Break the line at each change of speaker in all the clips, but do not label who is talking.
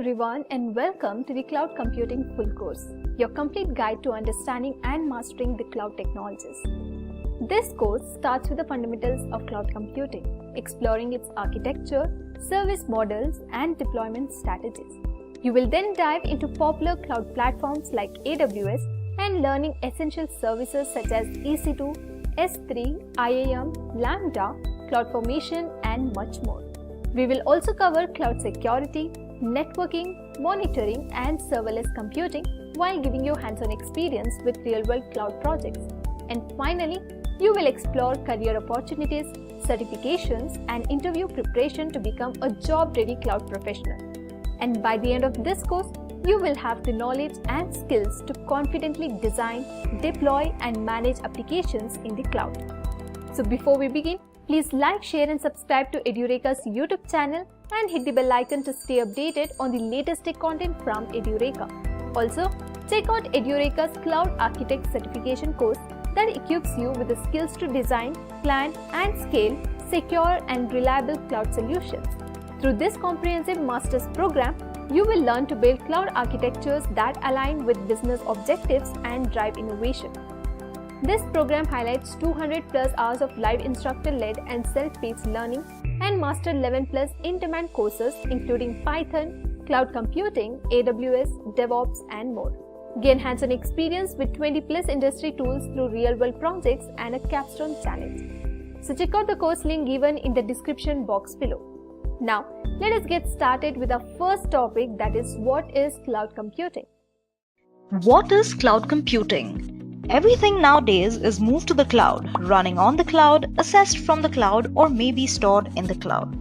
everyone and welcome to the Cloud Computing Full Course, your complete guide to understanding and mastering the cloud technologies. This course starts with the fundamentals of cloud computing, exploring its architecture, service models, and deployment strategies. You will then dive into popular cloud platforms like AWS and learning essential services such as EC2, S3, IAM, Lambda, CloudFormation, and much more. We will also cover cloud security, networking, monitoring, and serverless computing while giving you hands-on experience with real-world cloud projects. And finally, you will explore career opportunities, certifications, and interview preparation to become a job-ready cloud professional. And by the end of this course, you will have the knowledge and skills to confidently design, deploy, and manage applications in the cloud. So before we begin, please like, share, and subscribe to Edureka's YouTube channel and hit the bell icon to stay updated on the latest tech content from Edureka. Also, check out Edureka's Cloud Architect Certification course that equips you with the skills to design, plan, and scale secure and reliable cloud solutions. Through this comprehensive master's program, you will learn to build cloud architectures that align with business objectives and drive innovation. This program highlights 200 plus hours of live instructor-led and self-paced learning and master 11 plus in-demand courses including Python, cloud computing, AWS, DevOps, and more. Gain hands-on experience with 20 plus industry tools through real-world projects and a capstone challenge. So check out the course link given in the description box below. Now, let us get started with our first topic, that is, what is cloud computing?
What is cloud computing? Everything nowadays is moved to the cloud, running on the cloud, accessed from the cloud, or maybe stored in the cloud.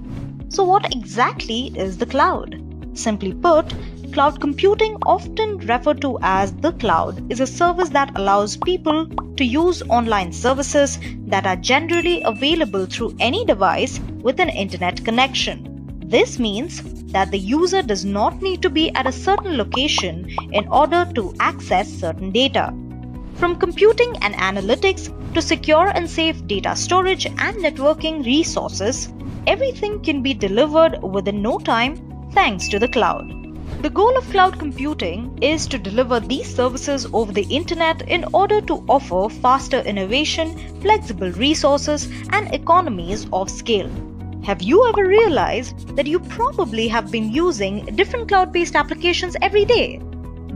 So what exactly is the cloud? Simply put, cloud computing, often referred to as the cloud, is a service that allows people to use online services that are generally available through any device with an internet connection. This means that the user does not need to be at a certain location in order to access certain data. From computing and analytics to secure and safe data storage and networking resources, everything can be delivered within no time thanks to the cloud. The goal of cloud computing is to deliver these services over the internet in order to offer faster innovation, flexible resources, and economies of scale. Have you ever realized that you probably have been using different cloud-based applications every day?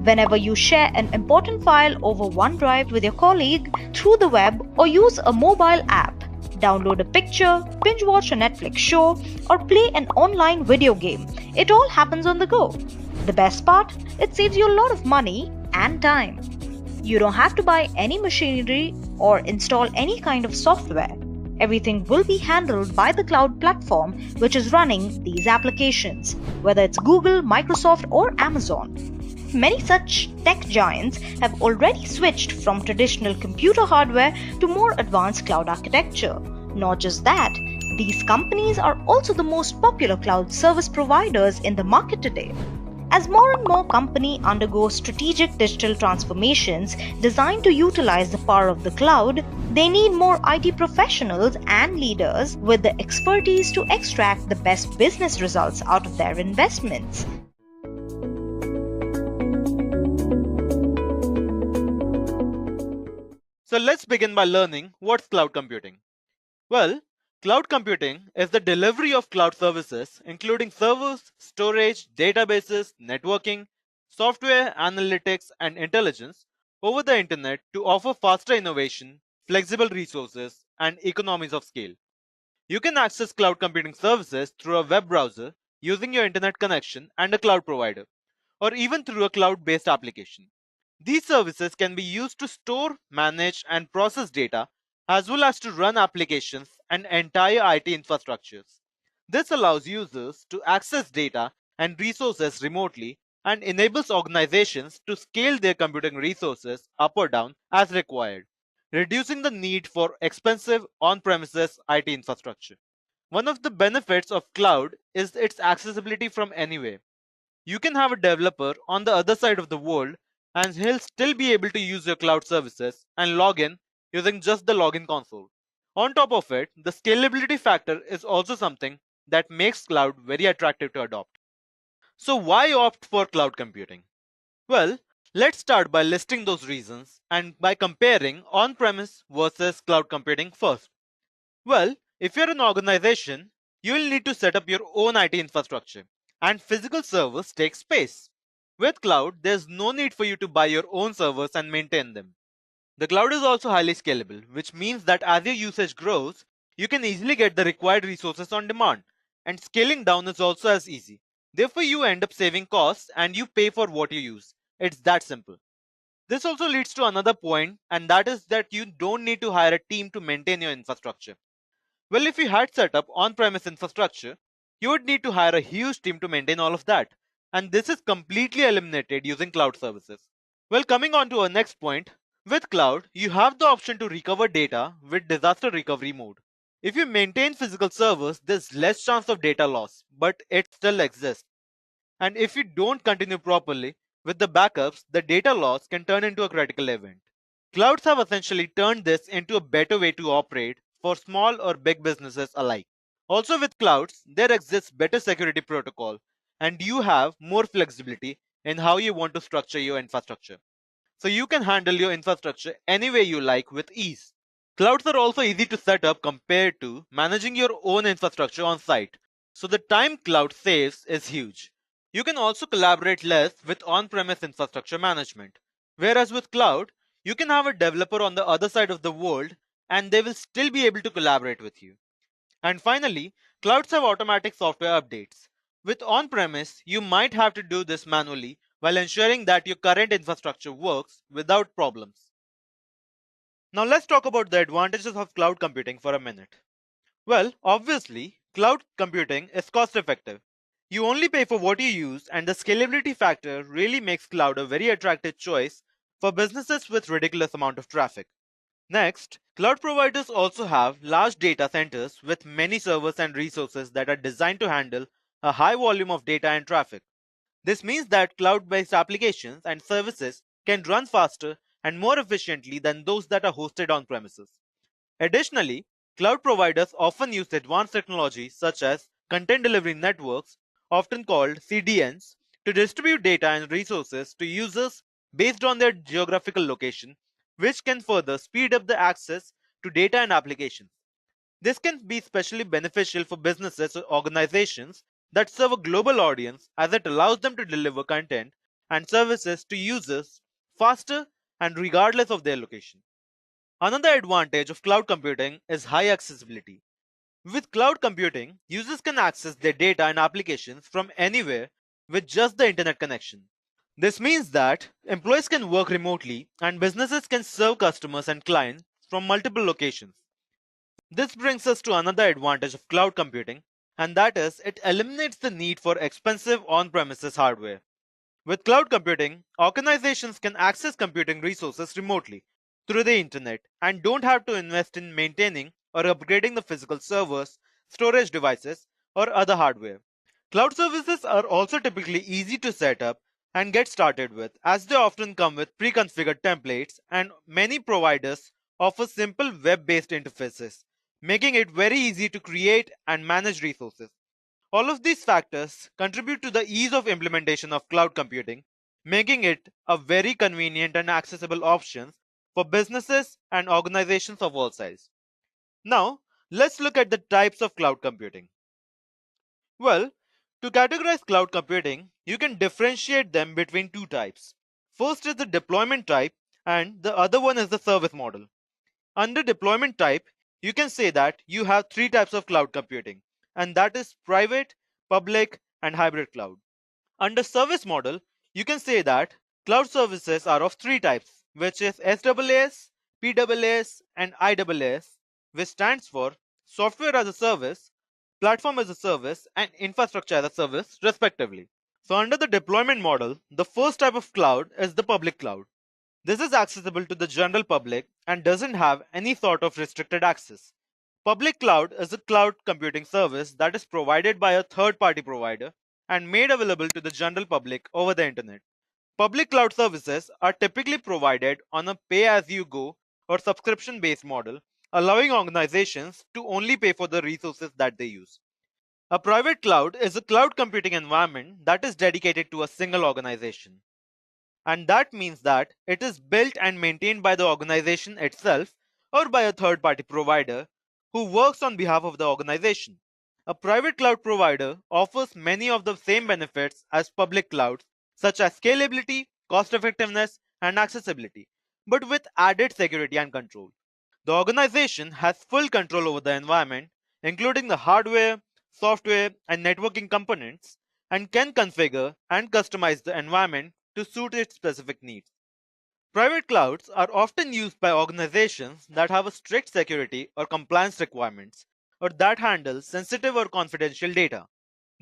Whenever you share an important file over OneDrive with your colleague through the web or use a mobile app, download a picture, binge watch a Netflix show, or play an online video game, it all happens on the go. The best part? It saves you a lot of money and time. You don't have to buy any machinery or install any kind of software. Everything will be handled by the cloud platform which is running these applications, whether it's Google, Microsoft, or Amazon. Many such tech giants have already switched from traditional computer hardware to more advanced cloud architecture. Not just that, these companies are also the most popular cloud service providers in the market today. As more and more companies undergo strategic digital transformations designed to utilize the power of the cloud, they need more IT professionals and leaders with the expertise to extract the best business results out of their investments.
So let's begin by learning what's cloud computing. Well, cloud computing is the delivery of cloud services including servers, storage, databases, networking, software, analytics, and intelligence over the internet to offer faster innovation, flexible resources, and economies of scale. You can access cloud computing services through a web browser using your internet connection and a cloud provider, or even through a cloud-based application. These services can be used to store, manage, and process data, as well as to run applications and entire IT infrastructures. This allows users to access data and resources remotely and enables organizations to scale their computing resources up or down as required, reducing the need for expensive on-premises IT infrastructure. One of the benefits of cloud is its accessibility from anywhere. You can have a developer on the other side of the world and he'll still be able to use your cloud services and log in using just the login console. On top of it, the scalability factor is also something that makes cloud very attractive to adopt. So why opt for cloud computing? Well, let's start by listing those reasons and by comparing on-premise versus cloud computing first. Well, if you're an organization, you will need to set up your own IT infrastructure, and physical servers take space. With cloud, there's no need for you to buy your own servers and maintain them. The cloud is also highly scalable, which means that as your usage grows, you can easily get the required resources on demand, and scaling down is also as easy. Therefore, you end up saving costs and you pay for what you use. It's that simple. This also leads to another point, and that is that you don't need to hire a team to maintain your infrastructure. Well, if you had set up on-premise infrastructure, you would need to hire a huge team to maintain all of that. And this is completely eliminated using cloud services. Well, coming on to our next point, with cloud, you have the option to recover data with disaster recovery mode. If you maintain physical servers, there's less chance of data loss, but it still exists. And if you don't continue properly with the backups, the data loss can turn into a critical event. Clouds have essentially turned this into a better way to operate for small or big businesses alike. Also, with clouds, there exists better security protocol, and you have more flexibility in how you want to structure your infrastructure. So you can handle your infrastructure any way you like with ease. Clouds are also easy to set up compared to managing your own infrastructure on site. So the time cloud saves is huge. You can also collaborate less with on-premise infrastructure management. Whereas with cloud, you can have a developer on the other side of the world and they will still be able to collaborate with you. And finally, clouds have automatic software updates. With on-premise, you might have to do this manually while ensuring that your current infrastructure works without problems. Now let's talk about the advantages of cloud computing for a minute. Well, obviously, cloud computing is cost effective. You only pay for what you use, and the scalability factor really makes cloud a very attractive choice for businesses with ridiculous amount of traffic. Next, cloud providers also have large data centers with many servers and resources that are designed to handle a high volume of data and traffic. This means that cloud-based applications and services can run faster and more efficiently than those that are hosted on premises. Additionally, cloud providers often use advanced technologies such as content delivery networks, often called CDNs, to distribute data and resources to users based on their geographical location, which can further speed up the access to data and applications. This can be especially beneficial for businesses or organizations that serve a global audience as it allows them to deliver content and services to users faster and regardless of their location. Another advantage of cloud computing is high accessibility. With cloud computing, users can access their data and applications from anywhere with just the internet connection. This means that employees can work remotely and businesses can serve customers and clients from multiple locations. This brings us to another advantage of cloud computing, and that is it eliminates the need for expensive on premises hardware. With cloud computing, organizations can access computing resources remotely through the internet and don't have to invest in maintaining or upgrading the physical servers, storage devices, or other hardware. Cloud services are also typically easy to set up and get started with, as they often come with pre-configured templates, and many providers offer simple web-based interfaces, making it very easy to create and manage resources. All of these factors contribute to the ease of implementation of cloud computing, making it a very convenient and accessible option for businesses and organizations of all sizes. Now, let's look at the types of cloud computing. Well, to categorize cloud computing, you can differentiate them between two types. First is the deployment type, and the other one is the service model. Under deployment type, you can say that you have three types of cloud computing, and that is private, public, and hybrid cloud. Under service model, you can say that cloud services are of three types, which is SaaS, PaaS, and IaaS, which stands for software as a service, platform as a service, and infrastructure as a service, respectively. So, under the deployment model, the first type of cloud is the public cloud. This is accessible to the general public and doesn't have any sort of restricted access. Public cloud is a cloud computing service that is provided by a third party provider and made available to the general public over the internet. Public cloud services are typically provided on a pay as you go or subscription based model, allowing organizations to only pay for the resources that they use. A private cloud is a cloud computing environment that is dedicated to a single organization. And that means that it is built and maintained by the organization itself or by a third party provider who works on behalf of the organization. A private cloud provider offers many of the same benefits as public clouds, such as scalability, cost effectiveness, and accessibility, but with added security and control. The organization has full control over the environment, including the hardware, software, and networking components, and can configure and customize the environment to suit its specific needs. Private clouds are often used by organizations that have a strict security or compliance requirements or that handle sensitive or confidential data.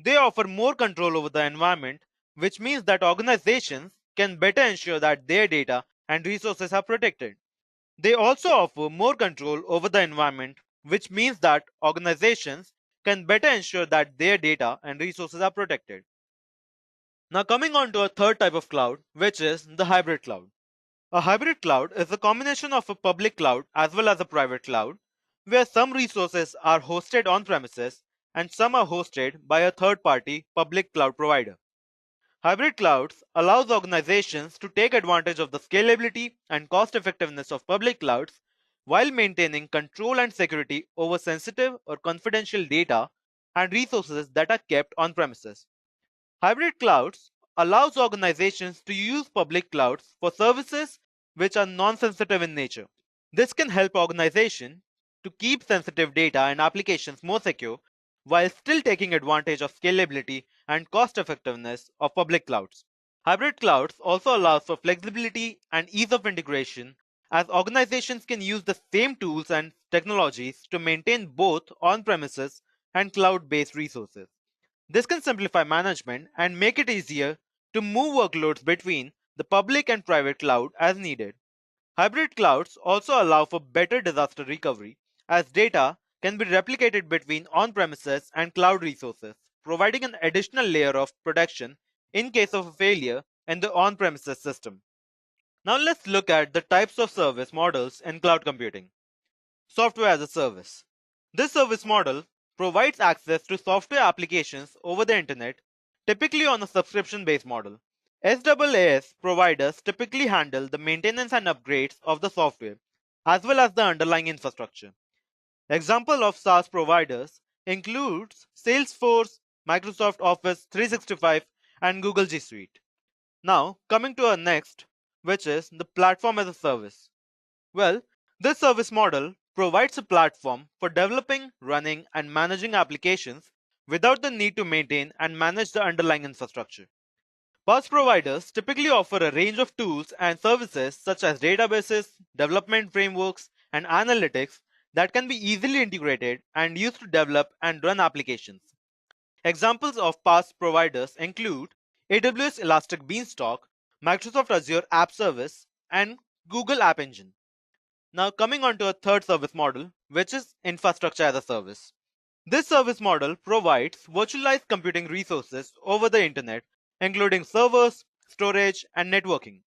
They offer more control over the environment, which means that organizations can better ensure that their data and resources are protected. They also offer more control over the environment, which means that organizations can better ensure that their data and resources are protected. Now, coming on to a third type of cloud, which is the hybrid cloud. A hybrid cloud is a combination of a public cloud as well as a private cloud, where some resources are hosted on premises and some are hosted by a third party public cloud provider. Hybrid clouds allows organizations to take advantage of the scalability and cost effectiveness of public clouds while maintaining control and security over sensitive or confidential data and resources that are kept on premises. Hybrid clouds allows organizations to use public clouds for services which are non-sensitive in nature. This can help organizations to keep sensitive data and applications more secure while still taking advantage of scalability and cost effectiveness of public clouds. Hybrid clouds also allows for flexibility and ease of integration as organizations can use the same tools and technologies to maintain both on-premises and cloud-based resources. This can simplify management and make it easier to move workloads between the public and private cloud as needed. Hybrid clouds also allow for better disaster recovery, as data can be replicated between on-premises and cloud resources, providing an additional layer of protection in case of a failure in the on-premises system. Now let's look at the types of service models in cloud computing. Software as a service. This service model provides access to software applications over the internet, typically on a subscription-based model. SaaS providers typically handle the maintenance and upgrades of the software, as well as the underlying infrastructure. Example of SaaS providers includes Salesforce, Microsoft Office 365, and Google G Suite. Now, coming to our next, which is the platform as a service. Well, this service model provides a platform for developing, running, and managing applications without the need to maintain and manage the underlying infrastructure. PaaS providers typically offer a range of tools and services such as databases, development frameworks, and analytics that can be easily integrated and used to develop and run applications. Examples of PaaS providers include AWS Elastic Beanstalk, Microsoft Azure App Service, and Google App Engine. Now, coming on to a third service model, which is infrastructure as a service. This service model provides virtualized computing resources over the internet, including servers, storage, and networking.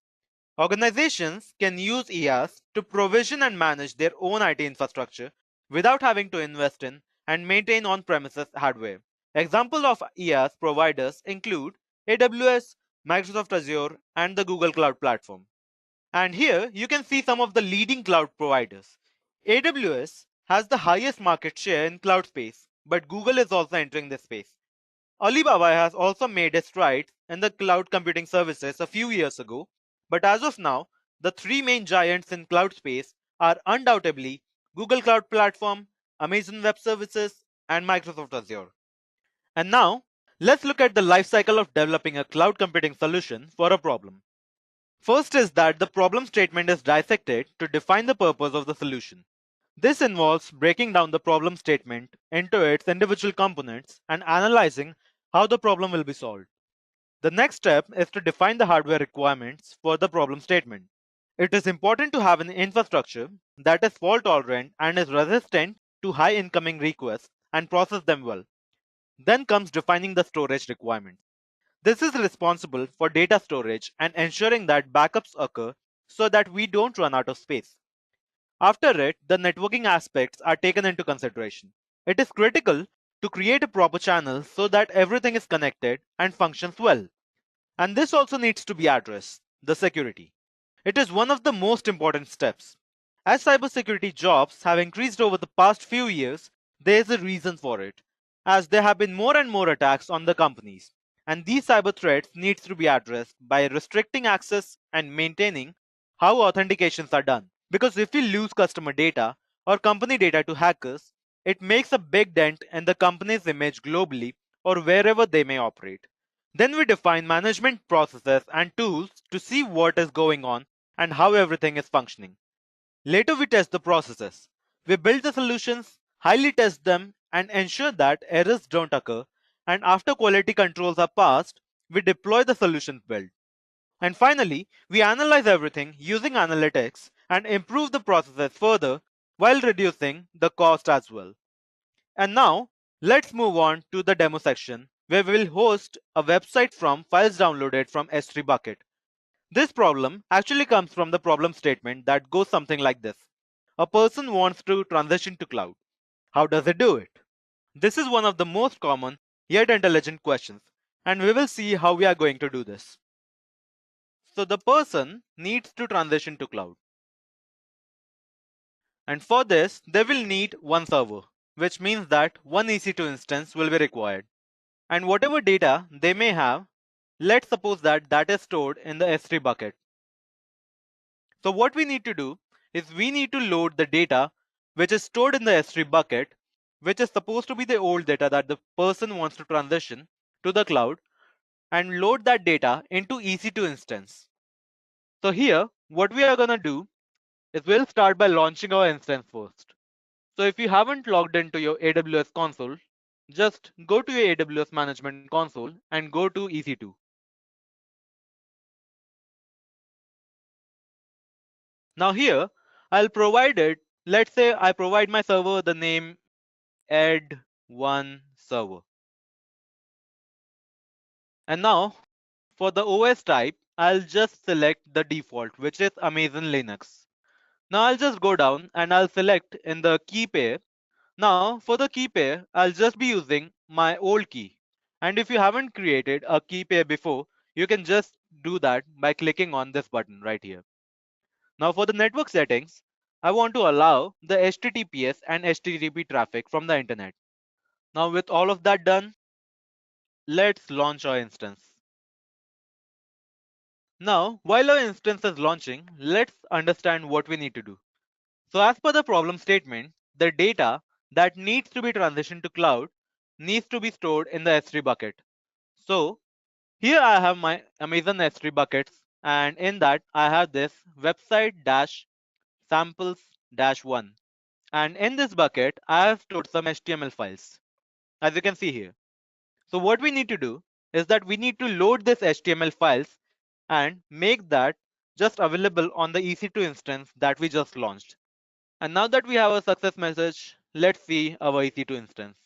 Organizations can use IaaS to provision and manage their own IT infrastructure without having to invest in and maintain on-premises hardware. Examples of IaaS providers include AWS, Microsoft Azure, and the Google Cloud Platform. And here you can see some of the leading cloud providers. AWS has the highest market share in cloud space, but Google is also entering this space. Alibaba has also made a stride in the cloud computing services a few years ago, but as of now, the three main giants in cloud space are undoubtedly Google Cloud Platform, Amazon Web Services, and Microsoft Azure. And now, let's look at the life cycle of developing a cloud computing solution for a problem. First is that the problem statement is dissected to define the purpose of the solution. This involves breaking down the problem statement into its individual components and analyzing how the problem will be solved. The next step is to define the hardware requirements for the problem statement. It is important to have an infrastructure that is fault tolerant and is resistant to high incoming requests and process them well. Then comes defining the storage requirements. This is responsible for data storage and ensuring that backups occur so that we don't run out of space. After it, the networking aspects are taken into consideration. It is critical to create a proper channel so that everything is connected and functions well. And this also needs to be addressed, the security. It is one of the most important steps. As cybersecurity jobs have increased over the past few years, there is a reason for it, as there have been more and more attacks on the companies. And these cyber threats needs to be addressed by restricting access and maintaining how authentications are done. Because if we lose customer data or company data to hackers, it makes a big dent in the company's image globally or wherever they may operate. Then we define management processes and tools to see what is going on and how everything is functioning. Later, we test the processes. We build the solutions, highly test them, and ensure that errors don't occur. And after quality controls are passed, we deploy the solutions built. And finally, we analyze everything using analytics and improve the processes further while reducing the cost as well. And now, let's move on to the demo section where we will host a website from files downloaded from S3 bucket. This problem actually comes from the problem statement that goes something like this. A person wants to transition to cloud. How does it do it? This is one of the most common yet intelligent questions, and we will see how we are going to do this. So the person needs to transition to cloud. And for this, they will need one server, which means that one EC2 instance will be required. And whatever data they may have, let's suppose that that is stored in the S3 bucket. So what we need to do is we need to load the data which is stored in the S3 bucket, which is supposed to be the old data that the person wants to transition to the cloud, and load that data into EC2 instance. So here, what we are going to do is we'll start by launching our instance first. So if you haven't logged into your AWS console, just go to your AWS management console and go to EC2. Now here, I'll provide it. Let's say I provide my server the name ed1 server. And now for the OS type, I'll just select the default, which is Amazon Linux. Now I'll just go down and I'll select in the key pair. Now for the key pair, I'll just be using my old key. And if you haven't created a key pair before, you can just do that by clicking on this button right here. Now for the network settings, I want to allow the HTTPS and HTTP traffic from the internet. Now with all of that done, let's launch our instance. Now, while our instance is launching, let's understand what we need to do. So as per the problem statement, the data that needs to be transitioned to cloud needs to be stored in the S3 bucket. So here I have my Amazon S3 buckets, and in that I have this website dash samples dash one. And in this bucket, I have stored some HTML files, as you can see here. So what we need to do is that we need to load this HTML files and make that just available on the EC2 instance that we just launched. And now that we have a success message, let's see our EC2 instance.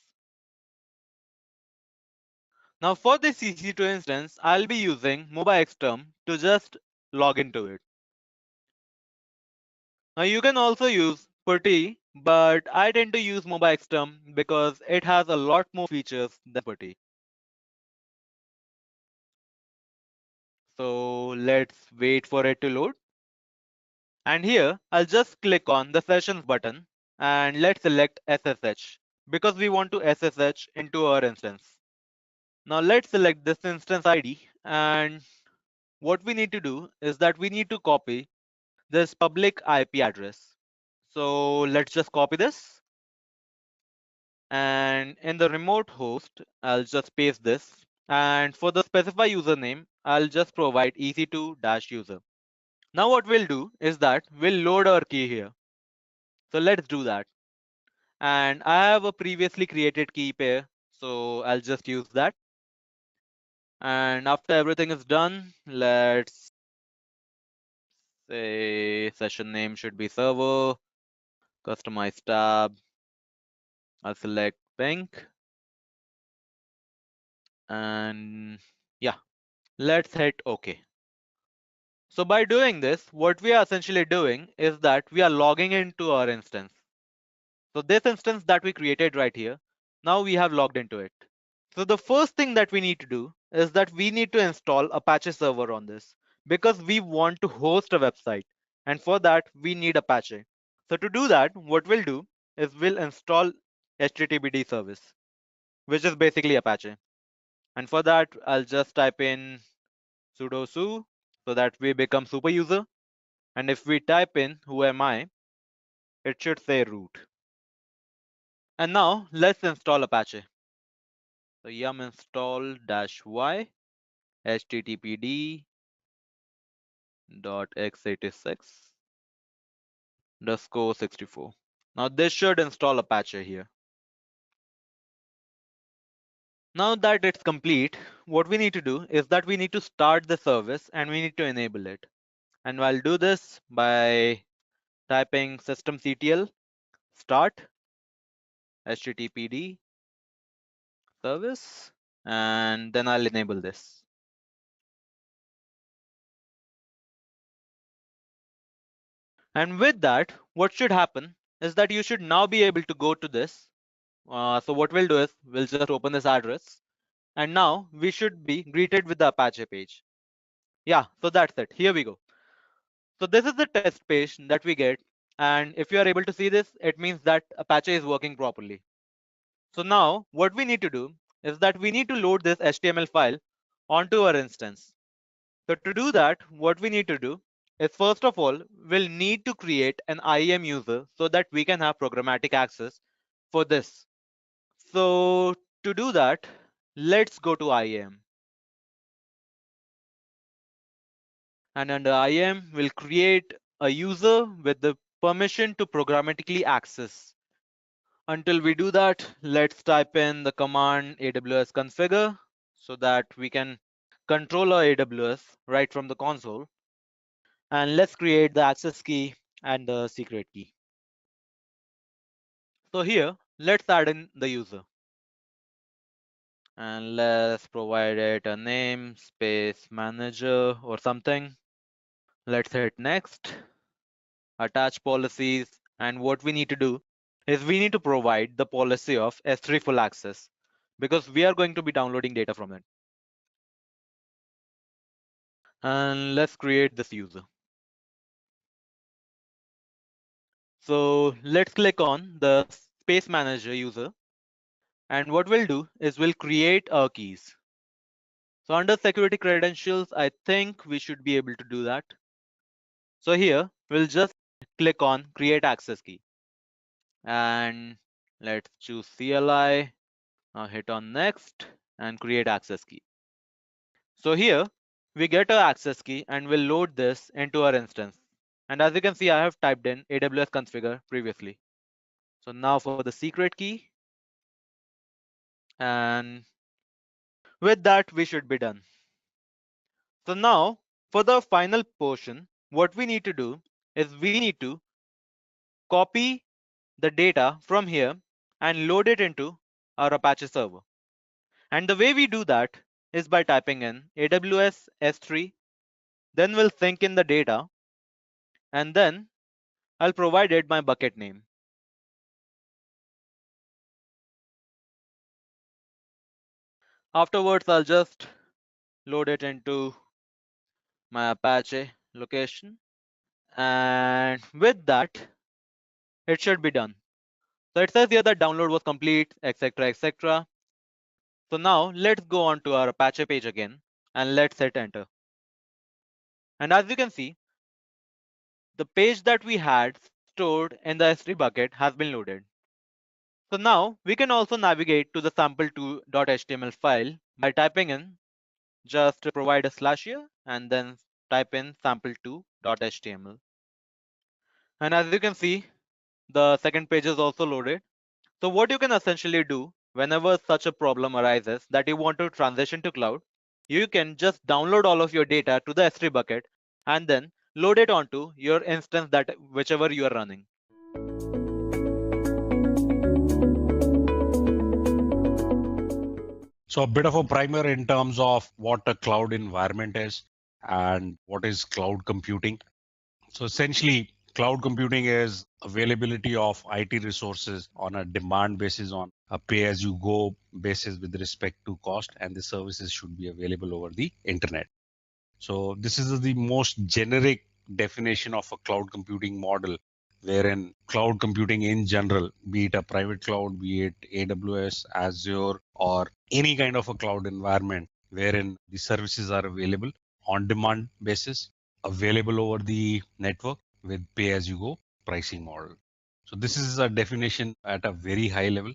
Now for this EC2 instance, I'll be using MobiXterm to just log into it. Now you can also use Putty, but I tend to use MobiXterm because it has a lot more features than Putty. So let's wait for it to load. And here I'll just click on the sessions button and let's select SSH because we want to SSH into our instance. Now let's select this instance ID, and what we need to do is that we need to copy this public IP address. So let's just copy this, and in the remote host I'll just paste this, and for the specify username I'll just provide ec2-user. Now what we'll do is that we'll load our key here. So let's do that. And I have a previously created key pair, so I'll just use that. And after everything is done, let's say session name should be server, customize tab. I'll select pink, and yeah, let's hit OK. So by doing this, what we are essentially doing is that we are logging into our instance. So this instance that we created right here, Now we have logged into it. So the first thing that we need to do is that we need to install Apache server on this because we want to host a website. And for that, we need Apache. So to do that, what we'll do is we'll install HTTPD service, which is basically Apache. And for that, I'll just type in sudo su so that we become super user. And if we type in who am I, it should say root. And now let's install Apache. So yum install -y httpd .x86 _64. Now this should install Apache here. Now that it's complete, what we need to do is that we need to start the service and we need to enable it. And I'll do this by typing systemctl start httpd service, and then I'll enable this. And with that, what should happen is that you should now be able to go to this. So what we'll do is we'll just open this address, and now we should be greeted with the Apache page. Yeah, so that's it. Here we go. So this is the test page that we get. And if you are able to see this, it means that Apache is working properly. So now what we need to do is that we need to load this HTML file onto our instance. So to do that, what we need to do is first of all, we'll need to create an IAM user so that we can have programmatic access for this. So to do that, let's go to IAM. And under IAM, we'll create a user with the permission to programmatically access. Until we do that, let's type in the command AWS configure so that we can control our AWS right from the console. And let's create the access key and the secret key. So here, let's add in the user. And let's provide it a name, space manager or something. Let's hit next, attach policies. And what we need to do is we need to provide the policy of S3 full access because we are going to be downloading data from it. And let's create this user. So let's click on the space manager user. And what we'll do is we'll create our keys. So under security credentials, I think we should be able to do that. So here we'll just click on create access key. And let's choose CLI. Now hit on next and create access key. So here we get our access key and we'll load this into our instance. And as you can see, I have typed in AWS configure previously. So now for the secret key, and with that we should be done. So now for the final portion, what we need to do is we need to copy the data from here and load it into our Apache server. And the way we do that is by typing in AWS S3, then we'll sync in the data, and then I'll provide it my bucket name. Afterwards, I'll just load it into my Apache location. And with that, it should be done. So it says here that download was complete, etc., etc. So now let's go on to our Apache page again and let's hit enter. And as you can see, the page that we had stored in the S3 bucket has been loaded. So now we can also navigate to the sample2.html file by typing in, just provide a slash here and then type in sample2.html. And as you can see, the second page is also loaded. So what you can essentially do whenever such a problem arises that you want to transition to cloud, you can just download all of your data to the S3 bucket and then load it onto your instance that whichever you are running.
So a bit of a primer in terms of what a cloud environment is and what is cloud computing. So essentially, Cloud computing is availability of IT resources on a demand basis, on a pay-as-you-go basis with respect to cost, and the services should be available over the internet. So this is the most generic definition of a cloud computing model, wherein cloud computing in general, be it a private cloud, be it AWS, Azure, or any kind of a cloud environment, wherein the services are available on demand basis, available over the network with pay-as-you-go pricing model. So this is a definition at a very high level,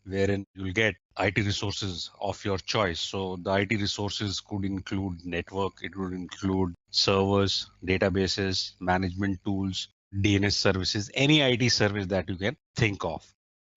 wherein you'll get IT resources of your choice. So the IT resources could include network, it would include servers, databases, management tools, DNS services, any IT service that you can think of.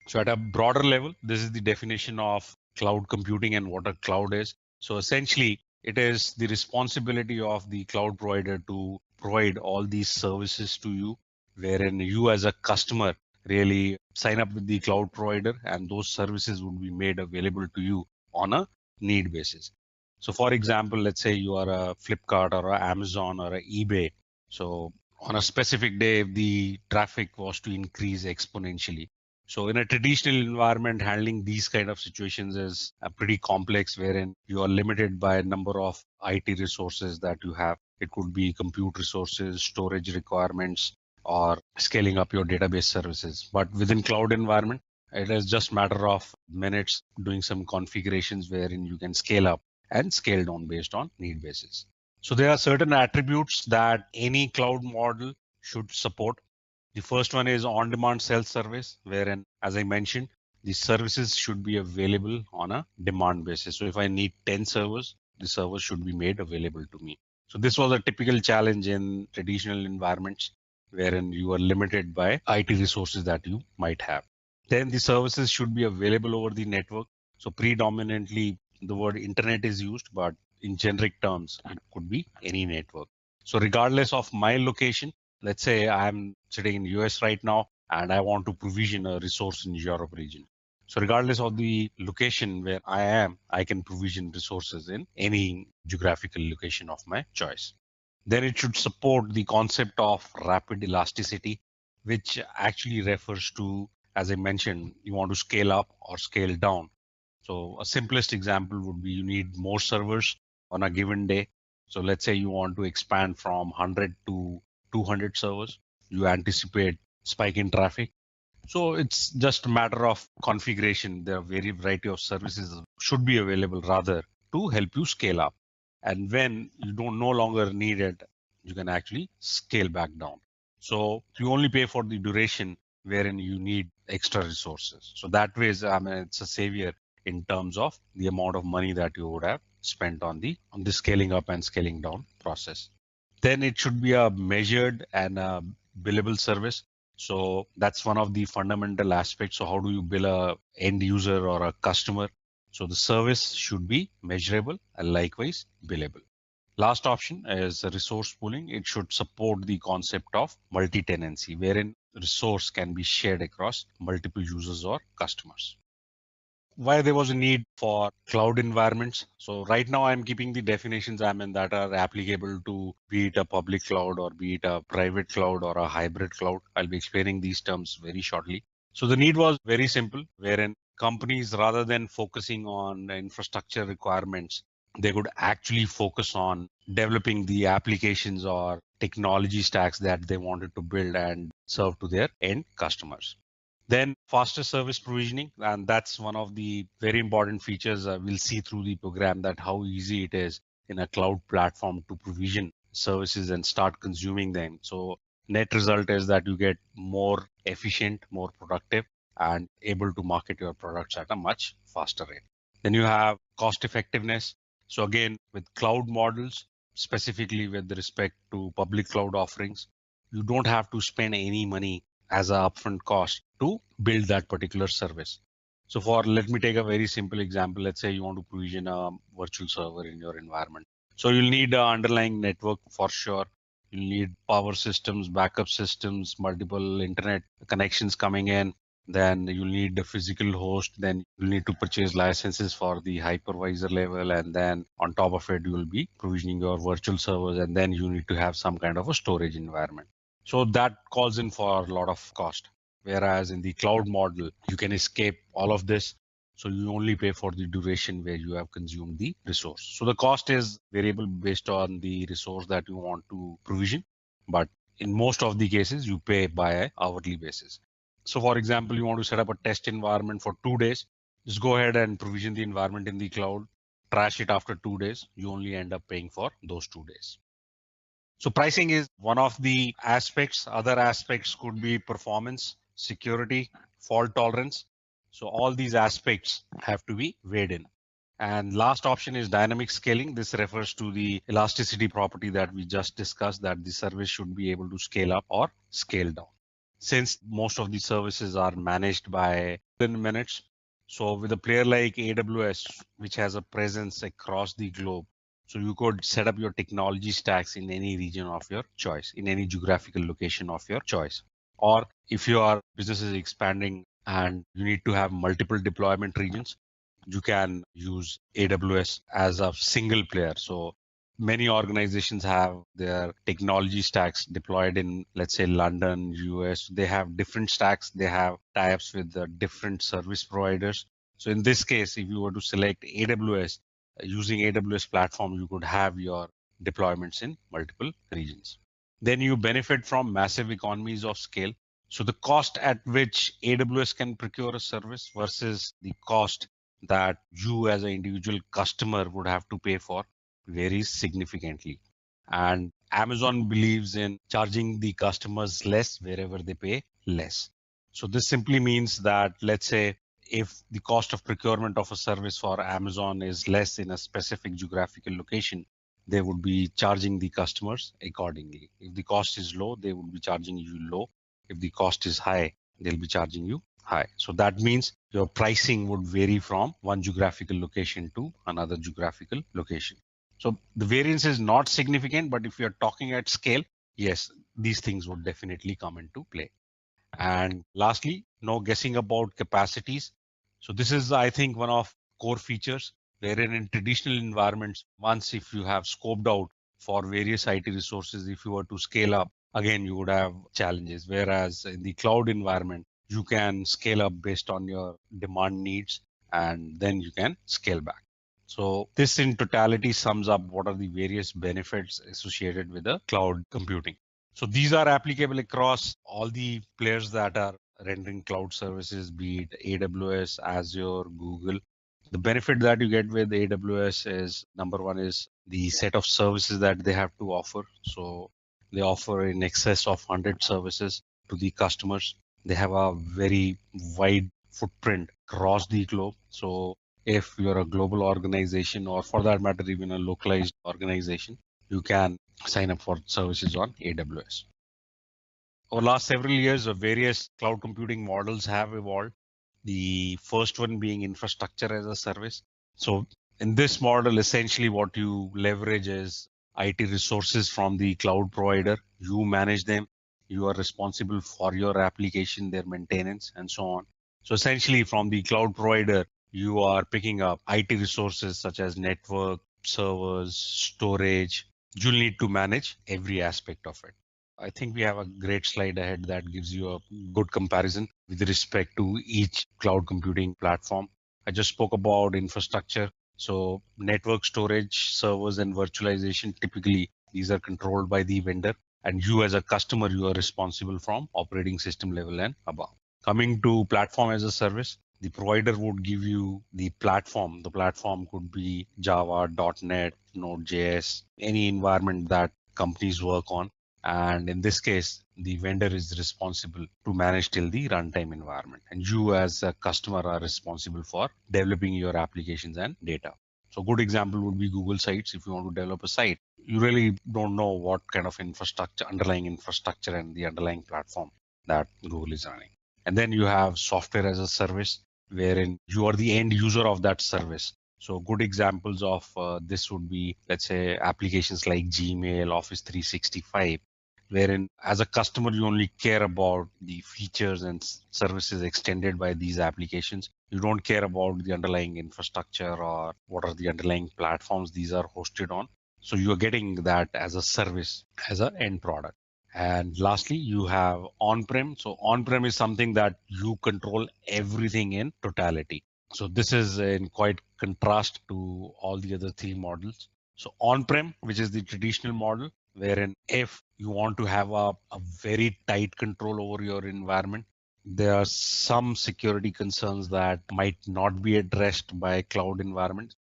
So at a broader level, this is the definition of cloud computing and what a cloud is. So essentially, it is the responsibility of the cloud provider to provide all these services to you, wherein you as a customer really sign up with the cloud provider and those services would be made available to you on a need basis. So for example, let's say you are a Flipkart or a Amazon or a eBay. So on a specific day, if the traffic was to increase exponentially, so in a traditional environment, handling these kind of situations is pretty complex, wherein you are limited by a number of IT resources that you have. It could be compute resources, storage requirements, or scaling up your database services. But within cloud environment, it is just matter of minutes doing some configurations wherein you can scale up and scale down based on need basis. So there are certain attributes that any cloud model should support. The first one is on-demand self-service, wherein, as I mentioned, the services should be available on a demand basis. So if I need 10 servers, the servers should be made available to me. So this was a typical challenge in traditional environments, wherein you are limited by IT resources that you might have. Then the services should be available over the network. So predominantly the word internet is used, but in generic terms, it could be any network. So regardless of my location, let's say I'm sitting in US right now and I want to provision a resource in Europe region. So regardless of the location where I am, I can provision resources in any geographical location of my choice. Then it should support the concept of rapid elasticity, which actually refers to, as I mentioned, you want to scale up or scale down. So a simplest example would be you need more servers on a given day. So let's say you want to expand from 100 to 200 servers. You anticipate spike in traffic. So it's just a matter of configuration. There are very variety of services should be available rather to help you scale up. And when you don't no longer need it, you can actually scale back down. So you only pay for the duration wherein you need extra resources. So that way, it's a savior in terms of the amount of money that you would have spent on the scaling up and scaling down process. Then it should be a measured and a billable service. So that's one of the fundamental aspects. So how do you bill a end user or a customer? So the service should be measurable and likewise billable. Last option is resource pooling. It should support the concept of multi-tenancy, wherein resource can be shared across multiple users or customers. Why there was a need for cloud environments. So right now I'm keeping the definitions that are applicable to be it a public cloud or be it a private cloud or a hybrid cloud. I'll be explaining these terms very shortly. So the need was very simple, wherein companies, rather than focusing on infrastructure requirements, they could actually focus on developing the applications or technology stacks that they wanted to build and serve to their end customers. Then faster service provisioning, and that's one of the very important features we'll see through the program, that how easy it is in a cloud platform to provision services and start consuming them. So net result is that you get more efficient, more productive, and able to market your products at a much faster rate. Then you have cost effectiveness. So again, with cloud models, specifically with respect to public cloud offerings, you don't have to spend any money as an upfront cost to build that particular service. So let me take a very simple example. Let's say you want to provision a virtual server in your environment. So you'll need an underlying network for sure. You'll need power systems, backup systems, multiple internet connections coming in. Then you'll need the physical host. Then you'll need to purchase licenses for the hypervisor level. And then on top of it, you'll be provisioning your virtual servers. And then you need to have some kind of a storage environment. So that calls in for a lot of cost. Whereas in the cloud model, you can escape all of this. So you only pay for the duration where you have consumed the resource. So the cost is variable based on the resource that you want to provision. But in most of the cases, you pay by an hourly basis. So for example, you want to set up a test environment for 2 days. Just go ahead and provision the environment in the cloud, trash it after 2 days. You only end up paying for those 2 days. So pricing is one of the aspects. Other aspects could be performance, security, fault tolerance. So all these aspects have to be weighed in. And last option is dynamic scaling. This refers to the elasticity property that we just discussed, that the service should be able to scale up or scale down. Since most of the services are managed by minutes, so with a player like AWS, which has a presence across the globe, so you could set up your technology stacks in any region of your choice, in any geographical location of your choice. Or if your business is expanding and you need to have multiple deployment regions, you can use AWS as a single player. So many organizations have their technology stacks deployed in, let's say, London, US. They have different stacks. They have tie-ups with the different service providers. So in this case, if you were to select AWS, using AWS platform, you could have your deployments in multiple regions. Then you benefit from massive economies of scale. So the cost at which AWS can procure a service versus the cost that you as an individual customer would have to pay for varies significantly. And Amazon believes in charging the customers less wherever they pay less. So this simply means that, let's say, if the cost of procurement of a service for Amazon is less in a specific geographical location, they would be charging the customers accordingly. If the cost is low, they would be charging you low. If the cost is high, they'll be charging you high. So that means your pricing would vary from one geographical location to another geographical location. So the variance is not significant, but if you're talking at scale, yes, these things would definitely come into play. And lastly, no guessing about capacities. So this is, I think, one of core features wherein in traditional environments, once if you have scoped out for various IT resources, if you were to scale up, again, you would have challenges. Whereas in the cloud environment, you can scale up based on your demand needs, and then you can scale back. So this in totality sums up what are the various benefits associated with the cloud computing. So these are applicable across all the players that are rendering cloud services, be it AWS, Azure, Google. The benefit that you get with AWS is, number one is the set of services that they have to offer. So they offer in excess of 100 services to the customers. They have a very wide footprint across the globe. So if you're a global organization, or for that matter, even a localized organization, you can sign up for services on AWS. Over the last several years, various cloud computing models have evolved. The first one being infrastructure as a service. So in this model, essentially what you leverage is IT resources from the cloud provider. You manage them. You are responsible for your application, their maintenance, and so on. So essentially from the cloud provider, you are picking up IT resources such as network, servers, storage. You'll need to manage every aspect of it. I think we have a great slide ahead that gives you a good comparison with respect to each cloud computing platform. I just spoke about infrastructure. So network storage, servers, and virtualization, typically these are controlled by the vendor. And you as a customer, you are responsible from operating system level and above. Coming to platform as a service, the provider would give you the platform. The platform could be Java, .NET, Node.js, any environment that companies work on. And in this case, the vendor is responsible to manage till the runtime environment. And you as a customer are responsible for developing your applications and data. So a good example would be Google Sites. If you want to develop a site, you really don't know what kind of infrastructure, underlying infrastructure and the underlying platform that Google is running. And then you have software as a service, wherein you are the end user of that service. So good examples of this would be, let's say, applications like Gmail, Office 365, wherein as a customer, you only care about the features and services extended by these applications. You don't care about the underlying infrastructure or what are the underlying platforms these are hosted on. So you're getting that as a service, as an end product. And lastly, you have on-prem. So on-prem is something that you control everything in totality. So this is in quite contrast to all the other three models. So on-prem, which is the traditional model, wherein if you want to have a very tight control over your environment, there are some security concerns that might not be addressed by cloud environments.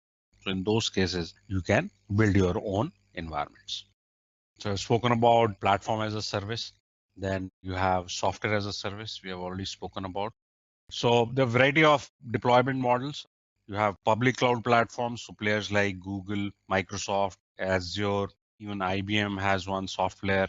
So in those cases, you can build your own environments. So I've spoken about platform as a service. Then you have software as a service. We have already spoken about. So the variety of deployment models, you have public cloud platforms. So players like Google, Microsoft, Azure, even IBM has one software.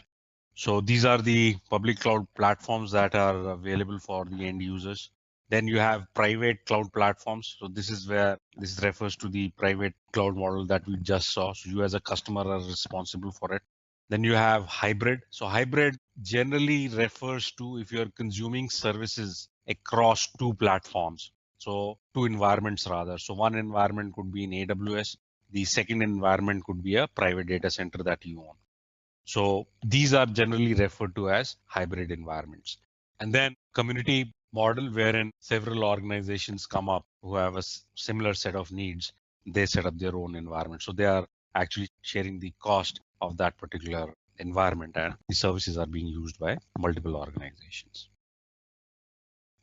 So these are the public cloud platforms that are available for the end users. Then you have private cloud platforms. So this is where this refers to the private cloud model that we just saw. So you as a customer are responsible for it. Then you have hybrid. So hybrid generally refers to if you're consuming services across two platforms. So two environments rather. So one environment could be in AWS. The second environment could be a private data center that you own. So these are generally referred to as hybrid environments. And then community model wherein several organizations come up who have a similar set of needs. They set up their own environment. So they are actually sharing the cost of that particular environment, and the services are being used by multiple organizations.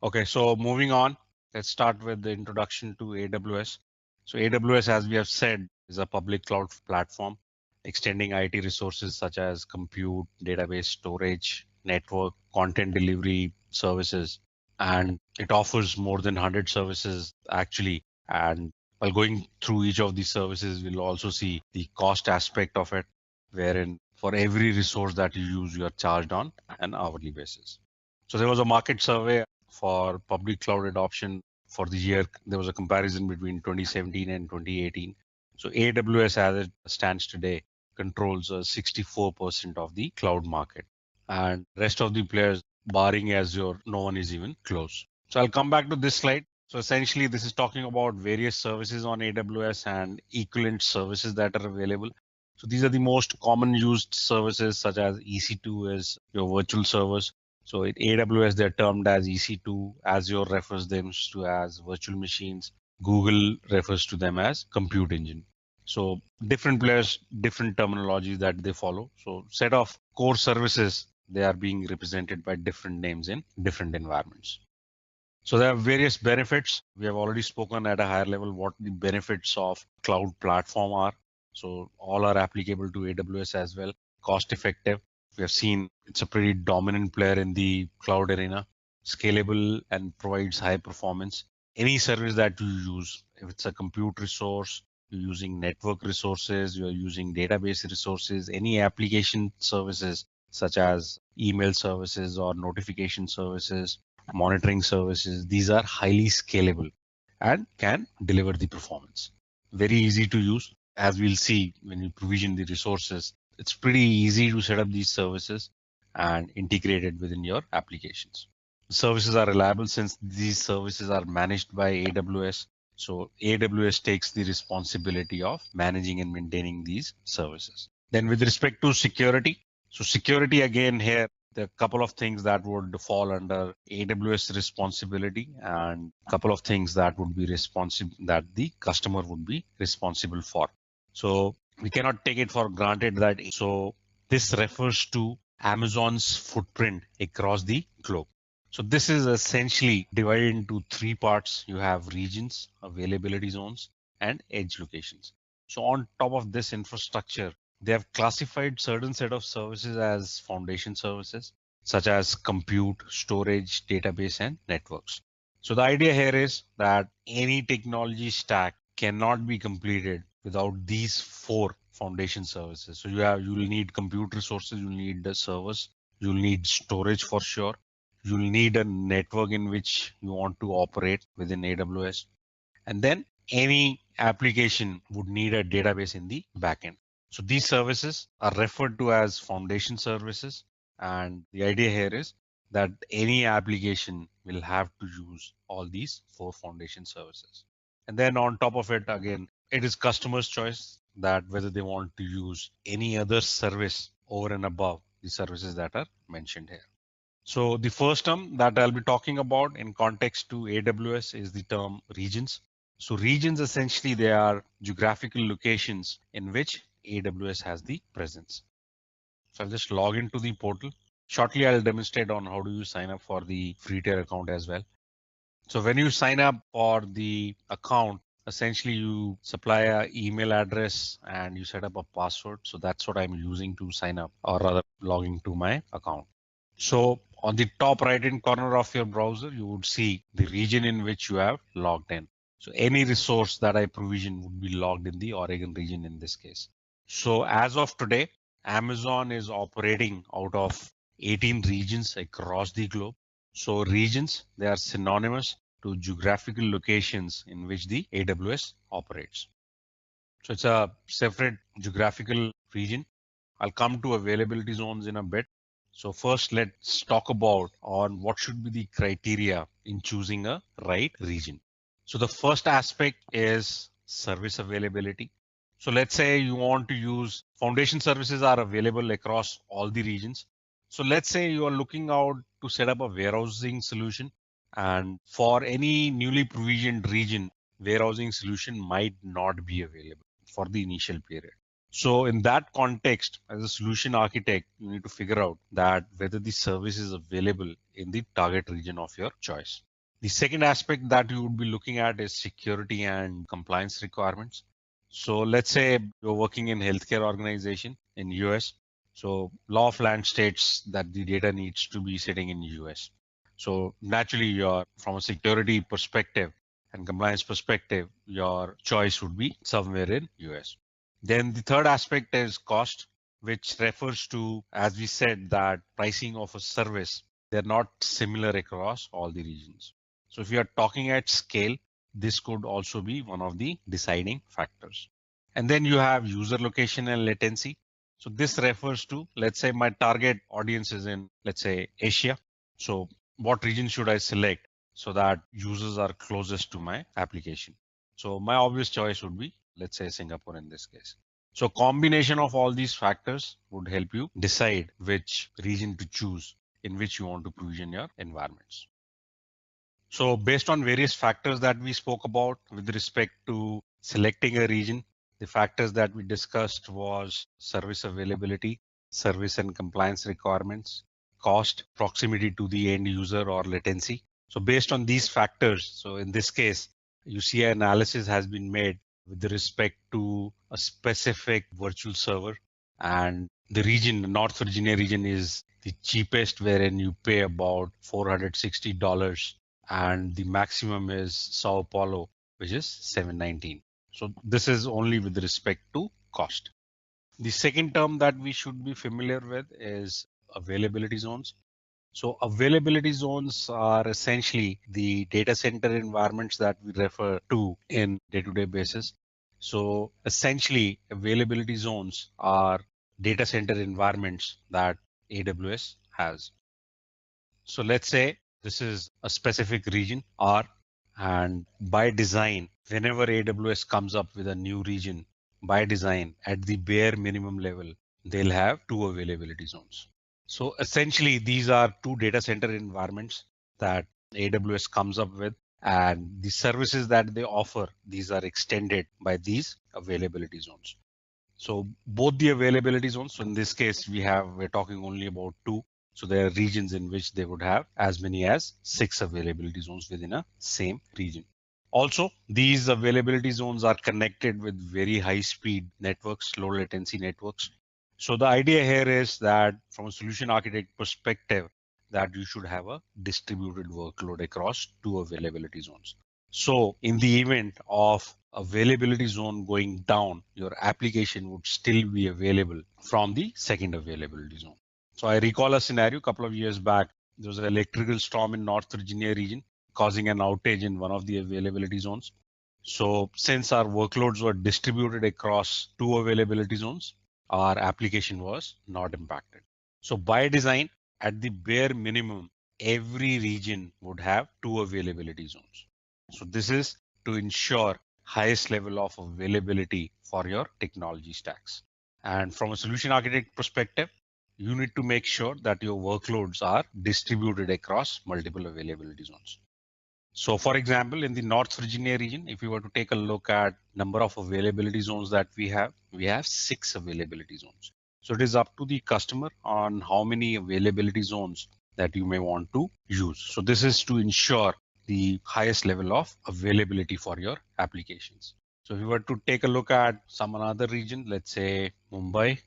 Okay, so moving on, let's start with the introduction to AWS. So AWS, as we have said, is a public cloud platform extending IT resources such as compute, database storage, network, content delivery services. And it offers more than 100 services actually. And while going through each of these services, we'll also see the cost aspect of it, wherein for every resource that you use, you are charged on an hourly basis. So there was a market survey for public cloud adoption for the year. There was a comparison between 2017 and 2018. So AWS, as it stands today, controls 64% of the cloud market, and rest of the players, barring Azure, no one is even close. So I'll come back to this slide. So essentially, this is talking about various services on AWS and equivalent services that are available. So these are the most common used services, such as EC2 is your virtual servers. So in AWS, they're termed as EC2. Azure refers them to as virtual machines. Google refers to them as compute engine. So different players, different terminology that they follow. So set of core services, they are being represented by different names in different environments. So there are various benefits. We have already spoken at a higher level what the benefits of cloud platform are. So all are applicable to AWS as well. Cost effective. We have seen it's a pretty dominant player in the cloud arena. Scalable and provides high performance. Any service that you use, if it's a compute resource, you're using network resources, you're using database resources, any application services such as email services or notification services, monitoring services, these are highly scalable and can deliver the performance. Very easy to use. As we'll see when you provision the resources, it's pretty easy to set up these services and integrate it within your applications. The services are reliable since these services are managed by AWS. So AWS takes the responsibility of managing and maintaining these services. Then with respect to security, so security again here, there are a couple of things that would fall under AWS responsibility and a couple of things that would be responsible that the customer would be responsible for. So we cannot take it for granted that. So this refers to Amazon's footprint across the globe. So this is essentially divided into three parts. You have regions, availability zones, and edge locations. So on top of this infrastructure, they have classified certain set of services as foundation services, such as compute, storage, database, and networks. So the idea here is that any technology stack cannot be completed without these four foundation services. So you'll need compute resources, you'll need the servers, you'll need storage for sure, you'll need a network in which you want to operate within AWS. And then any application would need a database in the backend. So these services are referred to as foundation services. And the idea here is that any application will have to use all these four foundation services. And then on top of it, again, it is customer's choice that whether they want to use any other service over and above the services that are mentioned here. So the first term that I'll be talking about in context to AWS is the term regions. So regions, essentially, they are geographical locations in which AWS has the presence. So I'll just log into the portal. Shortly, I'll demonstrate on how do you sign up for the free tier account as well. So when you sign up for the account, essentially you supply an email address and you set up a password. So that's what I'm using to sign up, or rather logging to my account. So on the top right hand corner of your browser, you would see the region in which you have logged in. So any resource that I provision would be logged in the Oregon region in this case. So as of today, Amazon is operating out of 18 regions across the globe. So regions, they are synonymous to geographical locations in which the AWS operates. So it's a separate geographical region. I'll come to availability zones in a bit. So first, let's talk about on what should be the criteria in choosing a right region. So the first aspect is service availability. So let's say you want to use foundation services are available across all the regions. So let's say you are looking out to set up a warehousing solution, and for any newly provisioned region, warehousing solution might not be available for the initial period. So in that context, as a solution architect, you need to figure out that whether the service is available in the target region of your choice. The second aspect that you would be looking at is security and compliance requirements. So let's say you're working in healthcare organization in US. So law of land states that the data needs to be sitting in US. So naturally, from a security perspective and compliance perspective, your choice would be somewhere in US. Then the third aspect is cost, which refers to, as we said, that pricing of a service, they're not similar across all the regions. So if you are talking at scale, this could also be one of the deciding factors. And then you have user location and latency. So this refers to, let's say my target audience is in, let's say, Asia. So what region should I select so that users are closest to my application? So my obvious choice would be, let's say, Singapore in this case. So combination of all these factors would help you decide which region to choose in which you want to provision your environments. So based on various factors that we spoke about with respect to selecting a region, the factors that we discussed was service availability, service and compliance requirements, cost, proximity to the end user or latency. So based on these factors, so in this case, you see an analysis has been made with respect to a specific virtual server, and the region, the North Virginia region, is the cheapest, wherein you pay about $460, and the maximum is Sao Paulo, which is $719. So this is only with respect to cost. The second term that we should be familiar with is availability zones. So availability zones are essentially the data center environments that we refer to in day-to-day basis. So essentially, availability zones are data center environments that AWS has. So let's say this is a specific region R, and by design, whenever AWS comes up with a new region, by design, at the bare minimum level, they'll have two availability zones. So essentially, these are two data center environments that AWS comes up with, and the services that they offer, these are extended by these availability zones. So both the availability zones, so in this case, we're talking only about two. So there are regions in which they would have as many as 6 availability zones within a same region. Also, these availability zones are connected with very high speed networks, low latency networks. So the idea here is that from a solution architect perspective, that you should have a distributed workload across two availability zones. So in the event of availability zone going down, your application would still be available from the second availability zone. So I recall a scenario a couple of years back. There was an electrical storm in North Virginia region causing an outage in one of the availability zones. So since our workloads were distributed across two availability zones, our application was not impacted. So by design, at the bare minimum, every region would have two availability zones. So this is to ensure highest level of availability for your technology stacks. And from a solution architect perspective, you need to make sure that your workloads are distributed across multiple availability zones. So for example, in the North Virginia region, if you were to take a look at number of availability zones that we have 6 availability zones. So it is up to the customer on how many availability zones that you may want to use. So this is to ensure the highest level of availability for your applications. So if you were to take a look at some another region, let's say Mumbai.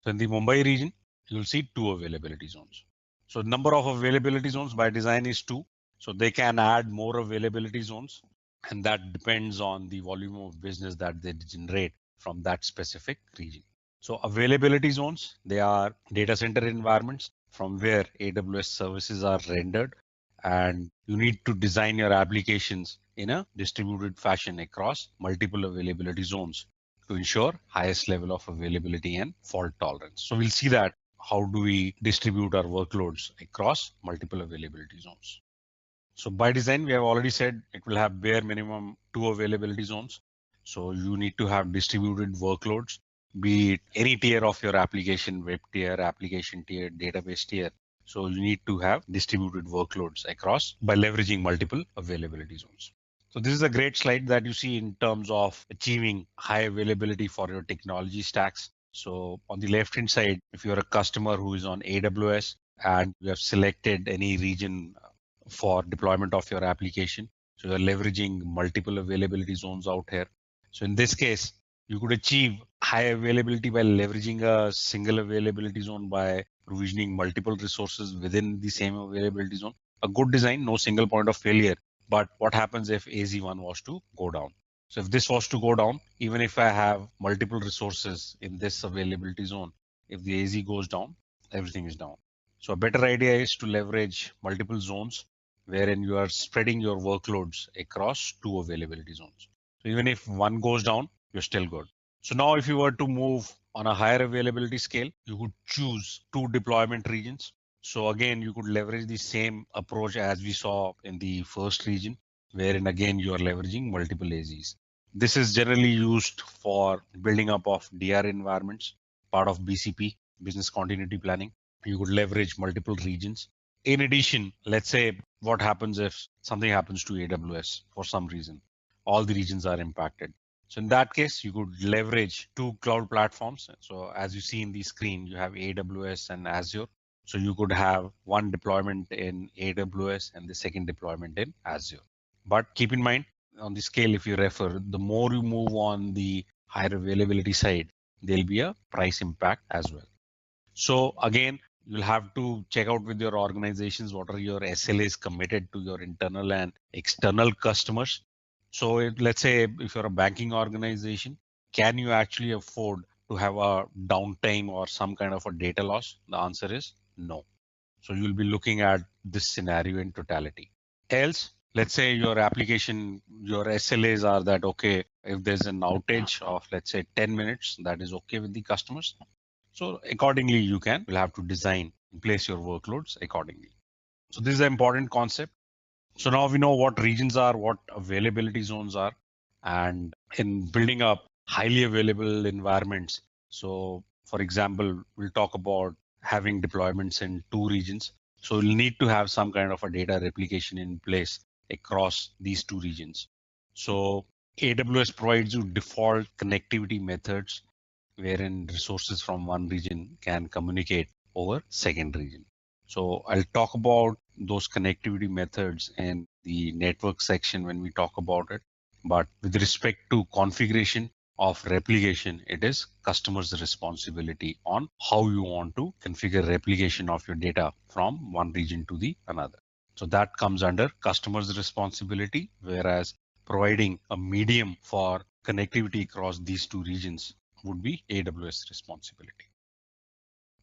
So in the Mumbai region, you'll see 2 availability zones. So number of availability zones by design is 2. So they can add more availability zones, and that depends on the volume of business that they generate from that specific region. So availability zones, they are data center environments from where AWS services are rendered, and you need to design your applications in a distributed fashion across multiple availability zones to ensure highest level of availability and fault tolerance. So we'll see that how do we distribute our workloads across multiple availability zones. So by design, we have already said it will have bare minimum 2 availability zones. So you need to have distributed workloads, be it any tier of your application, web tier, application tier, database tier. So you need to have distributed workloads across by leveraging multiple availability zones. So this is a great slide that you see in terms of achieving high availability for your technology stacks. So on the left hand side, if you're a customer who is on AWS and you have selected any region for deployment of your application, so you're leveraging multiple availability zones out here. So in this case, you could achieve high availability by leveraging a single availability zone by provisioning multiple resources within the same availability zone. A good design, no single point of failure. But what happens if AZ1 was to go down? So if this was to go down, even if I have multiple resources in this availability zone, if the AZ goes down, everything is down. So a better idea is to leverage multiple zones wherein you are spreading your workloads across 2 availability zones. So even if one goes down, you're still good. So now if you were to move on a higher availability scale, you could choose 2 deployment regions. So again, you could leverage the same approach as we saw in the first region, wherein again, you are leveraging multiple AZs. This is generally used for building up of DR environments, part of BCP, business continuity planning. You could leverage multiple regions. In addition, let's say what happens if something happens to AWS for some reason, all the regions are impacted. So in that case, you could leverage 2 cloud platforms. So as you see in the screen, you have AWS and Azure. So you could have one deployment in AWS and the second deployment in Azure. But keep in mind on the scale, if you refer, the more you move on the higher availability side, there'll be a price impact as well. So again, you'll have to check out with your organizations what are your SLAs committed to your internal and external customers. So let's say if you're a banking organization, can you actually afford to have a downtime or some kind of a data loss? The answer is no. So you'll be looking at this scenario in totality. Else, let's say your application, your SLAs are that, okay, if there's an outage of, let's say 10 minutes, that is okay with the customers. So accordingly, you'll have to design and place your workloads accordingly. So this is an important concept. So now we know what regions are, what availability zones are, and in building up highly available environments. So for example, we'll talk about having deployments in 2 regions. So you'll need to have some kind of a data replication in place across these 2 regions. So AWS provides you default connectivity methods wherein resources from one region can communicate over second region. So I'll talk about those connectivity methods in the network section when we talk about it. But with respect to configuration of replication, it is customer's responsibility on how you want to configure replication of your data from one region to the another. So that comes under customer's responsibility, whereas providing a medium for connectivity across these 2 regions would be AWS responsibility.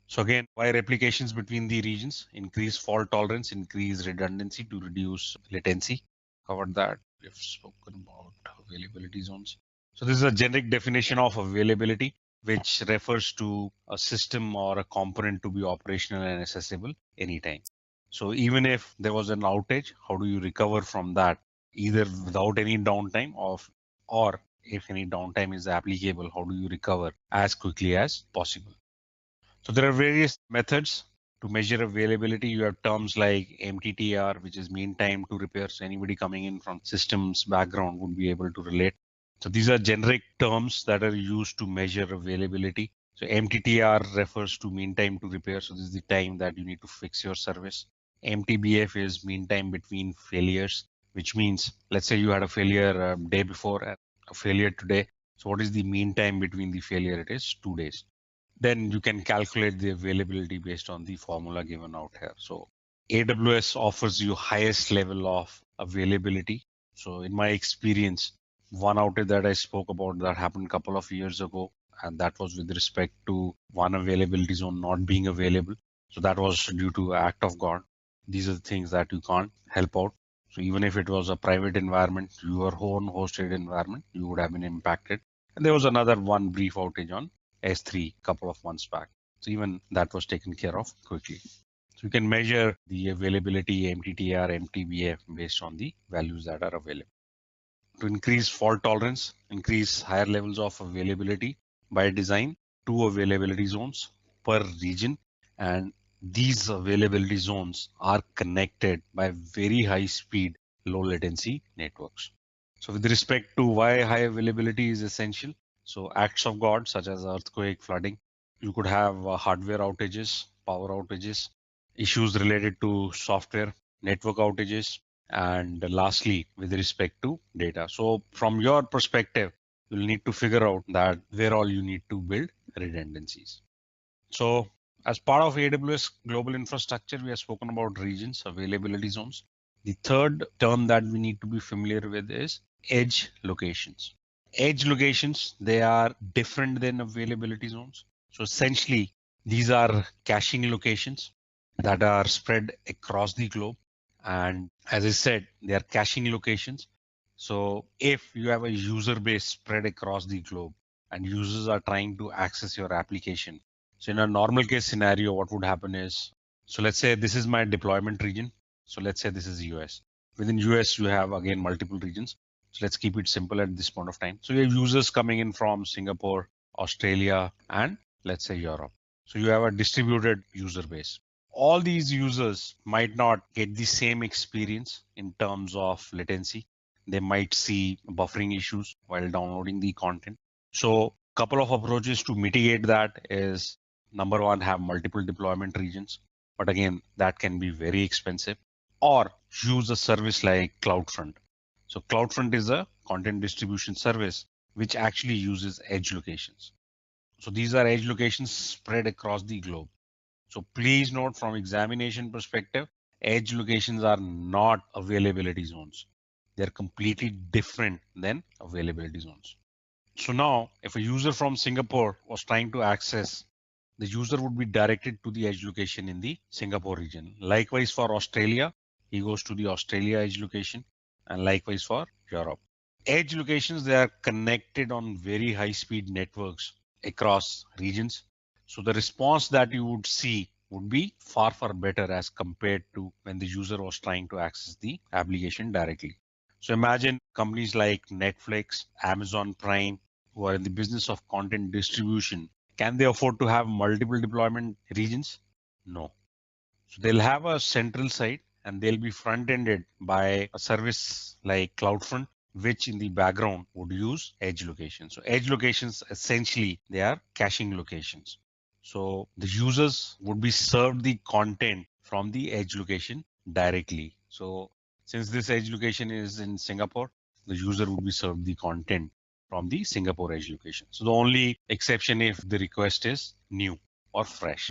So again, why replications between the regions? Increase fault tolerance, increase redundancy to reduce latency. Covered that. We have spoken about availability zones. So this is a generic definition of availability, which refers to a system or a component to be operational and accessible anytime. So even if there was an outage, how do you recover from that? Either without any downtime or if any downtime is applicable, how do you recover as quickly as possible? So there are various methods to measure availability. You have terms like MTTR, which is mean time to repair. So anybody coming in from systems background would be able to relate. So these are generic terms that are used to measure availability. So MTTR refers to mean time to repair. So this is the time that you need to fix your service. MTBF is mean time between failures, which means, let's say you had a failure day before and a failure today. So what is the mean time between the failure? It is 2 days. Then you can calculate the availability based on the formula given out here. So AWS offers you highest level of availability. So in my experience, one outage that I spoke about that happened a couple of years ago, and that was with respect to one availability zone not being available. So that was due to act of God. These are the things that you can't help out. So even if it was a private environment, your own hosted environment, you would have been impacted. And there was another one brief outage on S3 couple of months back. So even that was taken care of quickly. So you can measure the availability, MTTR, MTBF based on the values that are available. To increase fault tolerance, increase higher levels of availability by design, 2 availability zones per region. And these availability zones are connected by very high speed, low latency networks. So with respect to why high availability is essential, so acts of God such as earthquake, flooding, you could have hardware outages, power outages, issues related to software, network outages, and lastly, with respect to data. So from your perspective, you'll need to figure out that where all you need to build redundancies. So as part of AWS global infrastructure, we have spoken about regions, availability zones. The third term that we need to be familiar with is edge locations. Edge locations, they are different than availability zones. So essentially, these are caching locations that are spread across the globe. And as I said, they are caching locations. So if you have a user base spread across the globe and users are trying to access your application, so in a normal case scenario, what would happen is, so let's say this is my deployment region. So let's say this is US. Within US, you have again multiple regions. So let's keep it simple at this point of time. So you have users coming in from Singapore, Australia, and let's say Europe. So you have a distributed user base. All these users might not get the same experience in terms of latency. They might see buffering issues while downloading the content. So couple of approaches to mitigate that is, number one, have multiple deployment regions. But again, that can be very expensive. Or use a service like CloudFront. So CloudFront is a content distribution service which actually uses edge locations. So these are edge locations spread across the globe. So please note, from examination perspective, edge locations are not availability zones. They're completely different than availability zones. So now if a user from Singapore was trying to access, the user would be directed to the edge location in the Singapore region. Likewise for Australia, he goes to the Australia edge location, and likewise for Europe. Edge locations, they are connected on very high speed networks across regions. So the response that you would see would be far, far better as compared to when the user was trying to access the application directly. So imagine companies like Netflix, Amazon Prime, who are in the business of content distribution. Can they afford to have multiple deployment regions? No. So they'll have a central site and they'll be front-ended by a service like CloudFront, which in the background would use edge locations. So edge locations, essentially, they are caching locations. So the users would be served the content from the edge location directly. So since this edge location is in Singapore, the user would be served the content from the Singapore edge location. So the only exception if the request is new or fresh.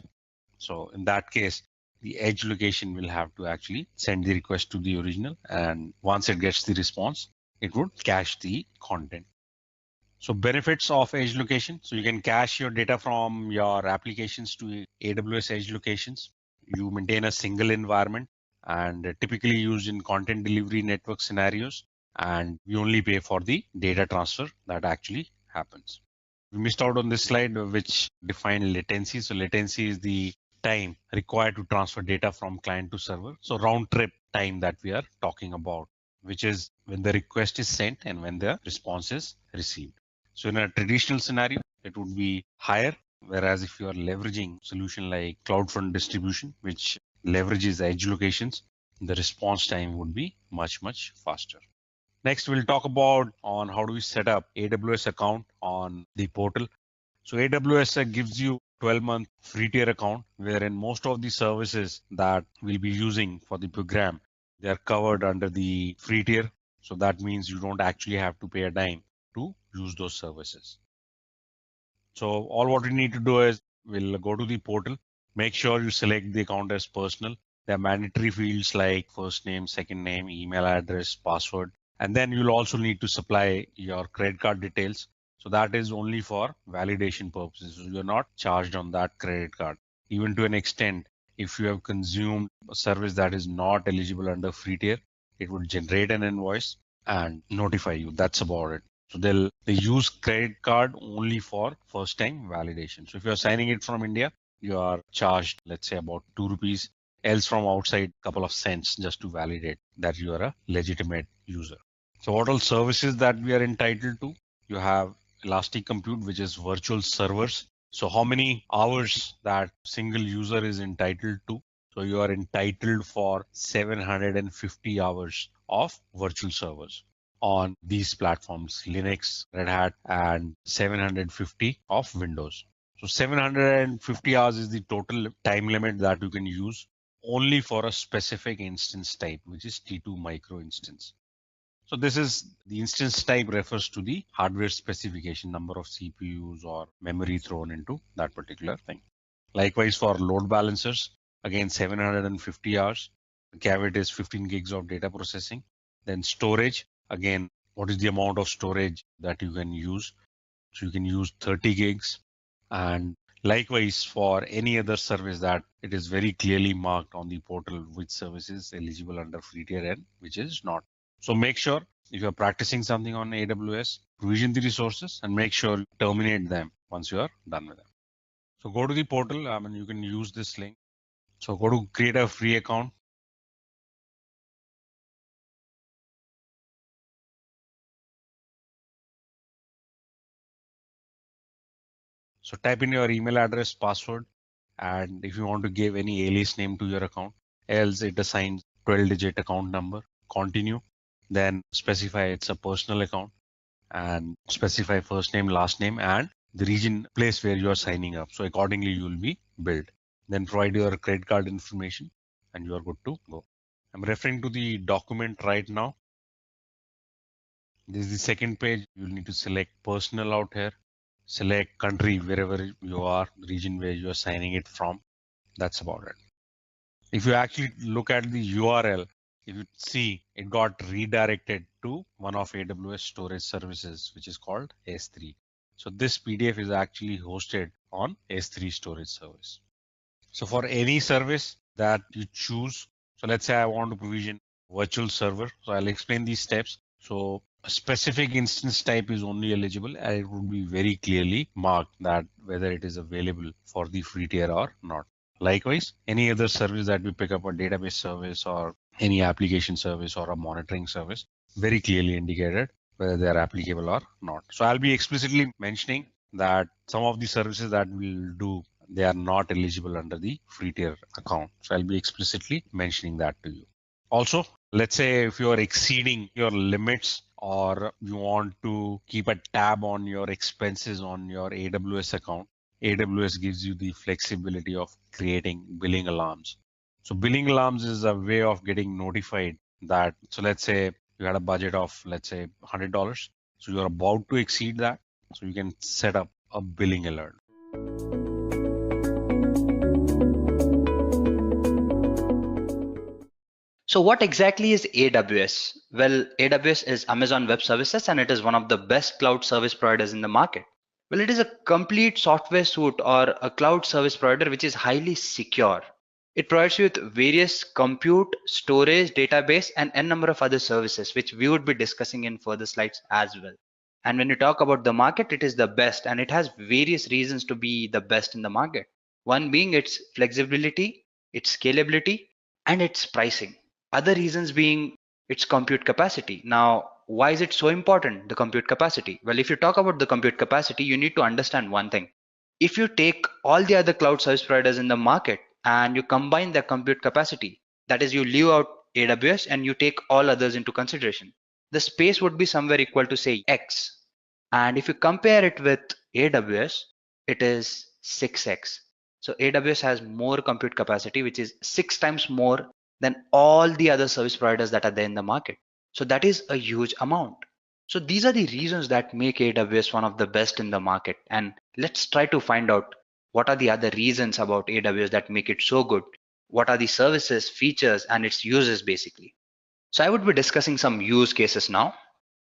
So in that case, the edge location will have to actually send the request to the original, and once it gets the response, it would cache the content. So benefits of edge location. So you can cache your data from your applications to AWS edge locations. You maintain a single environment and typically used in content delivery network scenarios. And you only pay for the data transfer that actually happens. We missed out on this slide, which defined latency. So latency is the time required to transfer data from client to server. So round trip time that we are talking about. which is when the request is sent and when the response is received. So in a traditional scenario, it would be higher. Whereas if you are leveraging solution like CloudFront distribution, which leverages edge locations, the response time would be much, much faster. Next, we'll talk about on how do we set up AWS account on the portal. So AWS gives you 12-month free tier account, wherein most of the services that we'll be using for the program, they are covered under the free tier. So that means you don't actually have to pay a dime to use those services. So all what we need to do is we'll go to the portal, make sure you select the account as personal. There are mandatory fields like first name, second name, email address, password, and then you'll also need to supply your credit card details. So that is only for validation purposes. So you're not charged on that credit card. Even to an extent, if you have consumed a service that is not eligible under free tier, it would generate an invoice and notify you. That's about it. So they use credit card only for first time validation. So if you're signing it from India, you are charged, let's say about 2 rupees, else from outside, couple of cents just to validate that you are a legitimate user. So what all services that we are entitled to? You have Elastic Compute, which is virtual servers. So how many hours that single user is entitled to? So you are entitled for 750 hours of virtual servers on these platforms, Linux, Red Hat, and 750 of Windows. So 750 hours is the total time limit that you can use only for a specific instance type, which is T2 micro instance. So this is the instance type refers to the hardware specification, number of CPUs or memory thrown into that particular thing. Likewise for load balancers, again 750 hours. The caveat is 15 gigs of data processing. Then storage, again, what is the amount of storage that you can use? So you can use 30 gigs. And likewise for any other service that it is very clearly marked on the portal which service is eligible under free tier and which is not. So make sure if you're practicing something on AWS, provision the resources and make sure you terminate them once you are done with them. So go to the portal, you can use this link. So go to create a free account. So type in your email address, password, and if you want to give any alias name to your account, else it assigns 12-digit account number. Continue, then specify it's a personal account and specify first name, last name, and the region place where you are signing up. So accordingly, you will be billed. Then provide your credit card information and you are good to go. I'm referring to the document right now. This is the second page. You'll need to select personal out here. Select country wherever you are, region where you are signing it from. That's about it. If you actually look at the URL, if you see it got redirected to one of AWS storage services, which is called S3. So this PDF is actually hosted on S3 storage service. So for any service that you choose, so let's say I want to provision virtual server. So I'll explain these steps. So a specific instance type is only eligible and it would be very clearly marked that whether it is available for the free tier or not. Likewise, any other service that we pick up, a database service or any application service or a monitoring service, very clearly indicated whether they are applicable or not. So I'll be explicitly mentioning that some of the services that we'll do, they are not eligible under the free tier account. So I'll be explicitly mentioning that to you. Also, let's say if you're exceeding your limits or you want to keep a tab on your expenses on your AWS account, AWS gives you the flexibility of creating billing alarms. So billing alarms is a way of getting notified that, so let's say you had a budget of, let's say $100. So you're about to exceed that. So you can set up a billing alert.
So what exactly is AWS? Well, AWS is Amazon Web Services and it is one of the best cloud service providers in the market. Well, it is a complete software suite or a cloud service provider which is highly secure. It provides you with various compute, storage, database, and n number of other services, which we would be discussing in further slides as well. And when you talk about the market, it is the best and it has various reasons to be the best in the market. One being its flexibility, its scalability, and its pricing. Other reasons being It's compute capacity. Now, why is it so important, the compute capacity? Well, if you talk about the compute capacity, you need to understand one thing. If you take all the other cloud service providers in the market and you combine their compute capacity, that is, you leave out AWS and you take all others into consideration, the space would be somewhere equal to say X. And if you compare it with AWS, it is 6X. So AWS has more compute capacity, which is 6 times more than all the other service providers that are there in the market. So that is a huge amount. So these are the reasons that make AWS one of the best in the market. And let's try to find out what are the other reasons about AWS that make it so good. What are the services, features, and its uses basically. So I would be discussing some use cases now.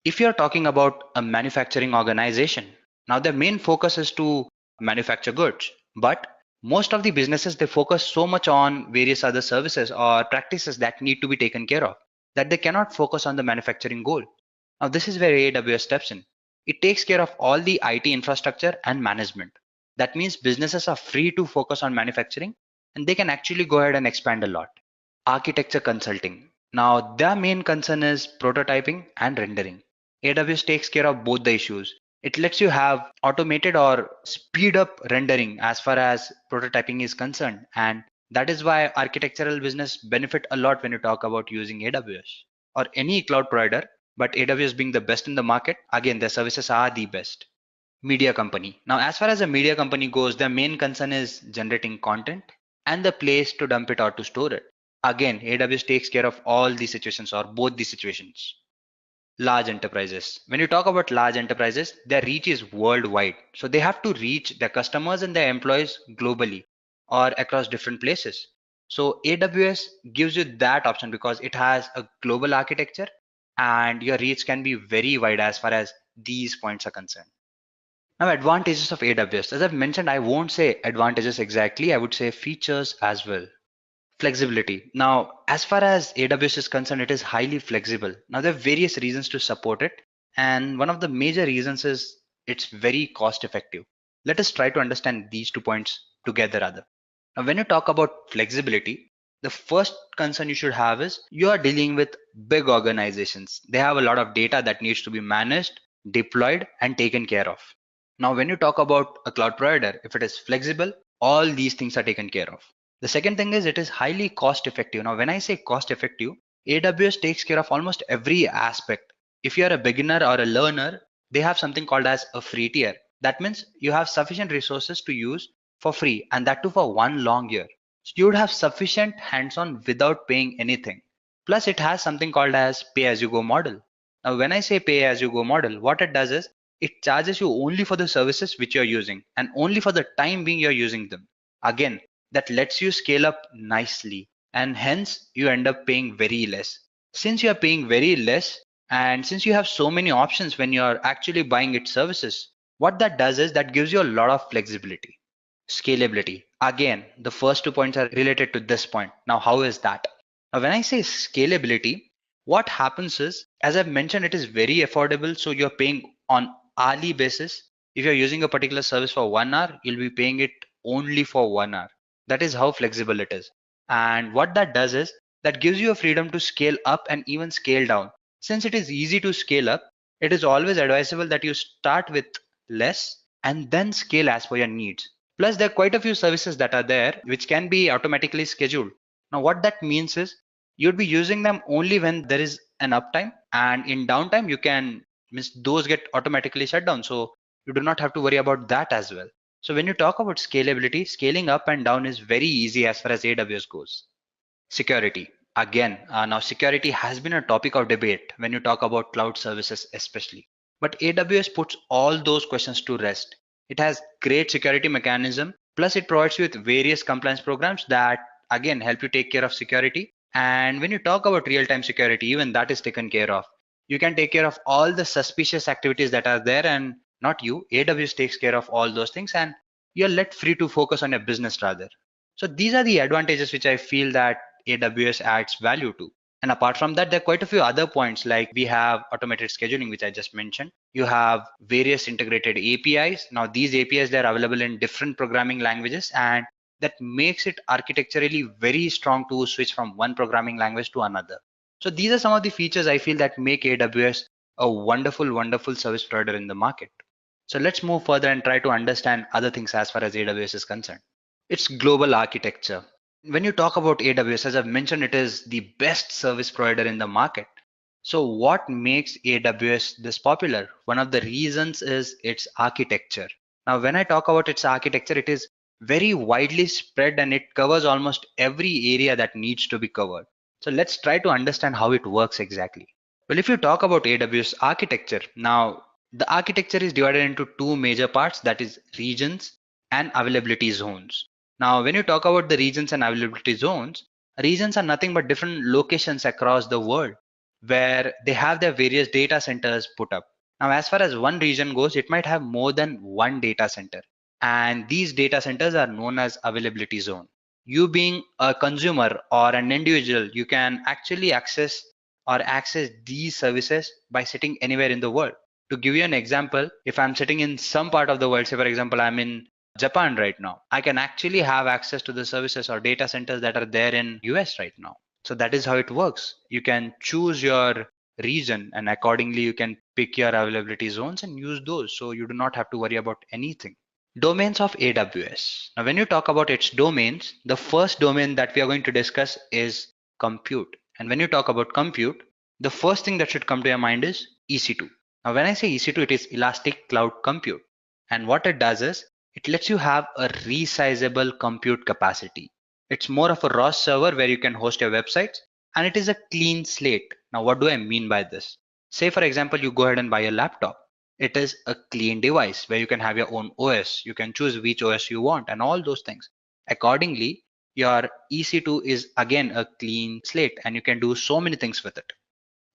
If you're talking about a manufacturing organization, now their main focus is to manufacture goods, but most of the businesses, they focus so much on various other services or practices that need to be taken care of that they cannot focus on the manufacturing goal. Now this is where AWS steps in. It takes care of all the IT infrastructure and management. That means businesses are free to focus on manufacturing and they can actually go ahead and expand a lot. Architecture consulting. Now their main concern is prototyping and rendering. AWS takes care of both the issues. It lets you have automated or speed up rendering as far as prototyping is concerned. And that is why architectural business benefit a lot when you talk about using AWS or any cloud provider. But AWS being the best in the market, again, their services are the best. Media company. Now, as far as a media company goes, their main concern is generating content and the place to dump it or to store it. Again, AWS takes care of all these situations or both these situations. Large enterprises. When you talk about large enterprises, their reach is worldwide. So they have to reach their customers and their employees globally or across different places. So AWS gives you that option because it has a global architecture and your reach can be very wide as far as these points are concerned. Now, advantages of AWS. As I've mentioned, I won't say advantages exactly. I would say features as well. Flexibility. Now, as far as AWS is concerned, it is highly flexible. Now, there are various reasons to support it. And one of the major reasons is it's very cost effective. Let us try to understand these 2 points together rather. Now, when you talk about flexibility, the first concern you should have is you are dealing with big organizations. They have a lot of data that needs to be managed, deployed, and taken care of. Now, when you talk about a cloud provider, if it is flexible, all these things are taken care of. The second thing is it is highly cost effective. Now, when I say cost effective, AWS takes care of almost every aspect. If you are a beginner or a learner, they have something called as a free tier. That means you have sufficient resources to use for free, and that too for one long year. So you would have sufficient hands-on without paying anything. Plus, it has something called as pay-as-you-go model. Now, when I say pay-as-you-go model, what it does is it charges you only for the services which you're using and only for the time being you're using them. Again, that lets you scale up nicely and hence you end up paying very less. Since you're paying very less and since you have so many options when you're actually buying its services, what that does is that gives you a lot of flexibility. Scalability. Again, the first 2 points are related to this point. Now, how is that? Now, when I say scalability, what happens is, as I've mentioned, it is very affordable. So you're paying on hourly basis. If you're using a particular service for 1 hour, you'll be paying it only for 1 hour. That is how flexible it is. And what that does is that gives you a freedom to scale up and even scale down. Since it is easy to scale up, it is always advisable that you start with less and then scale as per your needs. Plus, there are quite a few services that are there which can be automatically scheduled. Now, what that means is you'd be using them only when there is an uptime, and in downtime, you can miss those get automatically shut down. So you do not have to worry about that as well. So when you talk about scalability, scaling up and down is very easy as far as AWS goes. Security. Again, now security has been a topic of debate when you talk about cloud services especially. But AWS puts all those questions to rest. It has great security mechanism, plus it provides you with various compliance programs that again help you take care of security. And when you talk about real-time security, even that is taken care of. You can take care of all the suspicious activities that are there and not you. AWS takes care of all those things and you're let free to focus on your business rather. So these are the advantages which I feel that AWS adds value to. And apart from that, there are quite a few other points like we have automated scheduling, which I just mentioned. You have various integrated APIs. Now these APIs, they're available in different programming languages and that makes it architecturally very strong to switch from one programming language to another. So these are some of the features I feel that make AWS a wonderful, wonderful service provider in the market. So let's move further and try to understand other things as far as AWS is concerned. It's global architecture. When you talk about AWS, as I've mentioned, it is the best service provider in the market. So what makes AWS this popular? One of the reasons is its architecture. Now, when I talk about its architecture, it is very widely spread and it covers almost every area that needs to be covered. So let's try to understand how it works exactly. Well, if you talk about AWS architecture, now the architecture is divided into two major parts, that is regions and availability zones. Now, when you talk about the regions and availability zones, regions are nothing but different locations across the world where they have their various data centers put up. Now, as far as one region goes, it might have more than one data center. And these data centers are known as availability zone. You being a consumer or an individual, you can actually access these services by sitting anywhere in the world. To give you an example, if I'm sitting in some part of the world, say for example, I'm in Japan right now, I can actually have access to the services or data centers that are there in US right now. So that is how it works. You can choose your region and accordingly you can pick your availability zones and use those. So you do not have to worry about anything. Domains of AWS. Now, when you talk about its domains, the first domain that we are going to discuss is compute. And when you talk about compute, the first thing that should come to your mind is EC2. Now, when I say EC2, it is Elastic Cloud Compute. And what it does is it lets you have a resizable compute capacity. It's more of a raw server where you can host your websites, and it is a clean slate. Now, what do I mean by this? Say, for example, you go ahead and buy a laptop. It is a clean device where you can have your own OS. You can choose which OS you want and all those things. Accordingly, your EC2 is again a clean slate and you can do so many things with it.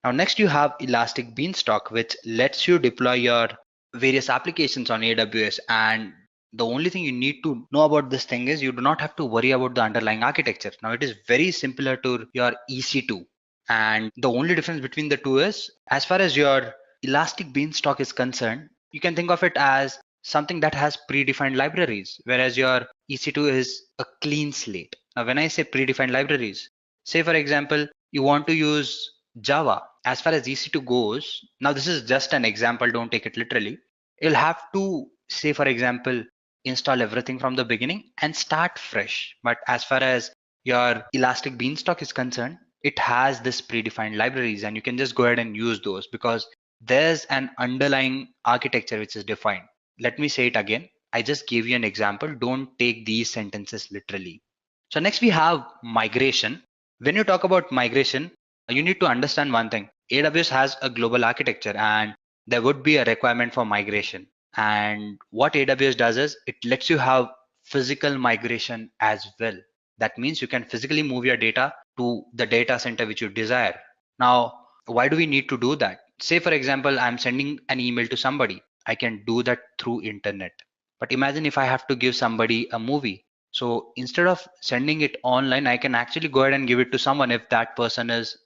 Now, next you have Elastic Beanstalk, which lets you deploy your various applications on AWS. And the only thing you need to know about this thing is you do not have to worry about the underlying architecture. Now, it is very similar to your EC2. And the only difference between the two is, as far as your Elastic Beanstalk is concerned, you can think of it as something that has predefined libraries, whereas your EC2 is a clean slate. Now, when I say predefined libraries, say for example, you want to use Java. As far as EC2 goes, now this is just an example, don't take it literally. You'll have to, say for example, install everything from the beginning and start fresh. But as far as your Elastic Beanstalk is concerned, it has this predefined libraries and you can just go ahead and use those because there's an underlying architecture which is defined. Let me say it again. I just gave you an example. Don't take these sentences literally. So next we have migration. When you talk about migration, you need to understand one thing. AWS has a global architecture and there would be a requirement for migration. And what AWS does is it lets you have physical migration as well. That means you can physically move your data to the data center which you desire. Now, why do we need to do that? Say, for example, I'm sending an email to somebody. I can do that through internet. But imagine if I have to give somebody a movie. So instead of sending it online, I can actually go ahead and give it to someone if that person is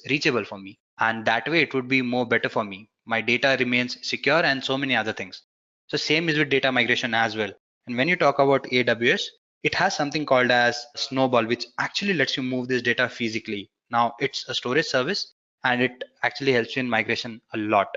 reachable for me. And that way it would be more better for me. My data remains secure and so many other things. So same is with data migration as well. And when you talk about AWS, it has something called as Snowball, which actually lets you move this data physically. Now it's a storage service and it actually helps you in migration a lot.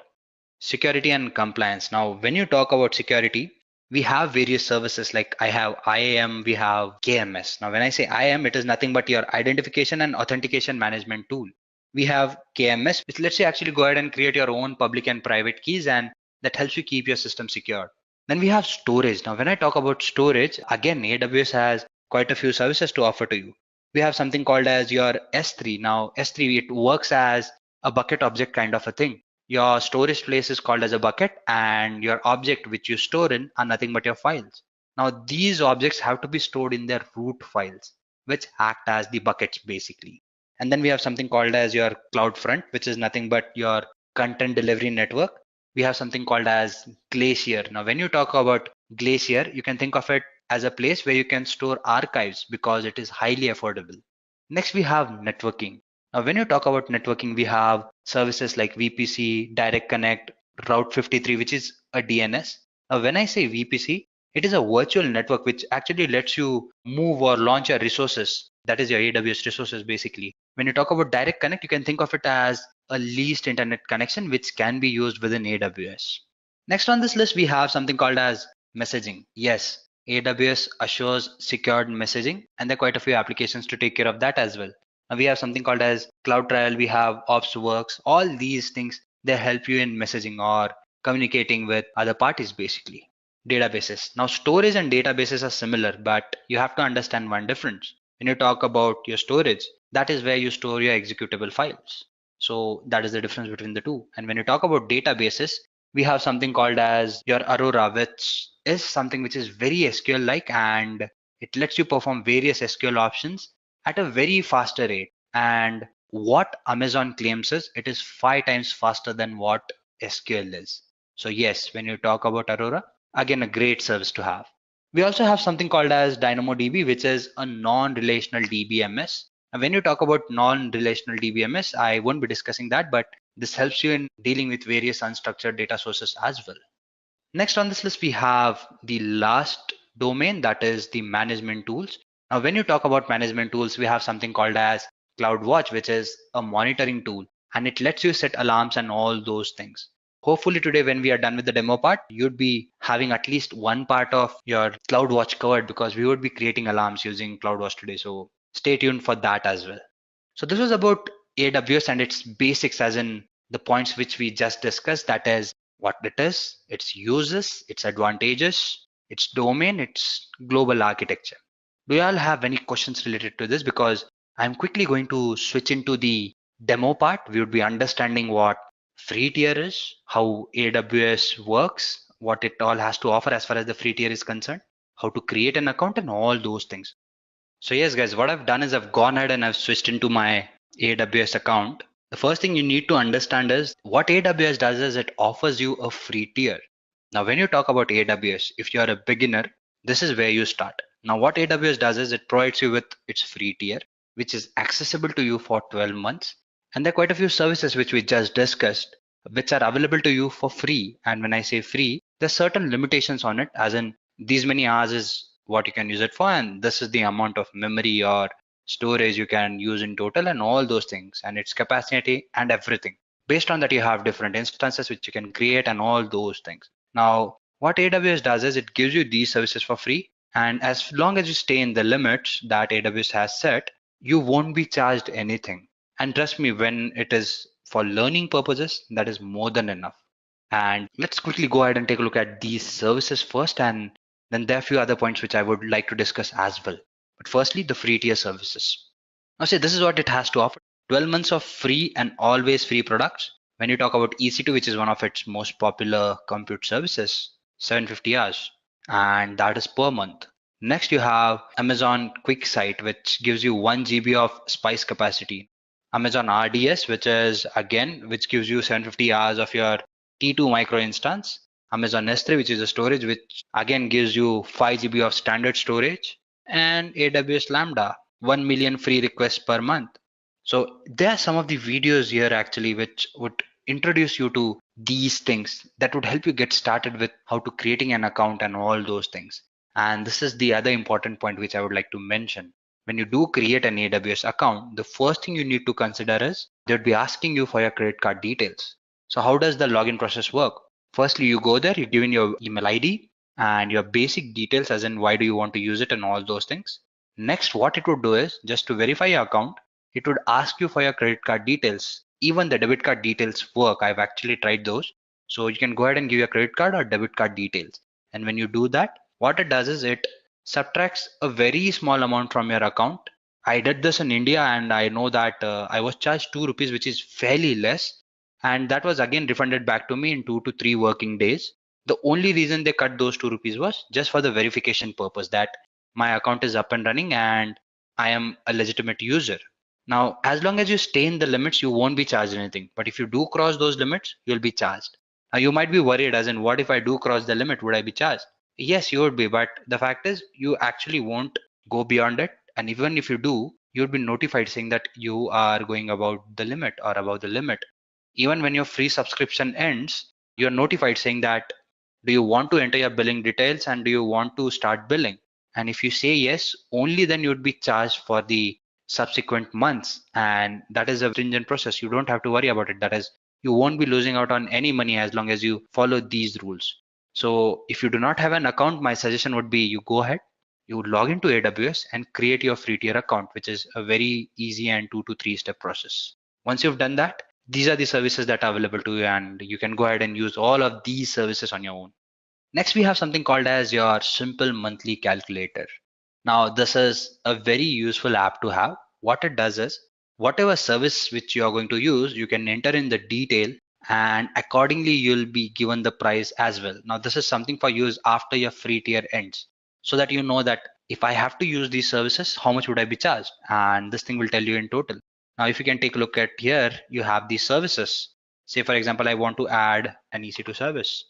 Security and compliance. Now, when you talk about security, we have various services like I have IAM, we have KMS. Now, when I say IAM, it is nothing but your identification and authentication management tool. We have KMS, which lets you actually go ahead and create your own public and private keys, and that helps you keep your system secure. Then we have storage. Now, when I talk about storage, again, AWS has quite a few services to offer to you. We have something called as your S3. Now, S3, it works as a bucket object kind of a thing. Your storage place is called as a bucket and your object which you store in are nothing but your files. Now, these objects have to be stored in their root files, which act as the buckets basically. And then we have something called as your CloudFront, which is nothing but your content delivery network. We have something called as Glacier. Now, when you talk about Glacier, you can think of it as a place where you can store archives because it is highly affordable. Next, we have networking. Now, when you talk about networking, we have services like VPC, Direct Connect, Route 53, which is a DNS. Now, when I say VPC, it is a virtual network which actually lets you move or launch your resources. That is your AWS resources basically When you talk about direct connect, you can think of it as a leased internet connection which can be used within AWS. Next on this list, we have something called as messaging. Yes, AWS assures secured messaging, and there are quite a few applications to take care of that as well. Now we have something called as Cloud Trial, we have OpsWorks, all these things, they help you in messaging or communicating with other parties basically. Databases. Now storage and databases are similar, but you have to understand one difference. When you talk about your storage, that is where you store your executable files. So that is the difference between the two. And when you talk about databases, we have something called as your Aurora, which is something which is very SQL like, and it lets you perform various SQL options at a very faster rate. And what Amazon claims is it is 5 times faster than what SQL is. So yes, when you talk about Aurora, again, a great service to have. We also have something called as DynamoDB, which is a non-relational DBMS. And when you talk about non-relational DBMS, I won't be discussing that, but this helps you in dealing with various unstructured data sources as well. Next on this list, we have the last domain, that is the management tools. Now, when you talk about management tools, we have something called as CloudWatch, which is a monitoring tool, and it lets you set alarms and all those things. Hopefully today, when we are done with the demo part, you'd be having at least one part of your CloudWatch covered, because we would be creating alarms using CloudWatch today. So stay tuned for that as well. So this was about AWS and its basics, as in the points which we just discussed, that is what it is, its uses, its advantages, its domain, its global architecture. Do you all have any questions related to this? Because I'm quickly going to switch into the demo part. We would be understanding what free tier is, how AWS works, what it all has to offer as far as the free tier is concerned, how to create an account and all those things. So yes, guys, what I've done is I've gone ahead and I've switched into my AWS account. The first thing you need to understand is what AWS does is it offers you a free tier. Now, when you talk about AWS, if you are a beginner, this is where you start. Now, what AWS does is it provides you with its free tier, which is accessible to you for 12 months. And there are quite a few services which we just discussed, which are available to you for free. And when I say free, there's certain limitations on it, as in these many hours is what you can use it for, and this is the amount of memory or storage you can use in total and all those things, and its capacity and everything. Based on that, you have different instances which you can create and all those things. Now, what AWS does is it gives you these services for free, and as long as you stay in the limits that AWS has set, you won't be charged anything. And trust me, when it is for learning purposes, that is more than enough. And let's quickly go ahead and take a look at these services first, and then there are a few other points which I would like to discuss as well. But firstly, the free tier services. Now, say this is what it has to offer: 12 months of free and always free products. When you talk about EC2, which is one of its most popular compute services, 750 hours, and that is per month. Next, you have Amazon QuickSight, which gives you 1 GB of spice capacity. Amazon RDS, which is again, which gives you 750 hours of your T2 micro instance. Amazon S3, which is a storage, which again gives you 5 GB of standard storage, and AWS Lambda, 1 million free requests per month. So there are some of the videos here actually which would introduce you to these things that would help you get started with how to creating an account and all those things. And this is the other important point which I would like to mention. When you do create an AWS account, the first thing you need to consider is they would be asking you for your credit card details. So how does the login process work? Firstly, you go there, you give in your email ID and your basic details, as in why do you want to use it and all those things. Next, what it would do is just to verify your account, it would ask you for your credit card details. Even the debit card details work. I've actually tried those. So you can go ahead and give your credit card or debit card details. And when you do that, what it does is it subtracts a very small amount from your account. I did this in India and I know that I was charged 2 rupees, which is fairly less. And that was again refunded back to me in 2 to 3 working days. The only reason they cut those 2 rupees was just for the verification purpose that my account is up and running and I am a legitimate user. Now, as long as you stay in the limits, you won't be charged anything. But if you do cross those limits, you'll be charged. Now, you might be worried, as in, what if I do cross the limit? Would I be charged? Yes, you would be. But the fact is, you actually won't go beyond it. And even if you do, you'll be notified saying that you are going about the limit or above the limit. Even when your free subscription ends, you're notified saying that, do you want to enter your billing details and do you want to start billing? And if you say yes, only then you'd be charged for the subsequent months, and that is a stringent process. You don't have to worry about it. That is, you won't be losing out on any money as long as you follow these rules. So if you do not have an account, my suggestion would be you go ahead, you log into AWS and create your free tier account, which is a very easy and 2 to 3 step process. Once you've done that, these are the services that are available to you, and you can go ahead and use all of these services on your own. Next, we have something called as your simple monthly calculator. Now, this is a very useful app to have. What it does is, whatever service which you are going to use, you can enter in the detail, and accordingly you'll be given the price as well. Now, this is something for use after your free tier ends, so that you know that if I have to use these services, how much would I be charged? And this thing will tell you in total. Now, if you can take a look at here, you have these services. Say, for example, I want to add an EC2 service.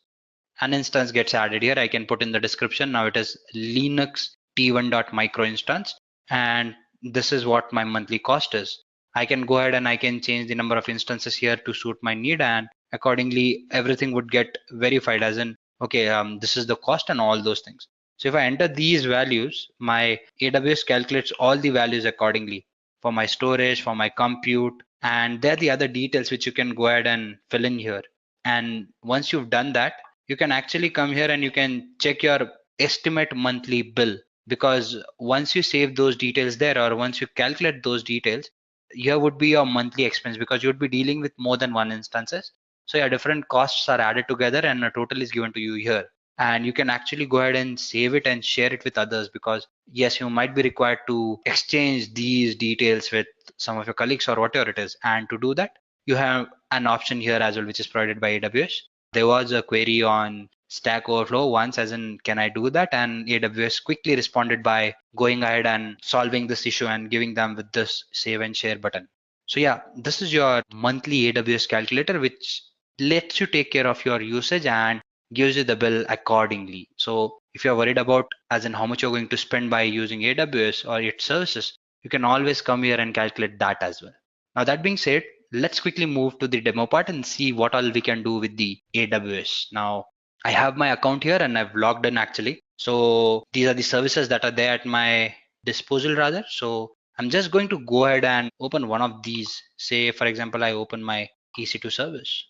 An instance gets added here. I can put in the description. Now it is Linux t1.micro instance, and this is what my monthly cost is. I can go ahead and I can change the number of instances here to suit my need, and accordingly everything would get verified as in, okay, this is the cost and all those things. So if I enter these values, my AWS calculates all the values accordingly for my storage, for my compute, and there are the other details which you can go ahead and fill in here. And once you've done that, you can actually come here and you can check your estimate monthly bill, because once you save those details there, or once you calculate those details, here would be your monthly expense, because you would be dealing with more than one instances. So your different costs are added together and a total is given to you here. And you can actually go ahead and save it and share it with others, because yes, you might be required to exchange these details with some of your colleagues or whatever it is. And to do that, you have an option here as well, which is provided by AWS. There was a query on Stack Overflow once, as in, can I do that? And AWS quickly responded by going ahead and solving this issue and giving them with this save and share button. So yeah, this is your monthly AWS calculator, which lets you take care of your usage and gives you the bill accordingly. So if you're worried about as in how much you're going to spend by using AWS or its services, you can always come here and calculate that as well. Now, that being said, let's quickly move to the demo part and see what all we can do with the AWS. Now, I have my account here and I've logged in actually. So these are the services that are there at my disposal rather. So I'm just going to go ahead and open one of these. Say, for example, I open my EC2 service.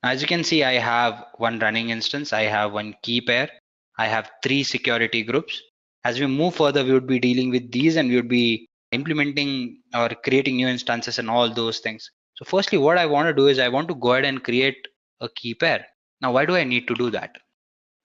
As you can see, I have one running instance, I have one key pair, I have 3 security groups. As we move further, we would be dealing with these and we would be implementing or creating new instances and all those things. So firstly, what I want to do is I want to go ahead and create a key pair. Now, why do I need to do that?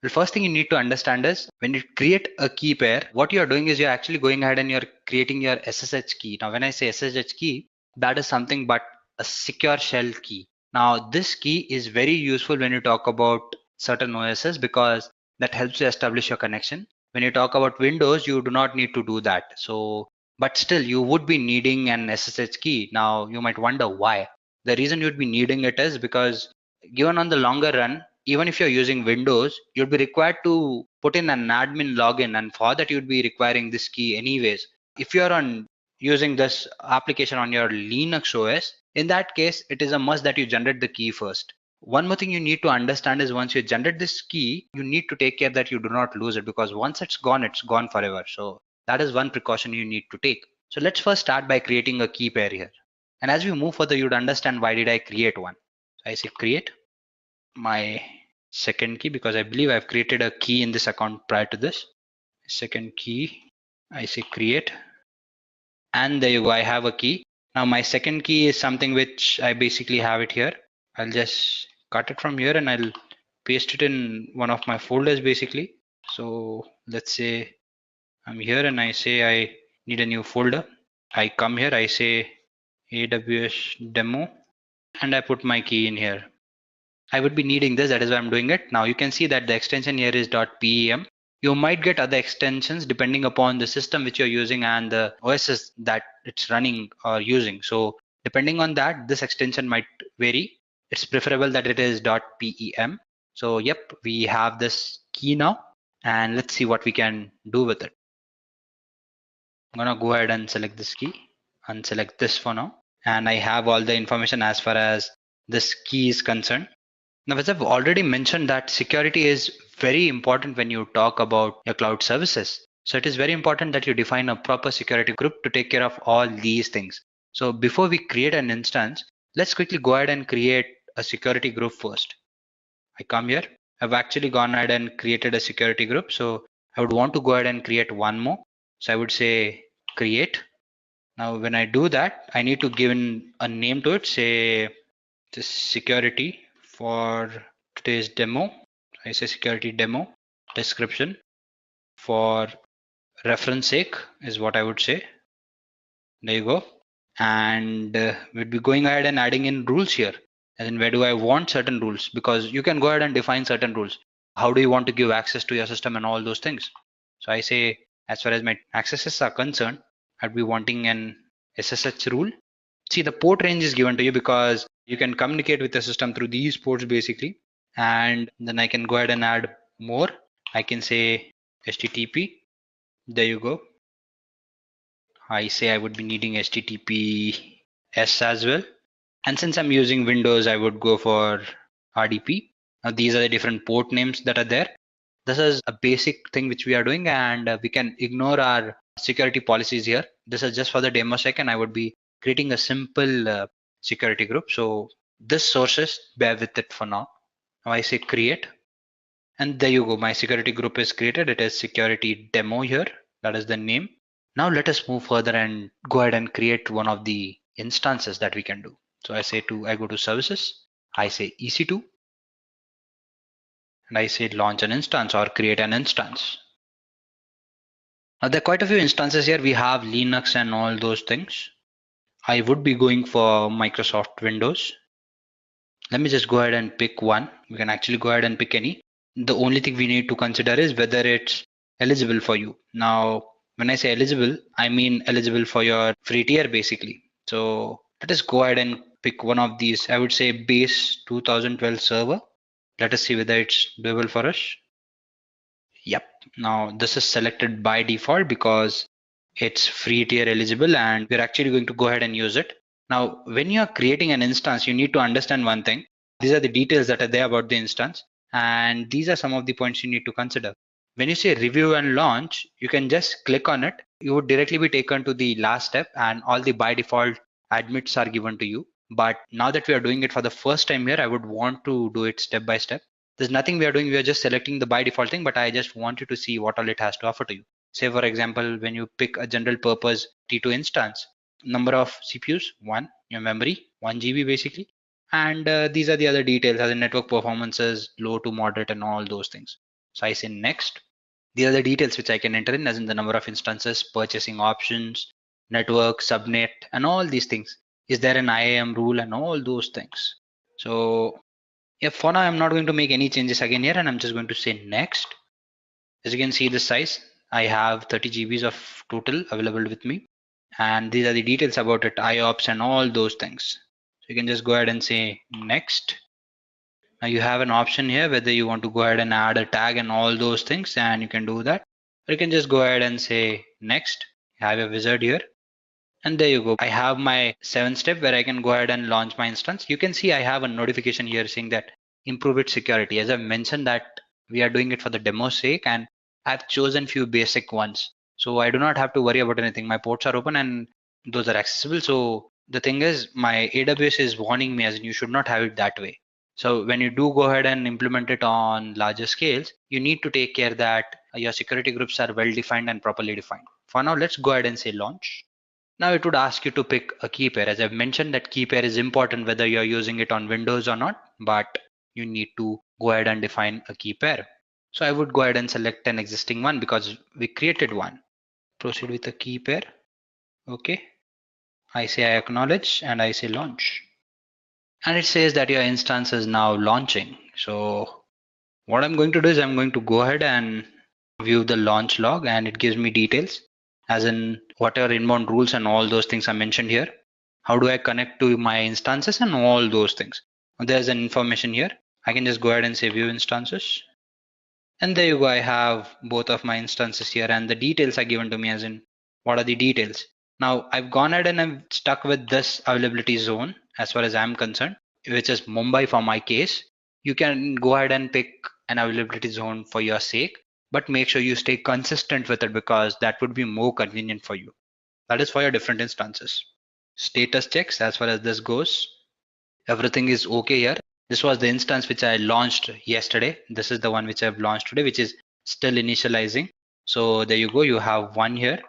The first thing you need to understand is when you create a key pair, what you're doing is you're actually going ahead and you're creating your SSH key. Now, when I say SSH key, that is something but a secure shell key. Now, this key is very useful when you talk about certain OSs, because that helps you establish your connection. When you talk about Windows, you do not need to do that. So, but still you would be needing an SSH key. Now, you might wonder why. The reason you'd be needing it is because given on the longer run, even if you're using Windows, you'd be required to put in an admin login, and for that you'd be requiring this key anyways. If you're on using this application on your Linux OS, in that case, it is a must that you generate the key first. One more thing you need to understand is once you generate this key, you need to take care that you do not lose it, because once it's gone forever. So that is one precaution you need to take. So let's first start by creating a key pair here. And as we move further, you'd understand why did I create one. So I say create my second key, because I believe I've created a key in this account prior to this. Second key, I say create. And there you go, I have a key. Now my second key is something which I basically have it here. I'll just cut it from here and I'll paste it in one of my folders basically. So let's say I'm here and I say I need a new folder. I come here, I say AWS demo, and I put my key in here. I would be needing this, that is why I'm doing it. Now you can see that the extension here is .pem. You might get other extensions depending upon the system which you're using and the OSs that it's running or using. So depending on that, this extension might vary. It's preferable that it is .pem. So yep, we have this key now, and let's see what we can do with it. I'm gonna go ahead and select this key, unselect this for now. And I have all the information as far as this key is concerned. Now, as I've already mentioned that security is very important when you talk about your cloud services. So it is very important that you define a proper security group to take care of all these things. So before we create an instance, let's quickly go ahead and create a security group first. I come here. I've actually gone ahead and created a security group. So I would want to go ahead and create one more. So I would say create. Now, when I do that, I need to give a name to it, say this security for today's demo. I say security demo description for reference sake is what I would say. There you go. And we'd be going ahead and adding in rules here. And then where do I want certain rules? Because you can go ahead and define certain rules. How do you want to give access to your system and all those things? So I say, as far as my accesses are concerned, I'd be wanting an SSH rule. See, the port range is given to you because you can communicate with the system through these ports basically. And then I can go ahead and add more. I can say HTTP. There you go. I say I would be needing HTTPS as well. And since I'm using Windows, I would go for RDP. Now these are the different port names that are there. This is a basic thing which we are doing, and we can ignore our security policies here. This is just for the demo sake, and I would be creating a simple security group. So this sources, bear with it for now. Now I say create, and there you go. My security group is created. It is security demo here. That is the name. Now let us move further and go ahead and create one of the instances that we can do. So I go to services, I say EC2, and I say launch an instance or create an instance. Now there are quite a few instances here. We have Linux and all those things. I would be going for Microsoft Windows. Let me just go ahead and pick one. We can actually go ahead and pick any. The only thing we need to consider is whether it's eligible for you. Now, when I say eligible, I mean eligible for your free tier basically. So let us go ahead and pick one of these. I would say base 2012 server. Let us see whether it's doable for us. Yep. Now this is selected by default because it's free tier eligible and we're actually going to go ahead and use it. Now, when you're creating an instance, you need to understand one thing. These are the details that are there about the instance. And these are some of the points you need to consider. When you say review and launch, you can just click on it. You would directly be taken to the last step and all the by default admits are given to you. But now that we are doing it for the first time here, I would want to do it step by step. There's nothing we are doing. We are just selecting the by default thing, but I just want you to see what all it has to offer to you. Say, for example, when you pick a general purpose T2 instance, number of CPUs, 1, your memory, 1 GB basically. And these are the other details as in network performances, low to moderate and all those things. So I say next. These are the details which I can enter in as in the number of instances, purchasing options, network, subnet, and all these things. Is there an IAM rule and all those things? So yeah, for now, I'm not going to make any changes again here and I'm just going to say next. As you can see the size, I have 30 GBs of total available with me. And these are the details about it, IOPS and all those things. So you can just go ahead and say next. Now you have an option here whether you want to go ahead and add a tag and all those things, and you can do that. Or you can just go ahead and say next. You have a wizard here. And there you go. I have my 7th step where I can go ahead and launch my instance. You can see I have a notification here saying that improve its security. As I mentioned that we are doing it for the demo sake and I've chosen few basic ones. So I do not have to worry about anything. My ports are open and those are accessible. So the thing is my AWS is warning me as in you should not have it that way. So when you do go ahead and implement it on larger scales, you need to take care that your security groups are well defined and properly defined. For now, let's go ahead and say launch. Now it would ask you to pick a key pair. As I've mentioned that key pair is important whether you're using it on Windows or not, but you need to go ahead and define a key pair. So I would go ahead and select an existing one because we created one. Proceed with a key pair. Okay. I say I acknowledge and I say launch. And it says that your instance is now launching. So what I'm going to do is I'm going to go ahead and view the launch log and it gives me details as in what are inbound rules and all those things are mentioned here. How do I connect to my instances and all those things. There's an information here. I can just go ahead and say view instances. And there you go. I have both of my instances here and the details are given to me as in what are the details. Now I've gone ahead and I'm stuck with this availability zone as far as I'm concerned, which is Mumbai for my case. You can go ahead and pick an availability zone for your sake. but make sure you stay consistent with it because that would be more convenient for you. That is for your different instances. Status checks as far as this goes. Everything is okay here. This was the instance which I launched yesterday. This is the one which I've launched today, which is still initializing. So there you go. You have one here.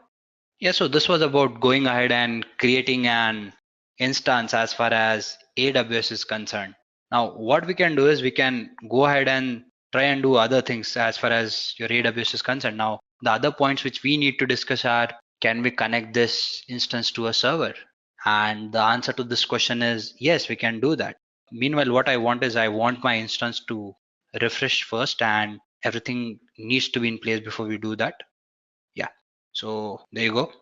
Yeah, so this was about going ahead and creating an instance as far as AWS is concerned. Now, what we can do is we can go ahead and try and do other things as far as your AWS is concerned. Now, the other points which we need to discuss are, can we connect this instance to a server? And the answer to this question is yes, we can do that. Meanwhile, what I want is I want my instance to refresh first and everything needs to be in place before we do that. Yeah, so there you go.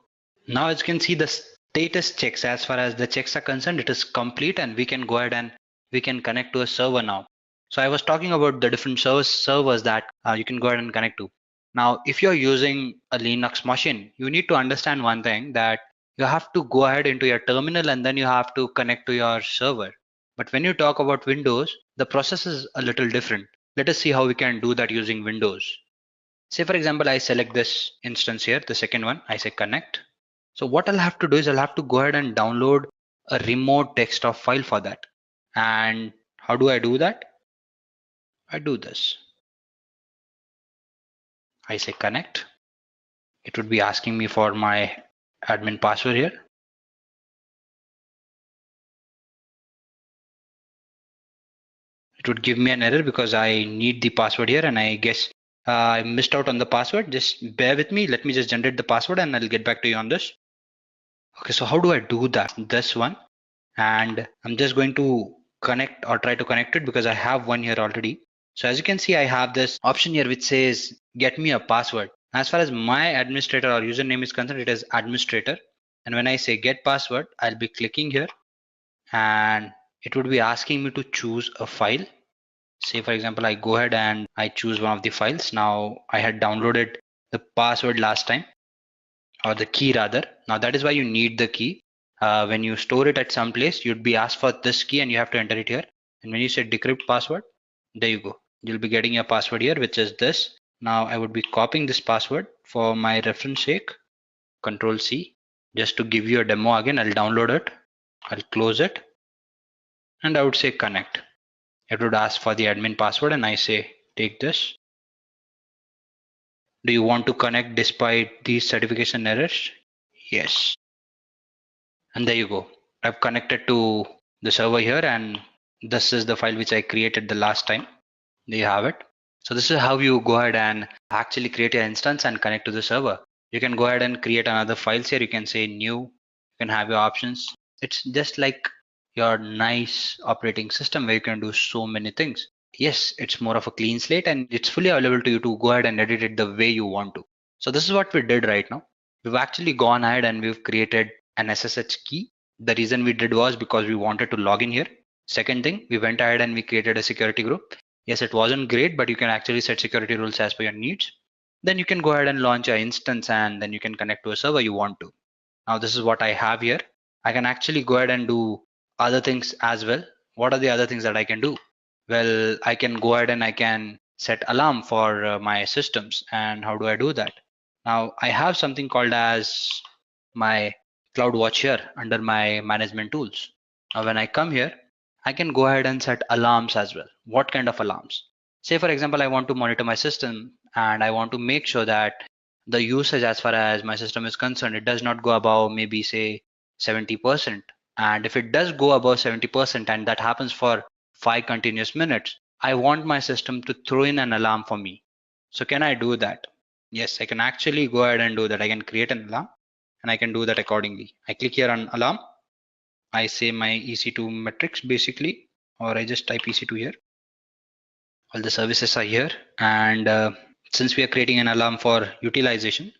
Now as you can see the status checks, as far as the checks are concerned, it is complete and we can go ahead and we can connect to a server now. So I was talking about the different servers that you can go ahead and connect to. Now, if you're using a Linux machine, you need to understand one thing, that you have to go ahead into your terminal and then you have to connect to your server. But when you talk about Windows, the process is a little different. Let us see how we can do that using Windows. Say for example, I select this instance here, the second one, I say connect. So what I'll have to do is I'll have to go ahead and download a remote desktop file for that. And how do I do that? I do this. I say connect. It would be asking me for my admin password here. It would give me an error because I need the password here, and I guess I missed out on the password. Just bear with me. Let me just generate the password and I'll get back to you on this. Okay, so how do I do that? This one, and I'm just going to connect or try to connect it because I have one here already. So as you can see, I have this option here which says get me a password. As far as my administrator or username is concerned, it is administrator. And when I say get password, I'll be clicking here and it would be asking me to choose a file. Say for example, I go ahead and I choose one of the files. Now I had downloaded the password last time, or the key rather. Now that is why you need the key. When you store it at some place, you'd be asked for this key and you have to enter it here. And when you say decrypt password, there you go. You'll be getting your password here, which is this. Now I would be copying this password for my reference sake. Control C, just to give you a demo again. I'll download it. I'll close it. And I would say connect. It would ask for the admin password and I say take this. Do you want to connect despite these certification errors? Yes. And there you go. I've connected to the server here and this is the file which I created the last time. There you have it. So this is how you go ahead and actually create your instance and connect to the server. You can go ahead and create another files here. You can say new, you can have your options. It's just like your nice operating system where you can do so many things. Yes, it's more of a clean slate and it's fully available to you to go ahead and edit it the way you want to. So this is what we did right now. We've actually gone ahead and we've created an SSH key. The reason we did was because we wanted to log in here. Second thing, we went ahead and we created a security group. Yes, it wasn't great, but you can actually set security rules as per your needs. Then you can go ahead and launch your instance and then you can connect to a server you want to. Now this is what I have here. I can actually go ahead and do other things as well. What are the other things that I can do? Well, I can go ahead and I can set alarm for my systems. And how do I do that? Now I have something called as my CloudWatch here under my management tools. Now when I come here, I can go ahead and set alarms as well. What kind of alarms? Say for example, I want to monitor my system and I want to make sure that the usage as far as my system is concerned, it does not go above maybe say 70%. And if it does go above 70% and that happens for 5 continuous minutes, I want my system to throw in an alarm for me. So can I do that? Yes, I can actually go ahead and do that. I can create an alarm and I can do that accordingly. I click here on alarm. I say my EC2 metrics basically, or I just type EC2 here. All the services are here. And since we are creating an alarm for utilization,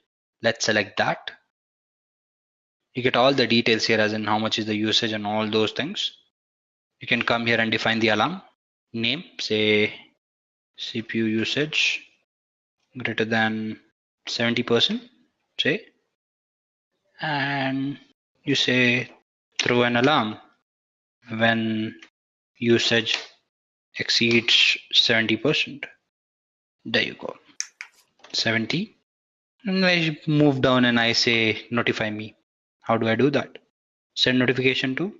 let's select that. You get all the details here as in how much is the usage and all those things. You can come here and define the alarm name, say CPU usage greater than 70%, say, and you say throw an alarm when usage exceeds 70%. There you go. 70. And I move down and I say notify me. How do I do that? Send notification to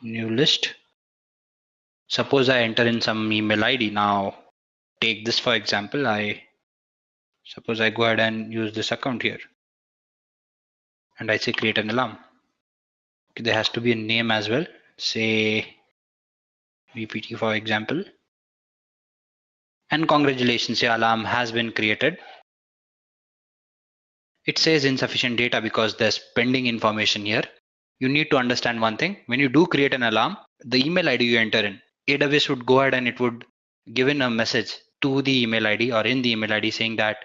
new list. Suppose I enter in some email ID. Now take this for example. Suppose I go ahead and use this account here and I say create an alarm. Okay, there has to be a name as well. Say VPT for example. And congratulations, your alarm has been created. It says insufficient data because there's pending information here. You need to understand one thing. When you do create an alarm, the email ID you enter in, AWS would go ahead and it would give in a message to the email ID or in the email ID saying that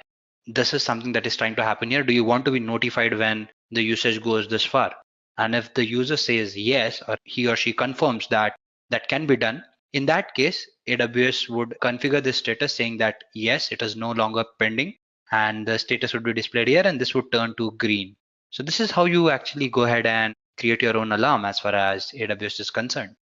this is something that is trying to happen here. Do you want to be notified when the usage goes this far? And if the user says yes, or he or she confirms that that can be done, in that case, AWS would configure this status saying that yes, it is no longer pending, and the status would be displayed here and this would turn to green. So this is how you actually go ahead and create your own alarm as far as AWS is concerned.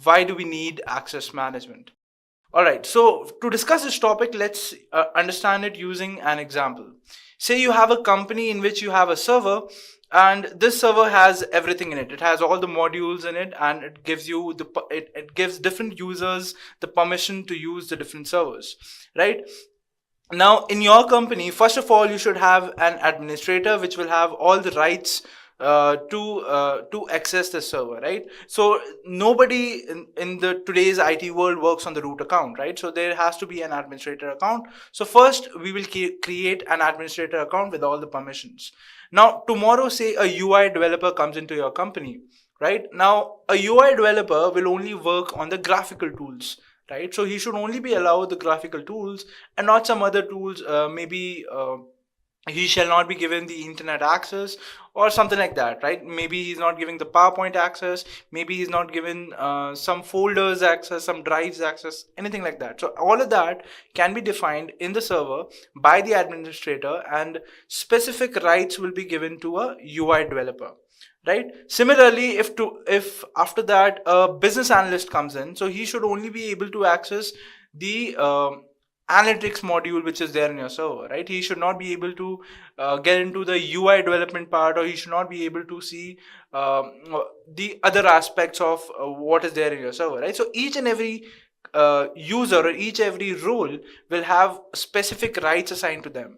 Why do we need access management? All right, so to discuss this topic, let's understand it using an example. Say you have a company in which you have a server, and this server has everything in it. It has all the modules in it, and it gives you it gives different users the permission to use the different servers, right? Now, in your company, first of all, you should have an administrator which will have all the rights to access the server, right? So nobody in the today's IT world works on the root account, right? So there has to be an administrator account. So first we will create an administrator account with all the permissions. Now tomorrow, say a UI developer comes into your company, right? Now a UI developer will only work on the graphical tools, right? So he should only be allowed the graphical tools and not some other tools. Maybe he shall not be given the internet access or something like that, right? Maybe he's not giving the PowerPoint access, maybe he's not given some folders access, some drives access, anything like that. So all of that can be defined in the server by the administrator, and specific rights will be given to a UI developer, right? Similarly, if after that a business analyst comes in, so he should only be able to access the analytics module which is there in your server, right? He should not be able to get into the UI development part, or he should not be able to see the other aspects of what is there in your server, right? So each and every user or every role will have specific rights assigned to them,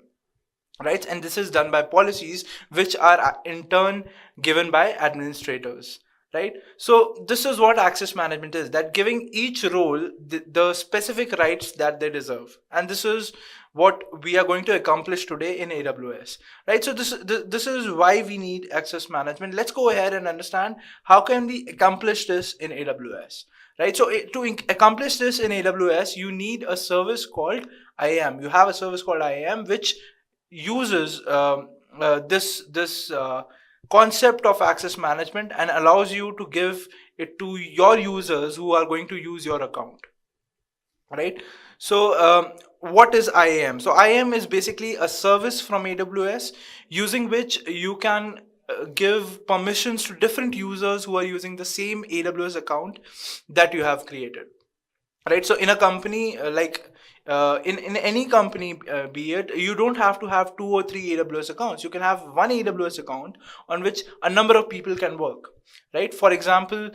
right? And this is done by policies which are in turn given by administrators, right? So this is what access management is, that giving each role the specific rights that they deserve. And this is what we are going to accomplish today in AWS, right? So this is why we need access management. Let's go ahead and understand how can we accomplish this in AWS, right? So to accomplish this in AWS, you need a service called IAM. You have a service called IAM which uses this concept of access management and allows you to give it to your users who are going to use your account, right? So what is IAM? So IAM is basically a service from AWS using which you can give permissions to different users who are using the same AWS account that you have created, right? So in a company in any company, be it, you don't have to have 2 or 3 AWS accounts. You can have one AWS account on which a number of people can work, right? For example,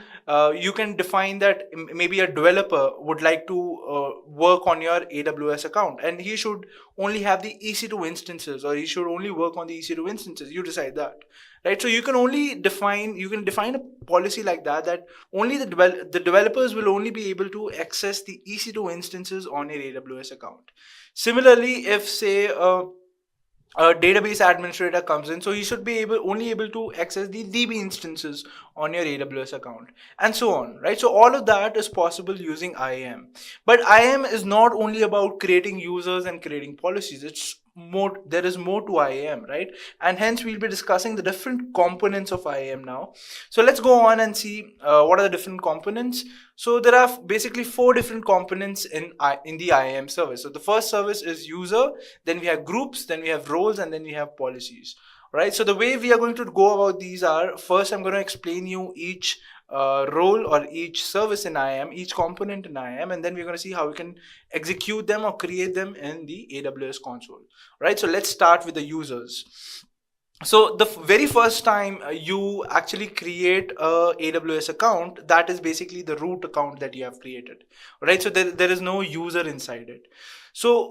you can define that maybe a developer would like to work on your AWS account, and he should only have the EC2 instances, or he should only work on the EC2 instances. You decide that, right? So you can define a policy like that only the developers will only be able to access the EC2 instances on your AWS account. Similarly, if say a database administrator comes in, so he should be only able to access the DB instances on your AWS account, and so on, right? So all of that is possible using IAM. But IAM is not only about creating users and creating policies. There is more to IAM, right? And hence we'll be discussing the different components of IAM now. So let's go on and see what are the different components. So there are basically 4 different components in the IAM service. So the first service is user, then we have groups, then we have roles, and then we have policies, right? So the way we are going to go about these are, first I'm going to explain you each role or each service in IAM, each component in IAM, and then we're going to see how we can execute them or create them in the AWS console. Right, so let's start with the users. So the very first time you actually create a AWS account, that is basically the root account that you have created, right? So there is no user inside it. So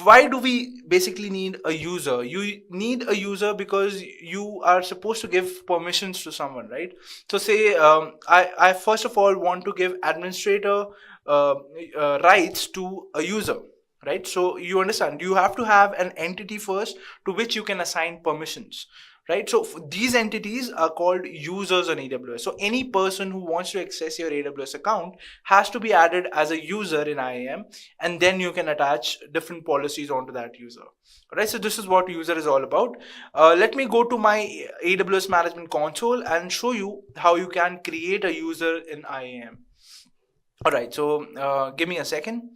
why do we basically need a user? You need a user because you are supposed to give permissions to someone, right? So say I first of all want to give administrator rights to a user, right? So you understand, you have to have an entity first to which you can assign permissions, right? So these entities are called users on AWS. So any person who wants to access your AWS account has to be added as a user in IAM, and then you can attach different policies onto that user. Right, so this is what user is all about. Let me go to my AWS management console and show you how you can create a user in IAM. All right, so give me a second.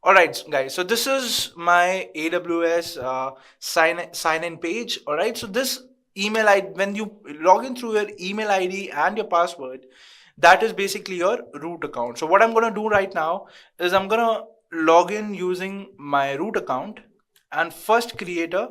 All right, guys, so this is my AWS sign in page. All right, so this email ID, when you log in through your email ID and your password, that is basically your root account. So what I'm going to do right now is I'm going to log in using my root account and first create a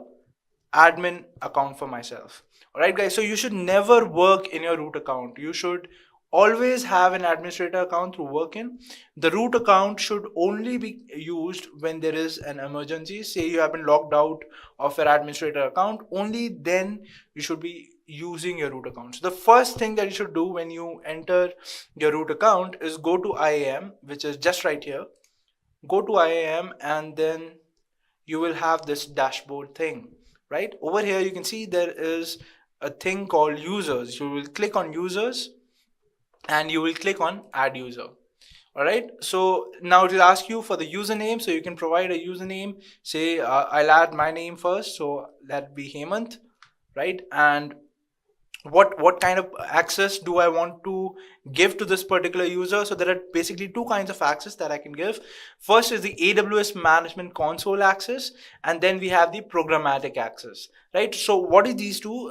admin account for myself. All right, guys, so you should never work in your root account. You should always have an administrator account through working. The root account should only be used when there is an emergency. Say you have been logged out of your administrator account, only then you should be using your root account. So the first thing that you should do when you enter your root account is go to IAM, which is just right here. Go to IAM and then you will have this dashboard thing, right? Over here you can see there is a thing called users. You will click on users and you will click on add user. All right, so now it will ask you for the username, so you can provide a username. Say I'll add my name first, so that'd be Hemant, right? And what kind of access do I want to give to this particular user? So there are basically two kinds of access that I can give. First is the AWS management console access, and then we have the programmatic access, right? So what is these two?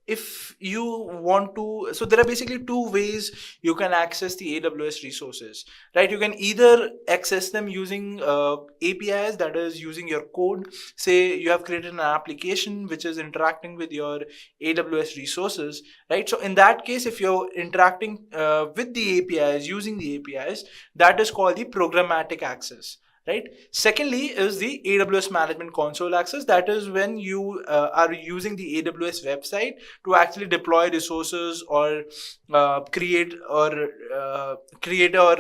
If you want to, so there are basically two ways you can access the AWS resources, right? You can either access them using APIs, that is using your code. Say you have created an application which is interacting with your AWS resources, right? So in that case, if you're interacting with the APIs, using the APIs, that is called the programmatic access. Right. Secondly is the AWS management console access. That is when you are using the AWS website to actually deploy resources or create or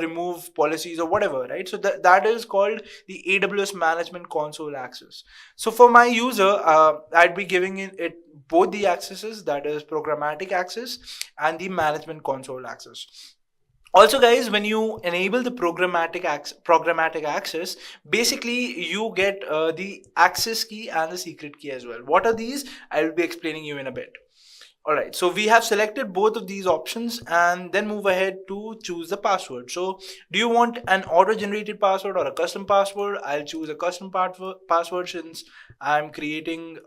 remove policies or whatever. Right. So that is called the AWS management console access. So for my user, I'd be giving it both the accesses, that is programmatic access and the management console access. Also, guys, when you enable the programmatic access, basically you get the access key and the secret key as well. What are these? I will be explaining you in a bit. All right, so we have selected both of these options and then move ahead to choose the password. So do you want an auto-generated password or a custom password? I'll choose a custom password since I'm creating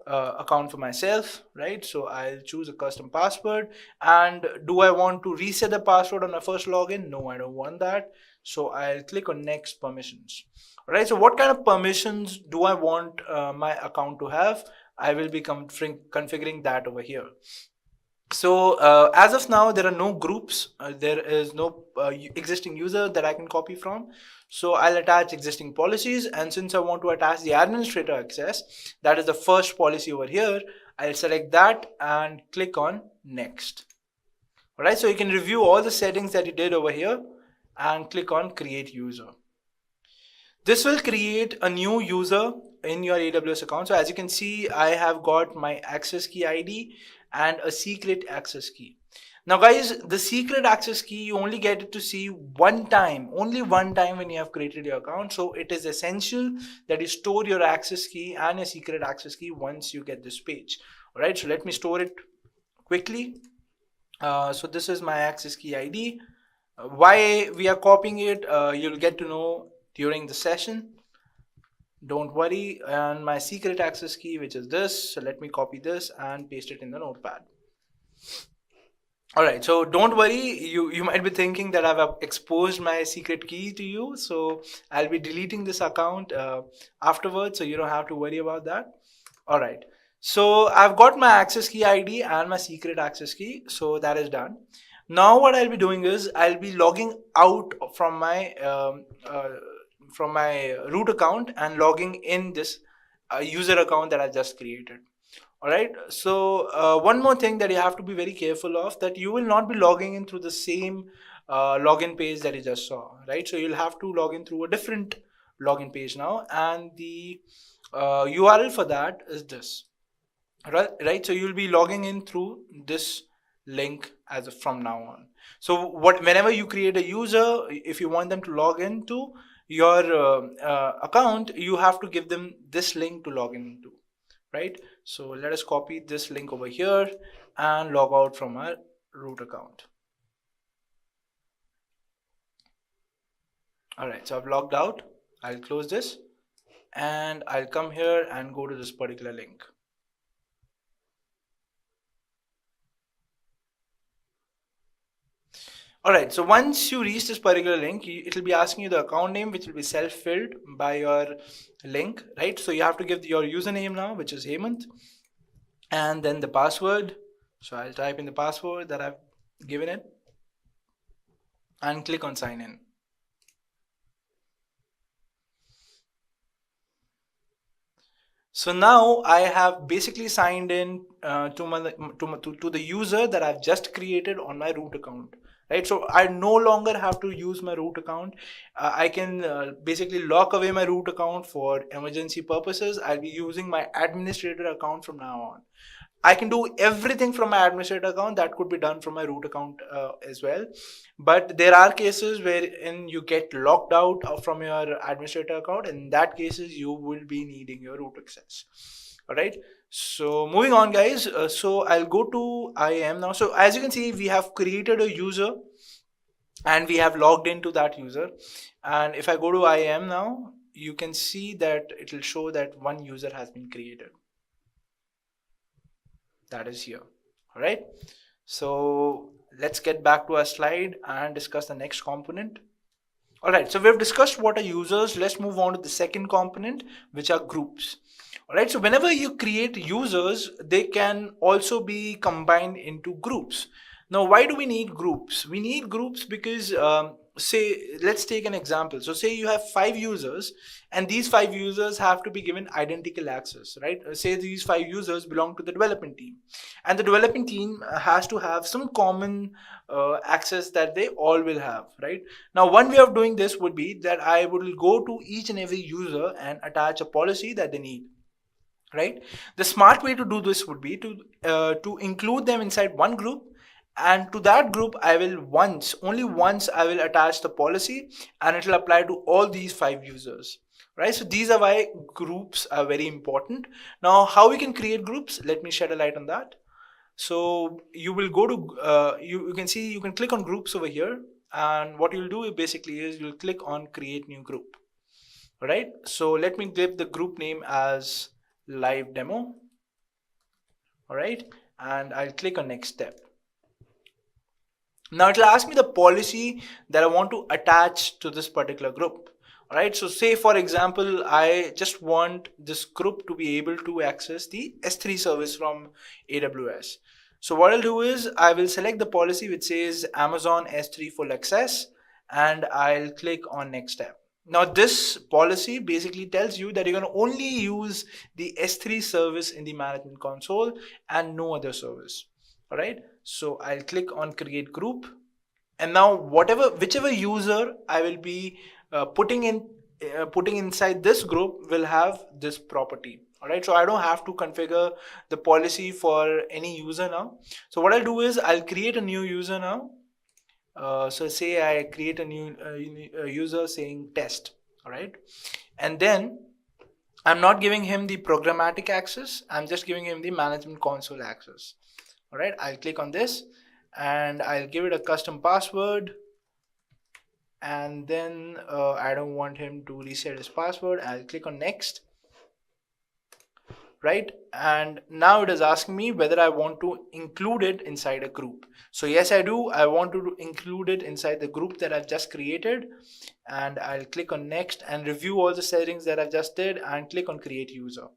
account for myself, right? So I'll choose a custom password. And do I want to reset the password on my first login? No, I don't want that. So I'll click on next permissions. All right, so what kind of permissions do I want my account to have? I will be configuring that over here. So as of now, there are no groups. There is no existing user that I can copy from. So I'll attach existing policies. And since I want to attach the administrator access, that is the first policy over here, I'll select that and click on next. All right, so you can review all the settings that you did over here and click on create user. This will create a new user in your AWS account. So as you can see, I have got my access key ID and a secret access key. Now guys, the secret access key, you only get it to see only one time when you have created your account. So it is essential that you store your access key and your secret access key once you get this page. All right, so let me store it quickly. So this is my access key ID. Why we are copying it, you'll get to know during the session. Don't worry. And my secret access key, which is this, so let me copy this and paste it in the notepad. All right, so don't worry, you might be thinking that I've exposed my secret key to you, so I'll be deleting this account afterwards, so you don't have to worry about that. All right, so I've got my access key ID and my secret access key, so that is done. Now what I'll be doing is I'll be logging out from my root account and logging in this user account that I just created. All right, so one more thing that you have to be very careful of, that you will not be logging in through the same login page that you just saw, right? So you'll have to log in through a different login page now, and the URL for that is this, right? So you'll be logging in through this link as of from now on. So whenever you create a user, if you want them to log into your account, you have to give them this link to log into, right? So let us copy this link over here and log out from our root account. All right, so I've logged out. I'll close this and I'll come here and go to this particular link. All right, so once you reach this particular link, it will be asking you the account name, which will be self-filled by your link, right? So you have to give your username now, which is Hemant, and then the password. So I'll type in the password that I've given it and click on sign in. So now I have basically signed in to the user that I've just created on my root account. Right, so I no longer have to use my root account. I can basically lock away my root account for emergency purposes. I'll be using my administrator account from now on. I can do everything from my administrator account that could be done from my root account as well. But there are cases wherein you get locked out from your administrator account. In that cases, you will be needing your root access. All right. So moving on, guys. So I'll go to IAM now. So as you can see, we have created a user and we have logged into that user. And if I go to IAM now, you can see that it will show that one user has been created. That is here. All right. So let's get back to our slide and discuss the next component. All right. So we've discussed what are users. Let's move on to the second component, which are groups. All right, so whenever you create users, they can also be combined into groups. Now, why do we need groups? We need groups because, say, let's take an example. So say you have 5 users and these 5 users have to be given identical access, right? Say these 5 users belong to the development team and the development team has to have some common access that they all will have, right? Now, one way of doing this would be that I would go to each and every user and attach a policy that they need. Right, the smart way to do this would be to include them inside one group, and to that group I will only once I will attach the policy and it will apply to all these 5 users, right? So these are why groups are very important. Now how we can create groups, let me shed a light on that. So you will go to you can see you can click on groups over here, and what you'll do basically is you'll click on create new group. All right, so let me give the group name as live demo. All right, and I'll click on next step. Now it'll ask me the policy that I want to attach to this particular group. All right, so say for example, I just want this group to be able to access the S3 service from AWS. So what I'll do is I will select the policy which says Amazon S3 full access, and I'll click on next step. Now this policy basically tells you that you're going to only use the S3 service in the management console and no other service. All right, so I'll click on create group, and now whichever user I will be putting inside this group will have this property. All right, so I don't have to configure the policy for any user now. So what I'll do is I'll create a new user now. So say I create a new user saying test. All right, and then I'm not giving him the programmatic access, I'm just giving him the management console access. All right, I'll click on this and I'll give it a custom password, and then I don't want him to reset his password. I'll click on next. right? And now it is asking me whether I want to include it inside a group. So yes, I do. I want to include it inside the group that I've just created, and I'll click on next and review all the settings that I've just did and click on create user.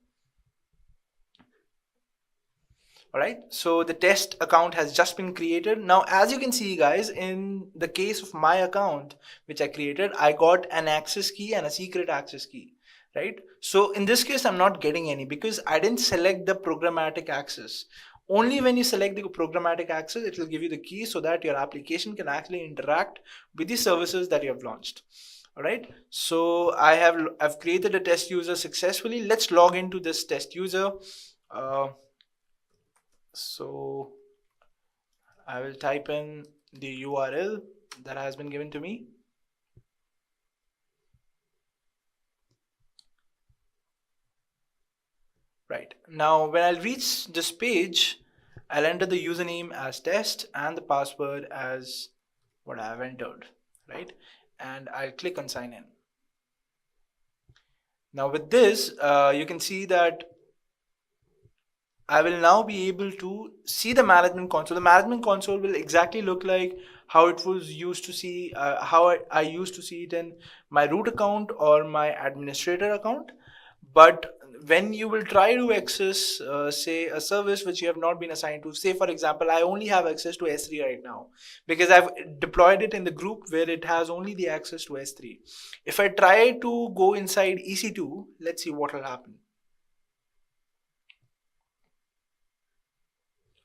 All right, so the test account has just been created. Now, as you can see, guys, in the case of my account, which I created, I got an access key and a secret access key, right? So in this case, I'm not getting any because I didn't select the programmatic access. Only when you select the programmatic access, it will give you the key so that your application can actually interact with the services that you have launched. All right, so I've created a test user successfully. Let's log into this test user. So I will type in the URL that has been given to me. Right, now when I'll reach this page, I'll enter the username as test and the password as what I have entered, right? And I'll click on sign in. Now with this, you can see that I will now be able to see the management console. The management console will exactly look like how it was used to see, how I used to see it in my root account or my administrator account. But when you will try to access, say, a service which you have not been assigned to, say, for example, I only have access to S3 right now because I've deployed it in the group where it has only the access to S3. If I try to go inside EC2, let's see what will happen.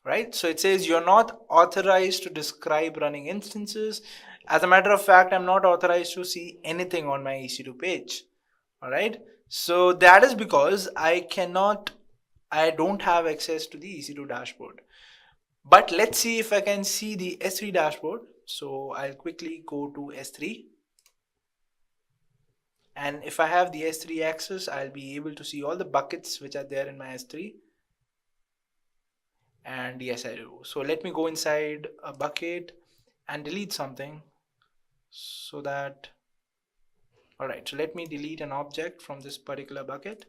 Right, so it says you're not authorized to describe running instances. As a matter of fact, I'm not authorized to see anything on my EC2 page. All right, so that is because I don't have access to the EC2 dashboard. But let's see if I can see the S3 dashboard. So I'll quickly go to S3. And if I have the S3 access, I'll be able to see all the buckets which are there in my S3. And yes, I do. So let me go inside a bucket and delete something so that, all right, so let me delete an object from this particular bucket.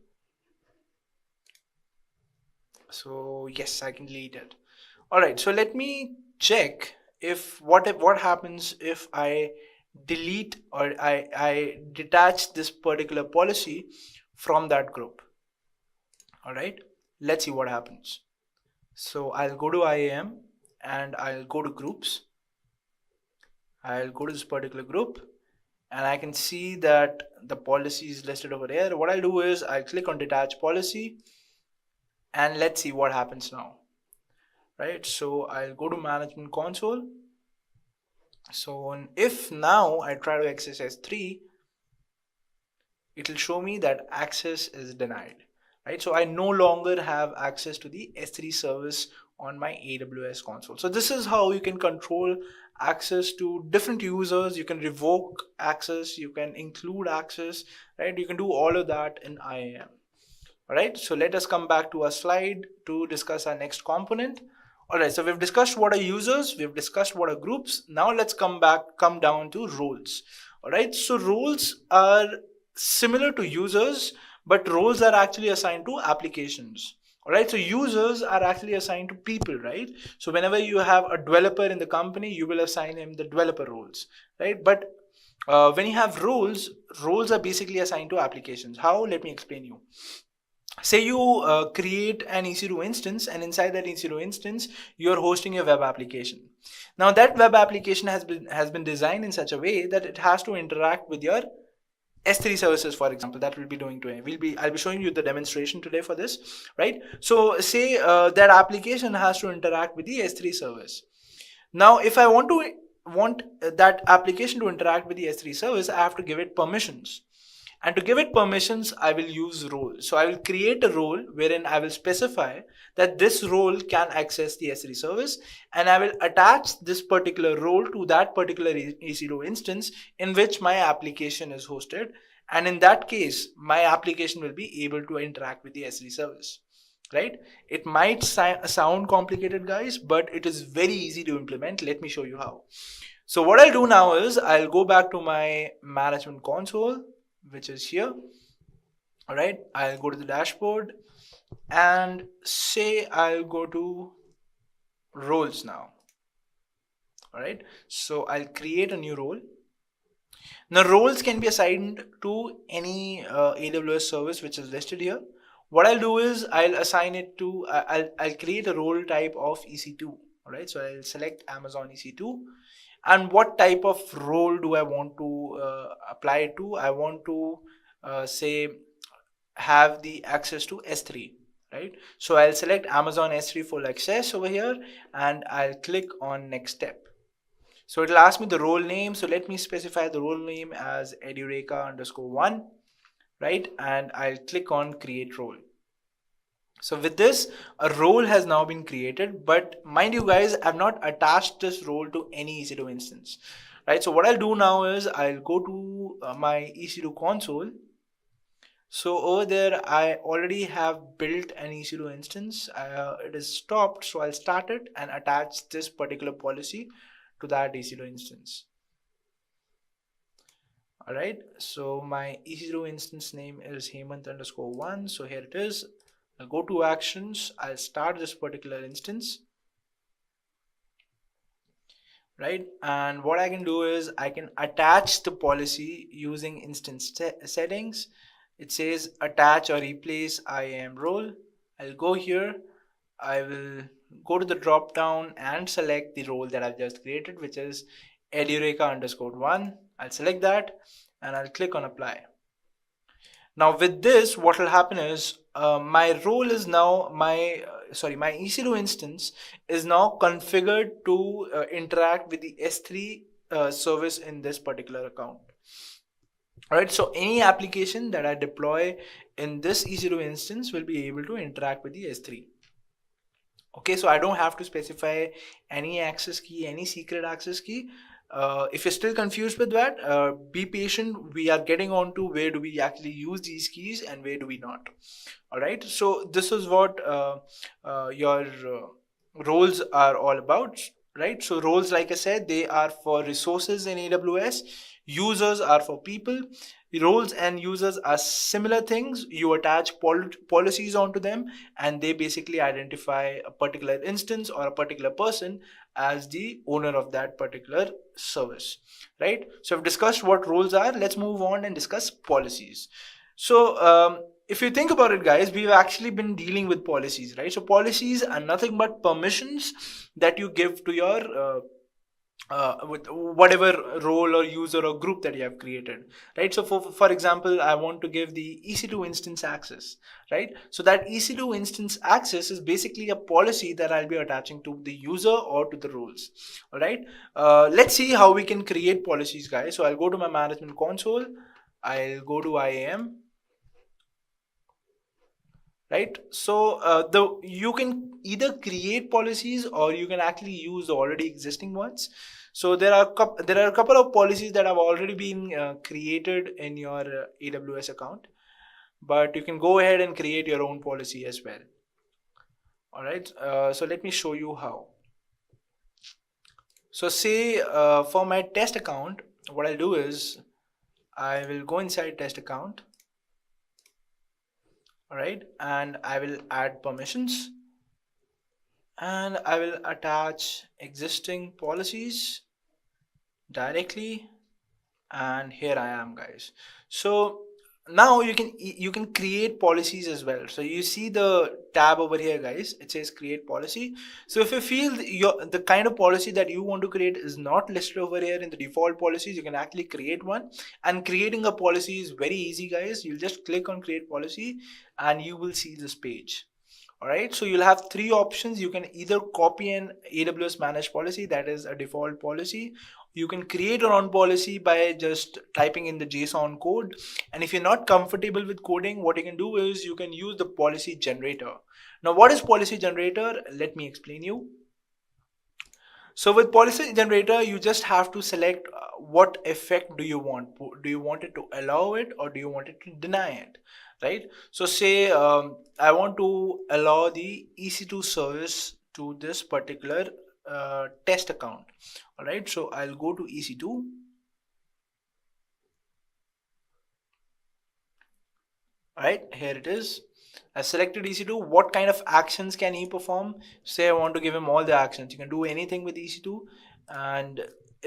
So yes, I can delete it. All right, so let me check if what happens if I delete or I detach this particular policy from that group. All right, let's see what happens. So I'll go to IAM and I'll go to groups. I'll go to this particular group and I can see that the policy is listed over here. What I'll do is I'll click on detach policy and let's see what happens now. Right, so I'll go to management console. So if now I try to access S3, it will show me that access is denied. Right, so I no longer have access to the S3 service on my AWS console. So this is how you can control access to different users. You can revoke access, you can include access, right? You can do all of that in IAM. All right, so let us come back to our slide to discuss our next component. All right, so we've discussed what are users, we've discussed what are groups. Now let's come down to roles. All right, so roles are similar to users, but roles are actually assigned to applications. All right, so users are actually assigned to people, right? So whenever you have a developer in the company, you will assign him the developer roles, right? But when you have roles are basically assigned to applications. How? Let me explain you. Say you create an EC2 instance, and inside that EC2 instance, you're hosting a web application. Now that web application has been designed in such a way that it has to interact with your S3 services, for example, that we'll be doing today. I'll be showing you the demonstration today for this, right? So say that application has to interact with the S3 service. Now, if I want that application to interact with the S3 service, I have to give it permissions. And to give it permissions, I will use role. So I will create a role wherein I will specify that this role can access the S3 service, and I will attach this particular role to that particular EC2 instance in which my application is hosted. And in that case, my application will be able to interact with the S3 service, right? It might sound complicated, guys, but it is very easy to implement. Let me show you how. So what I'll do now is I'll go back to my management console, which is here. All right, I'll go to the dashboard and say I'll go to roles now. All right, so I'll create a new role. Now roles can be assigned to any AWS service which is listed here. What I'll do is I'll assign it to I'll create a role type of EC2. All right, so I'll select Amazon EC2, and what type of role do I want to apply it to? I want to say have the access to S3, right? So I'll select Amazon S3 full access over here, and I'll click on next step. So it'll ask me the role name. So let me specify the role name as Edureka_1, right? And I'll click on create role. So with this, a role has now been created, but mind you guys, I've not attached this role to any EC2 instance, right? So what I'll do now is I'll go to my EC2 console. So over there, I already have built an EC2 instance. It is stopped, so I'll start it and attach this particular policy to that EC2 instance. All right, so my EC2 instance name is Hemant_1. So here it is. I'll go to actions. I'll start this particular instance. Right, and what I can do is I can attach the policy using instance settings. It says attach or replace IAM role. I'll go here. I will go to the drop down and select the role that I've just created, which is Edureka_1. I'll select that and I'll click on apply. Now with this, what will happen is my role is now my EC2 instance is now configured to interact with the S3 service in this particular account. All right, so any application that I deploy in this EC2 instance will be able to interact with the S3. Okay, so I don't have to specify any access key, any secret access key. If you're still confused with that, be patient. We are getting on to where do we actually use these keys and where do we not. All right, so this is what your roles are all about, right? So roles, like I said, they are for resources in AWS. Users are for people. Roles and users are similar things. You attach policies onto them, and they basically identify a particular instance or a particular person as the owner of that particular service, right? So I've discussed what roles are. Let's move on and discuss policies. So if you think about it, guys, we've actually been dealing with policies, right? So policies are nothing but permissions that you give to your with whatever role or user or group that you have created, right? So for example, I want to give the EC2 instance access, right? So that EC2 instance access is basically a policy that I'll be attaching to the user or to the roles. All right, let's see how we can create policies, guys. So I'll go to my management console. I'll go to IAM. Right, so you can either create policies or you can actually use the already existing ones. So there are a couple of policies that have already been created in your AWS account, but you can go ahead and create your own policy as well. All right, so let me show you how. So say for my test account, what I'll do is I will go inside test account. All right, and I will add permissions and I will attach existing policies directly, and here I am, guys. So now you can create policies as well. So you see the tab over here, guys, it says create policy. So if you feel the kind of policy that you want to create is not listed over here in the default policies, you can actually create one. And creating a policy is very easy, guys. You'll just click on create policy and you will see this page. All right, so you'll have three options. You can either copy an AWS managed policy, that is a default policy. You can create your own policy by just typing in the JSON code. And if you're not comfortable with coding, what you can do is you can use the policy generator. Now, what is policy generator? Let me explain you. So with policy generator, you just have to select what effect do you want. Do you want it to allow it or do you want it to deny it, right? So say I want to allow the EC2 service to this particular test account. All right, so I'll go to EC2. All right, here it is. I selected EC2. What kind of actions can he perform? Say I want to give him all the actions. You can do anything with EC2, and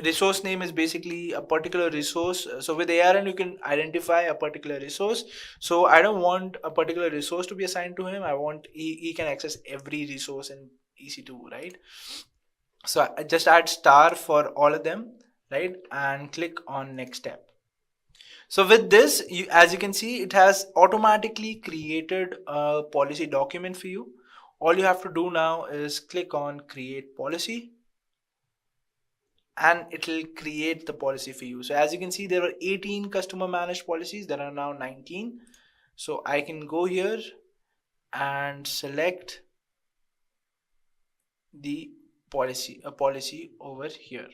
resource name is basically a particular resource. So with ARN you can identify a particular resource. So I don't want a particular resource to be assigned to him. I want he can access every resource in EC2, right? So I just add star for all of them, right, and click on next step. So with this, as you can see, it has automatically created a policy document for you. All you have to do now is click on create policy, and it will create the policy for you. So as you can see, there were 18 customer managed policies. There are now 19. So I can go here and select the policy over here.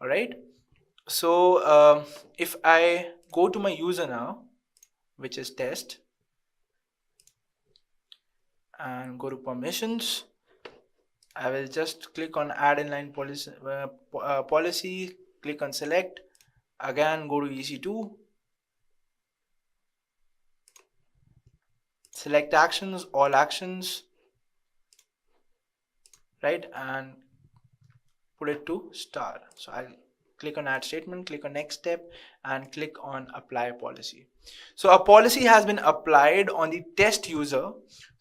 All right. So if I go to my user now, which is test, and go to permissions, I will just click on add inline policy, click on select, again go to EC2, select actions, all actions, right, and put it to star. So I'll click on add statement, click on next step, and click on apply policy. So a policy has been applied on the test user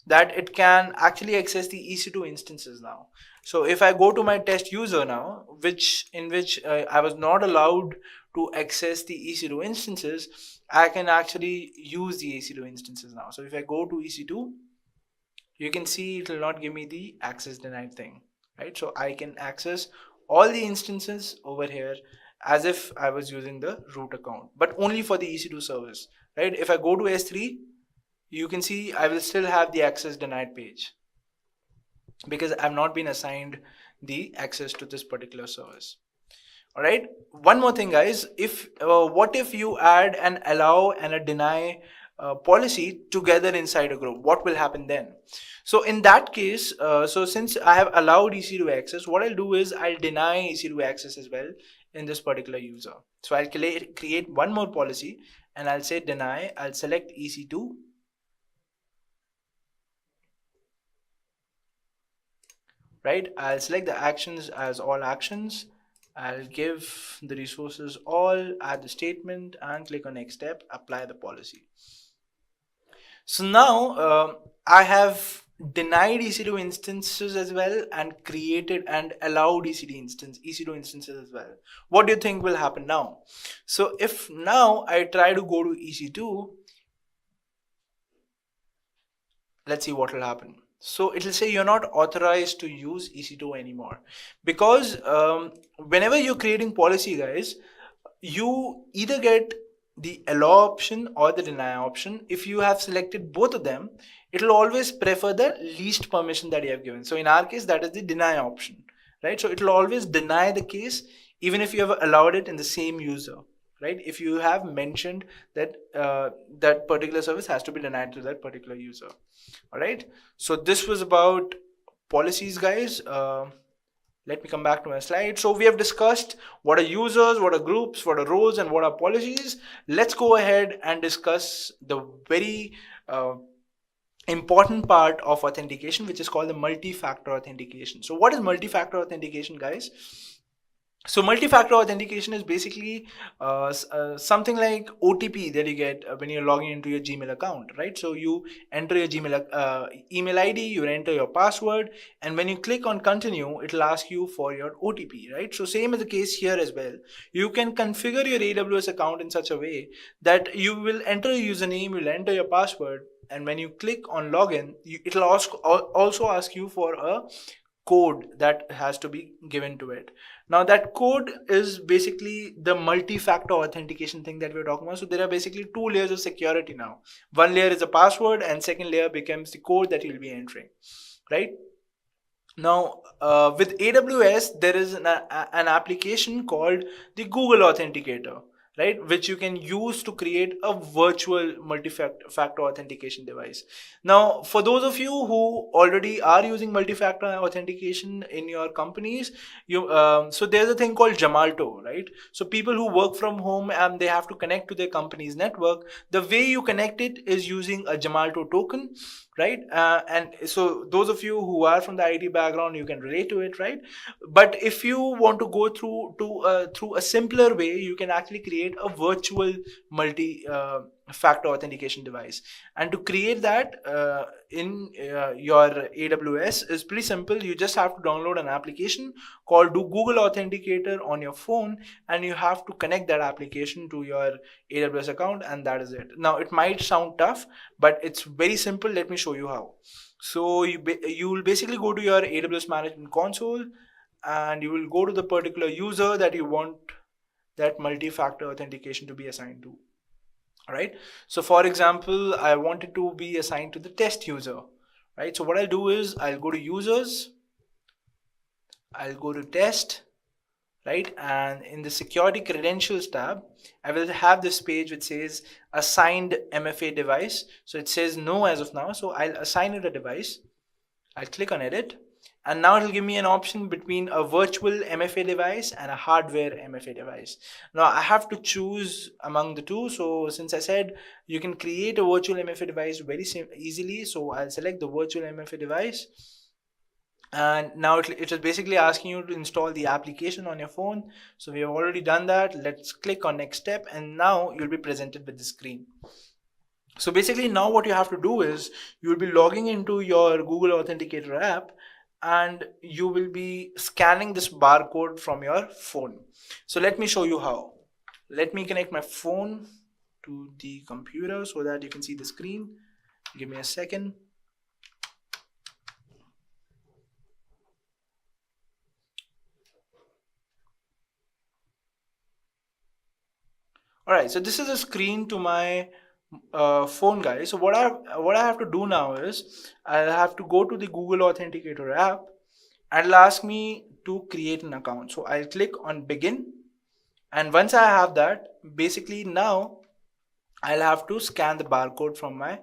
that it can actually access the EC2 instances now. So if I go to my test user now, in which I was not allowed to access the EC2 instances, I can actually use the EC2 instances now. So if I go to EC2, you can see it will not give me the access denied thing, right? So I can access all the instances over here as if I was using the root account, but only for the EC2 service, right? If I go to S3, you can see I will still have the access denied page because I've not been assigned the access to this particular service. All right. One more thing, guys. What if you add an allow and a deny policy together inside a group? What will happen then? So in that case, so since I have allowed EC2 access, what I'll do is I'll deny EC2 access as well in this particular user. So I'll create one more policy and I'll say deny. I'll select EC2. Right. I'll select the actions as all actions. I'll give the resources all, add the statement, and click on next step, apply the policy. So now I have denied EC2 instances as well and created and allowed EC2 instances as well. What do you think will happen now? So if now I try to go to EC2, let's see what will happen. So it will say you're not authorized to use EC2 anymore, because whenever you're creating policy, guys, you either get the allow option or the deny option. If you have selected both of them, it will always prefer the least permission that you have given. So in our case, that is the deny option, right? So it will always deny the case even if you have allowed it in the same user, right? If you have mentioned that that particular service has to be denied to that particular user. All right, so this was about policies, guys. Let me come back to my slide. So we have discussed what are users, what are groups, what are roles, and what are policies. Let's go ahead and discuss the very important part of authentication, which is called the multi-factor authentication. So what is multi-factor authentication, guys? So multi-factor authentication is basically something like OTP that you get when you're logging into your Gmail account, right? So you enter your Gmail email ID, you enter your password, and when you click on continue, it'll ask you for your OTP, right? So same is the case here as well. You can configure your AWS account in such a way that you will enter your username, you'll enter your password, and when you click on login, it'll also ask you for a code that has to be given to it. Now that code is basically the multi-factor authentication thing that we're talking about. So there are basically two layers of security now. One layer is a password and second layer becomes the code that you'll be entering, right? Now with AWS, there is an application called the Google Authenticator, right, which you can use to create a virtual multi-factor authentication device. Now, for those of you who already are using multi-factor authentication in your companies, so there's a thing called Gemalto, right? So people who work from home and they have to connect to their company's network, the way you connect it is using a Gemalto token, right? And so those of you who are from the IT background, you can relate to it, right? But if you want to go through a simpler way, you can actually create a virtual multi factor authentication device. And to create that in your AWS is pretty simple. You just have to download an application called Google Authenticator on your phone, and you have to connect that application to your AWS account, and that is it. Now, it might sound tough, but it's very simple. Let me show you how. So you will basically go to your AWS management console, and you will go to the particular user that you want that multi-factor authentication to be assigned to. Right? So for example, I want it to be assigned to the test user, right? So what I'll do is I'll go to users, I'll go to test, right? And in the security credentials tab, I will have this page which says assigned MFA device. So it says no as of now. So I'll assign it a device. I'll click on edit. And now it'll give me an option between a virtual MFA device and a hardware MFA device. Now I have to choose among the two. So since I said you can create a virtual MFA device very easily, so I'll select the virtual MFA device. And now it is basically asking you to install the application on your phone. So we have already done that. Let's click on next step, and now you'll be presented with the screen. So basically now what you have to do is you will be logging into your Google Authenticator app, and you will be scanning this barcode from your phone. So let me show you how. Let me connect my phone to the computer so that you can see the screen. Give me a second. All right, so this is a screen to my phone, guys. So what I have to do now is I'll have to go to the Google Authenticator app, and it'll ask me to create an account. So I'll click on begin, and once I have that, basically now I'll have to scan the barcode from my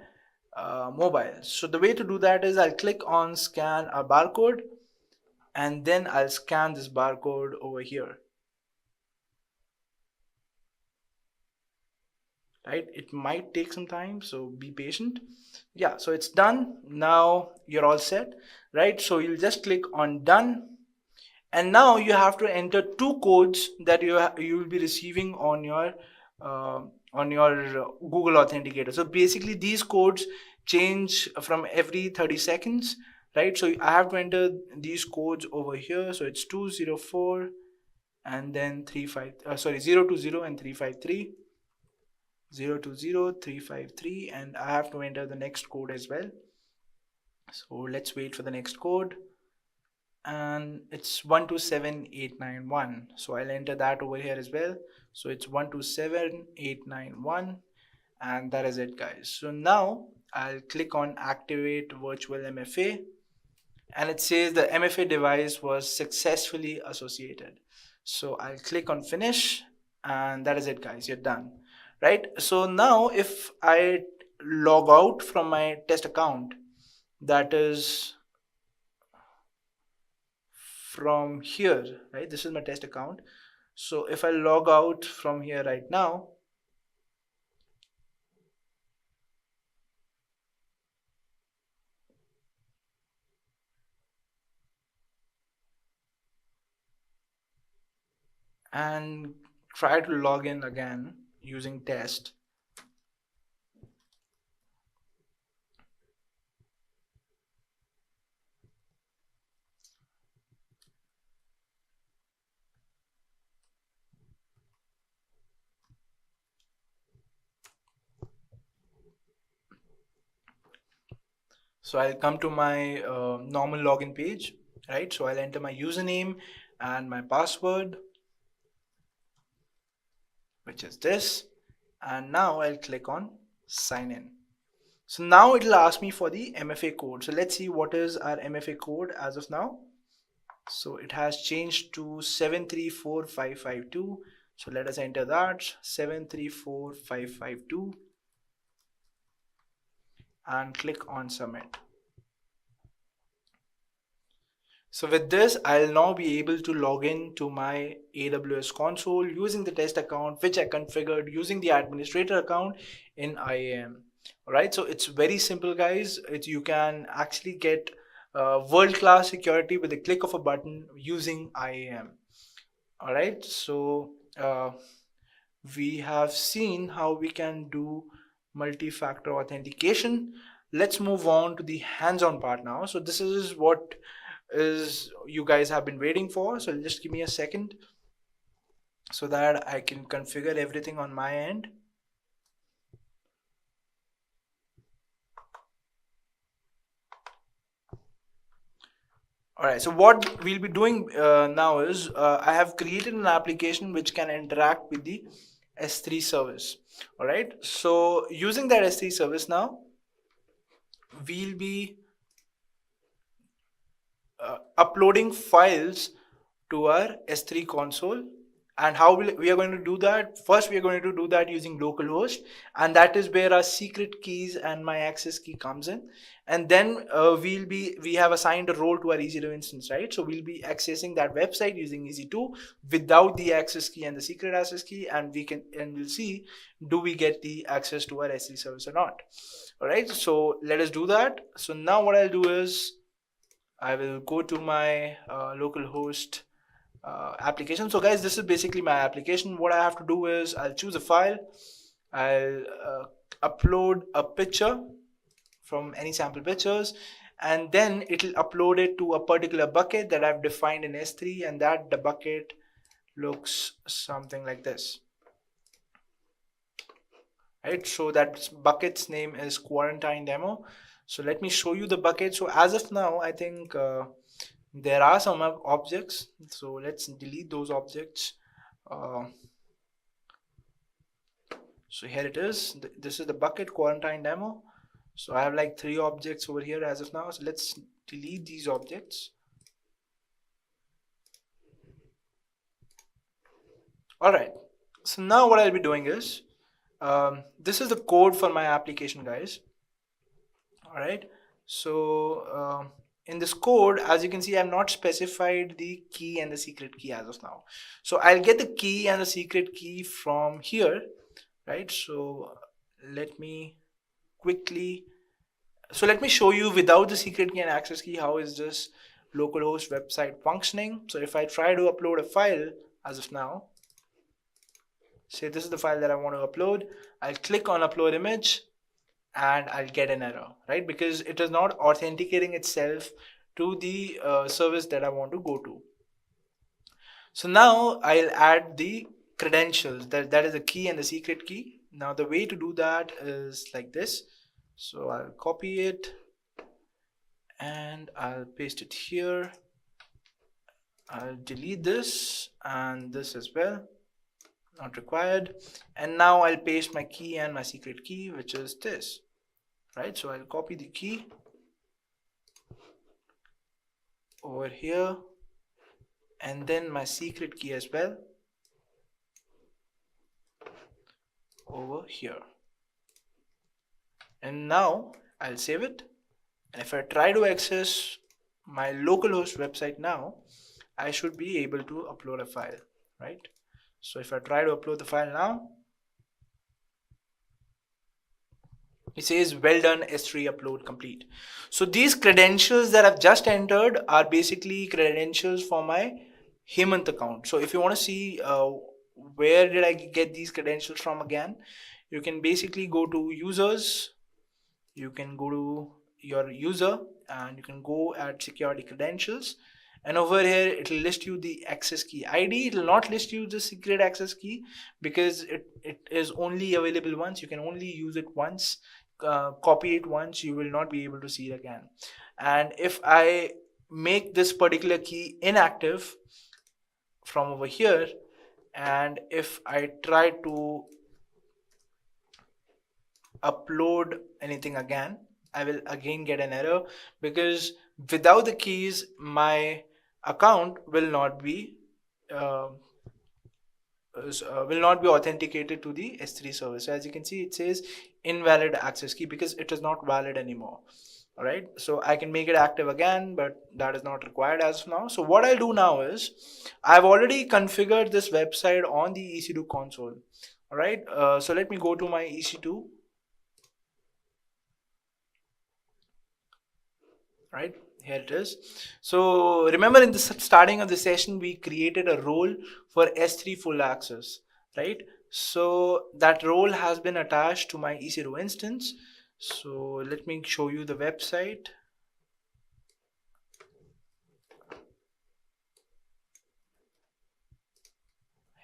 mobile. So the way to do that is I'll click on scan a barcode, and then I'll scan this barcode over here. Right, it might take some time, so be patient. Yeah, so it's done. Now you're all set, right? So you'll just click on done, and now you have to enter two codes that you will be receiving on your Google Authenticator. So basically these codes change from every 30 seconds, right? So I have to enter these codes over here. So it's 204 and then 020 and 353. 020-353, and I have to enter the next code as well. So let's wait for the next code, and it's 127891. So I'll enter that over here as well. So it's 127891, and that is it, guys. So now I'll click on activate virtual MFA, and it says the MFA device was successfully associated. So I'll click on finish, and that is it, guys. You're done. Right? So now if I log out from my test account, that is from here, right? This is my test account. So if I log out from here right now, and try to log in again using test, so I'll come to my normal login page, right? So I'll enter my username and my password, which is this, and now I'll click on sign in. So now it'll ask me for the MFA code. So let's see what is our MFA code as of now. So it has changed to 734552. So let us enter that 734552 and click on submit. So with this, I'll now be able to log in to my AWS console using the test account, which I configured using the administrator account in IAM. All right, so it's very simple, guys. You can actually get world-class security with the click of a button using IAM. All right, so we have seen how we can do multi-factor authentication. Let's move on to the hands-on part now. So this is what you guys have been waiting for. So just give me a second so that I can configure everything on my end. All right, so what we'll be doing now is I have created an application which can interact with the S3 service. All right, so using that S3 service now, we'll be uploading files to our S3 console. And how we are going to do that? First, we are going to do that using localhost, and that is where our secret keys and my access key comes in. And then we have assigned a role to our EC2 instance, right? So we'll be accessing that website using EC2 without the access key and the secret access key, and we'll see, do we get the access to our S3 service or not? All right, so let us do that. So now what I'll do is I will go to my localhost application. So guys, this is basically my application. What I have to do is I'll choose a file, I'll upload a picture from any sample pictures, and then it'll upload it to a particular bucket that I've defined in S3, and that the bucket looks something like this, right? So that bucket's name is quarantine demo. So let me show you the bucket. So as of now, I think there are some objects, so let's delete those objects. So here it is. This is the bucket quarantine demo. So I have like 3 objects over here as of now. So let's delete these objects. All right. So now what I'll be doing is this is the code for my application, guys. All right. So in this code, as you can see, I've not specified the key and the secret key as of now. So I'll get the key and the secret key from here, right? So let me show you without the secret key and access key, how is this localhost website functioning. So if I try to upload a file as of now, say this is the file that I want to upload, I'll click on upload image, and I'll get an error, right? Because it is not authenticating itself to the service that I want to go to. So now I'll add the credentials, that is the key and the secret key. Now the way to do that is like this. So I'll copy it and I'll paste it here. I'll delete this and this as well, not required. And now I'll paste my key and my secret key, which is this, right? So I'll copy the key over here, and then my secret key as well over here. And now I'll save it. And if I try to access my localhost website now, I should be able to upload a file, right? So if I try to upload the file now, it says well done, S3 upload complete. So these credentials that I've just entered are basically credentials for my Hemant account. So if you want to see where did I get these credentials from again, you can basically go to users, you can go to your user, and you can go at security credentials, and over here it will list you the access key ID. It will not list you the secret access key because it is only available once. You can only use it once, copy it once, you will not be able to see it again. And if I make this particular key inactive from over here, and if I try to upload anything again, I will again get an error because without the keys my account will not be will not be authenticated to the S3 service. So as you can see, it says invalid access key because it is not valid anymore. All right, so I can make it active again, but that is not required as of now. So what I'll do now is I've already configured this website on the EC2 console. All right, so let me go to my EC2. Right, here it is. So remember, in the starting of the session, we created a role for S3 full access, right? So that role has been attached to my EC2 instance. So let me show you the website.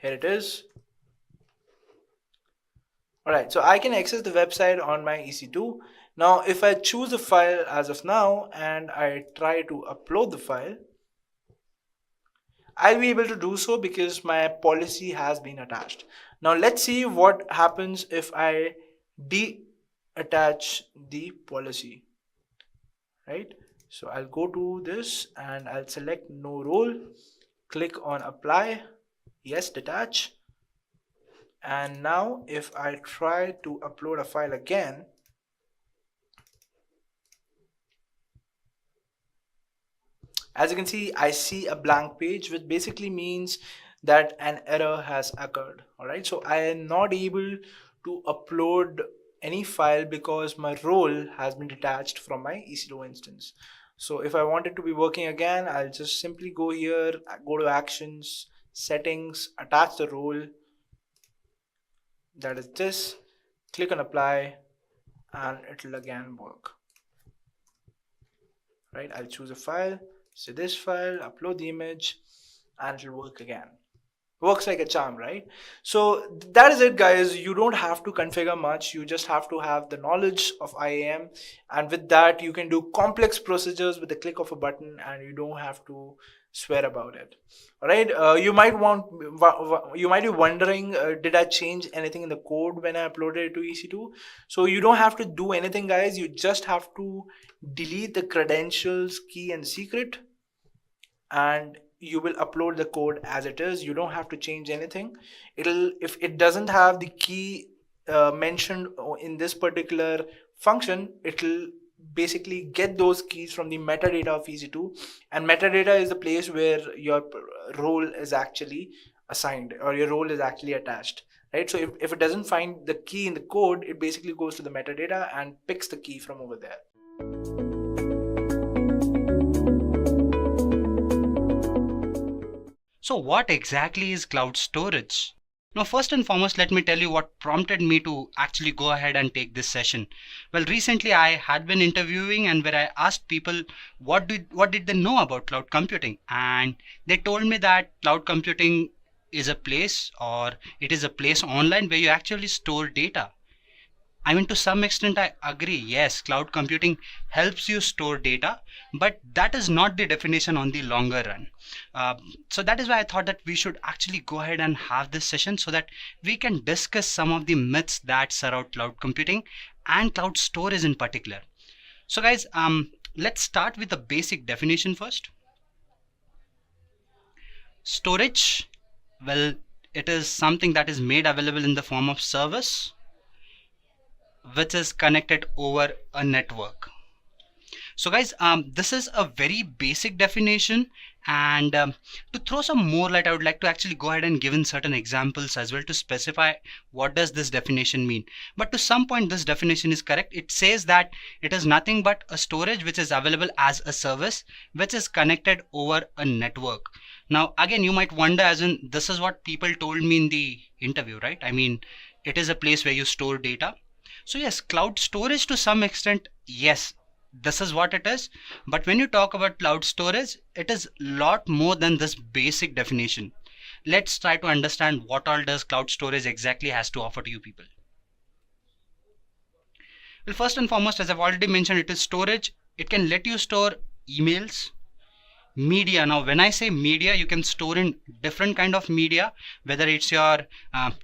Here it is. All right, so I can access the website on my EC2. Now, if I choose a file as of now and I try to upload the file, I'll be able to do so because my policy has been attached. Now, let's see what happens if I attach the policy, right? So I'll go to this and I'll select no role, click on apply, yes, detach. And now if I try to upload a file again, as you can see, I see a blank page, which basically means that an error has occurred. All right, so I am not able to upload any file because my role has been detached from my EC2 instance. So if I want it to be working again, I'll just simply go here, go to actions, settings, attach the role. That is this, click on apply, and it'll again work. Right, I'll choose a file, say this file, upload the image, and it'll work again. Works like a charm, right? So that is it, guys. You don't have to configure much. You just have to have the knowledge of IAM, and with that you can do complex procedures with the click of a button, and you don't have to swear about it. All right, you might be wondering, did I change anything in the code when I uploaded it to EC2? So you don't have to do anything, guys. You just have to delete the credentials, key, and secret, and you will upload the code as it is. You don't have to change anything. If it doesn't have the key mentioned in this particular function, it'll basically get those keys from the metadata of EC2, and metadata is the place where your role is actually assigned or your role is actually attached, right? So if it doesn't find the key in the code, it basically goes to the metadata and picks the key from over there.
So what exactly is cloud storage? Now, first and foremost, let me tell you what prompted me to actually go ahead and take this session. Well, recently I had been interviewing, and where I asked people what did they know about cloud computing, and they told me that cloud computing is a place, or it is a place online where you actually store data. I mean, to some extent, I agree. Yes, cloud computing helps you store data, but that is not the definition on the longer run. So that is why I thought that we should actually go ahead and have this session so that we can discuss some of the myths that surround cloud computing and cloud storage in particular. So guys, let's start with the basic definition first. Storage, well, it is something that is made available in the form of service, which is connected over a network. So guys, this is a very basic definition, and to throw some more light, I would like to actually go ahead and give in certain examples as well to specify what does this definition mean. But to some point, this definition is correct. It says that it is nothing but a storage which is available as a service which is connected over a network. Now again, you might wonder, as in, this is what people told me in the interview, right? I mean, it is a place where you store data. So yes, cloud storage to some extent, yes, this is what it is. But when you talk about cloud storage, it is a lot more than this basic definition. Let's try to understand what all does cloud storage exactly has to offer to you people. Well, first and foremost, as I've already mentioned, it is storage. It can let you store emails, media. Now when I say media, you can store in different kind of media, whether it's your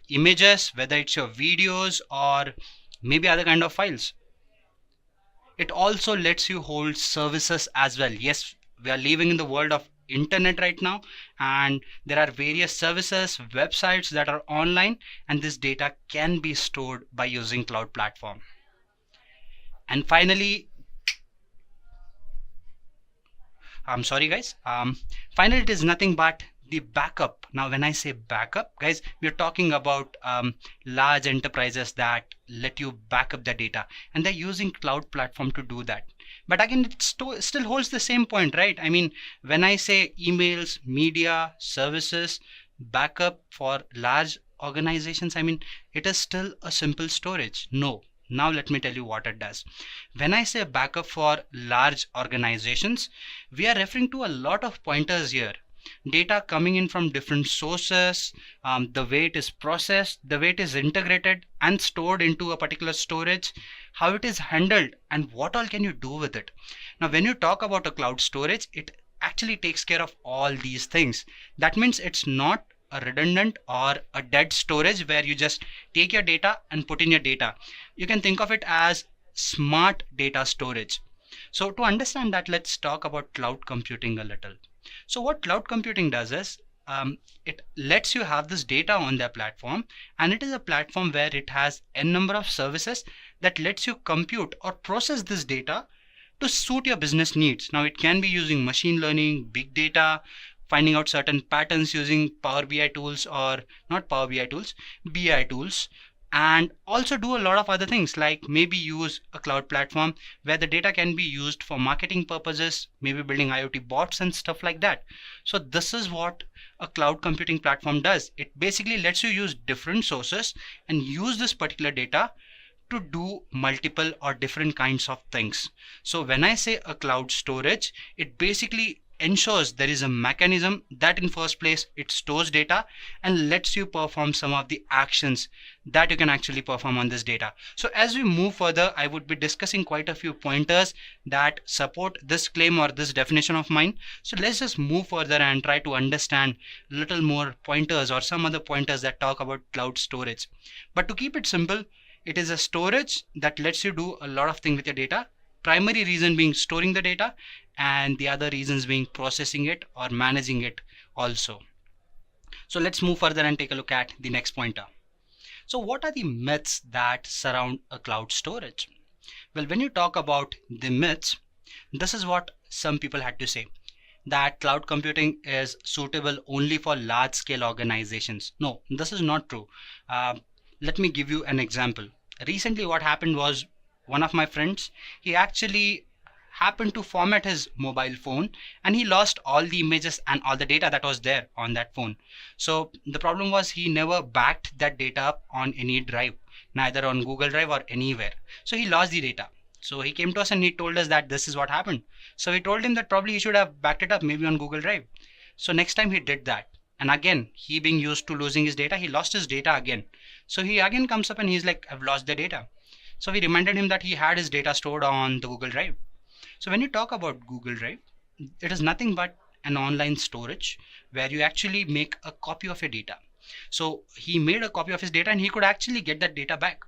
images, whether it's your videos, or maybe other kind of files. It also lets you hold services as well. Yes, we are living in the world of internet right now, and there are various services, websites that are online, and this data can be stored by using cloud platform. And finally, I'm sorry guys, finally it is nothing but the backup. Now when I say backup, guys, we're talking about large enterprises that let you back up the data, and they're using cloud platform to do that. But again, it still holds the same point, right? I mean, when I say emails, media, services, backup for large organizations, I mean, it is still a simple storage. No. Now let me tell you what it does. When I say backup for large organizations, we are referring to a lot of pointers here. Data coming in from different sources, the way it is processed, the way it is integrated and stored into a particular storage, how it is handled, and what all can you do with it. Now when you talk about a cloud storage, it actually takes care of all these things. That means it's not a redundant or a dead storage where you just take your data and put in your data. You can think of it as smart data storage. So to understand that, let's talk about cloud computing a little. So what cloud computing does is it lets you have this data on their platform, and it is a platform where it has n number of services that lets you compute or process this data to suit your business needs. Now it can be using machine learning, big data, finding out certain patterns using Power BI tools, or not Power BI tools, BI tools, and also do a lot of other things like maybe use a cloud platform where the data can be used for marketing purposes, maybe building IoT bots and stuff like that. So this is what a cloud computing platform does. It basically lets you use different sources and use this particular data to do multiple or different kinds of things. So when I say a cloud storage, it basically ensures there is a mechanism that in first place it stores data and lets you perform some of the actions that you can actually perform on this data. So as we move further, I would be discussing quite a few pointers that support this claim or this definition of mine. So let's just move further and try to understand a little more pointers or some other pointers that talk about cloud storage. But to keep it simple, it is a storage that lets you do a lot of things with your data. Primary reason being storing the data, and the other reasons being processing it or managing it also. So let's move further and take a look at the next pointer. So what are the myths that surround a cloud storage? Well, when you talk about the myths, this is what some people had to say, that cloud computing is suitable only for large scale organizations. No, this is not true. Let me give you an example. Recently what happened was, one of my friends, he actually happened to format his mobile phone and he lost all the images and all the data that was there on that phone. So the problem was he never backed that data up on any drive, neither on Google Drive or anywhere. So he lost the data. So he came to us and he told us that this is what happened. So we told him that probably he should have backed it up maybe on Google Drive. So next time he did that. And again, he being used to losing his data, he lost his data again. So he again comes up and he's like, I've lost the data. So we reminded him that he had his data stored on the Google Drive. So when you talk about Google Drive, it is nothing but an online storage where you actually make a copy of your data. So he made a copy of his data and he could actually get that data back.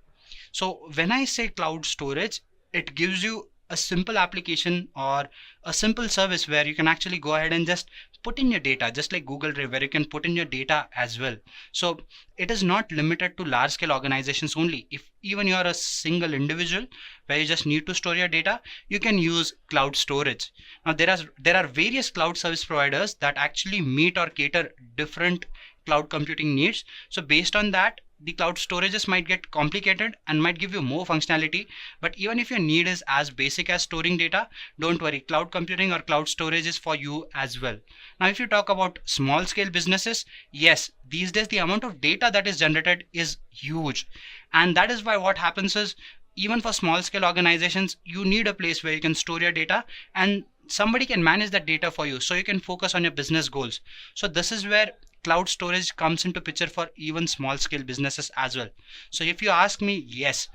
So when I say cloud storage, it gives you a simple application or a simple service where you can actually go ahead and just put in your data, just like Google Drive, where you can put in your data as well. So it is not limited to large scale organizations only. If even you are a single individual where you just need to store your data, you can use cloud storage. Now there are various cloud service providers that actually meet or cater different cloud computing needs. So based on that, the cloud storages might get complicated and might give you more functionality. But even if your need is as basic as storing data, don't worry, cloud computing or cloud storage is for you as well. Now, if you talk about small scale businesses, yes, these days the amount of data that is generated is huge. And that is why what happens is, even for small scale organizations, you need a place where you can store your data and somebody can manage that data for you so you can focus on your business goals. So this is where cloud storage comes into picture for even small scale businesses as well. So if you ask me, yes,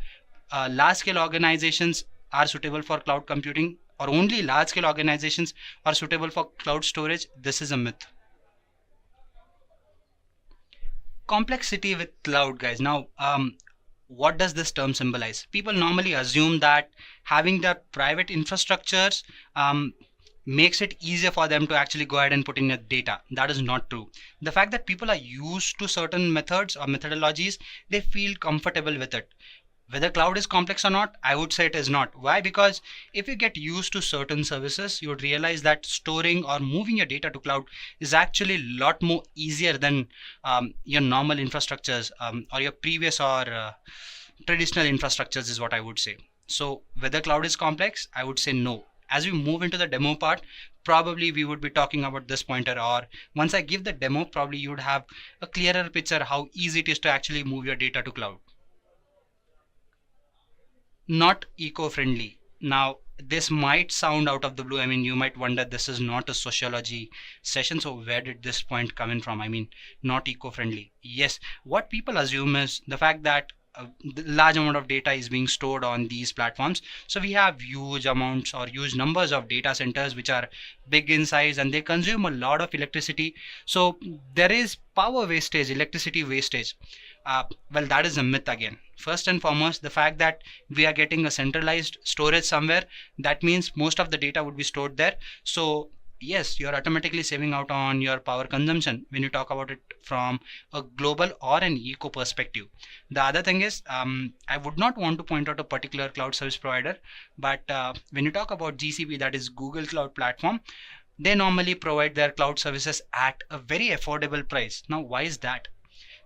large scale organizations are suitable for cloud computing, or only large scale organizations are suitable for cloud storage. This is a myth. Complexity with cloud, guys. Now, what does this term symbolize? People normally assume that having their private infrastructures makes it easier for them to actually go ahead and put in your data. That is not true. The fact that people are used to certain methods or methodologies, they feel comfortable with it. Whether cloud is complex or not, I would say it is not. Why? Because if you get used to certain services, you would realize that storing or moving your data to cloud is actually a lot more easier than your normal infrastructures or your previous or traditional infrastructures is what I would say. So whether cloud is complex, I would say no. As we move into the demo part, probably we would be talking about this pointer, or once I give the demo, probably you would have a clearer picture how easy it is to actually move your data to cloud. Not eco-friendly. Now, this might sound out of the blue. I mean, you might wonder, this is not a sociology session, so where did this point come in from? I mean, not eco-friendly. Yes, what people assume is the fact that the large amount of data is being stored on these platforms. So we have huge amounts or huge numbers of data centers which are big in size, and they consume a lot of electricity. So there is power wastage, electricity wastage. Well, that is a myth again. First and foremost, the fact that we are getting a centralized storage somewhere, that means most of the data would be stored there. So yes, you're automatically saving out on your power consumption when you talk about it from a global or an eco perspective. The other thing is, I would not want to point out a particular cloud service provider, but when you talk about GCP, that is Google Cloud Platform, they normally provide their cloud services at a very affordable price. Now, why is that?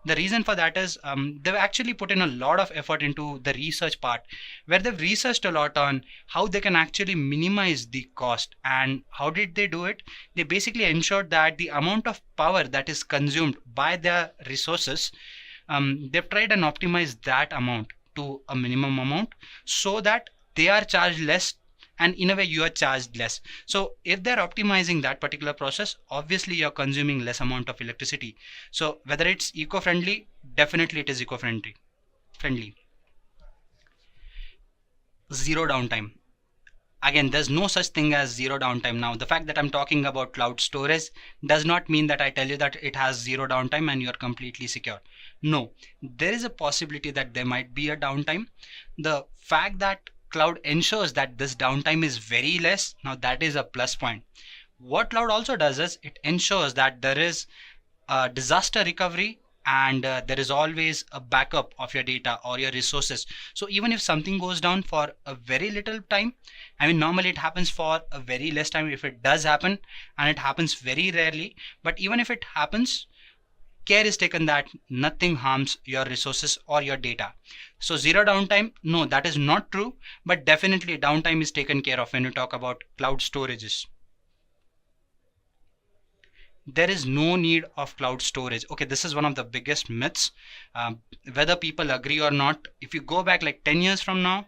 The reason for that is they've actually put in a lot of effort into the research part, where they've researched a lot on how they can actually minimize the cost. And how did they do it? They basically ensured that the amount of power that is consumed by their resources, they've tried and optimized that amount to a minimum amount so that they are charged less, and in a way you are charged less. So if they're optimizing that particular process, obviously you're consuming less amount of electricity. So whether it's eco-friendly, definitely it is eco-friendly. Zero downtime. Again, there's no such thing as zero downtime. Now, the fact that I'm talking about cloud storage does not mean that I tell you that it has zero downtime and you're completely secure. No, there is a possibility that there might be a downtime. The fact that cloud ensures that this downtime is very less, now that is a plus point. What cloud also does is it ensures that there is a disaster recovery, and there is always a backup of your data or your resources. So even if something goes down for a very little time, I mean, normally it happens for a very less time if it does happen, and it happens very rarely, but even if it happens, care is taken that nothing harms your resources or your data. So zero downtime, no, that is not true, but definitely downtime is taken care of when you talk about cloud storages. There is no need of cloud storage. Okay, this is one of the biggest myths. Whether people agree or not, if you go back like 10 years from now,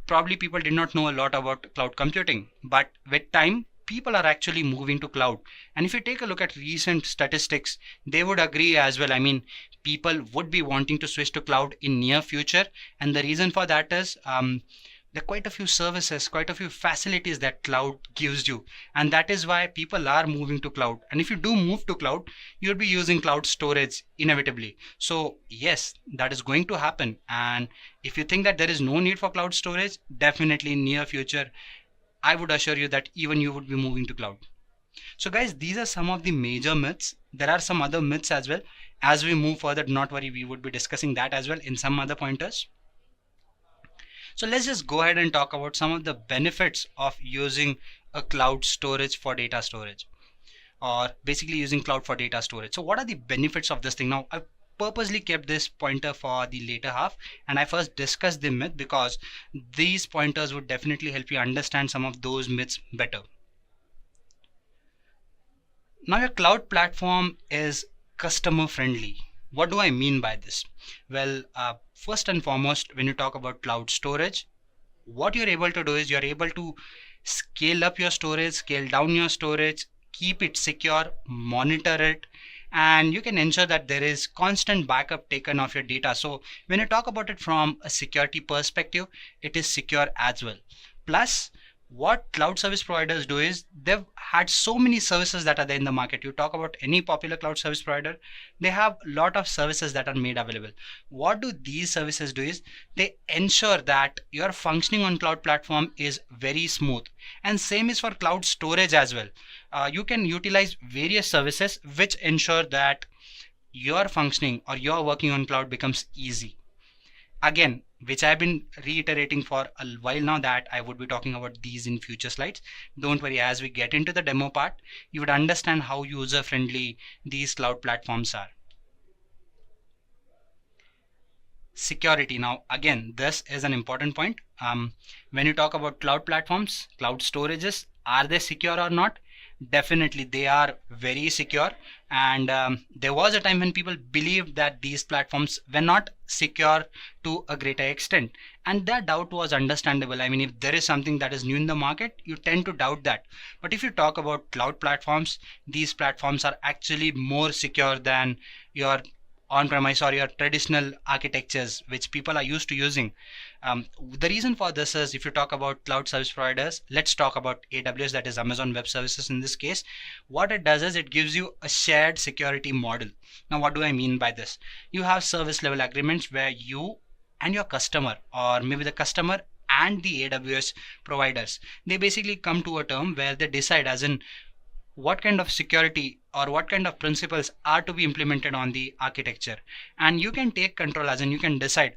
probably people did not know a lot about cloud computing, but with time, people are actually moving to cloud. And if you take a look at recent statistics, they would agree as well. I mean, people would be wanting to switch to cloud in near future. And the reason for that is there are quite a few services, quite a few facilities that cloud gives you. And that is why people are moving to cloud. And if you do move to cloud, you'll be using cloud storage inevitably. So yes, that is going to happen. And if you think that there is no need for cloud storage, definitely in near future, I would assure you that even you would be moving to cloud. So guys, these are some of the major myths. There are some other myths as well. As we move further, not worry, we would be discussing that as well in some other pointers. So let's just go ahead and talk about some of the benefits of using a cloud storage for data storage, or basically using cloud for data storage. So what are the benefits of this thing? Now, I purposely kept this pointer for the later half, and I first discussed the myth because these pointers would definitely help you understand some of those myths better. Now, your cloud platform is customer friendly. What do I mean by this? Well, first and foremost, when you talk about cloud storage, what you're able to do is you're able to scale up your storage, scale down your storage, keep it secure, monitor it, and you can ensure that there is constant backup taken of your data. So when you talk about it from a security perspective, it is secure as well. Plus, what cloud service providers do is they've had so many services that are there in the market. You talk about any popular cloud service provider, they have a lot of services that are made available. What do these services do is they ensure that your functioning on cloud platform is very smooth. And same is for cloud storage as well. You can utilize various services which ensure that your functioning or your working on cloud becomes easy. Again, which I've been reiterating for a while now, that I would be talking about these in future slides. Don't worry, as we get into the demo part, you would understand how user friendly these cloud platforms are. Security. Now, again, this is an important point. When you talk about cloud platforms, cloud storages, are they secure or not? Definitely, they are very secure. And there was a time when people believed that these platforms were not secure to a greater extent. And that doubt was understandable. I mean, if there is something that is new in the market, you tend to doubt that. But if you talk about cloud platforms, these platforms are actually more secure than your on-premise or your traditional architectures which people are used to using. The reason for this is, if you talk about cloud service providers, let's talk about AWS, that is Amazon Web Services in this case. What it does is it gives you a shared security model. Now, what do I mean by this? You have service level agreements where you and your customer, or maybe the customer and the AWS providers, they basically come to a term where they decide as in what kind of security or what kind of principles are to be implemented on the architecture. And you can take control, as in you can decide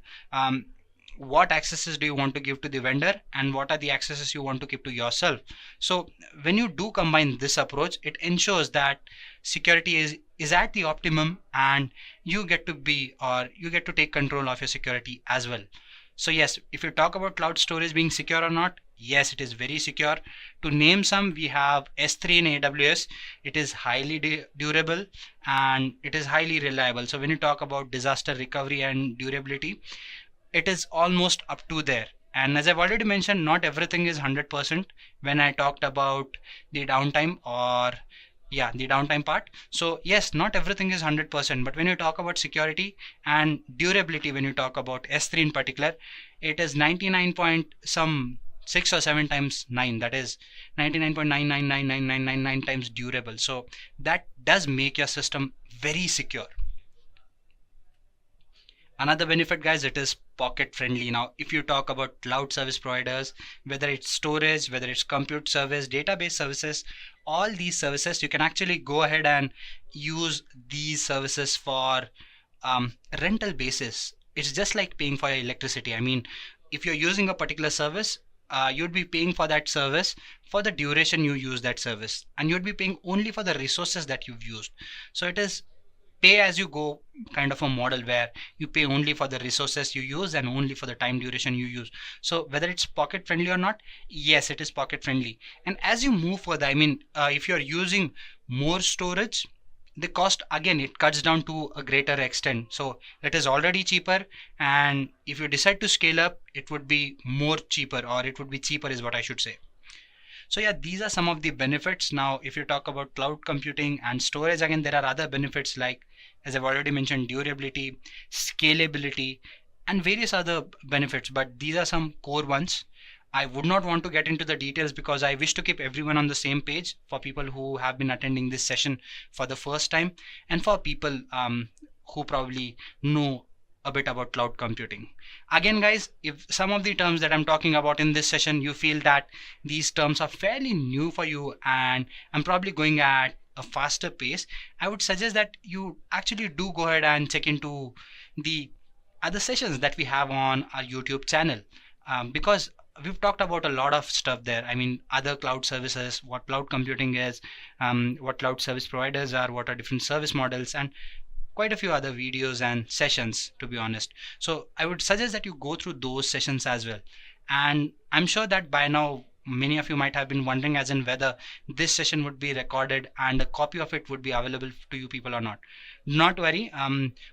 what accesses do you want to give to the vendor and what are the accesses you want to keep to yourself. So when you do combine this approach, it ensures that security is at the optimum, and you get to be, or you get to take control of your security as well. So yes, if you talk about cloud storage being secure or not, yes, it is very secure. To name some, we have S3 in AWS. It is highly durable and it is highly reliable. So when you talk about disaster recovery and durability, it is almost up to there. And as I've already mentioned, not everything is 100% when I talked about the downtime, or the downtime part. So yes, not everything is 100%, but when you talk about security and durability, when you talk about S3 in particular, it is 99 point some 6 or 7 times 9, that is 99.9999999 times durable. So that does make your system very secure. Another benefit, guys, it is pocket friendly. Now, if you talk about cloud service providers, whether it's storage, whether it's compute service, database services, all these services, you can actually go ahead and use these services for rental basis. It's just like paying for your electricity. I mean, if you're using a particular service, you'd be paying for that service for the duration you use that service, and you'd be paying only for the resources that you've used. So it is pay as you go kind of a model where you pay only for the resources you use and only for the time duration you use. So whether it's pocket friendly or not, yes, it is pocket friendly. And as you move further, I mean, if you're using more storage, the cost, again, it cuts down to a greater extent. So it is already cheaper, and if you decide to scale up, it would be more cheaper, or it would be cheaper is what I should say. So yeah, these are some of the benefits. Now, if you talk about cloud computing and storage, again, there are other benefits like, as I've already mentioned, durability, scalability, and various other benefits, but these are some core ones. I would not want to get into the details because I wish to keep everyone on the same page for people who have been attending this session for the first time, and for people who probably know a bit about cloud computing. Again, guys, if some of the terms that I'm talking about in this session, you feel that these terms are fairly new for you and I'm probably going at a faster pace, I would suggest that you actually do go ahead and check into the other sessions that we have on our YouTube channel, because we've talked about a lot of stuff there. I mean, other cloud services, what cloud computing is, what cloud service providers are, what are different service models, and quite a few other videos and sessions, to be honest. So I would suggest that you go through those sessions as well. And I'm sure that by now many of you might have been wondering as in whether this session would be recorded and a copy of it would be available to you people or not. Not worry,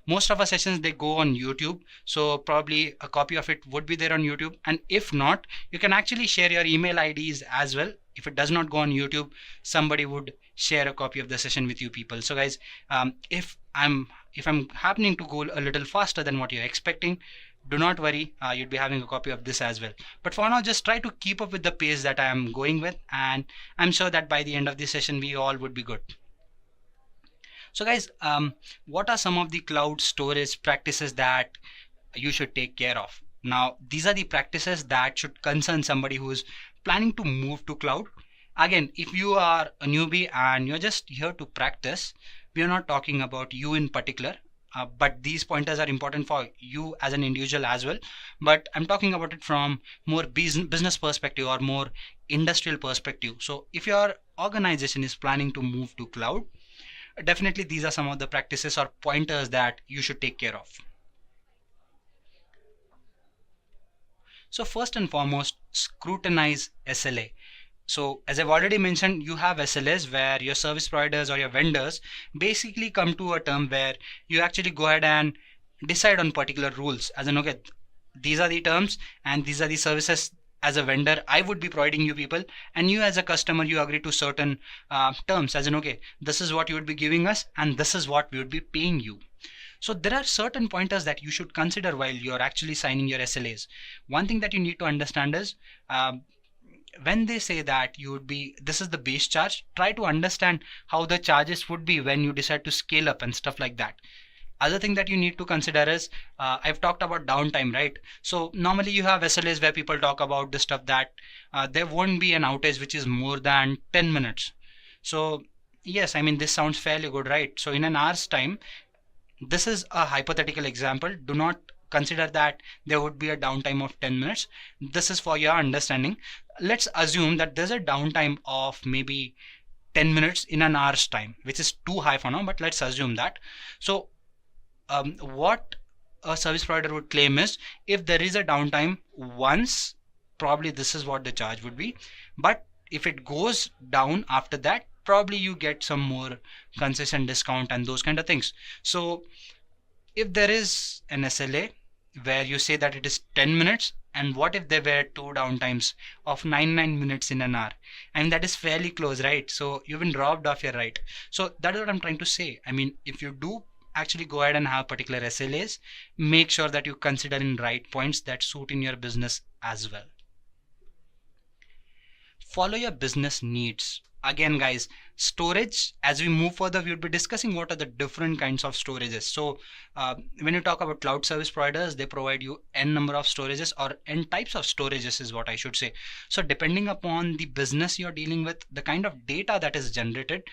most of our sessions, they go on YouTube, so probably a copy of it would be there on YouTube. And if not, you can actually share your email IDs as well. If it does not go on YouTube, somebody would share a copy of the session with you people. So guys, if I'm happening to go a little faster than what you're expecting, do not worry, you'd be having a copy of this as well. But for now, just try to keep up with the pace that I am going with, and I'm sure that by the end of this session, we all would be good. So guys, what are some of the cloud storage practices that you should take care of? Now, these are the practices that should concern somebody who is planning to move to cloud. Again, if you are a newbie and you're just here to practice, we are not talking about you in particular, but these pointers are important for you as an individual as well. But I'm talking about it from more business perspective or more industrial perspective. So if your organization is planning to move to cloud, definitely these are some of the practices or pointers that you should take care of. So first and foremost, scrutinize SLA. So as I've already mentioned, you have SLAs where your service providers or your vendors basically come to a term where you actually go ahead and decide on particular rules, as in, okay, these are the terms and these are the services as a vendor I would be providing you people, and you as a customer, you agree to certain terms, as in, okay, this is what you would be giving us and this is what we would be paying you. So there are certain pointers that you should consider while you're actually signing your SLAs. One thing that you need to understand is when they say that you would be, this is the base charge, try to understand how the charges would be when you decide to scale up and stuff like that. Other thing that you need to consider is, I've talked about downtime, right? So normally you have SLAs where people talk about the stuff that there won't be an outage which is more than 10 minutes. So yes, I mean, this sounds fairly good, right? So in an hour's time, this is a hypothetical example. Do not consider that there would be a downtime of 10 minutes. This is for your understanding. Let's assume that there's a downtime of maybe 10 minutes in an hour's time, which is too high for now, but let's assume that. So what a service provider would claim is, if there is a downtime once, probably this is what the charge would be. But if it goes down after that, probably you get some more concession discount and those kind of things. So if there is an SLA where you say that it is 10 minutes, and what if there were two downtimes of 99 minutes in an hour? And that is fairly close, right? So you've been robbed of your right. So that is what I'm trying to say. I mean, if you do actually go ahead and have particular SLAs, make sure that you consider in right points that suit in your business as well. Follow your business needs. Again, guys, storage, as we move further, we will be discussing what are the different kinds of storages. So when you talk about cloud service providers, they provide you n number of storages, or n types of storages is what I should say. So depending upon the business you're dealing with, the kind of data that is generated,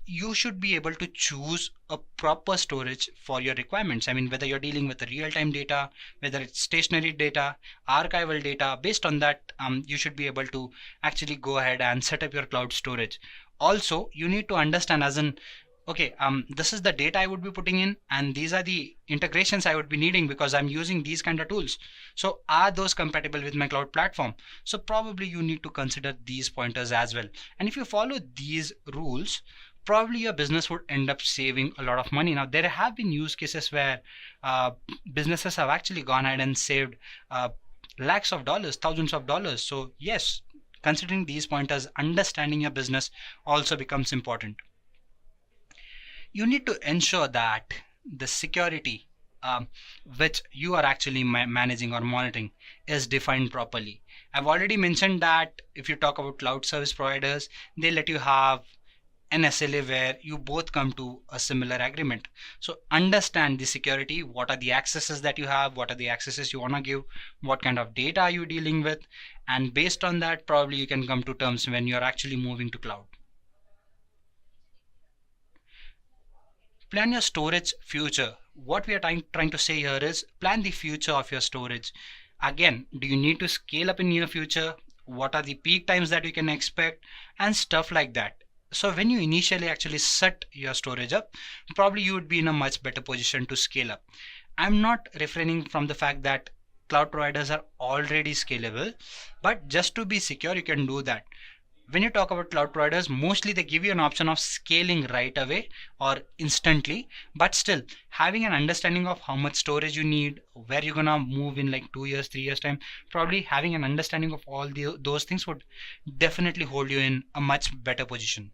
you should be able to choose a proper storage for your requirements. I mean, whether you're dealing with the real-time data, whether it's stationary data, archival data, based on that, you should be able to actually go ahead and set up your cloud storage. Also, you need to understand, as in, okay, this is the data I would be putting in, and these are the integrations I would be needing because I'm using these kind of tools. So are those compatible with my cloud platform? So probably you need to consider these pointers as well. And if you follow these rules, probably your business would end up saving a lot of money. Now, there have been use cases where businesses have actually gone ahead and saved lakhs of dollars, thousands of dollars. So yes, considering these pointers, understanding your business also becomes important. You need to ensure that the security which you are actually managing or monitoring is defined properly. I've already mentioned that if you talk about cloud service providers, they let you have an SLA where you both come to a similar agreement. So understand the security, what are the accesses that you have, what are the accesses you want to give, what kind of data are you dealing with, and based on that, probably you can come to terms when you're actually moving to cloud. Plan your storage future. What we are trying to say here is plan the future of your storage. Again, do you need to scale up in near future? What are the peak times that you can expect and stuff like that? So when you initially actually set your storage up, probably you would be in a much better position to scale up. I'm not refraining from the fact that cloud providers are already scalable, but just to be secure, you can do that. When you talk about cloud providers, mostly they give you an option of scaling right away or instantly, but still having an understanding of how much storage you need, where you're gonna move in like 2 years, 3 years time, probably having an understanding of all those things would definitely hold you in a much better position.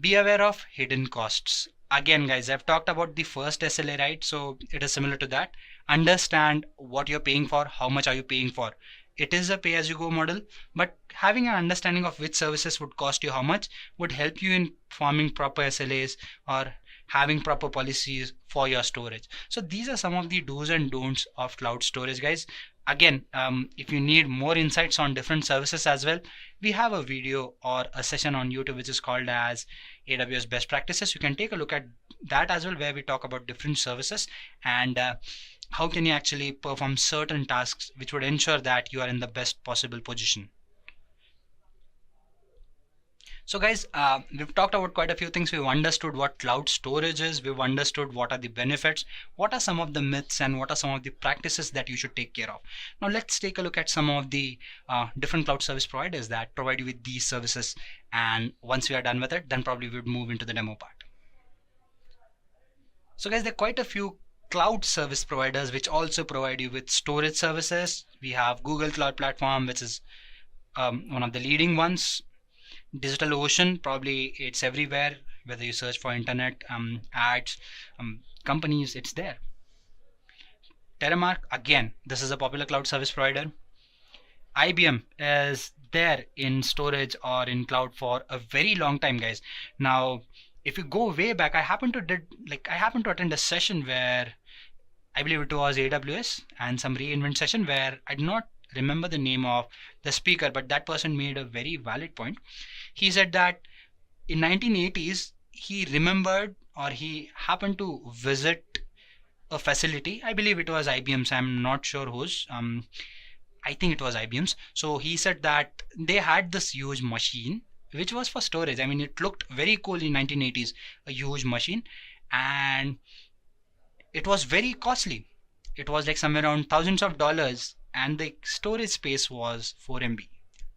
Be aware of hidden costs. again guys, I've talked about the first SLA, right? So it is similar to that. Understand what you're paying for, how much are you paying for. It is a pay as you go model, but having an understanding of which services would cost you how much would help you in forming proper SLAs or having proper policies for your storage. So these are some of the do's and don'ts of cloud storage, guys. Again, if you need more insights on different services as well, we have a video or a session on YouTube which is called as AWS best practices. You can take a look at that as well, where we talk about different services and how can you actually perform certain tasks which would ensure that you are in the best possible position. So guys, we've talked about quite a few things. We've understood what cloud storage is. We've understood what are the benefits, what are some of the myths, and what are some of the practices that you should take care of. Now let's take a look at some of the different cloud service providers that provide you with these services. And once we are done with it, then probably we would move into the demo part. So guys, there are quite a few cloud service providers which also provide you with storage services. We have Google Cloud Platform, which is one of the leading ones. DigitalOcean, probably it's everywhere, whether you search for internet ads, companies, it's there. Terramark, again, this is a popular cloud service provider. IBM is there in storage or in cloud for a very long time, guys. Now if you go way back, I happen to attend a session where I believe it was AWS and some reInvent session where I did not remember the name of the speaker, but that person made a very valid point. He said that in 1980s he remembered, or he happened to visit a facility. I believe it was IBM's. I'm not sure whose. I think it was IBM's. So he said that they had this huge machine which was for storage. I mean, it looked very cool in 1980s, a huge machine, and it was very costly. It was like somewhere around thousands of dollars, and the storage space was 4 MB.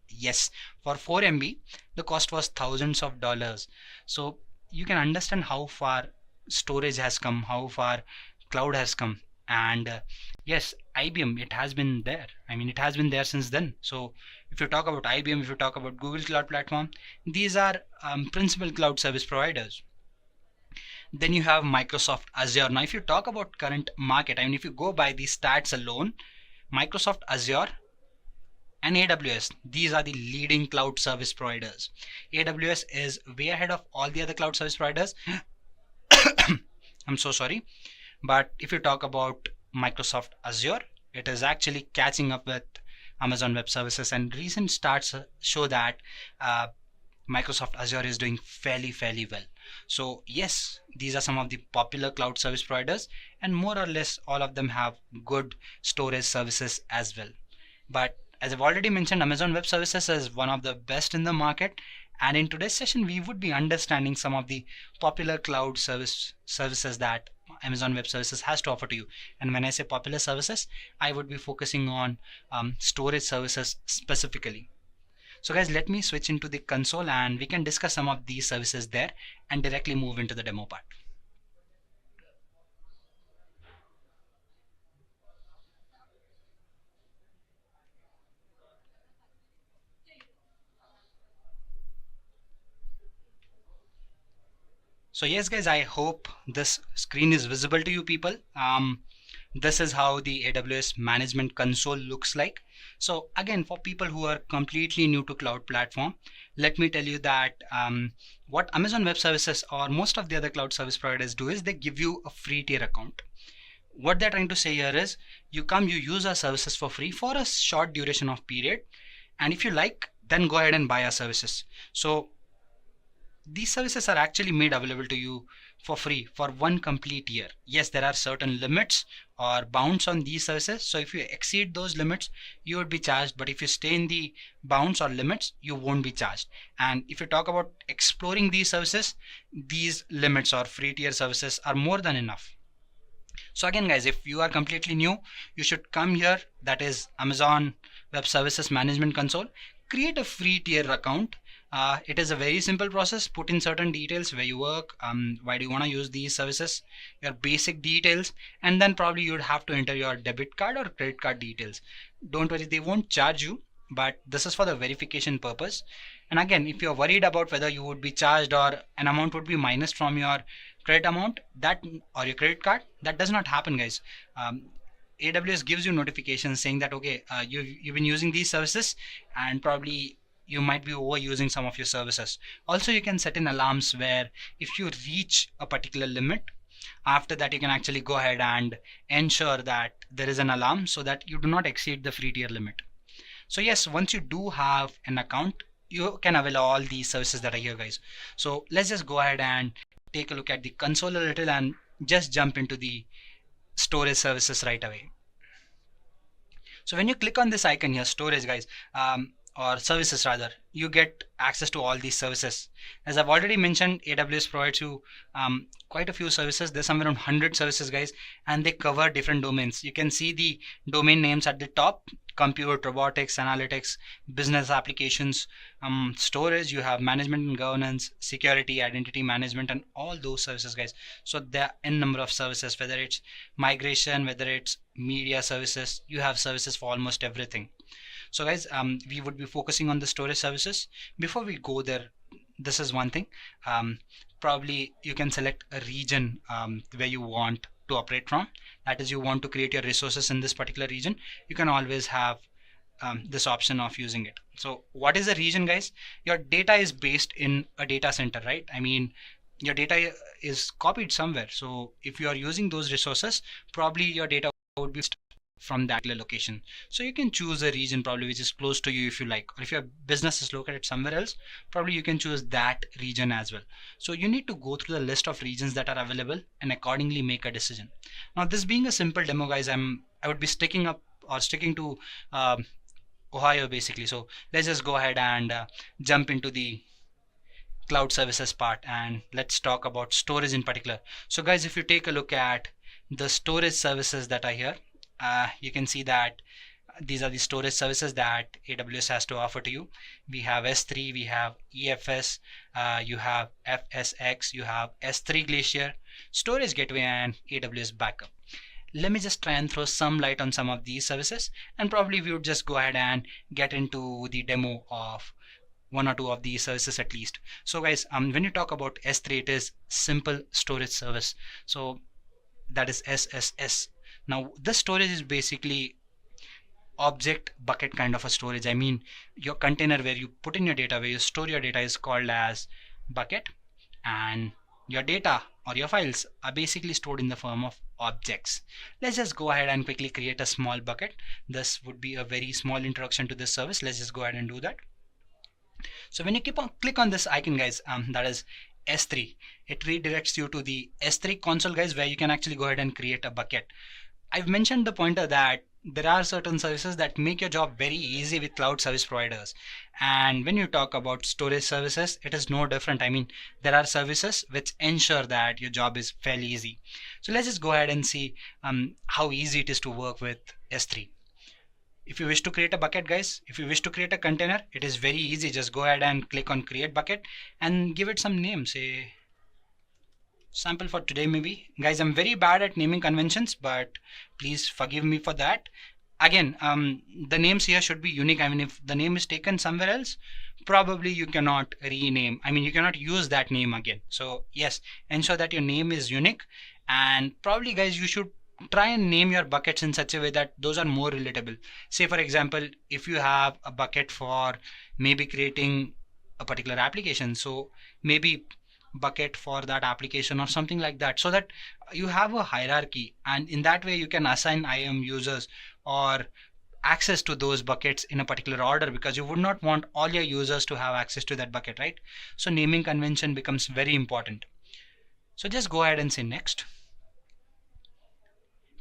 Yes, for 4 MB the cost was thousands of dollars. So you can understand how far storage has come, how far cloud has come. And yes, IBM, it has been there. I mean, it has been there since then. So if you talk about IBM, if you talk about Google Cloud Platform, these are principal cloud service providers. Then you have Microsoft Azure. Now if you talk about current market, I mean, if you go by the stats alone, Microsoft Azure and AWS, these are the leading cloud service providers. AWS is way ahead of all the other cloud service providers. I'm so sorry. But if you talk about Microsoft Azure, it is actually catching up with Amazon Web Services, and recent stats show that Microsoft Azure is doing fairly well. So yes, these are some of the popular cloud service providers, and more or less all of them have good storage services as well. But as I've already mentioned, Amazon Web Services is one of the best in the market, and in today's session we would be understanding some of the popular cloud services that Amazon Web Services has to offer to you. And when I say popular services, I would be focusing on storage services specifically. So guys, let me switch into the console and we can discuss some of these services there and directly move into the demo part. So yes guys, I hope this screen is visible to you people. This is how the AWS management console looks like. So again, for people who are completely new to cloud platform, let me tell you that what Amazon Web Services or most of the other cloud service providers do is they give you a free tier account. What they're trying to say here is you use our services for free for a short duration of period, and if you like, then go ahead and buy our services. So these services are actually made available to you for free for one complete year. Yes, there are certain limits or bounds on these services. So if you exceed those limits, you would be charged. But if you stay in the bounds or limits, you won't be charged. And if you talk about exploring these services, these limits or free tier services are more than enough. So again guys, if you are completely new, you should come here, that is Amazon Web Services Management Console, create a free tier account. It is a very simple process. Put in certain details, where you work, why do you want to use these services, your basic details, and then probably you would have to enter your debit card or credit card details. Don't worry, they won't charge you, but this is for the verification purpose. And again, if you're worried about whether you would be charged or an amount would be minus from your credit amount that or your credit card, that does not happen, guys. AWS gives you notifications saying that okay, you've been using these services and probably you might be overusing some of your services. Also, you can set in alarms where if you reach a particular limit, after that you can actually go ahead and ensure that there is an alarm so that you do not exceed the free tier limit. So yes, once you do have an account, you can avail all these services that are here, guys. So let's just go ahead and take a look at the console a little and just jump into the storage services right away. So when you click on this icon here, storage, guys, or services rather, you get access to all these services. As I've already mentioned, AWS provides you quite a few services. There's somewhere around 100 services, guys, and they cover different domains. You can see the domain names at the top: compute, robotics, analytics, business applications, storage. You have management and governance, security, identity management, and all those services, guys. So there are n number of services, whether it's migration, whether it's media services. You have services for almost everything. So guys, we would be focusing on the storage services. Before we go there, this is one thing. Probably you can select a region where you want to operate from. That is, you want to create your resources in this particular region. You can always have this option of using it. So what is a region, guys? Your data is based in a data center, right? I mean, your data is copied somewhere. So if you are using those resources, probably your data would be from that location. So you can choose a region probably which is close to you if you like, or if your business is located somewhere else, probably you can choose that region as well. So you need to go through the list of regions that are available and accordingly make a decision. Now, this being a simple demo, guys, I would be sticking to Ohio basically. So let's just go ahead and jump into the cloud services part, and let's talk about storage in particular. So guys, if you take a look at the storage services that are here, you can see that these are the storage services that AWS has to offer to you. We have S3, we have EFS, you have FSX, you have S3 Glacier, Storage Gateway, and AWS Backup. Let me just try and throw some light on some of these services, and probably we would just go ahead and get into the demo of one or two of these services at least. So guys, when you talk about S3, it is simple storage service. So that is SSS. Now this storage is basically object bucket kind of a storage. I mean, your container where you put in your data, where you store your data, is called as bucket, and your data or your files are basically stored in the form of objects. Let's just go ahead and quickly create a small bucket. This would be a very small introduction to this service. Let's just go ahead and do that. So when you click on this icon, guys, that is S3, it redirects you to the S3 console, guys, where you can actually go ahead and create a bucket. I've mentioned the pointer that there are certain services that make your job very easy with cloud service providers. And when you talk about storage services, it is no different. I mean, there are services which ensure that your job is fairly easy. So let's just go ahead and see how easy it is to work with S3. If you wish to create a bucket, guys, if you wish to create a container, it is very easy. Just go ahead and click on create bucket and give it some name, say sample for today maybe. Guys, I'm very bad at naming conventions, but please forgive me for that. Again, the names here should be unique. I mean, if the name is taken somewhere else, probably you cannot rename. I mean, you cannot use that name again. So yes, ensure that your name is unique, and probably, guys, you should try and name your buckets in such a way that those are more relatable. Say for example, if you have a bucket for maybe creating a particular application, so maybe bucket for that application or something like that, so that you have a hierarchy, and in that way you can assign IAM users or access to those buckets in a particular order, because you would not want all your users to have access to that bucket, right? So naming convention becomes very important. So just go ahead and say next.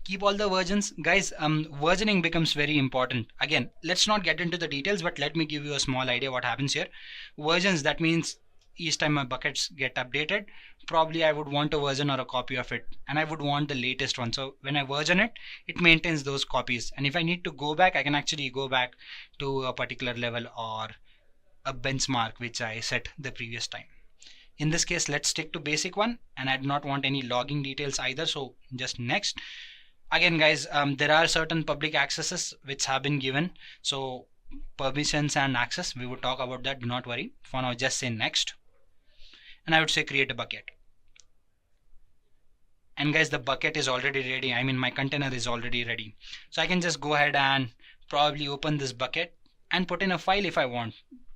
Keep all the versions, guys. Versioning becomes very important. Again, let's not get into the details, but let me give you a small idea what happens here. Versions, that means each time my buckets get updated, probably I would want a version or a copy of it, and I would want the latest one. So when I version it, it maintains those copies, and if I need to go back, I can actually go back to a particular level or a benchmark which I set the previous time. In this case, let's stick to basic one, and I do not want any logging details either, so just next. Again, guys, there are certain public accesses which have been given, so permissions and access, we would talk about that, do not worry. For now, just say next, and I would say create a bucket. and guys, the bucket is already ready. I mean, my container is already ready. So I can just go ahead and probably open this bucket and put in a file if I want.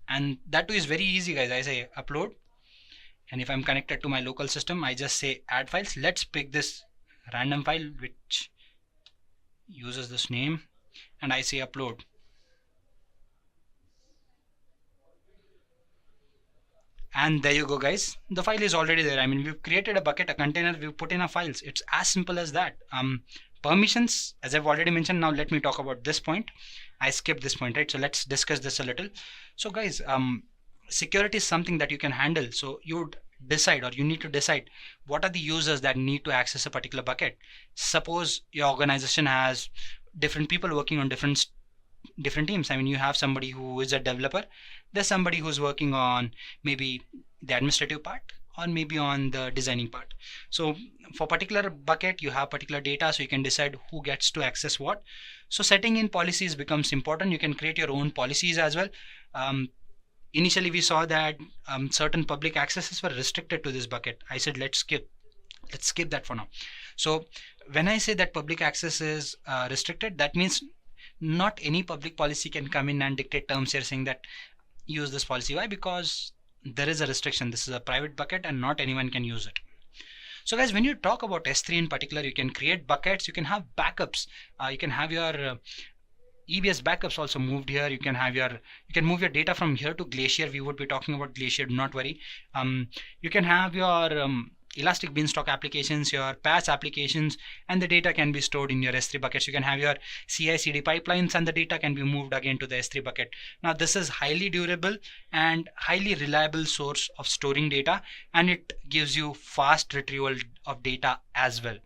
And that too is very easy, guys. I say upload. And if I'm connected to my local system, I just say add files. Let's pick this random file which uses this name, and I say upload. And there you go, guys. The file is already there. I mean, we've created a bucket, a container, we've put in our files. It's as simple as that. Permissions, as I've already mentioned. Now let me talk about this point. I skipped this point, right? So let's discuss this a little. So guys, security is something that you can handle. So you would decide, or you need to decide, what are the users that need to access a particular bucket. Suppose your organization has different people working on different teams. I mean, you have somebody who is a developer, there's somebody who's working on maybe the administrative part, or maybe on the designing part. So for particular bucket, you have particular data, so you can decide who gets to access what. So setting in policies becomes important. You can create your own policies as well. Initially we saw that certain public accesses were restricted to this bucket. I said let's skip that for now. So when I say that public access is restricted, that means not any public policy can come in and dictate terms here saying that use this policy. Why? Because there is a restriction. This is a private bucket and not anyone can use it. So guys, when you talk about S3 in particular, you can create buckets, you can have backups, you can have your EBS backups also moved here. You can move your data from here to Glacier. We would be talking about Glacier, do not worry. You can have your Elastic Beanstalk applications, your PaaS applications, and the data can be stored in your S3 buckets. You can have your CI/CD pipelines, and the data can be moved again to the S3 bucket. Now this is highly durable and highly reliable source of storing data, and it gives you fast retrieval of data as well.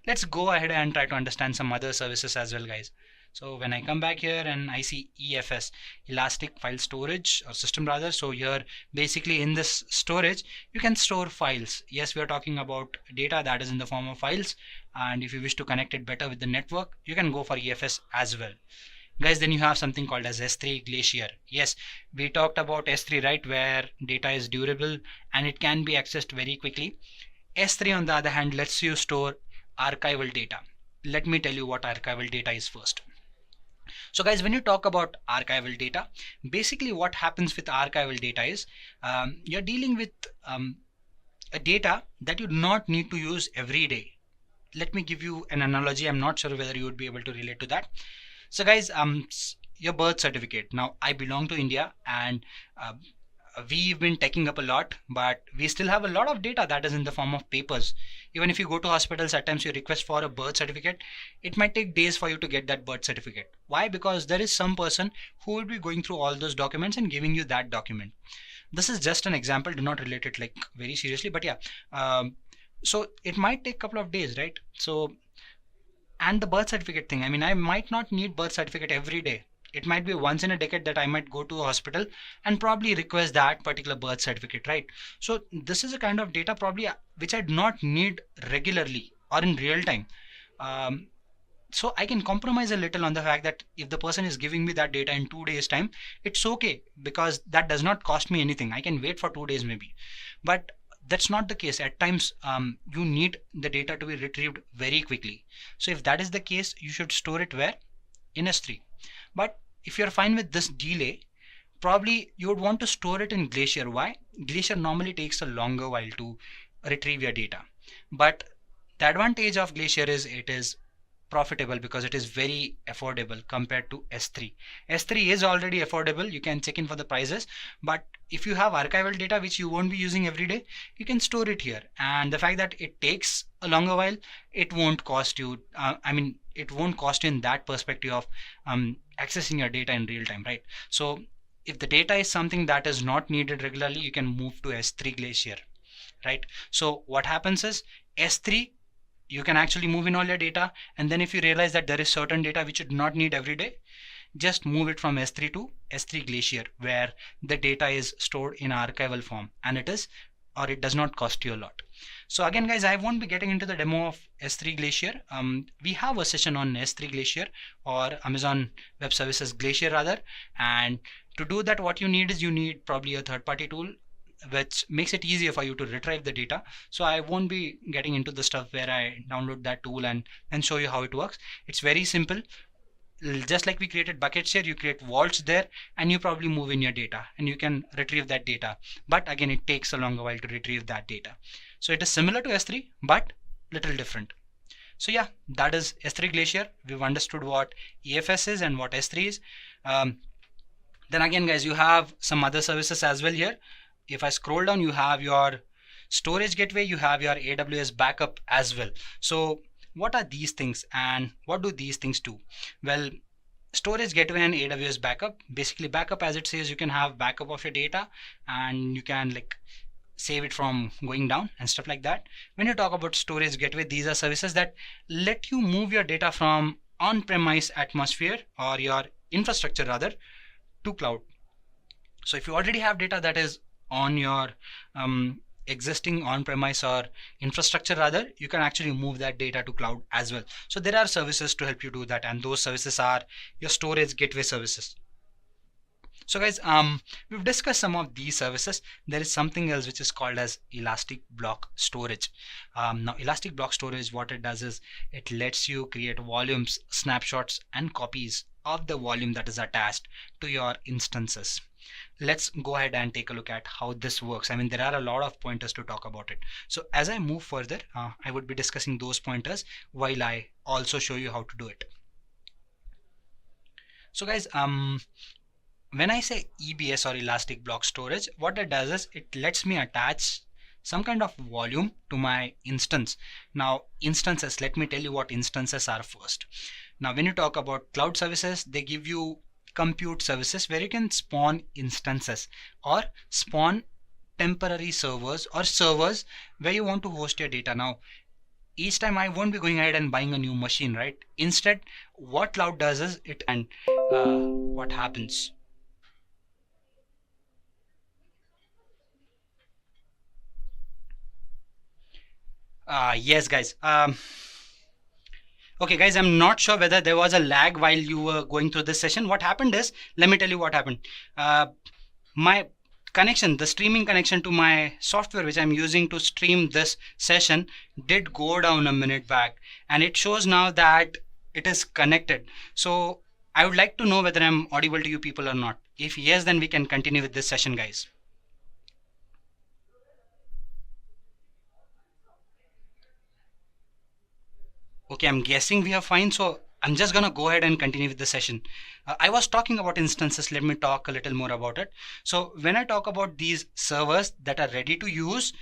Let's go ahead and try to understand some other services as well, guys. So when I come back here and I see EFS, Elastic File Storage or System rather. So here basically in this storage, you can store files. Yes, we are talking about data that is in the form of files. And if you wish to connect it better with the network, you can go for EFS as well. Guys, then you have something called as S3 Glacier. Yes, we talked about S3, right, where data is durable and it can be accessed very quickly. S3 on the other hand lets you store archival data. Let me tell you what archival data is first. So guys, when you talk about archival data, basically what happens with archival data is you're dealing with a data that you do not need to use every day. Let me give you an analogy. I'm not sure whether you would be able to relate to that. So guys, your birth certificate. Now I belong to India, and we've been taking up a lot, but we still have a lot of data that is in the form of papers. Even if you go to hospitals, at times you request for a birth certificate, it might take days for you to get that birth certificate. Why? Because there is some person who will be going through all those documents and giving you that document. This is just an example, do not relate it like very seriously, but yeah. So it might take a couple of days, right? So, and the birth certificate thing, I mean, I might not need birth certificate every day. It might be once in a decade that I might go to a hospital and probably request that particular birth certificate, right? So this is a kind of data probably which I do not need regularly or in real time. So I can compromise a little on the fact that if the person is giving me that data in 2 days time, it's okay, because that does not cost me anything. I can wait for 2 days maybe, but that's not the case. At times you need the data to be retrieved very quickly. So if that is the case, you should store it where? In S3. But if you're fine with this delay, probably you would want to store it in Glacier. Why? Glacier normally takes a longer while to retrieve your data. But the advantage of Glacier is it is profitable because it is very affordable compared to S3. S3 is already affordable. You can check in for the prices. But if you have archival data which you won't be using every day, you can store it here. And the fact that it takes a longer while, it won't cost you. It won't cost you in that perspective of accessing your data in real time, right? So if the data is something that is not needed regularly, you can move to S3 Glacier, right? So what happens is S3, you can actually move in all your data, and then if you realize that there is certain data which you do not need every day, just move it from S3 to S3 Glacier, where the data is stored in archival form, and it does not cost you a lot. So again, guys, I won't be getting into the demo of S3 Glacier. We have a session on S3 Glacier, or Amazon Web Services Glacier rather. And to do that, what you need is you need probably a third-party tool. which makes it easier for you to retrieve the data. So I won't be getting into the stuff where I download that tool and show you how it works. It's very simple. Just like we created buckets here, you create vaults there, and you probably move in your data and you can retrieve that data. But again, it takes a longer while to retrieve that data. So it is similar to S3, but little different. So yeah, that is S3 Glacier. We've understood what EFS is and what S3 is. Then again, guys, you have some other services as well here. If I scroll down, you have your storage gateway, you have your AWS backup as well. So what are these things and what do these things do? Well, storage gateway and AWS backup, basically backup, as it says, you can have backup of your data and you can like save it from going down and stuff like that. When you talk about storage gateway, these are services that let you move your data from on-premise atmosphere or your infrastructure rather to cloud. So if you already have data that is on your existing on-premise or infrastructure rather, you can actually move that data to cloud as well. So there are services to help you do that, and those services are your storage gateway services. So guys, we've discussed some of these services. There is something else which is called as Elastic Block Storage. Now Elastic Block Storage, what it does is it lets you create volumes, snapshots and copies of the volume that is attached to your instances. Let's go ahead and take a look at how this works. I mean, there are a lot of pointers to talk about it. So as I move further, I would be discussing those pointers while I also show you how to do it. So guys, when I say EBS or Elastic Block Storage, what it does is it lets me attach some kind of volume to my instance. Now instances, let me tell you what instances are first. Now when you talk about cloud services, they give you compute services where you can spawn instances or spawn temporary servers or servers where you want to host your data. Now each time I won't be going ahead and buying a new machine, right? Instead, what cloud does is it, and what happens? Yes guys, okay guys, I'm not sure whether there was a lag while you were going through this session. What happened is, let me tell you what happened. My connection, the streaming connection to my software which I'm using to stream this session did go down a minute back, and it shows now that it is connected. So I would like to know whether I'm audible to you people or not. If yes, then we can continue with this session, guys. Okay, I'm guessing we are fine, so I'm just gonna go ahead and continue with the session. I was talking about instances. Let me talk a little more about it. So when I talk about these servers that are ready to use,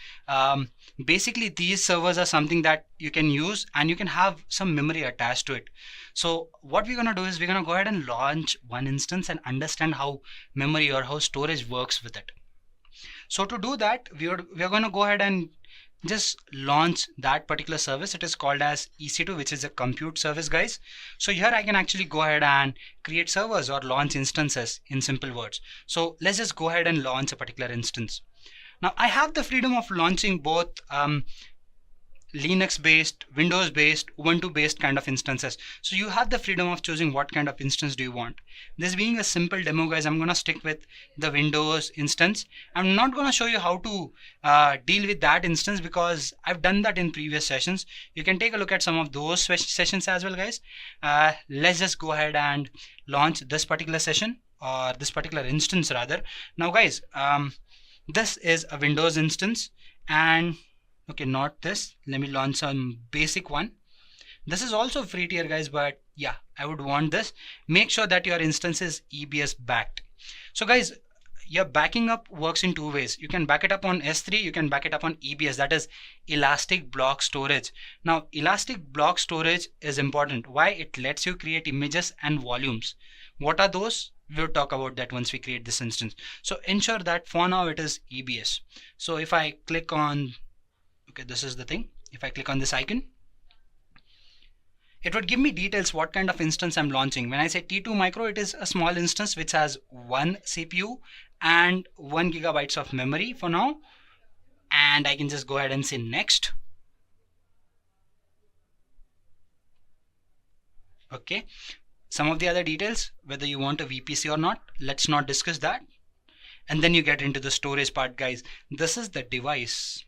basically these servers are something that you can use and you can have some memory attached to it. So what we're gonna do is we're gonna go ahead and launch one instance and understand how memory or how storage works with it. So to do that, we're gonna go ahead and just launch that particular service. It is called as EC2, which is a compute service, guys. So here I can actually go ahead and create servers or launch instances in simple words. So let's just go ahead and launch a particular instance. Now I have the freedom of launching both Linux based, Windows based, Ubuntu based kind of instances. So you have the freedom of choosing what kind of instance do you want. This being a simple demo, guys, I'm gonna stick with the Windows instance. I'm not gonna show you how to deal with that instance because I've done that in previous sessions. You can take a look at some of those sessions as well, guys. Let's just go ahead and launch this particular session, or this particular instance rather. Now guys, this is a Windows instance, and okay, not this. Let me launch some basic one. This is also free tier, guys, but yeah, I would want this. Make sure that your instance is EBS backed. So guys, your backing up works in two ways. You can back it up on S3, you can back it up on EBS, that is Elastic Block Storage. Now Elastic Block Storage is important. Why? It lets you create images and volumes. What are those? We'll talk about that once we create this instance. So ensure that for now it is EBS. So if I click on, okay, this is the thing. If I click on this icon, it would give me details what kind of instance I'm launching. When I say T2 micro, it is a small instance which has one CPU and 1 GB of memory for now. And I can just go ahead and say next. Okay. Some of the other details, whether you want a VPC or not, let's not discuss that. And then you get into the storage part, guys. This is the device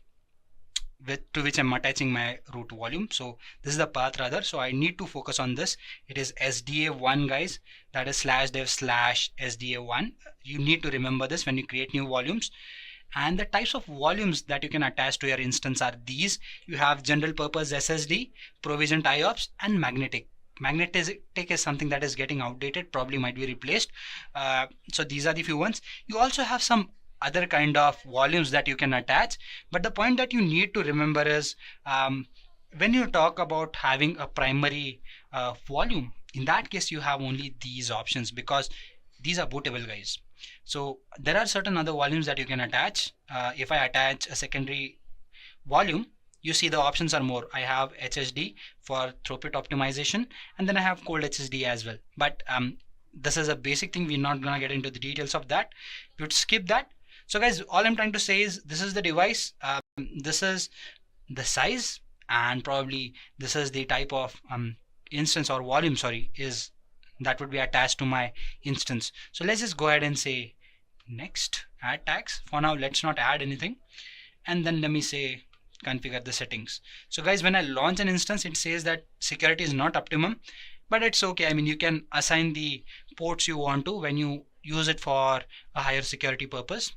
to which I'm attaching my root volume. So this is the path rather. So I need to focus on this. It is SDA1, guys. That is /dev/SDA1. You need to remember this when you create new volumes. And the types of volumes that you can attach to your instance are these. You have general purpose SSD, provisioned IOPS, and magnetic. Magnetic is something that is getting outdated, probably might be replaced. So these are the few ones. You also have some other kind of volumes that you can attach, but the point that you need to remember is when you talk about having a primary volume, in that case you have only these options because these are bootable, guys. So there are certain other volumes that you can attach. If I attach a secondary volume, you see the options are more. I have HSD for throughput optimization, and then I have cold HSD as well. But this is a basic thing. We're not gonna get into the details of that. We would skip that. So guys, all I'm trying to say is this is the device, this is the size, and probably this is the type of instance or volume, sorry, is that would be attached to my instance. So let's just go ahead and say next, add tags. For now, let's not add anything. And then let me say configure the settings. So guys, when I launch an instance, it says that security is not optimum, but it's okay. I mean, you can assign the ports you want to when you use it for a higher security purpose.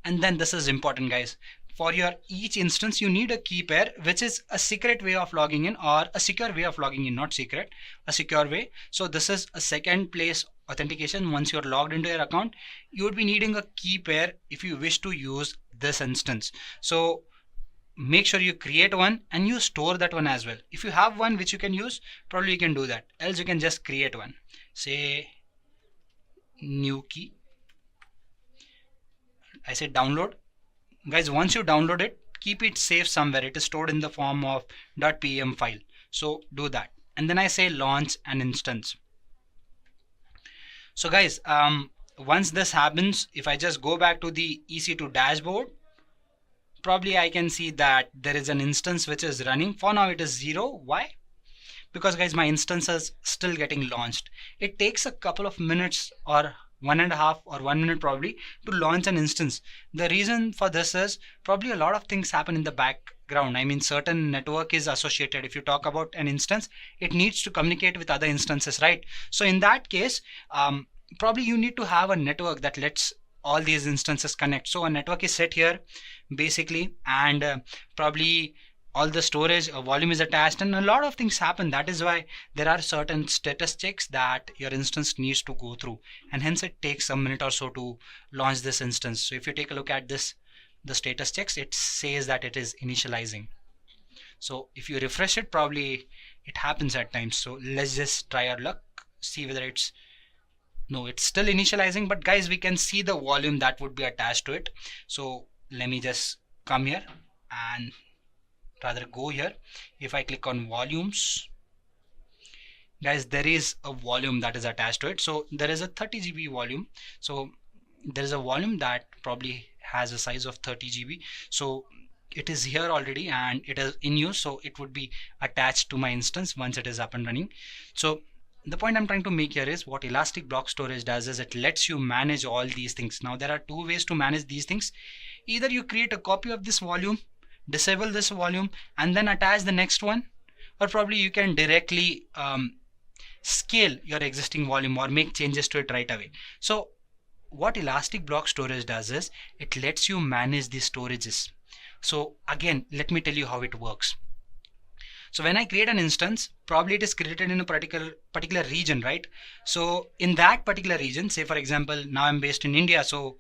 And then this is important, guys. For your each instance, you need a key pair, which is a secret way of logging in, or a secure way of logging in, not secret, a secure way. So this is a second place authentication. Once you're logged into your account, you would be needing a key pair if you wish to use this instance. So make sure you create one and you store that one as well. If you have one which you can use, probably you can do that. Else you can just create one. Say new key. I say download. Guys, once you download it, keep it safe somewhere. It is stored in the form of .pem file. So do that. And then I say launch an instance. So guys, once this happens, if I just go back to the EC2 dashboard, probably I can see that there is an instance which is running. For now it is 0. Why? Because guys, my instance is still getting launched. It takes a couple of minutes or 1.5 or 1 minute probably to launch an instance. The reason for this is probably a lot of things happen in the background. I mean, certain network is associated. If you talk about an instance, it needs to communicate with other instances, right? So in that case, probably you need to have a network that lets all these instances connect. So a network is set here basically, and probably all the storage volume is attached, and a lot of things happen. That is why there are certain status checks that your instance needs to go through, and hence it takes a minute or so to launch this instance. So if you take a look at this, the status checks, it says that it is initializing. So if you refresh it, probably it happens at times. So let's just try our luck, see whether it's no, it's still initializing, but guys, we can see the volume that would be attached to it. So let me just come here and rather go here. If I click on volumes, guys, there is a volume that is attached to it. So there is a 30 GB volume. So there is a volume that probably has a size of 30 GB. So it is here already and it is in use. So it would be attached to my instance once it is up and running. So the point I'm trying to make here is what Elastic Block Storage does is it lets you manage all these things. Now there are two ways to manage these things. Either you create a copy of this volume, disable this volume, and then attach the next one, or probably you can directly scale your existing volume or make changes to it right away. So what Elastic Block Storage does is it lets you manage these storages. So again, let me tell you how it works. So when I create an instance, probably it is created in a particular region, right? So in that particular region, say for example, now I'm based in India, so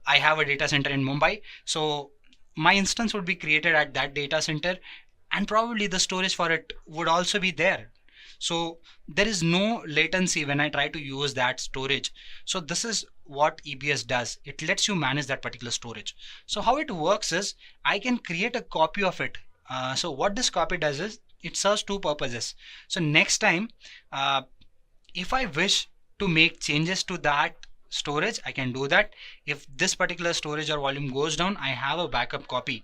I have a data center in Mumbai. So my instance would be created at that data center, and probably the storage for it would also be there. So there is no latency when I try to use that storage. So this is what EBS does. It lets you manage that particular storage. So how it works is I can create a copy of it. So what this copy does is it serves two purposes. So next time, if I wish to make changes to that storage, I can do that. If this particular storage or volume goes down, I have a backup copy.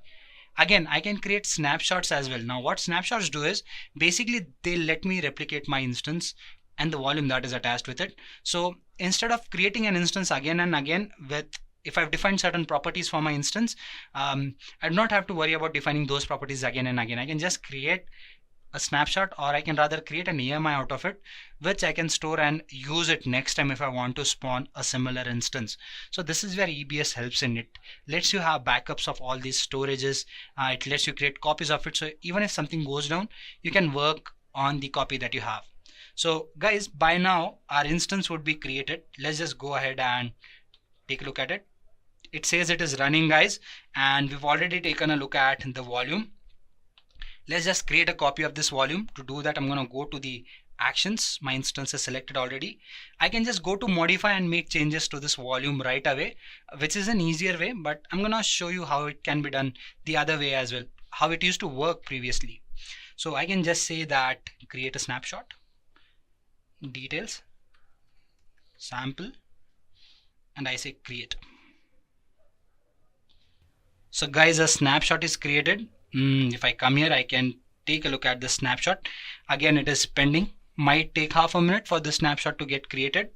Again, I can create snapshots as well. Now what snapshots do is basically they let me replicate my instance and the volume that is attached with it. So instead of creating an instance again and again if I've defined certain properties for my instance, I do not have to worry about defining those properties again and again. I can just create a snapshot, or I can rather create an EMI out of it, which I can store and use it next time if I want to spawn a similar instance. So this is where EBS helps in. It lets you have backups of all these storages. It lets you create copies of it. So even if something goes down, you can work on the copy that you have. So guys, by now our instance would be created. Let's just go ahead and take a look at it. It says it is running, guys, and we've already taken a look at the volume. Let's just create a copy of this volume. To do that, I'm going to go to the actions. My instance is selected already. I can just go to modify and make changes to this volume right away, which is an easier way, but I'm going to show you how it can be done the other way as well, how it used to work previously. So I can just say that create a snapshot, details, sample, and I say create. So guys, a snapshot is created. If I come here, I can take a look at the snapshot. Again, it is pending. Might take half a minute for the snapshot to get created.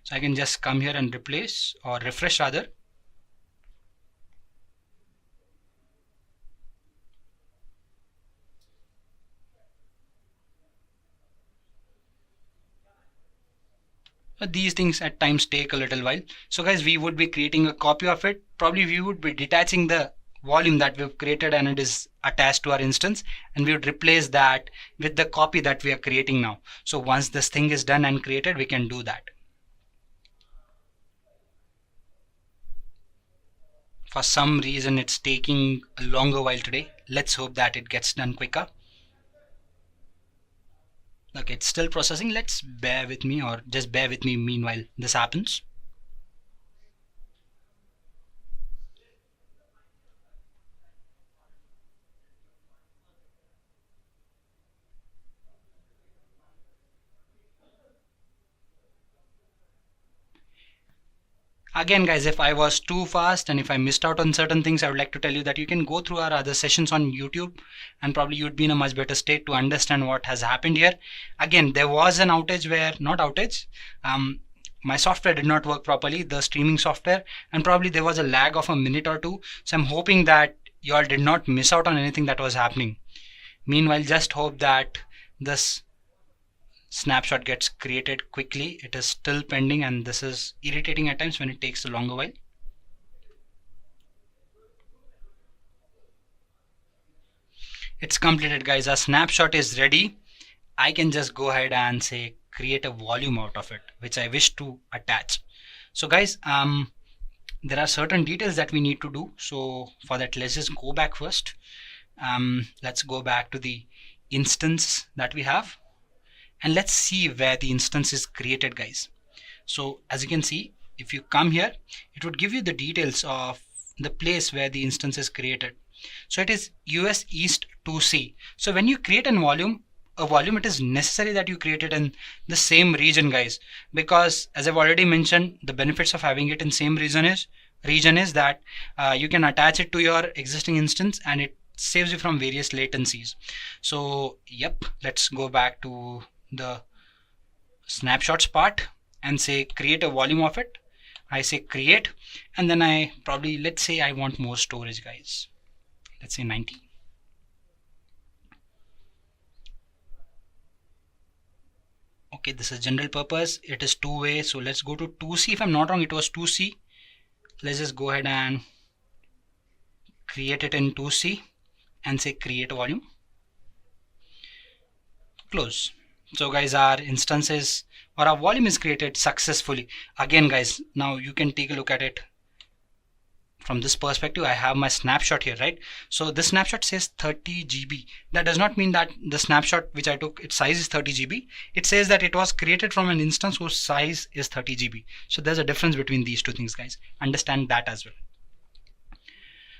So I can just come here and replace, or refresh rather. But these things at times take a little while. So guys, we would be creating a copy of it. Probably we would be detaching the volume that we've created and it is attached to our instance, and we would replace that with the copy that we are creating now. So once this thing is done and created, we can do that. For some reason it's taking a longer while today. Let's hope that it gets done quicker. Okay, it's still processing. Let's bear with me, or just bear with me meanwhile this happens. Again guys, if I was too fast and if I missed out on certain things, I would like to tell you that you can go through our other sessions on YouTube and probably you'd be in a much better state to understand what has happened here. Again, there was an outage where, not outage, my software did not work properly, the streaming software, and probably there was a lag of a minute or two. So I'm hoping that you all did not miss out on anything that was happening. Meanwhile, just hope that this snapshot gets created quickly. It is still pending and this is irritating at times when it takes a longer while. It's completed guys. Our snapshot is ready. I can just go ahead and say create a volume out of it which I wish to attach. So guys, there are certain details that we need to do. So for that, let's just go back first. Let's go back to the instance that we have. And let's see where the instance is created guys. So as you can see, if you come here, it would give you the details of the place where the instance is created. So it is US East 2C. So when you create a volume, it is necessary that you create it in the same region guys, because as I've already mentioned, the benefits of having it in same region is that you can attach it to your existing instance and it saves you from various latencies. So yep, let's go back to the snapshots part and say create a volume of it. I say create, and then I probably, let's say I want more storage guys. Let's say 90. Okay, this is general purpose. It is two-way, so let's go to 2C. If I'm not wrong, it was 2C. Let's just go ahead and create it in 2C and say create a volume. Close. So guys, our instances or our volume is created successfully. Again guys, now you can take a look at it from this perspective. I have my snapshot here, right? So this snapshot says 30 GB. That does not mean that the snapshot which I took, its size is 30 GB. It says that it was created from an instance whose size is 30 GB. So there's a difference between these two things guys. Understand that as well.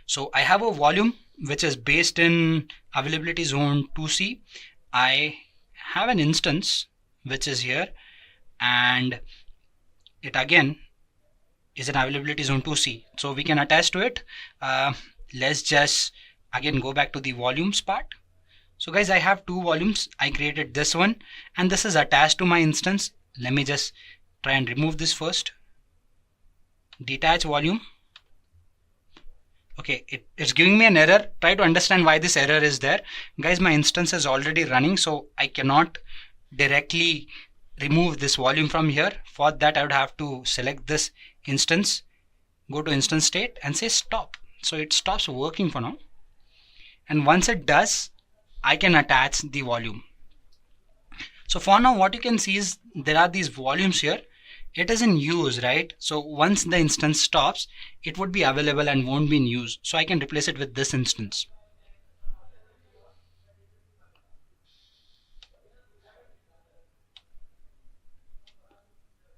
So I have a volume which is based in availability zone 2C. I have an instance which is here, and it again is an availability zone 2C. So we can attach to it. Let's just again go back to the volumes part. So guys, I have two volumes. I created this one and this is attached to my instance. Let me just try and remove this first. Detach volume. Okay, it's giving me an error. Try to understand why this error is there. Guys, my instance is already running, so I cannot directly remove this volume from here. For that, I would have to select this instance, go to instance state and say stop. So it stops working for now. And once it does, I can attach the volume. So for now, what you can see is there are these volumes here. It is in use, right? So once the instance stops, it would be available and won't be in use. So I can replace it with this instance.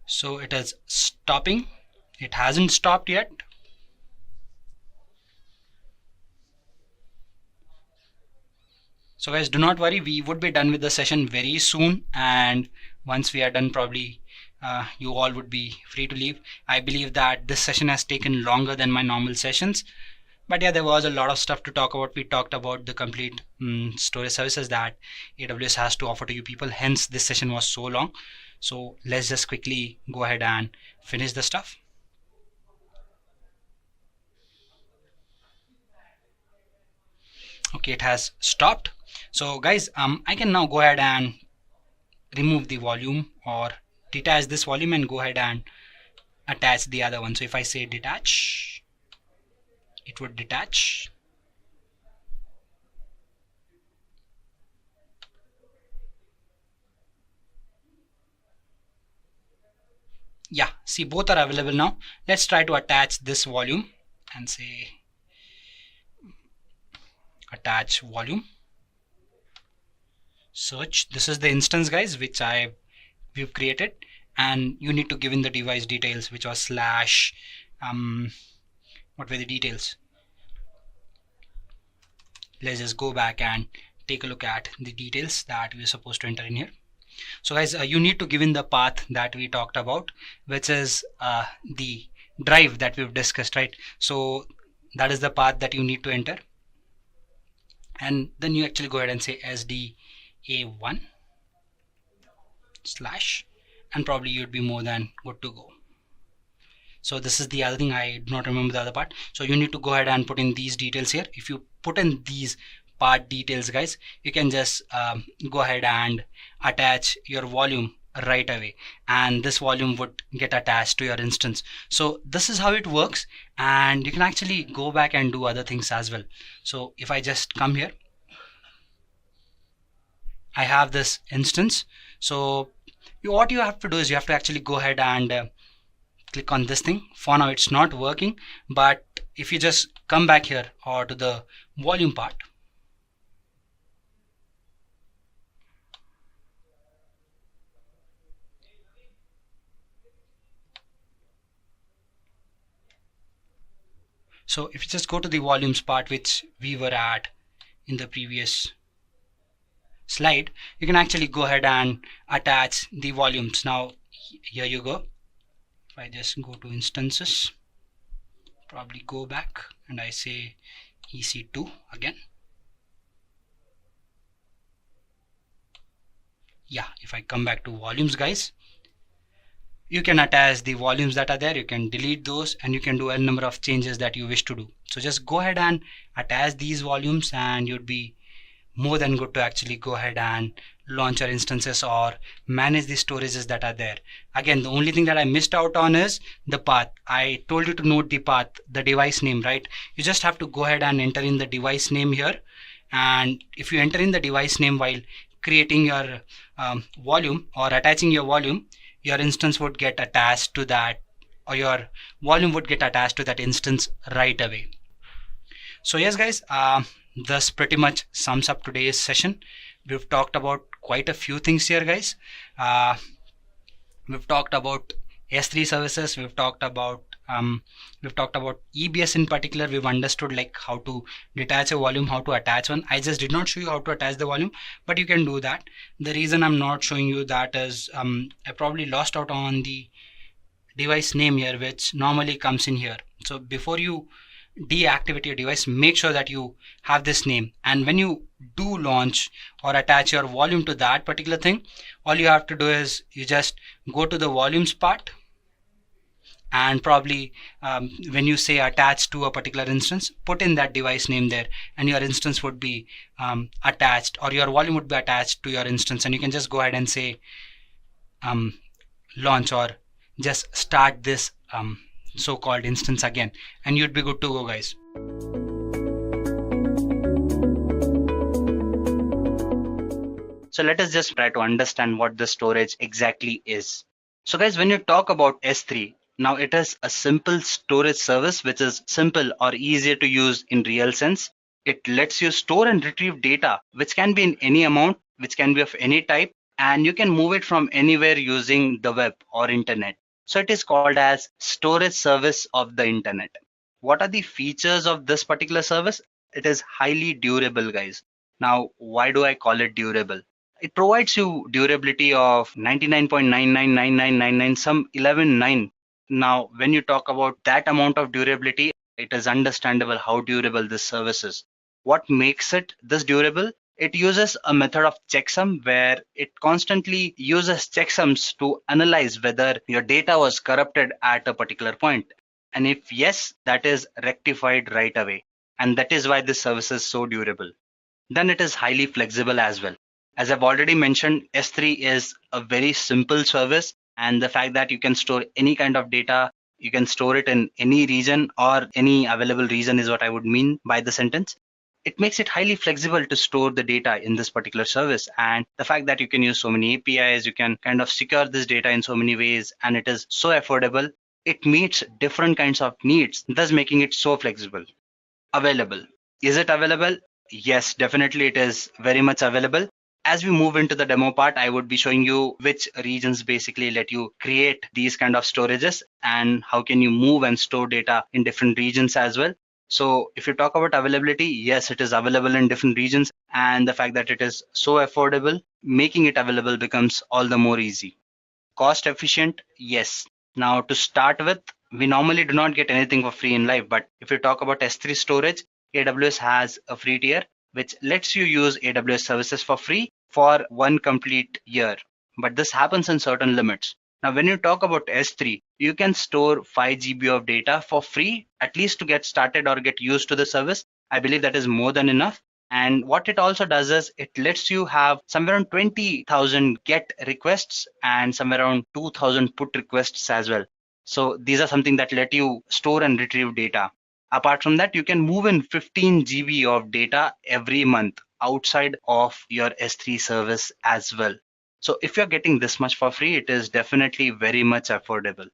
So it is stopping. It hasn't stopped yet. So guys, do not worry, we would be done with the session very soon, and once we are done, probably you all would be free to leave. I believe that this session has taken longer than my normal sessions, but yeah, there was a lot of stuff to talk about. We talked about the complete storage services that AWS has to offer to you people, hence this session was so long. So let's just quickly go ahead and finish the stuff. Okay, it has stopped. So guys, I can now go ahead and remove the volume or detach this volume and go ahead and attach the other one. So if I say detach, it would detach. Yeah, see, both are available now. Let's try to attach this volume and say attach volume. Search. This is the instance, guys, which we've created, and you need to give in the device details, which was slash what were the details. Let's just go back and take a look at the details that we're supposed to enter in here. So guys, you need to give in the path that we talked about, which is the drive that we've discussed, right? So that is the path that you need to enter, and then you actually go ahead and say SDA1 slash, and probably you'd be more than good to go. So this is the other thing, I do not remember the other part. So you need to go ahead and put in these details here. If you put in these part details, guys, you can just go ahead and attach your volume right away, and this volume would get attached to your instance. So this is how it works, and you can actually go back and do other things as well. So if I just come here, I have this instance. So what you have to do is you have to actually go ahead and click on this thing. For now it's not working, but if you just come back here or to the volume part, so if you just go to the volumes part, which we were at in the previous slide, you can actually go ahead and attach the volumes. Now here you go. If I just go to instances, probably go back and I say EC2 again. Yeah, if I come back to volumes, guys, you can attach the volumes that are there, you can delete those, and you can do a number of changes that you wish to do. So just go ahead and attach these volumes, and you'd be more than good to actually go ahead and launch your instances or manage the storages that are there. Again, the only thing that I missed out on is the path. I told you to note the path, the device name, right? You just have to go ahead and enter in the device name here, and if you enter in the device name while creating your volume or attaching your volume, your instance would get attached to that, or your volume would get attached to that instance right away. So yes, guys, this pretty much sums up today's session. We've talked about quite a few things here, guys. We've talked about S3 services. We've talked about EBS in particular. We've understood like how to detach a volume, how to attach one. I just did not show you how to attach the volume, but you can do that. The reason I'm not showing you that is I probably lost out on the device name here, which normally comes in here. So before you deactivate your device, make sure that you have this name. And when you do launch or attach your volume to that particular thing, all you have to do is you just go to the volumes part, and probably when you say attach to a particular instance, put in that device name there, and your instance would be attached, or your volume would be attached to your instance, and you can just go ahead and say launch, or just start this so-called instance again, and you'd be good to go, guys.
So let us just try to understand what the storage exactly is. So guys, when you talk about S3, now it is a simple storage service which is simple or easier to use in real sense. It lets you store and retrieve data which can be in any amount, which can be of any type, and you can move it from anywhere using the web or internet. So it is called as storage service of the internet. What are the features of this particular service? It is highly durable, guys. Now, why do I call it durable? It provides you durability of 99.999999, some 11.9. Now, when you talk about that amount of durability, it is understandable how durable this service is. What makes it this durable? It uses a method of checksum where it constantly uses checksums to analyze whether your data was corrupted at a particular point. And if yes, that is rectified right away. And that is why this service is so durable. Then it is highly flexible as well. As I've already mentioned, S3 is a very simple service, and the fact that you can store any kind of data, you can store it in any region or any available region is what I would mean by the sentence. It makes it highly flexible to store the data in this particular service, and the fact that you can use so many APIs, you can kind of secure this data in so many ways, and it is so affordable. It meets different kinds of needs, thus making it so flexible. Available. Is it available? Yes, definitely it is very much available. As we move into the demo part, I would be showing you which regions basically let you create these kind of storages and how can you move and store data in different regions as well. So if you talk about availability, yes, it is available in different regions, and the fact that it is so affordable, making it available becomes all the more easy. Cost efficient, yes. Now to start with, we normally do not get anything for free in life, but if you talk about S3 storage, AWS has a free tier which lets you use AWS services for free for 1 complete year. But this happens in certain limits. Now, when you talk about S3, you can store 5 GB of data for free, at least to get started or get used to the service. I believe that is more than enough. And what it also does is it lets you have somewhere around 20,000 get requests and somewhere around 2,000 put requests as well. So these are something that let you store and retrieve data. Apart from that, you can move in 15 GB of data every month outside of your S3 service as well. So if you're getting this much for free, it is definitely very much affordable.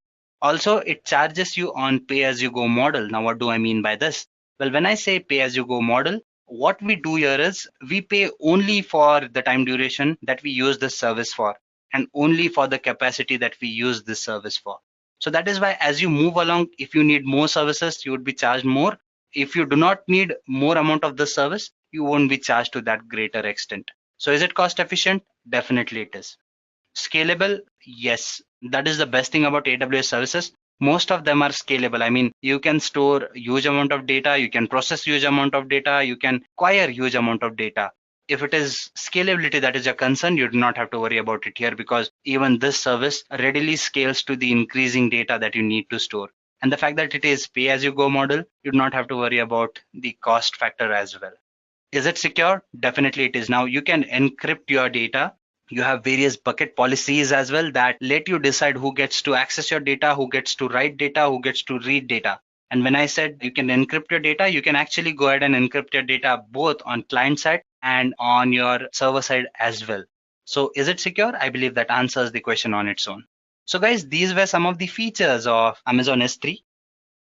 Also, it charges you on pay-as-you-go model. Now, what do I mean by this? Well, when I say pay-as-you-go model, what we do here is we pay only for the time duration that we use this service for, and only for the capacity that we use this service for. So that is why as you move along, if you need more services, you would be charged more. If you do not need more amount of the service, you won't be charged to that greater extent. So is it cost efficient? Definitely it is. Scalable? Yes. That is the best thing about AWS services. Most of them are scalable. I mean, you can store huge amount of data, you can process huge amount of data, you can acquire huge amount of data. If it is scalability that is your concern, you do not have to worry about it here, because even this service readily scales to the increasing data that you need to store. And the fact that it is pay-as-you-go model, you do not have to worry about the cost factor as well. Is it secure? Definitely it is. Now you can encrypt your data. You have various bucket policies as well that let you decide who gets to access your data, who gets to write data, who gets to read data. And when I said you can encrypt your data, you can actually go ahead and encrypt your data both on client side and on your server side as well. So is it secure? I believe that answers the question on its own. So guys, these were some of the features of Amazon S3.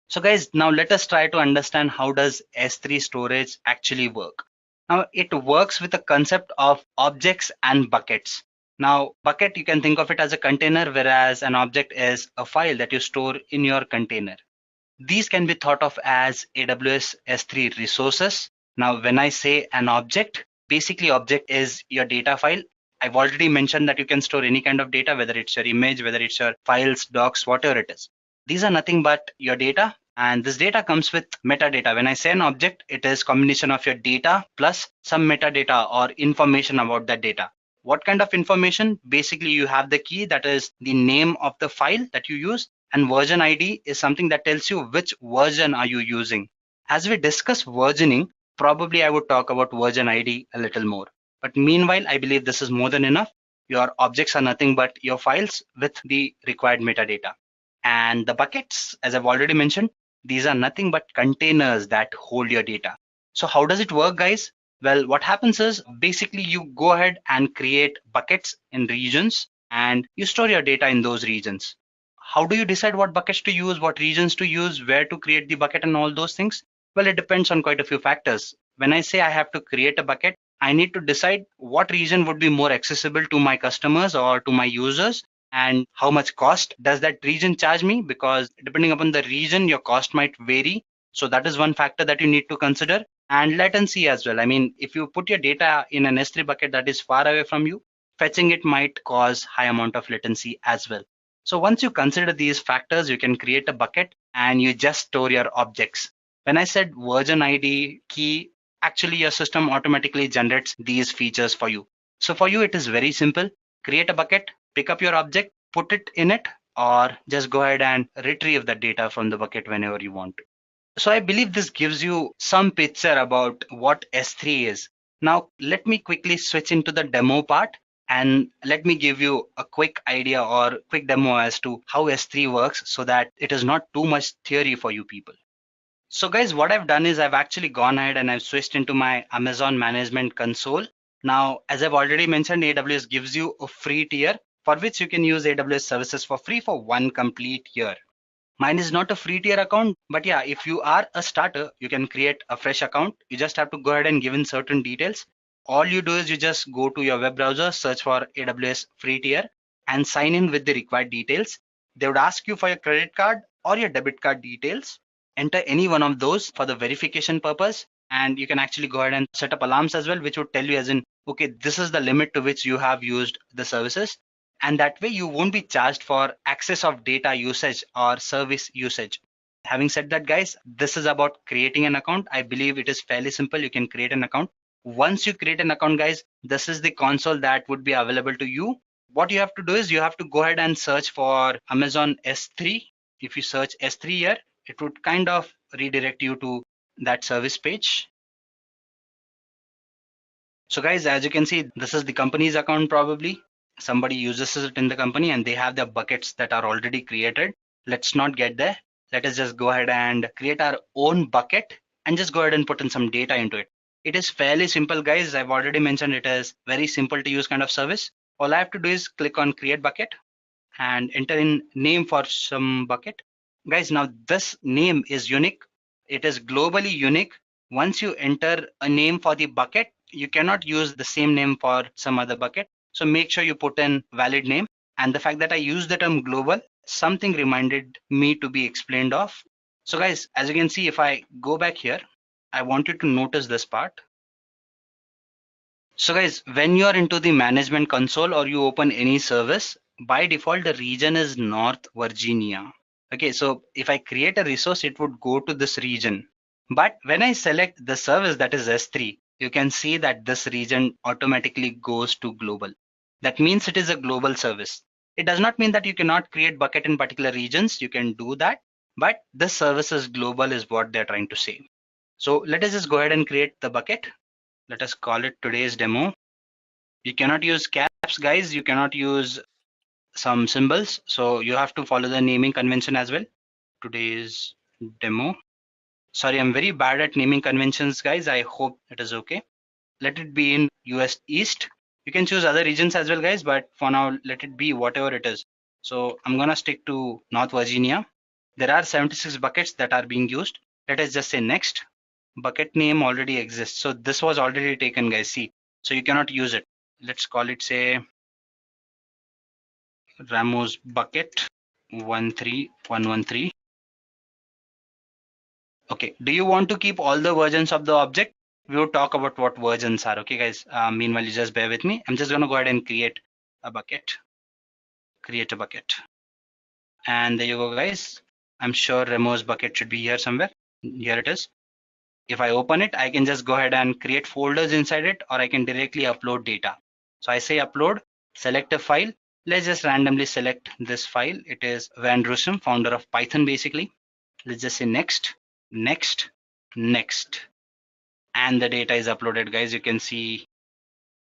So guys, now let us try to understand how does S3 storage actually work. Now it works with the concept of objects and buckets. Now bucket, you can think of it as a container, whereas an object is a file that you store in your container. These can be thought of as AWS S3 resources. Now, when I say an object, basically object is your data file. I've already mentioned that you can store any kind of data, whether it's your image, whether it's your files, docs, whatever it is. These are nothing but your data,
And this data comes with metadata. When I say an object, it is combination of your data plus some metadata or information about that data. What kind of information? Basically, you have the key, that is the name of the file that you use, and version ID is something that tells you which version are you using. As we discuss versioning, probably I would talk about version ID a little more. But meanwhile, I believe this is more than enough. Your objects are nothing but your files with the required metadata. And the buckets, as I've already mentioned, these are nothing but containers that hold your data. So how does it work, guys? Well, what happens is basically you go ahead and create buckets in regions and you store your data in those regions. How do you decide what buckets to use, what regions to use, where to create the bucket and all those things? Well, it depends on quite a few factors. When I say I have to create a bucket, I need to decide what region would be more accessible to my customers or to my users, and how much cost does that region charge me, because depending upon the region your cost might vary. So that is one factor that you need to consider. And latency as well. I mean, if you put your data in an S3 bucket that is far away from you, fetching it might cause high amount of latency as well. So once you consider these factors, you can create a bucket and you just store your objects. When I said version ID key, actually your system automatically generates these features for you. So for you it is very simple. Create a bucket, pick up your object, put it in it, or just go ahead and retrieve the data from the bucket whenever you want to. So I believe this gives you some picture about what S3 is. Now let me quickly switch into the demo part and let me give you a quick idea or quick demo as to how S3 works so that it is not too much theory for you people. So guys, what I've done is I've actually gone ahead and I've switched into my Amazon Management Console. Now, as I've already mentioned, AWS gives you a free tier for which you can use AWS services for free for 1 complete year. Mine is not a free tier account, but yeah, if you are a starter, you can create a fresh account. You just have to go ahead and give in certain details. All you do is you just go to your web browser, search for AWS free tier and sign in with the required details. They would ask you for your credit card or your debit card details. Enter any one of those for the verification purpose, and you can actually go ahead and set up alarms as well, which would tell you as in, okay, this is the limit to which you have used the services. And that way you won't be charged for access of data usage or service usage. Having said that, guys, this is about creating an account. I believe it is fairly simple. You can create an account. Once you create an account, guys, this is the console that would be available to you. What you have to do is you have to go ahead and search for Amazon S3. If you search S3 here, it would kind of redirect you to that service page. So guys, as you can see, this is the company's account. Probably somebody uses it in the company and they have their buckets that are already created. Let's not get there. Let us just go ahead and create our own bucket and just go ahead and put in some data into it. It is fairly simple, guys. I've already mentioned it is very simple to use kind of service. All I have to do is click on create bucket and enter in name for some bucket. Guys, now this name is unique. It is globally unique. Once you enter a name for the bucket, you cannot use the same name for some other bucket. So make sure you put in valid name. And the fact that I use the term global, something reminded me to be explained of. So guys, as you can see, if I go back here, I want you to notice this part. So guys, when you are into the management console or you open any service, by default, the region is North Virginia. Okay, so if I create a resource, it would go to this region. But when I select the service that is S3, you can see that this region automatically goes to global. That means it is a global service. It does not mean that you cannot create bucket in particular regions. You can do that, but this service is global is what they're trying to say. So let us just go ahead and create the bucket. Let us call it today's demo. You cannot use caps, guys. You cannot use some symbols. So you have to follow the naming convention as well. Today's demo. Sorry, I'm very bad at naming conventions, guys. I hope it is okay. Let it be in US East. You can choose other regions as well, guys, but for now, let it be whatever it is. So I'm gonna stick to North Virginia. There are 76 buckets that are being used. Let us just say next. Bucket name already exists. So this was already taken, guys. See, so you cannot use it. Let's call it, say, Ramos bucket 13113. Okay, do you want to keep all the versions of the object? We will talk about what versions are. Okay, guys. Meanwhile, you just bear with me. I'm just going to go ahead and create a bucket. Create a bucket. And there you go, guys. I'm sure Remo's bucket should be here somewhere. Here it is. If I open it, I can just go ahead and create folders inside it, or I can directly upload data. So I say upload, select a file. Let's just randomly select this file. It is Van Rossum, founder of Python, basically. Let's just say next, next, next. And the data is uploaded, guys. You can see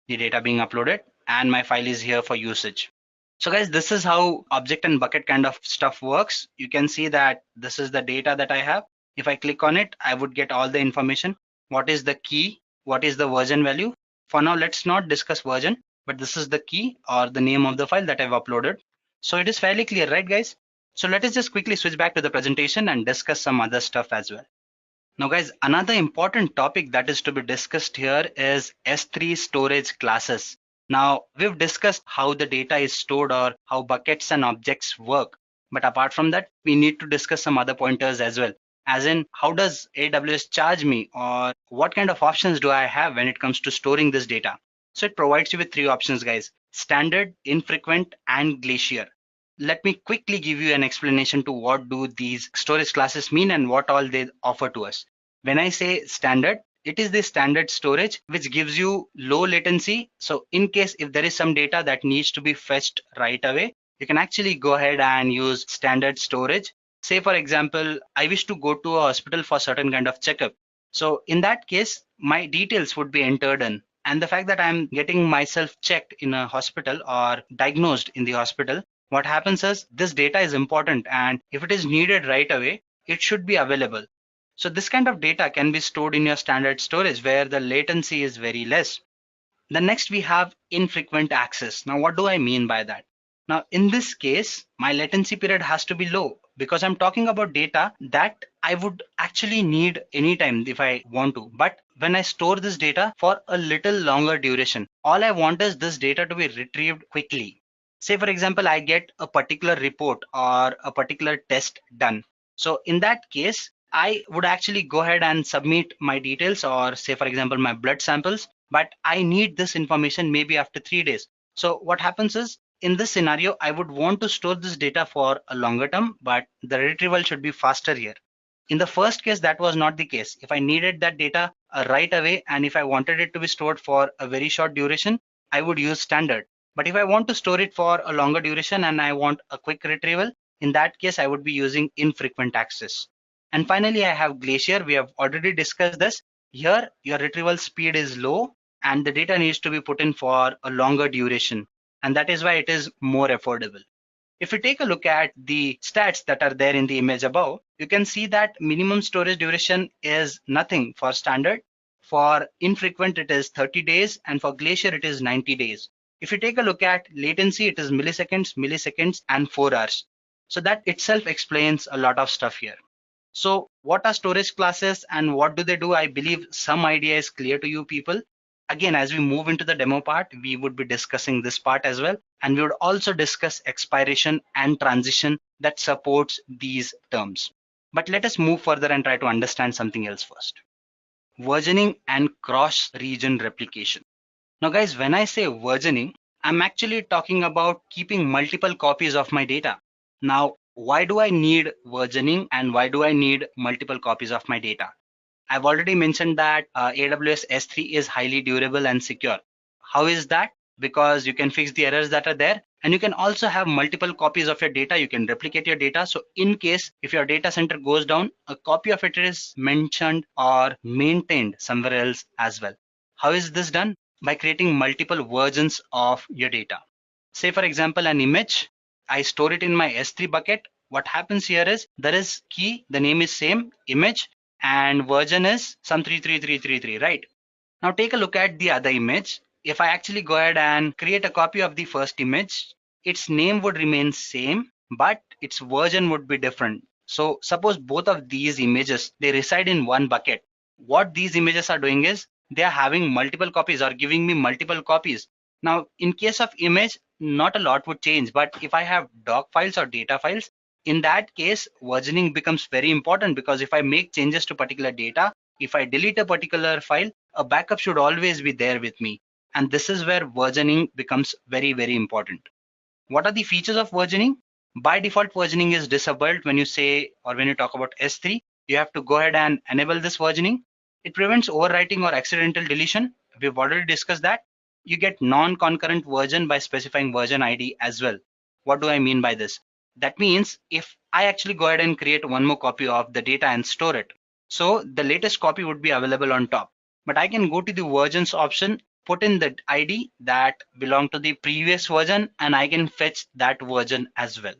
the data being uploaded, and my file is here for usage. So guys, this is how object and bucket kind of stuff works. You can see that this is the data that I have. If I click on it, I would get all the information. What is the key? What is the version value? For now, let's not discuss version, but this is the key or the name of the file that I've uploaded. So it is fairly clear, right guys? So let us just quickly switch back to the presentation and discuss some other stuff as well. Now guys, another important topic that is to be discussed here is S3 storage classes. Now we've discussed how the data is stored or how buckets and objects work. But apart from that, we need to discuss some other pointers as well. As in, how does AWS charge me, or what kind of options do I have when it comes to storing this data? So it provides you with three options, guys: standard, infrequent, and glacier. Let me quickly give you an explanation to what do these storage classes mean and what all they offer to us. When I say standard, it is the standard storage which gives you low latency. So in case if there is some data that needs to be fetched right away, you can actually go ahead and use standard storage. Say for example, I wish to go to a hospital for certain kind of checkup. So in that case, my details would be entered in. And the fact that I'm getting myself checked in a hospital or diagnosed in the hospital, what happens is this data is important, and if it is needed right away, it should be available. So this kind of data can be stored in your standard storage where the latency is very less. Then next we have infrequent access. Now what do I mean by that? Now in this case, my latency period has to be low because I'm talking about data that I would actually need anytime if I want to. But when I store this data for a little longer duration, all I want is this data to be retrieved quickly. Say for example, I get a particular report or a particular test done. So in that case, I would actually go ahead and submit my details, or say for example, my blood samples, but I need this information maybe after 3 days. So what happens is, in this scenario, I would want to store this data for a longer term, but the retrieval should be faster here. In the first case, that was not the case. If I needed that data right away, and if I wanted it to be stored for a very short duration, I would use standard. But if I want to store it for a longer duration and I want a quick retrieval, in that case, I would be using infrequent access. And finally, I have Glacier. We have already discussed this. Here, your retrieval speed is low and the data needs to be put in for a longer duration. And that is why it is more affordable. If you take a look at the stats that are there in the image above, you can see that minimum storage duration is nothing for standard. For infrequent, it is 30 days, and for Glacier, it is 90 days. If you take a look at latency, it is milliseconds, and 4 hours. So that itself explains a lot of stuff here. So what are storage classes and what do they do? I believe some idea is clear to you people. Again, as we move into the demo part, we would be discussing this part as well. And we would also discuss expiration and transition that supports these terms. But let us move further and try to understand something else first. Versioning and cross-region replication. Now guys, when I say versioning, I'm actually talking about keeping multiple copies of my data. Now, why do I need versioning and why do I need multiple copies of my data? I've already mentioned that AWS S3 is highly durable and secure. How is that? Because you can fix the errors that are there, and you can also have multiple copies of your data. You can replicate your data. So in case if your data center goes down, a copy of it is mentioned or maintained somewhere else as well. How is this done? By creating multiple versions of your data. Say for example, an image, I store it in my S3 bucket. What happens here is there is key, the name is same, image, and version is some 33333, right? Now take a look at the other image. If I actually go ahead and create a copy of the first image, its name would remain same, but its version would be different. So suppose both of these images, they reside in one bucket. What these images are doing is they are having multiple copies or giving me multiple copies. Now in case of image, not a lot would change, but if I have doc files or data files, in that case, versioning becomes very important, because if I make changes to particular data, if I delete a particular file, a backup should always be there with me. And this is where versioning becomes very, very important. What are the features of versioning? By default, versioning is disabled when you say, or when you talk about S3, you have to go ahead and enable this versioning. It prevents overwriting or accidental deletion. We've already discussed that. You get non-concurrent version by specifying version ID as well. What do I mean by this? That means if I actually go ahead and create one more copy of the data and store it, so the latest copy would be available on top. But I can go to the versions option, put in the ID that belong to the previous version, and I can fetch that version as well.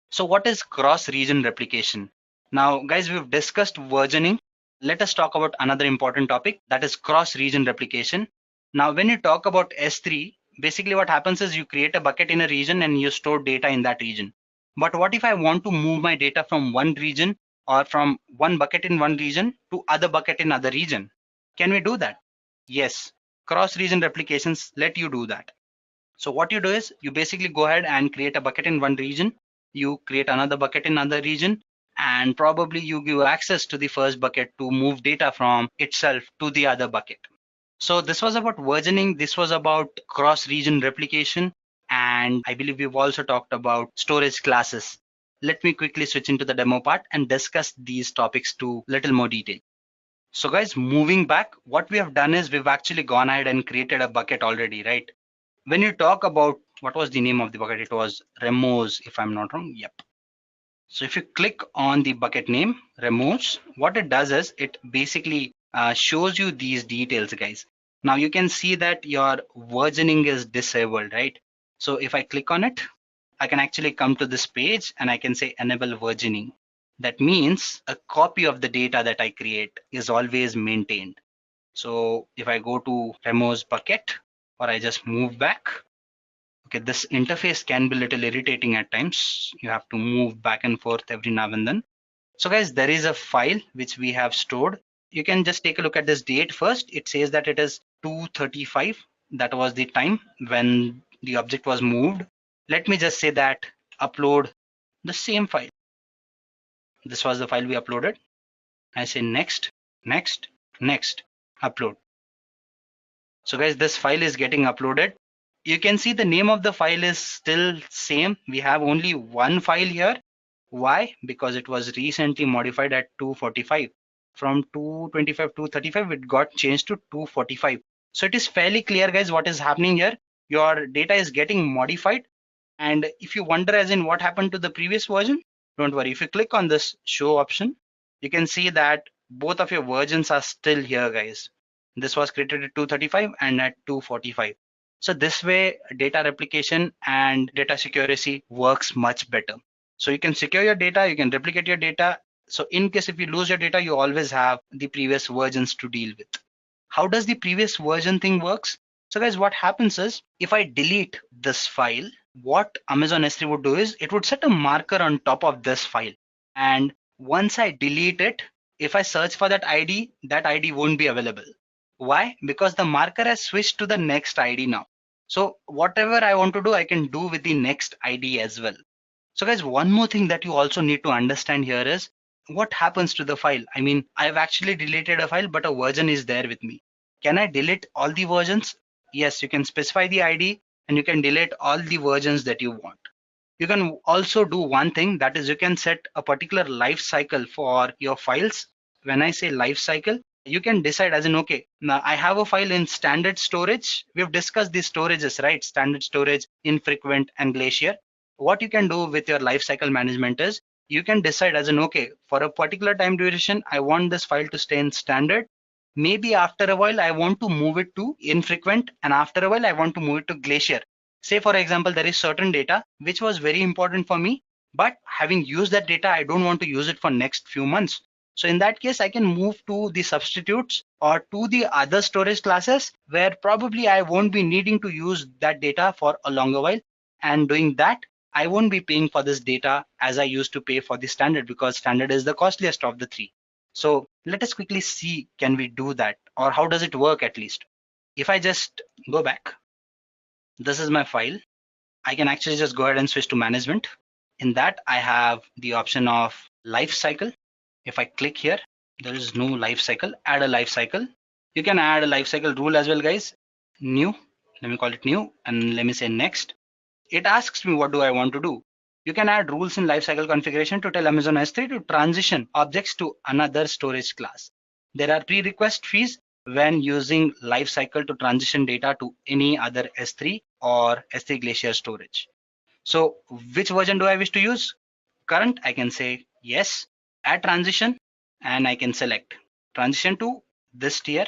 So what is cross-region replication? Now, guys, we've discussed versioning. Let us talk about another important topic, that is cross-region replication. Now, when you talk about S3, basically what happens is you create a bucket in a region and you store data in that region. But what if I want to move my data from one region or from one bucket in one region to other bucket in other region? Can we do that? Yes, cross-region replications let you do that. So what you do is you basically go ahead and create a bucket in one region, you create another bucket in another region, and probably you give access to the first bucket to move data from itself to the other bucket. So this was about versioning, this was about cross-region replication, and I believe we've also talked about storage classes. Let me quickly switch into the demo part and discuss these topics to little more detail. So guys, moving back, what we have done is we've actually gone ahead and created a bucket already, right? When you talk about, what was the name of the bucket? It was Remos, if I'm not wrong. Yep. So if you click on the bucket name, Remos, what it does is it basically shows you these details, guys. Now you can see that your versioning is disabled, right? So if I click on it, I can actually come to this page and I can say enable versioning. That means a copy of the data that I create is always maintained. So if I go to Remos bucket, or I just move back, okay, this interface can be a little irritating at times. You have to move back and forth every now and then. So guys, there is a file which we have stored. You can just take a look at this date first. It says that it is 2:35. That was the time when the object was moved. Let me just say that upload the same file. This was the file we uploaded. I say next, next, next, upload. So guys, this file is getting uploaded. You can see the name of the file is still same. We have only one file here. Why? Because it was recently modified at 245. From 225 to 235, it got changed to 245. So it is fairly clear, guys, what is happening here. Your data is getting modified. And if you wonder as in what happened to the previous version, don't worry. If you click on this show option, you can see that both of your versions are still here, guys. This was created at 235 and at 245. So this way, data replication and data security works much better. So you can secure your data, you can replicate your data. So in case if you lose your data, you always have the previous versions to deal with. How does the previous version thing works? So guys, what happens is if I delete this file, what Amazon S3 would do is it would set a marker on top of this file. And once I delete it, if I search for that ID won't be available. Why? Because the marker has switched to the next ID now. So whatever I want to do, I can do with the next ID as well. So guys, one more thing that you also need to understand here is what happens to the file. I mean, I've actually deleted a file, but a version is there with me. Can I delete all the versions? Yes, you can specify the ID and you can delete all the versions that you want. You can also do one thing, that is you can set a particular life cycle for your files. When I say life cycle, you can decide as in, okay, now I have a file in standard storage. We've discussed these storages, right? Standard storage, infrequent, and glacier. What you can do with your lifecycle management is you can decide as in, okay, for a particular time duration, I want this file to stay in standard. Maybe after a while, I want to move it to infrequent, and after a while, I want to move it to glacier. Say, for example, there is certain data which was very important for me, but having used that data, I don't want to use it for next few months. So in that case, I can move to the substitutes or to the other storage classes where probably I won't be needing to use that data for a longer while. And doing that, I won't be paying for this data as I used to pay for the standard, because standard is the costliest of the three. So let us quickly see, can we do that, or how does it work at least? If I just go back, this is my file. I can actually just go ahead and switch to management. In that, I have the option of life cycle. If I click here, there is no life cycle. Add a life cycle. You can add a life cycle rule as well, guys. New, let me call it new, and let me say next. It asks me what do I want to do. You can add rules in lifecycle configuration to tell Amazon S3 to transition objects to another storage class. There are pre-request fees when using lifecycle to transition data to any other S3 or S3 Glacier storage. So which version do I wish to use? Current, I can say yes. Add transition, and I can select transition to this tier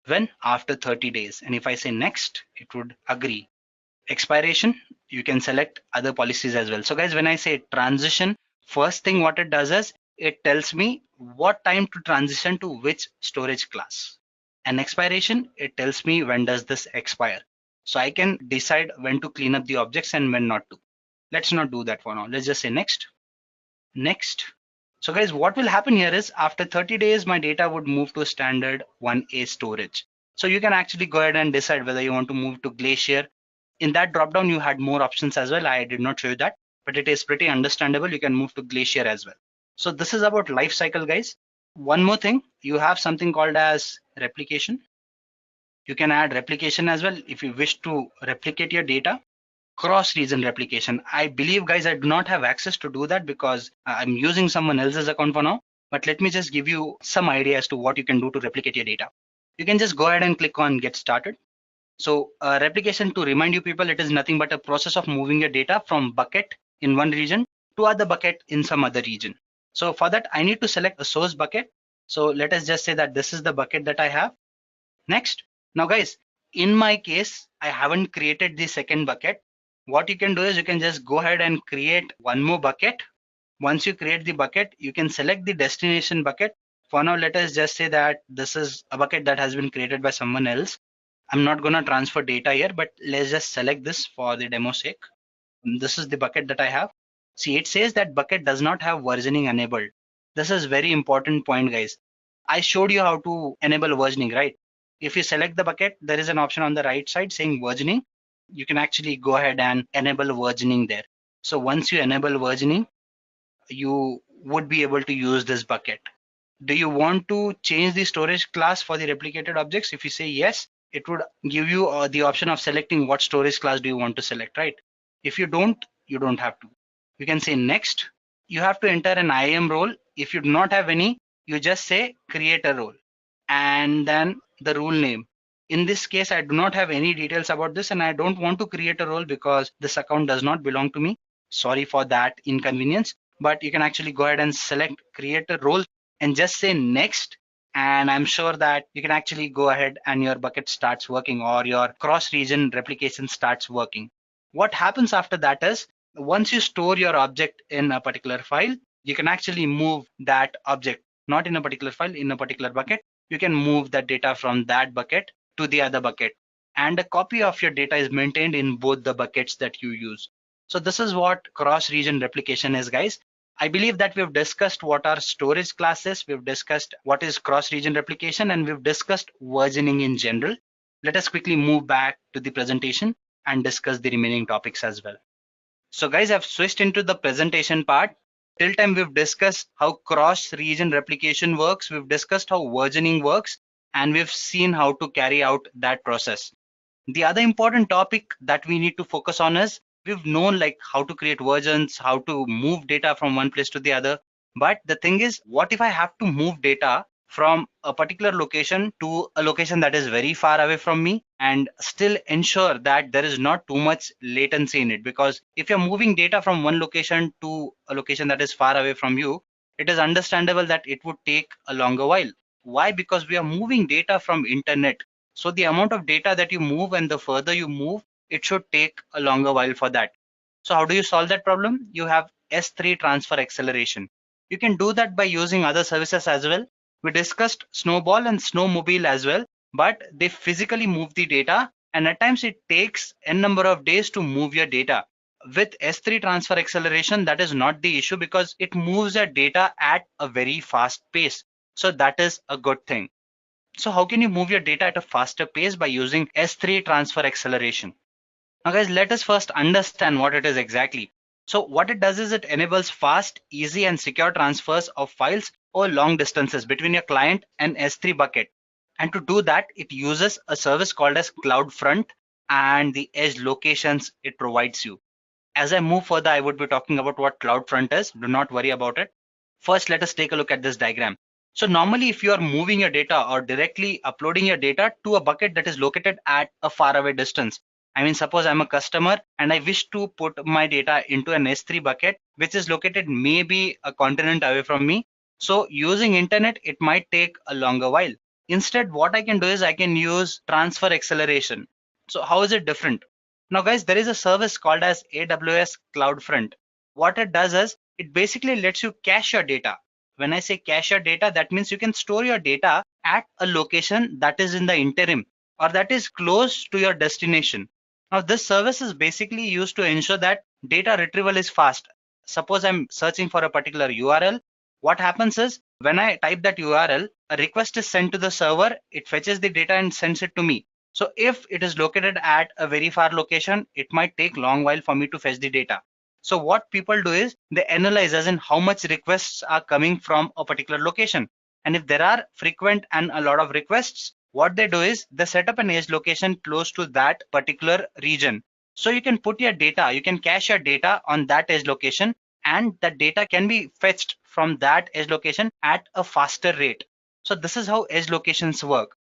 when after 30 days. And if I say next, it would agree. Expiration, you can select other policies as well. So guys, when I say transition, first thing what it does is it tells me what time to transition to which storage class. And expiration, it tells me when does this expire. So I can decide when to clean up the objects and when not to. Let's not do that for now. Let's just say next. Next. So guys, what will happen here is after 30 days, my data would move to a standard 1A storage. So you can actually go ahead and decide whether you want to move to Glacier. In that dropdown, you had more options as well. I did not show you that, but it is pretty understandable. You can move to Glacier as well. So this is about lifecycle, guys. One more thing, you have something called as replication. You can add replication as well if you wish to replicate your data. Cross-region replication. I believe, guys, I do not have access to do that because I'm using someone else's account for now. But let me just give you some idea as to what you can do to replicate your data. You can just go ahead and click on Get Started. So replication, to remind you people, it is nothing but a process of moving your data from bucket in one region to other bucket in some other region. So for that, I need to select a source bucket. So let us just say that this is the bucket that I have. Next. Now, guys, in my case, I haven't created the second bucket. What you can do is you can just go ahead and create one more bucket. Once you create the bucket, you can select the destination bucket. For now, let us just say that this is a bucket that has been created by someone else. I'm not going to transfer data here, but let's just select this for the demo sake. This is the bucket that I have. See, it says that bucket does not have versioning enabled. This is very important point, guys. I showed you how to enable versioning, right? If you select the bucket, there is an option on the right side saying versioning. You can actually go ahead and enable versioning there. So once you enable versioning, you would be able to use this bucket. Do you want to change the storage class for the replicated objects? If you say yes, it would give you the option of selecting what storage class do you want to select, right? If you don't have to. You can say next. You have to enter an IAM role. If you do not have any, you just say create a role and then the rule name. In this case, I do not have any details about this and I don't want to create a role because this account does not belong to me. Sorry for that inconvenience, but you can actually go ahead and select create a role and just say next. And I'm sure that you can actually go ahead and your bucket starts working or your cross-region replication starts working. What happens after that is once you store your object in a particular file, you can actually move that object, not in a particular file, in a particular bucket. You can move that data from that bucket to the other bucket, and a copy of your data is maintained in both the buckets that you use. So this is what cross-region replication is, guys. I believe that we've discussed what are storage classes, we've discussed what is cross-region replication, and we've discussed versioning in general. Let us quickly move back to the presentation and discuss the remaining topics as well. So guys, I've switched into the presentation part. Till time we've discussed how cross-region replication works, we've discussed how versioning works, and we've seen how to carry out that process. The other important topic that we need to focus on is we've known like how to create versions, how to move data from one place to the other. But the thing is, what if I have to move data from a particular location to a location that is very far away from me and still ensure that there is not too much latency in it? Because if you're moving data from one location to a location that is far away from you, it is understandable that it would take a longer while. Why? Because we are moving data from internet. So the amount of data that you move and the further you move, it should take a longer while for that. So how do you solve that problem? You have S3 transfer acceleration. You can do that by using other services as well. We discussed Snowball and Snowmobile as well, but they physically move the data and at times it takes n number of days to move your data. With S3 transfer acceleration, that is not the issue because it moves your data at a very fast pace. So that is a good thing. So how can you move your data at a faster pace? By using S3 transfer acceleration. Now guys, let us first understand what it is exactly. So what it does is it enables fast, easy and secure transfers of files over long distances between your client and S3 bucket. And to do that, it uses a service called as CloudFront and the edge locations it provides you. As I move further, I would be talking about what CloudFront is. Do not worry about it. First, let us take a look at this diagram. So normally, if you are moving your data or directly uploading your data to a bucket that is located at a faraway distance, I mean, suppose I'm a customer and I wish to put my data into an S3 bucket, which is located maybe a continent away from me. So using internet, it might take a longer while. Instead, what I can do is I can use transfer acceleration. So how is it different? Now guys, there is a service called as AWS CloudFront. What it does is it basically lets you cache your data. When I say cache your data, that means you can store your data at a location that is in the interim or that is close to your destination. Now this service is basically used to ensure that data retrieval is fast. Suppose I'm searching for a particular URL. What happens is when I type that URL, a request is sent to the server, it fetches the data and sends it to me. So if it is located at a very far location, it might take long while for me to fetch the data. So what people do is they analyze as in how much requests are coming from a particular location. And if there are frequent and a lot of requests, what they do is they set up an edge location close to that particular region. So you can put your data, you can cache your data on that edge location, and that data can be fetched from that edge location at a faster rate. So this is how edge locations work.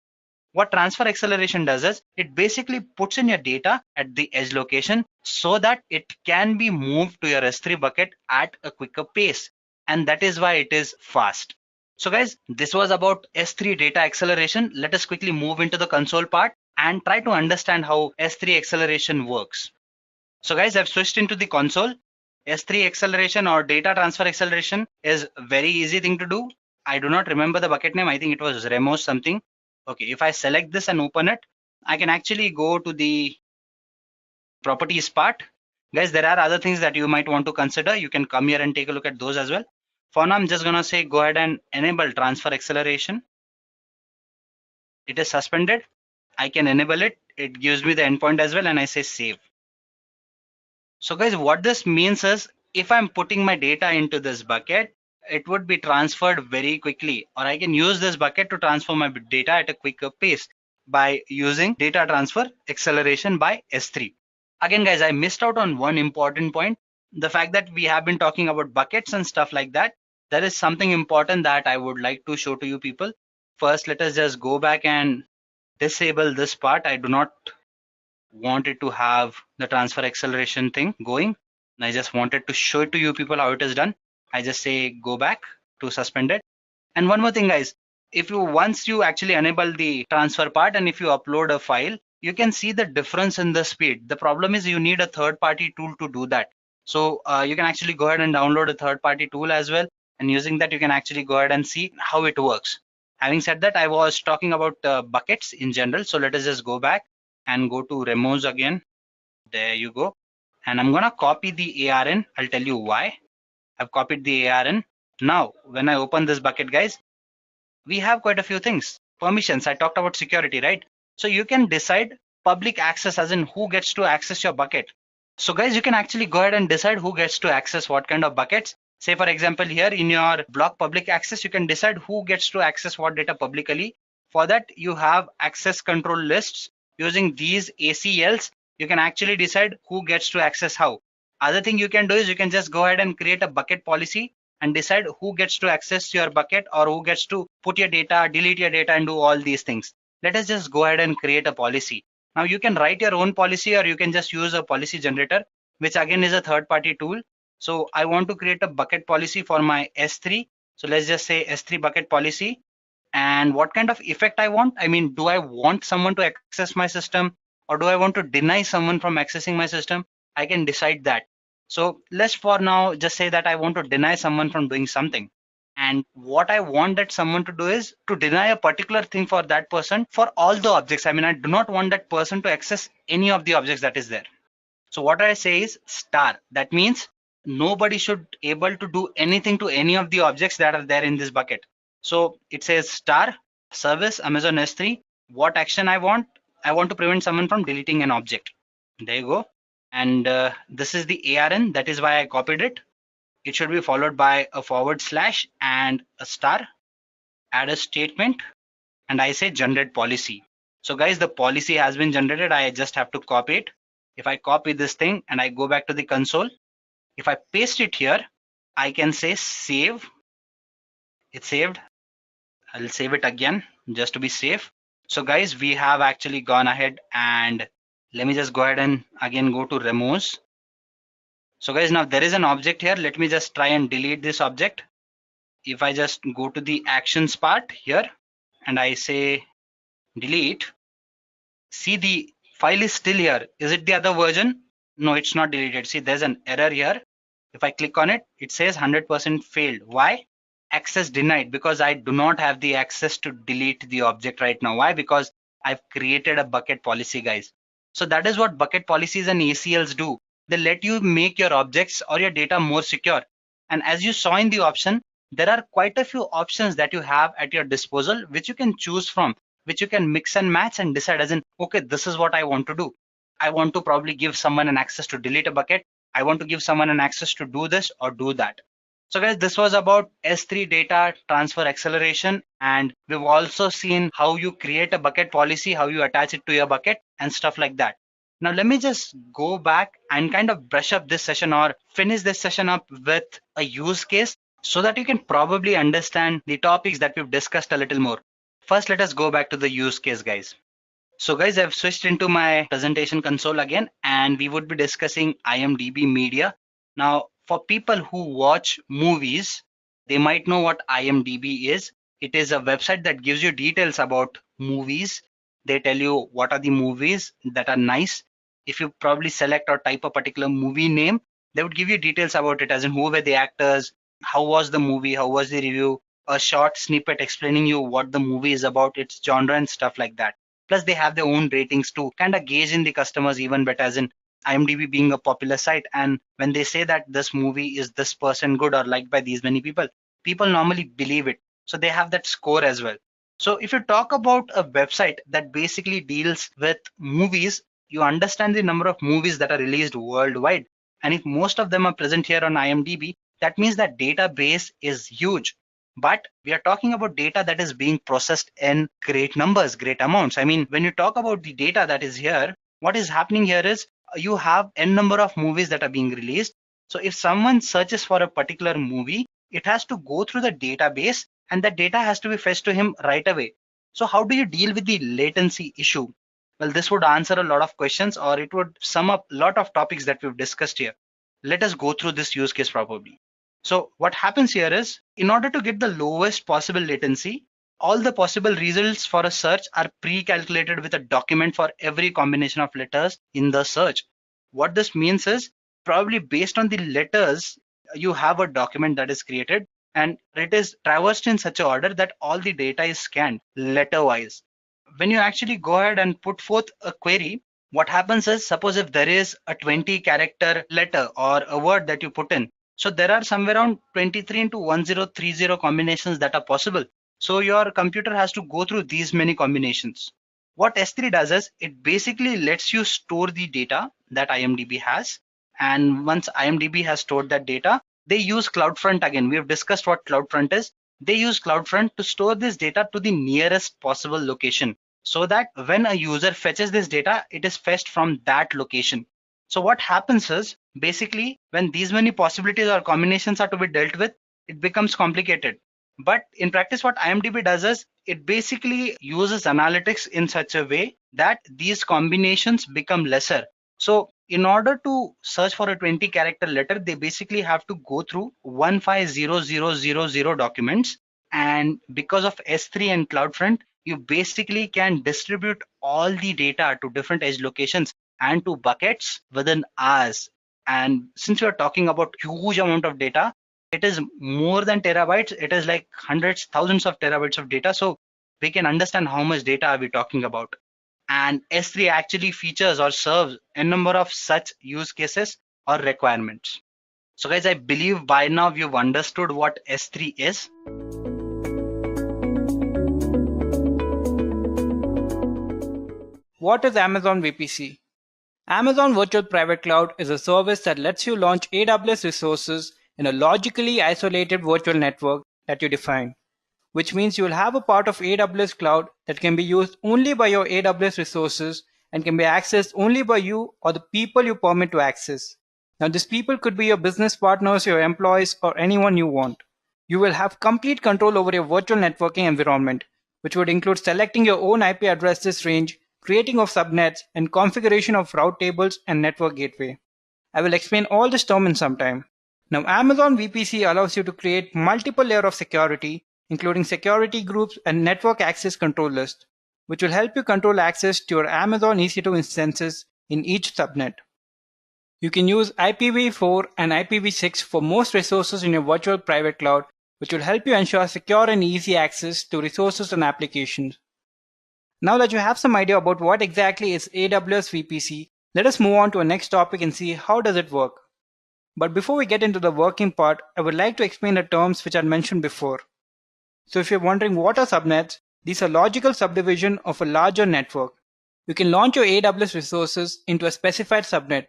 What transfer acceleration does is it basically puts in your data at the edge location so that it can be moved to your S3 bucket at a quicker pace. And that is why it is fast. So guys, this was about S3 data acceleration. Let us quickly move into the console part and try to understand how S3 acceleration works. So guys, I've switched into the console. S3 acceleration or data transfer acceleration is a very easy thing to do. I do not remember the bucket name. I think it was Remos something. Okay, if I select this and open it, I can actually go to the properties part. Guys, there are other things that you might want to consider. You can come here and take a look at those as well. For now, I'm just gonna say go ahead and enable transfer acceleration. It is suspended. I can enable it. It gives me the endpoint as well, and I say save. So guys, what this means is if I'm putting my data into this bucket, it would be transferred very quickly, or I can use this bucket to transfer my data at a quicker pace by using data transfer acceleration by S3. Again, guys, I missed out on one important point. The fact that we have been talking about buckets and stuff like that, there is something important that I would like to show to you people. First, let us just go back and disable this part. I do not want it to have the transfer acceleration thing going. I just wanted to show it to you people how it is done. I just say go back to suspended. And one more thing, guys, if you once you actually enable the transfer part and if you upload a file, you can see the difference in the speed. The problem is you need a third-party tool to do that. So you can actually go ahead and download a third-party tool as well. And using that, you can actually go ahead and see how it works. Having said that, I was talking about buckets in general. So let us just go back and go to Remos again. There you go. And I'm gonna copy the ARN. I'll tell you why. I've copied the ARN. Now, when I open this bucket, guys, we have quite a few things. Permissions, I talked about security, right? So you can decide public access as in who gets to access your bucket. So guys, you can actually go ahead and decide who gets to access what kind of buckets. Say for example, here in your block public access, you can decide who gets to access what data publicly. For that, you have access control lists. Using these ACLs, you can actually decide who gets to access how. Other thing you can do is you can just go ahead and create a bucket policy and decide who gets to access your bucket or who gets to put your data, delete your data, and do all these things. Let us just go ahead and create a policy. Now you can write your own policy or you can just use a policy generator, which again is a third-party tool. So I want to create a bucket policy for my S3. So let's just say S3 bucket policy. And what kind of effect I want? I mean, do I want someone to access my system or do I want to deny someone from accessing my system? I can decide that. So let's for now just say that I want to deny someone from doing something. And what I want that someone to do is to deny a particular thing for that person for all the objects. I mean, I do not want that person to access any of the objects that is there. So what I say is star. That means nobody should able to do anything to any of the objects that are there in this bucket. So it says star service Amazon S3. What action I want? I want to prevent someone from deleting an object. There you go. And this is the ARN. That is why I copied it. It should be followed by a / and a star. Add a statement. And I say generate policy. So guys, the policy has been generated. I just have to copy it. If I copy this thing and I go back to the console, if I paste it here, I can say save. It's saved. I'll save it again just to be safe. So guys, we have actually gone ahead, and let me just go ahead and again go to Remos. So guys, now there is an object here. Let me just try and delete this object. If I just go to the actions part here and I say delete, see the file is still here. Is it the other version? No, it's not deleted. See, there's an error here. If I click on it, it says 100% failed. Why? Access denied, because I do not have the access to delete the object right now. Why? Because I've created a bucket policy, guys. So that is what bucket policies and ACLs do. They let you make your objects or your data more secure. And as you saw in the option, there are quite a few options that you have at your disposal, which you can choose from, which you can mix and match and decide as in, okay, this is what I want to do. I want to probably give someone an access to delete a bucket. I want to give someone an access to do this or do that. So guys, this was about S3 data transfer acceleration, and we've also seen how you create a bucket policy, how you attach it to your bucket and stuff like that. Now let me just go back and kind of brush up this session or finish this session up with a use case so that you can probably understand the topics that we've discussed a little more. First, let us go back to the use case, guys. So guys, I've switched into my presentation console again, and we would be discussing IMDb Media. Now, for people who watch movies, they might know what IMDb is. It is a website that gives you details about movies. They tell you what are the movies that are nice. If you probably select or type a particular movie name, they would give you details about it, as in who were the actors, how was the movie, how was the review, a short snippet explaining you what the movie is about, its genre and stuff like that. Plus they have their own ratings to kind of gauge in the customers even better, as in IMDb being a popular site, and when they say that this movie is this person good or liked by these many people, people normally believe it. So they have that score as well. So if you talk about a website that basically deals with movies, you understand the number of movies that are released worldwide. And if most of them are present here on IMDb, that means that database is huge. But we are talking about data that is being processed in great numbers, great amounts. I mean, when you talk about the data that is here, what is happening here is you have n number of movies that are being released. So if someone searches for a particular movie, it has to go through the database, and that data has to be fetched to him right away. So how do you deal with the latency issue? Well, this would answer a lot of questions, or it would sum up a lot of topics that we've discussed here. Let us go through this use case probably. So what happens here is, in order to get the lowest possible latency, all the possible results for a search are pre-calculated with a document for every combination of letters in the search. What this means is, probably based on the letters, you have a document that is created, and it is traversed in such an order that all the data is scanned letter-wise. When you actually go ahead and put forth a query, what happens is, suppose if there is a 20-character letter or a word that you put in, so there are somewhere around 23 into 1030 combinations that are possible. So your computer has to go through these many combinations. What S3 does is, it basically lets you store the data that IMDb has. And once IMDb has stored that data, they use CloudFront again. We have discussed what CloudFront is. They use CloudFront to store this data to the nearest possible location, so that when a user fetches this data, it is fetched from that location. So what happens is, basically, when these many possibilities or combinations are to be dealt with, it becomes complicated. But in practice, what IMDb does is, it basically uses analytics in such a way that these combinations become lesser. So in order to search for a 20-character letter, they basically have to go through 150000 documents. And because of S3 and CloudFront, you basically can distribute all the data to different edge locations and to buckets within hours. And since we are talking about huge amount of data, it is more than terabytes. It is like hundreds, thousands of terabytes of data. So we can understand how much data are we talking about. And S3 actually features or serves a number of such use cases or requirements. So guys, I believe by now you've understood what S3 is.
What is Amazon VPC? Amazon Virtual Private Cloud is a service that lets you launch AWS resources in a logically isolated virtual network that you define, which means you will have a part of AWS Cloud that can be used only by your AWS resources and can be accessed only by you or the people you permit to access. Now, these people could be your business partners, your employees, or anyone you want. You will have complete control over your virtual networking environment, which would include selecting your own IP addresses range, creating of subnets, and configuration of route tables and network gateway. I will explain all this term in some time. Now, Amazon VPC allows you to create multiple layers of security, including security groups and network access control list, which will help you control access to your Amazon EC2 instances in each subnet. You can use IPv4 and IPv6 for most resources in your virtual private cloud, which will help you ensure secure and easy access to resources and applications. Now that you have some idea about what exactly is AWS VPC, let us move on to our next topic and see how does it work. But before we get into the working part, I would like to explain the terms which I mentioned before. So if you're wondering what are subnets, these are logical subdivision of a larger network. You can launch your AWS resources into a specified subnet.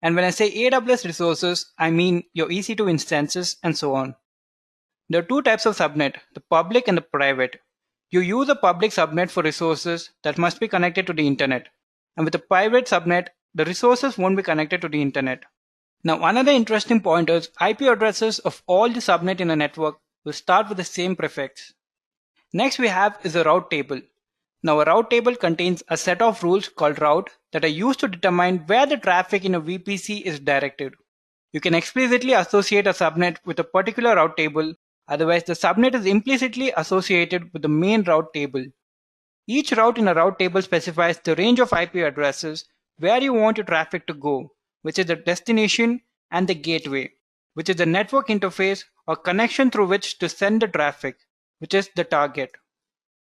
And when I say AWS resources, I mean your EC2 instances and so on. There are two types of subnet, the public and the private. You use a public subnet for resources that must be connected to the internet. And with a private subnet, the resources won't be connected to the internet. Now, another interesting point is IP addresses of all the subnet in a network will start with the same prefix. Next we have is a route table. Now, a route table contains a set of rules called route that are used to determine where the traffic in a VPC is directed. You can explicitly associate a subnet with a particular route table, otherwise the subnet is implicitly associated with the main route table. Each route in a route table specifies the range of IP addresses where you want your traffic to go, which is the destination, and the gateway, which is the network interface or connection through which to send the traffic, which is the target.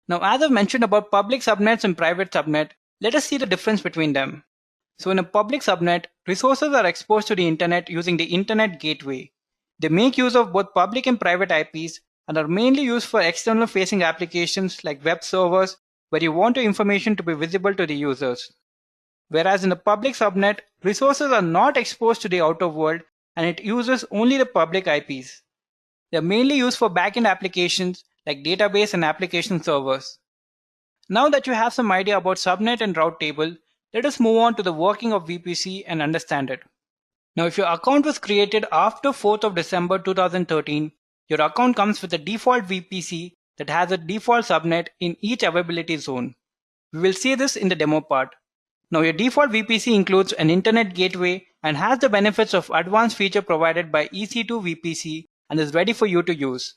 Now, as I've mentioned about public subnets and private subnet, let us see the difference between them. So in a public subnet, resources are exposed to the internet using the internet gateway. They make use of both public and private IPs and are mainly used for external facing applications like web servers where you want your information to be visible to the users. Whereas in the public subnet, resources are not exposed to the outer world and it uses only the public IPs. They are mainly used for backend applications like database and application servers. Now that you have some idea about subnet and route table, let us move on to the working of VPC and understand it. Now, if your account was created after 4th of December 2013, your account comes with a default VPC that has a default subnet in each availability zone. We will see this in the demo part. Now, your default VPC includes an internet gateway and has the benefits of advanced feature provided by EC2 VPC and is ready for you to use.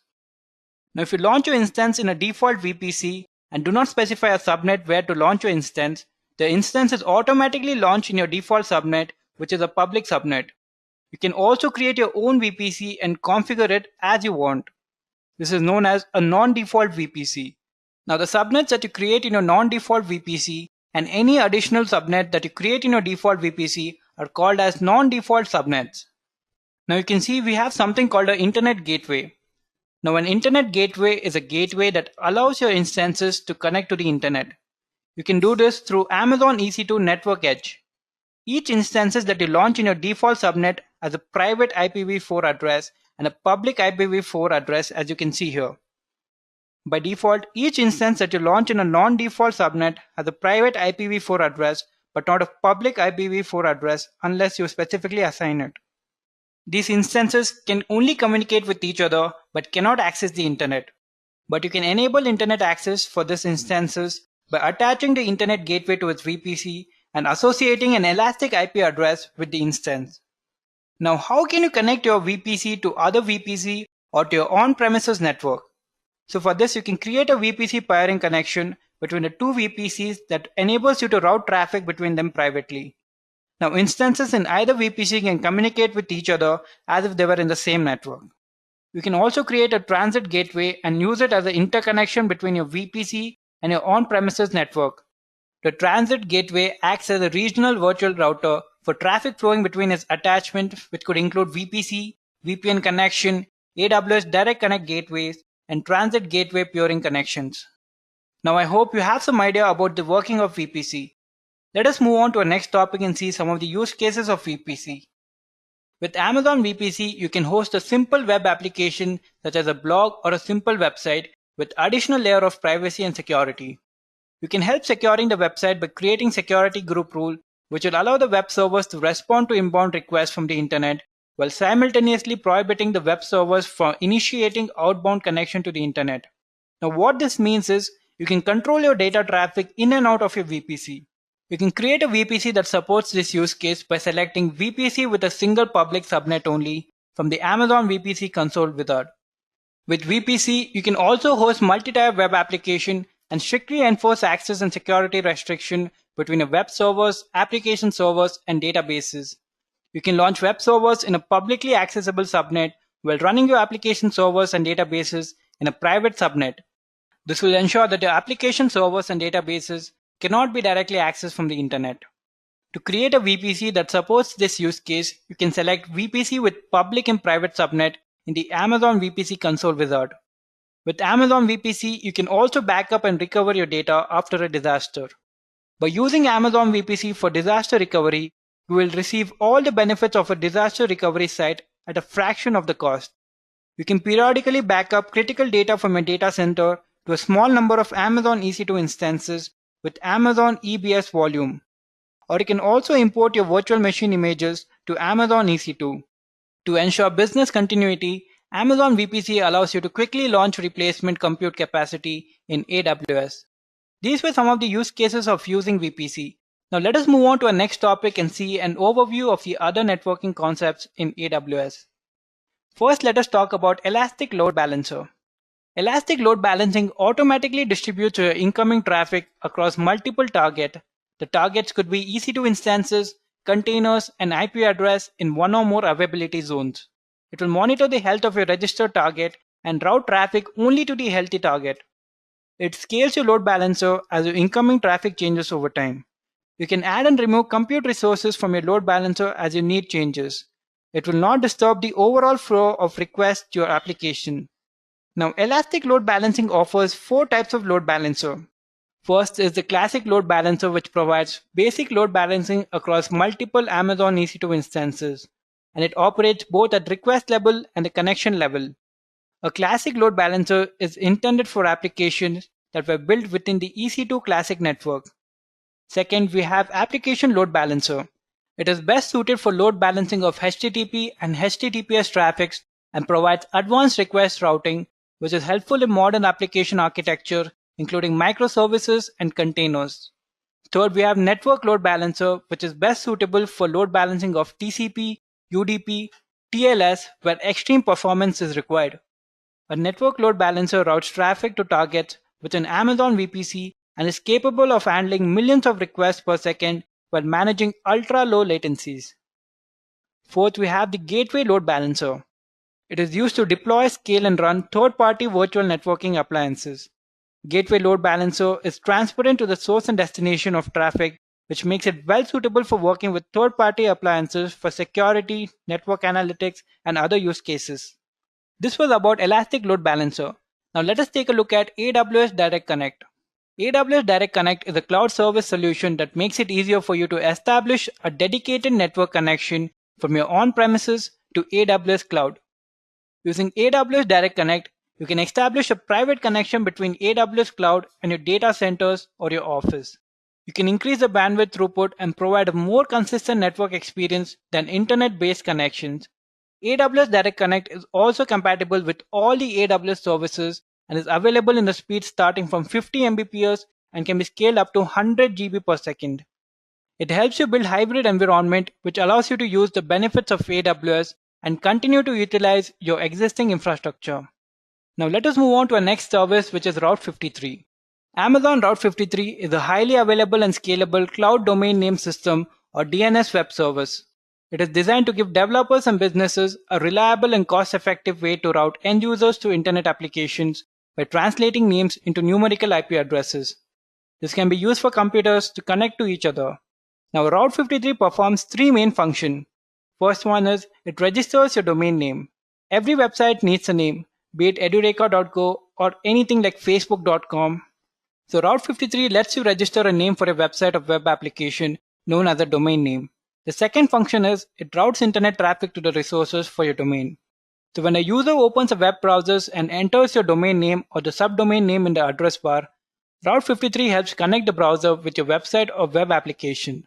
Now, if you launch your instance in a default VPC and do not specify a subnet where to launch your instance, the instance is automatically launched in your default subnet, which is a public subnet. You can also create your own VPC and configure it as you want. This is known as a non-default VPC. Now, the subnets that you create in your non-default VPC and any additional subnet that you create in your default VPC are called as non-default subnets. Now, you can see we have something called an internet gateway. Now, an internet gateway is a gateway that allows your instances to connect to the internet. You can do this through Amazon EC2 Network Edge. Each instances that you launch in your default subnet has a private IPv4 address and a public IPv4 address, as you can see here. By default, each instance that you launch in a non-default subnet has a private IPv4 address but not a public IPv4 address unless you specifically assign it. These instances can only communicate with each other but cannot access the internet. But you can enable internet access for these instances by attaching the internet gateway to its VPC and associating an elastic IP address with the instance. Now, how can you connect your VPC to other VPC or to your on-premises network? So for this, you can create a VPC pairing connection between the two VPCs that enables you to route traffic between them privately. Now, instances in either VPC can communicate with each other as if they were in the same network. You can also create a transit gateway and use it as an interconnection between your VPC and your on-premises network. The transit gateway acts as a regional virtual router for traffic flowing between its attachments, which could include VPC, VPN connection, AWS Direct Connect gateways, and transit gateway peering connections. Now, I hope you have some idea about the working of VPC. Let us move on to our next topic and see some of the use cases of VPC. With Amazon VPC, you can host a simple web application such as a blog or a simple website with additional layer of privacy and security. You can help securing the website by creating security group rule, which will allow the web servers to respond to inbound requests from the internet, while simultaneously prohibiting the web servers from initiating outbound connection to the internet. Now what this means is you can control your data traffic in and out of your VPC. You can create a VPC that supports this use case by selecting VPC with a single public subnet only from the Amazon VPC console wizard. With VPC, you can also host multi-tier web application and strictly enforce access and security restriction between a web servers, application servers, and databases. You can launch web servers in a publicly accessible subnet while running your application servers and databases in a private subnet. This will ensure that your application servers and databases cannot be directly accessed from the internet. To create a VPC that supports this use case, you can select VPC with public and private subnet in the Amazon VPC console wizard. With Amazon VPC, you can also back up and recover your data after a disaster. By using Amazon VPC for disaster recovery, you will receive all the benefits of a disaster recovery site at a fraction of the cost. You can periodically back up critical data from your data center to a small number of Amazon EC2 instances with Amazon EBS volume. Or you can also import your virtual machine images to Amazon EC2. To ensure business continuity, Amazon VPC allows you to quickly launch replacement compute capacity in AWS. These were some of the use cases of using VPC. Now let us move on to our next topic and see an overview of the other networking concepts in AWS. First, let us talk about Elastic Load Balancer. Elastic Load Balancing automatically distributes your incoming traffic across multiple targets. The targets could be EC2 instances, containers, and IP address in one or more availability zones. It will monitor the health of your registered target and route traffic only to the healthy target. It scales your load balancer as your incoming traffic changes over time. You can add and remove compute resources from your load balancer as your need changes. It will not disturb the overall flow of requests to your application. Now, Elastic Load Balancing offers 4 types of load balancer. First is the classic load balancer, which provides basic load balancing across multiple Amazon EC2 instances, and it operates both at request level and the connection level. A classic load balancer is intended for applications that were built within the EC2 classic network. Second, we have application load balancer. It is best suited for load balancing of HTTP and HTTPS traffics and provides advanced request routing, which is helpful in modern application architecture, including microservices and containers. Third, we have network load balancer, which is best suitable for load balancing of TCP, UDP, TLS, where extreme performance is required. A network load balancer routes traffic to targets within Amazon VPC and is capable of handling millions of requests per second while managing ultra-low latencies. Fourth, we have the gateway load balancer. It is used to deploy, scale, and run third-party virtual networking appliances. Gateway load balancer is transparent to the source and destination of traffic, which makes it well suitable for working with third-party appliances for security, network analytics, and other use cases. This was about Elastic Load Balancer. Now let us take a look at AWS Direct Connect. AWS Direct Connect is a cloud service solution that makes it easier for you to establish a dedicated network connection from your on-premises to AWS Cloud. Using AWS Direct Connect, you can establish a private connection between AWS Cloud and your data centers or your office. You can increase the bandwidth throughput and provide a more consistent network experience than internet-based connections. AWS Direct Connect is also compatible with all the AWS services and is available in the speed starting from 50 Mbps and can be scaled up to 100 GB per second. It helps you build hybrid environment, which allows you to use the benefits of AWS and continue to utilize your existing infrastructure. Now let us move on to our next service, which is Route 53. Amazon Route 53 is a highly available and scalable cloud domain name system or DNS web service. It is designed to give developers and businesses a reliable and cost-effective way to route end users to internet applications by translating names into numerical IP addresses. This can be used for computers to connect to each other. Now Route 53 performs 3 main functions. First one is it registers your domain name. Every website needs a name, be it edureka.co or anything like facebook.com. So Route 53 lets you register a name for a website or web application known as a domain name. The second function is it routes internet traffic to the resources for your domain. So when a user opens a web browser and enters your domain name or the subdomain name in the address bar, Route 53 helps connect the browser with your website or web application.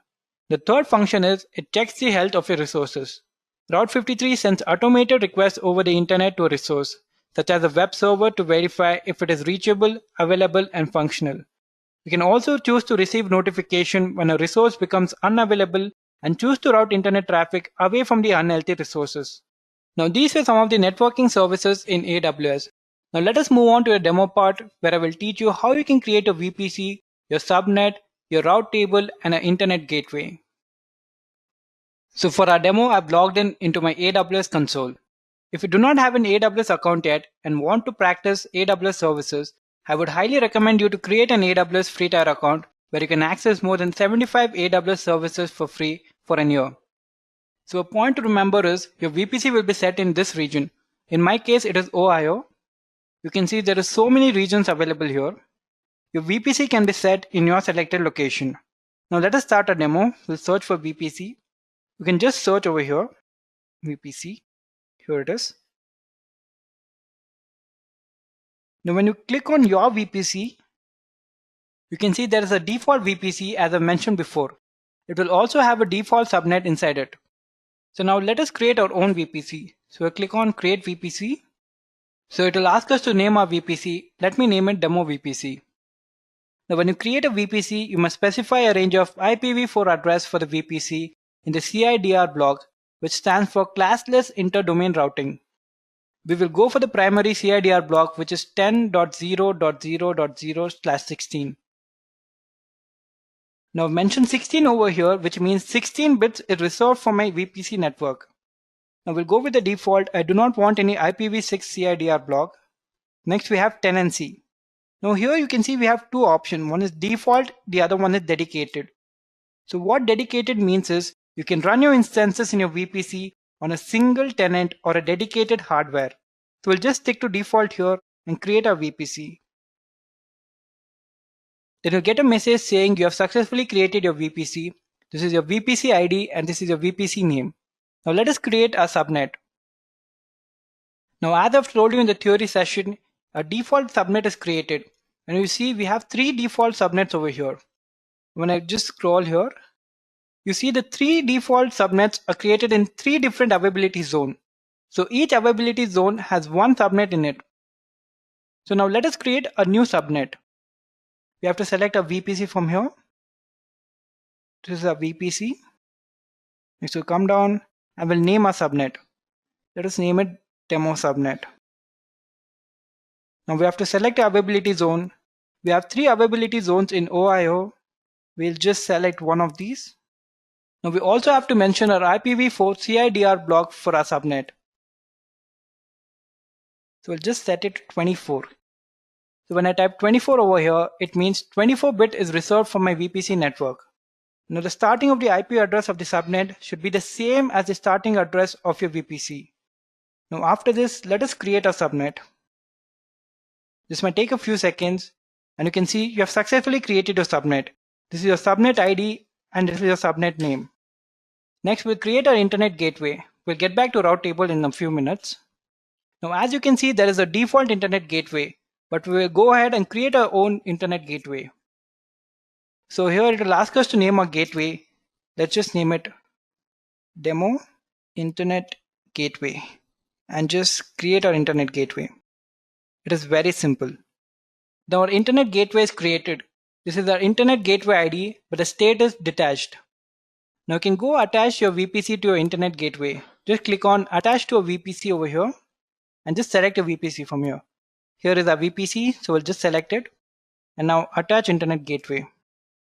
The third function is it checks the health of your resources. Route 53 sends automated requests over the internet to a resource, such as a web server, to verify if it is reachable, available, and functional. You can also choose to receive notification when a resource becomes unavailable and choose to route internet traffic away from the unhealthy resources. Now these are some of the networking services in AWS. Now let us move on to a demo part where I will teach you how you can create a VPC, your subnet, your route table, and an internet gateway. So for our demo, I've logged in into my AWS console. If you do not have an AWS account yet and want to practice AWS services, I would highly recommend you to create an AWS free tier account where you can access more than 75 AWS services for free for a year. So a point to remember is your VPC will be set in this region. In my case, it is Ohio. You can see there are so many regions available here. Your VPC can be set in your selected location. Now let us start a demo. We'll search for VPC. You can just search over here, VPC. Here it is. Now when you click on your VPC, you can see there is a default VPC as I mentioned before. It will also have a default subnet inside it. So now let us create our own VPC. So I click on create VPC. So it will ask us to name our VPC. Let me name it demo VPC. Now when you create a VPC, you must specify a range of IPv4 address for the VPC in the CIDR block, which stands for classless inter-domain routing. We will go for the primary CIDR block, which is 10.0.0.0/16. Now mention 16 over here, which means 16 bits is reserved for my VPC network. Now we'll go with the default. I do not want any IPv6 CIDR block. Next we have tenancy. Now here you can see we have two options. One is default, the other one is dedicated. So what dedicated means is you can run your instances in your VPC on a single tenant or a dedicated hardware. So we'll just stick to default here and create our VPC. Then you'll get a message saying you have successfully created your VPC. This is your VPC ID and this is your VPC name. Now let us create a subnet. Now as I've told you in the theory session, a default subnet is created. And you see we have three default subnets over here. When I just scroll here, you see the three default subnets are created in three different availability zones. So each availability zone has one subnet in it. So now let us create a new subnet. We have to select a VPC from here. This is a VPC. Next we'll come down and we'll name our subnet. Let us name it demo subnet. Now we have to select a availability zone. We have three availability zones in Ohio. We'll just select one of these. Now we also have to mention our IPv4 CIDR block for our subnet. So we'll just set it to 24. So when I type 24 over here, it means 24-bit is reserved for my VPC network. Now the starting of the IP address of the subnet should be the same as the starting address of your VPC. Now after this, let us create a subnet. This might take a few seconds and you can see you have successfully created your subnet. This is your subnet ID and this is your subnet name. Next we'll create our internet gateway. We'll get back to route table in a few minutes. Now as you can see there is a default internet gateway, but we will go ahead and create our own internet gateway. So here it will ask us to name our gateway. Let's just name it demo internet gateway and just create our internet gateway. It is very simple. Now our internet gateway is created. This is our internet gateway ID, but the state is detached. Now you can go attach your VPC to your internet gateway. Just click on attach to a VPC over here and just select a VPC from here. Here is our VPC, so we'll just select it. And now attach internet gateway.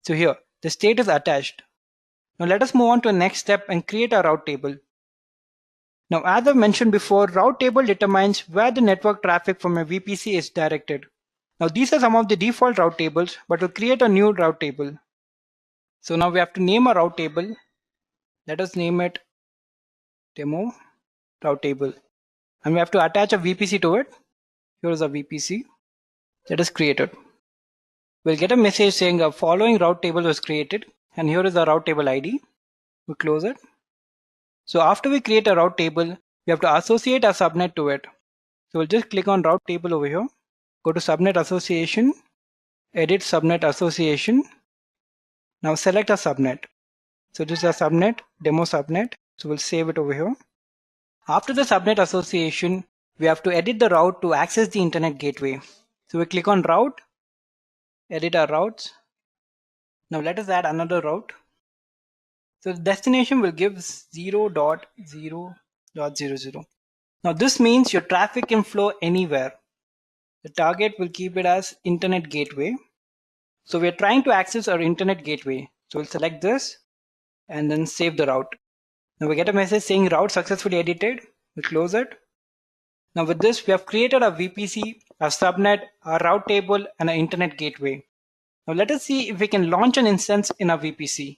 So here, the state is attached. Now let us move on to the next step and create a route table. Now as I mentioned before, route table determines where the network traffic from a VPC is directed. Now these are some of the default route tables, but we'll create a new route table. So now we have to name a route table. Let us name it demo route table. And we have to attach a VPC to it. Here is a VPC. Let us create it. We'll get a message saying a following route table was created. And here is the route table ID. We'll close it. So after we create a route table, we have to associate a subnet to it. So we'll just click on route table over here. Go to subnet association edit subnet association. Now select a subnet. So this is a subnet, demo subnet. So we'll save it over here. After the subnet association, we have to edit the route to access the internet gateway. So we click on route, edit our routes. Now let us add another route. So the destination will give 0.0.00. Now this means your traffic can flow anywhere. The target will keep it as internet gateway. So we're trying to access our internet gateway. So we'll select this and then save the route. Now we get a message saying route successfully edited. We close it. Now with this, we have created a VPC, a subnet, a route table, and an internet gateway. Now let us see if we can launch an instance in our VPC.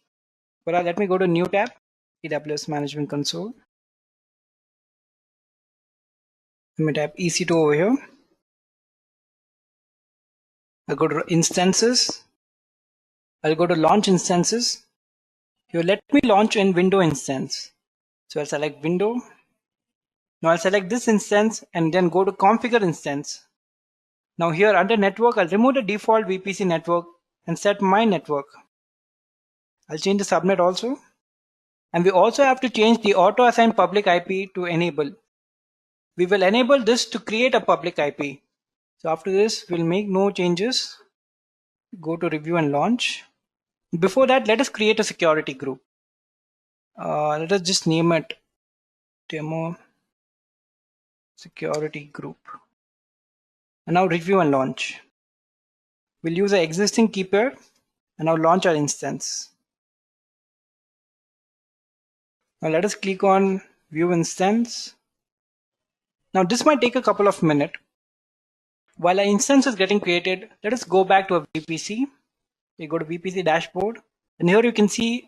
Well, let me go to New tab, AWS Management Console. Let me type EC2 over here. I'll go to Instances. I'll go to Launch Instances. Here, let me launch in Window instance. So I'll select Window. Now I'll select this instance and then go to Configure Instance. Now here under Network, I'll remove the default VPC network and set my network. I'll change the subnet also. And we also have to change the auto assign public IP to enable. We will enable this to create a public IP. So after this, we'll make no changes. Go to Review and Launch. Before that, let us create a security group. Let us just name it Demo Security Group. And now Review and Launch. We'll use an existing key pair and now launch our instance. Now let us click on View Instance. Now this might take a couple of minutes. While our instance is getting created, let us go back to a VPC. We go to VPC dashboard, and here you can see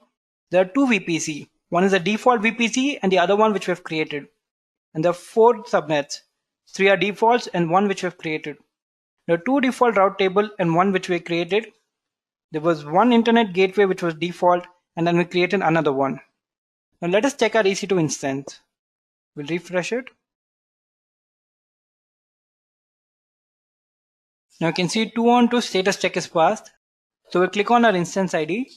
there are two VPC. One is a default VPC and the other one which we have created. And there are 4 subnets. 3 are defaults and 1 which we have created. There are 2 default route table and 1 which we created. There was 1 internet gateway which was default, and then we created another one. Now let us check our EC2 instance. We'll refresh it. Now you can see 2-on-2 status check is passed. So we'll click on our instance ID.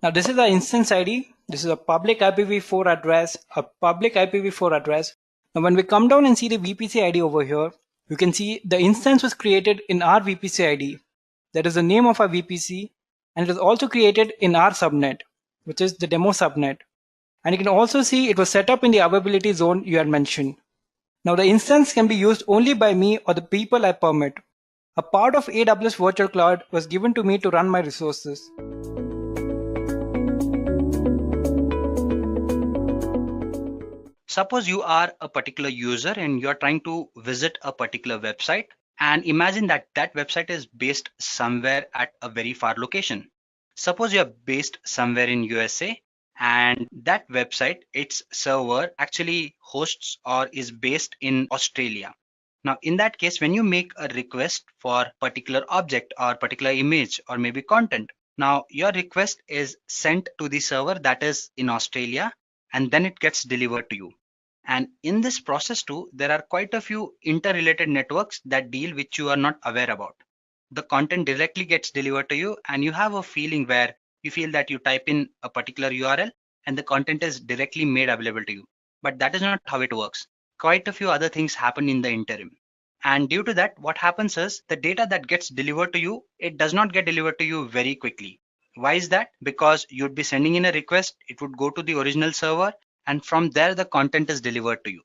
Now this is our instance ID. This is a public IPv4 address, a public IPv4 address. Now when we come down and see the VPC ID over here, you can see the instance was created in our VPC ID. That is the name of our VPC, and it is also created in our subnet, which is the demo subnet. And you can also see it was set up in the availability zone you had mentioned. Now the instance can be used only by me or the people I permit. A part of AWS Virtual Cloud was given to me to run my resources.
Suppose you are a particular user and you're trying to visit a particular website, and imagine that that website is based somewhere at a very far location. Suppose you're based somewhere in USA and that website, its server actually hosts or is based in Australia. Now, in that case, when you make a request for particular object or particular image or maybe content, now your request is sent to the server that is in Australia, and then it gets delivered to you. And in this process too, there are quite a few interrelated networks that deal which you are not aware about. The content directly gets delivered to you, and you have a feeling where you feel that you type in a particular URL and the content is directly made available to you. But that is not how it works. Quite a few other things happen in the interim. And due to that, what happens is the data that gets delivered to you, it does not get delivered to you very quickly. Why is that? Because you'd be sending in a request, it would go to the original server, and from there the content is delivered to you.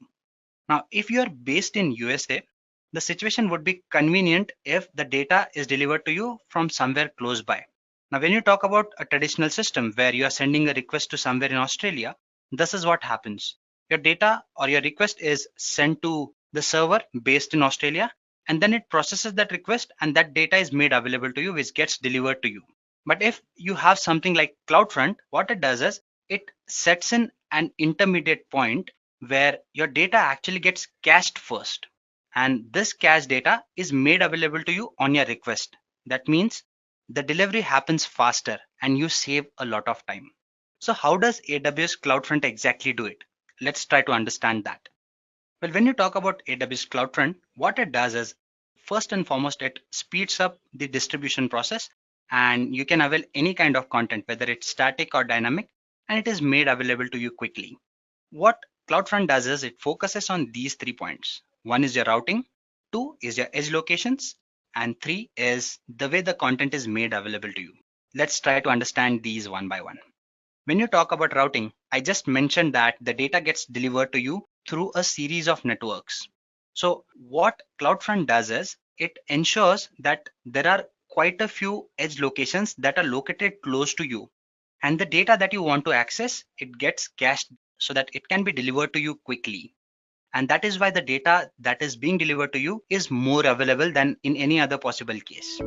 Now, if you are based in USA, the situation would be convenient if the data is delivered to you from somewhere close by. Now, when you talk about a traditional system where you are sending a request to somewhere in Australia, this is what happens. Your data or your request is sent to the server based in Australia, and then it processes that request and that data is made available to you, which gets delivered to you. But if you have something like CloudFront, what it does is it sets in an intermediate point where your data actually gets cached first. And this cached data is made available to you on your request. That means the delivery happens faster and you save a lot of time. So how does AWS CloudFront exactly do it? Let's try to understand that. Well, when you talk about AWS CloudFront, what it does is First and foremost, it speeds up the distribution process, and you can avail any kind of content, whether it's static or dynamic, and it is made available to you quickly. What CloudFront does is it focuses on these 3 points. One is your routing, 2 is your edge locations, and 3 is the way the content is made available to you. Let's try to understand these one by one. When you talk about routing, I just mentioned that the data gets delivered to you through a series of networks. So what CloudFront does is it ensures that there are quite a few edge locations that are located close to you. And the data that you want to access, it gets cached so that it can be delivered to you quickly. And that is why the data that is being delivered to you is more available than in any other possible case.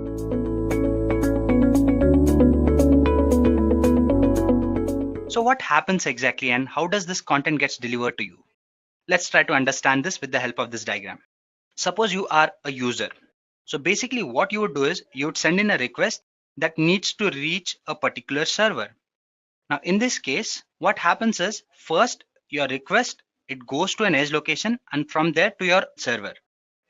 So what happens exactly, and how does this content gets delivered to you? Let's try to understand this with the help of this diagram. Suppose you are a user. So basically what you would do is you would send in a request that needs to reach a particular server. Now in this case, what happens is first your request, it goes to an edge location and from there to your server.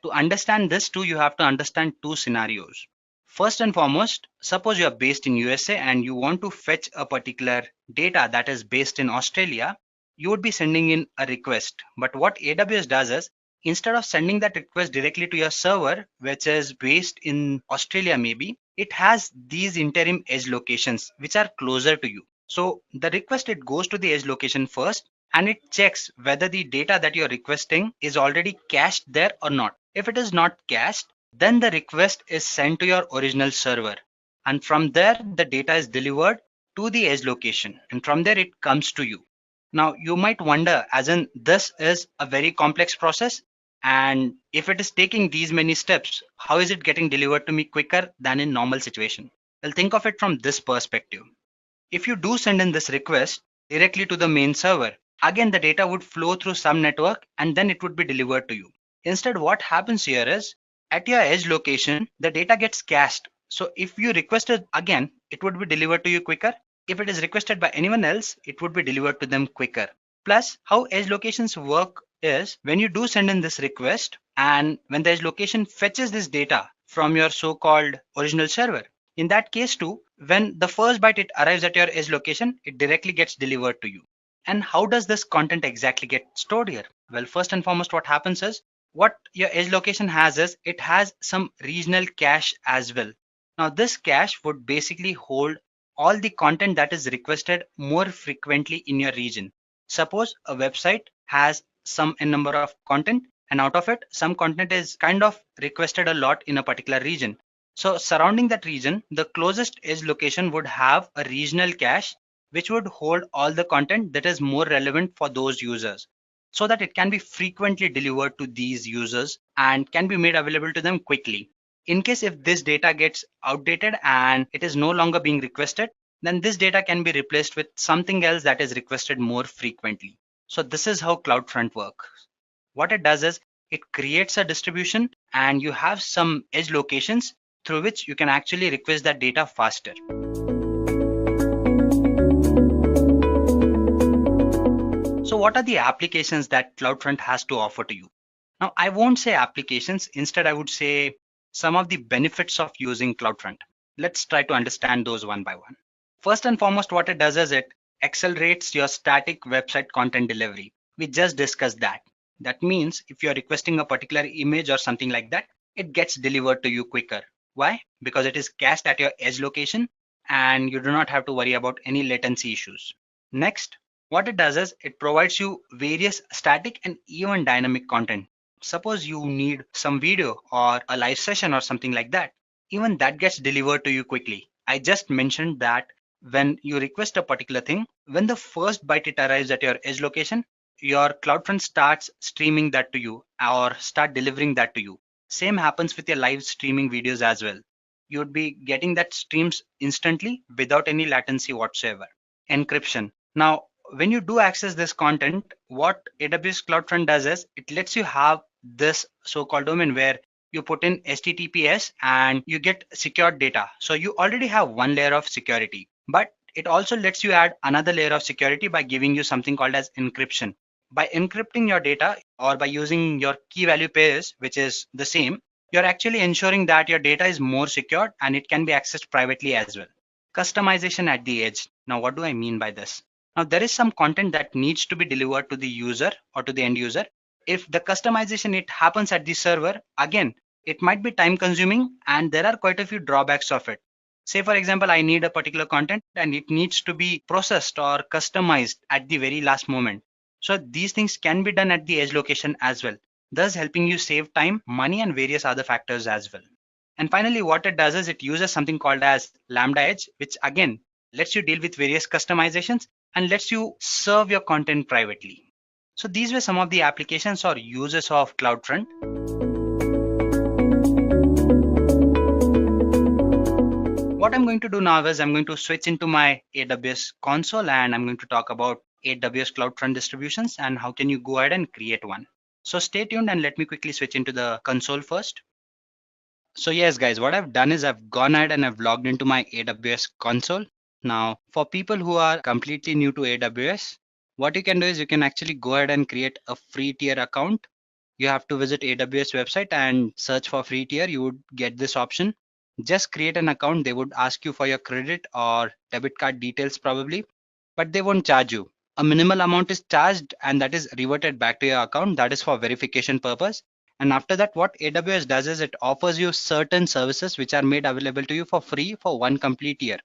To understand this too, you have to understand 2 scenarios. First and foremost, suppose you are based in USA and you want to fetch a particular data that is based in Australia, you would be sending in a request. But what AWS does is instead of sending that request directly to your server, which is based in Australia maybe, it has these interim edge locations which are closer to you. So the request, it goes to the edge location first and it checks whether the data that you're requesting is already cached there or not. If it is not cached, then the request is sent to your original server. And from there, the data is delivered to the edge location. And from there, it comes to you. Now, you might wonder, as in this is a very complex process. And if it is taking these many steps, how is it getting delivered to me quicker than in normal situation? Well, think of it from this perspective. If you do send in this request directly to the main server, again, the data would flow through some network and then it would be delivered to you. Instead, what happens here is at your edge location, the data gets cached. So if you request it again, it would be delivered to you quicker. If it is requested by anyone else, it would be delivered to them quicker. Plus, how edge locations work is when you do send in this request and when the edge location fetches this data from your so-called original server, in that case too, when the first byte it arrives at your edge location, it directly gets delivered to you. And how does this content exactly get stored here? Well, first and foremost, what happens is what your edge location has is it has some regional cache as well. Now, this cache would basically hold all the content that is requested more frequently in your region. Suppose a website has some number of content, and out of it, some content is kind of requested a lot in a particular region. So surrounding that region, the closest edge location would have a regional cache which would hold all the content that is more relevant for those users, so that it can be frequently delivered to these users and can be made available to them quickly. In case if this data gets outdated and it is no longer being requested, then this data can be replaced with something else that is requested more frequently. So this is how CloudFront works. What it does is it creates a distribution and you have some edge locations through which you can actually request that data faster. So what are the applications that CloudFront has to offer to you? Now, I won't say applications. Instead, I would say some of the benefits of using CloudFront. Let's try to understand those one by one. First and foremost, what it does is it accelerates your static website content delivery. We just discussed that. That means if you're requesting a particular image or something like that, it gets delivered to you quicker. Why? Because it is cached at your edge location and you do not have to worry about any latency issues. Next, what it does is it provides you various static and even dynamic content. Suppose you need some video or a live session or something like that. Even that gets delivered to you quickly. I just mentioned that when you request a particular thing, when the first byte it arrives at your edge location, your CloudFront starts streaming that to you or start delivering that to you. Same happens with your live streaming videos as well. You would be getting that streams instantly without any latency whatsoever. Encryption. Now, when you do access this content, what AWS CloudFront does is it lets you have this so-called domain where you put in HTTPS and you get secured data. So you already have one layer of security, but it also lets you add another layer of security by giving you something called as encryption. By encrypting your data or by using your key value pairs, which is the same, You're actually ensuring that your data is more secured and it can be accessed privately as well. Customization at the edge. Now, what do I mean by this? Now, there is some content that needs to be delivered to the user or to the end user. If the customization it happens at the server, again, it might be time consuming and there are quite a few drawbacks of it. Say, for example, I need a particular content and it needs to be processed or customized at the very last moment. So these things can be done at the edge location as well, thus helping you save time, money, and various other factors as well. And finally, what it does is it uses something called as Lambda Edge, which again lets you deal with various customizations and lets you serve your content privately. So these were some of the applications or uses of CloudFront. What I'm going to do now is I'm going to switch into my AWS console and I'm going to talk about AWS CloudFront distributions and how can you go ahead and create one. So stay tuned and let me quickly switch into the console first. So yes, guys, what I've done is I've gone ahead and I've logged into my AWS console. Now, for people who are completely new to AWS, what you can do is you can actually go ahead and create a free tier account. You have to visit AWS website and search for free tier. You would get this option. Just create an account. They would ask you for your credit or debit card details probably, but they won't charge you. A minimal amount is charged and that is reverted back to your account. That is for verification purpose. And after that, what AWS does is it offers you certain services which are made available to you for free for one complete year.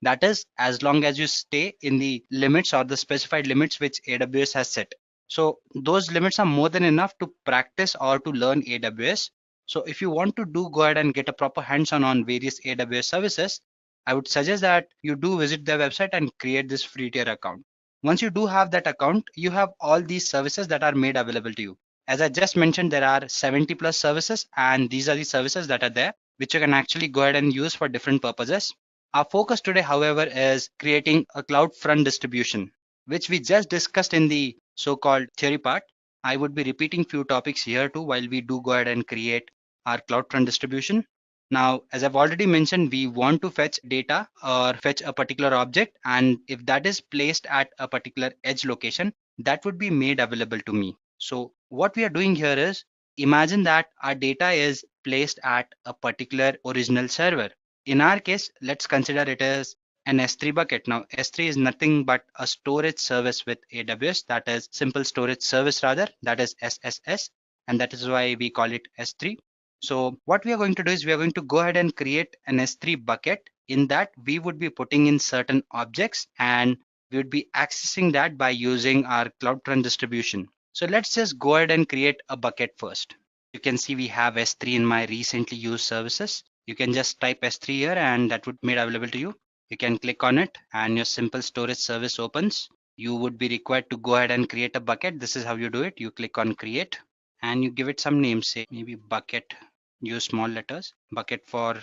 That is, as long as you stay in the limits or the specified limits which AWS has set. So those limits are more than enough to practice or to learn AWS. So if you want to go ahead and get a proper hands-on on various AWS services, I would suggest that you do visit their website and create this free tier account. Once you do have that account, you have all these services that are made available to you. As I just mentioned, there are 70 plus services, and these are the services that are there, which you can actually go ahead and use for different purposes. Our focus today, however, is creating a CloudFront distribution, which we just discussed in the so-called theory part. I would be repeating few topics here too while we do go ahead and create our CloudFront distribution. Now, as I've already mentioned, we want to fetch data or fetch a particular object, and if that is placed at a particular edge location, that would be made available to me. So what we are doing here is imagine that our data is placed at a particular original server. In our case, let's consider it as an S3 bucket. Now, S3 is nothing but a storage service with AWS, that is simple storage service rather, that is SSS, and that is why we call it S3. So what we are going to do is we are going to go ahead and create an S3 bucket. In that, we would be putting in certain objects and we would be accessing that by using our CloudFront distribution. So let's just go ahead and create a bucket first. You can see we have S3 in my recently used services. You can just type S3 here and that would be made available to you. You can click on it and your simple storage service opens. You would be required to go ahead and create a bucket. This is how you do it. You click on create and you give it some name, say maybe bucket, use small letters, bucket for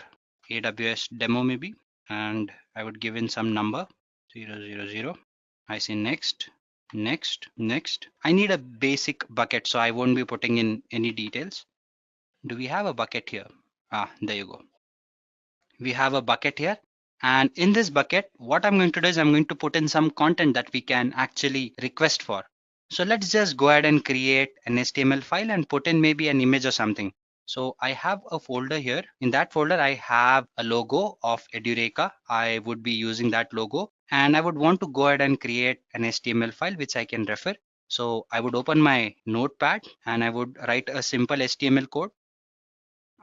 AWS demo maybe, and I would give in some number 000. I say next. Next. I need a basic bucket, so I won't be putting in any details. Do we have a bucket here? There you go. We have a bucket here. And in this bucket, what I'm going to do is I'm going to put in some content that we can actually request for. So let's just go ahead and create an HTML file and put in maybe an image or something. So I have a folder here. In that folder, I have a logo of Edureka. I would be using that logo and I would want to go ahead and create an HTML file which I can refer. So I would open my notepad and I would write a simple HTML code.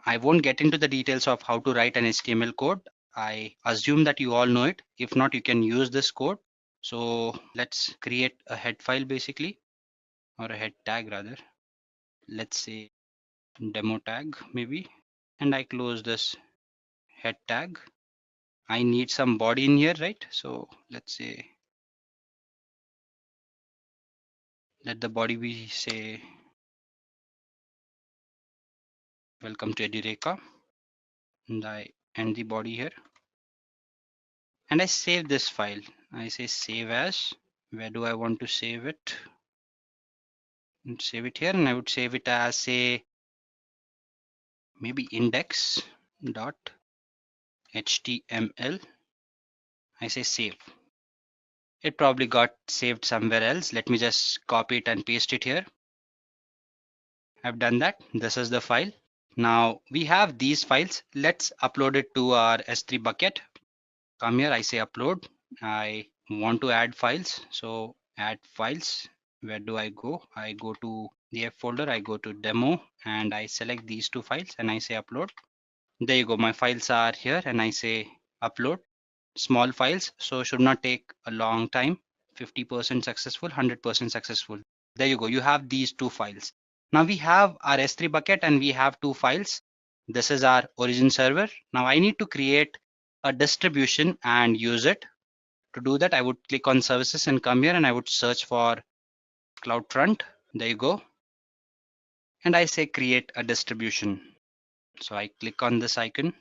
I won't get into the details of how to write an HTML code. I assume that you all know it. If not, you can use this code. So let's create a head file basically, or a head tag rather. Let's say demo tag maybe, and I close this head tag. I need some body in here, right? So let's say let the body be say welcome to Edureka, and I end the body here and I save this file. I say save as. Where do I want to save it? And save it here, and I would save it as say maybe index.html. I say save. It probably got saved somewhere else. Let me just copy it and paste it here. I've done that. This is the file. Now we have these files. Let's upload it to our S3 bucket. Come here, I say upload. I want to add files. So add files. Where do I go? I go to the F folder, I go to demo, and I select these two files and I say upload. There you go. My files are here and I say upload. Small files, so should not take a long time. 50% successful, 100% successful. There you go. You have these two files. Now we have our S3 bucket and we have two files. This is our origin server. Now I need to create a distribution and use it. To do that, I would click on services and come here and I would search for CloudFront. There you go. And I say create a distribution. So I click on this icon.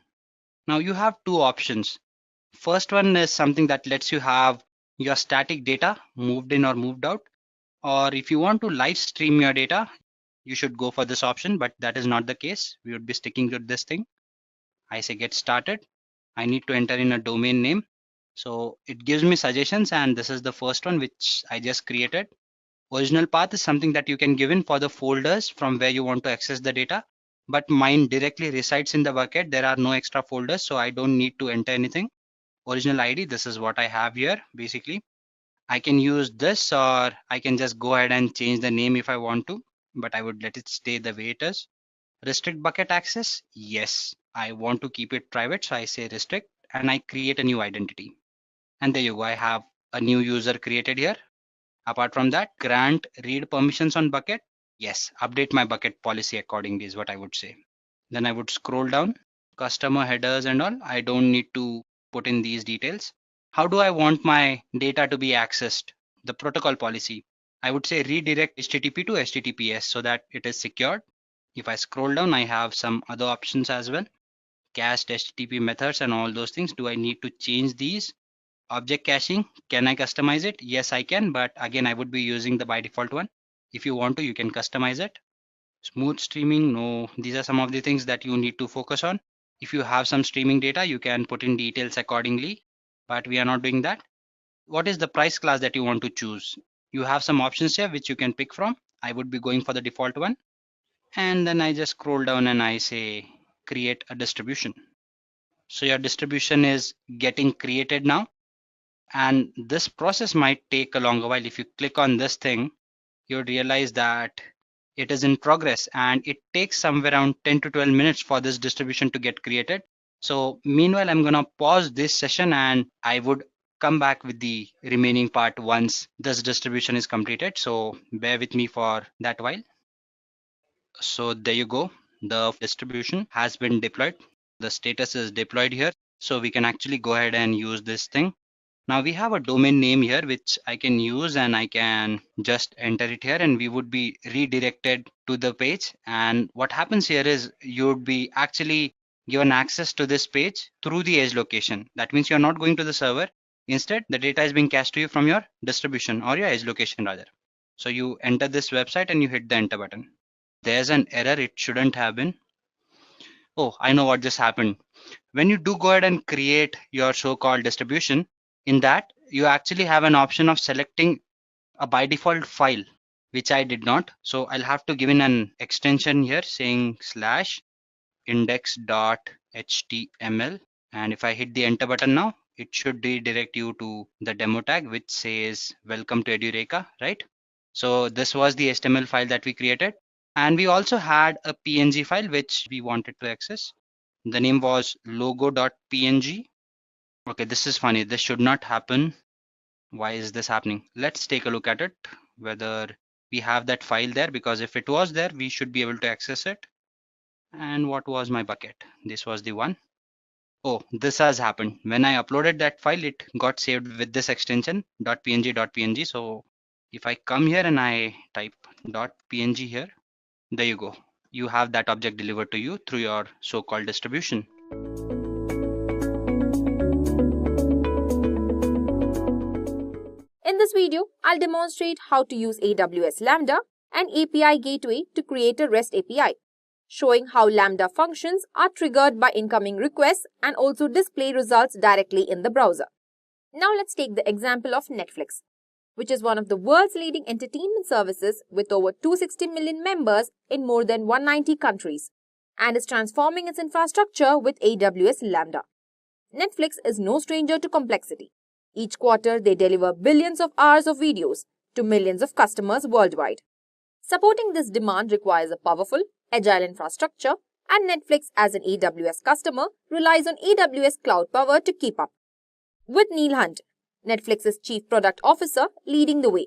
Now you have two options. First one is something that lets you have your static data moved in or moved out. Or if you want to live stream your data, you should go for this option, but that is not the case. We would be sticking to this thing. I say get started. I need to enter in a domain name. So it gives me suggestions, and this is the first one which I just created. Original path is something that you can give in for the folders from where you want to access the data, but mine directly resides in the bucket. There are no extra folders, so I don't need to enter anything. Original ID, this is what I have here. Basically, I can use this, or I can just go ahead and change the name if I want to, but I would let it stay the way it is. Restrict bucket access, yes, I want to keep it private, so I say restrict and I create a new identity. And there you go, I have a new user created here. Apart from that, grant read permissions on bucket. Yes, update my bucket policy accordingly is what I would say. Then I would scroll down, customer headers and all. I don't need to put in these details. How do I want my data to be accessed? The protocol policy. I would say redirect HTTP to HTTPS so that it is secured. If I scroll down, I have some other options as well. Cached HTTP methods and all those things. Do I need to change these? Object caching, can I customize it? Yes, I can, but again, I would be using the by default one. If you want to, you can customize it. Smooth streaming, no, these are some of the things that you need to focus on. If you have some streaming data, you can put in details accordingly, but we are not doing that. What is the price class that you want to choose? You have some options here which you can pick from. I would be going for the default one. And then I just scroll down and I say create a distribution. So your distribution is getting created now. And this process might take a longer while. If you click on this thing, you'll realize that it is in progress and it takes somewhere around 10 to 12 minutes for this distribution to get created. So meanwhile, I'm going to pause this session and I would come back with the remaining part once this distribution is completed. So bear with me for that while. So there you go. The distribution has been deployed. The status is deployed here. So we can actually go ahead and use this thing. Now we have a domain name here which I can use and I can just enter it here and we would be redirected to the page. And what happens here is you would be actually given access to this page through the edge location. That means you're not going to the server. Instead, the data is being cached to you from your distribution or your edge location rather. So you enter this website and you hit the enter button. There's an error. It shouldn't have been. Oh, I know what just happened. When you do go ahead and create your so-called distribution, in that you actually have an option of selecting a by default file, which I did not. So I'll have to give in an extension here saying /index.html. And if I hit the enter button now, it should redirect you to the demo tag, which says welcome to Edureka, right? So this was the HTML file that we created. And we also had a PNG file, which we wanted to access. The name was logo.png. Okay, this is funny. This should not happen. Why is this happening? Let's take a look at it, whether we have that file there, because if it was there, we should be able to access it. And what was my bucket? This was the one. Oh, this has happened. When I uploaded that file, it got saved with this extension .png. So if I come here and I type .png here, there you go. You have that object delivered to you through your so-called distribution.
In this video, I'll demonstrate how to use AWS Lambda and API Gateway to create a REST API, showing how Lambda functions are triggered by incoming requests and also display results directly in the browser. Now let's take the example of Netflix, which is one of the world's leading entertainment services with over 260 million members in more than 190 countries. and is transforming its infrastructure with AWS Lambda. Netflix is no stranger to complexity. Each quarter, they deliver billions of hours of videos to millions of customers worldwide. Supporting this demand requires a powerful, agile infrastructure, and Netflix, as an AWS customer, relies on AWS Cloud Power to keep up. With Neil Hunt, Netflix's Chief Product Officer, leading the way,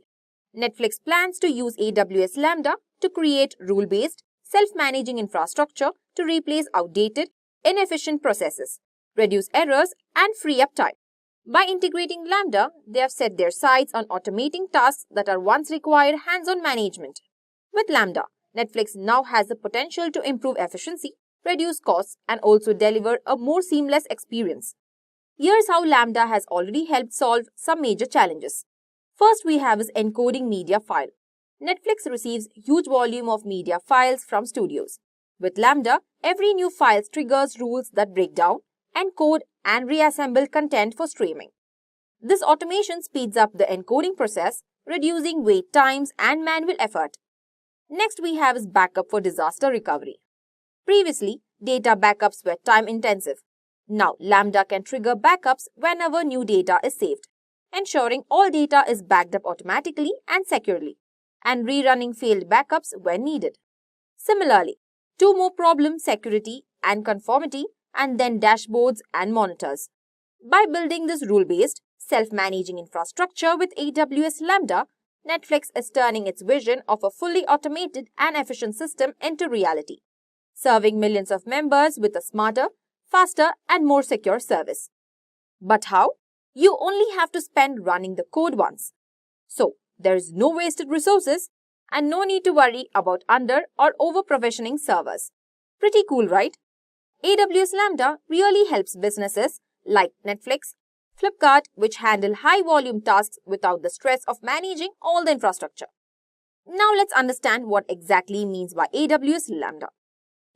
Netflix plans to use AWS Lambda to create rule-based, self-managing infrastructure to replace outdated, inefficient processes, reduce errors, and free up time. By integrating Lambda, they have set their sights on automating tasks that are once required hands-on management. With Lambda, Netflix now has the potential to improve efficiency, reduce costs, and also deliver a more seamless experience. Here's how Lambda has already helped solve some major challenges. First, we have is encoding media file. Netflix receives huge volume of media files from studios. With Lambda, every new file triggers rules that break down, encode, and reassemble content for streaming. This automation speeds up the encoding process, reducing wait times and manual effort. Next, we have is backup for disaster recovery. Previously, data backups were time-intensive. Now, Lambda can trigger backups whenever new data is saved, ensuring all data is backed up automatically and securely, and rerunning failed backups when needed. Similarly, two more problems: security and conformity, and then dashboards and monitors. By building this rule-based, self-managing infrastructure with AWS Lambda, Netflix is turning its vision of a fully automated and efficient system into reality, serving millions of members with a smarter, faster, and more secure service. But how? You only have to spend running the code once. So, there is no wasted resources and no need to worry about under or over provisioning servers. Pretty cool, right? AWS Lambda really helps businesses like Netflix, Flipkart, which handle high-volume tasks without the stress of managing all the infrastructure. Now let's understand what exactly means by AWS Lambda.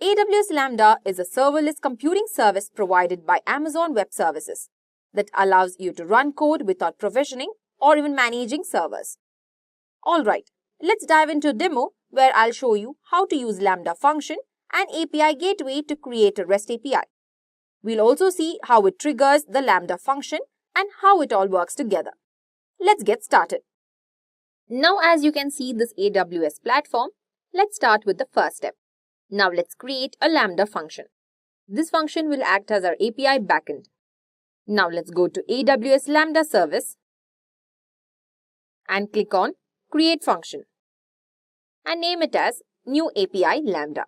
AWS Lambda is a serverless computing service provided by Amazon Web Services that allows you to run code without provisioning or even managing servers. Alright, let's dive into a demo where I'll show you how to use Lambda function and API Gateway to create a REST API. We'll also see how it triggers the Lambda function and how it all works together. Let's get started. Now, as you can see this AWS platform, let's start with the first step. Now let's create a Lambda function. This function will act as our API backend. Now let's go to AWS Lambda service and click on Create Function and name it as New API Lambda.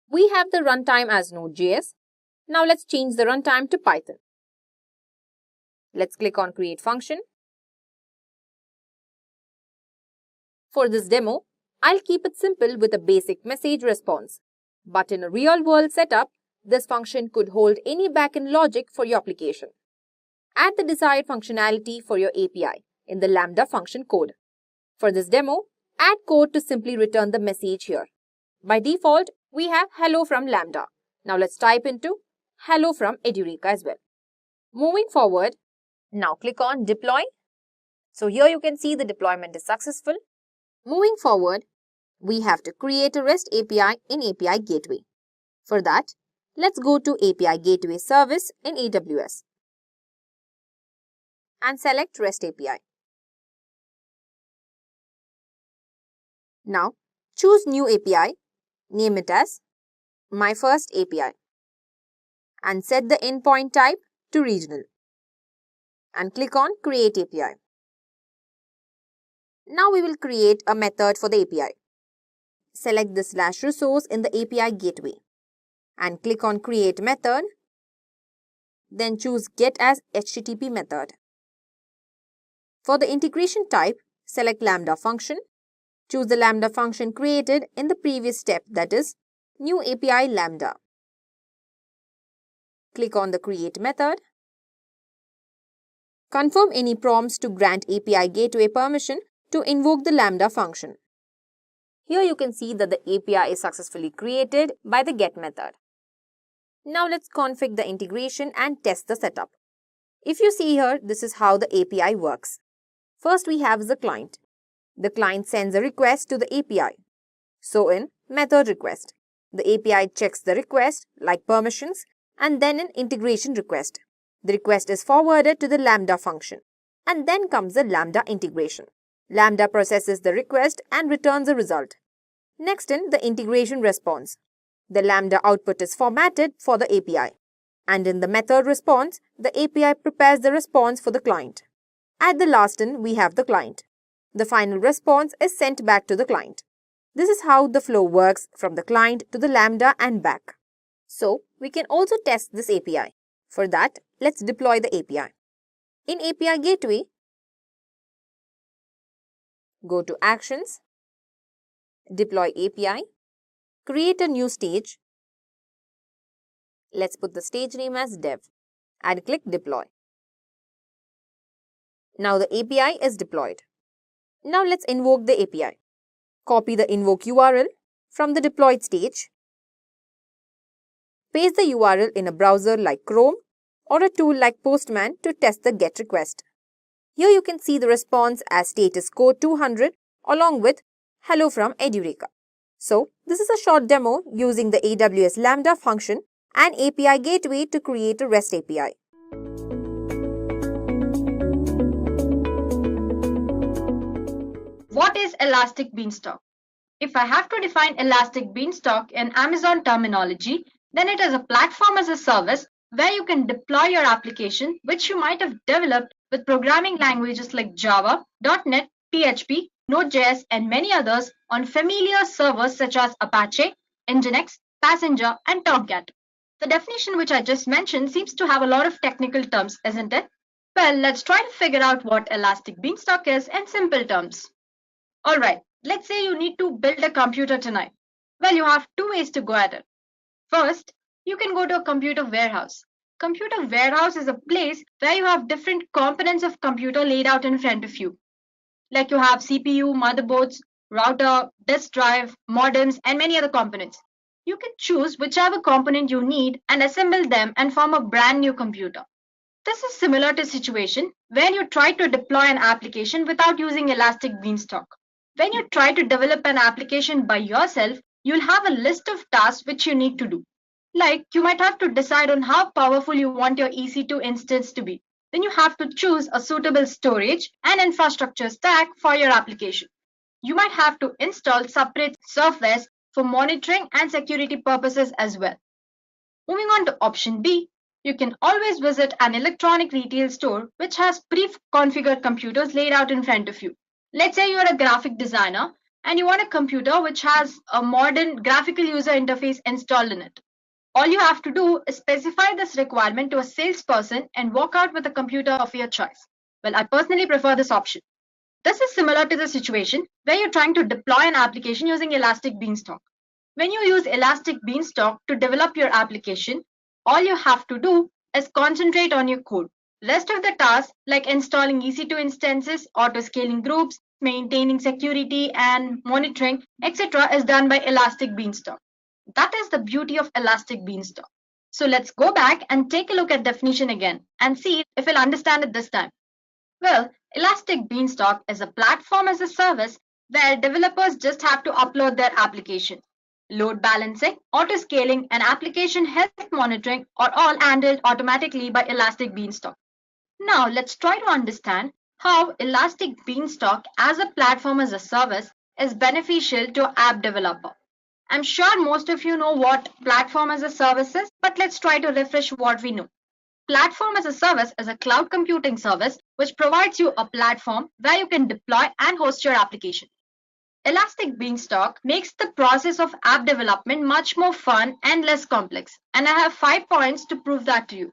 We have the runtime as Node.js. Now let's change the runtime to Python. Let's click on Create Function. For this demo, I'll keep it simple with a basic message response. But in a real-world setup, this function could hold any backend logic for your application. Add the desired functionality for your API in the Lambda function code. For this demo, add code to simply return the message here. By default, we have hello from Lambda. Now let's type into hello from Edureka as well. Moving forward, now click on Deploy. So here you can see the deployment is successful. Moving forward, we have to create a REST API in API Gateway. For that, let's go to API Gateway service in AWS and select REST API. Now, choose New API, name it as My First API and set the endpoint type to regional and click on Create API. Now we will create a method for the API. Select the /resource in the API Gateway and click on Create Method. Then choose Get as HTTP method. For the integration type, select Lambda function. Choose the Lambda function created in the previous step, that is, New API Lambda. Click on the Create method. Confirm any prompts to grant API Gateway permission to invoke the Lambda function. Here you can see that the API is successfully created by the Get method. Now let's configure the integration and test the setup. If you see here, this is how the API works. First we have the client. The client sends a request to the API. So in method request, The API checks the request, like permissions, and then an integration request. The request is forwarded to the Lambda function. And then comes the Lambda integration. Lambda processes the request and returns a result. Next in the integration response. The Lambda output is formatted for the API. And in the method response, the API prepares the response for the client. At the last in, we have the client. The final response is sent back to the client. This is how the flow works from the client to the Lambda and back. So, we can also test this API. For that, let's deploy the API. In API Gateway, go to Actions, Deploy API, create a new stage. Let's put the stage name as Dev and click Deploy. Now the API is deployed. Now let's invoke the API. Copy the invoke URL from the deployed stage. Paste the URL in a browser like Chrome or a tool like Postman to test the GET request. Here you can see the response as status code 200 along with Hello from Edureka. So, this is a short demo using the AWS Lambda function and API Gateway to create a REST API.
What is Elastic Beanstalk? If I have to define Elastic Beanstalk in Amazon terminology, then it is a platform as a service where you can deploy your application which you might have developed with programming languages like Java, .NET, PHP, Node.js, and many others on familiar servers such as Apache, Nginx, Passenger, and Tomcat. The definition which I just mentioned seems to have a lot of technical terms, isn't it? Well, let's try to figure out what Elastic Beanstalk is in simple terms. Alright, let's say you need to build a computer tonight. Well, you have two ways to go at it. First, you can go to a computer warehouse. Computer warehouse is a place where you have different components of computer laid out in front of you. Like you have CPU, motherboards, router, disk drive, modems, and many other components. You can choose whichever component you need and assemble them and form a brand new computer. This is similar to a situation where you try to deploy an application without using Elastic Beanstalk. When you try to develop an application by yourself, you'll have a list of tasks which you need to do. Like you might have to decide on how powerful you want your EC2 instance to be. Then you have to choose a suitable storage and infrastructure stack for your application. You might have to install separate software for monitoring and security purposes as well. Moving on to option B, you can always visit an electronic retail store which has pre-configured computers laid out in front of you. Let's say you're a graphic designer and you want a computer which has a modern graphical user interface installed in it. All you have to do is specify this requirement to a salesperson and walk out with a computer of your choice. Well, I personally prefer this option. This is similar to the situation where you're trying to deploy an application using Elastic Beanstalk. When you use Elastic Beanstalk to develop your application, all you have to do is concentrate on your code. Rest of the tasks like installing EC2 instances, auto-scaling groups, maintaining security and monitoring, etc. is done by Elastic Beanstalk. That is the beauty of Elastic Beanstalk. So let's go back and take a look at definition again and see if we'll understand it this time. Well, Elastic Beanstalk is a platform as a service where developers just have to upload their application. Load balancing, auto-scaling, and application health monitoring are all handled automatically by Elastic Beanstalk. Now let's try to understand how Elastic Beanstalk as a platform as a service is beneficial to an app developer. I'm sure most of you know what platform as a service is, but let's try to refresh what we know. Platform as a service is a cloud computing service which provides you a platform where you can deploy and host your application. Elastic Beanstalk makes the process of app development much more fun and less complex, and I have 5 points to prove that to you.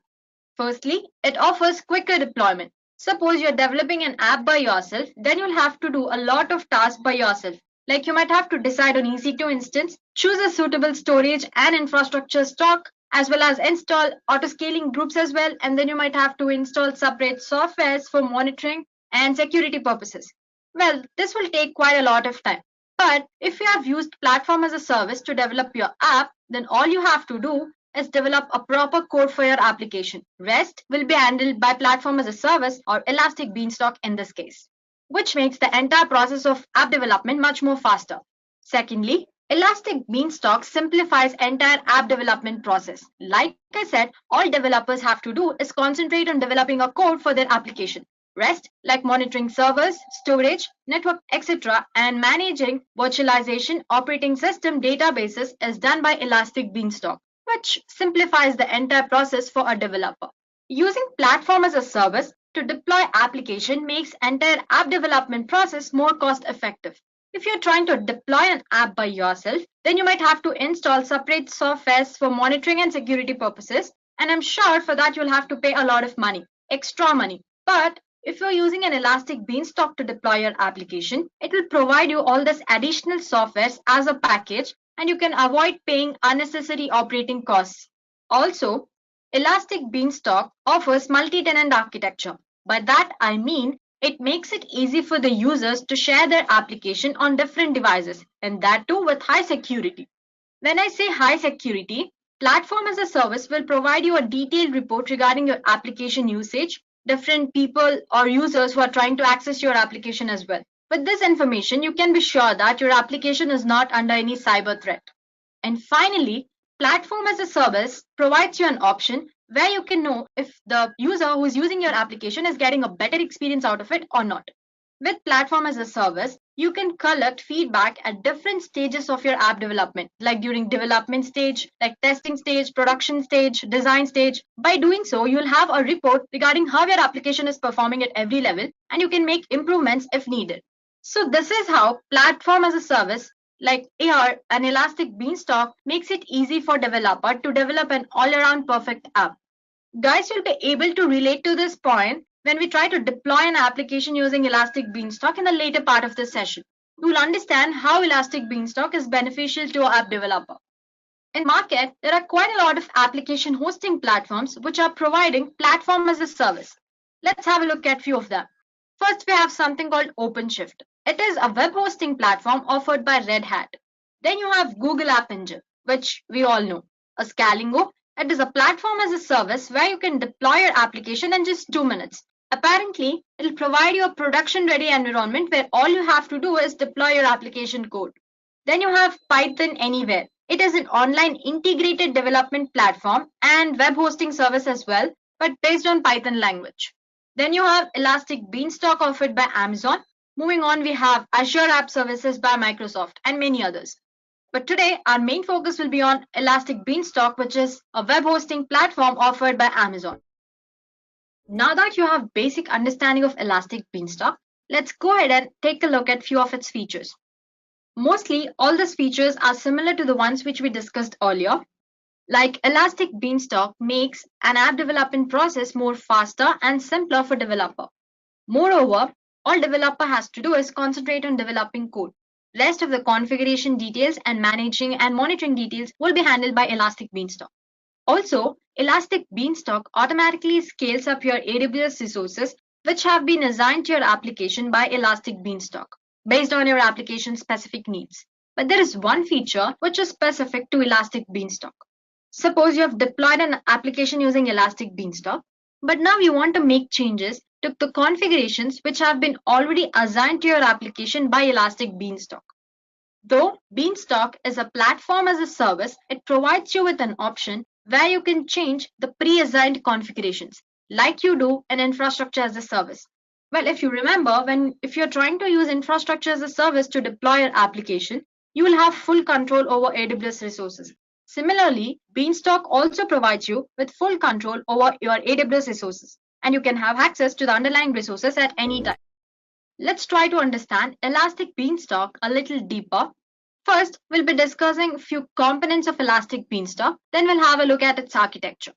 Firstly, it offers quicker deployment. Suppose you're developing an app by yourself, then you'll have to do a lot of tasks by yourself. Like you might have to decide on EC2 instance, choose a suitable storage and infrastructure stock, as well as install auto-scaling groups as well, and then you might have to install separate softwares for monitoring and security purposes. Well, this will take quite a lot of time. But if you have used platform as a service to develop your app, then all you have to do is develop a proper code for your application. Rest will be handled by platform as a service or Elastic Beanstalk in this case, which makes the entire process of app development much more faster. Secondly, Elastic Beanstalk simplifies entire app development process. Like I said, all developers have to do is concentrate on developing a code for their application. Rest, like monitoring servers, storage, network, etc., and managing virtualization, operating system databases is done by Elastic Beanstalk, which simplifies the entire process for a developer. Using platform as a service to deploy application makes entire app development process more cost effective. If you're trying to deploy an app by yourself, then you might have to install separate softwares for monitoring and security purposes, and I'm sure for that you'll have to pay a lot of money, extra money. But if you're using an Elastic Beanstalk to deploy your application, it will provide you all this additional softwares as a package, and you can avoid paying unnecessary operating costs. Also, Elastic Beanstalk offers multi-tenant architecture. By that I mean it makes it easy for the users to share their application on different devices, and that too with high security. When I say high security, Platform as a Service will provide you a detailed report regarding your application usage, different people or users who are trying to access your application as well. With this information, you can be sure that your application is not under any cyber threat. And finally, Platform as a Service provides you an option where you can know if the user who is using your application is getting a better experience out of it or not. With Platform as a Service, you can collect feedback at different stages of your app development, like during development stage, like testing stage, production stage, design stage. By doing so, you'll have a report regarding how your application is performing at every level, and you can make improvements if needed. So this is how Platform as a Service like AR and Elastic Beanstalk makes it easy for developer to develop an all-around perfect app. Guys, you'll be able to relate to this point when we try to deploy an application using Elastic Beanstalk in the later part of this session. You'll understand how Elastic Beanstalk is beneficial to an app developer. In market, there are quite a lot of application hosting platforms which are providing Platform as a Service. Let's have a look at a few of them. First, we have something called OpenShift. It is a web hosting platform offered by Red Hat. Then you have Google App Engine, which we all know. A Scalingo, it is a platform as a service where you can deploy your application in just 2 minutes. Apparently, it will provide you a production-ready environment where all you have to do is deploy your application code. Then you have Python Anywhere. It is an online integrated development platform and web hosting service as well, but based on Python language. Then you have Elastic Beanstalk offered by Amazon. Moving on, we have Azure App Services by Microsoft and many others. But today, our main focus will be on Elastic Beanstalk, which is a web hosting platform offered by Amazon. Now that you have basic understanding of Elastic Beanstalk, let's go ahead and take a look at few of its features. Mostly, all these features are similar to the ones which we discussed earlier. Like Elastic Beanstalk makes an app development process more faster and simpler for developer. Moreover, all developer has to do is concentrate on developing code. Rest of the configuration details and managing and monitoring details will be handled by Elastic Beanstalk. Also, Elastic Beanstalk automatically scales up your AWS resources which have been assigned to your application by Elastic Beanstalk based on your application specific needs. But there is one feature which is specific to Elastic Beanstalk. Suppose you have deployed an application using Elastic Beanstalk, but now you want to make changes to the configurations which have been already assigned to your application by Elastic Beanstalk. Though Beanstalk is a platform as a service, it provides you with an option where you can change the pre-assigned configurations like you do in infrastructure as a service. Well, if you remember, if you're trying to use infrastructure as a service to deploy your application, you will have full control over AWS resources. Similarly, Beanstalk also provides you with full control over your AWS resources, and you can have access to the underlying resources at any time. Let's try to understand Elastic Beanstalk a little deeper. First, we'll be discussing a few components of Elastic Beanstalk, then we'll have a look at its architecture.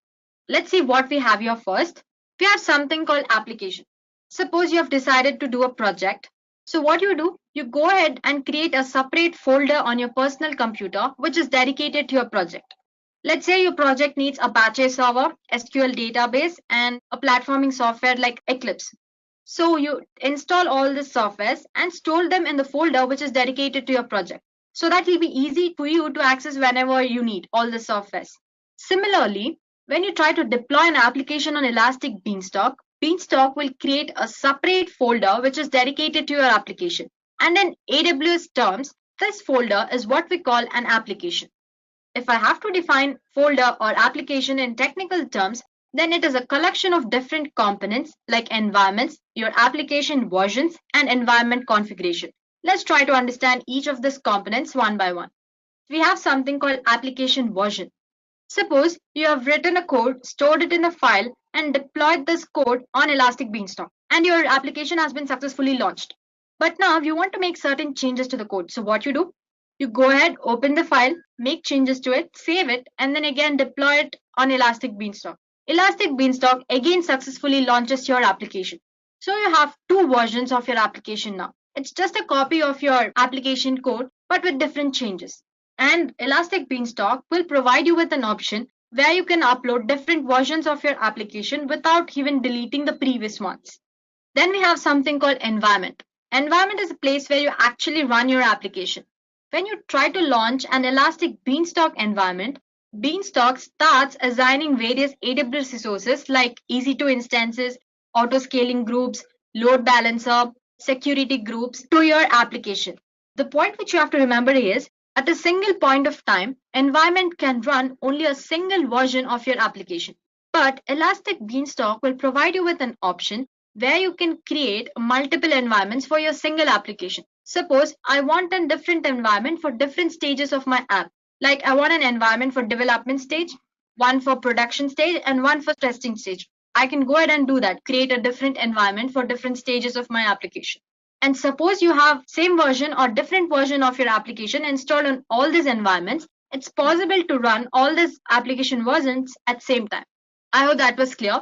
Let's see what we have here first. We have something called application. Suppose you have decided to do a project. So what you do, you go ahead and create a separate folder on your personal computer which is dedicated to your project. Let's say your project needs Apache server, SQL database, and a platforming software like Eclipse. So you install all the softwares and store them in the folder which is dedicated to your project. So that will be easy for you to access whenever you need all the softwares. Similarly, when you try to deploy an application on Elastic Beanstalk, Beanstalk will create a separate folder which is dedicated to your application. And in AWS terms, This folder is what we call an application. If I have to define folder or application in technical terms, then it is a collection of different components like environments, your application versions, and environment configuration. Let's try to understand each of these components one by one. We have something called application version. Suppose you have written a code, stored it in a file, and deployed this code on Elastic Beanstalk, and your application has been successfully launched. But now you want to make certain changes to the code. So what you do? You go ahead, open the file, make changes to it, save it, and then again deploy it on Elastic Beanstalk. Elastic Beanstalk again successfully launches your application. So you have two versions of your application now. It's just a copy of your application code, but with different changes. And Elastic Beanstalk will provide you with an option where you can upload different versions of your application without even deleting the previous ones. Then we have something called environment. Environment is a place where you actually run your application. When you try to launch an Elastic Beanstalk environment, Beanstalk starts assigning various AWS resources like EC2 instances, auto-scaling groups, load balancer, security groups to your application. The point which you have to remember is, at a single point of time, environment can run only a single version of your application. But Elastic Beanstalk will provide you with an option where you can create multiple environments for your single application. Suppose I want a different environment for different stages of my app. Like I want an environment for development stage, one for production stage, and one for testing stage. I can go ahead and do that, create a different environment for different stages of my application. And suppose you have same version or different version of your application installed on all these environments, it's possible to run all these application versions at same time. I hope that was clear.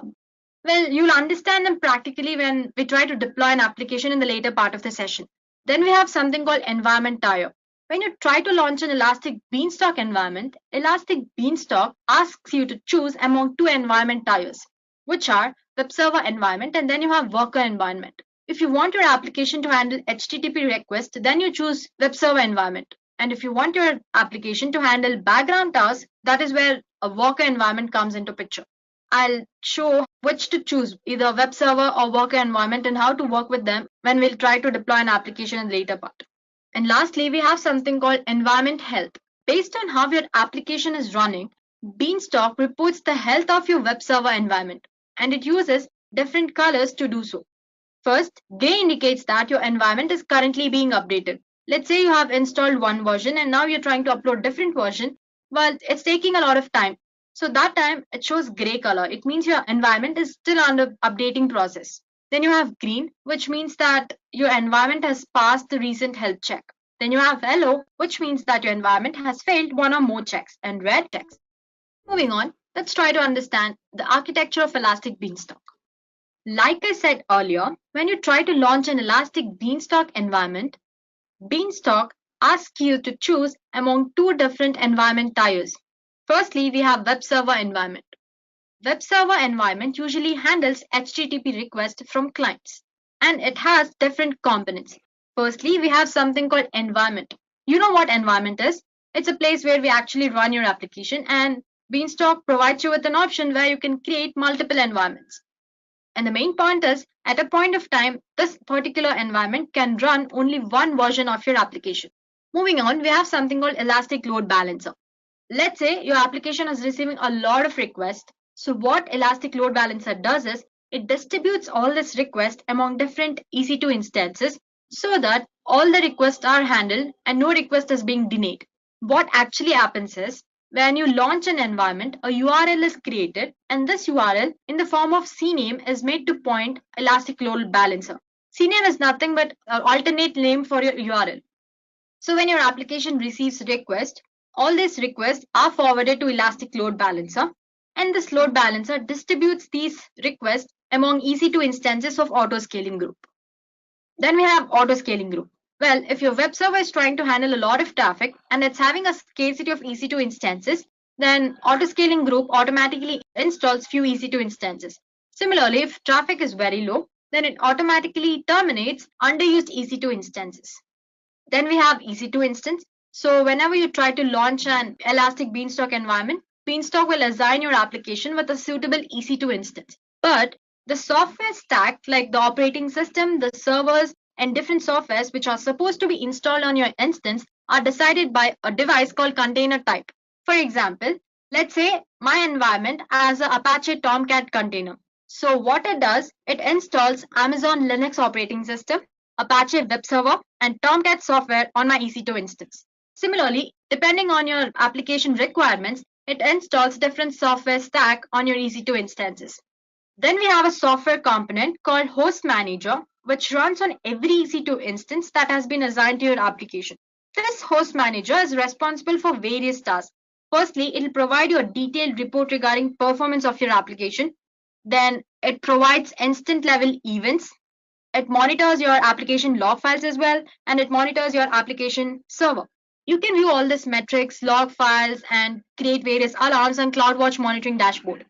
Well, you'll understand them practically when we try to deploy an application in the later part of the session. Then we have something called environment tier. When you try to launch an Elastic Beanstalk environment, Elastic Beanstalk asks you to choose among two environment tiers, which are web server environment and then you have worker environment. If you want your application to handle HTTP requests, then you choose web server environment. And if you want your application to handle background tasks, that is where a worker environment comes into picture. I'll show which to choose, either web server or worker environment, and how to work with them when we'll try to deploy an application in the later part. And lastly, we have something called environment health. Based on how your application is running, Beanstalk reports the health of your web server environment, and it uses different colors to do so. First, gray indicates that your environment is currently being updated. Let's say you have installed one version and now you're trying to upload different version. Well, it's taking a lot of time. So that time it shows gray color. It means your environment is still under updating process. Then you have green, which means that your environment has passed the recent health check. Then you have yellow, which means that your environment has failed one or more checks, and red text. Moving on, let's try to understand the architecture of Elastic Beanstalk. Like I said earlier, when you try to launch an Elastic Beanstalk environment, Beanstalk asks you to choose among two different environment tiers. Firstly, we have web server environment. Web server environment usually handles HTTP requests from clients, and it has different components. Firstly, we have something called environment. You know what environment is? It's a place where we actually run your application, and Beanstalk provides you with an option where you can create multiple environments. And the main point is, at a point of time, this particular environment can run only one version of your application. Moving on, we have something called Elastic Load Balancer. Let's say your application is receiving a lot of requests. So what Elastic Load Balancer does is, it distributes all this request among different EC2 instances so that all the requests are handled and no request is being denied. What actually happens is, when you launch an environment, a URL is created, and this URL in the form of CNAME is made to point Elastic Load Balancer. CNAME is nothing but an alternate name for your URL. So when your application receives request, all these requests are forwarded to Elastic Load Balancer, and this load balancer distributes these requests among EC2 instances of auto-scaling group. Then we have auto-scaling group. Well, if your web server is trying to handle a lot of traffic and it's having a scarcity of EC2 instances, then auto-scaling group automatically installs few EC2 instances. Similarly, if traffic is very low, then it automatically terminates underused EC2 instances. Then we have EC2 instance. So whenever you try to launch an Elastic Beanstalk environment, Beanstalk will assign your application with a suitable EC2 instance. But the software stack, like the operating system, the servers, and different softwares which are supposed to be installed on your instance, are decided by a device called container type. For example, let's say my environment has an Apache Tomcat container. So what it does, it installs Amazon Linux operating system, Apache web server, and Tomcat software on my EC2 instance. Similarly, depending on your application requirements, it installs different software stack on your EC2 instances. Then we have a software component called Host Manager, which runs on every EC2 instance that has been assigned to your application. This Host Manager is responsible for various tasks. Firstly, it will provide you a detailed report regarding performance of your application. Then it provides instant level events. It monitors your application log files as well, and it monitors your application server. You can view all these metrics, log files, and create various alarms on CloudWatch monitoring dashboard.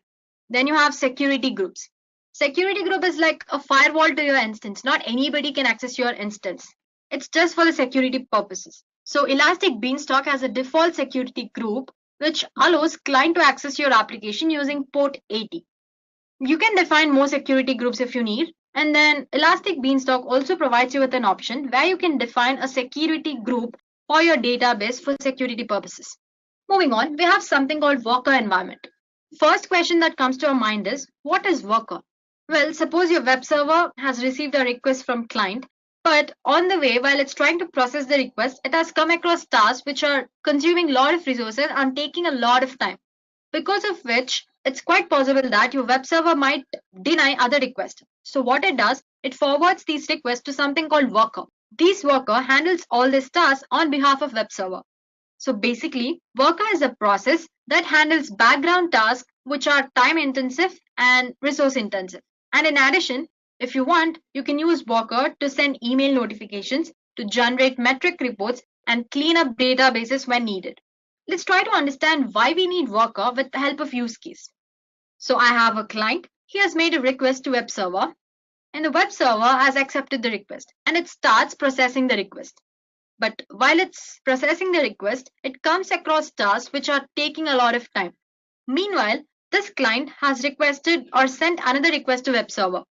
Then you have security groups. Security group is like a firewall to your instance. Not anybody can access your instance. It's just for the security purposes. So Elastic Beanstalk has a default security group which allows client to access your application using port 80. You can define more security groups if you need. And then Elastic Beanstalk also provides you with an option where you can define a security group for your database for security purposes. Moving on, we have something called worker environment. First question that comes to our mind is, what is worker? Well, suppose your web server has received a request from client, but on the way, while it's trying to process the request, it has come across tasks which are consuming a lot of resources and taking a lot of time, because of which it's quite possible that your web server might deny other requests. So what it does, it forwards these requests to something called worker. This worker handles all these tasks on behalf of web server. So basically, worker is a process that handles background tasks which are time intensive and resource intensive. And in addition, if you want, you can use worker to send email notifications, to generate metric reports, and clean up databases when needed. Let's try to understand why we need worker with the help of use case. So I have a client. He has made a request to web server, and the web server has accepted the request, and it starts processing the request. But while it's processing the request, it comes across tasks which are taking a lot of time. Meanwhile, this client has requested or sent another request to web server.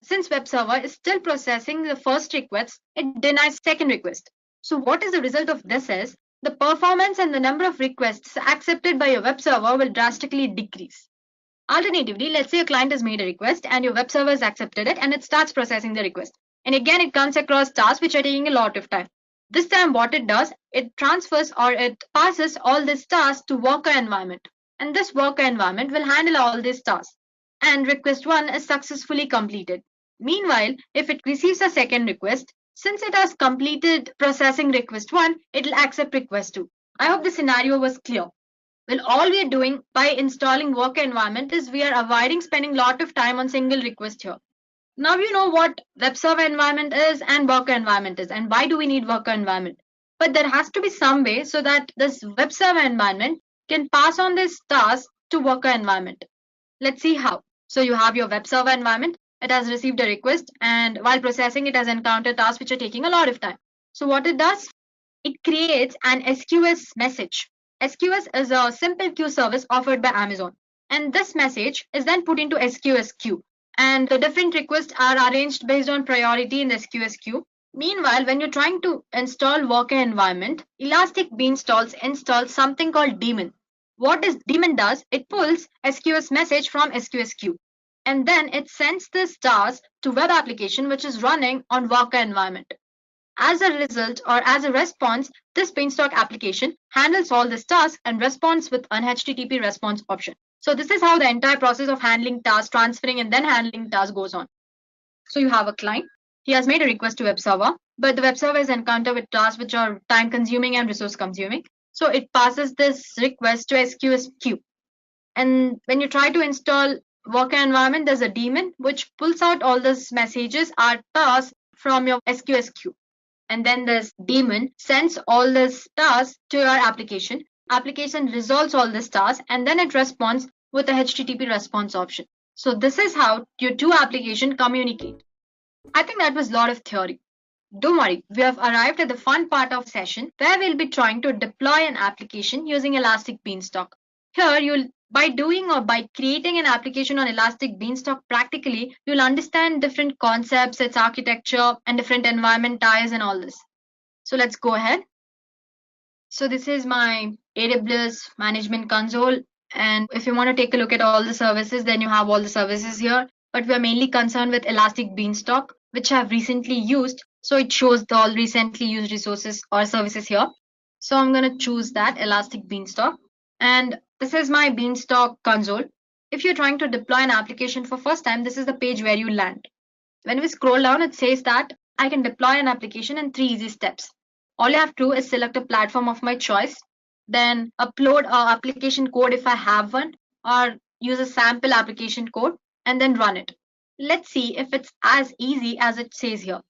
Since web server is still processing the first request, it denies second request. So what is the result of this is, the performance and the number of requests accepted by your web server will drastically decrease. Alternatively, let's say a client has made a request and your web server has accepted it and it starts processing the request. And again, it comes across tasks which are taking a lot of time. This time what it does, it transfers or it passes all these tasks to worker environment. And this worker environment will handle all these tasks. And request 1 is successfully completed. Meanwhile, if it receives a second request, since it has completed processing request 1, it will accept request 2. I hope the scenario was clear. Well, all we are doing by installing worker environment is we are avoiding spending a lot of time on single request here. Now you know what web server environment is and worker environment is, and why do we need worker environment. But there has to be some way so that this web server environment can pass on this task to worker environment. Let's see how. So you have your web server environment. It has received a request, and while processing, it has encountered tasks which are taking a lot of time. So what it does, it creates an SQS message. SQS is a simple queue service offered by Amazon. And this message is then put into SQS queue. And the different requests are arranged based on priority in the SQS queue. Meanwhile, when you're trying to install worker environment, Elastic Beanstalk installs something called daemon. What this daemon does, it pulls SQS message from SQS queue. And then it sends this task to web application which is running on worker environment. As a result or as a response, this Beanstalk application handles all this tasks and responds with an HTTP response option. So this is how the entire process of handling tasks, transferring and then handling tasks goes on. So you have a client. He has made a request to web server, but the web server is encountered with tasks which are time consuming and resource consuming. So it passes this request to SQS queue. And when you try to install worker environment, there's a daemon which pulls out all these messages or tasks from your SQS queue. And then this daemon sends all these tasks to your application. Application resolves all these tasks and then it responds with a HTTP response option. So this is how your two applications communicate. I think that was a lot of theory. Don't worry, we have arrived at the fun part of session where we'll be trying to deploy an application using Elastic Beanstalk. Here, by creating an application on Elastic Beanstalk practically, you'll understand different concepts, its architecture, and different environment ties and all this. So let's go ahead. So this is my AWS management console. And if you want to take a look at all the services, then you have all the services here. But we're mainly concerned with Elastic Beanstalk, which I've recently used. So it shows the all recently used resources or services here. So I'm going to choose that Elastic Beanstalk. And this is my Beanstalk console. If you're trying to deploy an application for first time, this is the page where you land. When we scroll down, it says that I can deploy an application in 3 easy steps. All you have to do is select a platform of my choice, then upload a application code if I have one, or use a sample application code and then run it. Let's see if it's as easy as it says here.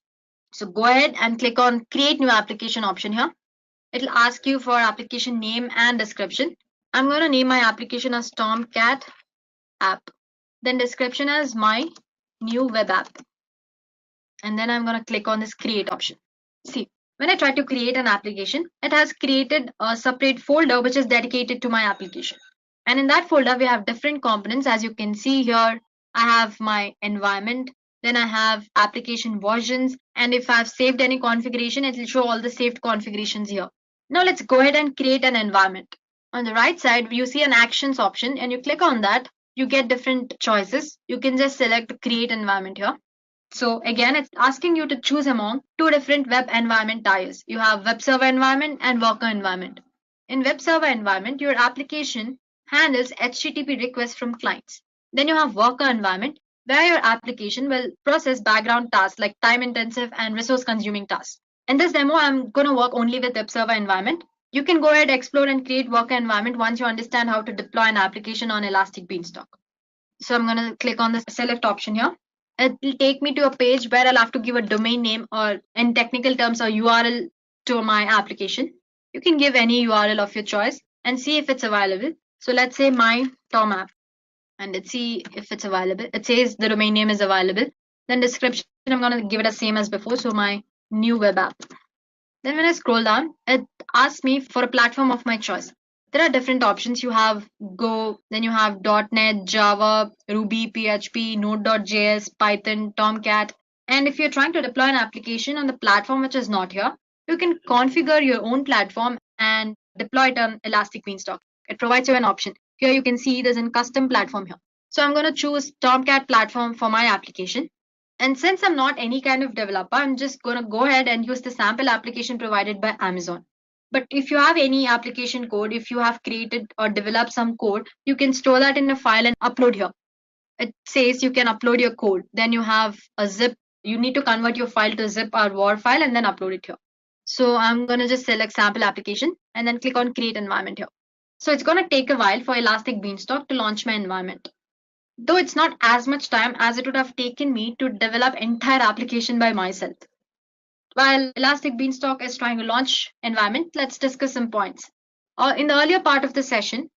So go ahead and click on create new application option here. It'll ask you for application name and description. I'm going to name my application as Tomcat app. Then description as my new web app. And then I'm going to click on this create option. See, when I try to create an application, it has created a separate folder which is dedicated to my application. And in that folder, we have different components. As you can see here, I have my environment, then I have application versions. And if I've saved any configuration, it will show all the saved configurations here. Now let's go ahead and create an environment. On the right side, you see an actions option and you click on that, you get different choices. You can just select create environment here. So again, it's asking you to choose among 2 different web environment tiers. You have web server environment and worker environment. In web server environment, your application handles HTTP requests from clients. Then you have worker environment, where your application will process background tasks like time-intensive and resource-consuming tasks. In this demo, I'm going to work only with web server environment. You can go ahead, explore, and create worker environment once you understand how to deploy an application on Elastic Beanstalk. So I'm going to click on the select option here. It will take me to a page where I'll have to give a domain name, or in technical terms, a URL to my application. You can give any URL of your choice and see if it's available. So let's say my Tom app, and let's see if it's available. It says the domain name is available. Then description, I'm going to give it the same as before. So my new web app. Then when I scroll down, it asks me for a platform of my choice. There are different options. You have Go, then you have .NET, Java, Ruby, PHP, Node.js, Python, Tomcat. And if you're trying to deploy an application on the platform which is not here, you can configure your own platform and deploy it on Elastic Beanstalk. It provides you an option. Here you can see there's a custom platform here. So I'm going to choose Tomcat platform for my application. And since I'm not any kind of developer, I'm just going to go ahead and use the sample application provided by Amazon. But if you have any application code, if you have created or developed some code, you can store that in a file and upload here. It says you can upload your code. Then you have a zip. You need to convert your file to zip or WAR file and then upload it here. So I'm going to just select sample application and then click on create environment here. So it's going to take a while for Elastic Beanstalk to launch my environment. Though it's not as much time as it would have taken me to develop entire application by myself. While Elastic Beanstalk is trying to launch environment, let's discuss some points. In the earlier part of the session,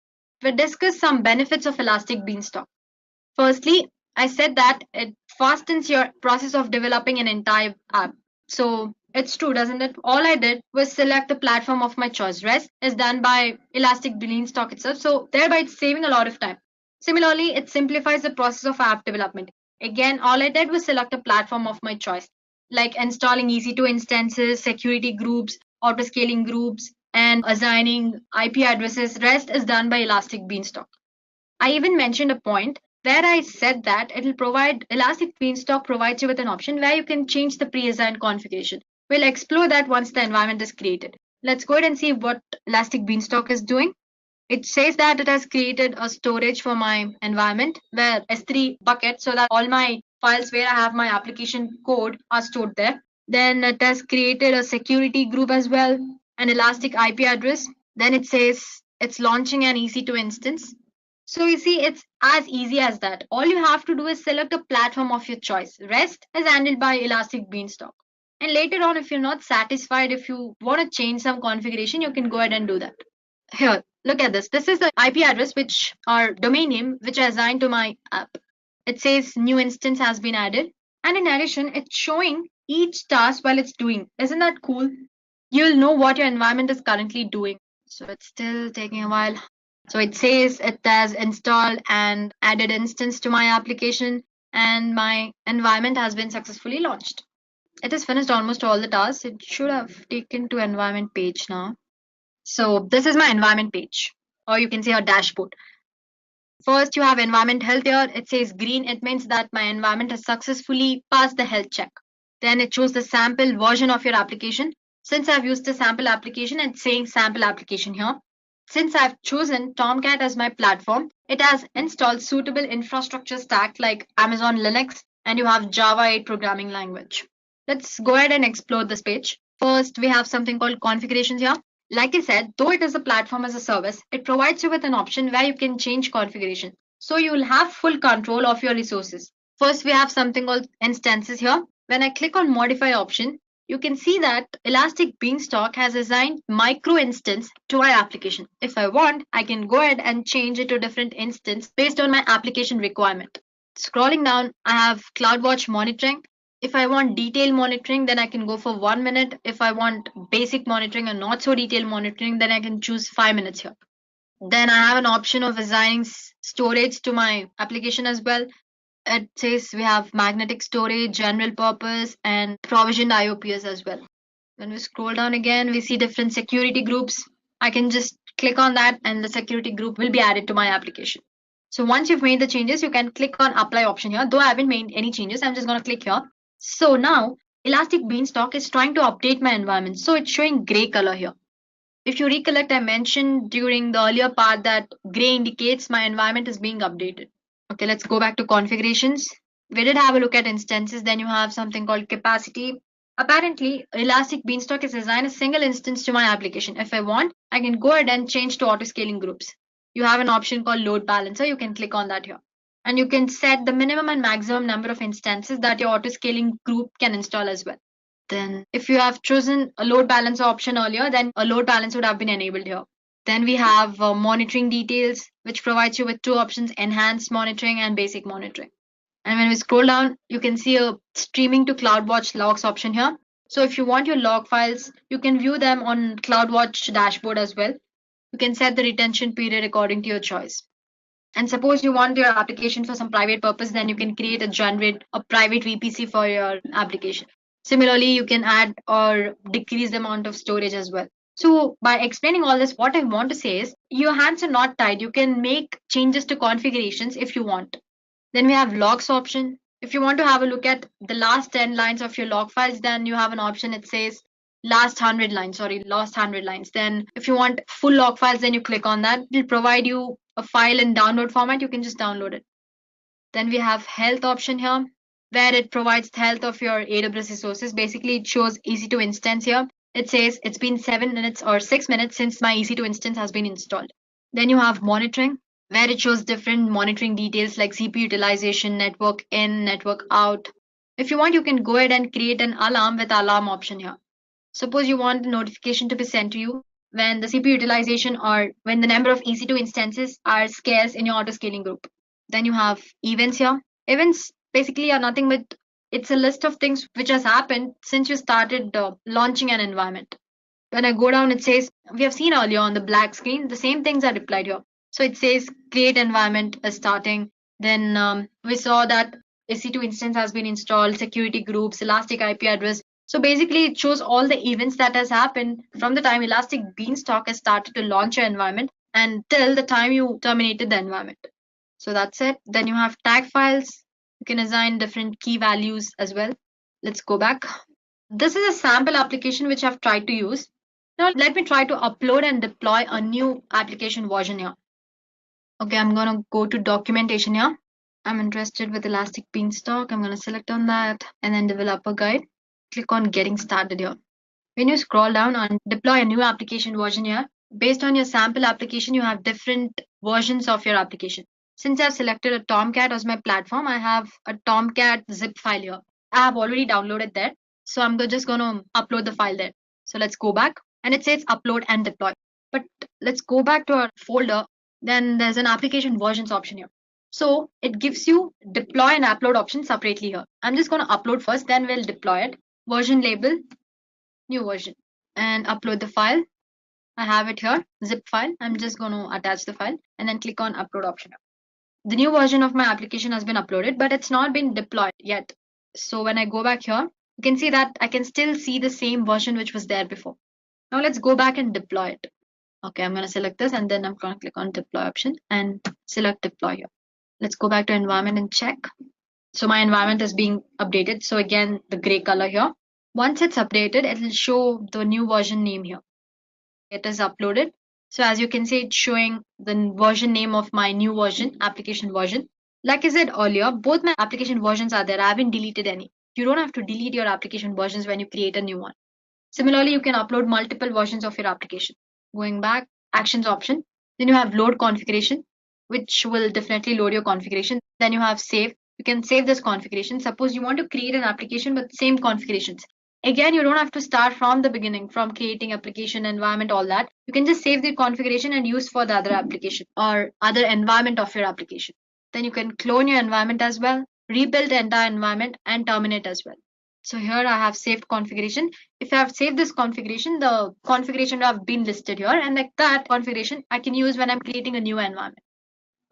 we discussed some benefits of Elastic Beanstalk. Firstly, I said that it fastens your process of developing an entire app. So it's true, doesn't it? All I did was select the platform of my choice. Rest is done by Elastic Beanstalk itself. So thereby it's saving a lot of time. Similarly, it simplifies the process of app development. Again, all I did was select a platform of my choice, like installing EC2 instances, security groups, auto-scaling groups, and assigning IP addresses. Rest is done by Elastic Beanstalk. I even mentioned a point where I said that it'll provide Elastic Beanstalk provides you with an option where you can change the pre-assigned configuration. We'll explore that once the environment is created. Let's go ahead and see what Elastic Beanstalk is doing. It says that it has created a storage for my environment where S3 bucket, so that all my files where I have my application code are stored there. Then it has created a security group as well, an Elastic IP address. Then it says it's launching an EC2 instance. So you see, it's as easy as that. All you have to do is select a platform of your choice. Rest is handled by Elastic Beanstalk. And later on, if you're not satisfied, if you want to change some configuration, you can go ahead and do that. Here, look at this. This is the IP address or domain name which I assigned to my app. It says new instance has been added. And in addition, it's showing each task while it's doing. Isn't that cool? You'll know what your environment is currently doing. So it's still taking a while. So it says it has installed and added instance to my application and my environment has been successfully launched. It has finished almost all the tasks. It should have taken to environment page now. So this is my environment page, or you can say a dashboard. First, you have environment health here. It says green. It means that my environment has successfully passed the health check. Then it shows the sample version of your application. Since I've used the sample application, it's saying sample application here. Since I've chosen Tomcat as my platform, it has installed suitable infrastructure stack like Amazon Linux, and you have Java 8 programming language. Let's go ahead and explore this page. First, we have something called configurations here. Like I said, though it is a platform as a service, it provides you with an option where you can change configuration. So you will have full control of your resources. First, we have something called instances here. When I click on modify option, you can see that Elastic Beanstalk has assigned micro instance to my application. If I want, I can go ahead and change it to different instance based on my application requirement. Scrolling down, I have CloudWatch monitoring. If I want detailed monitoring, then I can go for 1 minute. If I want basic monitoring and not so detailed monitoring, then I can choose 5 minutes here. Then I have an option of assigning storage to my application as well. It says we have magnetic storage, general purpose, and provisioned IOPS as well. When we scroll down again, we see different security groups. I can just click on that and the security group will be added to my application. So once you've made the changes, you can click on apply option here. Though I haven't made any changes, I'm just going to click here. So now Elastic Beanstalk is trying to update my environment. So it's showing gray color here. If you recollect, I mentioned during the earlier part that gray indicates my environment is being updated. Okay, let's go back to configurations. We did have a look at instances. Then you have something called capacity. Apparently, Elastic Beanstalk is assigned a single instance to my application. If I want, I can go ahead and change to auto-scaling groups. You have an option called load balancer. You can click on that here. And you can set the minimum and maximum number of instances that your auto-scaling group can install as well. Then if you have chosen a load balancer option earlier, then a load balancer would have been enabled here. Then we have monitoring details, which provides you with two options, enhanced monitoring and basic monitoring. And when we scroll down, you can see a streaming to CloudWatch logs option here. So if you want your log files, you can view them on CloudWatch dashboard as well. You can set the retention period according to your choice. And suppose you want your application for some private purpose, then you can generate a private VPC for your application. Similarly, you can add or decrease the amount of storage as well. So by explaining all this, what I want to say is your hands are not tied. You can make changes to configurations if you want. Then we have logs option. If you want to have a look at the last 10 lines of your log files, then you have an option. It says last 100 lines. Then if you want full log files, then you click on that. It will provide you a file in download format. You can just download it. Then we have health option here, where it provides the health of your AWS resources. Basically, it shows EC2 instance here. It says it's been 7 minutes or 6 minutes since my EC2 instance has been installed. Then you have monitoring, where it shows different monitoring details like CPU utilization, network in, network out. If you want, you can go ahead and create an alarm with alarm option here. Suppose you want a notification to be sent to you when the CPU utilization or when the number of EC2 instances are scarce in your auto-scaling group. Then you have events here. Events basically are nothing but it's a list of things which has happened since you started launching an environment. When I go down, it says, we have seen earlier on the black screen, the same things are replied here. So it says create environment is starting. Then we saw that EC2 instance has been installed, security groups, Elastic IP address. So basically it shows all the events that has happened from the time Elastic Beanstalk has started to launch your environment until the time you terminated the environment. So that's it. Then you have tag files. You can assign different key values as well. Let's go back. This is a sample application which I've tried to use. Now let me try to upload and deploy a new application version here. Okay, I'm going to go to documentation here. I'm interested with Elastic Beanstalk. I'm going to select on that and then developer guide. Click on getting started here. When you scroll down and deploy a new application version here, based on your sample application, you have different versions of your application. Since I've selected a Tomcat as my platform, I have a Tomcat zip file here. I have already downloaded that. So I'm just going to upload the file there. So let's go back and it says upload and deploy. But let's go back to our folder. Then there's an application versions option here. So it gives you deploy and upload option separately here. I'm just going to upload first, then we'll deploy it. Version label, new version, and upload the file. I have it here, zip file. I'm just going to attach the file and then click on upload option. The new version of my application has been uploaded, but it's not been deployed yet. So when I go back here, you can see that I can still see the same version which was there before. Now let's go back and deploy it. Okay, I'm going to select this and then I'm going to click on deploy option and select deploy here. Let's go back to environment and check. So my environment is being updated. So again, the gray color here. Once it's updated, it will show the new version name here. It is uploaded. So as you can see, it's showing the version name of my new version, application version. Like I said earlier, both my application versions are there. I haven't deleted any. You don't have to delete your application versions when you create a new one. Similarly, you can upload multiple versions of your application. Going back, actions option. Then you have load configuration, which will definitely load your configuration. Then you have save. You can save this configuration. Suppose you want to create an application with same configurations. Again, you don't have to start from the beginning, from creating application, environment, all that. You can just save the configuration and use for the other application or other environment of your application. Then you can clone your environment as well, rebuild the entire environment and terminate as well. So here I have saved configuration. If I have saved this configuration, the configuration would have been listed here, and like that configuration I can use when I'm creating a new environment.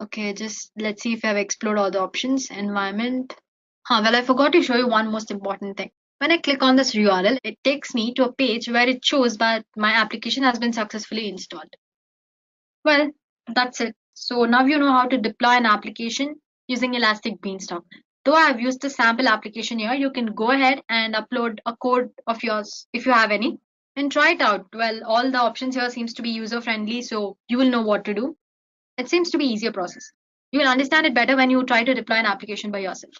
Okay, just let's see if I've explored all the options. Environment. Well, I forgot to show you one most important thing. When I click on this URL, it takes me to a page where it shows that my application has been successfully installed. Well, that's it. So now you know how to deploy an application using Elastic Beanstalk. Though I have used the sample application here, you can go ahead and upload a code of yours if you have any and try it out. Well, all the options here seems to be user friendly, so you will know what to do. It seems to be easier process. You will understand it better when you try to deploy an application by yourself.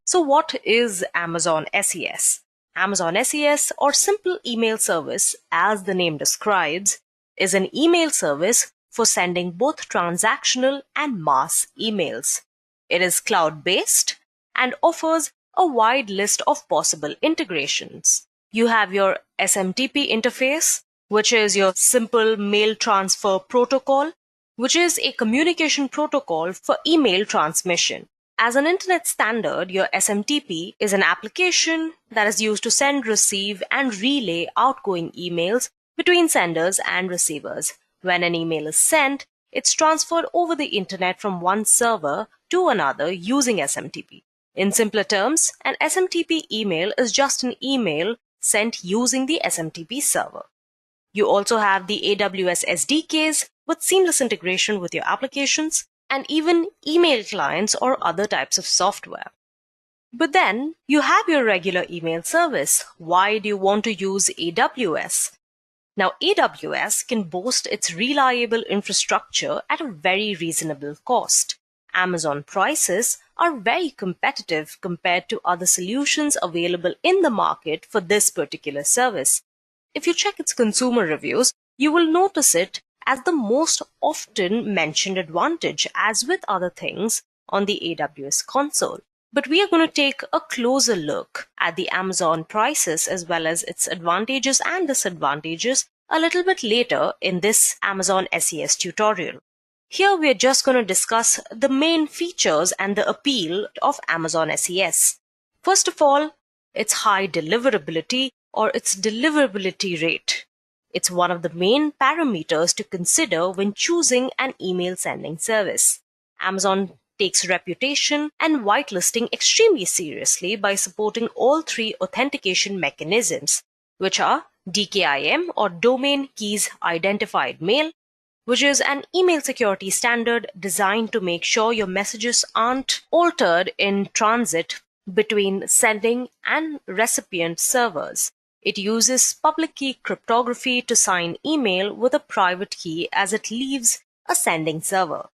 So what is Amazon SES? Amazon SES, or Simple Email Service, as the name describes, is an email service for sending both transactional and mass emails. It is cloud-based and offers a wide list of possible integrations. You have your SMTP interface, which is your Simple Mail Transfer Protocol, which is a communication protocol for email transmission. As an internet standard, your SMTP is an application that is used to send, receive, and relay outgoing emails between senders and receivers. When an email is sent, it's transferred over the internet from one server to another using SMTP. In simpler terms, an SMTP email is just an email sent using the SMTP server. You also have the AWS SDKs with seamless integration with your applications, and even email clients or other types of software. But then you have your regular email service. Why do you want to use AWS? Now, AWS can boast its reliable infrastructure at a very reasonable cost. Amazon prices are very competitive compared to other solutions available in the market for this particular service. If you check its consumer reviews, you will notice it as the most often mentioned advantage, as with other things on the AWS console. But we are going to take a closer look at the Amazon prices as well as its advantages and disadvantages a little bit later in this Amazon SES tutorial. Here we are just going to discuss the main features and the appeal of Amazon SES. First of all, its high deliverability or its deliverability rate. It's one of the main parameters to consider when choosing an email sending service. Amazon takes reputation and whitelisting extremely seriously by supporting all three authentication mechanisms, which are DKIM or Domain Keys Identified Mail, which is an email security standard designed to make sure your messages aren't altered in transit between sending and recipient servers. It uses public key cryptography to sign email with a private key as it leaves a sending server.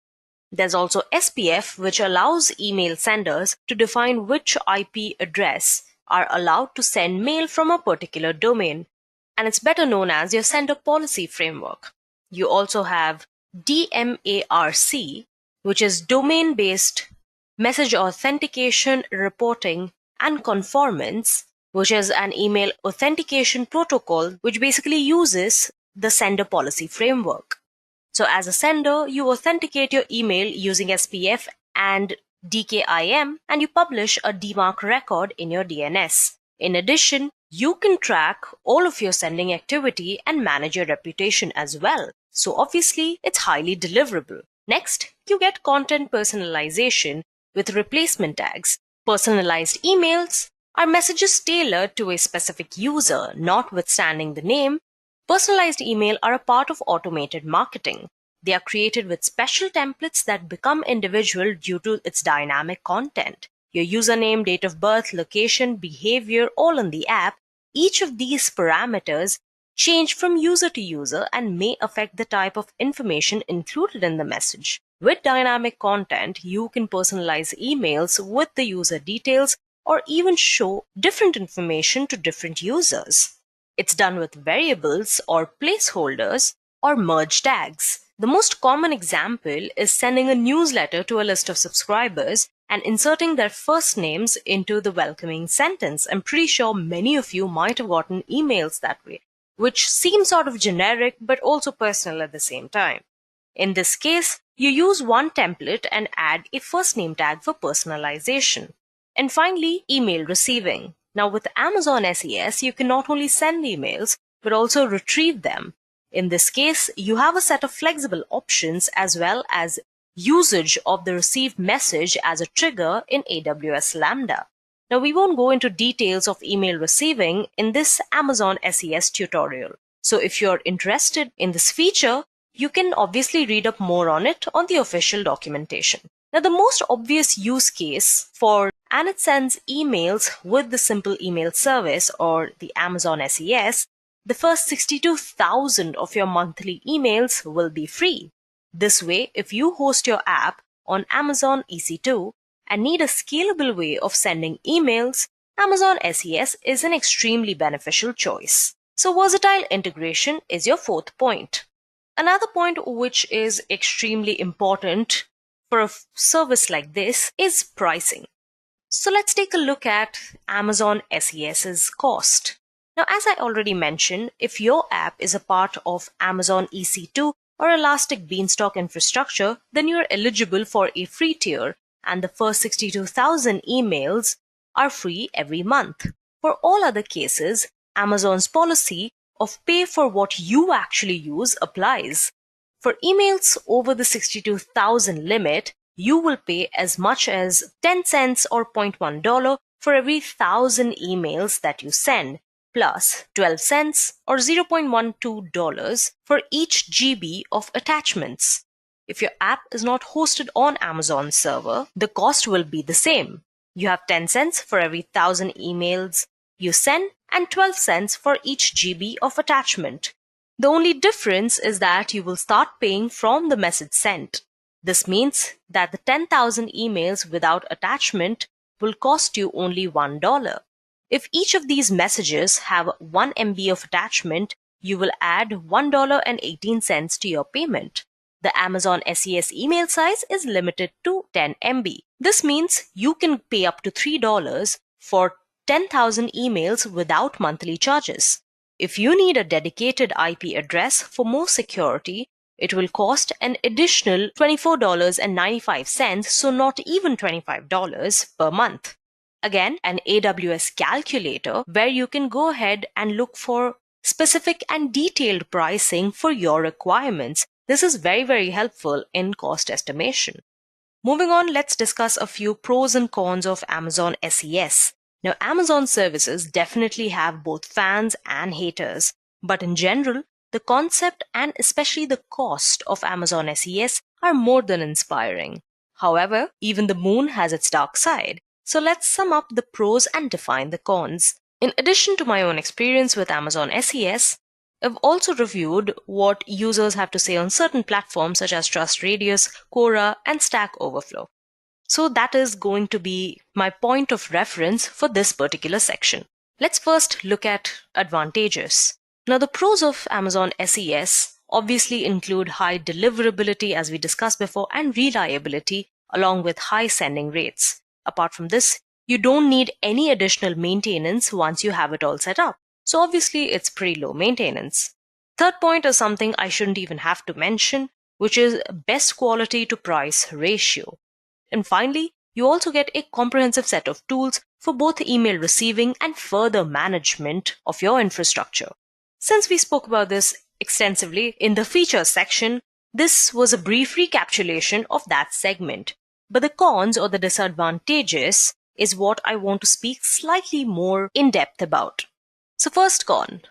There's also SPF, which allows email senders to define which IP address are allowed to send mail from a particular domain, and it's better known as your sender policy framework. You also have DMARC, which is domain-based message authentication, reporting, and conformance, which is an email authentication protocol which basically uses the sender policy framework. So as a sender, you authenticate your email using SPF and DKIM, and you publish a DMARC record in your DNS. In addition, you can track all of your sending activity and manage your reputation as well. So obviously, it's highly deliverable. Next, you get content personalization with replacement tags, personalized emails, Are messages tailored to a specific user, notwithstanding the name? Personalized email are a part of automated marketing. They are created with special templates that become individual due to its dynamic content. Your username, date of birth, location, behavior, all in the app. Each of these parameters change from user to user and may affect the type of information included in the message. With dynamic content, you can personalize emails with the user details or even show different information to different users. It's done with variables or placeholders or merge tags. The most common example is sending a newsletter to a list of subscribers and inserting their first names into the welcoming sentence. I'm pretty sure many of you might have gotten emails that way, which seems sort of generic but also personal at the same time. In this case, you use one template and add a first name tag for personalization. And finally, email receiving. Now with Amazon SES, you can not only send emails, but also retrieve them. In this case, you have a set of flexible options as well as usage of the received message as a trigger in AWS Lambda. Now we won't go into details of email receiving in this Amazon SES tutorial. So if you're interested in this feature, you can obviously read up more on it on the official documentation. Now the most obvious use case for and it sends emails with the simple email service or the Amazon SES, the first 62,000 of your monthly emails will be free. This way, if you host your app on Amazon EC2 and need a scalable way of sending emails, Amazon SES is an extremely beneficial choice. So versatile integration is your fourth point. Another point which is extremely important for a service like this is pricing. So let's take a look at Amazon SES's cost. Now, as I already mentioned, if your app is a part of Amazon EC2 or Elastic Beanstalk infrastructure, then you're eligible for a free tier and the first 62,000 emails are free every month. For all other cases, Amazon's policy of pay for what you actually use applies. For emails over the 62,000 limit, you will pay as much as 10 cents or $0.1 for every 1,000 emails that you send, plus 12 cents or $0.12 for each GB of attachments. If your app is not hosted on Amazon's server, the cost will be the same. You have 10 cents for every 1,000 emails you send and 12 cents for each GB of attachment. The only difference is that you will start paying from the message sent. This means that the 10,000 emails without attachment will cost you only $1. If each of these messages have 1 MB of attachment, you will add $1.18 to your payment. The Amazon SES email size is limited to 10 MB. This means you can pay up to $3 for 10,000 emails without monthly charges. If you need a dedicated IP address for more security, it will cost an additional $24.95, so not even $25 per month. Again, an AWS calculator where you can go ahead and look for specific and detailed pricing for your requirements. This is very, very helpful in cost estimation. Moving on, let's discuss a few pros and cons of Amazon SES. Now, Amazon services definitely have both fans and haters, but in general, the concept and especially the cost of Amazon SES are more than inspiring. However, even the moon has its dark side. So let's sum up the pros and define the cons. In addition to my own experience with Amazon SES, I've also reviewed what users have to say on certain platforms such as TrustRadius, Quora, and Stack Overflow. So that is going to be my point of reference for this particular section. Let's first look at advantages. Now, the pros of Amazon SES obviously include high deliverability, as we discussed before, and reliability, along with high sending rates. Apart from this, you don't need any additional maintenance once you have it all set up. So obviously, it's pretty low maintenance. Third point is something I shouldn't even have to mention, which is best quality to price ratio. And finally, you also get a comprehensive set of tools for both email receiving and further management of your infrastructure. Since we spoke about this extensively in the features section, this was a brief recapitulation of that segment. But the cons or the disadvantages is what I want to speak slightly more in depth about. So first con.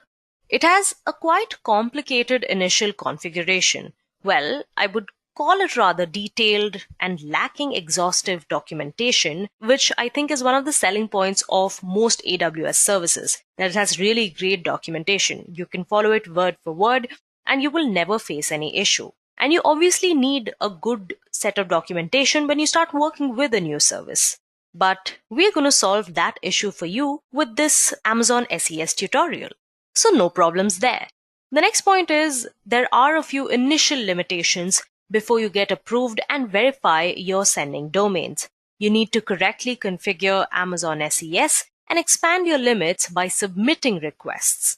It has a quite complicated initial configuration. Well, I would call it rather detailed and lacking exhaustive documentation, which I think is one of the selling points of most AWS services, that it has really great documentation. You can follow it word for word and you will never face any issue. And you obviously need a good set of documentation when you start working with a new service. But we're going to solve that issue for you with this Amazon SES tutorial. So no problems there. The next point is there are a few initial limitations before you get approved and verify your sending domains. You need to correctly configure Amazon SES and expand your limits by submitting requests.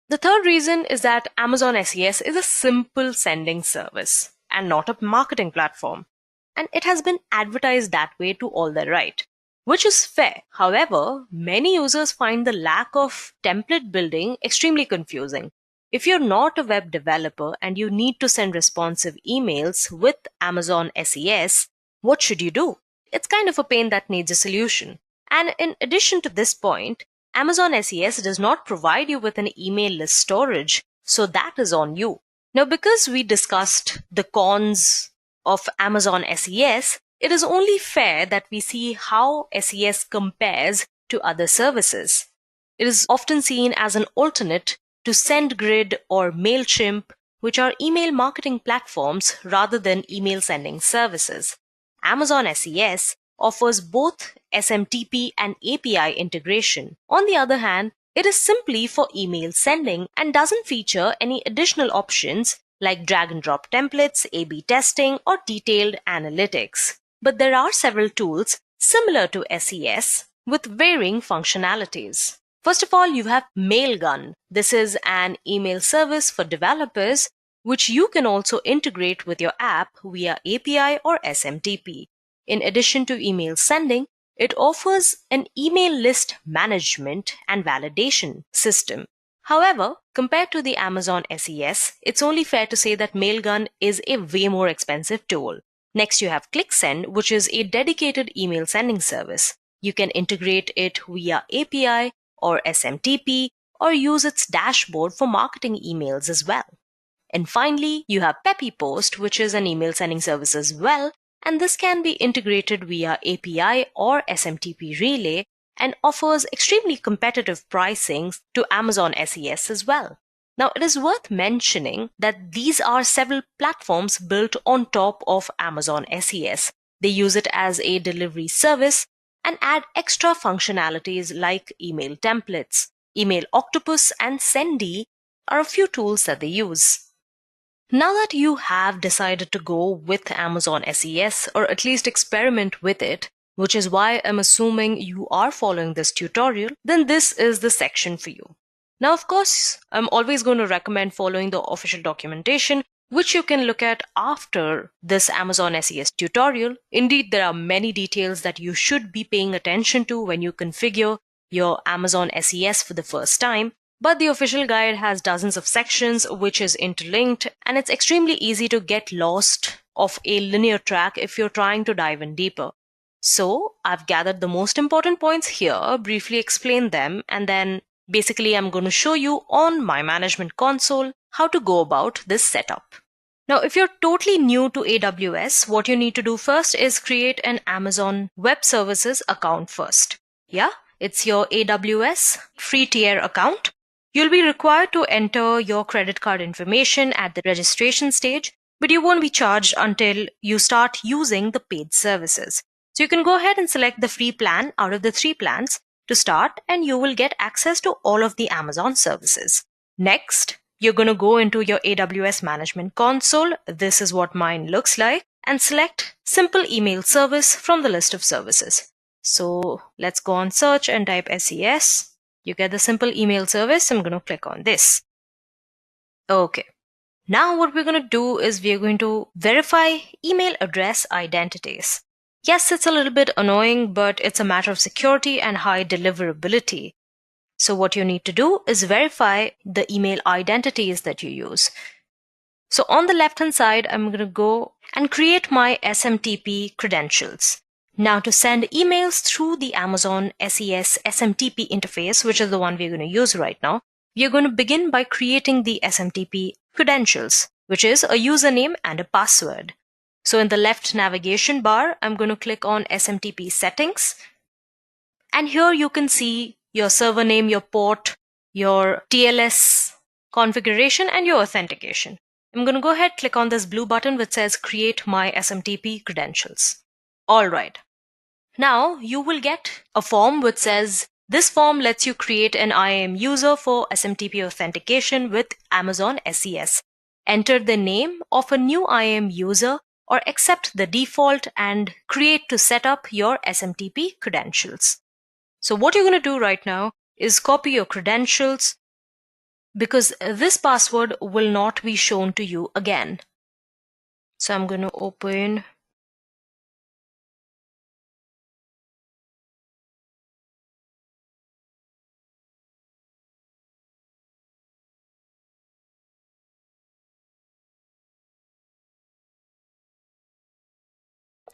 The third reason is that Amazon SES is a simple sending service and not a marketing platform. And it has been advertised that way to all the right, which is fair. However, many users find the lack of template building extremely confusing. If you're not a web developer and you need to send responsive emails with Amazon SES, what should you do? It's kind of a pain that needs a solution. And in addition to this point, Amazon SES does not provide you with an email list storage, so that is on you. Now, because we discussed the cons of Amazon SES, it is only fair that we see how SES compares to other services. It is often seen as an alternate to SendGrid or MailChimp, which are email marketing platforms rather than email sending services. Amazon SES offers both SMTP and API integration. On the other hand, it is simply for email sending and doesn't feature any additional options like drag and drop templates, A/B testing, or detailed analytics. But there are several tools similar to SES with varying functionalities. First of all, you have Mailgun. This is an email service for developers, which you can also integrate with your app via API or SMTP. In addition to email sending, it offers an email list management and validation system. However, compared to the Amazon SES, it's only fair to say that Mailgun is a way more expensive tool. Next, you have ClickSend, which is a dedicated email sending service. You can integrate it via API or SMTP or use its dashboard for marketing emails as well. And finally, you have PeppyPost, which is an email sending service as well, and this can be integrated via API or SMTP Relay and offers extremely competitive pricing to Amazon SES as well. Now, it is worth mentioning that these are several platforms built on top of Amazon SES. They use it as a delivery service and add extra functionalities like email templates. Email Octopus and Sendy are a few tools that they use. Now that you have decided to go with Amazon SES, or at least experiment with it, which is why I'm assuming you are following this tutorial, then this is the section for you. Now, of course, I'm always going to recommend following the official documentation, which you can look at after this Amazon SES tutorial. Indeed, there are many details that you should be paying attention to when you configure your Amazon SES for the first time. But the official guide has dozens of sections which is interlinked, and it's extremely easy to get lost off a linear track if you're trying to dive in deeper. So I've gathered the most important points here, briefly explain them, and then basically I'm going to show you on my management console how to go about this setup. Now, if you're totally new to AWS, what you need to do first is create an Amazon Web Services account first. Yeah, it's your AWS free tier account. You'll be required to enter your credit card information at the registration stage, but you won't be charged until you start using the paid services. So you can go ahead and select the free plan out of the 3 plans to start, and you will get access to all of the Amazon services. Next, you're going to go into your AWS management console. This is what mine looks like, and select Simple Email Service from the list of services. So let's go on search and type SES. You get the simple email service. I'm going to click on this. Okay. Now what we're going to do is we're going to verify email address identities. Yes, it's a little bit annoying, but it's a matter of security and high deliverability. So what you need to do is verify the email identities that you use. So on the left-hand side, I'm going to go and create my SMTP credentials. Now to send emails through the Amazon SES SMTP interface, which is the one we're going to use right now, we are going to begin by creating the SMTP credentials, which is a username and a password. So in the left navigation bar, I'm going to click on SMTP settings. And here you can see your server name, your port, your TLS configuration, and your authentication. I'm going to go ahead, click on this blue button which says create my SMTP credentials. All right. Now you will get a form which says this form lets you create an IAM user for SMTP authentication with Amazon SES. Enter the name of a new IAM user or accept the default and create to set up your SMTP credentials. So what you're going to do right now is copy your credentials because this password will not be shown to you again. So I'm going to open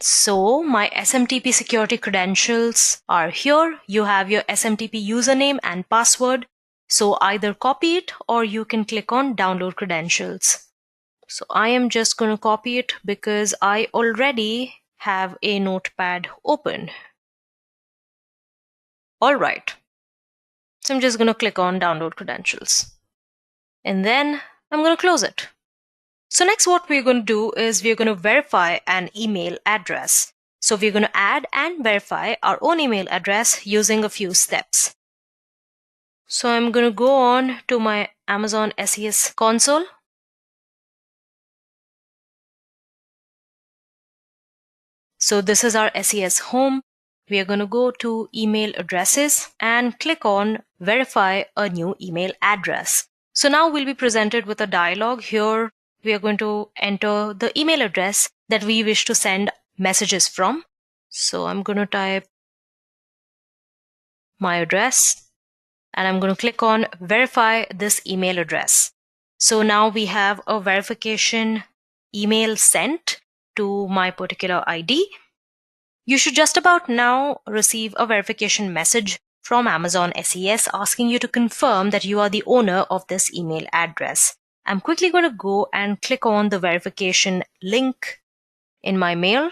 So my SMTP security credentials are here. You have your SMTP username and password. So either copy it or you can click on download credentials. So I am just going to copy it because I already have a notepad open. All right. So I'm just going to click on download credentials. And then I'm going to close it. So next what we're going to do is we're going to verify an email address. So we're going to add and verify our own email address using a few steps. So I'm going to go on to my Amazon SES console. So this is our SES home. We are going to go to email addresses and click on verify a new email address. So now we'll be presented with a dialog here. We are going to enter the email address that we wish to send messages from. So I'm going to type my address and I'm going to click on verify this email address. So now we have a verification email sent to my particular ID. You should just about now receive a verification message from Amazon SES asking you to confirm that you are the owner of this email address. I'm quickly going to go and click on the verification link in my mail.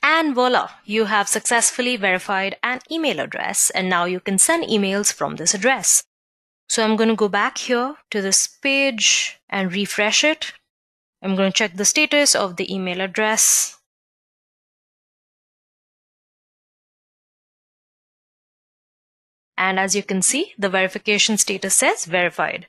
And voila, you have successfully verified an email address and now you can send emails from this address. So I'm going to go back here to this page and refresh it. I'm going to check the status of the email address. And as you can see, the verification status says verified.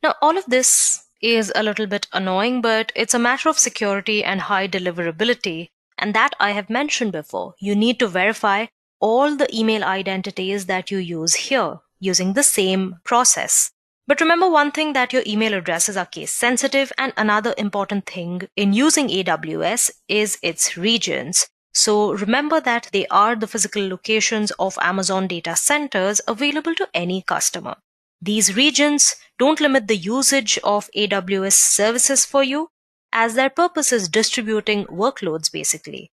Now, all of this is a little bit annoying, but it's a matter of security and high deliverability. And that I have mentioned before. You need to verify all the email identities that you use here using the same process. But remember one thing, that your email addresses are case sensitive, and another important thing in using AWS is its regions. So remember that they are the physical locations of Amazon data centers available to any customer. These regions don't limit the usage of AWS services for you, as their purpose is distributing workloads basically.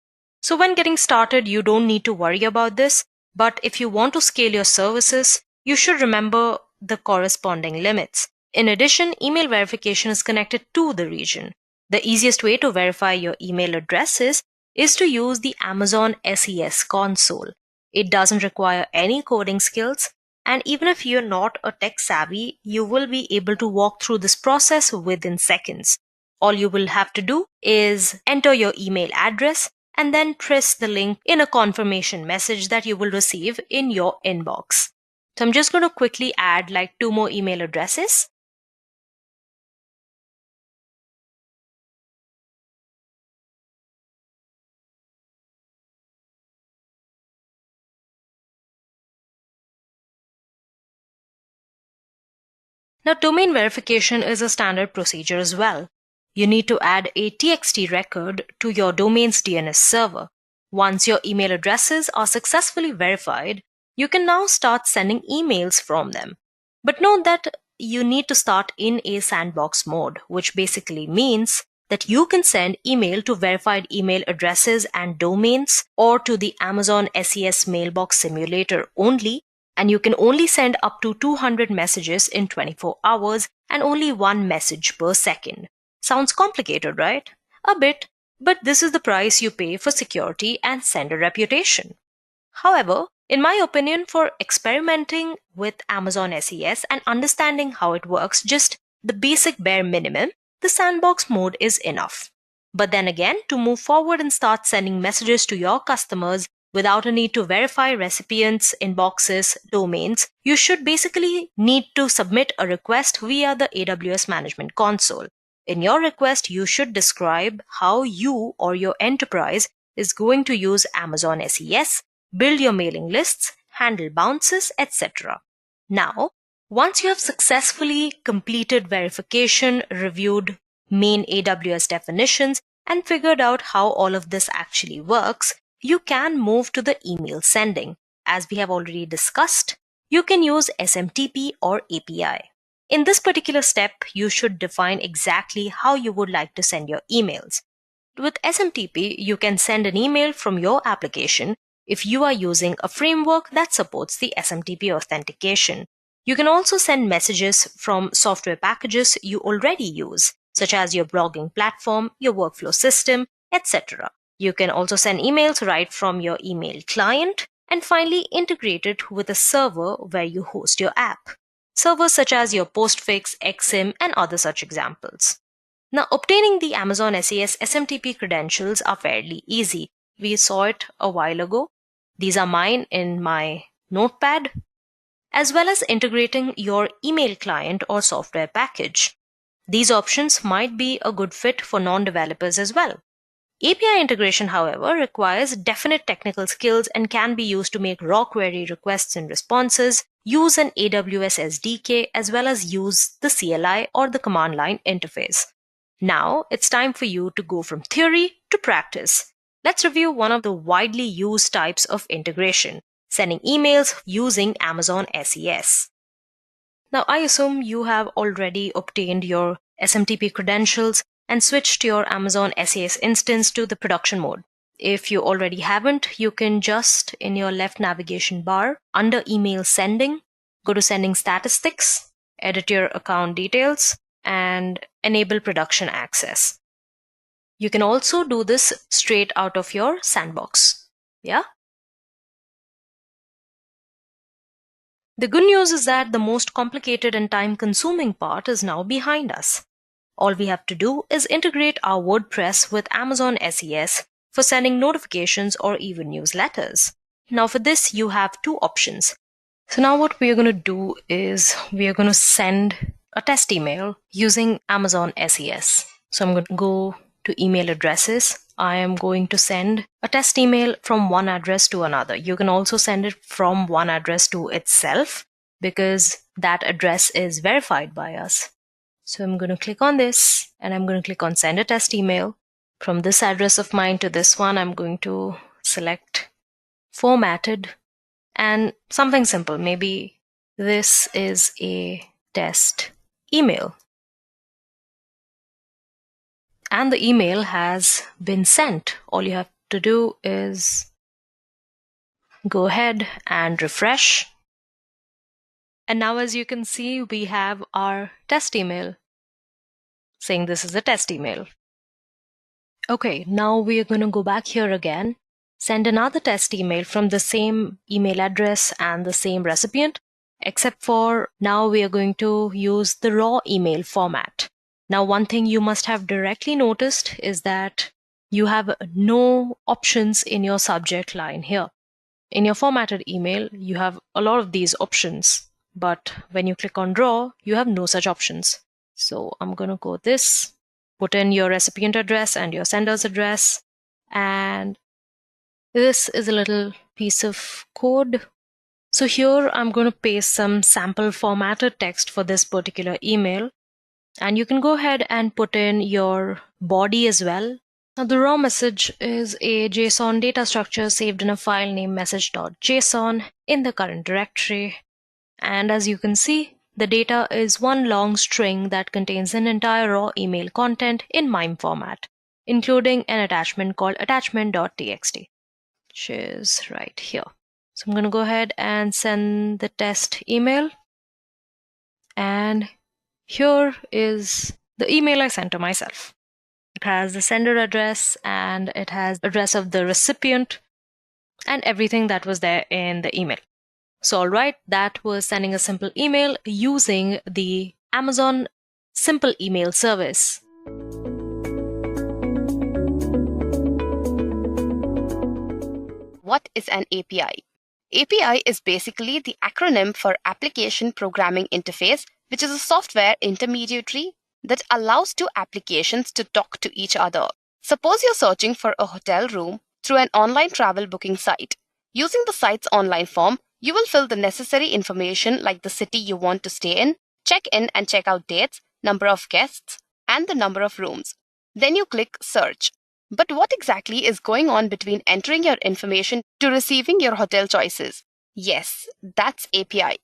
So when getting started, you don't need to worry about this, but if you want to scale your services, you should remember the corresponding limits. In addition, email verification is connected to the region. The easiest way to verify your email addresses is to use the Amazon SES console. It doesn't require any coding skills, and even if you're not a tech savvy, you will be able to walk through this process within seconds. All you will have to do is enter your email address and then press the link in a confirmation message that you will receive in your inbox. So I'm just going to quickly add like 2 more email addresses. Now, domain verification is a standard procedure as well. You need to add a TXT record to your domain's DNS server. Once your email addresses are successfully verified, you can now start sending emails from them. But note that you need to start in a sandbox mode, which basically means that you can send email to verified email addresses and domains or to the Amazon SES mailbox simulator only, and you can only send up to 200 messages in 24 hours and only one message per second. Sounds complicated, right? A bit, but this is the price you pay for security and sender reputation. However, in my opinion, for experimenting with Amazon SES and understanding how it works, just the basic bare minimum, the sandbox mode is enough. But then again, to move forward and start sending messages to your customers without a need to verify recipients, inboxes, domains, you should basically need to submit a request via the AWS Management Console. In your request, you should describe how you or your enterprise is going to use Amazon SES, build your mailing lists, handle bounces, etc. Now, once you have successfully completed verification, reviewed main AWS definitions, and figured out how all of this actually works, you can move to the email sending. As we have already discussed, you can use SMTP or API. In this particular step, you should define exactly how you would like to send your emails. With SMTP, you can send an email from your application if you are using a framework that supports the SMTP authentication. You can also send messages from software packages you already use, such as your blogging platform, your workflow system, etc. You can also send emails right from your email client and finally integrate it with a server where you host your app. Servers such as your Postfix, Exim, and other such examples. Now, obtaining the Amazon SES SMTP credentials are fairly easy. We saw it a while ago. These are mine in my notepad, as well as integrating your email client or software package. These options might be a good fit for non-developers as well. API integration, however, requires definite technical skills and can be used to make raw query requests and responses, use an AWS SDK, as well as use the CLI or the command line interface. Now, it's time for you to go from theory to practice. Let's review one of the widely used types of integration, sending emails using Amazon SES. Now, I assume you have already obtained your SMTP credentials and switched your Amazon SES instance to the production mode. If you already haven't, you can just, in your left navigation bar, under email sending, go to sending statistics, edit your account details, and enable production access. You can also do this straight out of your sandbox. Yeah? The good news is that the most complicated and time-consuming part is now behind us. All we have to do is integrate our WordPress with Amazon SES for sending notifications or even newsletters. Now for this, you have two options. So now what we are going to do is we are going to send a test email using Amazon SES. So I'm going to go to email addresses. I am going to send a test email from one address to another. You can also send it from one address to itself because that address is verified by us. So I'm going to click on this and I'm going to click on send a test email. From this address of mine to this one, I'm going to select formatted and something simple. Maybe this is a test email. And the email has been sent. All you have to do is go ahead and refresh. And now as you can see, we have our test email saying this is a test email. Okay, now we are going to go back here again, send another test email from the same email address and the same recipient, except for now we are going to use the raw email format. Now, one thing you must have directly noticed is that you have no options in your subject line here. In your formatted email, you have a lot of these options, but when you click on raw, you have no such options. So I'm going to go this, put in your recipient address and your sender's address, and this is a little piece of code. So here I'm going to paste some sample formatted text for this particular email. And you can go ahead and put in your body as well. Now the raw message is a JSON data structure saved in a file named message.json in the current directory. And as you can see, The data is one long string that contains an entire raw email content in MIME format, including an attachment called attachment.txt, which is right here. So I'm going to go ahead and send the test email. And here is the email I sent to myself. It has the sender address and it has the address of the recipient and everything that was there in the email. So alright, that was sending a simple email using the Amazon Simple Email service.
What is an API? API is basically the acronym for Application Programming Interface, which is a software intermediary that allows two applications to talk to each other. Suppose you're searching for a hotel room through an online travel booking site. Using the site's online form, you will fill the necessary information like the city you want to stay in, check-in and check-out dates, number of guests, and the number of rooms. Then you click Search. But what exactly is going on between entering your information to receiving your hotel choices? Yes, that's API.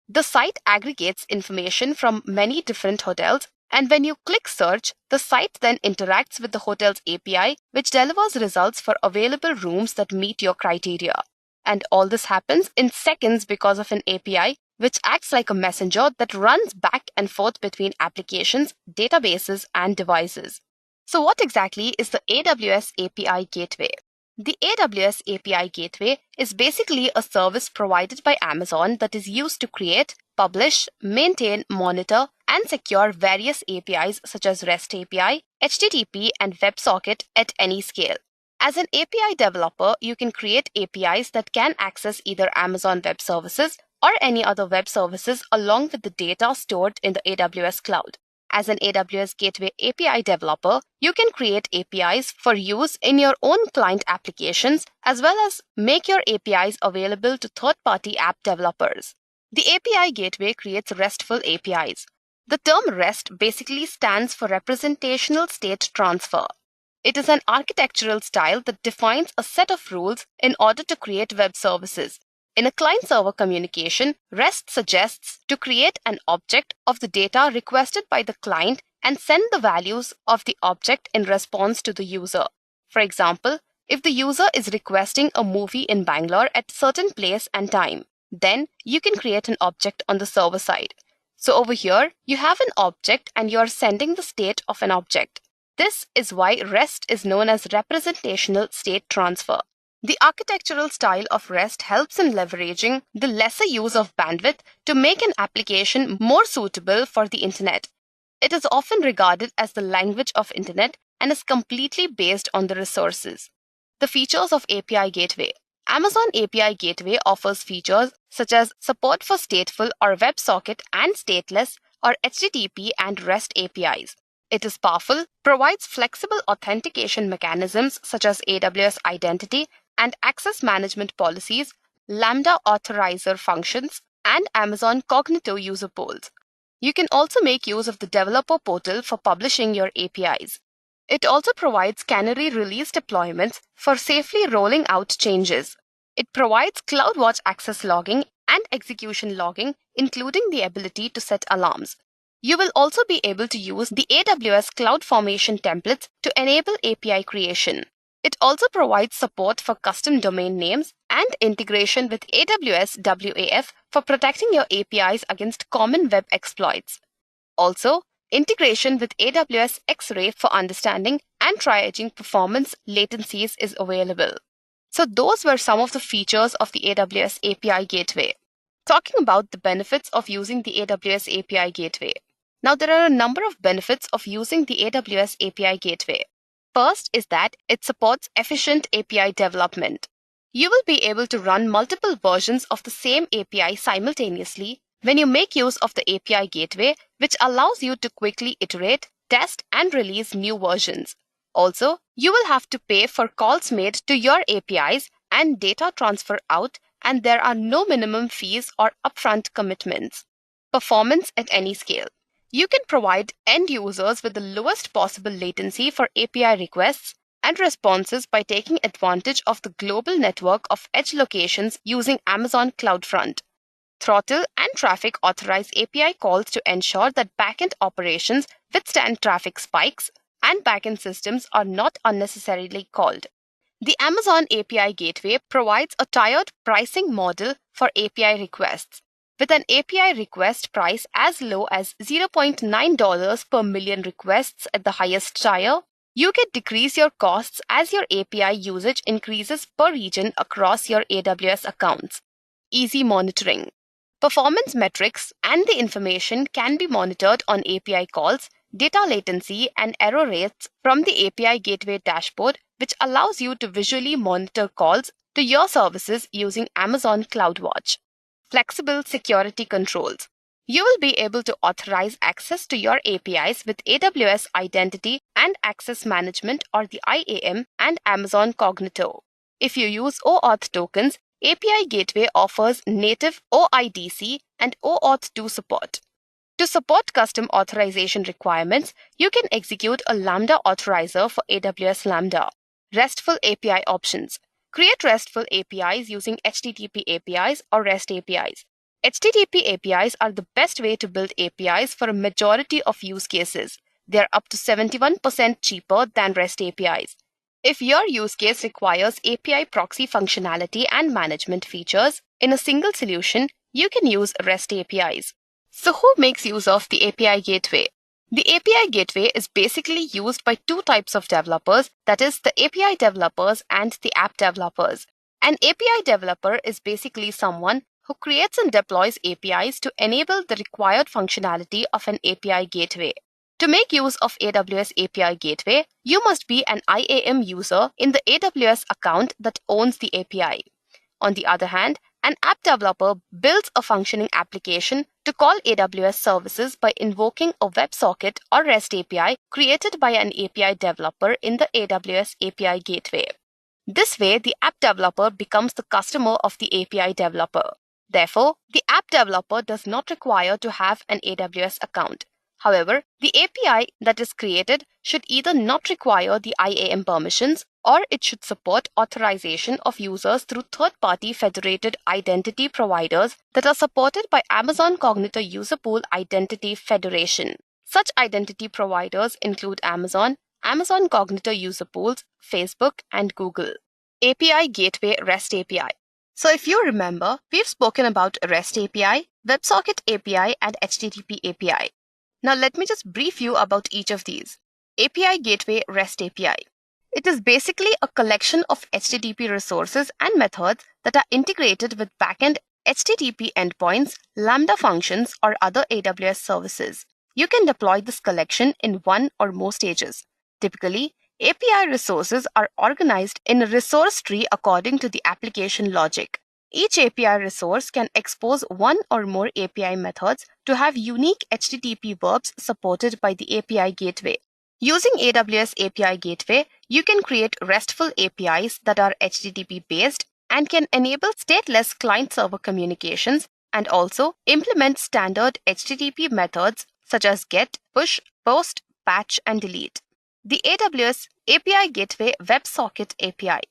The site aggregates information from many different hotels, and when you click Search, the site then interacts with the hotel's API, which delivers results for available rooms that meet your criteria. And all this happens in seconds because of an API, which acts like a messenger that runs back and forth between applications, databases, and devices. So what exactly is the AWS API Gateway? The AWS API Gateway is basically a service provided by Amazon that is used to create, publish, maintain, monitor, and secure various APIs such as REST API, HTTP, and WebSocket at any scale. As an API developer, you can create APIs that can access either Amazon Web Services or any other web services along with the data stored in the AWS Cloud. As an AWS Gateway API developer, you can create APIs for use in your own client applications as well as make your APIs available to third-party app developers. The API Gateway creates RESTful APIs. The term REST basically stands for Representational State Transfer. It is an architectural style that defines a set of rules in order to create web services. In a client-server communication, REST suggests to create an object of the data requested by the client and send the values of the object in response to the user. For example, if the user is requesting a movie in Bangalore at a certain place and time, then you can create an object on the server side. So over here, you have an object and you are sending the state of an object. This is why REST is known as Representational State Transfer. The architectural style of REST helps in leveraging the lesser use of bandwidth to make an application more suitable for the internet. It is often regarded as the language of internet and is completely based on the resources. The features of API Gateway. Amazon API Gateway offers features such as support for stateful or WebSocket and stateless or HTTP and REST APIs. It is powerful, provides flexible authentication mechanisms such as AWS Identity and access management policies, Lambda authorizer functions, and Amazon Cognitive user polls. You can also make use of the developer portal for publishing your APIs. It also provides canary release deployments for safely rolling out changes. It provides CloudWatch access logging and execution logging, including the ability to set alarms. You will also be able to use the AWS CloudFormation templates to enable API creation. It also provides support for custom domain names and integration with AWS WAF for protecting your APIs against common web exploits. Also, integration with AWS X-Ray for understanding and triaging performance latencies is available. So those were some of the features of the AWS API Gateway. Talking about the benefits of using the AWS API Gateway. Now, there are a number of benefits of using the AWS API Gateway. First is that it supports efficient API development. You will be able to run multiple versions of the same API simultaneously when you make use of the API Gateway, which allows you to quickly iterate, test, and release new versions. Also, you will have to pay for calls made to your APIs and data transfer out, and there are no minimum fees or upfront commitments. Performance at any scale. You can provide end users with the lowest possible latency for API requests and responses by taking advantage of the global network of edge locations using Amazon CloudFront. Throttle and traffic authorize API calls to ensure that backend operations withstand traffic spikes and backend systems are not unnecessarily called. The Amazon API Gateway provides a tiered pricing model for API requests. With an API request price as low as $0.9 per million requests at the highest tier, you can decrease your costs as your API usage increases per region across your AWS accounts. Easy monitoring. Performance metrics and the information can be monitored on API calls, data latency, and error rates from the API Gateway dashboard, which allows you to visually monitor calls to your services using Amazon CloudWatch. Flexible security controls. You will be able to authorize access to your APIs with AWS Identity and Access Management, or the IAM, and Amazon Cognito. If you use OAuth tokens, API Gateway offers native OIDC and OAuth 2 support. To support custom authorization requirements, you can execute a Lambda authorizer for AWS Lambda. RESTful API options. Create RESTful APIs using HTTP APIs or REST APIs. HTTP APIs are the best way to build APIs for a majority of use cases. They are up to 71% cheaper than REST APIs. If your use case requires API proxy functionality and management features in a single solution, you can use REST APIs. So who makes use of the API Gateway? The API Gateway is basically used by two types of developers, that is, the API developers and the app developers. An API developer is basically someone who creates and deploys APIs to enable the required functionality of an API Gateway. To make use of AWS API Gateway, you must be an IAM user in the AWS account that owns the API. On the other hand, an app developer builds a functioning application to call AWS services by invoking a WebSocket or REST API created by an API developer in the AWS API Gateway. This way, the app developer becomes the customer of the API developer. Therefore, the app developer does not require to have an AWS account. However, the API that is created should either not require the IAM permissions, or it should support authorization of users through third-party federated identity providers that are supported by Amazon Cognito User Pool Identity Federation. Such identity providers include Amazon, Amazon Cognito User Pools, Facebook, and Google. API Gateway REST API. So if you remember, we've spoken about REST API, WebSocket API, and HTTP API. Now let me just brief you about each of these. API Gateway REST API. It is basically a collection of HTTP resources and methods that are integrated with backend HTTP endpoints, Lambda functions, or other AWS services. You can deploy this collection in one or more stages. Typically, API resources are organized in a resource tree according to the application logic. Each API resource can expose one or more API methods to have unique HTTP verbs supported by the API Gateway. Using AWS API Gateway, you can create RESTful APIs that are HTTP-based and can enable stateless client-server communications, and also implement standard HTTP methods such as GET, PUSH, POST, PATCH, and DELETE. The AWS API Gateway WebSocket API.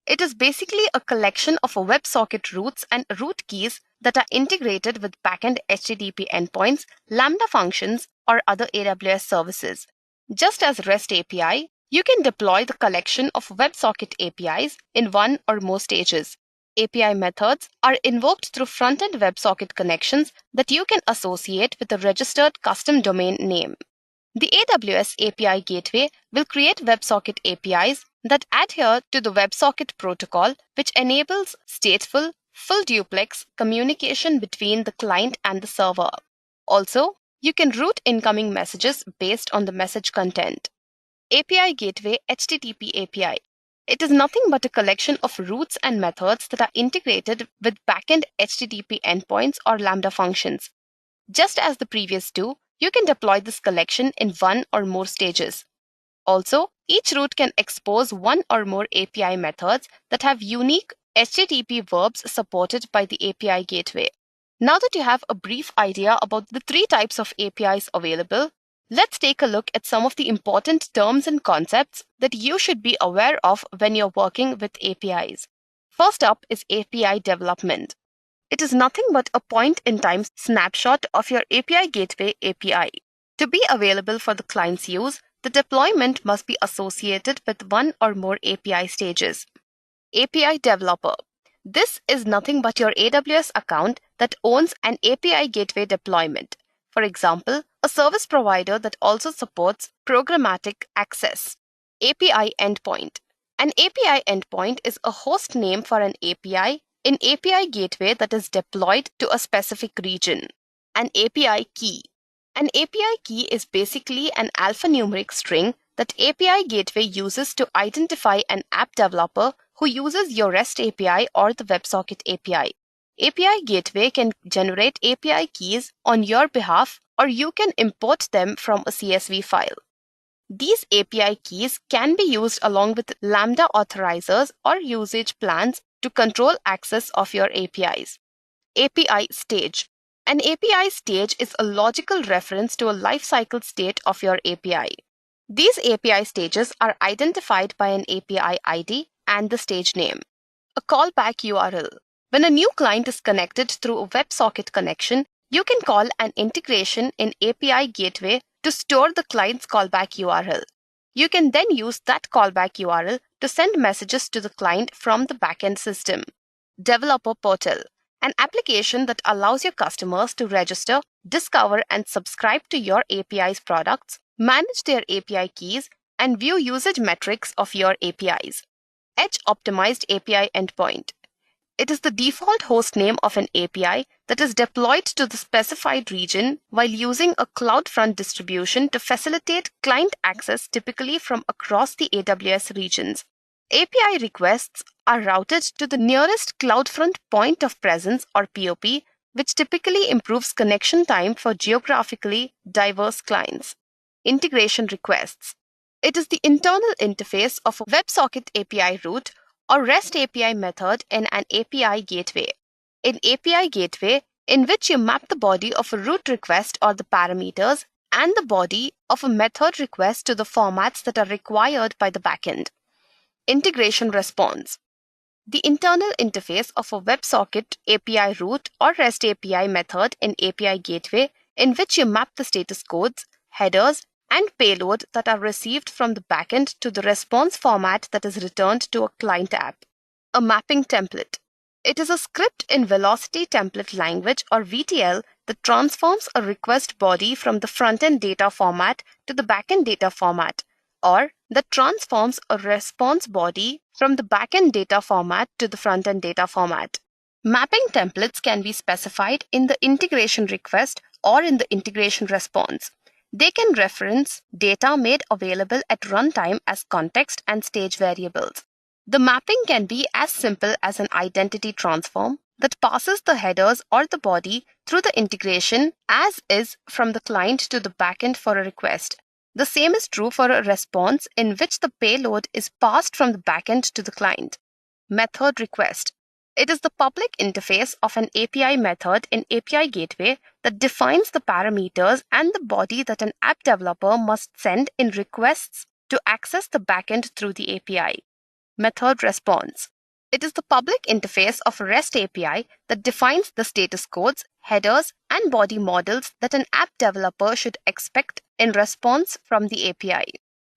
It is basically a collection of WebSocket routes and route keys that are integrated with backend HTTP endpoints, Lambda functions, or other AWS services. Just as REST API, you can deploy the collection of WebSocket APIs in one or more stages. API methods are invoked through front-end WebSocket connections that you can associate with a registered custom domain name. The AWS API Gateway will create WebSocket APIs that adhere to the WebSocket protocol, which enables stateful, full duplex communication between the client and the server. Also, you can route incoming messages based on the message content. API Gateway HTTP API. It is nothing but a collection of routes and methods that are integrated with backend HTTP endpoints or Lambda functions. Just as the previous two, you can deploy this collection in one or more stages. Also, each route can expose one or more API methods that have unique HTTP verbs supported by the API Gateway. Now that you have a brief idea about the three types of APIs available, let's take a look at some of the important terms and concepts that you should be aware of when you're working with APIs. First up is API development. It is nothing but a point-in-time snapshot of your API Gateway API. To be available for the client's use, the deployment must be associated with one or more API stages. API Developer. This is nothing but your AWS account that owns an API Gateway deployment. For example, a service provider that also supports programmatic access. API Endpoint. An API endpoint is a host name for an API in API Gateway that is deployed to a specific region. An API Key. An API key is basically an alphanumeric string that API Gateway uses to identify an app developer who uses your REST API or the WebSocket API. API Gateway can generate API keys on your behalf, or you can import them from a CSV file. These API keys can be used along with Lambda authorizers or usage plans to control access of your APIs. API Stage. An API stage is a logical reference to a lifecycle state of your API. These API stages are identified by an API ID and the stage name. A callback URL. When a new client is connected through a WebSocket connection, you can call an integration in API Gateway to store the client's callback URL. You can then use that callback URL to send messages to the client from the backend system. Developer Portal. An application that allows your customers to register, discover, and subscribe to your API's products, manage their API keys, and view usage metrics of your APIs. Edge-optimized API endpoint. It is the default host name of an API that is deployed to the specified region while using a CloudFront distribution to facilitate client access typically from across the AWS regions. API requests are routed to the nearest CloudFront point of presence or POP, which typically improves connection time for geographically diverse clients. Integration requests. It is the internal interface of a WebSocket API route or REST API method in an API gateway. In API gateway, in which you map the body of a route request or the parameters and the body of a method request to the formats that are required by the backend. Integration response. The internal interface of a WebSocket API route or REST API method in API gateway in which you map the status codes, headers, and payload that are received from the backend to the response format that is returned to a client app. A mapping template. It is a script in Velocity Template Language or VTL that transforms a request body from the front-end data format to the backend data format, or that transforms a response body from the backend data format to the front-end data format. Mapping templates can be specified in the integration request or in the integration response. They can reference data made available at runtime as context and stage variables. The mapping can be as simple as an identity transform that passes the headers or the body through the integration as is from the client to the backend for a request. The same is true for a response in which the payload is passed from the backend to the client. Method request. It is the public interface of an API method in API Gateway that defines the parameters and the body that an app developer must send in requests to access the backend through the API. Method response. It is the public interface of a REST API that defines the status codes, headers, and body models that an app developer should expect in response from the API.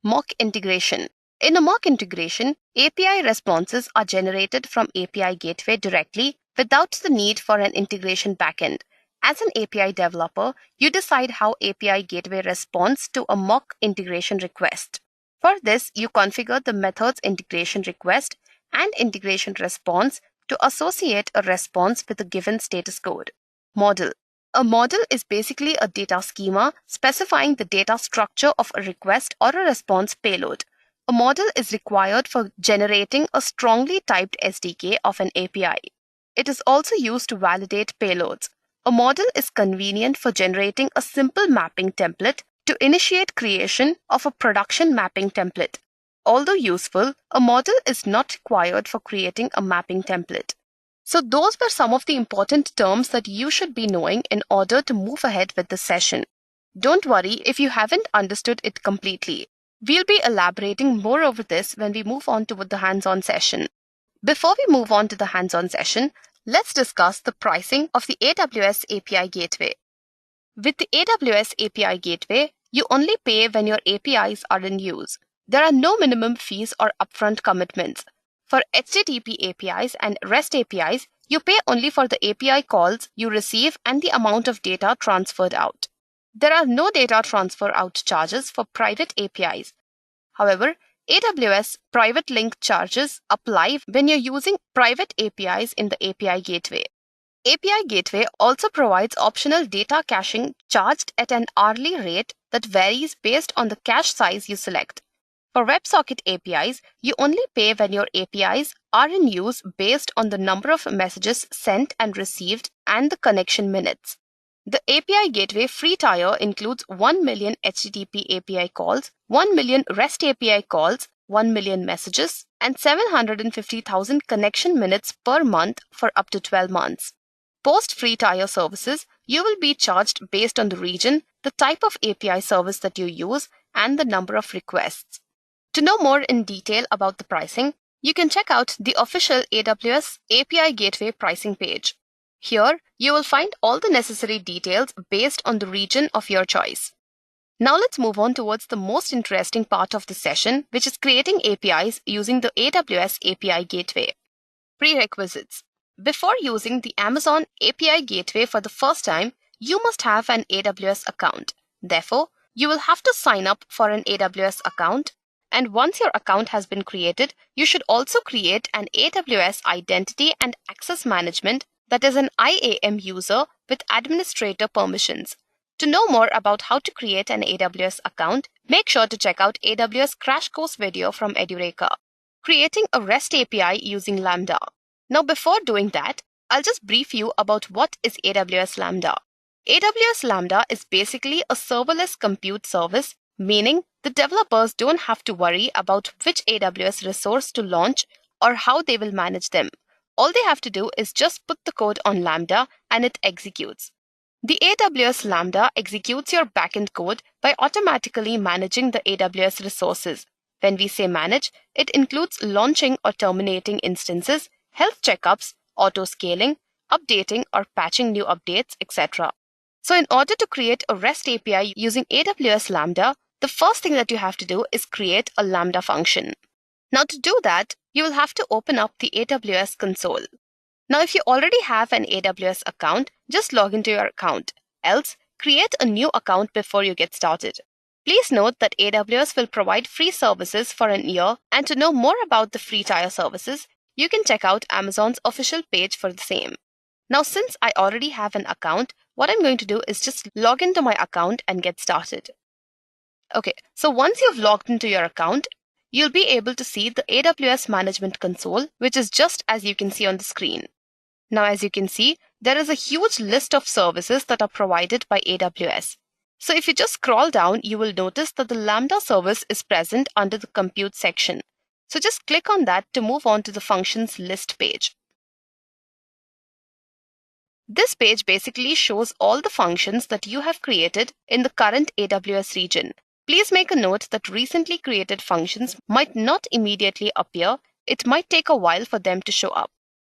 Mock integration. In a mock integration, API responses are generated from API Gateway directly without the need for an integration backend. As an API developer, you decide how API Gateway responds to a mock integration request. For this, you configure the methods integration request and integration response to associate a response with a given status code. Model. A model is basically a data schema specifying the data structure of a request or a response payload. A model is required for generating a strongly typed SDK of an API. It is also used to validate payloads. A model is convenient for generating a simple mapping template to initiate creation of a production mapping template. Although useful, a model is not required for creating a mapping template. So those were some of the important terms that you should be knowing in order to move ahead with the session. Don't worry if you haven't understood it completely. We'll be elaborating more over this when we move on to the hands-on session. Before we move on to the hands-on session, let's discuss the pricing of the AWS API Gateway. With the AWS API Gateway, you only pay when your APIs are in use. There are no minimum fees or upfront commitments. For HTTP APIs and REST APIs, you pay only for the API calls you receive and the amount of data transferred out. There are no data transfer out charges for private APIs. However, AWS private link charges apply when you're using private APIs in the API Gateway. API Gateway also provides optional data caching charged at an hourly rate that varies based on the cache size you select. For WebSocket APIs, you only pay when your APIs are in use based on the number of messages sent and received and the connection minutes. The API Gateway free tier includes 1 million HTTP API calls, 1 million REST API calls, 1 million messages, and 750,000 connection minutes per month for up to 12 months. Post-free tier services, you will be charged based on the region, the type of API service that you use, and the number of requests. To know more in detail about the pricing, you can check out the official AWS API Gateway pricing page. Here, you will find all the necessary details based on the region of your choice. Now let's move on towards the most interesting part of the session, which is creating APIs using the AWS API Gateway. Prerequisites. Before using the Amazon API Gateway for the first time, you must have an AWS account. Therefore, you will have to sign up for an AWS account. And once your account has been created, you should also create an AWS Identity and Access Management, that is an IAM user with administrator permissions. To know more about how to create an AWS account, make sure to check out AWS Crash Course video from Edureka. Creating a REST API using Lambda. Now before doing that, I'll just brief you about what is AWS Lambda. AWS Lambda is basically a serverless compute service, meaning the developers don't have to worry about which AWS resource to launch or how they will manage them. All they have to do is just put the code on Lambda and it executes. The AWS Lambda executes your backend code by automatically managing the AWS resources. When we say manage, it includes launching or terminating instances, health checkups, auto-scaling, updating or patching new updates, etc. So in order to create a REST API using AWS Lambda, the first thing that you have to do is create a Lambda function. Now to do that, you will have to open up the AWS console. Now if you already have an AWS account, just log into your account. Else, create a new account before you get started. Please note that AWS will provide free services for an year, and to know more about the free tier services, you can check out Amazon's official page for the same. Now since I already have an account, what I'm going to do is just log into my account and get started. Okay, so once you've logged into your account, you'll be able to see the AWS Management Console, which is just as you can see on the screen. Now, as you can see, there is a huge list of services that are provided by AWS. So if you just scroll down, you will notice that the Lambda service is present under the Compute section. So just click on that to move on to the Functions List page. This page basically shows all the functions that you have created in the current AWS region. Please make a note that recently created functions might not immediately appear. It might take a while for them to show up.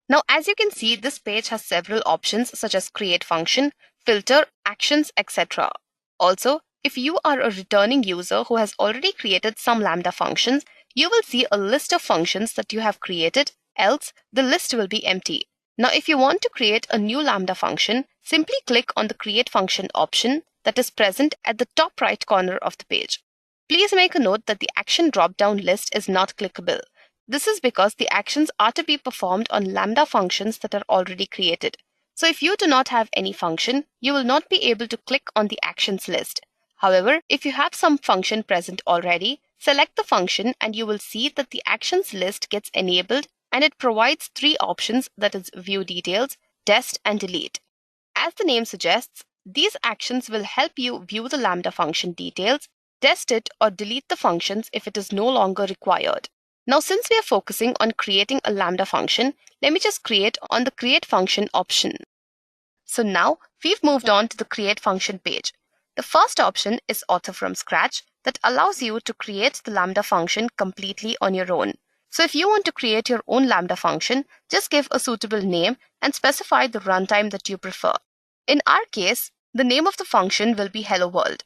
Now, as you can see, this page has several options such as create function, filter, actions, etc. Also, if you are a returning user who has already created some Lambda functions, you will see a list of functions that you have created, else the list will be empty. Now, if you want to create a new Lambda function, simply click on the create function option that is present at the top right corner of the page. Please make a note that the action drop-down list is not clickable. This is because the actions are to be performed on Lambda functions that are already created. So if you do not have any function, you will not be able to click on the actions list. However, if you have some function present already, select the function and you will see that the actions list gets enabled and it provides three options, that is view details, test and delete. As the name suggests, these actions will help you view the Lambda function details, test it or delete the functions if it is no longer required. Now, since we are focusing on creating a Lambda function, let me just create on the create function option. So now we've moved on to the create function page. The first option is author from scratch that allows you to create the Lambda function completely on your own. So if you want to create your own Lambda function, just give a suitable name and specify the runtime that you prefer. In our case, the name of the function will be Hello World.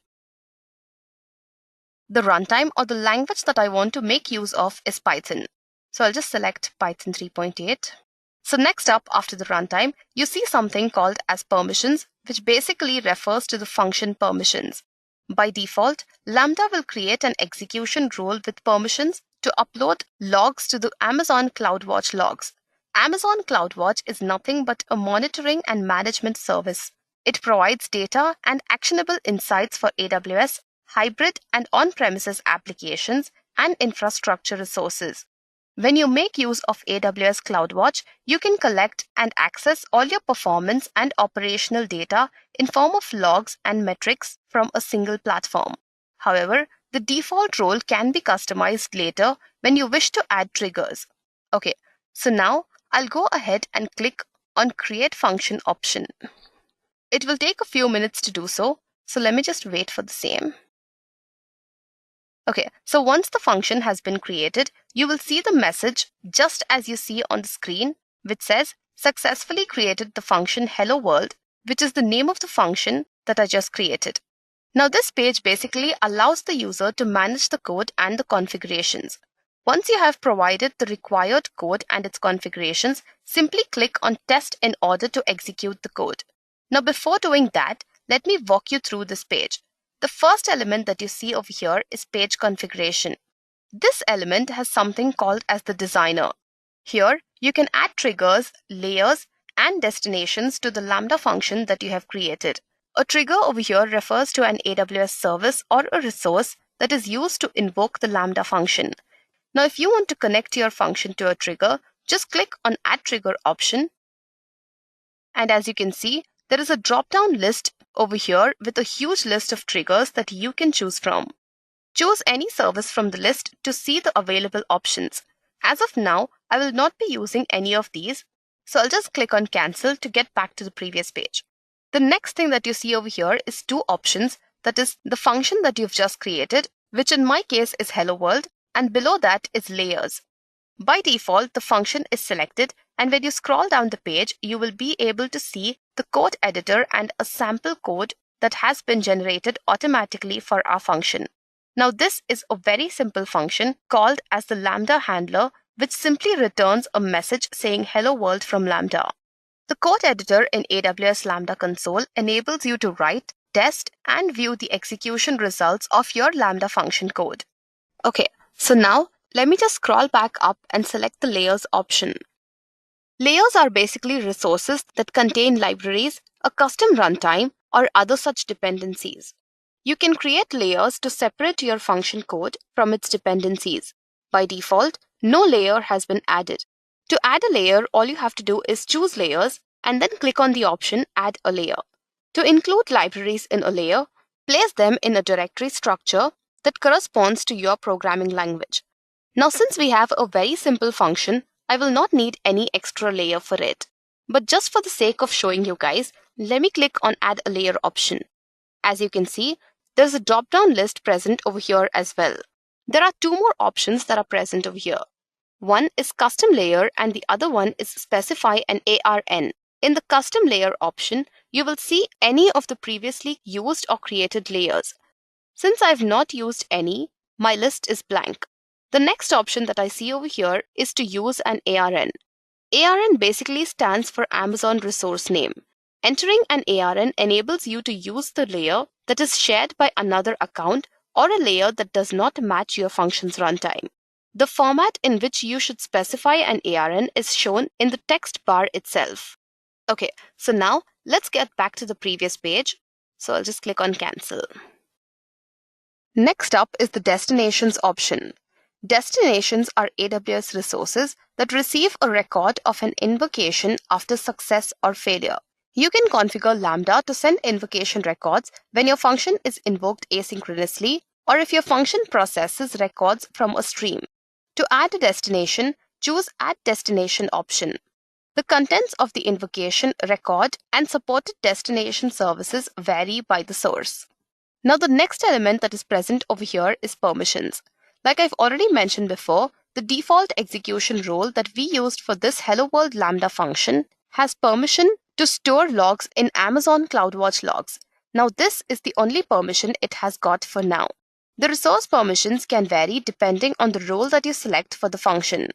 The runtime or the language that I want to make use of is Python. So I'll just select Python 3.8. So next up after the runtime, you see something called as permissions, which basically refers to the function permissions. By default, Lambda will create an execution rule with permissions to upload logs to the Amazon CloudWatch logs. Amazon CloudWatch is nothing but a monitoring and management service. It provides data and actionable insights for AWS, hybrid and on-premises applications, and infrastructure resources. When you make use of AWS CloudWatch, you can collect and access all your performance and operational data in form of logs and metrics from a single platform. However, the default role can be customized later when you wish to add triggers. Okay, so now I'll go ahead and click on Create Function option. It will take a few minutes to do so, so let me just wait for the same. Okay, so once the function has been created, you will see the message just as you see on the screen, which says successfully created the function Hello World, which is the name of the function that I just created. Now this page basically allows the user to manage the code and the configurations. Once you have provided the required code and its configurations, simply click on Test in order to execute the code. Now before doing that, let me walk you through this page. The first element that you see over here is page configuration. This element has something called as the designer. Here, you can add triggers, layers, and destinations to the Lambda function that you have created. A trigger over here refers to an AWS service or a resource that is used to invoke the Lambda function. Now, if you want to connect your function to a trigger, just click on Add Trigger option. And as you can see, there is a drop-down list over here with a huge list of triggers that you can choose from. Choose any service from the list to see the available options. As of now, I will not be using any of these, so I'll just click on Cancel to get back to the previous page. The next thing that you see over here is two options, that is the function that you've just created, which in my case is Hello World, and below that is Layers. By default, the function is selected, and when you scroll down the page, you will be able to see the code editor and a sample code that has been generated automatically for our function. Now this is a very simple function called as the Lambda handler, which simply returns a message saying Hello World from Lambda. The code editor in AWS Lambda console enables you to write, test, and view the execution results of your Lambda function code. Okay, so now let me just scroll back up and select the Layers option. Layers are basically resources that contain libraries, a custom runtime, or other such dependencies. You can create layers to separate your function code from its dependencies. By default, no layer has been added. To add a layer, all you have to do is choose Layers and then click on the option Add a Layer. To include libraries in a layer, place them in a directory structure that corresponds to your programming language. Now, since we have a very simple function, I will not need any extra layer for it. But just for the sake of showing you guys, let me click on Add a Layer option. As you can see, there's a drop-down list present over here as well. There are two more options that are present over here. One is Custom Layer and the other one is Specify an ARN. In the Custom Layer option, you will see any of the previously used or created layers. Since I've not used any, my list is blank. The next option that I see over here is to use an ARN. ARN basically stands for Amazon Resource Name. Entering an ARN enables you to use the layer that is shared by another account or a layer that does not match your function's runtime. The format in which you should specify an ARN is shown in the text bar itself. Okay, so now let's get back to the previous page. So I'll just click on Cancel. Next up is the Destinations option. Destinations are AWS resources that receive a record of an invocation after success or failure. You can configure Lambda to send invocation records when your function is invoked asynchronously or if your function processes records from a stream. To add a destination, choose Add Destination option. The contents of the invocation record and supported destination services vary by the source. Now the next element that is present over here is permissions. Like I've already mentioned before, the default execution role that we used for this Hello World Lambda function has permission to store logs in Amazon CloudWatch logs. Now this is the only permission it has got for now. The resource permissions can vary depending on the role that you select for the function.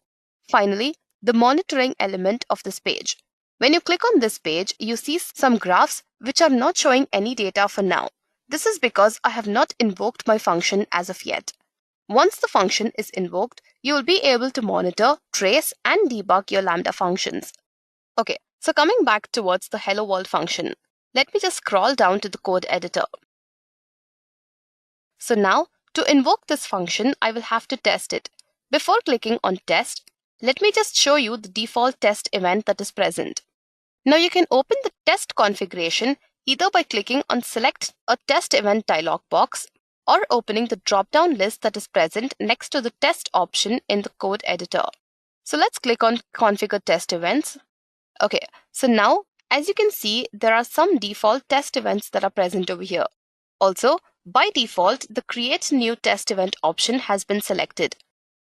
Finally, the monitoring element of this page. When you click on this page, you see some graphs which are not showing any data for now. This is because I have not invoked my function as of yet. Once the function is invoked, you will be able to monitor, trace, and debug your Lambda functions. Okay, so coming back towards the Hello World function, let me just scroll down to the code editor. So now, to invoke this function, I will have to test it. Before clicking on test, let me just show you the default test event that is present. Now you can open the test configuration either by clicking on select a test event dialog box or opening the drop-down list that is present next to the test option in the code editor. So let's click on configure test events. Okay, so now as you can see, there are some default test events that are present over here. Also, by default, the create new test event option has been selected.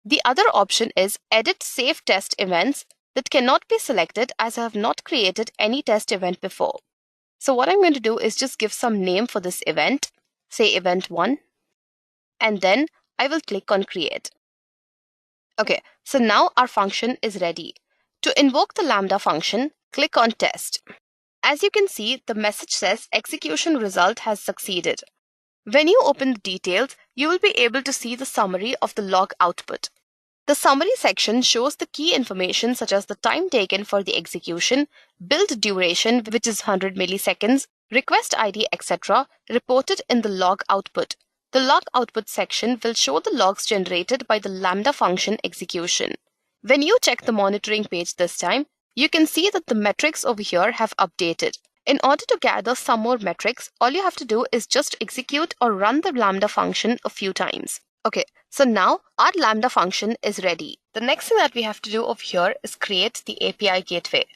The other option is edit save test events that cannot be selected as I have not created any test event before. So what I'm going to do is just give some name for this event, say event 1, and then I will click on create. Okay, so now our function is ready. To invoke the Lambda function, click on test. As you can see, the message says execution result has succeeded. When you open the details, you will be able to see the summary of the log output. The summary section shows the key information such as the time taken for the execution, build duration, which is 100 milliseconds, request ID, etc., reported in the log output. The log output section will show the logs generated by the Lambda function execution. When you check the monitoring page this time, you can see that the metrics over here have updated. In order to gather some more metrics, all you have to do is just execute or run the Lambda function a few times. Okay, so now our Lambda function is ready. The next thing that we have to do over here is create the API Gateway.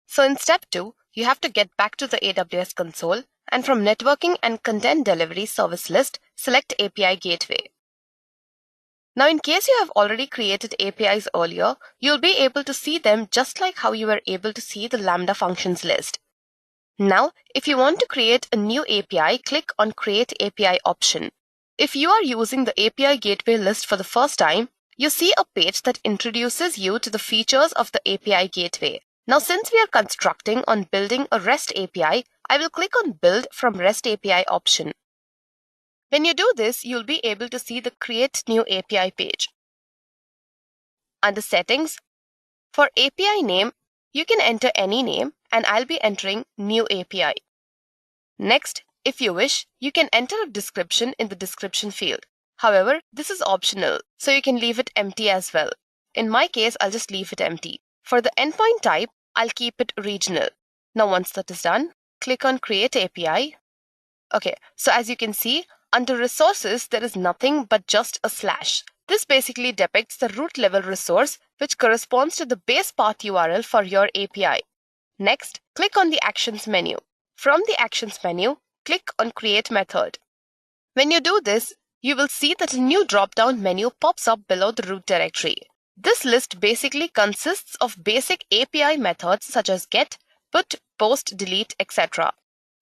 So in step 2, you have to get back to the AWS console and from Networking and Content Delivery Service list, select API Gateway. Now in case you have already created APIs earlier, you'll be able to see them just like how you were able to see the Lambda functions list. Now, if you want to create a new API, click on Create API option. If you are using the API Gateway list for the first time, you see a page that introduces you to the features of the API Gateway. Now, since we are constructing on building a REST API, I will click on Build from REST API option. When you do this, you'll be able to see the Create New API page. Under Settings, for API name, you can enter any name and I'll be entering New API. Next, if you wish, you can enter a description in the description field. However, this is optional, so you can leave it empty as well. In my case, I'll just leave it empty. For the endpoint type, I'll keep it regional. Now once that is done, click on Create API. Okay, so as you can see, under resources, there is nothing but just a slash. This basically depicts the root level resource, which corresponds to the base path URL for your API. Next, click on the Actions menu. From the Actions menu, click on Create Method. When you do this, you will see that a new drop-down menu pops up below the root directory. This list basically consists of basic API methods such as get, put, post, delete, etc.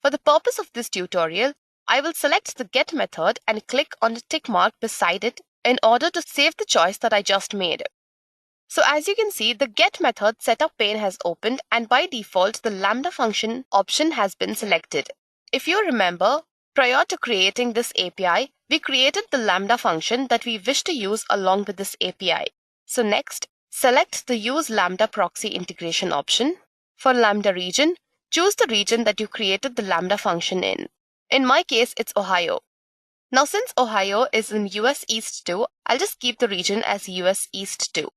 For the purpose of this tutorial, I will select the get method and click on the tick mark beside it in order to save the choice that I just made. So as you can see, the get method setup pane has opened and by default, the Lambda function option has been selected. If you remember, prior to creating this API, we created the Lambda function that we wish to use along with this API. So next, select the Use Lambda Proxy Integration option. For Lambda region, choose the region that you created the Lambda function in. In my case, it's Ohio. Now since Ohio is in US East 2, I'll just keep the region as US East 2.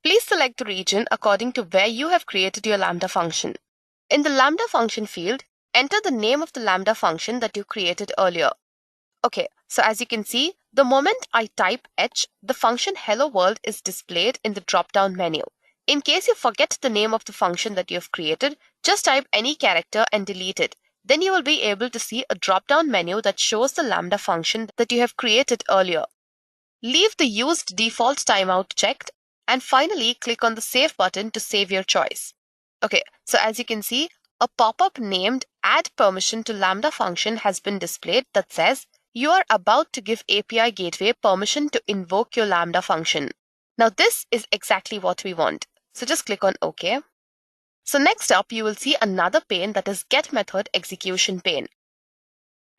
Please select the region according to where you have created your Lambda function. In the Lambda function field, enter the name of the Lambda function that you created earlier. Okay, so as you can see, the moment I type H, the function Hello World is displayed in the drop-down menu. In case you forget the name of the function that you have created, just type any character and delete it. Then you will be able to see a drop-down menu that shows the Lambda function that you have created earlier. Leave the Used Default Timeout checked And finally, click on the Save button to save your choice. Okay, so as you can see, a pop-up named Add Permission to Lambda function has been displayed that says, you are about to give API Gateway permission to invoke your Lambda function. Now this is exactly what we want. So just click on OK. So next up, you will see another pane that is Get Method Execution pane.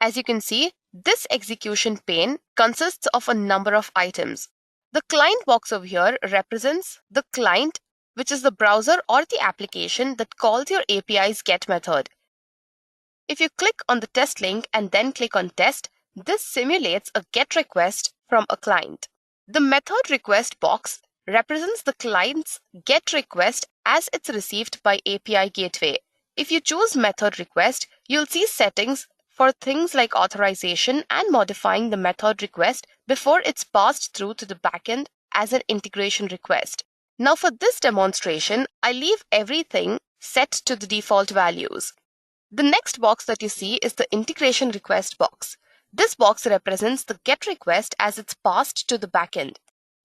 As you can see, this execution pane consists of a number of items. The client box over here represents the client, which is the browser or the application that calls your API's Get method. If you click on the test link and then click on Test, this simulates a GET request from a client. The method request box represents the client's GET request as it's received by API Gateway. If you choose method request, you'll see settings for things like authorization and modifying the method request before it's passed through to the backend as an integration request. Now for this demonstration, I leave everything set to the default values. The next box that you see is the integration request box. This box represents the GET request as it's passed to the backend.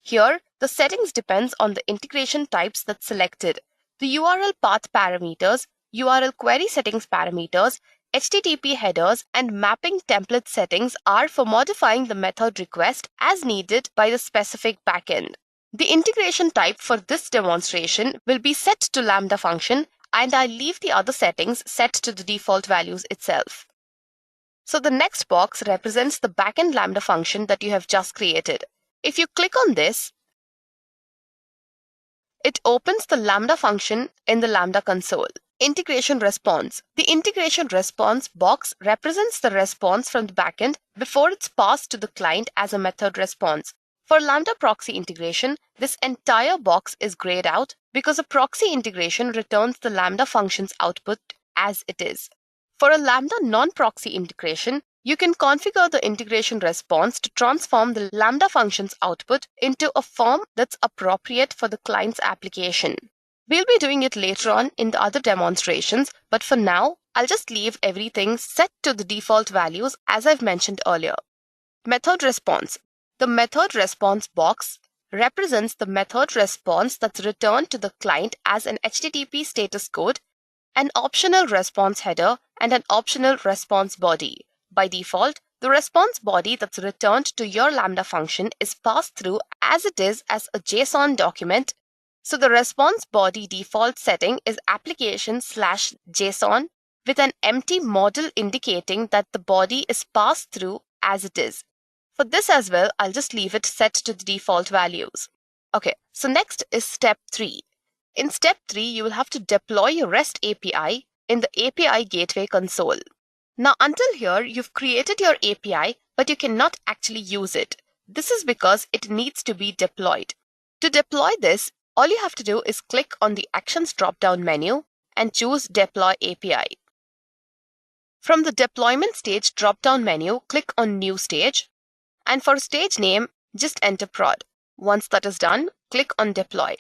Here, the settings depends on the integration types that's selected. The URL path parameters, URL query settings parameters, HTTP headers, and mapping template settings are for modifying the method request as needed by the specific backend. The integration type for this demonstration will be set to Lambda function, and I leave the other settings set to the default values itself. So the next box represents the backend Lambda function that you have just created. If you click on this, it opens the Lambda function in the Lambda console. Integration response. The integration response box represents the response from the backend before it's passed to the client as a method response. For Lambda proxy integration, this entire box is grayed out because a proxy integration returns the Lambda function's output as it is. For a Lambda non-proxy integration, you can configure the integration response to transform the Lambda function's output into a form that's appropriate for the client's application. We'll be doing it later on in the other demonstrations, but for now, I'll just leave everything set to the default values as I've mentioned earlier. Method response. The method response box represents the method response that's returned to the client as an HTTP status code, an optional response header, and an optional response body. By default, the response body that's returned to your Lambda function is passed through as it is as a JSON document. So the response body default setting is application/JSON with an empty model indicating that the body is passed through as it is. For this as well, I'll just leave it set to the default values. Okay, so next is step 3. In step 3, you will have to deploy your REST API in the API Gateway console. Now until here, you've created your API, but you cannot actually use it. This is because it needs to be deployed. To deploy this, all you have to do is click on the Actions drop-down menu and choose Deploy API. From the Deployment Stage drop-down menu, click on New Stage. And for stage name, just enter prod. Once that is done, click on Deploy.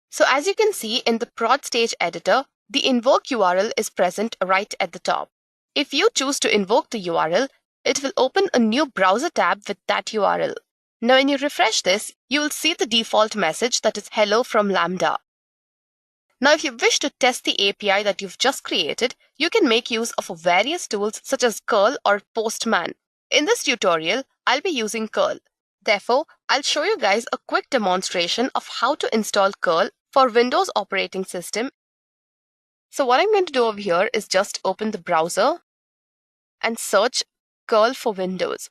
So as you can see in the prod stage editor, the invoke URL is present right at the top. If you choose to invoke the URL, it will open a new browser tab with that URL. Now when you refresh this, you will see the default message that is hello from Lambda. Now if you wish to test the API that you've just created, you can make use of various tools such as curl or Postman. In this tutorial, I'll be using curl. Therefore, I'll show you guys a quick demonstration of how to install curl for Windows operating system. So what I'm going to do over here is just open the browser and search curl for Windows.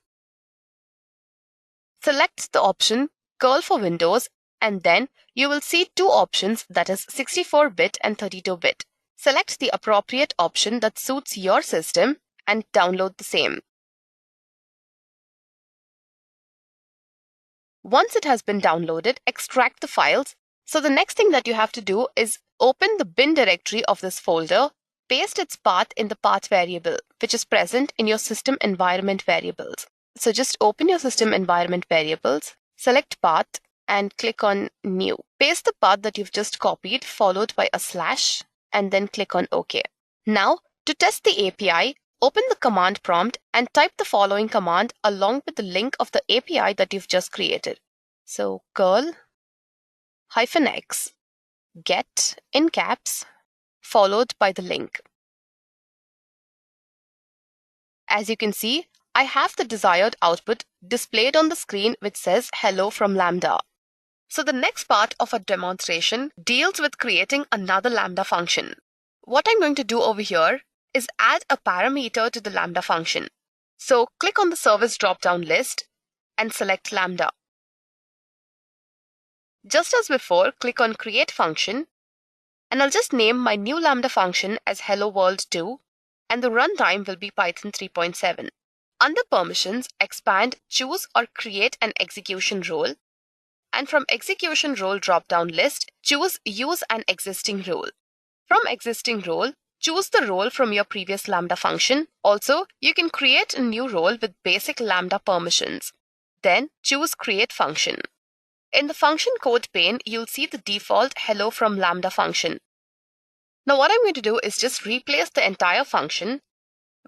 Select the option curl for Windows and then you will see two options, that is 64-bit and 32-bit. Select the appropriate option that suits your system and download the same. Once it has been downloaded, extract the files. So the next thing that you have to do is open the bin directory of this folder, paste its path in the path variable, which is present in your system environment variables. So just open your system environment variables, select path, and click on New. Paste the path that you've just copied, followed by a slash, and then click on OK. Now, to test the API, open the command prompt and type the following command along with the link of the API that you've just created. So curl -x get in caps followed by the link. As you can see, I have the desired output displayed on the screen which says hello from Lambda. So the next part of our demonstration deals with creating another Lambda function. What I'm going to do over here is add a parameter to the Lambda function. So click on the service drop-down list and select Lambda. Just as before, click on Create Function, and I'll just name my new Lambda function as Hello World 2, and the runtime will be Python 3.7. Under Permissions, expand Choose or Create an Execution Role, and from Execution Role drop-down list, choose Use an Existing Role. From Existing Role, choose the role from your previous Lambda function. Also, you can create a new role with basic Lambda permissions. Then choose Create Function. In the function code pane, you'll see the default Hello from Lambda function. Now what I'm going to do is just replace the entire function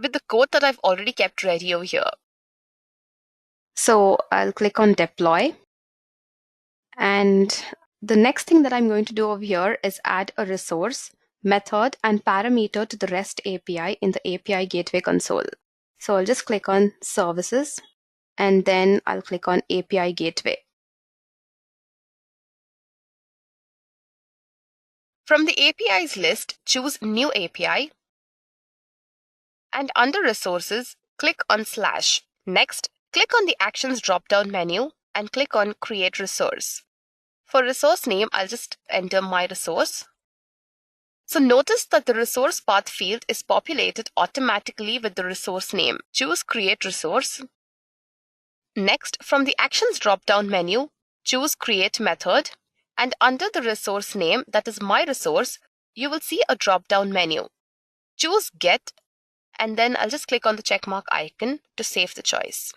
with the code that I've already kept ready over here. So I'll click on Deploy. And the next thing that I'm going to do over here is add a resource, method, and parameter to the REST API in the API Gateway console. So I'll just click on Services, and then I'll click on API Gateway. From the APIs list, choose New API, and under Resources, click on /. Next, click on the Actions drop-down menu and click on Create Resource. For resource name, I'll just enter my resource. So notice that the resource path field is populated automatically with the resource name. Choose Create Resource. Next, from the Actions drop-down menu, choose Create Method, and under the resource name, that is my resource, you will see a drop-down menu. Choose Get, and then I'll just click on the checkmark icon to save the choice.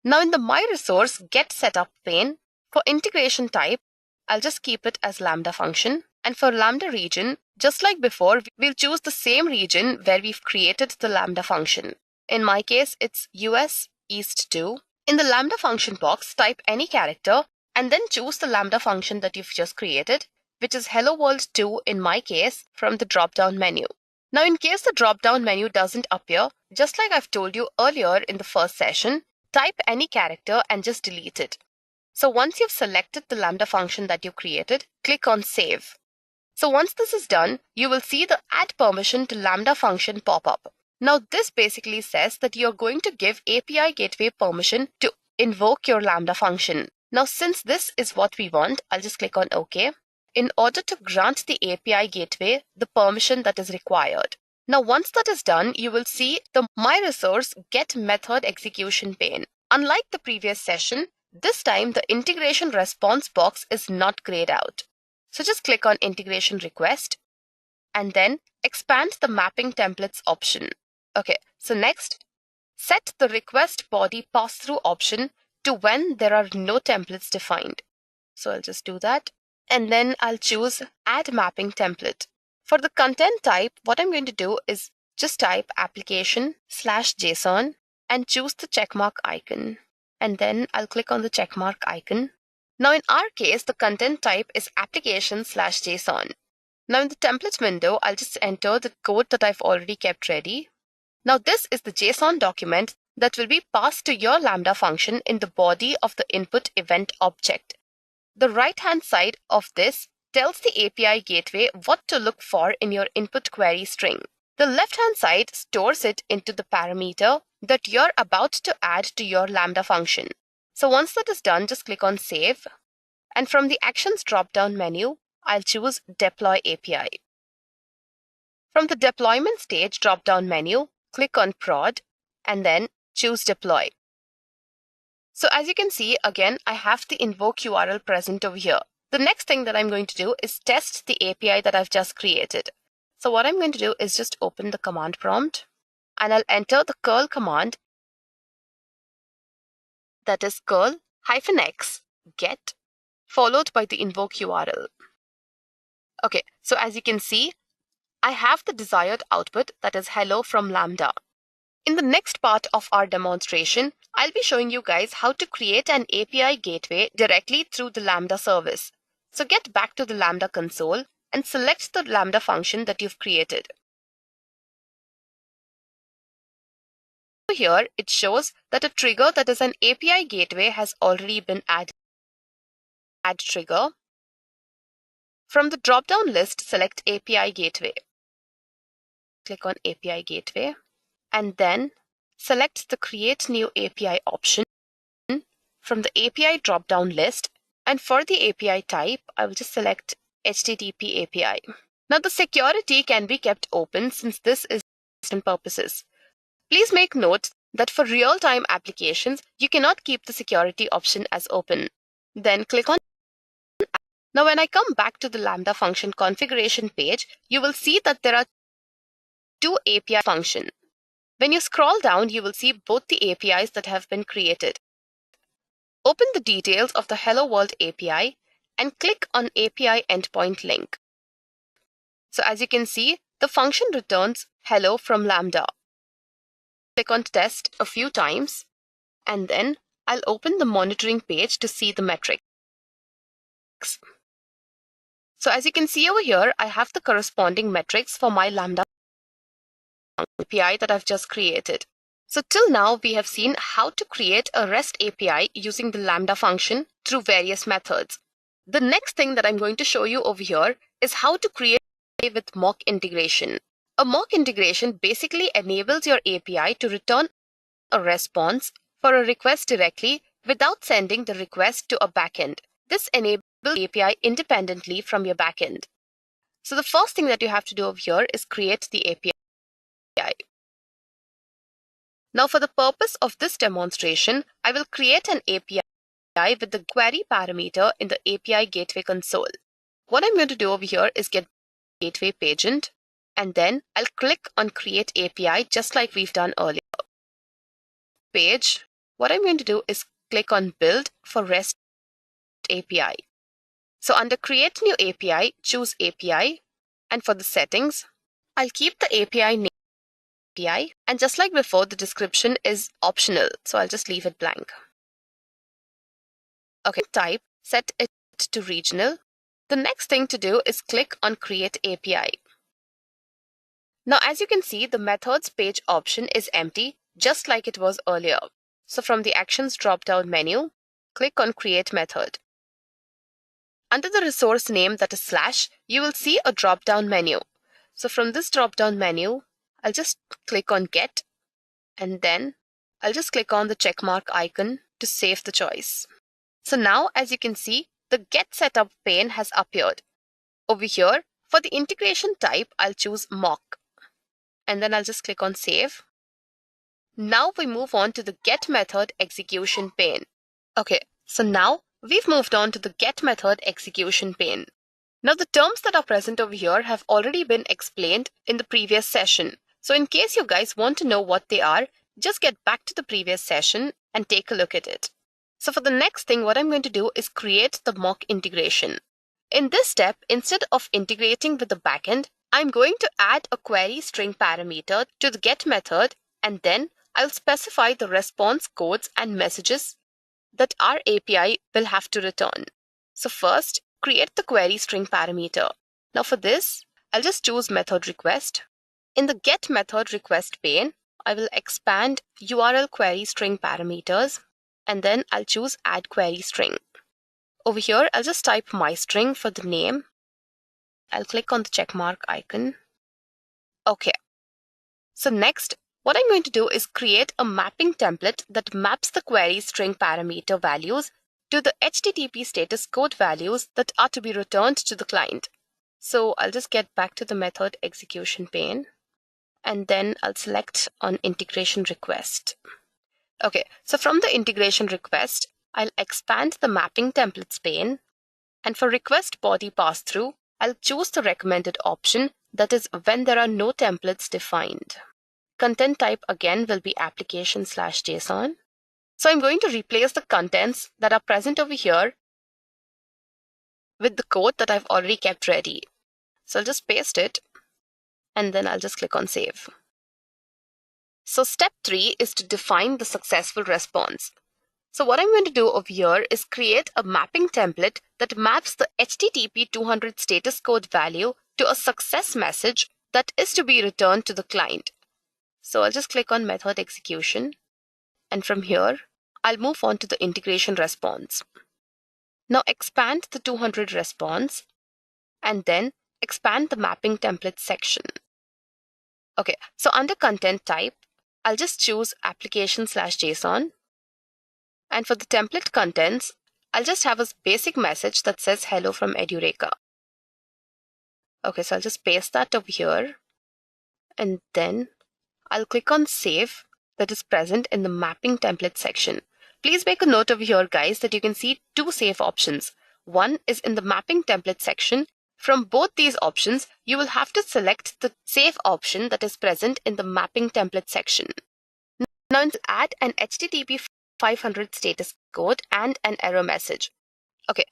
Now in the My Resource Get Setup pane, for integration type, I'll just keep it as Lambda function. And for Lambda region, just like before, we'll choose the same region where we've created the Lambda function. In my case, it's US East 2. In the Lambda function box, type any character and then choose the Lambda function that you've just created, which is Hello World 2 in my case, from the drop-down menu. Now, in case the drop-down menu doesn't appear, just like I've told you earlier in the first session, type any character and just delete it. So once you've selected the Lambda function that you created, click on Save. So once this is done, you will see the Add Permission to Lambda function pop up. Now this basically says that you're going to give API Gateway permission to invoke your Lambda function. Now since this is what we want, I'll just click on OK. In order to grant the API Gateway the permission that is required. Now once that is done, you will see the My Resource Get Method execution pane. Unlike the previous session, this time the integration response box is not grayed out. So just click on Integration Request and then expand the Mapping Templates option. Okay, so next, set the Request Body Pass-Through option to when there are no templates defined. So I'll just do that. And then I'll choose Add Mapping Template. For the content type, what I'm going to do is just type application/JSON and choose the checkmark icon. And then I'll click on the checkmark icon. Now in our case, the content type is application/JSON. Now in the template window, I'll just enter the code that I've already kept ready. Now this is the JSON document that will be passed to your Lambda function in the body of the input event object. The right-hand side of this tells the API Gateway what to look for in your input query string. The left-hand side stores it into the parameter that you're about to add to your Lambda function. So once that is done, just click on Save. And from the Actions drop-down menu, I'll choose Deploy API. From the Deployment Stage drop-down menu, click on Prod and then choose Deploy. So as you can see, again, I have the invoke URL present over here. The next thing that I'm going to do is test the API that I've just created. So what I'm going to do is just open the command prompt and I'll enter the curl command, that is curl -x get followed by the invoke URL. Okay, so as you can see, I have the desired output, that is hello from Lambda. In the next part of our demonstration, I'll be showing you guys how to create an API gateway directly through the Lambda service. So get back to the Lambda console and select the Lambda function that you've created. Here, it shows that a trigger that is an API gateway has already been added. Add trigger. From the drop-down list, select API Gateway. Click on API Gateway and then select the Create New API option from the API drop-down list. And for the API type, I will just select HTTP API. Now the security can be kept open since this is for purposes. Please make note that for real-time applications, you cannot keep the security option as open. Then click on. Now when I come back to the Lambda function configuration page, you will see that there are two API functions. When you scroll down, you will see both the APIs that have been created. Open the details of the Hello World API and click on API endpoint link. So as you can see, the function returns hello from Lambda. Click on test a few times and then I'll open the monitoring page to see the metrics. So as you can see over here, I have the corresponding metrics for my Lambda API that I've just created. So till now, we have seen how to create a REST API using the Lambda function through various methods. The next thing that I'm going to show you over here is how to create with mock integration. A mock integration basically enables your API to return a response for a request directly without sending the request to a backend. This enables the API independently from your backend. So the first thing that you have to do over here is create the API. Now for the purpose of this demonstration, I will create an API with the query parameter in the API Gateway console. What I'm going to do over here is get Gateway pageant, and then I'll click on Create API just like we've done earlier. Page, what I'm going to do is click on Build for REST API. So under Create New API, choose API, and for the settings, I'll keep the API name API, and just like before, the description is optional, so I'll just leave it blank. Okay, type, set it to regional. The next thing to do is click on Create API. Now as you can see, the methods page option is empty, just like it was earlier. So from the Actions drop-down menu, click on Create Method. Under the resource name, that is /, you will see a drop-down menu. So from this drop-down menu, I'll just click on Get, and then I'll just click on the checkmark icon to save the choice. So now, as you can see, the Get Setup pane has appeared. Over here, for the integration type, I'll choose Mock, and then I'll just click on Save. Now we move on to the Get Method Execution pane. Okay, so now we've moved on to the Get Method Execution pane. Now the terms that are present over here have already been explained in the previous session. So in case you guys want to know what they are, just get back to the previous session and take a look at it. So for the next thing, what I'm going to do is create the mock integration. In this step, instead of integrating with the backend, I'm going to add a query string parameter to the get method, and then I'll specify the response codes and messages that our API will have to return. So first, create the query string parameter. Now for this, I'll just choose method request. In the get method request pane, I will expand URL query string parameters, and then I'll choose add query string. Over here, I'll just type my string for the name. I'll click on the checkmark icon. Okay. So next, what I'm going to do is create a mapping template that maps the query string parameter values to the HTTP status code values that are to be returned to the client. So I'll just get back to the method execution pane, and then I'll select on integration request. Okay, so from the integration request, I'll expand the mapping templates pane, and for request body pass-through, I'll choose the recommended option, that is when there are no templates defined. Content type again will be application/JSON. So I'm going to replace the contents that are present over here with the code that I've already kept ready. So I'll just paste it, and then I'll just click on Save. So step 3 is to define the successful response. So what I'm going to do over here is create a mapping template that maps the HTTP 200 status code value to a success message that is to be returned to the client. So I'll just click on method execution, and from here I'll move on to the integration response. Now expand the 200 response and then expand the mapping template section. Okay, so under content type, I'll just choose application/JSON. And for the template contents, I'll just have a basic message that says hello from Edureka. Okay, so I'll just paste that over here. And then I'll click on save that is present in the mapping template section. Please make a note over here, guys, that you can see two save options. One is in the mapping template section. From both these options, you will have to select the save option that is present in the mapping template section. Now add an HTTP 500 status code and an error message. Okay,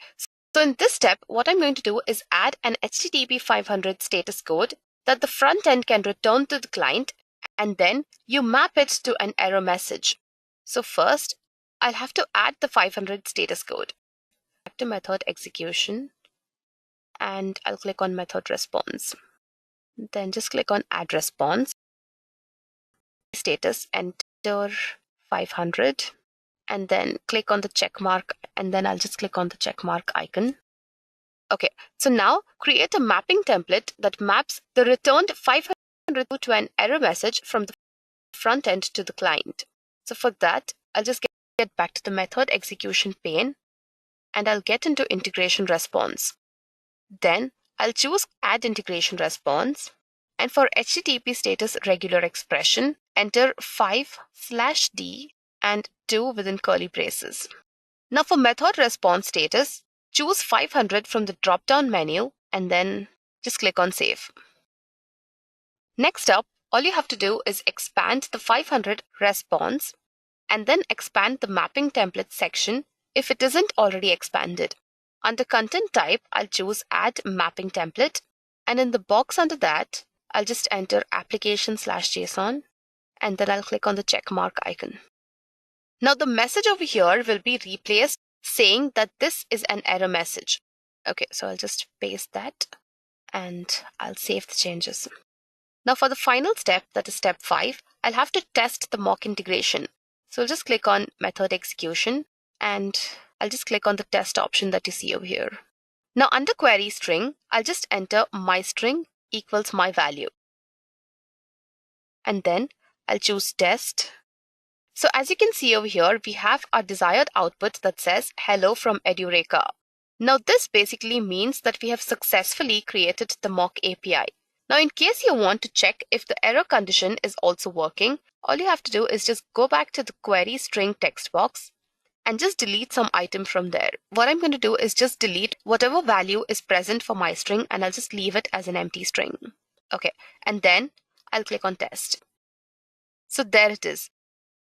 so in this step, what I'm going to do is add an HTTP 500 status code that the front end can return to the client, and then you map it to an error message. So first, I'll have to add the 500 status code. Back to method execution, and I'll click on method response. Then just click on add response. Status, enter 500. And then click on the check mark, and then I'll just click on the check mark icon. Okay, so now create a mapping template that maps the returned 500 to an error message from the front end to the client. So for that, I'll just get back to the method execution pane, and I'll get into integration response. Then I'll choose add integration response, and for HTTP status regular expression, enter 5/d and 2 within curly braces. Now for method response status, choose 500 from the drop-down menu and then just click on save. Next up, all you have to do is expand the 500 response and then expand the mapping template section if it isn't already expanded. Under content type, I'll choose add mapping template, and in the box under that, I'll just enter application/JSON, and then I'll click on the check mark icon. Now the message over here will be replaced saying that this is an error message. Okay, so I'll just paste that and I'll save the changes. Now for the final step, that is step 5, I'll have to test the mock integration. So I'll just click on method execution and I'll just click on the test option that you see over here. Now under query string, I'll just enter my string equals my value. And then I'll choose test. So as you can see over here, we have our desired output that says hello from Edureka. Now this basically means that we have successfully created the mock API. Now in case you want to check if the error condition is also working, all you have to do is just go back to the query string text box and just delete some item from there. What I'm going to do is just delete whatever value is present for my string and I'll just leave it as an empty string. Okay, and then I'll click on test. So there it is.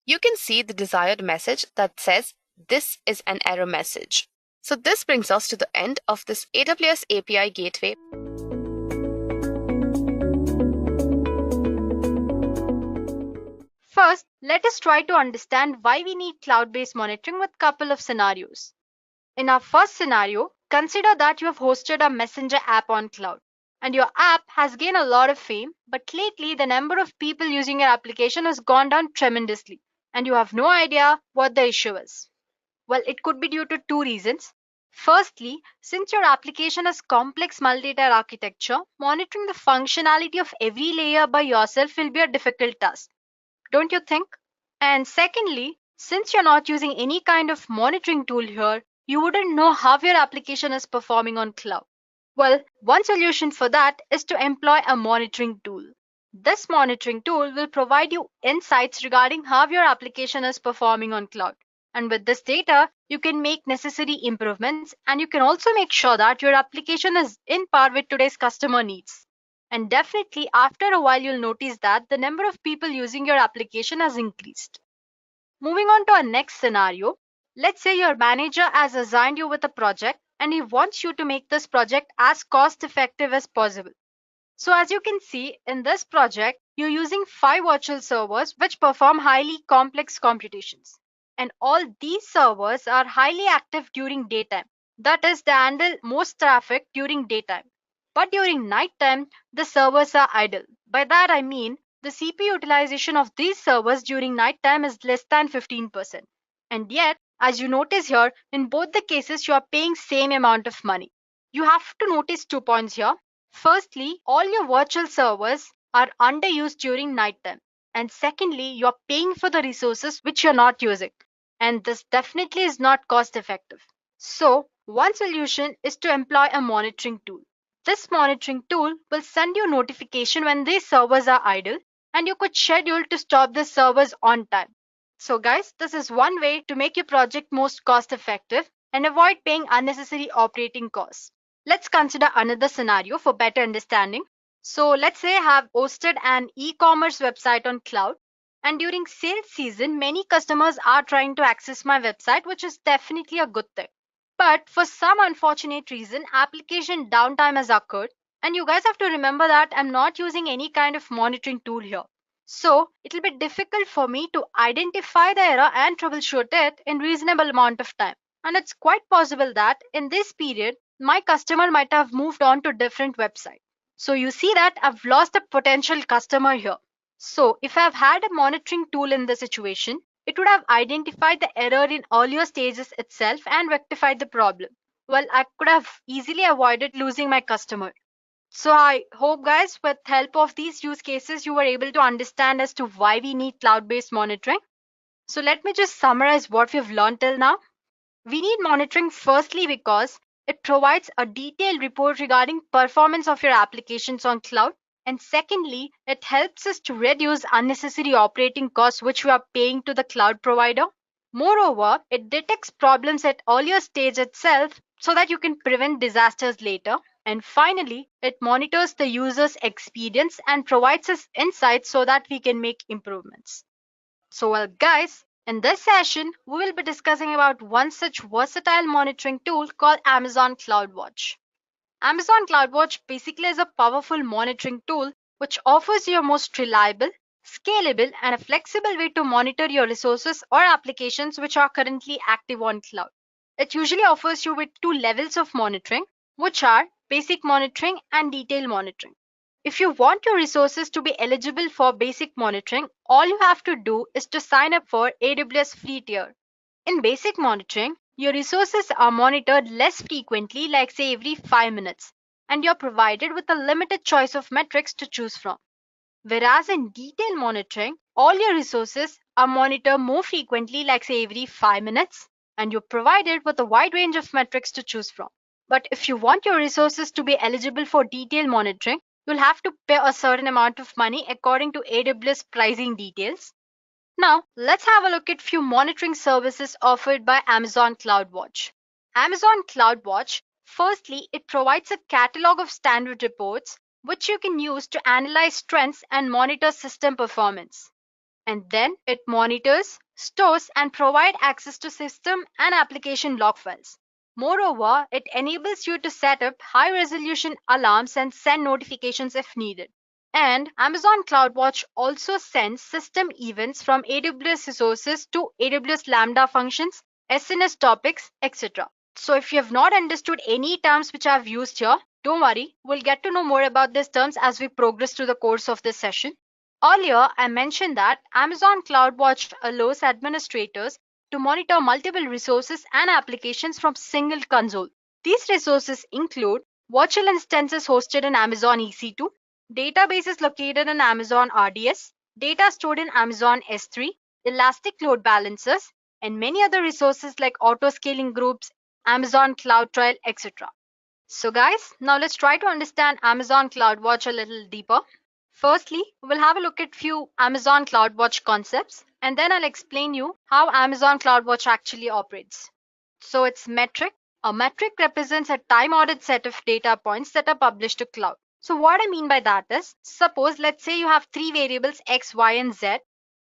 You can see the desired message that says this is an error message. So this brings us to the end of this AWS API Gateway.
First, let us try to understand why we need cloud-based monitoring with a couple of scenarios. In our first scenario, consider that you have hosted a messenger app on cloud, and your app has gained a lot of fame, but lately the number of people using your application has gone down tremendously, and you have no idea what the issue is. Well, it could be due to two reasons. Firstly, since your application has complex multi-tier architecture, monitoring the functionality of every layer by yourself will be a difficult task. Don't you think? And secondly, since you're not using any kind of monitoring tool here, you wouldn't know how your application is performing on cloud. Well, one solution for that is to employ a monitoring tool. This monitoring tool will provide you insights regarding how your application is performing on cloud. And with this data, you can make necessary improvements, and you can also make sure that your application is in par with today's customer needs. And definitely after a while, you'll notice that the number of people using your application has increased. Moving on to our next scenario, let's say your manager has assigned you with a project and he wants you to make this project as cost effective as possible. So as you can see in this project, you're using 5 virtual servers which perform highly complex computations.
and all these servers are highly active during daytime. That is, they handle most traffic during daytime. But during nighttime, the servers are idle. By that I mean the CPU utilization of these servers during nighttime is less than 15%. And yet, as you notice here, in both the cases you are paying same amount of money. You have to notice 2 points here. Firstly, all your virtual servers are underused during nighttime. And secondly, you're paying for the resources which you're not using. And this definitely is not cost effective. So, one solution is to employ a monitoring tool. This monitoring tool will send you notification when these servers are idle, and you could schedule to stop the servers on time. So guys, this is one way to make your project most cost effective and avoid paying unnecessary operating costs. Let's consider another scenario for better understanding. So let's say I have hosted an e-commerce website on cloud, and during sales season, many customers are trying to access my website, which is definitely a good thing. But for some unfortunate reason, application downtime has occurred, and you guys have to remember that I'm not using any kind of monitoring tool here. So it'll be difficult for me to identify the error and troubleshoot it in reasonable amount of time. And it's quite possible that in this period, my customer might have moved on to different website. So you see that I've lost a potential customer here. So if I've had a monitoring tool in the situation, it would have identified the error in earlier stages itself and rectified the problem. Well, I could have easily avoided losing my customer. So I hope guys, with help of these use cases, you were able to understand as to why we need cloud-based monitoring. So let me just summarize what we've learned till now. We need monitoring firstly because it provides a detailed report regarding performance of your applications on cloud. And secondly, it helps us to reduce unnecessary operating costs which we are paying to the cloud provider. Moreover, it detects problems at earlier stage itself so that you can prevent disasters later. And finally, it monitors the user's experience and provides us insights so that we can make improvements. So well guys, in this session, we will be discussing about one such versatile monitoring tool called Amazon CloudWatch. Amazon CloudWatch basically is a powerful monitoring tool which offers you a most reliable, scalable, and a flexible way to monitor your resources or applications which are currently active on cloud. It usually offers you with 2 levels of monitoring, which are basic monitoring and detailed monitoring. If you want your resources to be eligible for basic monitoring, all you have to do is to sign up for AWS free tier. In basic monitoring, your resources are monitored less frequently, like say every 5 minutes, and you're provided with a limited choice of metrics to choose from. Whereas in detailed monitoring, all your resources are monitored more frequently, like say every 5 minutes, and you're provided with a wide range of metrics to choose from. But if you want your resources to be eligible for detailed monitoring, you'll have to pay a certain amount of money according to AWS pricing details. Now, let's have a look at few monitoring services offered by Amazon CloudWatch. Amazon CloudWatch, firstly, it provides a catalog of standard reports which you can use to analyze trends and monitor system performance. And then it monitors, stores, and provides access to system and application log files. Moreover, it enables you to set up high-resolution alarms and send notifications if needed. And Amazon CloudWatch also sends system events from AWS resources to AWS Lambda functions, SNS topics, etc. So if you have not understood any terms which I've used here, don't worry, we'll get to know more about these terms as we progress through the course of this session. Earlier, I mentioned that Amazon CloudWatch allows administrators to monitor multiple resources and applications from single console. These resources include virtual instances hosted in Amazon EC2, databases located in Amazon RDS, data stored in Amazon S3, Elastic load balancers, and many other resources like auto-scaling groups, Amazon Cloud Trail, etc. So guys, now let's try to understand Amazon CloudWatch a little deeper. Firstly, we'll have a look at few Amazon CloudWatch concepts, and then I'll explain you how Amazon CloudWatch actually operates. So it's metric. A metric represents a time-ordered set of data points that are published to cloud. So what I mean by that is, suppose let's say you have 3 variables x, y, and z,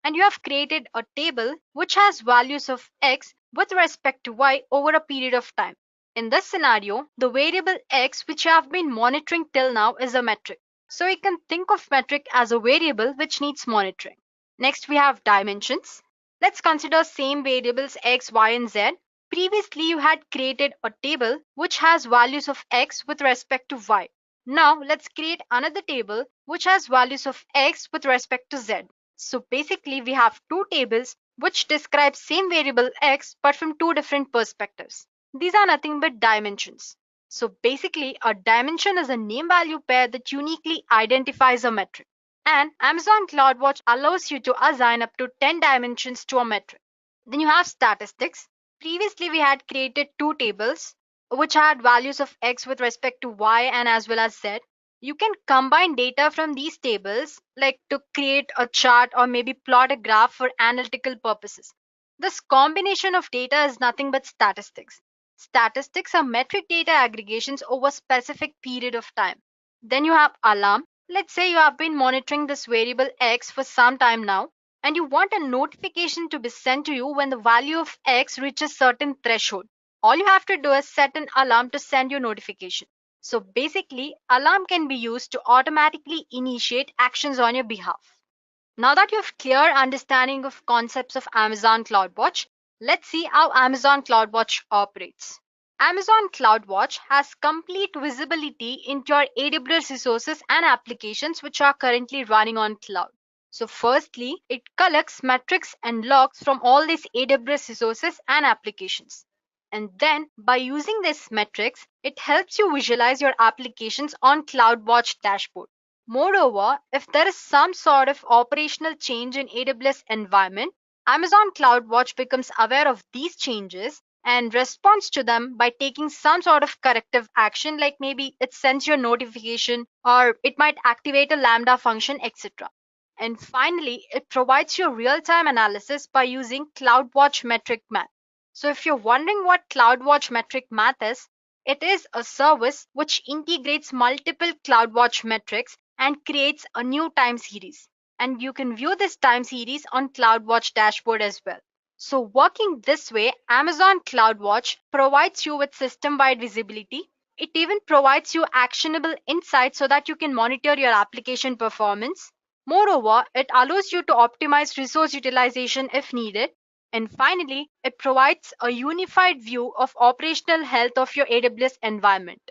and you have created a table which has values of x with respect to y over a period of time. In this scenario, the variable x which you have been monitoring till now is a metric. So you can think of metric as a variable which needs monitoring. Next we have dimensions. Let's consider same variables x, y, and z. Previously, you had created a table which has values of x with respect to y. Now, let's create another table which has values of x with respect to z. So basically, we have two tables which describe same variable x but from two different perspectives. These are nothing but dimensions. So basically, a dimension is a name value pair that uniquely identifies a metric. And Amazon CloudWatch allows you to assign up to 10 dimensions to a metric. Then you have statistics. Previously, we had created two tables which had values of x with respect to y and as well as z. You can combine data from these tables, like to create a chart or maybe plot a graph for analytical purposes. This combination of data is nothing but statistics. Statistics are metric data aggregations over a specific period of time. Then you have alarm. Let's say you have been monitoring this variable x for some time now, and you want a notification to be sent to you when the value of x reaches certain threshold. All you have to do is set an alarm to send you notification. So basically, alarm can be used to automatically initiate actions on your behalf. Now that you have clear understanding of concepts of Amazon CloudWatch, let's see how Amazon CloudWatch operates. Amazon CloudWatch has complete visibility into your AWS resources and applications which are currently running on cloud. So firstly, it collects metrics and logs from all these AWS resources and applications. And then by using these metrics, it helps you visualize your applications on CloudWatch dashboard. Moreover, if there is some sort of operational change in AWS environment, Amazon CloudWatch becomes aware of these changes and responds to them by taking some sort of corrective action, like maybe it sends you a notification or it might activate a Lambda function, etc. And finally, it provides you real-time analysis by using CloudWatch Metric Math. So if you're wondering what CloudWatch Metric Math is, it is a service which integrates multiple CloudWatch metrics and creates a new time series. And you can view this time series on CloudWatch dashboard as well. So working this way, Amazon CloudWatch provides you with system-wide visibility. It even provides you actionable insights so that you can monitor your application performance. Moreover, it allows you to optimize resource utilization if needed. And finally, it provides a unified view of operational health of your AWS environment.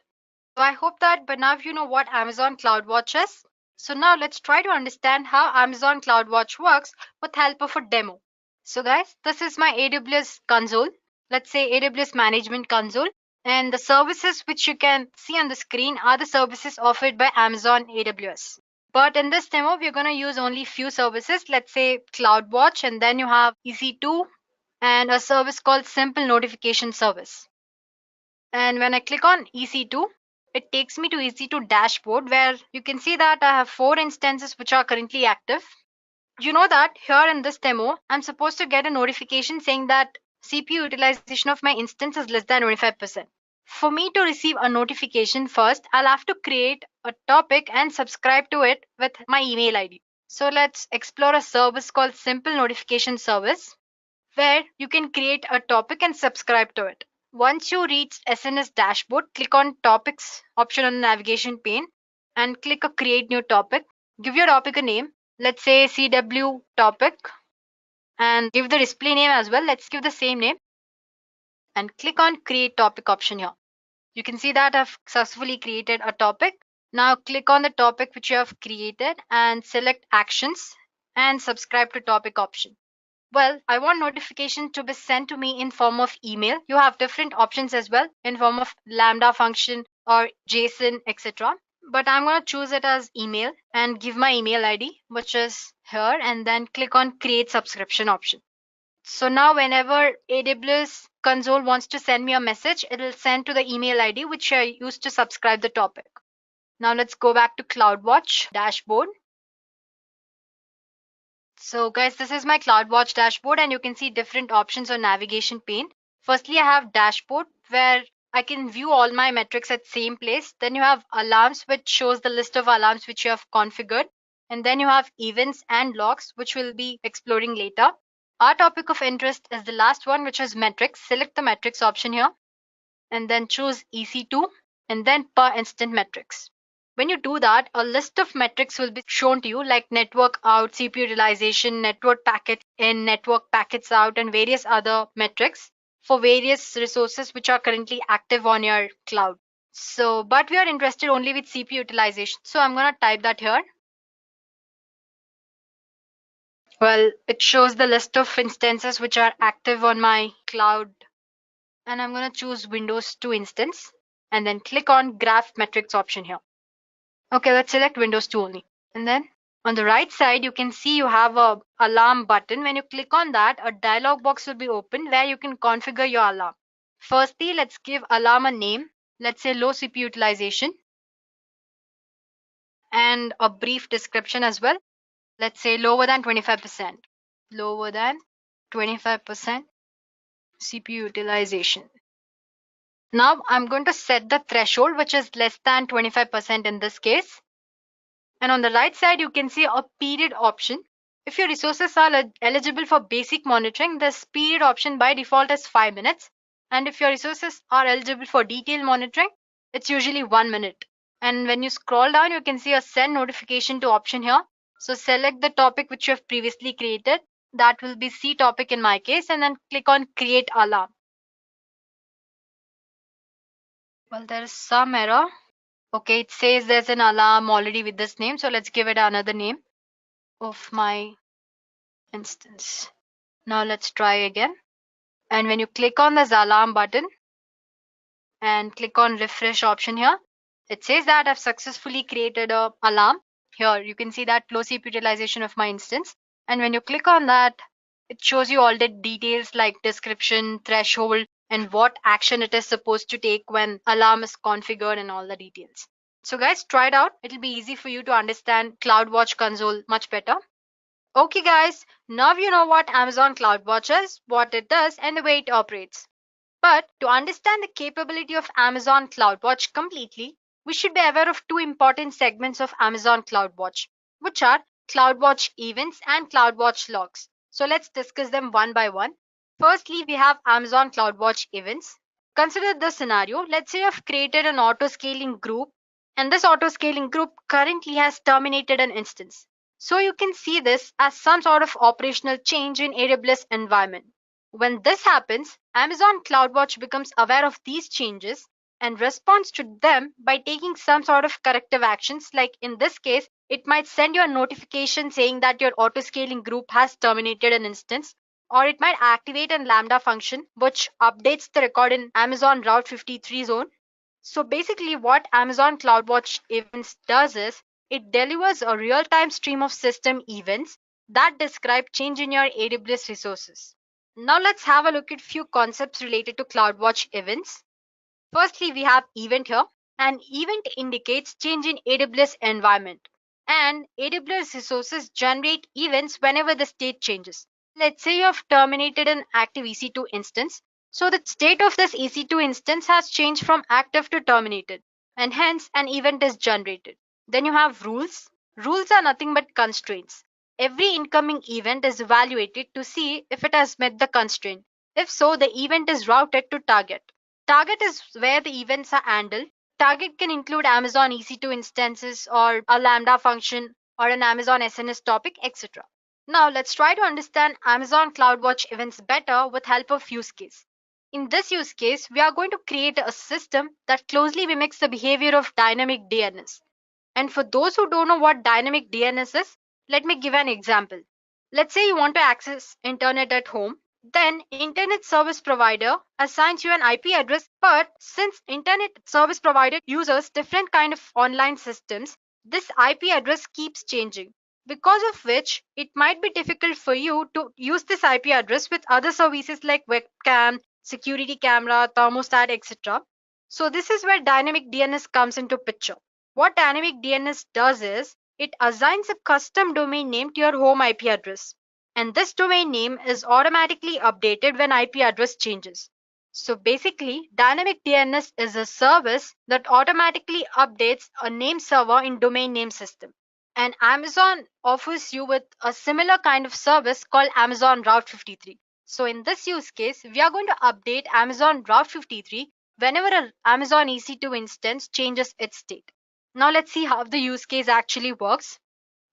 So I hope that by now you know what Amazon CloudWatch is. So now let's try to understand how Amazon CloudWatch works with help of a demo. So guys, this is my AWS console. Let's say AWS Management Console. And the services which you can see on the screen are the services offered by Amazon AWS. But in this demo, we're going to use only few services. Let's say CloudWatch, and then you have EC2 and a service called Simple Notification Service. And when I click on EC2, it takes me to EC2 dashboard where you can see that I have 4 instances which are currently active. You know that here in this demo, I'm supposed to get a notification saying that CPU utilization of my instance is less than 25%. For me to receive a notification first, I'll have to create a topic and subscribe to it with my email ID. So let's explore a service called Simple Notification Service, where you can create a topic and subscribe to it. Once you reach SNS dashboard, click on Topics option on the navigation pane and click a Create New Topic. Give your topic a name. Let's say CW topic, and give the display name as well. Let's give the same name and click on Create Topic option here. You can see that I've successfully created a topic. Now click on the topic which you have created and select Actions and subscribe to topic option. Well, I want notification to be sent to me in form of email. You have different options as well in form of Lambda function or JSON, etc. But I'm going to choose it as email and give my email ID, which is here, and then click on Create Subscription option. So now whenever AWS console wants to send me a message, it will send to the email ID which I used to subscribe the topic. Now let's go back to CloudWatch dashboard. So guys, this is my CloudWatch dashboard and you can see different options on navigation pane. Firstly, I have dashboard where I can view all my metrics at same place. Then you have alarms, which shows the list of alarms which you have configured. And then you have events and logs, which we'll be exploring later. Our topic of interest is the last one, which is metrics. Select the metrics option here and then choose EC2 and then per instant metrics. When you do that, a list of metrics will be shown to you like network out, CPU utilization, network packets in, network packets out, and various other metrics for various resources which are currently active on your cloud. So, but we are interested only with CPU utilization. So I'm going to type that here. Well, it shows the list of instances which are active on my cloud. And I'm going to choose Windows 2 instance and then click on Graph Metrics option here. Okay, let's select Windows 2 only. And then on the right side, you can see you have a alarm button. When you click on that, a dialog box will be open where you can configure your alarm. Firstly, let's give alarm a name. Let's say low CPU utilization and a brief description as well. Let's say lower than 25%. Lower than 25% CPU utilization. Now I'm going to set the threshold, which is less than 25% in this case. And on the right side, you can see a period option. If your resources are eligible for basic monitoring, this period option by default is 5 minutes. And if your resources are eligible for detailed monitoring, it's usually 1 minute. And when you scroll down, you can see a send notification to option here. So select the topic which you have previously created. That will be C topic in my case, and then click on create alarm. Well, there is some error. Okay, it says there's an alarm already with this name. So let's give it another name of my instance. Now let's try again. And when you click on this alarm button and click on refresh option here, it says that I've successfully created a alarm. Here you can see that low CPU utilization of my instance. And when you click on that, it shows you all the details like description, threshold, and what action it is supposed to take when alarm is configured and all the details. So guys, try it out. It'll be easy for you to understand CloudWatch console much better. Okay guys, now you know what Amazon CloudWatch is, what it does, and the way it operates. But to understand the capability of Amazon CloudWatch completely, we should be aware of two important segments of Amazon CloudWatch, which are CloudWatch events and CloudWatch logs. So let's discuss them one by one. Firstly, we have Amazon CloudWatch events. Consider the scenario. Let's say you've created an auto-scaling group, and this auto-scaling group currently has terminated an instance. So you can see this as some sort of operational change in AWS environment. When this happens, Amazon CloudWatch becomes aware of these changes and responds to them by taking some sort of corrective actions. Like in this case, it might send you a notification saying that your auto-scaling group has terminated an instance, or it might activate a Lambda function which updates the record in Amazon Route 53 zone. So basically what Amazon CloudWatch events does is it delivers a real-time stream of system events that describe change in your AWS resources. Now let's have a look at few concepts related to CloudWatch events. Firstly, we have event here. An event indicates change in AWS environment, and AWS resources generate events whenever the state changes. Let's say you have terminated an active EC2 instance. So the state of this EC2 instance has changed from active to terminated, and hence an event is generated. Then you have rules. Rules are nothing but constraints. Every incoming event is evaluated to see if it has met the constraint. If so, the event is routed to target. Target is where the events are handled. Target can include Amazon EC2 instances or a Lambda function or an Amazon SNS topic, etc. Now let's try to understand Amazon CloudWatch events better with help of use case. In this use case, we are going to create a system that closely mimics the behavior of dynamic DNS. And for those who don't know what dynamic DNS is, let me give an example. Let's say you want to access internet at home. Then internet service provider assigns you an IP address, but since internet service provider uses different kind of online systems, this IP address keeps changing, because of which it might be difficult for you to use this IP address with other services like webcam, security camera, thermostat, etc. So this is where dynamic DNS comes into picture. What dynamic DNS does is it assigns a custom domain name to your home IP address, and this domain name is automatically updated when IP address changes. So basically, dynamic DNS is a service that automatically updates a name server in domain name system. And Amazon offers you with a similar kind of service called Amazon Route 53. So in this use case, we are going to update Amazon Route 53 whenever an Amazon EC2 instance changes its state. Now let's see how the use case actually works.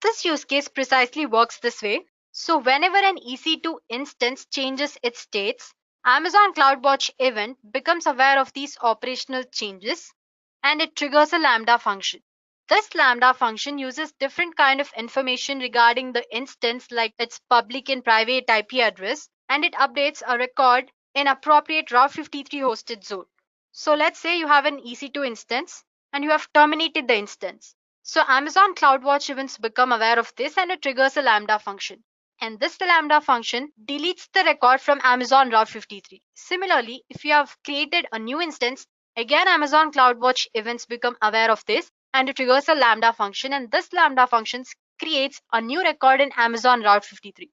This use case precisely works this way. So whenever an EC2 instance changes its states, Amazon CloudWatch event becomes aware of these operational changes and it triggers a Lambda function. This Lambda function uses different kind of information regarding the instance like its public and private IP address, and it updates a record in appropriate Route 53 hosted zone. So let's say you have an EC2 instance and you have terminated the instance. So Amazon CloudWatch events become aware of this and it triggers a Lambda function. And this Lambda function deletes the record from Amazon Route 53. Similarly, if you have created a new instance, again Amazon CloudWatch events become aware of this and it triggers a Lambda function, and this Lambda function creates a new record in Amazon Route 53.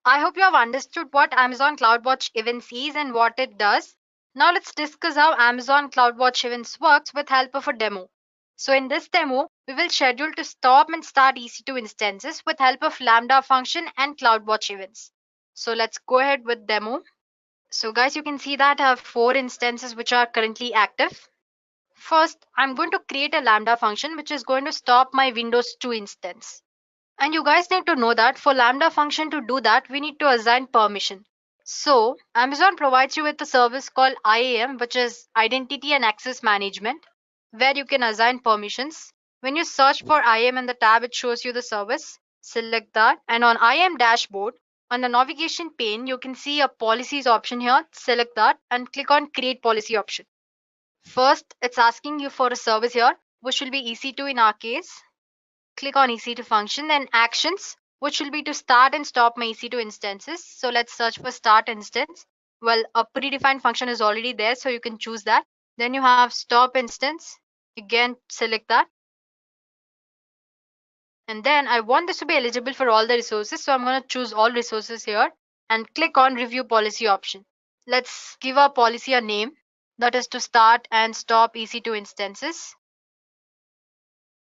I hope you have understood what Amazon CloudWatch events is and what it does. Now let's discuss how Amazon CloudWatch events works with help of a demo. So in this demo, we will schedule to stop and start EC2 instances with help of Lambda function and CloudWatch events. So let's go ahead with demo. So guys, you can see that I have 4 instances which are currently active. First, I'm going to create a Lambda function which is going to stop my Windows 2 instance. And you guys need to know that for Lambda function to do that, we need to assign permission. So Amazon provides you with a service called IAM, which is Identity and Access Management, where you can assign permissions. When you search for IAM in the tab, it shows you the service. Select that, and on IAM dashboard, on the navigation pane, you can see a policies option here. Select that and click on create policy option. First, it's asking you for a service here, which will be EC2 in our case. Click on EC2 function, then actions, which will be to start and stop my EC2 instances. So let's search for start instance. Well, a predefined function is already there, so you can choose that. Then you have stop instance. Again, select that. And then I want this to be eligible for all the resources, so I'm going to choose all resources here and click on review policy option. Let's give our policy a name, that is to start and stop EC2 instances,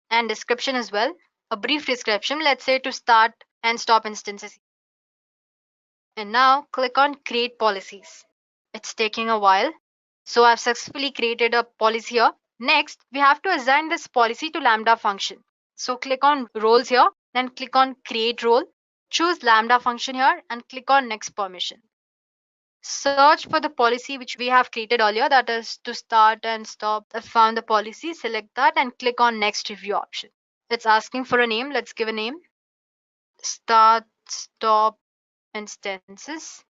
and description as well, a brief description, let's say to start and stop instances. And now click on create policies. It's taking a while. So I've successfully created a policy here. Next, we have to assign this policy to Lambda function. So click on roles here, then click on create role, choose Lambda function here and click on next permission. Search for the policy which we have created earlier, that is to start and stop. I found the policy, select that and click on next review option. It's asking for a name. Let's give a name. Start, stop instances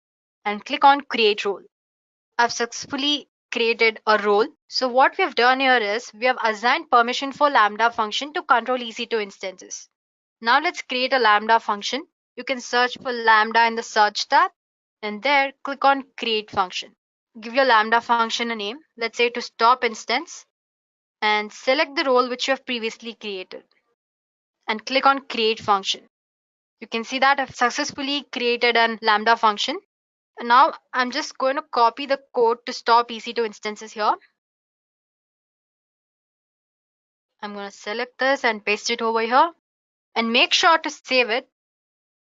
and click on create role. I've successfully created a role. So what we have done here is we have assigned permission for Lambda function to control EC2 instances. Now let's create a Lambda function. You can search for Lambda in the search tab and there click on create function. Give your Lambda function a name. Let's say to stop instance and select the role which you have previously created and click on create function. You can see that I've successfully created a Lambda function. And now I'm just going to copy the code to stop EC2 instances here. I'm going to select this and paste it over here and make sure to save it.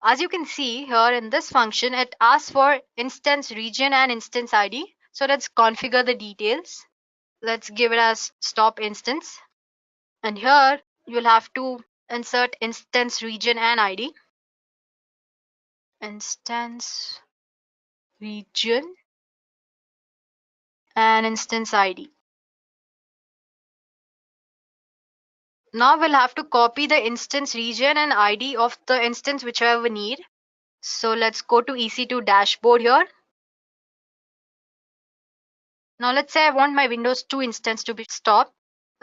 As you can see here in this function, it asks for instance region and instance ID. So let's configure the details. Let's give it as stop instance. And here you'll have to insert instance region and ID. Instance region and instance ID. Now we'll have to copy the instance region and ID of the instance whichever we need. So let's go to EC2 dashboard here. Now let's say I want my Windows 2 instance to be stopped.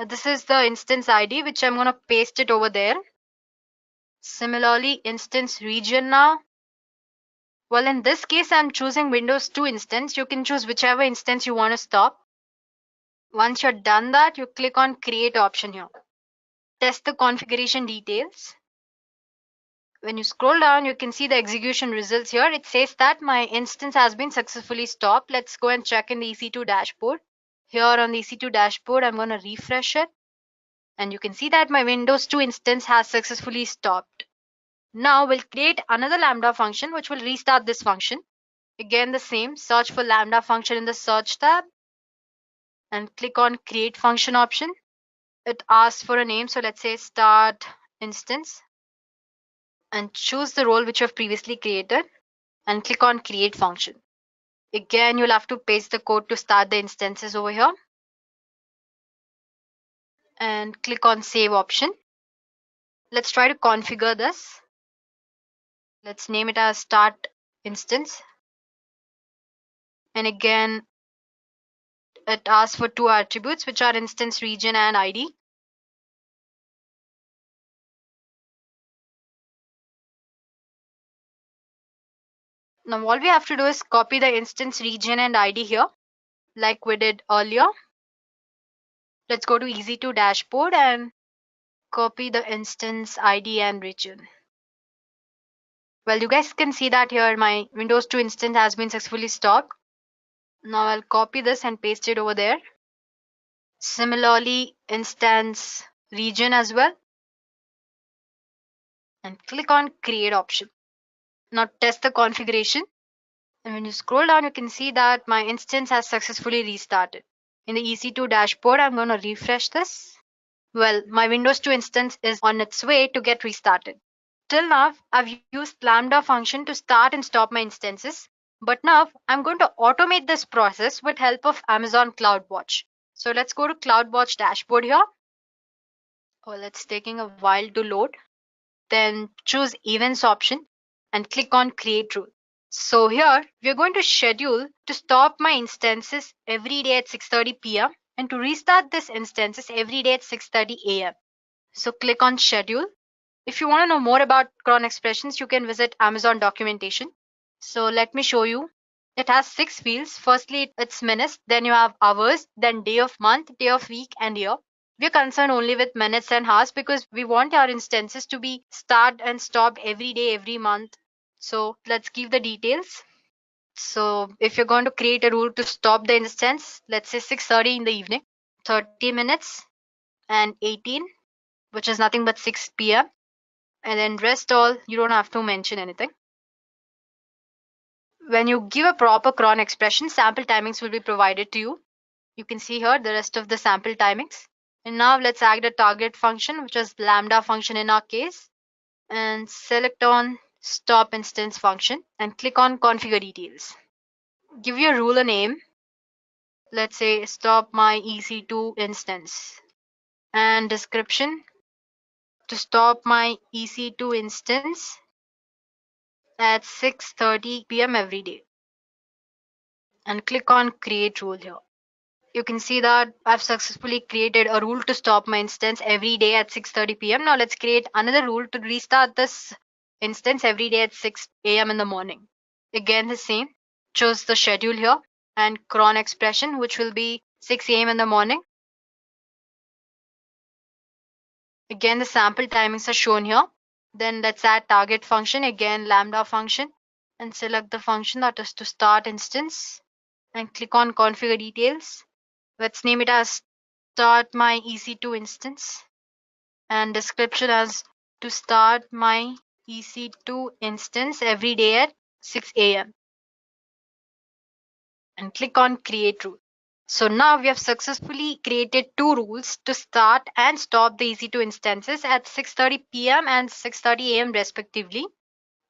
This is the instance ID which I'm going to paste it over there. Similarly, instance region now. Well, in this case, I'm choosing Windows 2 instance. You can choose whichever instance you want to stop. Once you're done that, you click on create option here. Test the configuration details. When you scroll down, you can see the execution results here. It says that my instance has been successfully stopped. Let's go and check in the EC2 dashboard. Here on the EC2 dashboard, I'm going to refresh it. And you can see that my Windows 2 instance has successfully stopped. Now we'll create another Lambda function which will restart this function. Again the same, search for Lambda function in the search tab and click on create function option. it asks for a name. So let's say start instance, and choose the role which you have previously created and click on create function. Again, you'll have to paste the code to start the instances over here and click on save option. Let's try to configure this. Let's name it as start instance. And again, it asks for two attributes, which are instance region and ID. Now all we have to do is copy the instance region and ID here, like we did earlier. Let's go to EC2 dashboard and copy the instance ID and region. Well, you guys can see that here my Windows 2 instance has been successfully stopped. Now I'll copy this and paste it over there. Similarly, instance region as well. And click on create option. Now test the configuration. And when you scroll down, you can see that my instance has successfully restarted. In the EC2 dashboard, I'm going to refresh this. Well, my Windows 2 instance is on its way to get restarted. Till now, I've used Lambda function to start and stop my instances. But now I'm going to automate this process with help of Amazon CloudWatch. So let's go to CloudWatch dashboard here. Well, it's taking a while to load. Then choose events option and click on create rule. So here we're going to schedule to stop my instances every day at 6:30 p.m. and to restart this instances every day at 6:30 a.m. So click on schedule. If you want to know more about cron expressions, you can visit Amazon documentation. So let me show you. It has 6 fields. Firstly, it's minutes, then you have hours, then day of month, day of week, and year. We're concerned only with minutes and hours because we want our instances to be start and stopped every day, every month. So let's give the details. So if you're going to create a rule to stop the instance, let's say 6:30 in the evening, 30 minutes and 18, which is nothing but 6 p.m. And then rest all, you don't have to mention anything. When you give a proper cron expression, sample timings will be provided to you. You can see here the rest of the sample timings. And now let's add a target function, which is Lambda function in our case, and select on stop instance function and click on configure details. Give your rule a name. Let's say stop my EC2 instance, and description to stop my EC2 instance at 6:30 p.m. every day, and click on create rule here. You can see that I've successfully created a rule to stop my instance every day at 6:30 p.m. Now let's create another rule to restart this instance every day at 6 a.m. in the morning. Again, the same. Choose the schedule here and cron expression, which will be 6 a.m. in the morning. Again, the sample timings are shown here. Then let's add target function, again Lambda function, and select the function that is to start instance and click on configure details. Let's name it as start my EC2 instance, and description as to start my EC2 instance every day at 6 a.m. and click on create rule. So now we have successfully created 2 rules to start and stop the EC2 instances at 6:30 p.m. and 6:30 a.m. respectively.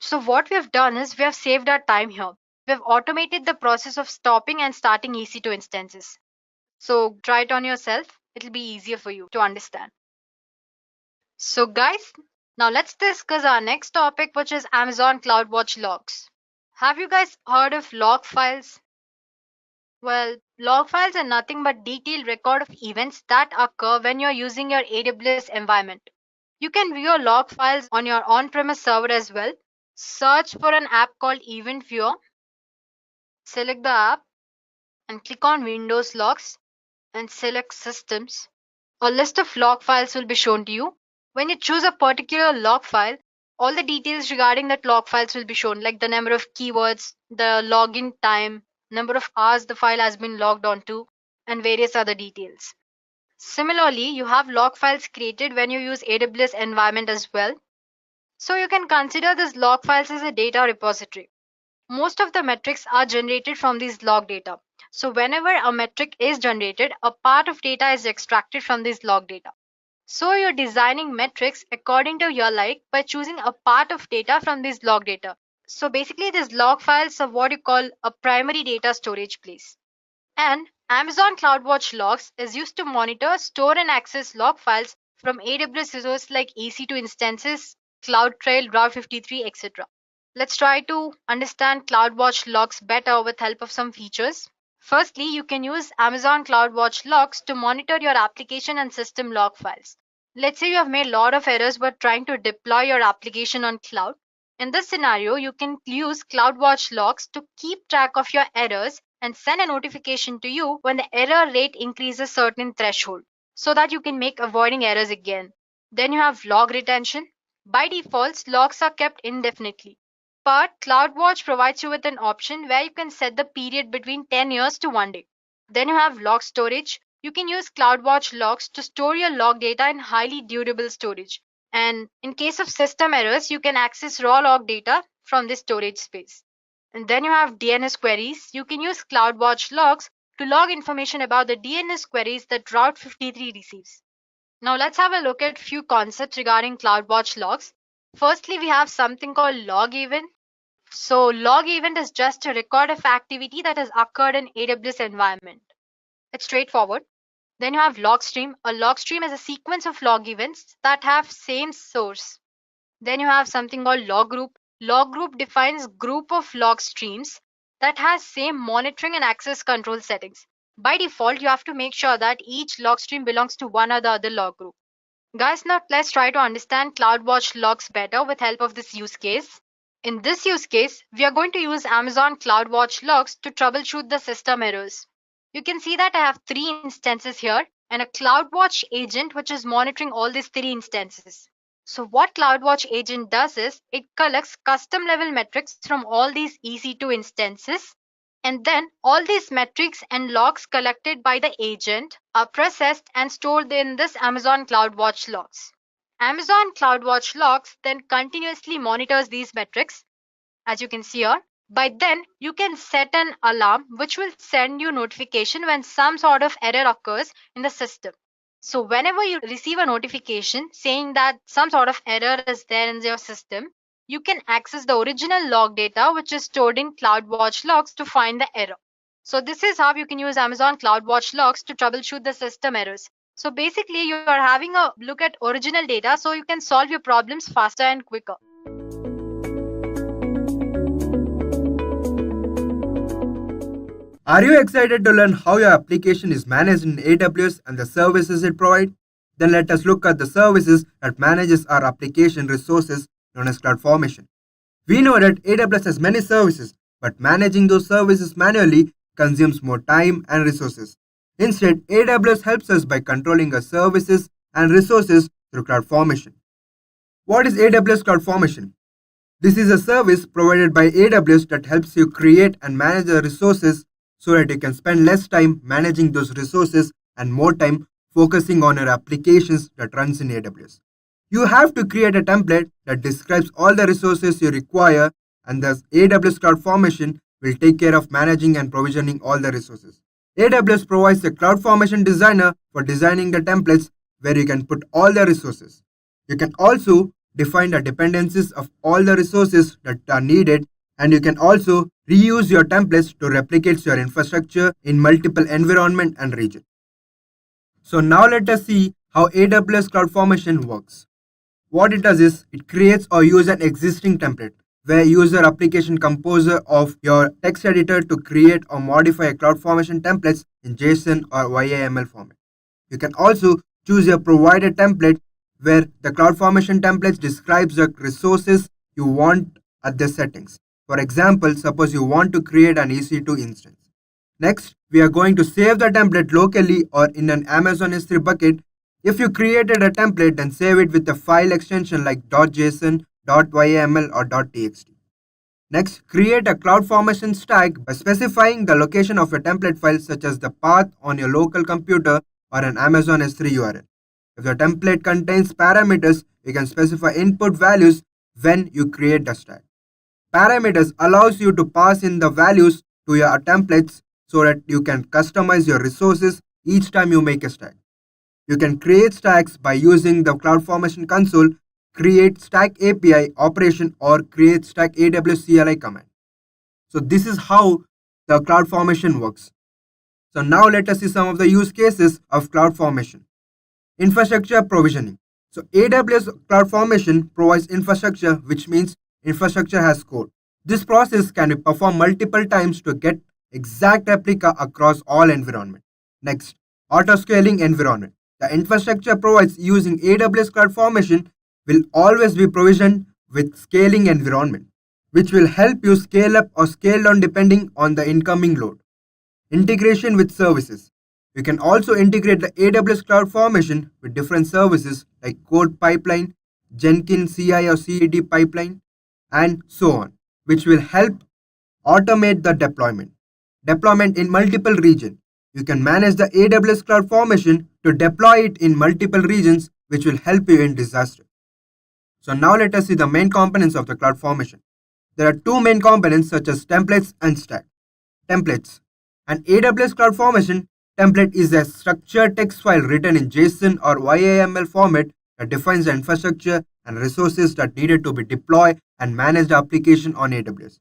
So what we have done is we have saved our time here. We have automated the process of stopping and starting EC2 instances. So try it on yourself. It'll be easier for you to understand. So guys, now let's discuss our next topic, which is Amazon CloudWatch logs. Have you guys heard of log files? Well, log files are nothing but detailed record of events that occur when you're using your AWS environment. You can view your log files on your on-premise server as well. Search for an app called Event Viewer. Select the app and click on Windows Logs and select Systems. A list of log files will be shown to you. When you choose a particular log file, all the details regarding that log files will be shown, like the number of keywords, the login time, number of hours the file has been logged onto, and various other details. Similarly, you have log files created when you use AWS environment as well. So you can consider these log files as a data repository. Most of the metrics are generated from these log data. So whenever a metric is generated, a part of data is extracted from this log data. So you're designing metrics according to your like by choosing a part of data from this log data. So basically these log files are what you call a primary data storage place. And Amazon CloudWatch logs is used to monitor, store and access log files from AWS resources like EC2 instances, CloudTrail, Route 53, etc. Let's try to understand CloudWatch logs better with help of some features. Firstly, you can use Amazon CloudWatch logs to monitor your application and system log files. Let's say you have made a lot of errors but trying to deploy your application on cloud. In this scenario, you can use CloudWatch logs to keep track of your errors and send a notification to you when the error rate increases certain threshold so that you can make avoiding errors again. Then you have log retention. By default, logs are kept indefinitely. But CloudWatch provides you with an option where you can set the period between 10 years to 1 day. Then you have log storage. You can use CloudWatch logs to store your log data in highly durable storage. And in case of system errors, you can access raw log data from this storage space. And then you have DNS queries. You can use CloudWatch logs to log information about the DNS queries that Route 53 receives. Now let's have a look at few concepts regarding CloudWatch logs. Firstly, we have something called log event. So log event is just a record of activity that has occurred in AWS environment. It's straightforward. Then you have log stream. A log stream is a sequence of log events that have same source. Then you have something called log group. Log group defines group of log streams that has same monitoring and access control settings. By default, you have to make sure that each log stream belongs to one or the other log group. Guys, now let's try to understand CloudWatch logs better with help of this use case. In this use case, we are going to use Amazon CloudWatch logs to troubleshoot the system errors. You can see that I have 3 instances here and a CloudWatch agent which is monitoring all these 3 instances. So what CloudWatch agent does is it collects custom level metrics from all these EC2 instances, and then all these metrics and logs collected by the agent are processed and stored in this Amazon CloudWatch logs. Amazon CloudWatch logs then continuously monitors these metrics, as you can see here. By then, you can set an alarm which will send you notification when some sort of error occurs in the system. So whenever you receive a notification saying that some sort of error is there in your system, you can access the original log data which is stored in CloudWatch logs to find the error. So this is how you can use Amazon CloudWatch logs to troubleshoot the system errors. So basically you are having a look at original data so you can solve your problems faster and quicker.
Are you excited to learn how your application is managed in AWS and the services it provides? Then let us look at the services that manages our application resources known as CloudFormation. We know that AWS has many services, but managing those services manually consumes more time and resources. Instead, AWS helps us by controlling our services and resources through CloudFormation. What is AWS CloudFormation? This is a service provided by AWS that helps you create and manage the resources so that you can spend less time managing those resources and more time focusing on your applications that runs in AWS. You have to create a template that describes all the resources you require, and thus AWS CloudFormation will take care of managing and provisioning all the resources. AWS provides a CloudFormation designer for designing the templates where you can put all the resources. You can also define the dependencies of all the resources that are needed, and you can also reuse your templates to replicate your infrastructure in multiple environment and region. So now let us see how AWS CloudFormation works. What it does is it creates or uses an existing template where user application composer of your text editor to create or modify a CloudFormation templates in JSON or YAML format. You can also choose a provided template where the CloudFormation templates describes the resources you want at the settings. For example, suppose you want to create an EC2 instance. Next, we are going to save the template locally or in an Amazon S3 bucket. If you created a template, then save it with a file extension like .json, .yml or .txt. Next, create a CloudFormation stack by specifying the location of a template file such as the path on your local computer or an Amazon S3 URL. If the template contains parameters, you can specify input values when you create the stack. Parameters allows you to pass in the values to your templates so that you can customize your resources each time you make a stack. You can create stacks by using the CloudFormation console, create stack API operation, or create stack AWS CLI command. So this is how the CloudFormation works. So now let us see some of the use cases of CloudFormation. Infrastructure provisioning. So AWS CloudFormation provides infrastructure, which means infrastructure has code. This process can be performed multiple times to get exact replica across all environments. Next, auto-scaling environment. The infrastructure provides using AWS CloudFormation will always be provisioned with scaling environment, which will help you scale up or scale down depending on the incoming load. Integration with services. You can also integrate the AWS CloudFormation with different services like CodePipeline, Jenkins CI or CD pipeline, and so on, which will help automate the deployment. Deployment in multiple regions. You can manage the AWS CloudFormation to deploy it in multiple regions, which will help you in disaster. So now let us see the main components of the CloudFormation. There are two main components such as templates and stack. Templates. An AWS CloudFormation template is a structured text file written in JSON or YAML format that defines the infrastructure and resources that needed to be deployed and manage the application on AWS.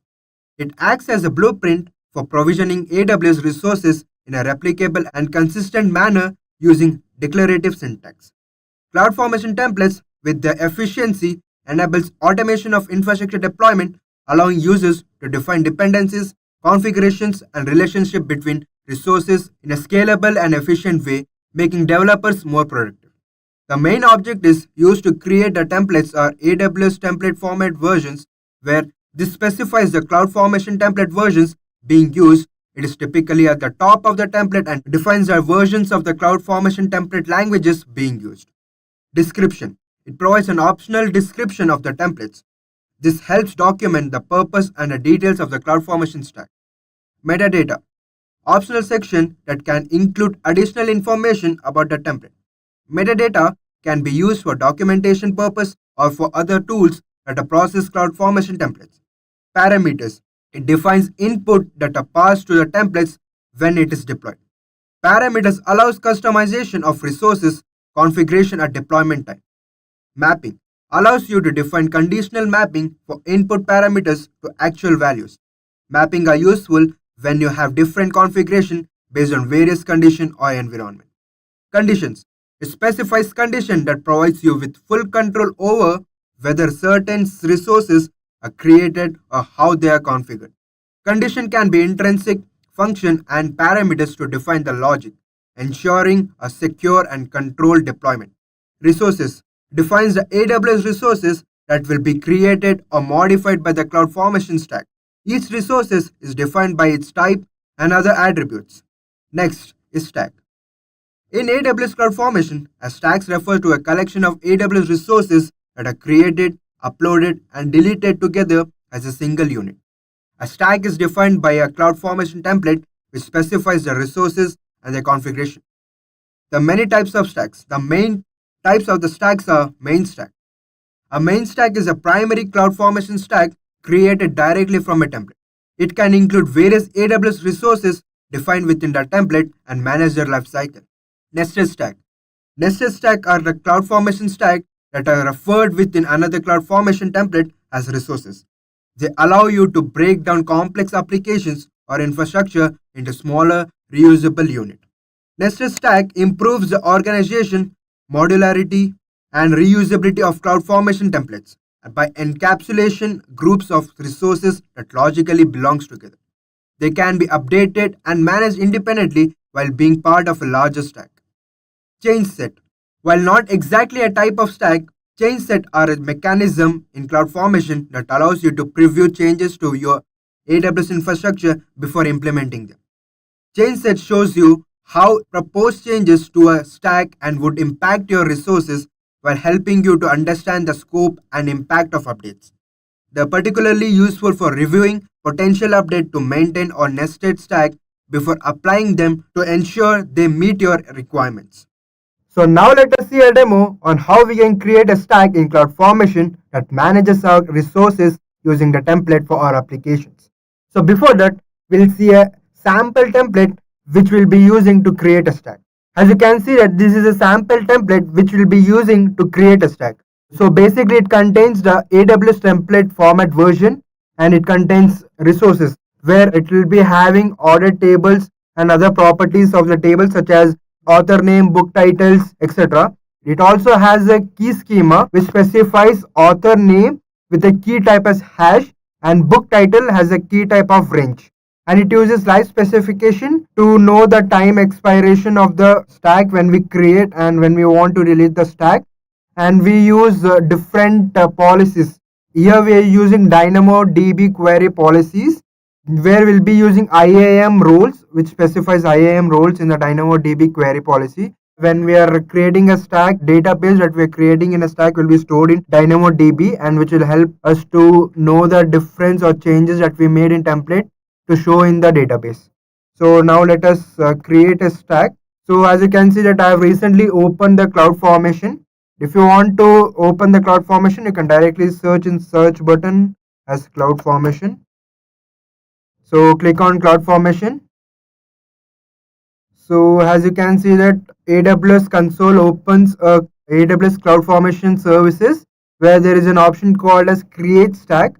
It acts as a blueprint for provisioning AWS resources in a replicable and consistent manner using declarative syntax. CloudFormation templates with their efficiency enables automation of infrastructure deployment, allowing users to define dependencies, configurations, and relationship between resources in a scalable and efficient way, making developers more productive. The main object is used to create the templates are AWS template format versions, where this specifies the CloudFormation template versions being used. It is typically at the top of the template and defines the versions of the CloudFormation template languages being used. Description. It provides an optional description of the templates. This helps document the purpose and the details of the CloudFormation stack. Metadata. Optional section that can include additional information about the template. Metadata can be used for documentation purpose or for other tools that process CloudFormation templates. Parameters. It defines input that are passed to the templates when it is deployed. Parameters allows customization of resources, configuration at deployment time. Mapping allows you to define conditional mapping for input parameters to actual values. Mapping are useful when you have different configuration based on various condition or environment. Conditions. It specifies condition that provides you with full control over whether certain resources are created or how they are configured. Condition can be intrinsic, function, and parameters to define the logic, ensuring a secure and controlled deployment. Resources defines the AWS resources that will be created or modified by the CloudFormation stack. Each resource is defined by its type and other attributes. Next is stack. In AWS CloudFormation, a stack refers to a collection of AWS resources that are created, uploaded, and deleted together as a single unit. A stack is defined by a CloudFormation template which specifies the resources and their configuration. There are many types of stacks. The main types of the stacks are main stack. A main stack is a primary CloudFormation stack created directly from a template. It can include various AWS resources defined within the template and manage their lifecycle. Nested stack. Nested stack are the CloudFormation stack that are referred within another CloudFormation template as resources. They allow you to break down complex applications or infrastructure into smaller, reusable units. Nested stack improves the organization, modularity, and reusability of CloudFormation templates by encapsulation groups of resources that logically belongs together. They can be updated and managed independently while being part of a larger stack. Change set. While not exactly a type of stack, change set are a mechanism in CloudFormation that allows you to preview changes to your AWS infrastructure before implementing them. Change set shows you how proposed changes to a stack and would impact your resources while helping you to understand the scope and impact of updates. They are particularly useful for reviewing potential updates to maintain or nested stack before applying them to ensure they meet your requirements. So now let us see a demo on how we can create a stack in CloudFormation that manages our resources using the template for our applications. So before that, we'll see a sample template which we'll be using to create a stack. As you can see that this is a sample template which we'll be using to create a stack. So basically it contains the AWS template format version, and it contains resources where it will be having order tables and other properties of the table such as author name, book titles, etc. It also has a key schema which specifies author name with a key type as hash, and book title has a key type of range, and it uses live specification to know the time expiration of the stack when we create and when we want to release the stack. And we use different policies. Here we are using DynamoDB query policies, where we'll be using IAM roles, which specifies IAM roles in the DynamoDB query policy. When we are creating a stack, database that we're creating in a stack will be stored in DynamoDB, and which will help us to know the difference or changes that we made in template to show in the database. So now let us create a stack. So as you can see that I have recently opened the CloudFormation. If you want to open the CloudFormation, you can directly search in search button as CloudFormation. So click on CloudFormation. So as you can see that AWS console opens a AWS CloudFormation services, where there is an option called as create stack.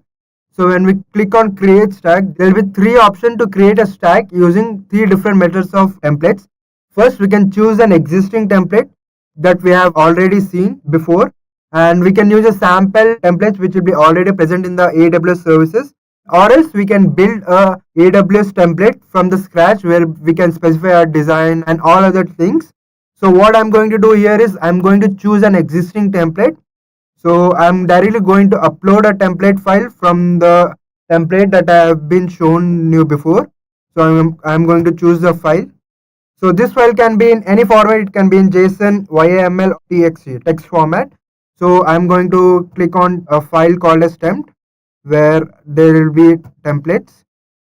So when we click on create stack, there will be three options to create a stack using three different methods of templates. First, we can choose an existing template that we have already seen before, and we can use a sample template which will be already present in the AWS services, or else we can build a AWS template from the scratch where we can specify our design and all other things. So what I'm going to do here is I'm going to choose an existing template. So I'm directly going to upload a template file from the template that I have been shown you before. So I'm going to choose the file. So this file can be in any format. It can be in JSON, YAML, or TXT, text format. So I'm going to click on a file called as temp, where there will be templates.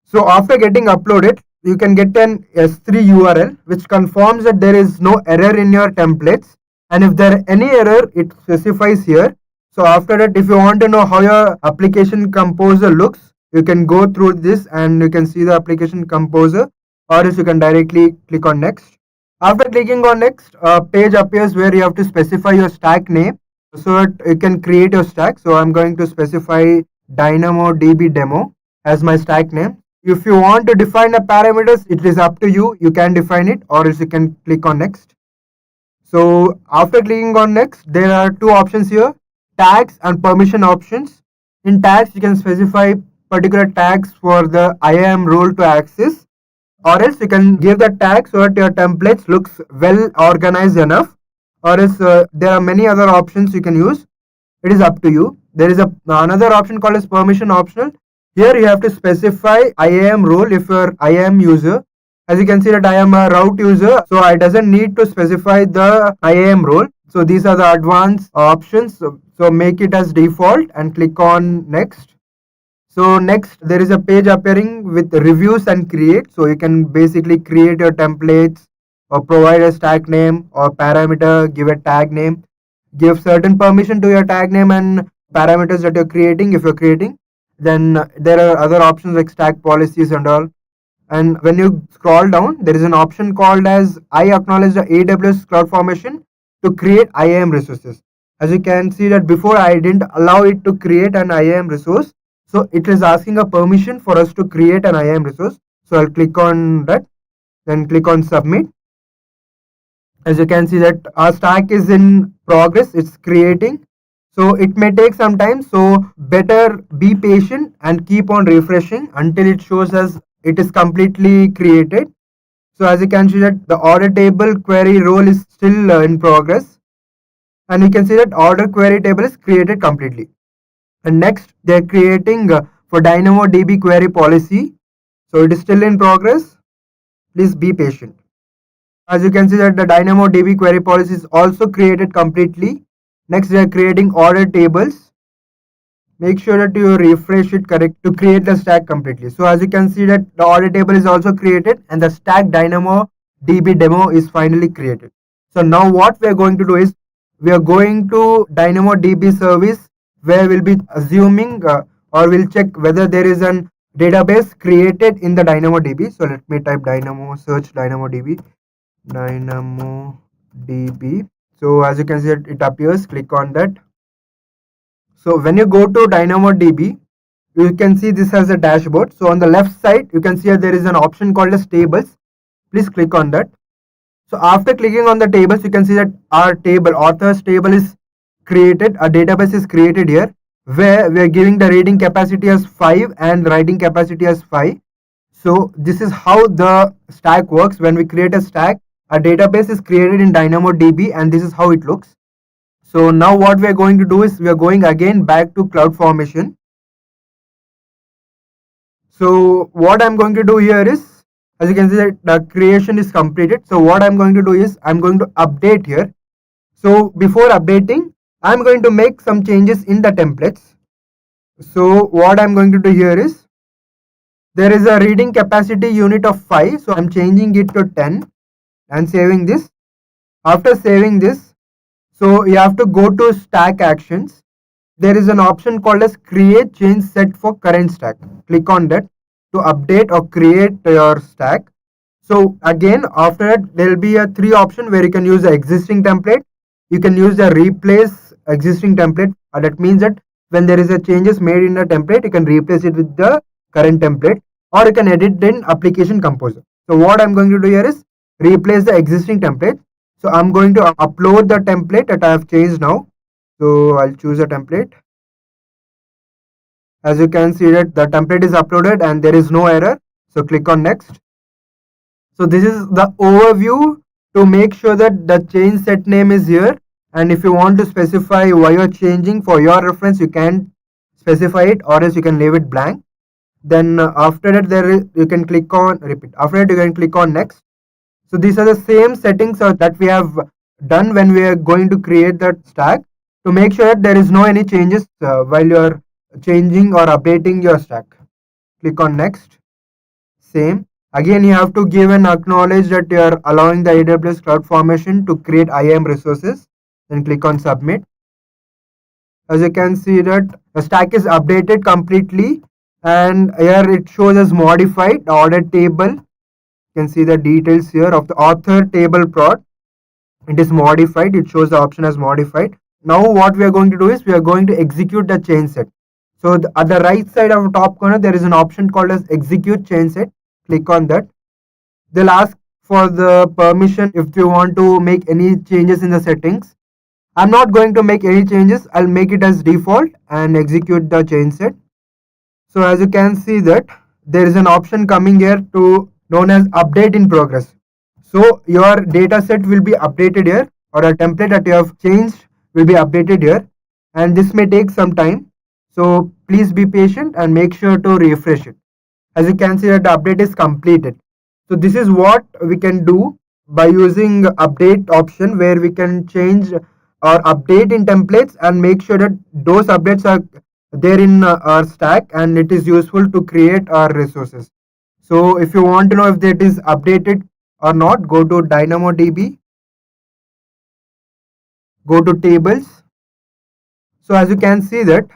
So after getting uploaded, you can get an S3 URL which confirms that there is no error in your templates. And if there are any error, it specifies here. So after that, if you want to know how your application composer looks, you can go through this and you can see the application composer, or else you can directly click on next. After clicking on next, a page appears where you have to specify your stack name so that you can create your stack. So I'm going to specify DynamoDB demo as my stack name. If you want to define the parameters, it is up to you. You can define it, or else you can click on next. So after clicking on next, there are two options here, tags and permission options. In tags, you can specify particular tags for the IAM role to access, or else you can give the tag so that your templates looks well organized enough, or else there are many other options you can use. It is up to you. There is another option called as permission optional. Here you have to specify IAM role if you're IAM user. As you can see that I am a route user, so I doesn't need to specify the IAM role. So these are the advanced options. So make it as default and click on next. So next there is a page appearing with reviews and create. So you can basically create your templates or provide a stack name or parameter, give a tag name, give certain permission to your tag name and parameters that you're creating if you're creating. Then there are other options like stack policies and all. And when you scroll down, there is an option called as I acknowledge the AWS CloudFormation to create IAM resources. As you can see that before I didn't allow it to create an IAM resource. So it is asking a permission for us to create an IAM resource. So I'll click on that, then click on submit. As you can see that our stack is in progress, it's creating. So it may take some time. So better be patient and keep on refreshing until it shows us it is completely created. So as you can see that the order table query role is still in progress. And you can see that order query table is created completely. And next they're creating for DynamoDB query policy. So it is still in progress. Please be patient. As you can see that the DynamoDB query policy is also created completely. Next they are creating order tables. Make sure that you refresh it correct to create the stack completely. So as you can see that the order table is also created and the stack DynamoDB demo is finally created. So now what we are going to do is we are going to DynamoDB service where we'll be assuming or we'll check whether there is an database created in the DynamoDB. So let me type Dynamo, search DynamoDB. DynamoDB. So as you can see, it appears. Click on that. So when you go to DynamoDB, you can see this as a dashboard. So on the left side, you can see there is an option called as tables. Please click on that. So after clicking on the tables, you can see that our table, authors table is created, a database is created here, where we are giving the reading capacity as 5 and writing capacity as 5. So this is how the stack works. When we create a stack, a database is created in DynamoDB, and this is how it looks. So now what we are going to do is we are going again back to CloudFormation. So what I'm going to do here is, as you can see that the creation is completed. So what I'm going to do is I'm going to update here. So before updating, I'm going to make some changes in the templates. So what I'm going to do here is, there is a reading capacity unit of 5. So I'm changing it to 10 and saving this. After saving this, so you have to go to stack actions. There is an option called as create change set for current stack. Click on that to update or create your stack. So again, after that, there will be a 3 option where you can use the existing template. You can use the replace existing template. That means that when there is a changes made in the template, you can replace it with the current template, or you can edit in application composer. So what I'm going to do here is replace the existing template. So I'm going to upload the template that I have changed now. So I'll choose a template. As you can see that the template is uploaded and there is no error. So click on next. So this is the overview to make sure that the change set name is here. And if you want to specify why you're changing for your reference, you can specify it, or else you can leave it blank. Then after that, you can click on repeat. After that, you can click on next. So these are the same settings that we have done when we are going to create that stack, to make sure that there is no any changes while you are changing or updating your stack. Click on next. Same. Again, you have to give and acknowledge that you are allowing the AWS CloudFormation to create IAM resources. Then click on submit. As you can see that the stack is updated completely, and here it shows as modified. The ordered table, you can see the details here of the author table prod. It is modified. It shows the option as modified. Now what we are going to do is we are going to execute the change set. So at the right side of the top corner, there is an option called as execute change set. Click on that. They'll ask for the permission if you want to make any changes in the settings. I'm not going to make any changes. I'll make it as default and execute the change set. So as you can see that there is an option coming here to known as update in progress. So your data set will be updated here, or a template that you have changed will be updated here, and this may take some time. So please be patient and make sure to refresh it. As you can see that the update is completed. So this is what we can do by using update option, where we can change or update in templates and make sure that those updates are there in our stack, and it is useful to create our resources. So if you want to know if that is updated or not, go to DynamoDB, go to tables. So as you can see that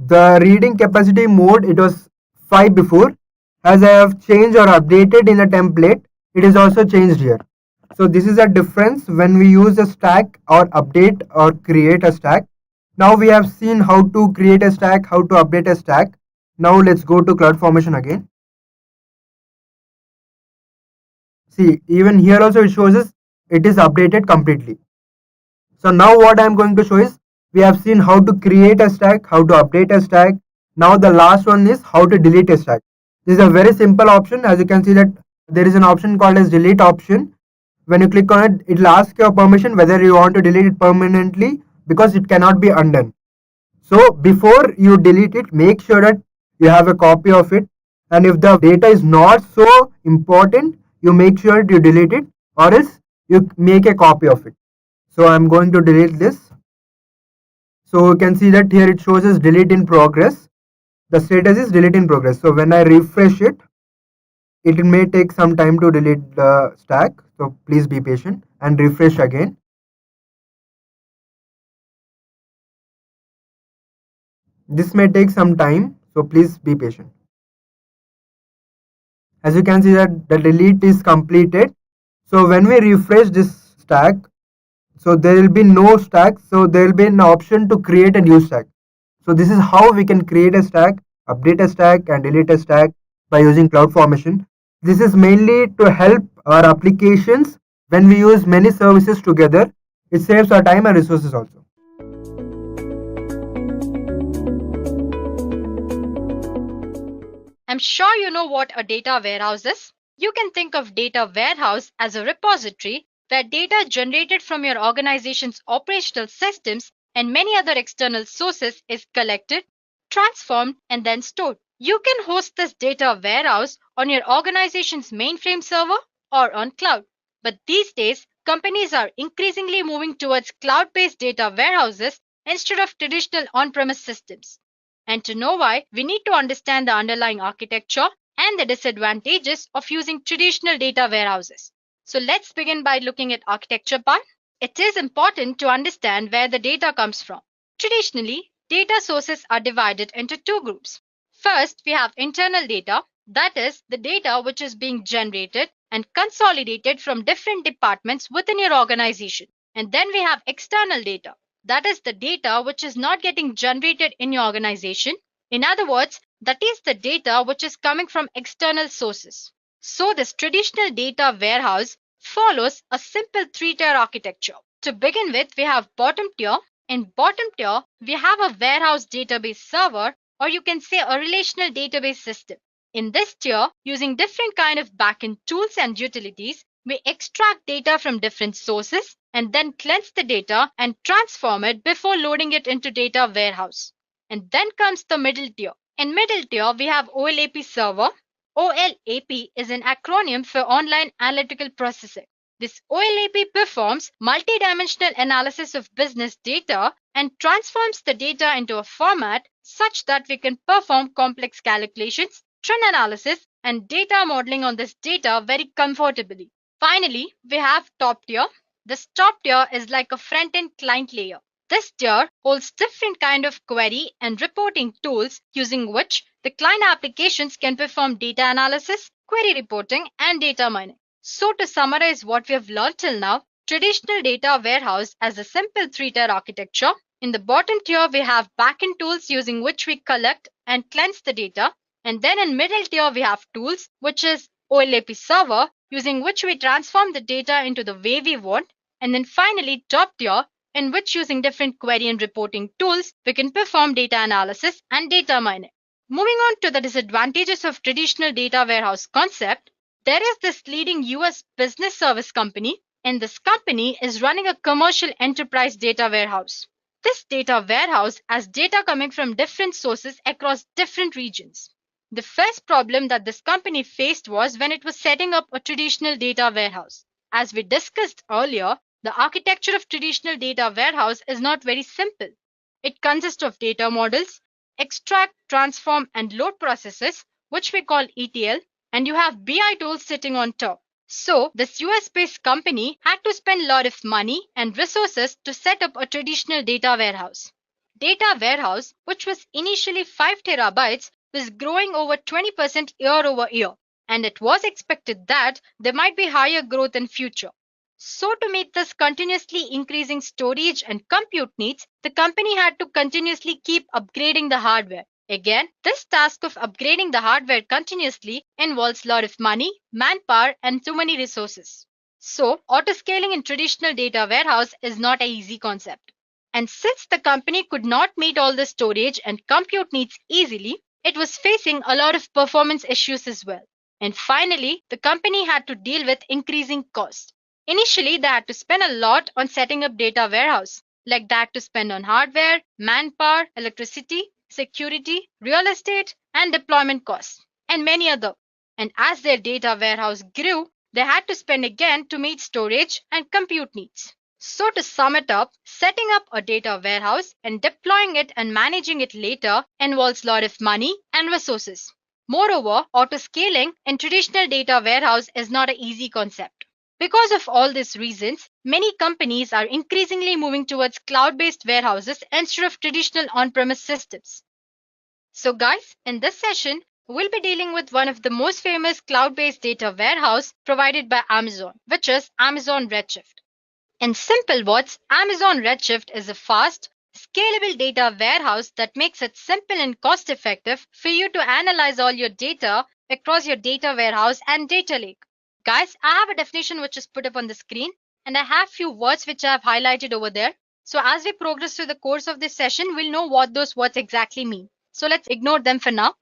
the reading capacity mode, it was 5 before. As I have changed or updated in the template, it is also changed here. So this is a difference when we use a stack or update or create a stack. Now we have seen how to create a stack, how to update a stack. Now let's go to CloudFormation again. See, even here also it shows us it is updated completely. So now what I am going to show is, we have seen how to create a stack, how to update a stack. Now the last one is how to delete a stack. This is a very simple option. As you can see that there is an option called as delete option. When you click on it, it will ask your permission whether you want to delete it permanently, because it cannot be undone. So before you delete it, make sure that you have a copy of it. And if the data is not so important, you make sure you delete it, or else you make a copy of it. So I'm going to delete this. So you can see that here it shows as delete in progress. The status is delete in progress. So when I refresh it, it may take some time to delete the stack. So please be patient and refresh again. This may take some time, so please be patient. As you can see that the delete is completed. So when we refresh this stack, so there will be no stack, so there will be an option to create a new stack. So this is how we can create a stack, update a stack and delete a stack by using CloudFormation. This is mainly to help our applications when we use many services together. It saves our time and resources also.
I'm sure you know what a data warehouse is. You can think of data warehouse as a repository where data generated from your organization's operational systems and many other external sources is collected, transformed, and then stored. You can host this data warehouse on your organization's mainframe server or on cloud. But these days, companies are increasingly moving towards cloud-based data warehouses instead of traditional on-premise systems. And to know why, we need to understand the underlying architecture and the disadvantages of using traditional data warehouses. So let's begin by looking at architecture part. It is important to understand where the data comes from. Traditionally, data sources are divided into two groups. First, we have internal data, that is, the data which is being generated and consolidated from different departments within your organization. And then we have external data, that is the data which is not getting generated in your organization. In other words, that is the data which is coming from external sources. So this traditional data warehouse follows a simple three-tier architecture. To begin with, we have bottom tier. In bottom tier, we have a warehouse database server, or you can say a relational database system. In this tier, using different kind of backend tools and utilities, we extract data from different sources and then cleanse the data and transform it before loading it into data warehouse. And then comes the middle tier. In middle tier, we have OLAP server. OLAP is an acronym for Online Analytical Processing. This OLAP performs multidimensional analysis of business data and transforms the data into a format such that we can perform complex calculations, trend analysis, and data modeling on this data very comfortably. Finally, we have top tier. This top tier is like a front-end client layer. This tier holds different kind of query and reporting tools using which the client applications can perform data analysis, query reporting, and data mining. So to summarize what we have learned till now, traditional data warehouse as a simple three-tier architecture. In the bottom tier, we have backend tools using which we collect and cleanse the data. And then in middle tier, we have tools, which is OLAP server, using which we transform the data into the way we want. And then finally, top tier, in which using different query and reporting tools, we can perform data analysis and data mining. Moving on to the disadvantages of traditional data warehouse concept, there is this leading US business service company, and this company is running a commercial enterprise data warehouse. This data warehouse has data coming from different sources across different regions. The first problem that this company faced was when it was setting up a traditional data warehouse. As we discussed earlier, the architecture of traditional data warehouse is not very simple. It consists of data models, extract, transform, and load processes, which we call ETL, and you have BI tools sitting on top. So this US-based company had to spend a lot of money and resources to set up a traditional data warehouse. Data warehouse, which was initially 5 terabytes, was growing over 20% year over year, and it was expected that there might be higher growth in future. So to meet this continuously increasing storage and compute needs, the company had to continuously keep upgrading the hardware. Again, this task of upgrading the hardware continuously involves a lot of money, manpower, and too many resources. So, autoscaling in traditional data warehouse is not an easy concept. And since the company could not meet all the storage and compute needs easily, it was facing a lot of performance issues as well. And finally, the company had to deal with increasing costs. Initially, they had to spend a lot on setting up data warehouse, like they had to spend on hardware, manpower, electricity, security, real estate, and deployment costs, and many other. And as their data warehouse grew, they had to spend again to meet storage and compute needs. So to sum it up, setting up a data warehouse and deploying it and managing it later involves a lot of money and resources. Moreover, autoscaling in traditional data warehouse is not an easy concept. Because of all these reasons, many companies are increasingly moving towards cloud-based warehouses instead of traditional on-premise systems. So guys, in this session, we'll be dealing with one of the most famous cloud-based data warehouse provided by Amazon, which is Amazon Redshift. In simple words, Amazon Redshift is a fast, scalable data warehouse that makes it simple and cost-effective for you to analyze all your data across your data warehouse and data lake. Guys, I have a definition which is put up on the screen, and I have few words which I have highlighted over there. So as we progress through the course of this session, we'll know what those words exactly mean. So let's ignore them for now.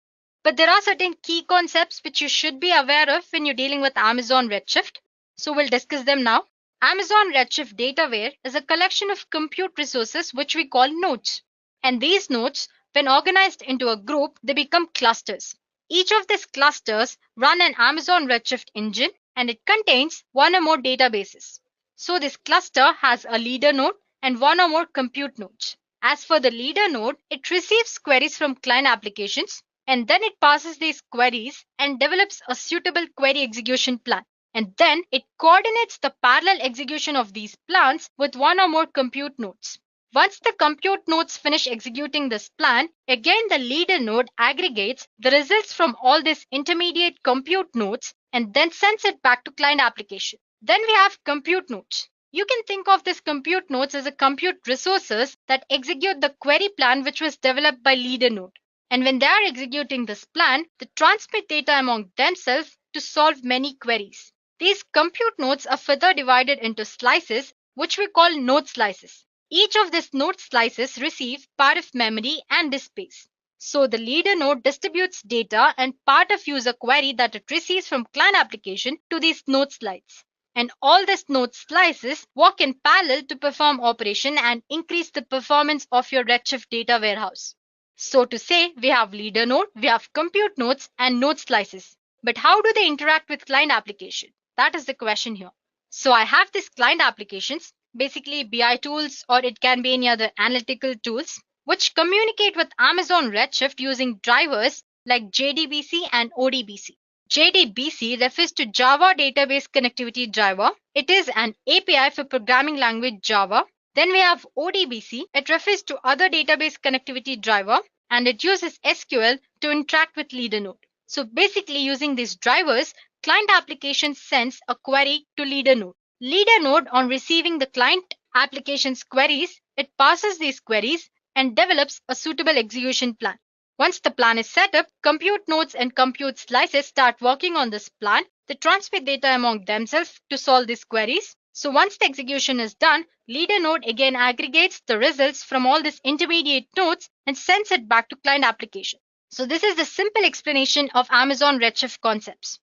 But there are certain key concepts which you should be aware of when you're dealing with Amazon Redshift. So we'll discuss them now. Amazon Redshift Dataware is a collection of compute resources which we call nodes. And these nodes, when organized into a group, they become clusters. Each of these clusters run an Amazon Redshift engine and it contains one or more databases. So this cluster has a leader node and one or more compute nodes. As for the leader node, it receives queries from client applications and then it passes these queries and develops a suitable query execution plan. And then it coordinates the parallel execution of these plans with one or more compute nodes. Once the compute nodes finish executing this plan, again the leader node aggregates the results from all these intermediate compute nodes and then sends it back to client application. Then we have compute nodes. You can think of these compute nodes as a compute resources that execute the query plan which was developed by leader node. And when they are executing this plan, they transmit data among themselves to solve many queries. These compute nodes are further divided into slices, which we call node slices. Each of these node slices receive part of memory and disk space. So the leader node distributes data and part of user query that it receives from client application to these node slices. And all these node slices work in parallel to perform operation and increase the performance of your Redshift data warehouse. So to say, we have leader node, we have compute nodes and node slices. But how do they interact with client application? That is the question here. So I have these client applications, basically BI tools or it can be any other analytical tools, which communicate with Amazon Redshift using drivers like JDBC and ODBC. JDBC refers to Java Database Connectivity Driver. It is an API for programming language Java. Then we have ODBC. It refers to other database connectivity driver and it uses SQL to interact with leader node. So basically using these drivers, client application sends a query to leader node. Leader node, on receiving the client application's queries, it passes these queries and develops a suitable execution plan. Once the plan is set up, compute nodes and compute slices start working on this plan. They transmit data among themselves to solve these queries. So once the execution is done, leader node again aggregates the results from all these intermediate nodes and sends it back to client application. So this is the simple explanation of Amazon Redshift concepts.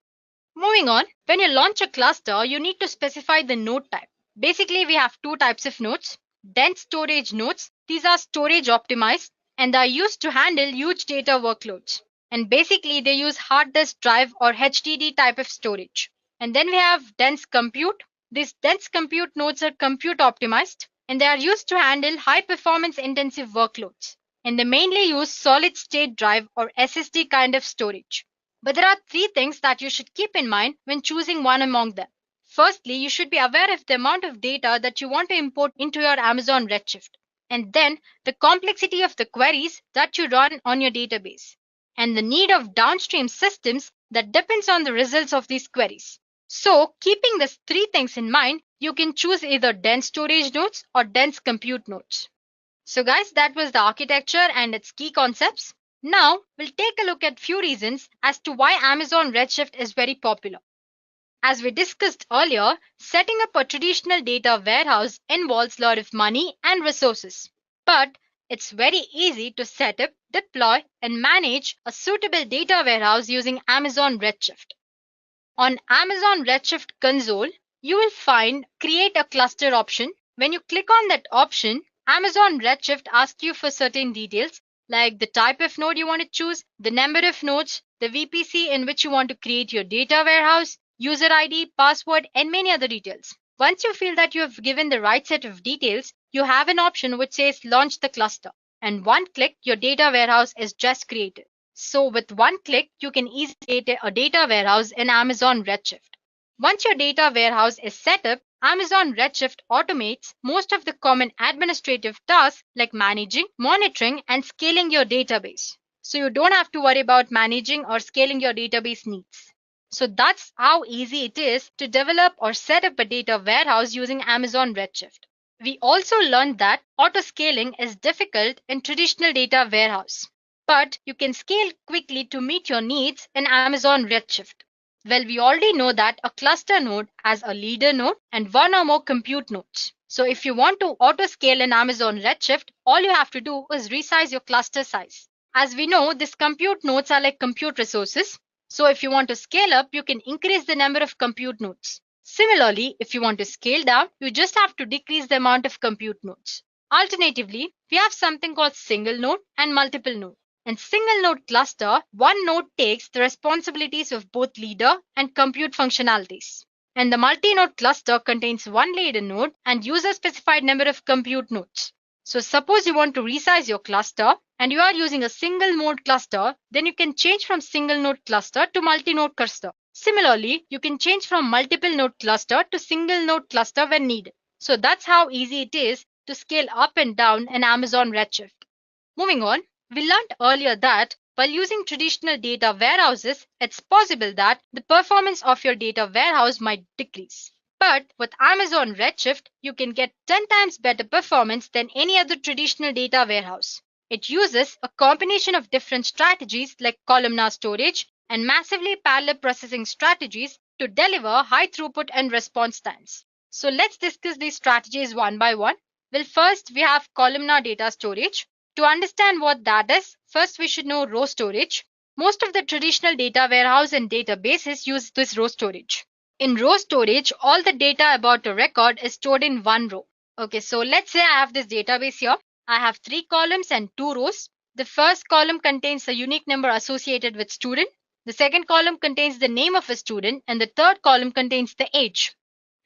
Moving on, when you launch a cluster, you need to specify the node type. Basically, we have two types of nodes. Dense storage nodes. These are storage optimized and they are used to handle huge data workloads. And basically, they use hard disk drive or HDD type of storage. And then we have dense compute. These dense compute nodes are compute optimized and they are used to handle high performance intensive workloads. And they mainly use solid state drive or SSD kind of storage. But there are three things that you should keep in mind when choosing one among them. Firstly, you should be aware of the amount of data that you want to import into your Amazon Redshift. And then the complexity of the queries that you run on your database. And the need of downstream systems that depends on the results of these queries. So keeping these three things in mind, you can choose either dense storage nodes or dense compute nodes. So guys, that was the architecture and its key concepts. Now we'll take a look at few reasons as to why Amazon Redshift is very popular. As we discussed earlier, setting up a traditional data warehouse involves a lot of money and resources. But it's very easy to set up, deploy, and manage a suitable data warehouse using Amazon Redshift. On Amazon Redshift console, you will find Create a Cluster option. When you click on that option, Amazon Redshift asks you for certain details like the type of node you want to choose, the number of nodes, the VPC in which you want to create your data warehouse, user ID, password, and many other details. Once you feel that you have given the right set of details, you have an option which says Launch the cluster. And one click, your data warehouse is just created. So with one click, you can easily create a data warehouse in Amazon Redshift. Once your data warehouse is set up, Amazon Redshift automates most of the common administrative tasks like managing, monitoring, and scaling your database. so you don't have to worry about managing or scaling your database needs. So that's how easy it is to develop or set up a data warehouse using Amazon Redshift. We also learned that auto-scaling is difficult in traditional data warehouse, but you can scale quickly to meet your needs in Amazon Redshift. Well, we already know that a cluster node has a leader node and one or more compute nodes. So if you want to auto-scale in Amazon Redshift, all you have to do is resize your cluster size. As we know, these compute nodes are like compute resources. So if you want to scale up, you can increase the number of compute nodes. Similarly, if you want to scale down, you just have to decrease the amount of compute nodes. Alternatively, we have something called single node and multiple node. In single node cluster, one node takes the responsibilities of both leader and compute functionalities. And the multi-node cluster contains one leader node and user-specified number of compute nodes. So suppose you want to resize your cluster and you are using a single node cluster, then you can change from single node cluster to multi-node cluster. Similarly, you can change from multiple node cluster to single node cluster when needed. So that's how easy it is to scale up and down in Amazon Redshift. Moving on, we learned earlier that while using traditional data warehouses, it's possible that the performance of your data warehouse might decrease. But with Amazon Redshift, you can get 10 times better performance than any other traditional data warehouse. It uses a combination of different strategies like columnar storage and massively parallel processing strategies to deliver high throughput and response times. So let's discuss these strategies one by one. Well, first we have columnar data storage. To understand what that is, first we should know row storage. Most of the traditional data warehouse and databases use this row storage. In row storage, all the data about a record is stored in one row. Okay, so let's say I have this database here. I have 3 columns and 2 rows. The first column contains the unique number associated with student. The second column contains the name of a student and the third column contains the age.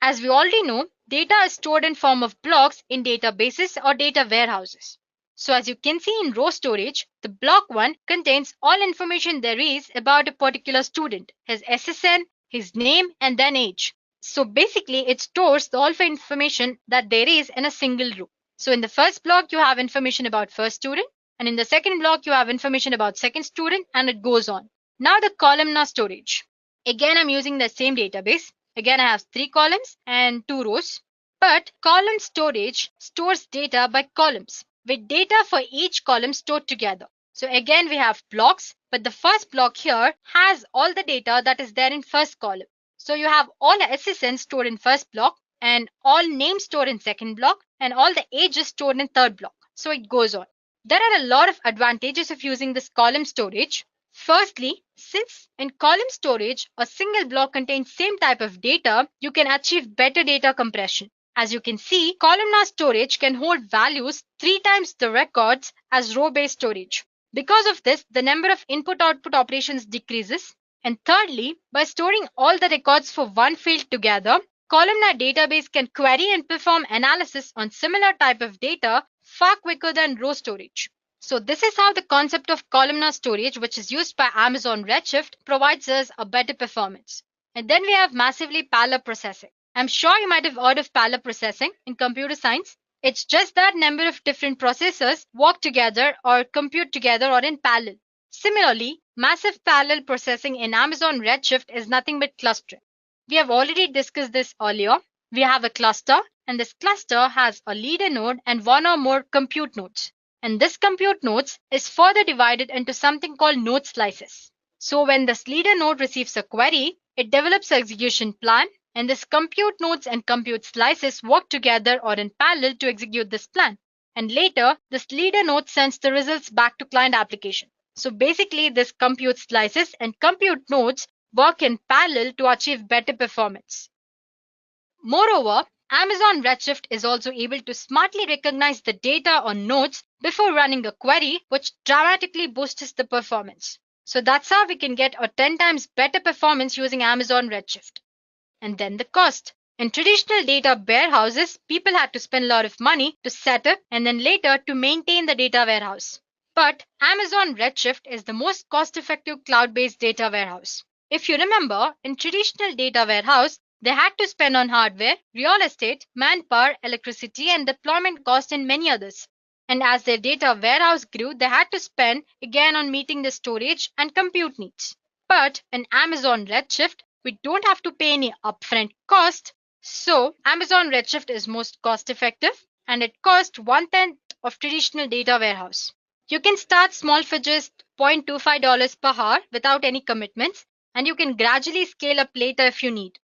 As we already know, data is stored in form of blocks in databases or data warehouses. So as you can see in row storage, the block 1 contains all information there is about a particular student, his SSN, his name, and then age. So basically, it stores all the information that there is in a single row. So in the first block, you have information about first student, and in the second block, you have information about second student, and it goes on. Now the columnar storage. Again, I'm using the same database. Again, I have 3 columns and 2 rows. But column storage stores data by columns, with data for each column stored together. So again, we have blocks, but the first block here has all the data that is there in first column. So you have all the SSN stored in first block and all names stored in second block and all the ages stored in third block. So it goes on. There are a lot of advantages of using this column storage. Firstly, since in column storage, a single block contains same type of data, you can achieve better data compression. As you can see, columnar storage can hold values 3 times the records as row-based storage. Because of this, the number of input-output operations decreases. And thirdly, by storing all the records for one field together, columnar database can query and perform analysis on similar type of data far quicker than row storage. So this is how the concept of columnar storage, which is used by Amazon Redshift, provides us a better performance. And then we have massively parallel processing. I'm sure you might have heard of parallel processing in computer science. It's just that number of different processors work together or compute together or in parallel. Similarly, massive parallel processing in Amazon Redshift is nothing but clustering. We have already discussed this earlier. We have a cluster, and this cluster has a leader node and one or more compute nodes. And this compute nodes is further divided into something called node slices. So when this leader node receives a query, it develops an execution plan, and this compute nodes and compute slices work together or in parallel to execute this plan. And later, this leader node sends the results back to client application. So basically, this compute slices and compute nodes work in parallel to achieve better performance. Moreover, Amazon Redshift is also able to smartly recognize the data on nodes before running a query, which dramatically boosts the performance. So that's how we can get a 10 times better performance using Amazon Redshift. And then the cost. In traditional data warehouses, people had to spend a lot of money to set up and then later to maintain the data warehouse. But Amazon Redshift is the most cost-effective cloud-based data warehouse. If you remember, in traditional data warehouse, they had to spend on hardware, real estate, manpower, electricity, and deployment cost and many others. And as their data warehouse grew, they had to spend again on meeting the storage and compute needs. But in Amazon Redshift, we don't have to pay any upfront cost. So Amazon Redshift is most cost effective and it costs 1/10 of traditional data warehouse. You can start small for just $0.25 per hour without any commitments, and you can gradually scale up later if you need.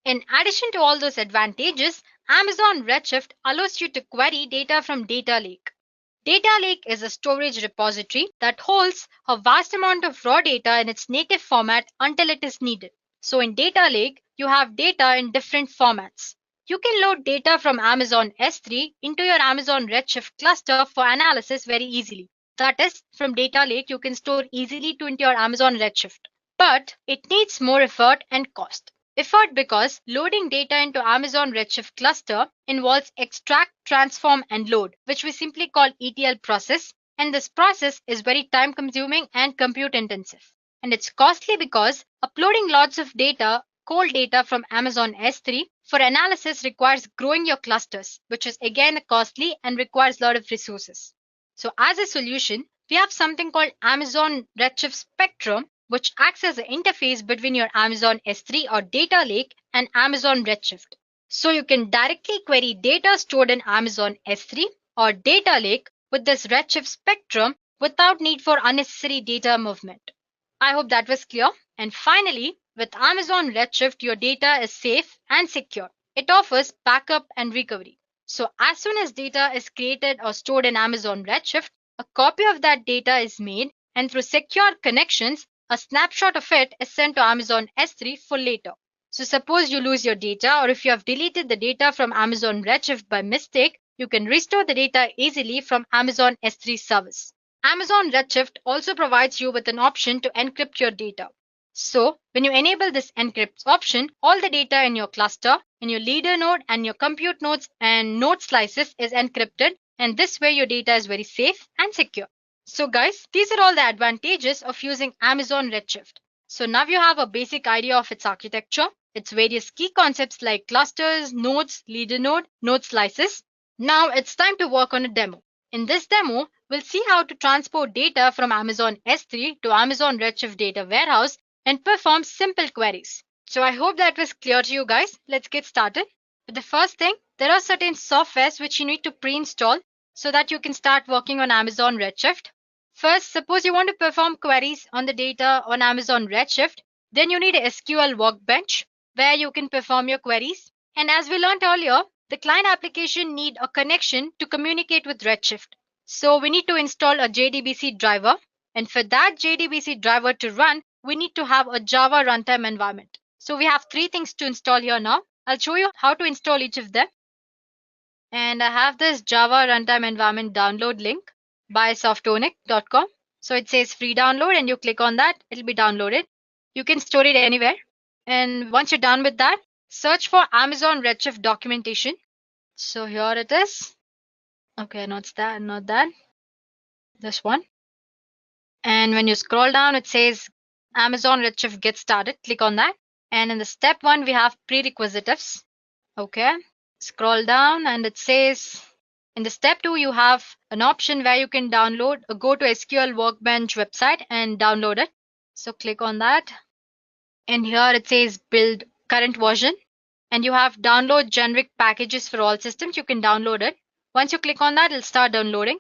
In addition to all those advantages, Amazon Redshift allows you to query data from Data Lake. Data Lake is a storage repository that holds a vast amount of raw data in its native format until it is needed. So in Data Lake, you have data in different formats. You can load data from Amazon S3 into your Amazon Redshift cluster for analysis very easily. That is, from Data Lake, you can store easily into your Amazon Redshift. But it needs more effort and cost. Effort because loading data into Amazon Redshift cluster involves extract, transform, and load, which we simply call ETL process. And this process is very time consuming and compute intensive. And it's costly because uploading lots of data, cold data from Amazon S3 for analysis requires growing your clusters, which is again costly and requires a lot of resources. So as a solution, we have something called Amazon Redshift Spectrum, which acts as an interface between your Amazon S3 or Data Lake and Amazon Redshift. So you can directly query data stored in Amazon S3 or Data Lake with this Redshift Spectrum without need for unnecessary data movement. I hope that was clear. And finally, with Amazon Redshift, your data is safe and secure. It offers backup and recovery. So as soon as data is created or stored in Amazon Redshift, a copy of that data is made, and through secure connections, a snapshot of it is sent to Amazon S3 for later. So suppose you lose your data, or if you have deleted the data from Amazon Redshift by mistake, you can restore the data easily from Amazon S3 service. Amazon Redshift also provides you with an option to encrypt your data. So when you enable this encrypt option, all the data in your cluster, in your leader node and your compute nodes and node slices is encrypted, and this way your data is very safe and secure. So guys, these are all the advantages of using Amazon Redshift. So now you have a basic idea of its architecture, its various key concepts like clusters, nodes, leader node, node slices. Now it's time to work on a demo. In this demo, we'll see how to transport data from Amazon S3 to Amazon Redshift data warehouse and perform simple queries. So I hope that was clear to you guys. Let's get started. But the first thing, there are certain softwares which you need to pre-install so that you can start working on Amazon Redshift. First, suppose you want to perform queries on the data on Amazon Redshift, then you need a SQL workbench where you can perform your queries. And as we learned earlier, the client application need a connection to communicate with Redshift. So we need to install a JDBC driver. And for that JDBC driver to run, we need to have a Java runtime environment. So we have 3 things to install here now. I'll show you how to install each of them. And I have this Java runtime environment download link by softonic.com. So it says free download, and you click on that, it'll be downloaded. You can store it anywhere. And once you're done with that, search for Amazon Redshift documentation. So here it is. Okay, not that. This one. And when you scroll down, it says Amazon Redshift get started. Click on that. And in the step 1, we have prerequisites. Okay. Scroll down and it says in the step 2, you have an option where you can download or go to SQL Workbench website and download it. So click on that. And here it says build current version. And you have download generic packages for all systems. You can download it. Once you click on that, it'll start downloading.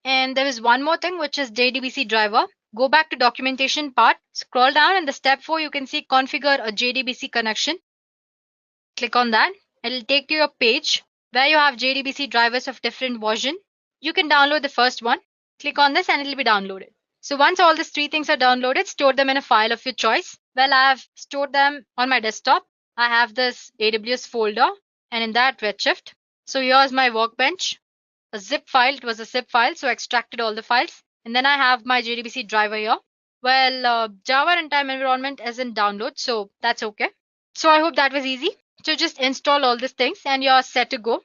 And there is one more thing, which is JDBC driver. Go back to documentation part. Scroll down, and the step 4, you can see configure a JDBC connection. Click on that. It'll take to your page where you have JDBC drivers of different version. You can download the first one. Click on this and it'll be downloaded. So once all these 3 things are downloaded, store them in a file of your choice. Well, I have stored them on my desktop. I have this AWS folder and in that Redshift. So here's my workbench, a zip file. It was a zip file, so I extracted all the files. And then I have my JDBC driver here. Well, Java runtime environment isn't download, so that's okay. So I hope that was easy. So just install all these things and you're set to go.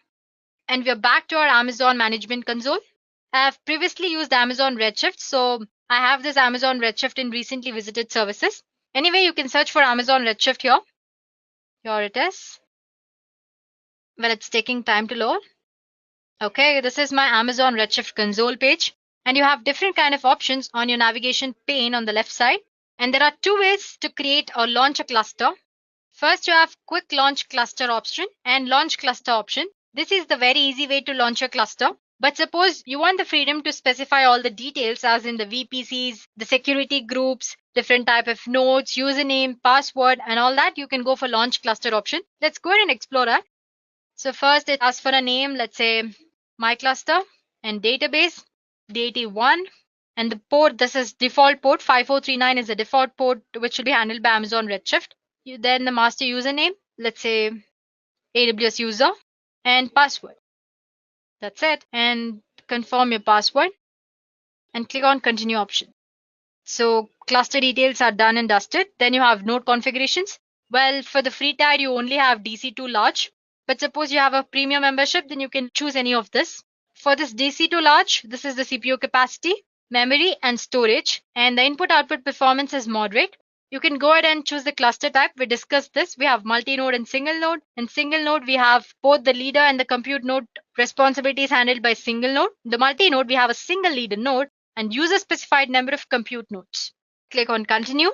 And we're back to our Amazon Management Console. I have previously used Amazon Redshift, so I have this Amazon Redshift in recently visited services. Anyway, you can search for Amazon Redshift here. Here it is. Well, it's taking time to load. Okay, this is my Amazon Redshift console page, and you have different kind of options on your navigation pane on the left side. And there are two ways to create or launch a cluster. First, you have quick launch cluster option and launch cluster option. This is the very easy way to launch a cluster. But suppose you want the freedom to specify all the details as in the VPCs, the security groups, different type of nodes, username, password, and all that, you can go for launch cluster option. Let's go ahead and explore that. So first it asks for a name, let's say my cluster, and database, DT1, and the port, this is default port, 5439 is the default port which will be handled by Amazon Redshift. Then the master username, let's say AWS user, and password. That's it. And confirm your password and click on continue option. So cluster details are done and dusted. Then you have node configurations. Well, for the free tier, you only have DC2 large. But suppose you have a premium membership, then you can choose any of this. For this DC2 large, this is the CPU capacity, memory, and storage. And the input output performance is moderate. You can go ahead and choose the cluster type. We discussed this. We have multi-node and single node. In single node, we have both the leader and the compute node responsibilities handled by single node. The multi-node, we have a single leader node and user specified number of compute nodes. Click on continue.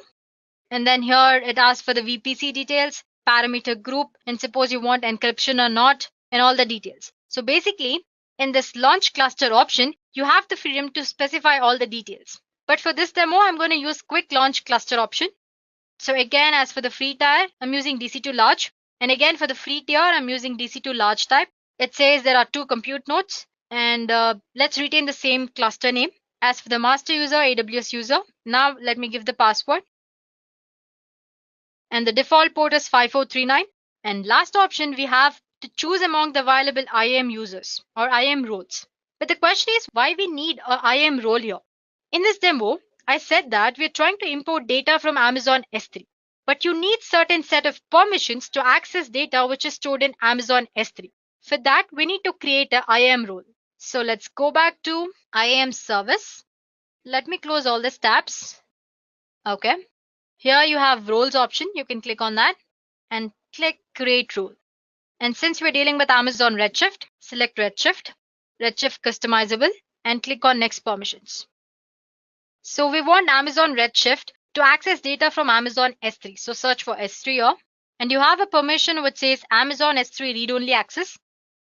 And then here it asks for the VPC details, parameter group, and suppose you want encryption or not, and all the details. So basically, in this launch cluster option, you have the freedom to specify all the details. But for this demo, I'm going to use quick launch cluster option. So again, as for the free tier, I'm using DC2 large. And again, for the free tier, I'm using DC2 large type. It says there are 2 compute nodes. And let's retain the same cluster name. As for the master user, AWS user. Now let me give the password. And the default port is 5439. And last option, we have to choose among the available IAM users or IAM roles. But the question is why we need an IAM role here. In this demo, I said that we're trying to import data from Amazon S3, but you need certain set of permissions to access data which is stored in Amazon S3. For that, we need to create an IAM role. So let's go back to IAM service. Let me close all the tabs. Okay. Here you have roles option. You can click on that and click create role. And since we're dealing with Amazon Redshift, select Redshift, Redshift customizable, and click on next permissions. So we want Amazon Redshift to access data from Amazon S3. So search for S3 here. And you have a permission which says Amazon S3 read-only access.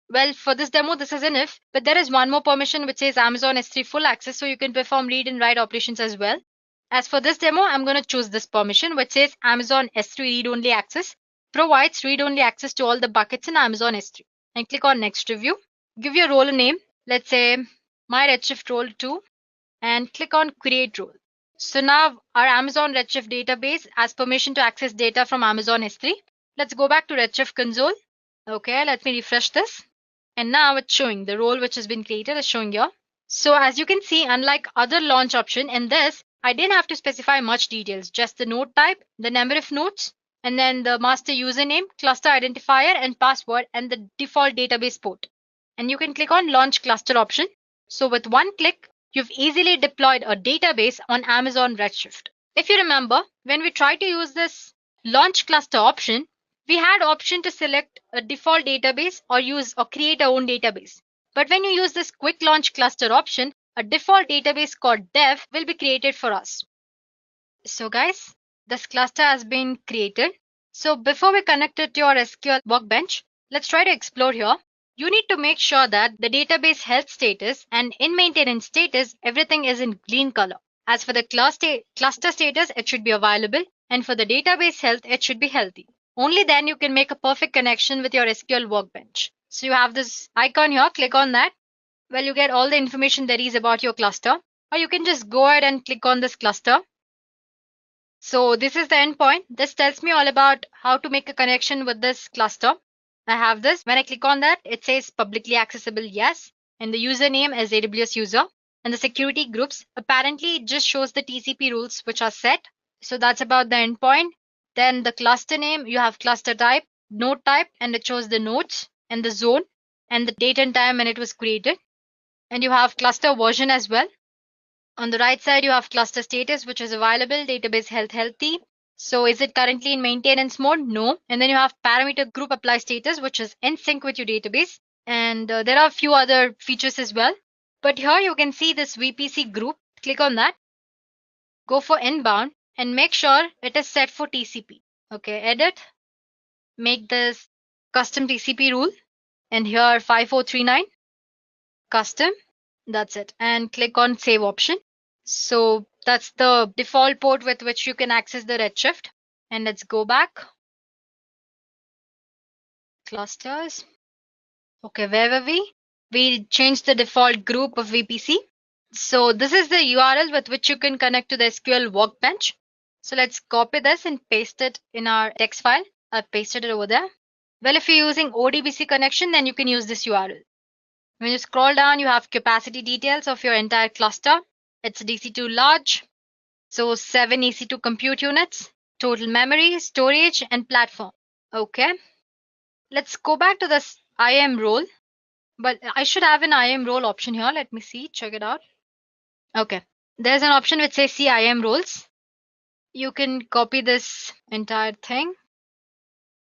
Well, for this demo, this is enough. But there is one more permission which says Amazon S3 full access. So you can perform read and write operations as well. As for this demo, I'm going to choose this permission which says Amazon S3 read-only access provides read-only access to all the buckets in Amazon S3. And click on next review. Give your role a name. Let's say my Redshift role 2. And click on create role. So now our Amazon Redshift database has permission to access data from Amazon S3. Let's go back to Redshift console. Okay, let me refresh this. And now it's showing the role which has been created is showing here. So as you can see, unlike other launch option in this, I didn't have to specify much details, just the node type, the number of nodes, and then the master username, cluster identifier, and password, and the default database port. And you can click on launch cluster option. So with one click, you've easily deployed a database on Amazon Redshift. If you remember, when we tried to use this launch cluster option, we had option to select a default database or use or create our own database. But when you use this quick launch cluster option, a default database called dev will be created for us. So guys, this cluster has been created. So before we connect it to your SQL workbench, let's try to explore here. You need to make sure that the database health status and in maintenance status, everything is in green color. As for the cluster status, it should be available. And for the database health, it should be healthy. Only then you can make a perfect connection with your SQL workbench. So you have this icon here, click on that. Well, you get all the information there is about your cluster. Or you can just go ahead and click on this cluster. So this is the endpoint. This tells me all about how to make a connection with this cluster. I have this. When I click on that, it says publicly accessible, yes. And the username is AWS user. And the security groups, apparently it just shows the TCP rules which are set. So that's about the endpoint. Then the cluster name, you have cluster type, node type, and it shows the nodes and the zone and the date and time when it was created. And you have cluster version as well. On the right side, you have cluster status, which is available, database health healthy. So is it currently in maintenance mode? No. And then you have parameter group apply status, which is in sync with your database. And there are a few other features as well. But here you can see this VPC group. Click on that. Go for inbound and make sure it is set for TCP. Okay, edit. Make this custom TCP rule. And here 5439 custom. That's it. And click on save option. So that's the default port with which you can access the Redshift. And let's go back. Clusters. Okay, where were we? We changed the default group of VPC. So this is the URL with which you can connect to the SQL workbench. So let's copy this and paste it in our text file. I've pasted it over there. Well, if you're using ODBC connection, then you can use this URL. When you scroll down, you have capacity details of your entire cluster. It's DC2 large. So 7 EC2 compute units, total memory, storage, and platform. Okay. Let's go back to this IAM role. But I should have an IAM role option here. Let me see. Check it out. Okay. There's an option which says see IAM roles. You can copy this entire thing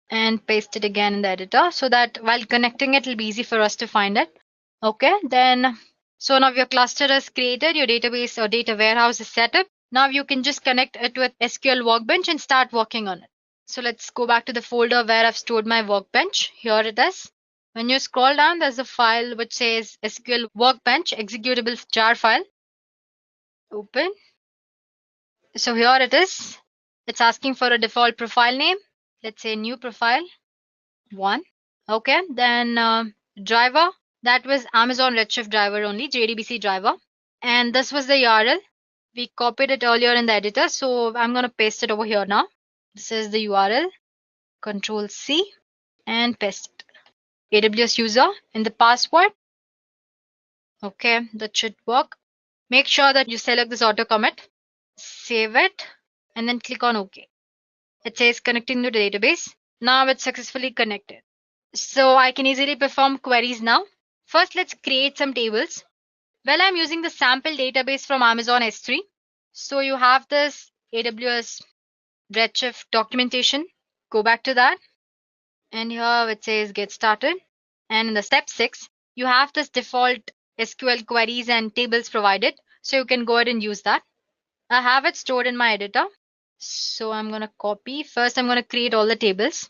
and paste it again in the editor so that while connecting it, it'll be easy for us to find it. Okay. Then, so now your cluster is created, your database or data warehouse is set up. Now you can just connect it with SQL Workbench and start working on it. So let's go back to the folder where I've stored my Workbench. Here it is. When you scroll down, there's a file which says SQL Workbench executable jar file. Open. So here it is. It's asking for a default profile name. Let's say new profile 1. Okay. Then driver. That was Amazon Redshift driver only, JDBC driver. And this was the URL. We copied it earlier in the editor. So I'm going to paste it over here now. This is the URL. Control C and paste it. AWS user in the password. Okay, that should work. Make sure that you select this auto commit, save it, and then click on OK. It says connecting to the database. Now it's successfully connected. So I can easily perform queries now. First, let's create some tables. Well, I'm using the sample database from Amazon S3. So you have this AWS Redshift documentation. Go back to that. And here it says get started. And in the step 6, you have this default SQL queries and tables provided. So you can go ahead and use that. I have it stored in my editor. So I'm going to copy. First, I'm going to create all the tables.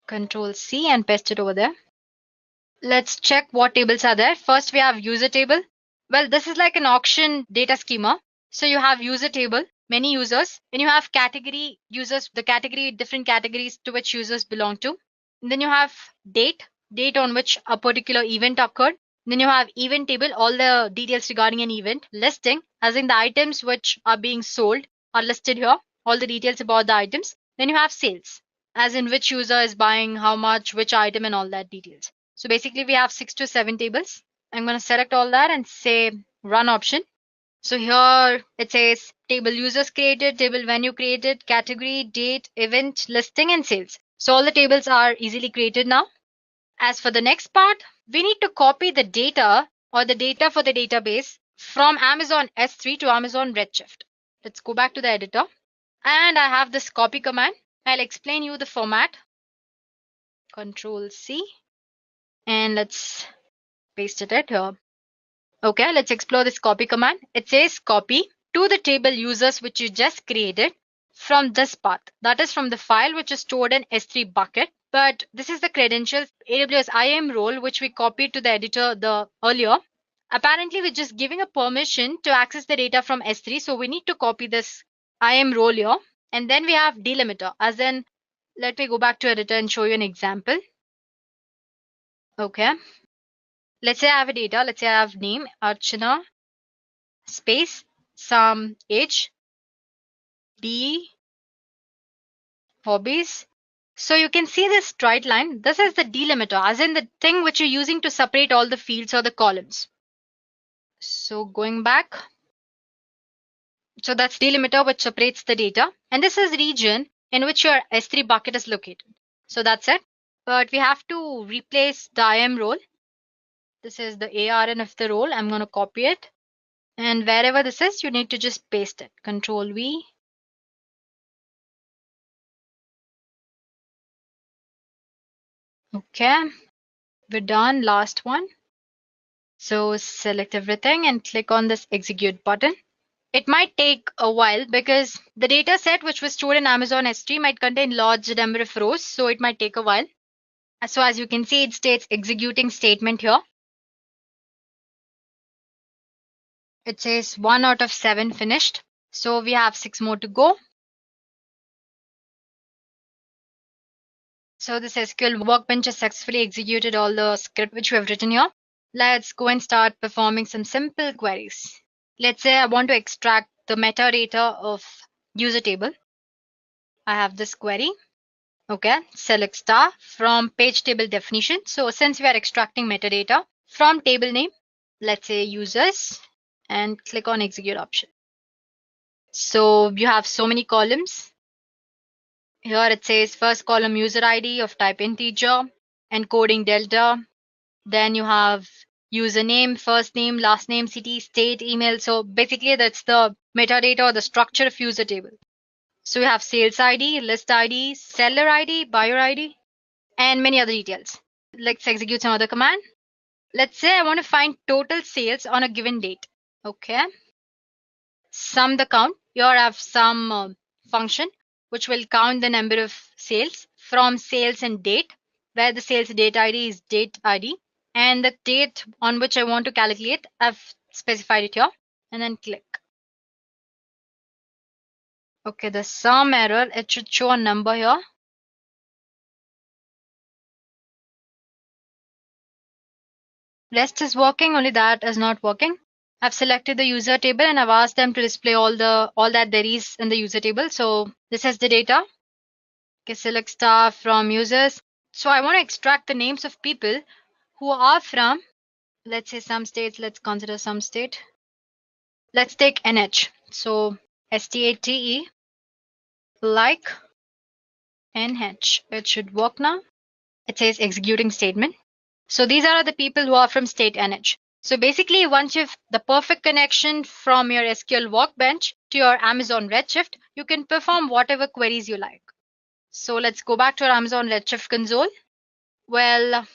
Control C and paste it over there. Let's check what tables are there. First, we have user table. Well, this is like an auction data schema. So you have user table, many users, and you have category users, the category, different categories to which users belong to. And then you have date on which a particular event occurred. Then you have event table, all the details regarding an event. Listing, as in the items which are being sold are listed here, all the details about the items. Then you have sales, as in which user is buying, how much, which item, and all that details. So basically we have 6 to 7 tables. I'm going to select all that and say run option. So here it says table users created, table venue created, category, date, event, listing, and sales. So all the tables are easily created now. As for the next part, we need to copy the data or the data for the database from Amazon S3 to Amazon Redshift. Let's go back to the editor. And I have this copy command. I'll explain you the format. Control C. And let's paste it right here. Okay, let's explore this copy command. It says copy to the table users which you just created from this path. That is from the file which is stored in S3 bucket. But this is the credentials AWS IAM role which we copied to the editor earlier. Apparently, we're just giving a permission to access the data from S3. So we need to copy this IAM role here. And then we have delimiter. As in, let me go back to editor and show you an example. Okay. Let's say I have a data. Let's say I have name, Archana, space, some age, B, hobbies. So you can see this straight line. This is the delimiter, as in the thing which you're using to separate all the fields or the columns. So going back. So that's delimiter which separates the data. And this is region in which your S3 bucket is located. So that's it. But we have to replace the IAM role. This is the ARN of the role. I'm going to copy it. And wherever this is, you need to just paste it. Control V. Okay. We're done. Last one. So select everything and click on this execute button. It might take a while because the data set which was stored in Amazon S3 might contain large number of rows, so it might take a while. So as you can see, it states executing statement here. It says 1 out of 7 finished. So we have 6 more to go. So this SQL workbench has successfully executed all the script which we have written here. Let's go and start performing some simple queries. Let's say I want to extract the metadata of user table. I have this query. Okay, select star from page table definition. So since we are extracting metadata from table name, let's say users, and click on execute option. So you have so many columns. Here it says first column user ID of type integer, encoding delta. Then you have username, first name, last name, city, state, email. So basically that's the metadata or the structure of user table. So we have sales ID, list ID, seller ID, buyer ID, and many other details. Let's execute some other command. Let's say I want to find total sales on a given date. Okay. Sum the count. Here I have some function which will count the number of sales from sales and date, where the sales date ID is date ID, and the date on which I want to calculate, I've specified it here, and then click. Okay, the sum error, it should show a number here. Rest is working, only that is not working. I've selected the user table and I've asked them to display all that there is in the user table. So this is the data. Okay, select star from users. So I want to extract the names of people who are from, let's say, some states. Let's consider some state. Let's take NH. So STATE like NH. It should work now. It says executing statement. So these are the people who are from state NH. So basically, once you've the perfect connection from your SQL workbench to your Amazon Redshift, you can perform whatever queries you like. So let's go back to our Amazon Redshift console. Well,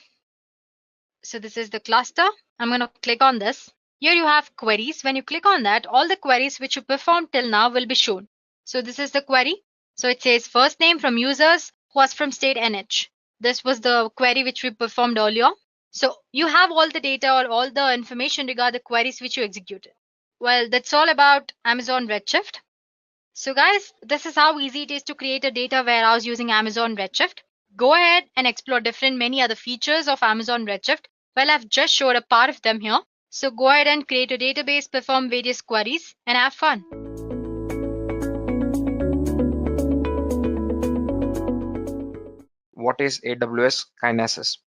so this is the cluster. I'm going to click on this. Here you have queries. When you click on that, all the queries which you performed till now will be shown. So this is the query. So it says first name from users who was from state NH. This was the query which we performed earlier. So you have all the data or all the information regarding the queries which you executed. Well, that's all about Amazon Redshift. So guys, this is how easy it is to create a data warehouse using Amazon Redshift. Go ahead and explore many other features of Amazon Redshift. Well, I've just showed a part of them here. So go ahead and create a database, perform various queries, and have fun.
What is AWS Kinesis?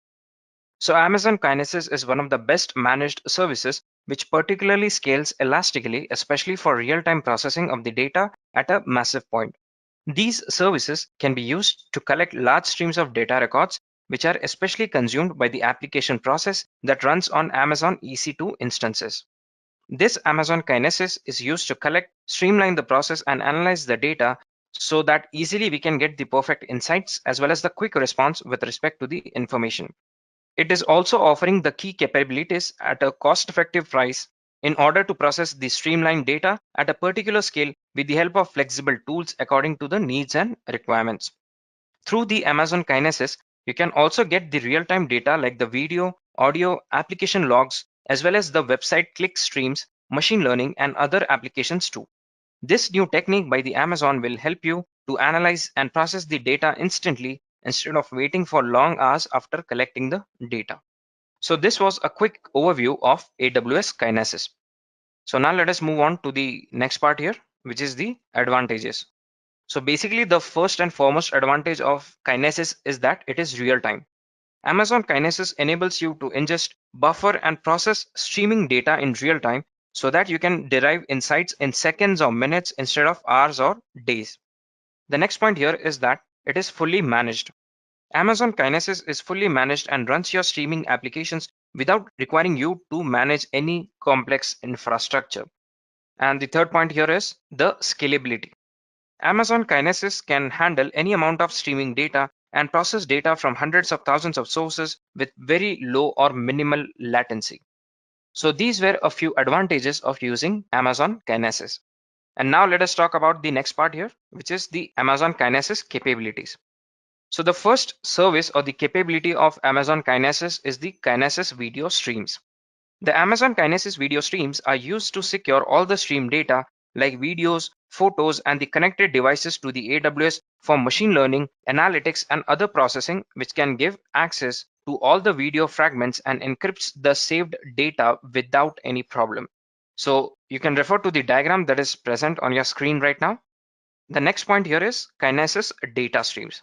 So Amazon Kinesis is one of the best managed services which particularly scales elastically, especially for real-time processing of the data at a massive point. These services can be used to collect large streams of data records which are especially consumed by the application process that runs on Amazon EC2 instances. This Amazon Kinesis is used to collect, streamline the process, and analyze the data so that easily we can get the perfect insights as well as the quick response with respect to the information. It is also offering the key capabilities at a cost-effective price in order to process the streamlined data at a particular scale with the help of flexible tools according to the needs and requirements. Through the Amazon Kinesis, you can also get the real-time data like the video, audio, application logs, as well as the website click streams, machine learning, and other applications too. This new technique by the Amazon will help you to analyze and process the data instantly instead of waiting for long hours after collecting the data. So this was a quick overview of AWS Kinesis. So now let us move on to the next part here, which is the advantages. So basically the first and foremost advantage of Kinesis is that it is real time. Amazon Kinesis enables you to ingest, buffer, and process streaming data in real time so that you can derive insights in seconds or minutes instead of hours or days. The next point here is that it is fully managed. Amazon Kinesis is fully managed and runs your streaming applications without requiring you to manage any complex infrastructure. And the third point here is the scalability. Amazon Kinesis can handle any amount of streaming data
and process data from hundreds of thousands of sources with very low or minimal latency. So these were a few advantages of using Amazon Kinesis. And now let us talk about the next part here, which is the Amazon Kinesis capabilities. So the first service or the capability of Amazon Kinesis is the Kinesis video streams. The Amazon Kinesis video streams are used to secure all the stream data like videos, photos, and the connected devices to the AWS for machine learning, analytics, and other processing, which can give access to all the video fragments and encrypts the saved data without any problem. So you can refer to the diagram that is present on your screen right now. The next point here is Kinesis data streams.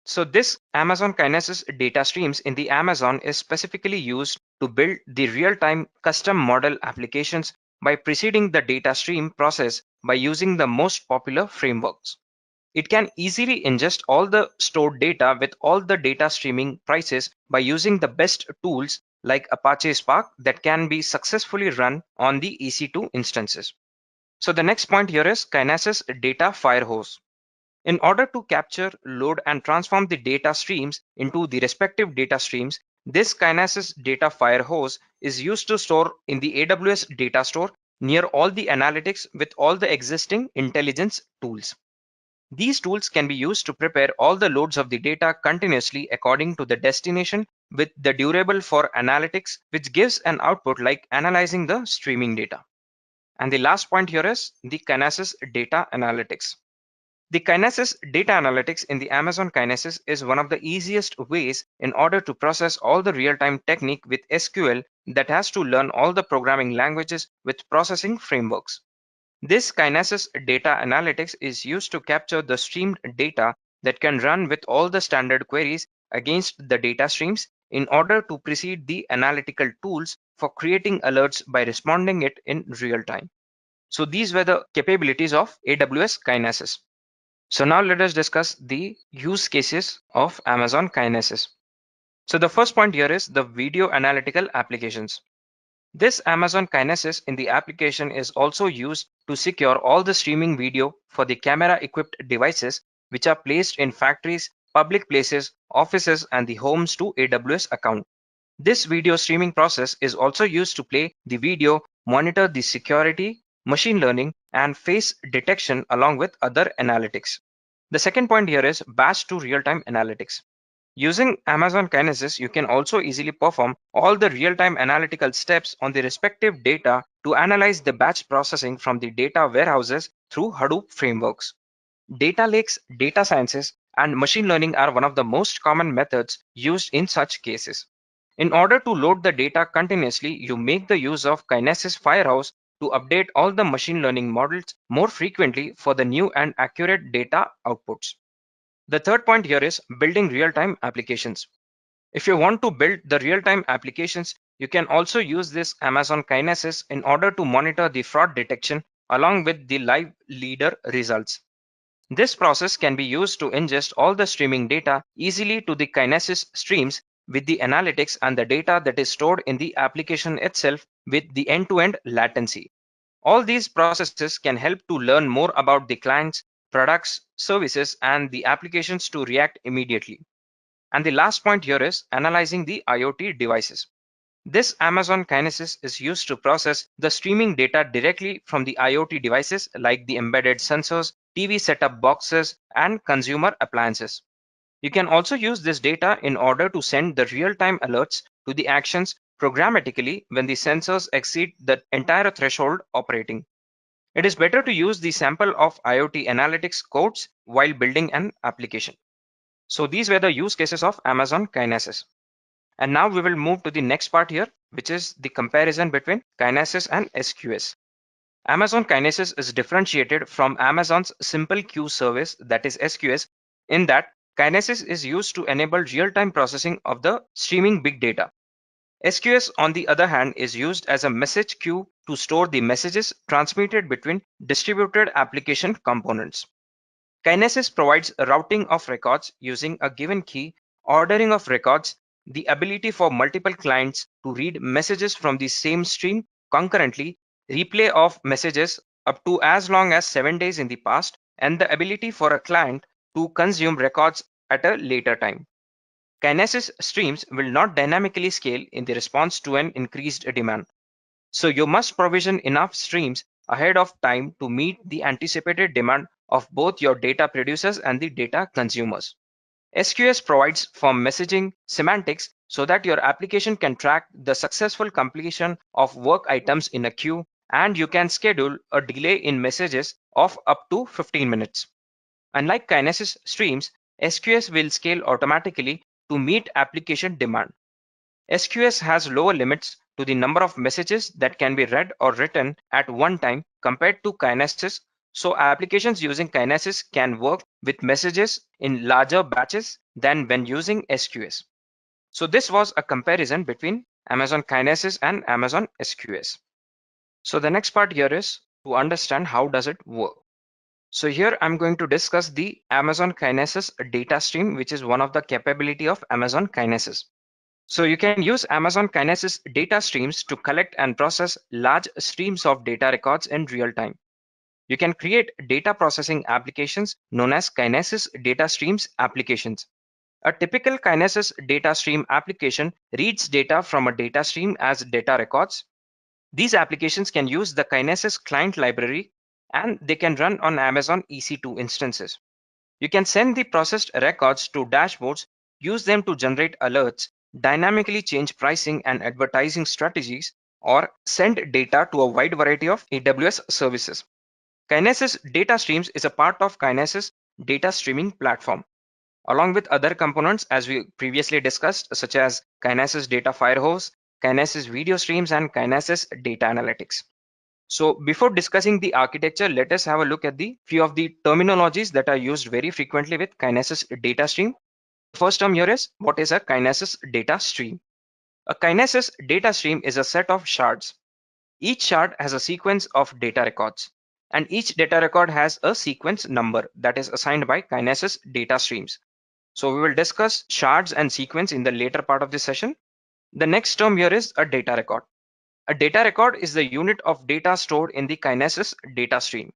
So this Amazon Kinesis data streams in the Amazon is specifically used to build the real-time custom model applications by preceding the data stream process by using the most popular frameworks. It can easily ingest all the stored data with all the data streaming prices by using the best tools like Apache Spark that can be successfully run on the EC2 instances. So the next point here is Kinesis data firehose. In order to capture, load, and transform the data streams into the respective data streams, this Kinesis data firehose is used to store in the AWS data store near all the analytics with all the existing intelligence tools. These tools can be used to prepare all the loads of the data continuously according to the destination with the durable for analytics, which gives an output like analyzing the streaming data. And the last point here is the Kinesis data analytics. The Kinesis data analytics in the Amazon Kinesis is one of the easiest ways in order to process all the real-time technique with SQL that has to learn all the programming languages with processing frameworks. This Kinesis data analytics is used to capture the streamed data that can run with all the standard queries against the data streams in order to precede the analytical tools for creating alerts by responding it in real time. So these were the capabilities of AWS Kinesis. So now let us discuss the use cases of Amazon Kinesis. So the first point here is the video analytical applications. This Amazon Kinesis in the application is also used to secure all the streaming video for the camera equipped devices which are placed in factories, public places, offices, and the homes to AWS account. This video streaming process is also used to play the video, monitor the security, machine learning, and face detection along with other analytics. The second point here is batch to real-time analytics. Using Amazon Kinesis, you can also easily perform all the real-time analytical steps on the respective data to analyze the batch processing from the data warehouses through Hadoop frameworks. Data lakes, data sciences, and machine learning are one of the most common methods used in such cases. In order to load the data continuously, you make the use of Kinesis Firehouse to update all the machine learning models more frequently for the new and accurate data outputs. The third point here is building real-time applications. If you want to build the real-time applications, you can also use this Amazon Kinesis in order to monitor the fraud detection along with the live leader results. This process can be used to ingest all the streaming data easily to the Kinesis streams with the analytics and the data that is stored in the application itself with the end-to-end latency. All these processes can help to learn more about the clients, products, services, and the applications to react immediately. And the last point here is analyzing the IoT devices. This Amazon Kinesis is used to process the streaming data directly from the IoT devices like the embedded sensors, TV setup boxes, and consumer appliances. You can also use this data in order to send the real-time alerts to the actions programmatically when the sensors exceed the entire threshold operating. It is better to use the sample of IoT analytics codes while building an application. So these were the use cases of Amazon Kinesis. And now we will move to the next part here, which is the comparison between Kinesis and SQS. Amazon Kinesis is differentiated from Amazon's simple queue service, that is SQS, in that Kinesis is used to enable real-time processing of the streaming big data. SQS, on the other hand, is used as a message queue to store the messages transmitted between distributed application components. Kinesis provides routing of records using a given key, ordering of records, the ability for multiple clients to read messages from the same stream concurrently, replay of messages up to as long as 7 days in the past, and the ability for a client to consume records at a later time. Kinesis streams will not dynamically scale in the response to an increased demand. So you must provision enough streams ahead of time to meet the anticipated demand of both your data producers and the data consumers. SQS provides for messaging semantics so that your application can track the successful completion of work items in a queue, and you can schedule a delay in messages of up to 15 minutes. Unlike Kinesis streams, SQS will scale automatically to meet application demand. SQS has lower limits to the number of messages that can be read or written at one time compared to Kinesis, so applications using Kinesis can work with messages in larger batches than when using SQS. So this was a comparison between Amazon Kinesis and Amazon SQS. So the next part here is to understand how does it work. So here I'm going to discuss the Amazon Kinesis data stream, which is one of the capability of Amazon Kinesis. So you can use Amazon Kinesis data streams to collect and process large streams of data records in real time. You can create data processing applications known as Kinesis data streams applications. A typical Kinesis data stream application reads data from a data stream as data records. These applications can use the Kinesis client library, and they can run on Amazon EC2 instances. You can send the processed records to dashboards, use them to generate alerts, dynamically change pricing and advertising strategies, or send data to a wide variety of AWS services. Kinesis data streams is a part of Kinesis data streaming platform, along with other components as we previously discussed, such as Kinesis data firehose, Kinesis video streams, and Kinesis data analytics. So before discussing the architecture, let us have a look at the few of the terminologies that are used very frequently with Kinesis data stream. First term here is, what is a Kinesis data stream? A Kinesis data stream is a set of shards. Each shard has a sequence of data records, and each data record has a sequence number that is assigned by Kinesis data streams. So we will discuss shards and sequence in the later part of this session. The next term here is a data record. A data record is the unit of data stored in the Kinesis data stream.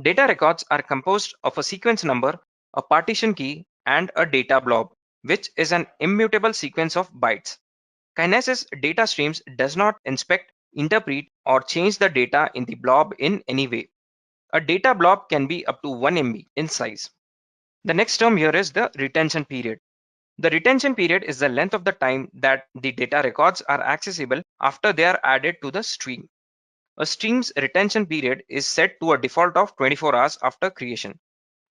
Data records are composed of a sequence number, a partition key, and a data blob, which is an immutable sequence of bytes. Kinesis data streams does not inspect, interpret, or change the data in the blob in any way. A data blob can be up to 1 MB in size. The next term here is the retention period. The retention period is the length of the time that the data records are accessible after they are added to the stream. A stream's retention period is set to a default of 24 hours after creation.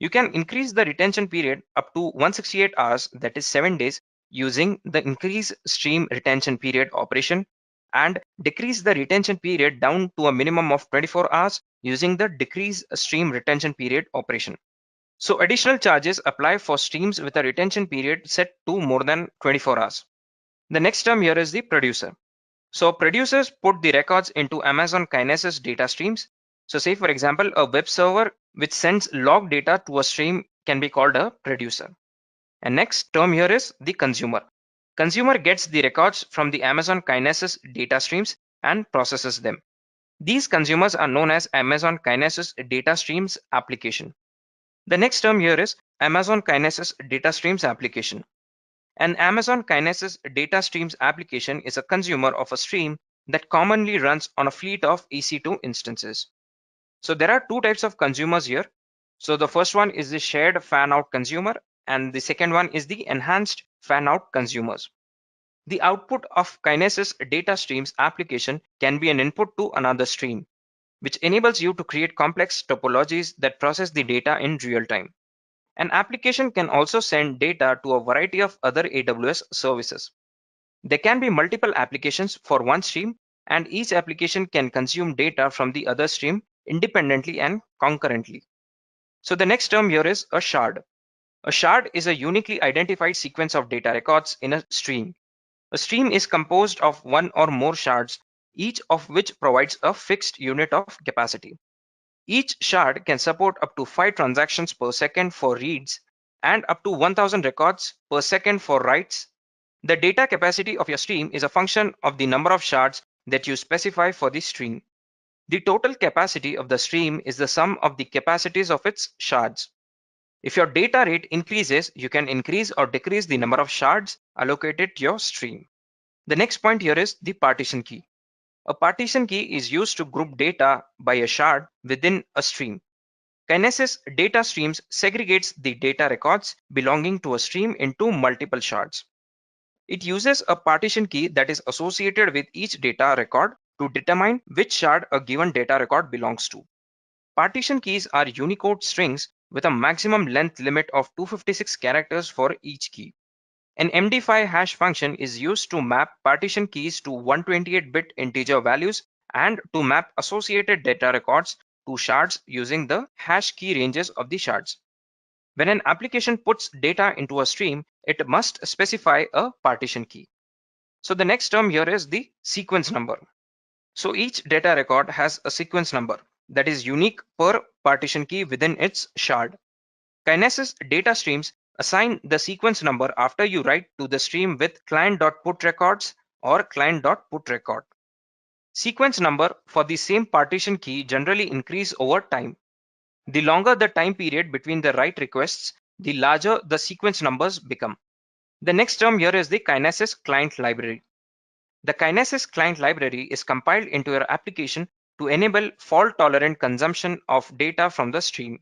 You can increase the retention period up to 168 hours, that is 7 days, using the increase stream retention period operation, and decrease the retention period down to a minimum of 24 hours using the decrease stream retention period operation. So additional charges apply for streams with a retention period set to more than 24 hours. The next term here is the producer. So producers put the records into Amazon Kinesis data streams. So say for example, a web server which sends log data to a stream can be called a producer. And next term here is the consumer. Consumer gets the records from the Amazon Kinesis data streams and processes them. These consumers are known as Amazon Kinesis data streams application. The next term here is Amazon Kinesis data streams application. An Amazon Kinesis data streams application is a consumer of a stream that commonly runs on a fleet of EC2 instances. So there are two types of consumers here. So the first one is the shared fan-out consumer, and the second one is the enhanced fan-out consumers. The output of Kinesis data streams application can be an input to another stream, which enables you to create complex topologies that process the data in real time. An application can also send data to a variety of other AWS services. There can be multiple applications for one stream, and each application can consume data from the other stream independently and concurrently. So the next term here is a shard. A shard is a uniquely identified sequence of data records in a stream. A stream is composed of one or more shards, each of which provides a fixed unit of capacity. Each shard can support up to 5 transactions per second for reads and up to 1000 records per second for writes. The data capacity of your stream is a function of the number of shards that you specify for the stream. The total capacity of the stream is the sum of the capacities of its shards. If your data rate increases, you can increase or decrease the number of shards allocated to your stream. The next point here is the partition key. A partition key is used to group data by a shard within a stream. Kinesis data streams segregates the data records belonging to a stream into multiple shards. It uses a partition key that is associated with each data record to determine which shard a given data record belongs to. Partition keys are Unicode strings with a maximum length limit of 256 characters for each key. An MD5 hash function is used to map partition keys to 128-bit integer values and to map associated data records to shards using the hash key ranges of the shards. When an application puts data into a stream, it must specify a partition key. So the next term here is the sequence number. So each data record has a sequence number that is unique per partition key within its shard. Kinesis data streams assign the sequence number after you write to the stream with client.putRecords or client.putRecord. Sequence number for the same partition key generally increase over time. The longer the time period between the write requests, the larger the sequence numbers become. The next term here is the Kinesis client library. The Kinesis client library is compiled into your application to enable fault-tolerant consumption of data from the stream.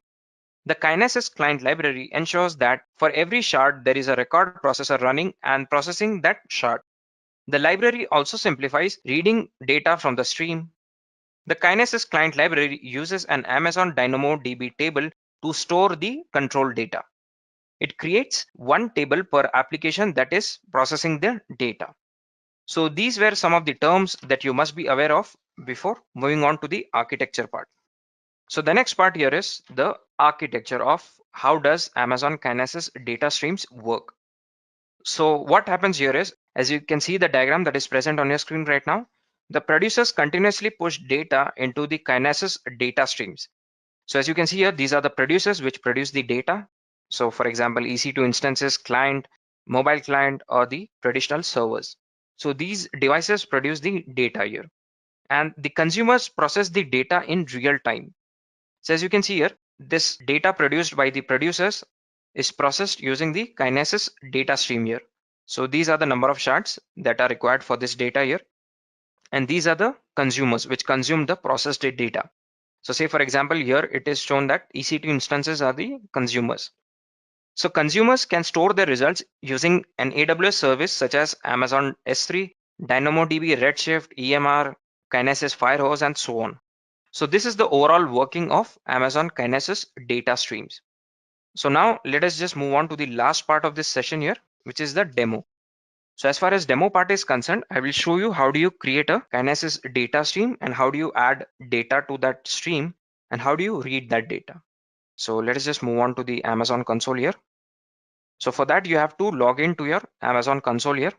The Kinesis client library ensures that for every shard, there is a record processor running and processing that shard. The library also simplifies reading data from the stream. The Kinesis client library uses an Amazon DynamoDB table to store the control data. It creates one table per application that is processing the data. So these were some of the terms that you must be aware of before moving on to the architecture part. So the next part here is the architecture of how does Amazon Kinesis data streams work. So what happens here is, as you can see the diagram that is present on your screen right now, the producers continuously push data into the Kinesis data streams. So as you can see here, these are the producers which produce the data. So for example, EC2 instances, client, mobile client, or the traditional servers. So these devices produce the data here, and the consumers process the data in real time. So as you can see here, this data produced by the producers is processed using the Kinesis data stream here. So these are the number of shards that are required for this data here. And these are the consumers which consume the processed data. So say for example, here it is shown that EC2 instances are the consumers. So consumers can store their results using an AWS service such as Amazon S3, DynamoDB, Redshift, EMR, Kinesis Firehose, and so on. So this is the overall working of Amazon Kinesis data streams. So now let us just move on to the last part of this session here, which is the demo. So as far as demo part is concerned, I will show you how do you create a Kinesis data stream and how do you add data to that stream and how do you read that data. So let us just move on to the Amazon console here. So for that, you have to log into your Amazon console here.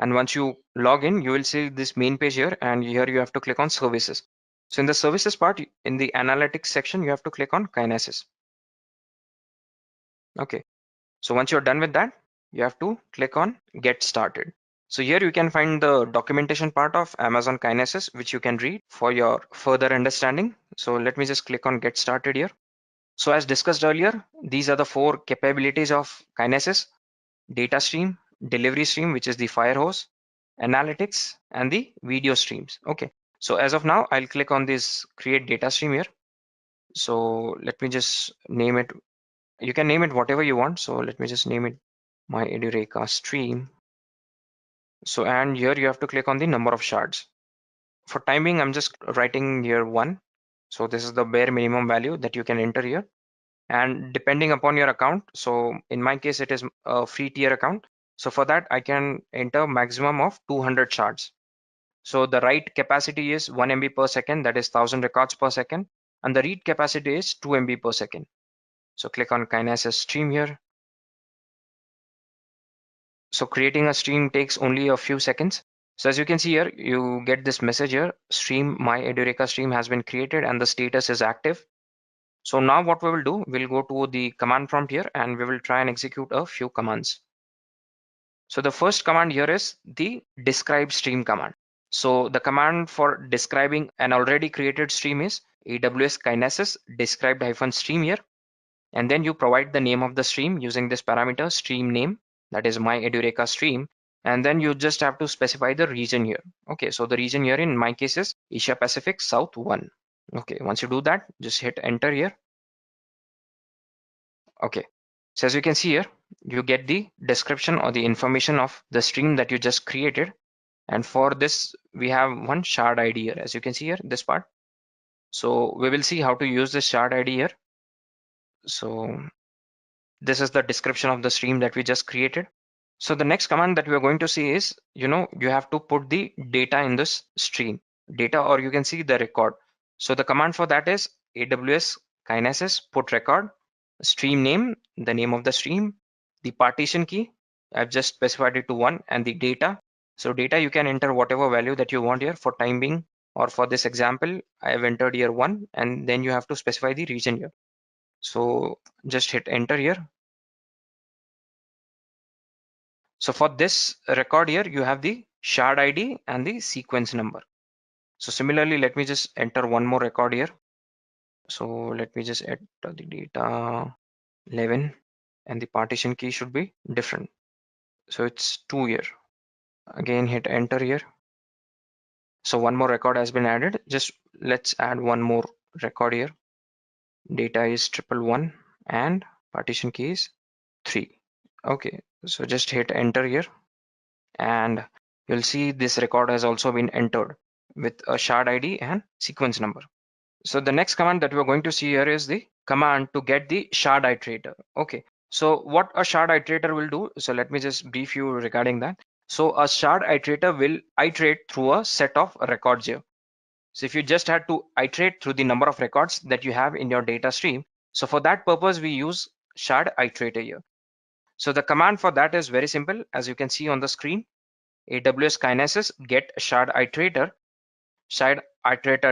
And once you log in, you will see this main page here, and here you have to click on services. So in the services part, in the analytics section, you have to click on Kinesis. Okay. So once you're done with that, you have to click on get started. So here you can find the documentation part of Amazon Kinesis, which you can read for your further understanding. So let me just click on get started here. So as discussed earlier, these are the 4 capabilities of Kinesis: data stream, delivery stream, which is the Firehose, analytics, and the video streams. Okay. So as of now, I'll click on this create data stream here. So let me just name it. You can name it whatever you want. So let me just name it my Edureka stream. So, and here you have to click on the number of shards. For time being, I'm just writing here 1. So this is the bare minimum value that you can enter here. And depending upon your account, so in my case, it is a free tier account. So for that, I can enter maximum of 200 shards. So the write capacity is 1 MB per second, that is 1000 records per second. And the read capacity is 2 MB per second. So click on Kinesis stream here. So creating a stream takes only a few seconds. So as you can see here, you get this message here, stream, my Edureka stream has been created and the status is active. So now what we will do, we'll go to the command prompt here and we will try and execute a few commands. So the first command here is the describe stream command. So the command for describing an already created stream is AWS Kinesis described-stream here. and then you provide the name of the stream using this parameter stream name, that is my Edureka stream, and then you just have to specify the region here. Okay, so the region here in my case is Asia Pacific South 1. Okay, once you do that, just hit enter here. Okay, so as you can see here, you get the description or the information of the stream that you just created. And for this, we have one shard ID here, as you can see here, this part. So we will see how to use this shard ID here. So this is the description of the stream that we just created. So the next command that we are going to see is, you have to put the data in this stream, data, or you can see the record. So the command for that is AWS Kinesis put record, stream name, the name of the stream, the partition key, I've just specified it to 1, and the data. So data, you can enter whatever value that you want here. For time being, or for this example, I have entered here 1, and then you have to specify the region here. So just hit enter here. So for this record here, you have the shard ID and the sequence number. So similarly, let me just enter one more record here. So let me just enter the data 11, and the partition key should be different. So it's 2 here. Again, hit enter here. So one more record has been added. Just let's add one more record here. Data is 111 and partition key is 3. Okay, so just hit enter here, and you'll see this record has also been entered with a shard ID and sequence number. So the next command that we're going to see here is the command to get the shard iterator. Okay, so what a shard iterator will do, so let me just brief you regarding that. So a shard iterator will iterate through a set of records here. So if you just had to iterate through the number of records that you have in your data stream, so for that purpose we use shard iterator here. So the command for that is very simple, as you can see on the screen. AWS Kinesis get shard iterator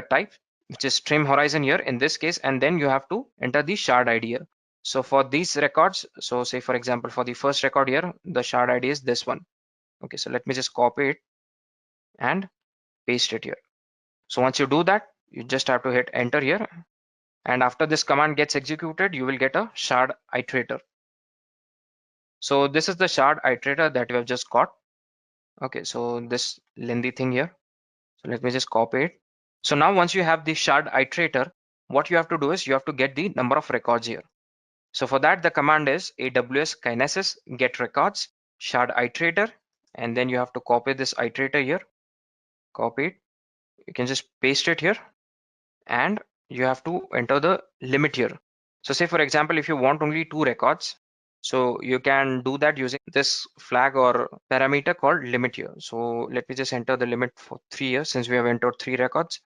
type, which is trim horizon here in this case, and then you have to enter the shard ID here. So for these records, so say for example for the first record here, the shard ID is this one. Okay, so let me just copy it and paste it here. So once you do that, you just have to hit enter here, and after this command gets executed, you will get a shard iterator. So this is the shard iterator that we have just got. Okay, so this lengthy thing here, so let me just copy it. So now once you have the shard iterator, what you have to do is you have to get the number of records here. So for that, the command is AWS Kinesis get records shard iterator, and then you have to copy this iterator here, copy it, you can just paste it here, and you have to enter the limit here. So say for example, if you want only 2 records, so you can do that using this flag or parameter called limit here. So let me just enter the limit for 3 here, since we have entered 3 records.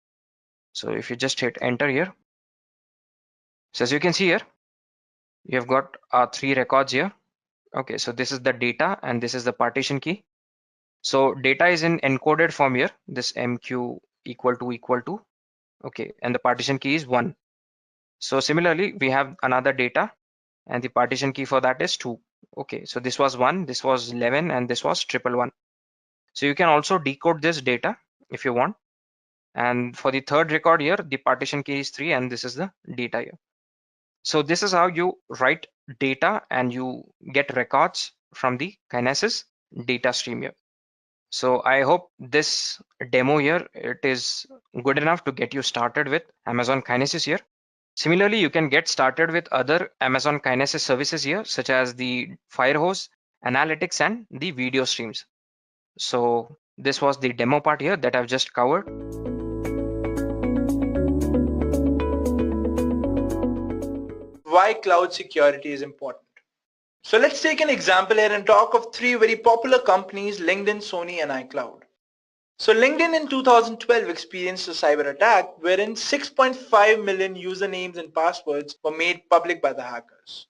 So if you just hit enter here, so as you can see here, you have got 3 records here. Okay, so this is the data and this is the partition key. So data is in encoded form here, this MQ equal to, okay, and the partition key is 1. So similarly, we have another data, and the partition key for that is 2. Okay, so this was 1, this was 11, and this was 111. So you can also decode this data if you want. And for the third record here, the partition key is 3, and this is the data here. So this is how you write data and you get records from the Kinesis data stream here. So I hope this demo here, it is good enough to get you started with Amazon Kinesis here. Similarly, you can get started with other Amazon Kinesis services here, such as the Firehose, Analytics, and the video streams. So this was the demo part here that I've just covered.
Why cloud security is important. So let's take an example here and talk of 3 very popular companies, LinkedIn, Sony, and iCloud. So LinkedIn in 2012 experienced a cyber attack wherein 6.5 million usernames and passwords were made public by the hackers.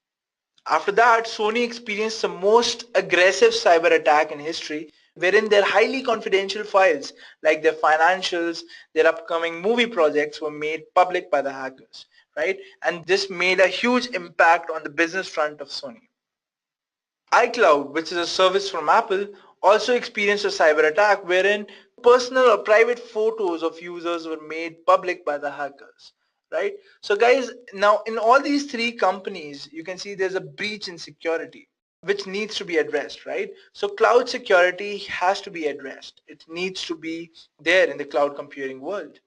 After that, Sony experienced the most aggressive cyber attack in history, wherein their highly confidential files like their financials, their upcoming movie projects were made public by the hackers, right? And this made a huge impact on the business front of Sony. iCloud, which is a service from Apple, also experienced a cyber attack wherein personal or private photos of users were made public by the hackers. right? So guys, now in all these three companies, you can see there's a breach in security which needs to be addressed, right? So cloud security has to be addressed. It needs to be there in the cloud computing world.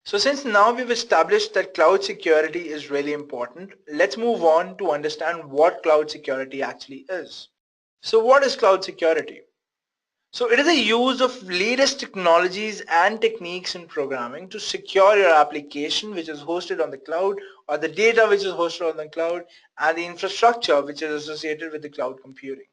So since now we've established that cloud security is really important, let's move on to understand what cloud security actually is. So what is cloud security? So it is a use of latest technologies and techniques in programming to secure your application which is hosted on the cloud, or the data which is hosted on the cloud, and the infrastructure which is associated with the cloud computing,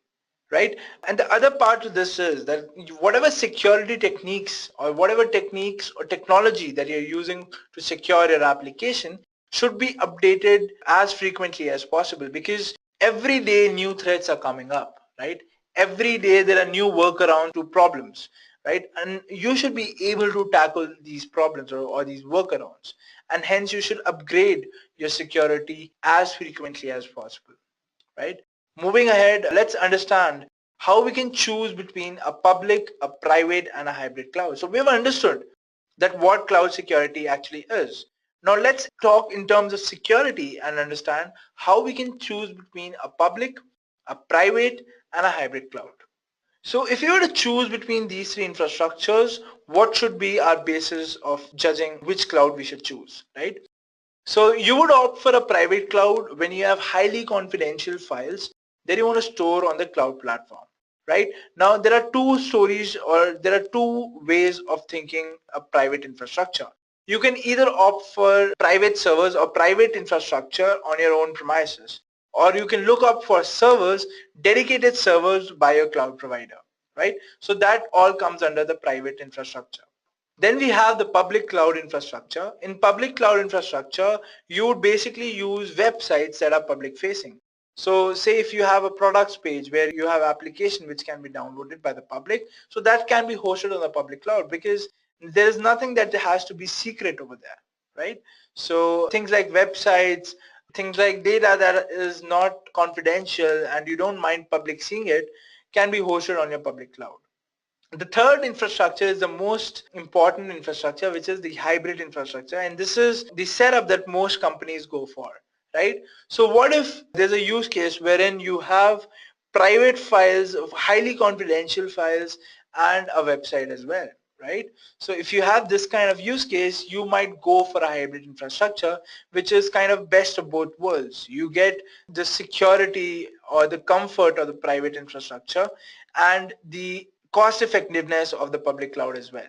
right? And the other part of this is that whatever security techniques or whatever techniques or technology that you're using to secure your application should be updated as frequently as possible, because every day new threats are coming up, right? Every day there are new workarounds to problems, right? And you should be able to tackle these problems or these workarounds, and hence you should upgrade your security as frequently as possible, right? Moving ahead, let's understand how we can choose between a public, a private, and a hybrid cloud. So we've understood that what cloud security actually is. Now let's talk in terms of security and understand how we can choose between a public, a private, and a hybrid cloud. So if you were to choose between these three infrastructures, what should be our basis of judging which cloud we should choose, right? So you would opt for a private cloud when you have highly confidential files that you want to store on the cloud platform, right? Now there are two stories, or there are two ways of thinking a private infrastructure. You can either opt for private servers or private infrastructure on your own premises, or you can look up for servers, dedicated servers by your cloud provider, right? So that all comes under the private infrastructure. Then we have the public cloud infrastructure. In public cloud infrastructure, you would basically use websites that are public facing. So say if you have a products page where you have application which can be downloaded by the public, so that can be hosted on the public cloud, because there is nothing that has to be secret over there, right? So things like websites, things like data that is not confidential and you don't mind public seeing it, can be hosted on your public cloud. The third infrastructure is the most important infrastructure, which is the hybrid infrastructure, and this is the setup that most companies go for, right? So what if there's a use case wherein you have private files, highly confidential files, and a website as well, right? So if you have this kind of use case, you might go for a hybrid infrastructure, which is kind of best of both worlds. You get the security or the comfort of the private infrastructure and the cost effectiveness of the public cloud as well,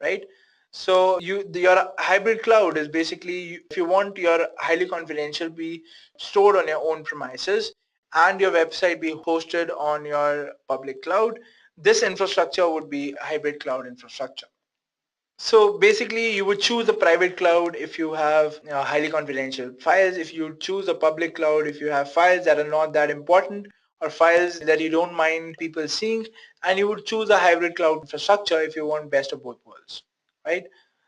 right? So your hybrid cloud is basically, if you want your highly confidential be stored on your own premises and your website be hosted on your public cloud, this infrastructure would be hybrid cloud infrastructure. So basically you would choose a private cloud if you have highly confidential files, if you choose a public cloud if you have files that are not that important or files that you don't mind people seeing, and you would choose a hybrid cloud infrastructure if you want best of both worlds, right?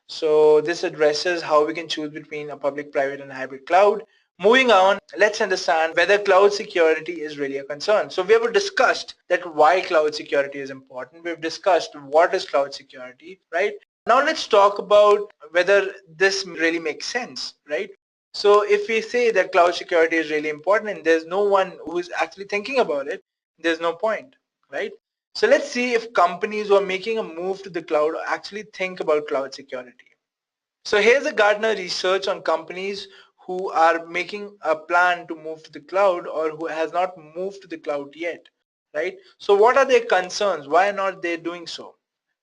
So this addresses how we can choose between a public, private, and hybrid cloud. Moving on, let's understand whether cloud security is really a concern. So we have discussed that why cloud security is important. We've discussed what is cloud security, right? Now let's talk about whether this really makes sense, right? So if we say that cloud security is really important and there's no one who's actually thinking about it, there's no point, right? So let's see if companies who are making a move to the cloud actually think about cloud security. So here's a Gartner research on companies who are making a plan to move to the cloud or who has not moved to the cloud yet, right? So what are their concerns? Why are not they doing so?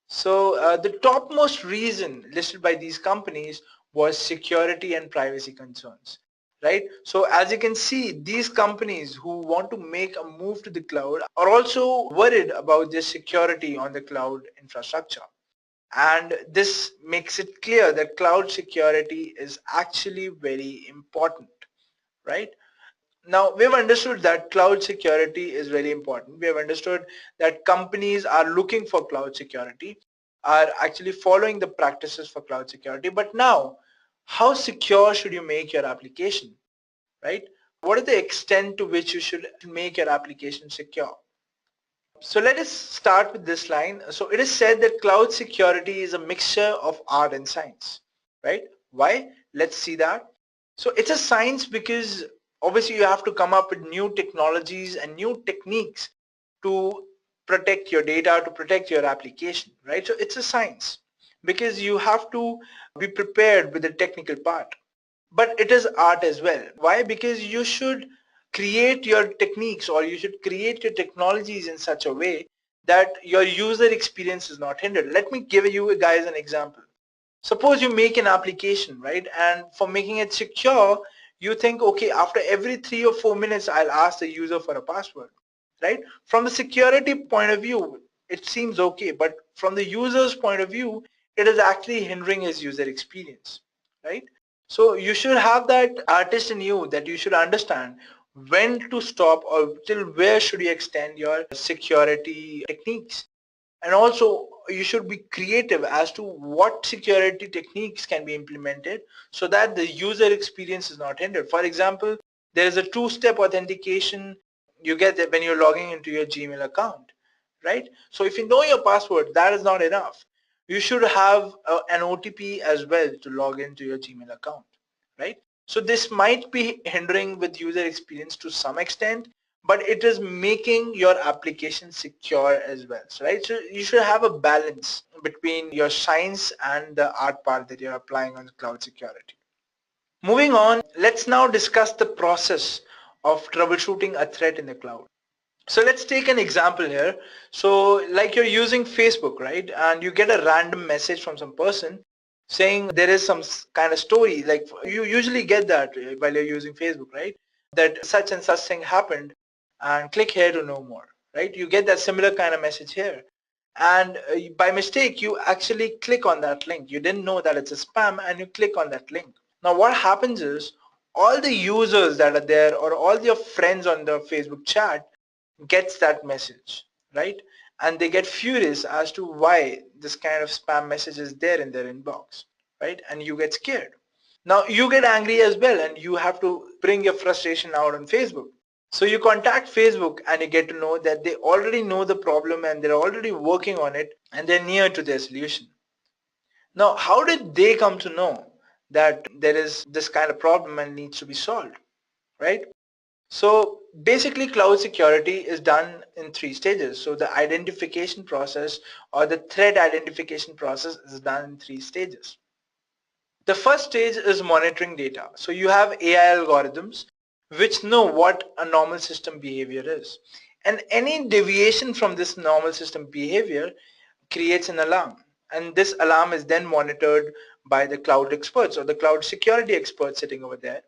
So the topmost reason listed by these companies was security and privacy concerns, right? So as you can see, these companies who want to make a move to the cloud are also worried about their security on the cloud infrastructure. And this makes it clear that cloud security is actually very important, right? Now, we've understood that cloud security is really important. We have understood that companies are looking for cloud security, are actually following the practices for cloud security. But now, how secure should you make your application, right? What is the extent to which you should make your application secure? So let us start with this line. So it is said that cloud security is a mixture of art and science, right? Why? Let's see that. So it's a science because obviously you have to come up with new technologies and new techniques to protect your data, to protect your application, right? So it's a science because you have to be prepared with the technical part. But it is art as well. Why? Because you should create your techniques or you should create your technologies in such a way that your user experience is not hindered. Let me give you guys an example. Suppose you make an application, right? And for making it secure, you think, okay, after every 3 or 4 minutes, I'll ask the user for a password, right? From the security point of view, it seems okay, but from the user's point of view, it is actually hindering his user experience, right? So you should have that artist in you that you should understand when to stop or till where should you extend your security techniques. And also you should be creative as to what security techniques can be implemented so that the user experience is not hindered. For example, there is a two-step authentication you get that when you're logging into your Gmail account, right? So if you know your password, that is not enough. You should have an OTP as well to log into your Gmail account, right? So this might be hindering with user experience to some extent, but it is making your application secure as well, right? So you should have a balance between your science and the art part that you're applying on cloud security. Moving on, let's now discuss the process of troubleshooting a threat in the cloud. So let's take an example here. So like you're using Facebook, right? And you get a random message from some person saying there is some kind of story, like you usually get that while you're using Facebook, right? That such and such thing happened and click here to know more, right? You get that similar kind of message here. And by mistake, you actually click on that link. You didn't know that it's a spam and you click on that link. Now what happens is all the users that are there or all your friends on the Facebook chat gets that message, right? And they get furious as to why this kind of spam message is there in their inbox, right? And you get scared. Now you get angry as well and you have to bring your frustration out on Facebook. So you contact Facebook and you get to know that they already know the problem and they're already working on it and they're near to their solution. Now, how did they come to know that there is this kind of problem and needs to be solved, right? So basically cloud security is done in 3 stages. So the identification process or the threat identification process is done in 3 stages. The first stage is monitoring data. So you have AI algorithms which know what a normal system behavior is. And any deviation from this normal system behavior creates an alarm. And this alarm is then monitored by the cloud experts or the cloud security experts sitting over there.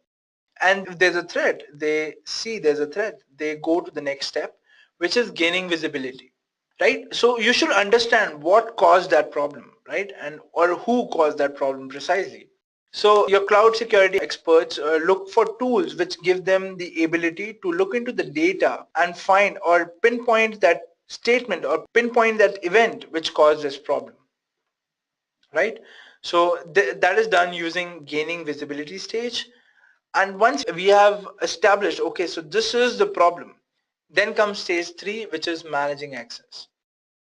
And if there's a threat, they see there's a threat, they go to the next step, which is gaining visibility, right? So you should understand what caused that problem, right? And or who caused that problem precisely. So your cloud security experts look for tools which give them the ability to look into the data and find or pinpoint that statement or pinpoint that event which caused this problem, right? So that is done using gaining visibility stage. And once we have established, okay, so this is the problem, then comes stage 3, which is managing access.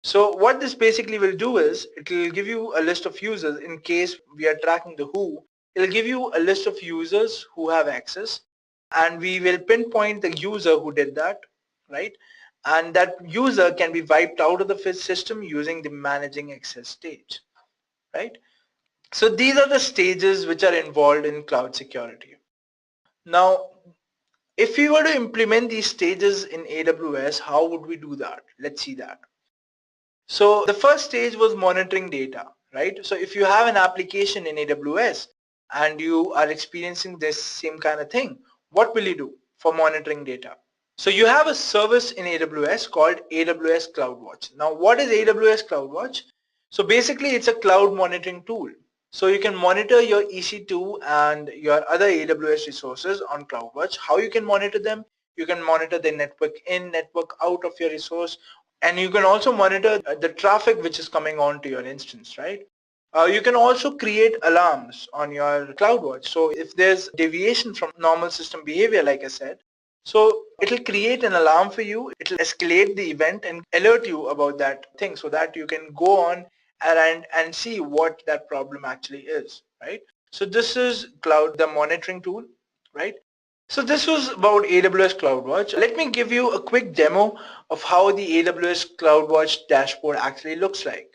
So what this basically will do is it will give you a list of users. In case we are tracking the who, it will give you a list of users who have access and we will pinpoint the user who did that, right? And that user can be wiped out of the system using the managing access stage, right? So these are the stages which are involved in cloud security. Now, if we were to implement these stages in AWS, how would we do that? Let's see that. So the first stage was monitoring data, right? So if you have an application in AWS and you are experiencing this same kind of thing, what will you do for monitoring data? So you have a service in AWS called AWS CloudWatch. Now what is AWS CloudWatch? So basically it's a cloud monitoring tool. So you can monitor your EC2 and your other AWS resources on CloudWatch. How you can monitor them? You can monitor the network in, network out of your resource, and you can also monitor the traffic which is coming on to your instance, right? You can also create alarms on your CloudWatch. So if there's deviation from normal system behavior, like I said, so it'll create an alarm for you, it'll escalate the event and alert you about that thing so that you can go on and see what that problem actually is, right? So this is Cloud, the monitoring tool, right? So this was about AWS CloudWatch. Let me give you a quick demo of how the AWS CloudWatch dashboard actually looks like.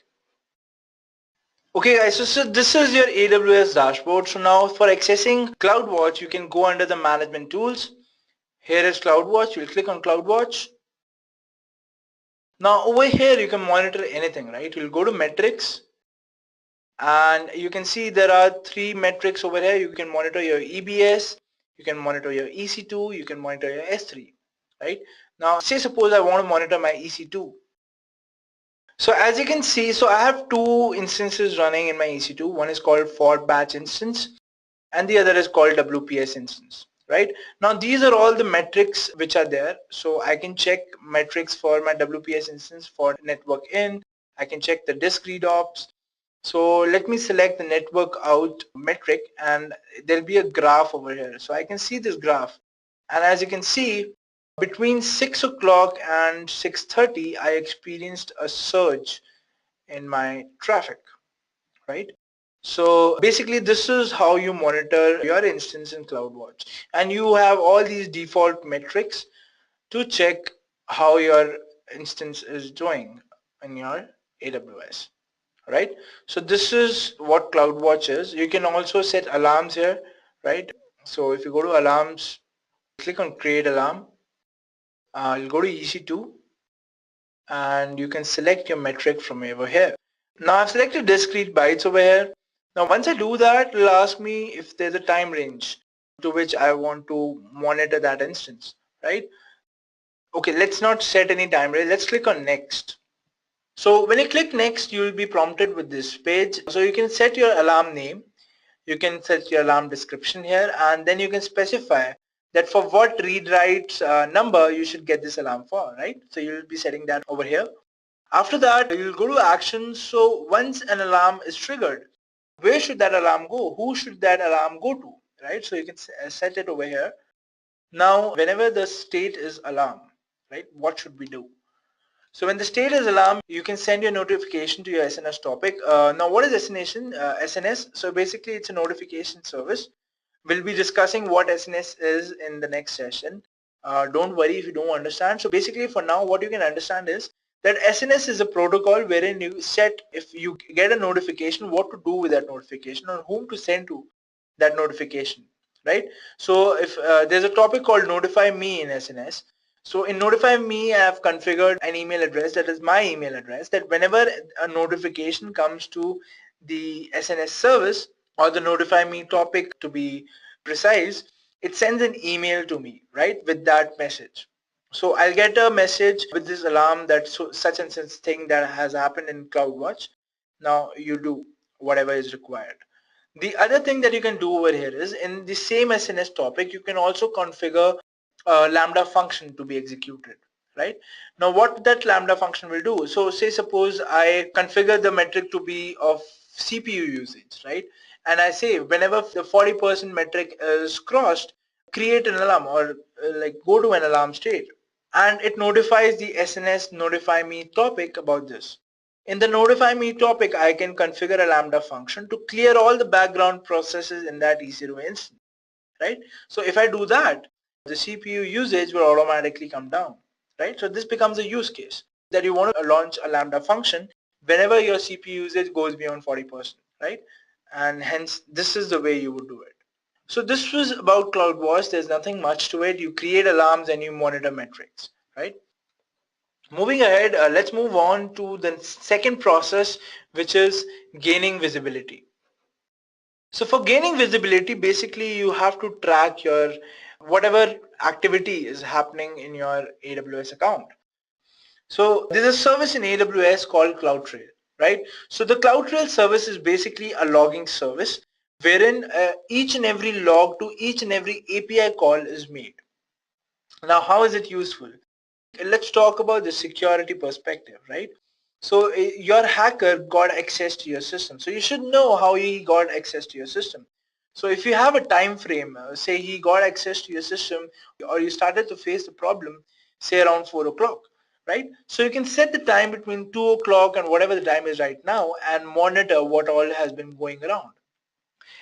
Okay guys, so this is your AWS dashboard. So now for accessing CloudWatch, you can go under the management tools. Here is CloudWatch, you'll click on CloudWatch. Now over here you can monitor anything, right? You'll go to metrics and you can see there are 3 metrics over here. You can monitor your EBS, you can monitor your EC2, you can monitor your S3, right? Now say suppose I want to monitor my EC2. So as you can see, so I have 2 instances running in my EC2. One is called for batch instance and the other is called WPS instance, right? Now these are all the metrics which are there. So I can check metrics for my WPS instance for network in, I can check the disk read ops. So let me select the network out metric and there'll be a graph over here. So I can see this graph, and as you can see, between 6 o'clock and 6:30 I experienced a surge in my traffic, right? So basically this is how you monitor your instance in CloudWatch, and you have all these default metrics to check how your instance is doing in your AWS, right? So this is what CloudWatch is. You can also set alarms here, right? So if you go to alarms, click on create alarm, you'll go to EC2 and you can select your metric from over here. Now I've selected discrete bytes over here. Now once I do that, it'll ask me if there's a time range to which I want to monitor that instance, right? Okay, let's not set any time range. Let's click on next. So when you click next, you will be prompted with this page. So you can set your alarm name, you can set your alarm description here, and then you can specify that for what read writes number you should get this alarm for, right? So you'll be setting that over here. After that, you'll go to actions. So once an alarm is triggered, where should that alarm go? Who should that alarm go to, right? So you can set it over here. Now, whenever the state is alarm, right, what should we do? So when the state is alarm, you can send your notification to your SNS topic. Now what is SNS? So basically it's a notification service. We'll be discussing what SNS is in the next session. Don't worry if you don't understand. So basically for now what you can understand is that SNS is a protocol wherein you set, if you get a notification, what to do with that notification or whom to send to that notification, right? So if there's a topic called notify me in SNS. So in notify me, I have configured an email address that is my email address, that whenever a notification comes to the SNS service or the notify me topic to be precise, it sends an email to me, right, with that message. So I'll get a message with this alarm that such and such thing that has happened in CloudWatch. Now you do whatever is required. The other thing that you can do over here is in the same SNS topic, you can also configure a Lambda function to be executed, right? Now what that Lambda function will do, so say suppose I configure the metric to be of CPU usage, right? And I say whenever the 40% metric is crossed, create an alarm or like go to an alarm state, and it notifies the SNS notify me topic about this. In the notify me topic, I can configure a Lambda function to clear all the background processes in that EC2 instance, right? So if I do that, the CPU usage will automatically come down, right? So this becomes a use case that you want to launch a Lambda function whenever your CPU usage goes beyond 40%, right? And hence this is the way you would do it. So this was about CloudWatch. There's nothing much to it. You create alarms and you monitor metrics, right? Moving ahead, let's move on to the second process, which is gaining visibility. So for gaining visibility, basically you have to track your whatever activity is happening in your AWS account. So there's a service in AWS called CloudTrail, right? So the CloudTrail service is basically a logging service wherein each and every log to each and every API call is made. Now, how is it useful? Let's talk about the security perspective, right? So your hacker got access to your system. So you should know how he got access to your system. So if you have a time frame, say he got access to your system or you started to face the problem, say around 4 o'clock, right? So you can set the time between 2 o'clock and whatever the time is right now and monitor what all has been going around.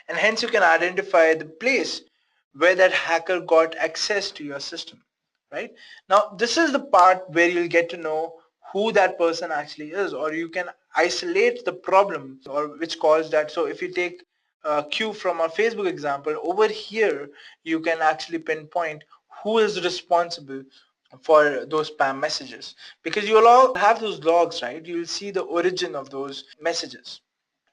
And hence you can identify the place where that hacker got access to your system, right? Now, this is the part where you'll get to know who that person actually is, or you can isolate the problem or which caused that. So if you take Q from our Facebook example, over here, you can actually pinpoint who is responsible for those spam messages, because you'll all have those logs, right? You'll see the origin of those messages.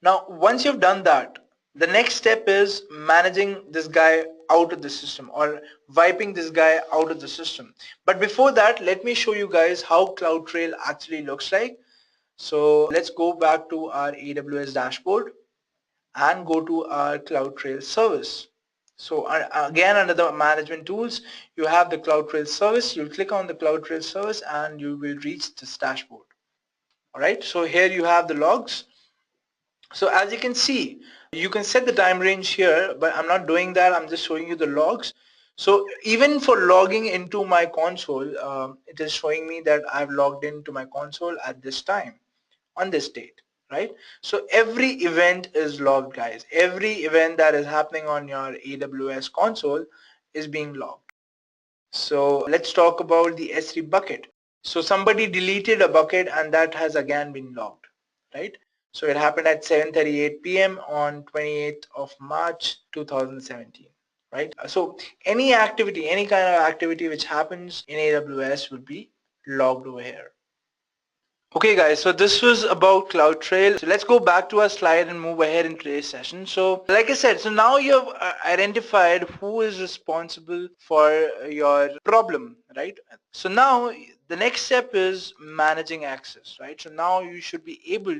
Now, once you've done that, the next step is managing this guy out of the system or wiping this guy out of the system. But before that, let me show you guys how CloudTrail actually looks like. So let's go back to our AWS dashboard and go to our CloudTrail service. So again, under the management tools, you have the CloudTrail service. You'll click on the CloudTrail service and you will reach this dashboard. All right, so here you have the logs. So as you can see, you can set the time range here, but I'm not doing that. I'm just showing you the logs. So even for logging into my console, it is showing me that I've logged into my console at this time on this date, right? So every event is logged, guys. Every event that is happening on your AWS console is being logged. So let's talk about the S3 bucket. So somebody deleted a bucket and that has again been logged, right? So it happened at 7:38 p.m. on 28th of March 2017, right? So any activity, any kind of activity which happens in AWS will be logged over here. Okay guys, so this was about CloudTrail. So let's go back to our slide and move ahead in today's session. So like I said, so now you've identified who is responsible for your problem, right? So now the next step is managing access, right? So now you should be able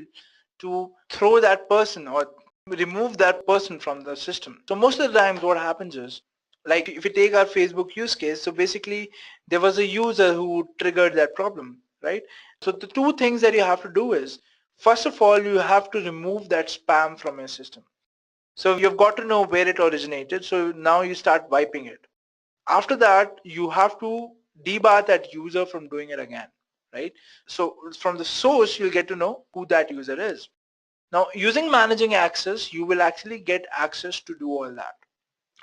to throw that person or remove that person from the system. So most of the times what happens is, like if you take our Facebook use case, so basically there was a user who triggered that problem, right? So the two things that you have to do is, first of all, you have to remove that spam from your system. So you've got to know where it originated. So now you start wiping it. After that, you have to debar that user from doing it again, right? So from the source, you'll get to know who that user is. Now, using managing access, you will actually get access to do all that,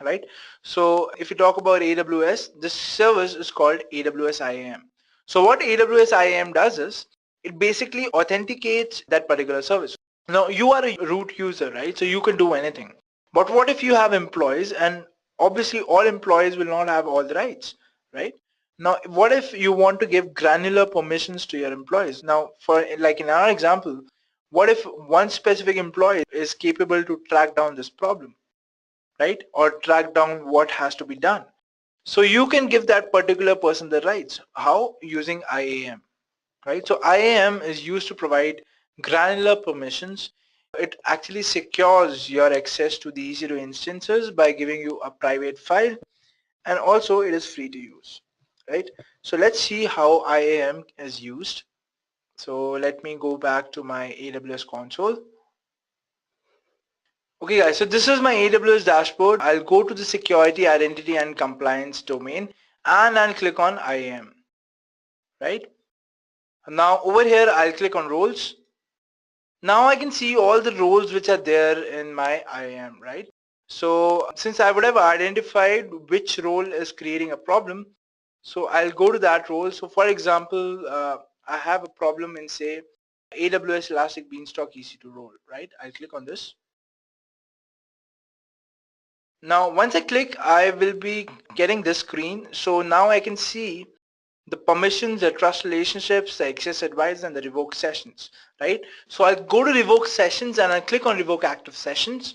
right? So if you talk about AWS, this service is called AWS IAM. So what AWS IAM does is, it basically authenticates that particular service. Now you are a root user, right? So you can do anything. But what if you have employees, and obviously all employees will not have all the rights, right? Now, what if you want to give granular permissions to your employees? Now, for like in our example, what if one specific employee is capable to track down this problem, right? Or track down what has to be done. So you can give that particular person the rights. How? Using IAM, right? So IAM is used to provide granular permissions. It actually secures your access to the EC2 instances by giving you a private file, and also it is free to use, right? So let's see how IAM is used. So let me go back to my AWS console. Okay guys, so this is my AWS dashboard. I'll go to the security, identity and compliance domain and I'll click on IAM, right? Now over here, I'll click on roles. Now I can see all the roles which are there in my IAM, right? So since I would have identified which role is creating a problem, so I'll go to that role. So for example, I have a problem in say AWS Elastic Beanstalk EC2 role, right? I'll click on this. Now once I click, I will be getting this screen. So now I can see the permissions, the trust relationships, the access advice and the revoke sessions, right? So I'll go to revoke sessions and I'll click on revoke active sessions,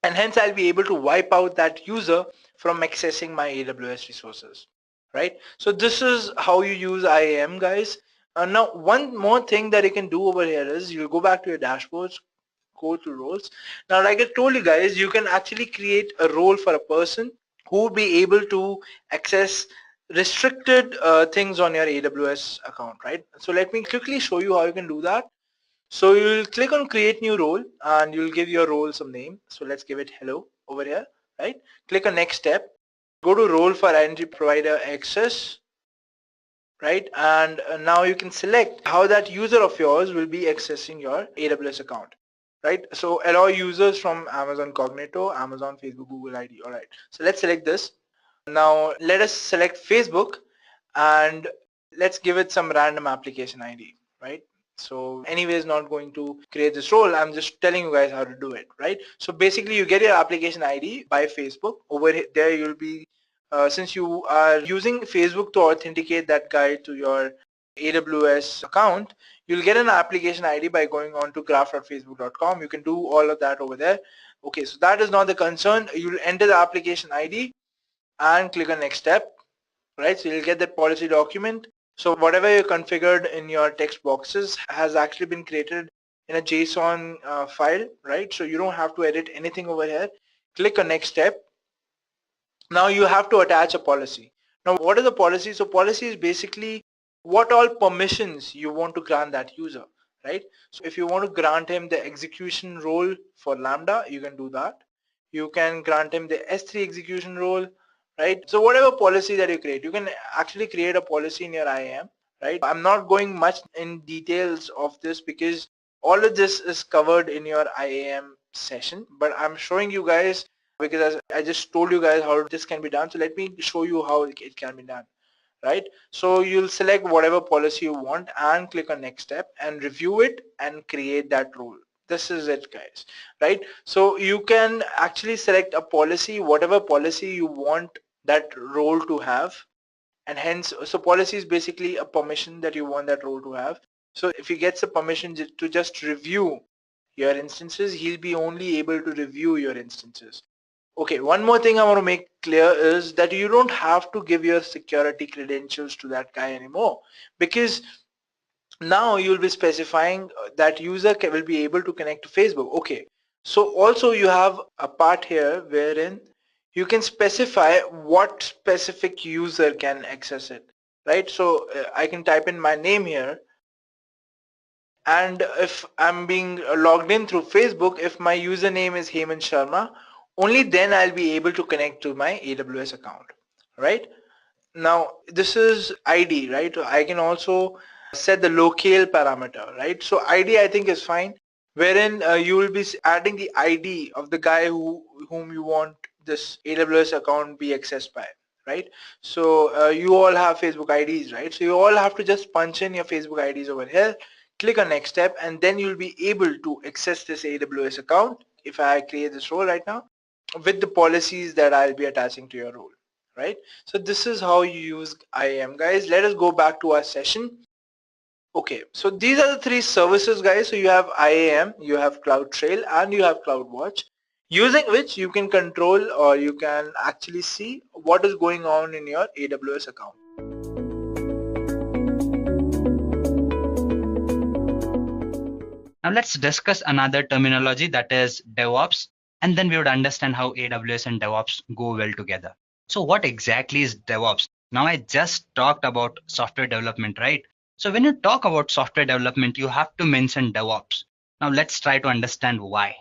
and hence I'll be able to wipe out that user from accessing my AWS resources, right? So this is how you use IAM, guys. Now one more thing that you can do over here is you'll go back to your dashboards, go to roles. Now like I told you guys, you can actually create a role for a person who will be able to access restricted things on your AWS account, right? So let me quickly show you how you can do that. So you'll click on create new role and you'll give your role some name. So let's give it hello over here, right? Click on next step, go to role for identity provider access, right? And now you can select how that user of yours will be accessing your AWS account, right? So allow users from Amazon Cognito, Amazon, Facebook, Google ID. All right, so let's select this. Now let us select Facebook and let's give it some random application ID, right? So anyway, is not going to create this role. I'm just telling you guys how to do it, right? So basically you get your application ID by Facebook. Over there you'll be, since you are using Facebook to authenticate that guy to your AWS account, you'll get an application ID by going on to graph.facebook.com. You can do all of that over there. Okay, so that is not the concern. You'll enter the application ID and click on next step, right? So you'll get that policy document. So whatever you configured in your text boxes has actually been created in a JSON file, right? So you don't have to edit anything over here. Click on next step. Now you have to attach a policy. Now what is the policy? So policy is basically what all permissions you want to grant that user, right? So if you want to grant him the execution role for Lambda, you can do that. You can grant him the S3 execution role, right? So whatever policy that you create, you can actually create a policy in your IAM, right? I'm not going much in details of this because all of this is covered in your IAM session, but I'm showing you guys because I just told you guys how this can be done. So let me show you how it can be done, right? So you'll select whatever policy you want and click on next step and review it and create that role. This is it, guys, right? So you can actually select a policy, whatever policy you want that role to have, and hence, so policy is basically a permission that you want that role to have. So if he gets a permission to just review your instances, he'll be only able to review your instances. Okay, one more thing I want to make clear is that you don't have to give your security credentials to that guy anymore, because now you'll be specifying that user will be able to connect to Facebook. Okay, so also you have a part here wherein you can specify what specific user can access it, right? So I can type in my name here, and if I'm being logged in through Facebook, if my username is Hemant Sharma, only then I'll be able to connect to my AWS account, right? Now this is ID, right? I can also set the locale parameter, right? So ID I think is fine, wherein you will be adding the ID of the guy whom you want this AWS account be accessed by, right? So you all have Facebook IDs, right? So you all have to just punch in your Facebook IDs over here, click on next step, and then you'll be able to access this AWS account. If I create this role right now with the policies that I'll be attaching to your role, right? So this is how you use IAM, guys. Let us go back to our session. Okay, so these are the three services, guys. So you have IAM, you have CloudTrail, and you have CloudWatch, using which you can control or you can actually see what is going on in your AWS account.
Now let's discuss another terminology, that is DevOps, and then we would understand how AWS and DevOps go well together. So what exactly is DevOps? Now I just talked about software development, right? So when you talk about software development, you have to mention DevOps. Now let's try to understand why.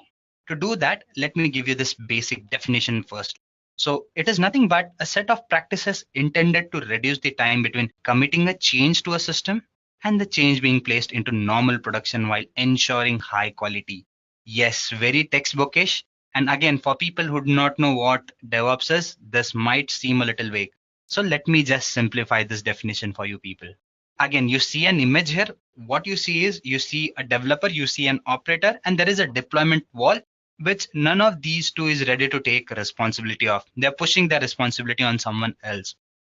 To do that, let me give you this basic definition first. So it is nothing but a set of practices intended to reduce the time between committing a change to a system and the change being placed into normal production while ensuring high quality. Yes, very textbookish. And again, for people who do not know what DevOps is, this might seem a little vague. So let me just simplify this definition for you people. Again, you see an image here. What you see is you see a developer, you see an operator, and there is a deployment wall, which none of these two is ready to take responsibility of. They're pushing their responsibility on someone else.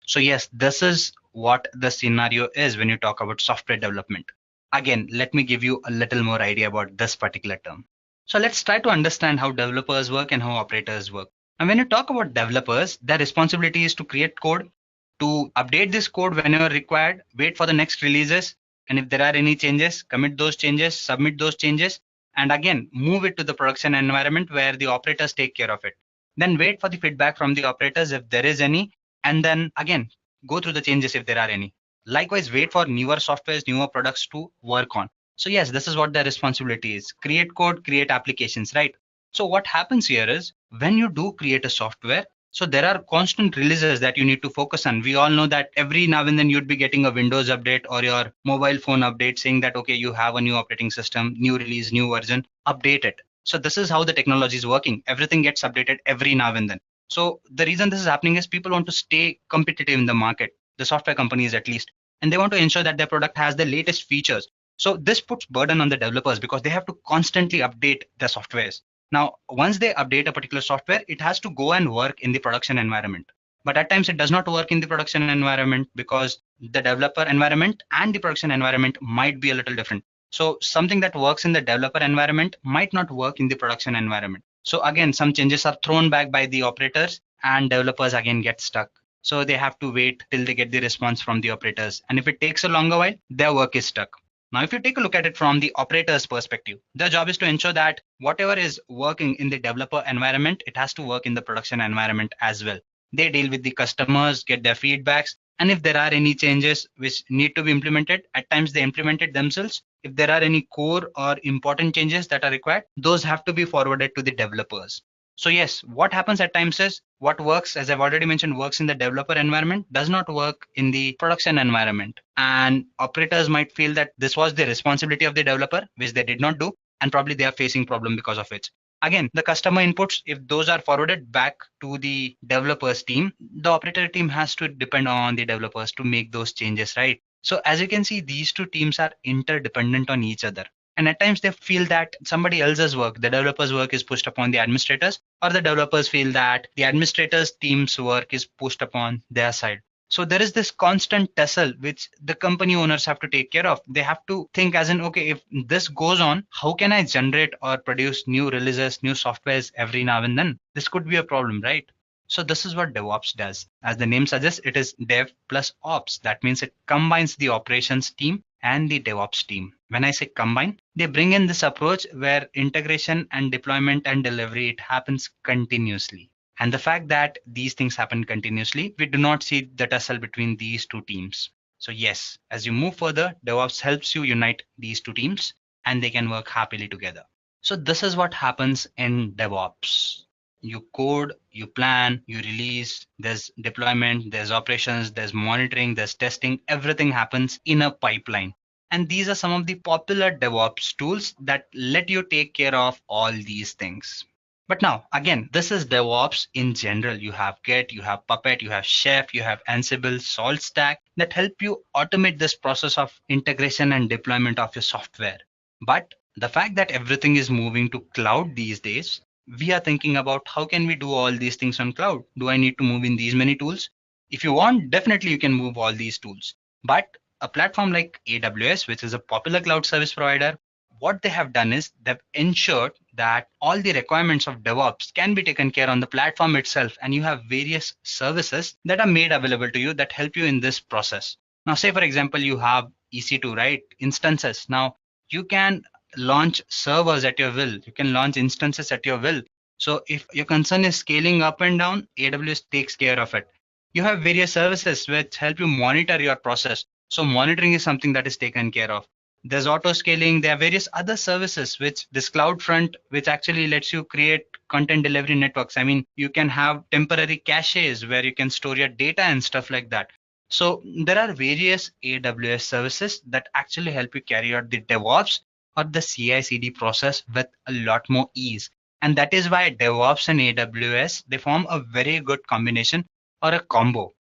So yes, this is what the scenario is when you talk about software development. Again, let me give you a little more idea about this particular term. So let's try to understand how developers work and how operators work. And when you talk about developers, their responsibility is to create code, to update this code whenever required, wait for the next releases, and if there are any changes, commit those changes, submit those changes, and again, move it to the production environment where the operators take care of it. Then wait for the feedback from the operators if there is any, and then again, go through the changes if there are any. Likewise, wait for newer softwares, newer products to work on. So yes, this is what their responsibility is. Create code, create applications, right? So what happens here is when you do create a software, So there are constant releases that you need to focus on. We all know that every now and then you'd be getting a Windows update or your mobile phone update saying that, okay, you have a new operating system, new release, new version, update it. So this is how the technology is working. Everything gets updated every now and then. So the reason this is happening is people want to stay competitive in the market, the software companies at least, and they want to ensure that their product has the latest features. So this puts burden on the developers because they have to constantly update their softwares. Now, once they update a particular software, it has to go and work in the production environment. But at times it does not work in the production environment because the developer environment and the production environment might be a little different. So something that works in the developer environment might not work in the production environment. So again, some changes are thrown back by the operators and developers again get stuck. So they have to wait till they get the response from the operators. And if it takes a longer while, their work is stuck. Now, if you take a look at it from the operator's perspective, their job is to ensure that whatever is working in the developer environment, it has to work in the production environment as well. They deal with the customers, get their feedbacks, and if there are any changes which need to be implemented, at times they implement it themselves. If there are any core or important changes that are required, those have to be forwarded to the developers. So yes, what happens at times is what works, as I've already mentioned, works in the developer environment does not work in the production environment. And operators might feel that this was the responsibility of the developer, which they did not do, and probably they are facing problem because of it. Again, the customer inputs, if those are forwarded back to the developers team, the operator team has to depend on the developers to make those changes, right? So as you can see, these two teams are interdependent on each other. And at times they feel that somebody else's work, the developers' work is pushed upon the administrators, or the developers feel that the administrators' team's work is pushed upon their side. So there is this constant tussle which the company owners have to take care of. They have to think as in, okay, if this goes on, how can I generate or produce new releases, new softwares every now and then? This could be a problem, right? So this is what DevOps does. As the name suggests, it is Dev plus Ops. That means it combines the operations team and the DevOps team. When I say combine, they bring in this approach where integration and deployment and delivery, it happens continuously. And the fact that these things happen continuously, we do not see the tussle between these two teams. So yes, as you move further, DevOps helps you unite these two teams and they can work happily together. So this is what happens in DevOps. You code, you plan, you release, there's deployment, there's operations, there's monitoring, there's testing, everything happens in a pipeline. And these are some of the popular DevOps tools that let you take care of all these things. But now, again, this is DevOps in general. You have Git, you have Puppet, you have Chef, you have Ansible, SaltStack that help you automate this process of integration and deployment of your software. But the fact that everything is moving to cloud these days, we are thinking about how can we do all these things on cloud? Do I need to move in these many tools? If you want, definitely you can move all these tools. But a platform like AWS, which is a popular cloud service provider, what they have done is they've ensured that all the requirements of DevOps can be taken care on the platform itself, and you have various services that are made available to you that help you in this process. Now, say for example, you have EC2, right? Instances. Now, you can launch servers at your will. You can launch instances at your will. So if your concern is scaling up and down, AWS takes care of it. You have various services which help you monitor your process. So monitoring is something that is taken care of. There's auto scaling. There are various other services which this CloudFront, which actually lets you create content delivery networks. I mean, you can have temporary caches where you can store your data and stuff like that. So there are various AWS services that actually help you carry out the DevOps or the CI/CD process with a lot more ease. And that is why DevOps and AWS, they form a very good combination or a combo.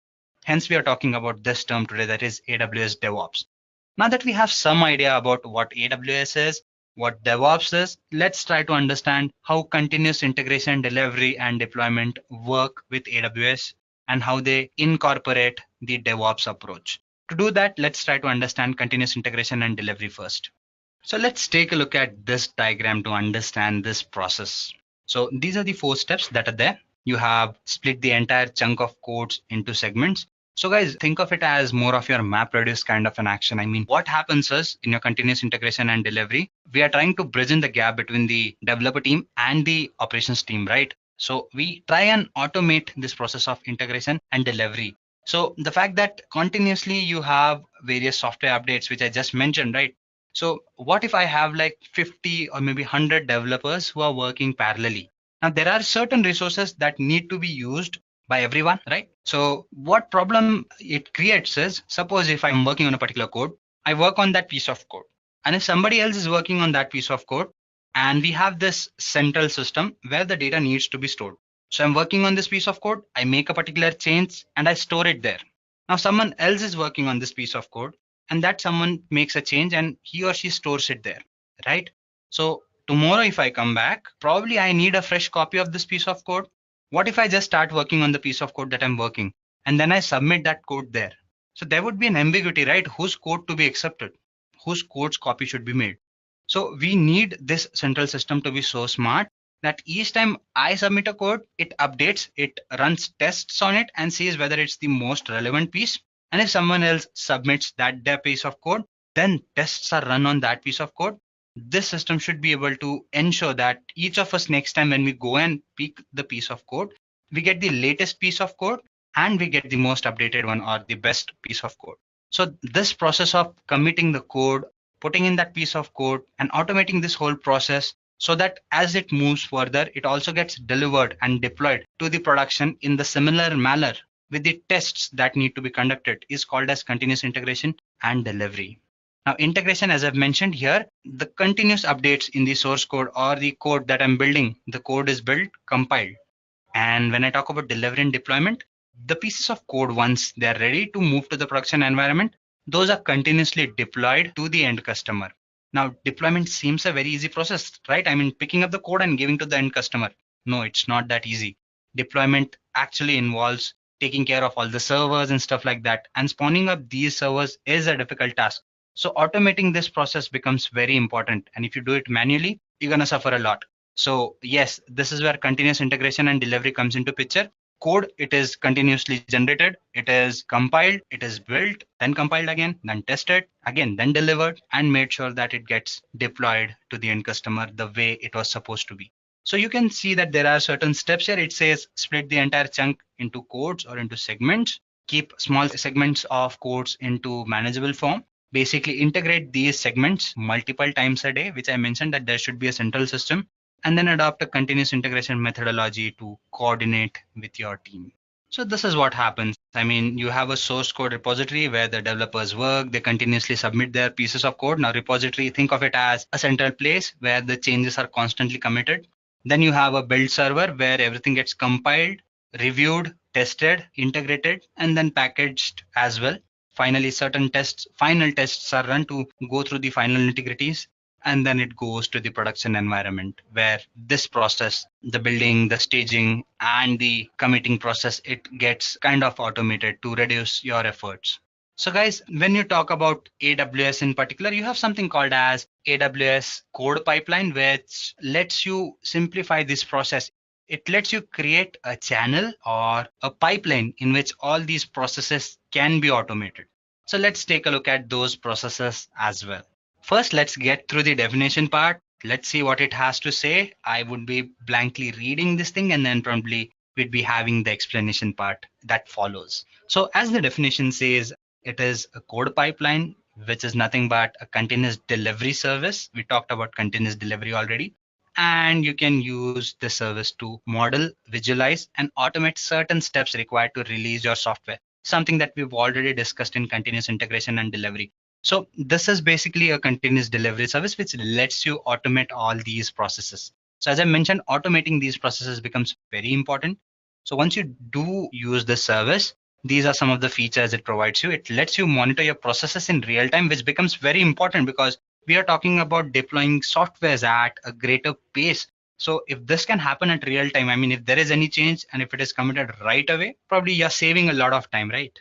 Hence, we are talking about this term today, that is AWS DevOps. Now that we have some idea about what AWS is, what DevOps is, let's try to understand how continuous integration, delivery, and deployment work with AWS and how they incorporate the DevOps approach. To do that, let's try to understand continuous integration and delivery first. So let's take a look at this diagram to understand this process. So these are the 4 steps that are there. You have split the entire chunk of codes into segments. So guys, think of it as more of your MapReduce kind of an action. I mean, what happens is in your continuous integration and delivery, we are trying to bridge in the gap between the developer team and the operations team, right? So we try and automate this process of integration and delivery. So the fact that continuously you have various software updates, which I just mentioned, right? So what if I have like 50 or maybe 100 developers who are working parallelly? Now there are certain resources that need to be used by everyone, right? So what problem it creates is, suppose if I'm working on a particular code, I work on that piece of code. And if somebody else is working on that piece of code, and we have this central system where the data needs to be stored. So I'm working on this piece of code, I make a particular change and I store it there. Now someone else is working on this piece of code, and that someone makes a change and he or she stores it there, right? So tomorrow if I come back, probably I need a fresh copy of this piece of code. What if I just start working on the piece of code that I'm working and then I submit that code there? So there would be an ambiguity, right? Whose code to be accepted? Whose code's copy should be made? So we need this central system to be so smart that each time I submit a code, it updates, it runs tests on it and sees whether it's the most relevant piece. And if someone else submits their piece of code, then tests are run on that piece of code. This system should be able to ensure that each of us next time when we go and pick the piece of code, we get the latest piece of code and we get the most updated one or the best piece of code. So this process of committing the code, putting in that piece of code and automating this whole process so that as it moves further, it also gets delivered and deployed to the production in the similar manner with the tests that need to be conducted is called as continuous integration and delivery. Now, integration, as I've mentioned here, the continuous updates in the source code or the code that I'm building, the code is built, compiled. And when I talk about delivery and deployment, the pieces of code, once they're ready to move to the production environment, those are continuously deployed to the end customer. Now, deployment seems a very easy process, right? I mean, picking up the code and giving to the end customer. No, it's not that easy. Deployment actually involves taking care of all the servers and stuff like that. And spawning up these servers is a difficult task. So automating this process becomes very important. And if you do it manually, you're going to suffer a lot. So yes, this is where continuous integration and delivery comes into picture. Code, it is continuously generated, it is compiled, it is built, then compiled again, then tested, again, then delivered, and made sure that it gets deployed to the end customer the way it was supposed to be. So you can see that there are certain steps here. It says split the entire chunk into codes or into segments, keep small segments of codes into manageable form. Basically integrate these segments multiple times a day, which I mentioned that there should be a central system, and then adopt a continuous integration methodology to coordinate with your team. So this is what happens. I mean, you have a source code repository where the developers work, they continuously submit their pieces of code. Now repository, think of it as a central place where the changes are constantly committed. Then you have a build server where everything gets compiled, reviewed, tested, integrated, and then packaged as well. Finally, certain tests, final tests are run to go through the final integrities, and then it goes to the production environment where this process, the building, the staging, and the committing process, it gets kind of automated to reduce your efforts. So guys, when you talk about AWS in particular, you have something called as AWS CodePipeline, which lets you simplify this process. It lets you create a channel or a pipeline in which all these processes can be automated. So let's take a look at those processes as well. First, let's get through the definition part. Let's see what it has to say. I would be blankly reading this thing and then probably we'd be having the explanation part that follows. So as the definition says, it is a code pipeline, which is nothing but a continuous delivery service. We talked about continuous delivery already. And you can use the service to model, visualize, and automate certain steps required to release your software. Something that we've already discussed in continuous integration and delivery. So this is basically a continuous delivery service which lets you automate all these processes. So as I mentioned, automating these processes becomes very important. So once you do use this service, these are some of the features it provides you. It lets you monitor your processes in real time, which becomes very important because we are talking about deploying softwares at a greater pace. So if this can happen at real time, I mean, if there is any change and if it is committed right away, probably you're saving a lot of time, right?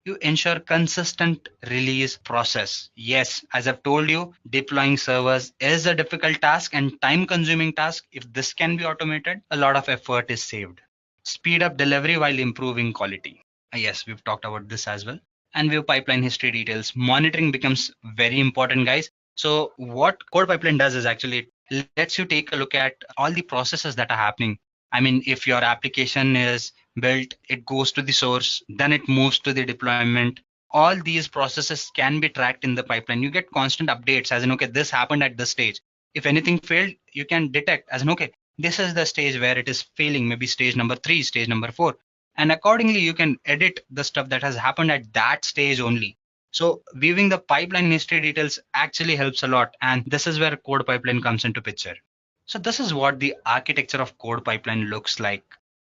You ensure consistent release process. Yes, as I've told you, deploying servers is a difficult task and time consuming task. If this can be automated, a lot of effort is saved. Speed up delivery while improving quality. Yes, we've talked about this as well. And view pipeline history details. Monitoring becomes very important, guys. So what CodePipeline does is actually it lets you take a look at all the processes that are happening. I mean, if your application is built, it goes to the source, then it moves to the deployment. All these processes can be tracked in the pipeline. You get constant updates as in, okay, this happened at this stage. If anything failed, you can detect as in, okay, this is the stage where it is failing, maybe stage number 3, stage number 4. And accordingly, you can edit the stuff that has happened at that stage only. So viewing the pipeline history details actually helps a lot. And this is where code pipeline comes into picture. So this is what the architecture of code pipeline looks like.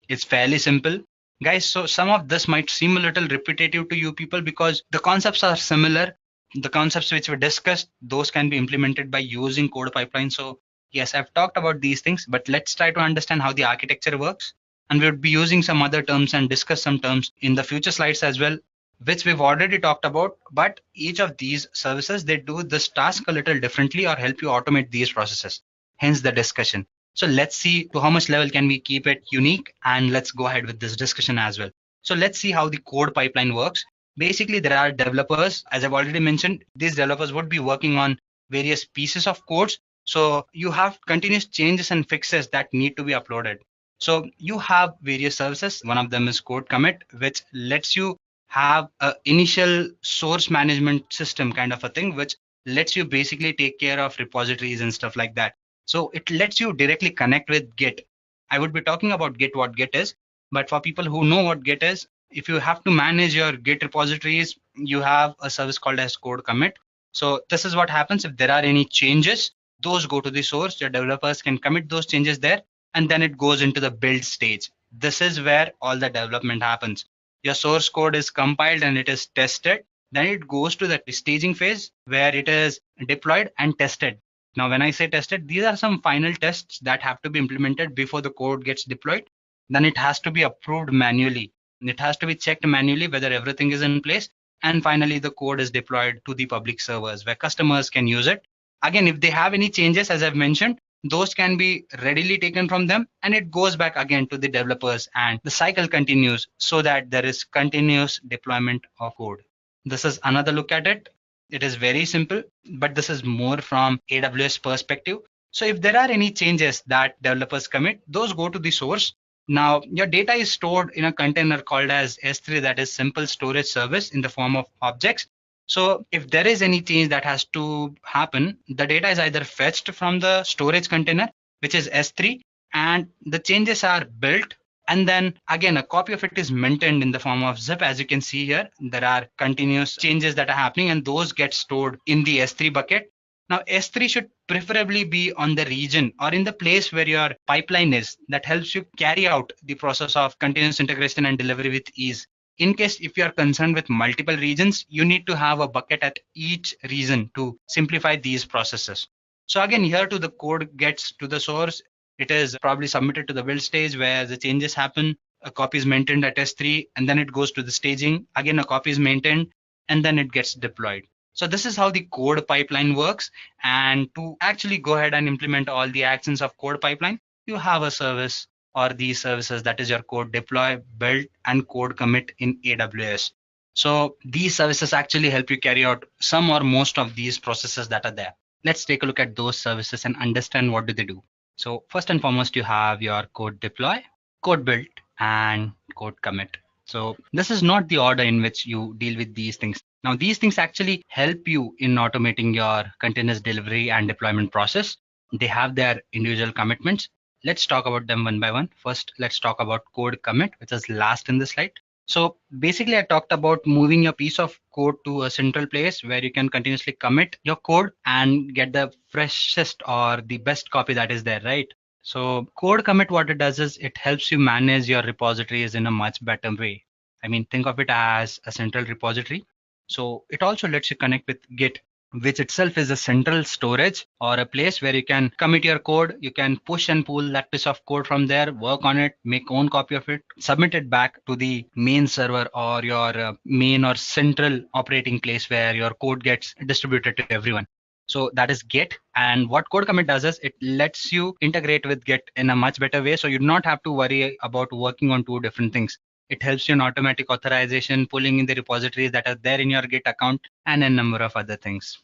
It's fairly simple. Guys, so some of this might seem a little repetitive to you people because the concepts are similar. The concepts which we discussed, those can be implemented by using code pipeline. So yes, I've talked about these things, but let's try to understand how the architecture works. And we would be using some other terms and discuss some terms in the future slides as well, which we've already talked about. But each of these services, they do this task a little differently or help you automate these processes. Hence the discussion. So let's see to how much level can we keep it unique, and let's go ahead with this discussion as well. So let's see how the code pipeline works. Basically, there are developers, as I've already mentioned, these developers would be working on various pieces of codes. So you have continuous changes and fixes that need to be uploaded. So you have various services. One of them is code commit, which lets you have an initial source management system kind of a thing, which lets you basically take care of repositories and stuff like that. So it lets you directly connect with Git. I would be talking about Git, what Git is, but for people who know what Git is, if you have to manage your Git repositories, you have a service called as code commit. So this is what happens if there are any changes, those go to the source, your developers can commit those changes there, and then it goes into the build stage. This is where all the development happens. Your source code is compiled and it is tested. Then it goes to the staging phase where it is deployed and tested. Now, when I say tested, these are some final tests that have to be implemented before the code gets deployed. Then it has to be approved manually. It has to be checked manually whether everything is in place. And finally, the code is deployed to the public servers where customers can use it. Again, if they have any changes, as I've mentioned, those can be readily taken from them and it goes back again to the developers and the cycle continues so that there is continuous deployment of code. This is another look at it. It is very simple, but this is more from AWS perspective. So if there are any changes that developers commit, those go to the source. Now your data is stored in a container called as S3, that is simple storage service in the form of objects. So if there is any change that has to happen, the data is either fetched from the storage container, which is S3, and the changes are built. And then again, a copy of it is maintained in the form of zip. As you can see here, there are continuous changes that are happening and those get stored in the S3 bucket. Now S3 should preferably be on the region or in the place where your pipeline is. That helps you carry out the process of continuous integration and delivery with ease. In case if you are concerned with multiple regions, you need to have a bucket at each region to simplify these processes. So again, here to the code gets to the source. It is probably submitted to the build stage where the changes happen. A copy is maintained at S3 and then it goes to the staging. Again, a copy is maintained and then it gets deployed. So this is how the code pipeline works. And to actually go ahead and implement all the actions of code pipeline, you have a service or these services, that is your code deploy, build, and code commit in AWS. So these services actually help you carry out some or most of these processes that are there. Let's take a look at those services and understand what do they do. So first and foremost, you have your code deploy, code build, and code commit. So this is not the order in which you deal with these things. Now, these things actually help you in automating your continuous delivery and deployment process. They have their individual commitments. Let's talk about them one by one. First, let's talk about code commit, which is last in the slide. So basically, I talked about moving your piece of code to a central place where you can continuously commit your code and get the freshest or the best copy that is there, right? So code commit, what it does is it helps you manage your repositories in a much better way. I mean, think of it as a central repository. So it also lets you connect with Git, which itself is a central storage or a place where you can commit your code. You can push and pull that piece of code from there, work on it, make own copy of it, submit it back to the main server or your main or central operating place where your code gets distributed to everyone. So that is Git. And what code commit does is it lets you integrate with Git in a much better way. So you do not have to worry about working on two different things. It helps you in automatic authorization, pulling in the repositories that are there in your Git account, and a number of other things.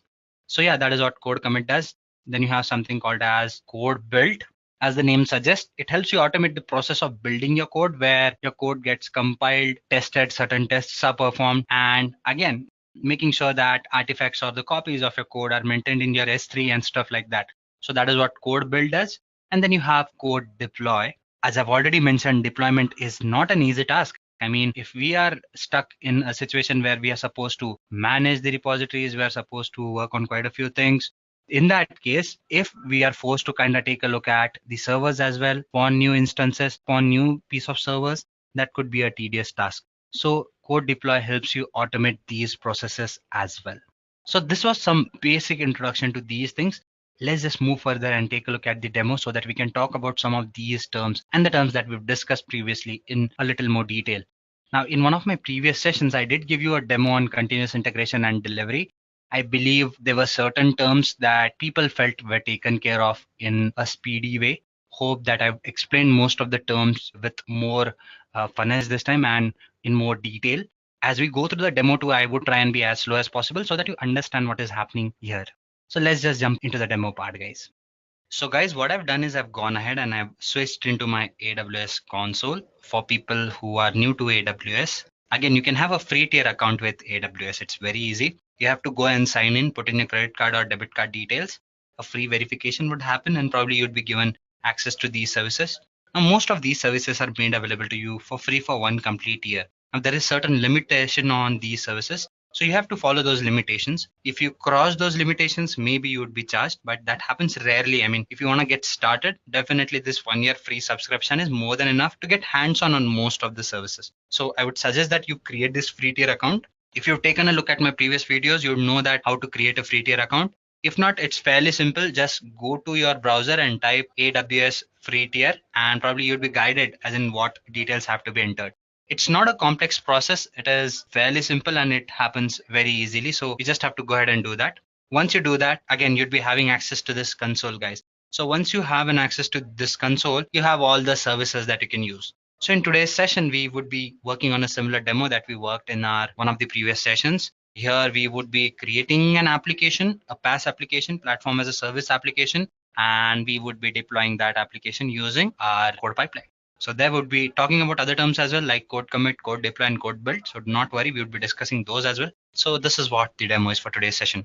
So yeah, that is what code commit does. Then you have something called as code build. As the name suggests, it helps you automate the process of building your code where your code gets compiled, tested, certain tests are performed, and again, making sure that artifacts or the copies of your code are maintained in your S3 and stuff like that. So that is what code build does. And then you have code deploy. As I've already mentioned, deployment is not an easy task. I mean, if we are stuck in a situation where we are supposed to manage the repositories, we are supposed to work on quite a few things. In that case, if we are forced to kind of take a look at the servers as well, spawn new instances, spawn new piece of servers, that could be a tedious task. So code deploy helps you automate these processes as well. So this was some basic introduction to these things. Let's just move further and take a look at the demo so that we can talk about some of these terms and the terms that we've discussed previously in a little more detail. Now, in one of my previous sessions, I did give you a demo on continuous integration and delivery. I believe there were certain terms that people felt were taken care of in a speedy way. Hope that I've explained most of the terms with more finesse this time and in more detail. As we go through the demo too, I would try and be as slow as possible so that you understand what is happening here. So let's just jump into the demo part, guys. So guys, what I've done is I've gone ahead and I've switched into my AWS console for people who are new to AWS. Again, you can have a free tier account with AWS. It's very easy. You have to go and sign in, put in your credit card or debit card details. A free verification would happen and probably you'd be given access to these services. Now, most of these services are made available to you for free for one complete year. Now, there is certain limitation on these services. So you have to follow those limitations. If you cross those limitations, maybe you would be charged, but that happens rarely. I mean, if you want to get started, definitely this 1 year free subscription is more than enough to get hands-on on most of the services. So I would suggest that you create this free tier account. If you've taken a look at my previous videos, you would know that how to create a free tier account. If not, it's fairly simple. Just go to your browser and type AWS free tier, and probably you'd be guided as in what details have to be entered. It's not a complex process. It is fairly simple and it happens very easily. So you just have to go ahead and do that. Once you do that, again, you'd be having access to this console, guys. So once you have an access to this console, you have all the services that you can use. So in today's session, we would be working on a similar demo that we worked in our one of the previous sessions. Here we would be creating an application, a PaaS application, platform as a service application, and we would be deploying that application using our code pipeline. So there would be talking about other terms as well, like code commit, code deploy, and code build. So do not worry, we would be discussing those as well. So this is what the demo is for today's session.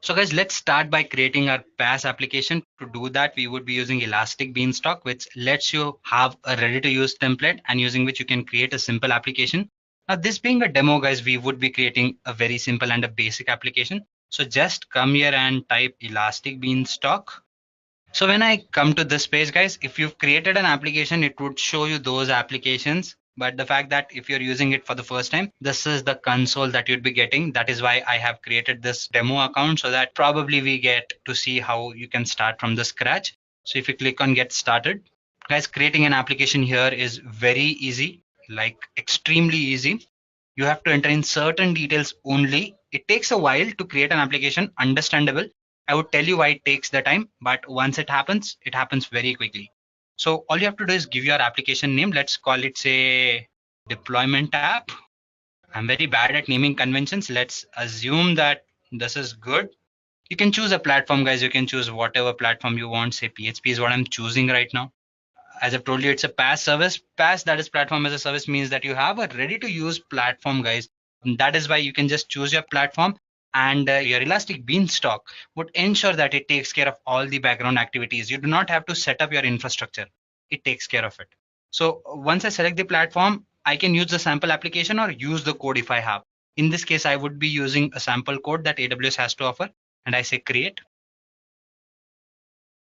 So guys, let's start by creating our PaaS application. To do that, we would be using Elastic Beanstalk, which lets you have a ready-to-use template and using which you can create a simple application. Now, this being a demo, guys, we would be creating a very simple and a basic application. So just come here and type Elastic Beanstalk. So when I come to this page, guys, if you've created an application, it would show you those applications. But the fact that if you're using it for the first time, this is the console that you'd be getting. That is why I have created this demo account so that probably we get to see how you can start from the scratch. So if you click on get started, guys, creating an application here is very easy, like extremely easy. You have to enter in certain details only. It takes a while to create an application, understandable. I would tell you why it takes the time, but once it happens very quickly. So all you have to do is give your application name. Let's call it, say, deployment app. I'm very bad at naming conventions. Let's assume that this is good. You can choose a platform, guys. You can choose whatever platform you want. Say PHP is what I'm choosing right now. As I've told you, it's a PaaS service. PaaS, that is platform as a service, means that you have a ready to use platform, guys. And that is why you can just choose your platform. And your Elastic Beanstalk would ensure that it takes care of all the background activities. You do not have to set up your infrastructure. It takes care of it. So once I select the platform, I can use the sample application or use the code if I have. In this case, I would be using a sample code that AWS has to offer. And I say create.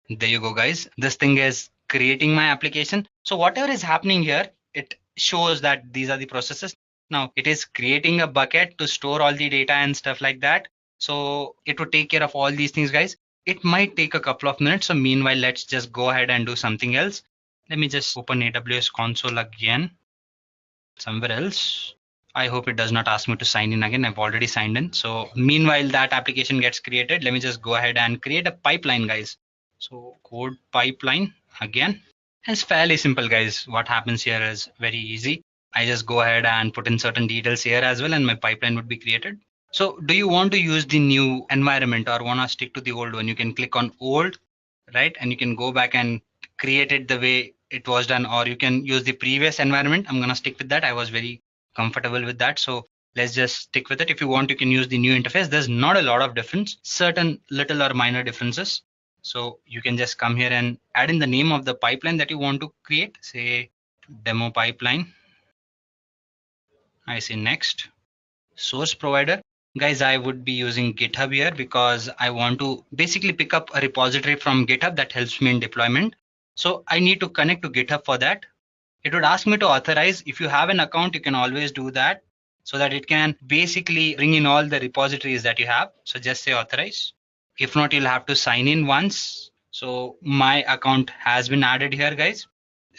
There you go, guys. This thing is creating my application. So whatever is happening here, it shows that these are the processes. Now it is creating a bucket to store all the data and stuff like that. So it would take care of all these things, guys. It might take a couple of minutes. So meanwhile, let's just go ahead and do something else. Let me just open AWS console again somewhere else. I hope it does not ask me to sign in again. I've already signed in. So meanwhile, that application gets created. Let me just go ahead and create a pipeline, guys. So code pipeline again. It's fairly simple, guys. What happens here is very easy. I just go ahead and put in certain details here as well, and my pipeline would be created. So do you want to use the new environment or want to stick to the old one? You can click on old, right? And you can go back and create it the way it was done, or you can use the previous environment. I'm going to stick with that. I was very comfortable with that. So let's just stick with it. If you want, you can use the new interface. There's not a lot of difference, certain little or minor differences. So you can just come here and add in the name of the pipeline that you want to create, say demo pipeline. I say next. Source provider. Guys, I would be using GitHub here because I want to basically pick up a repository from GitHub that helps me in deployment. So I need to connect to GitHub for that. It would ask me to authorize. If you have an account, you can always do that so that it can basically bring in all the repositories that you have. So just say authorize. If not, you'll have to sign in once. So my account has been added here, guys.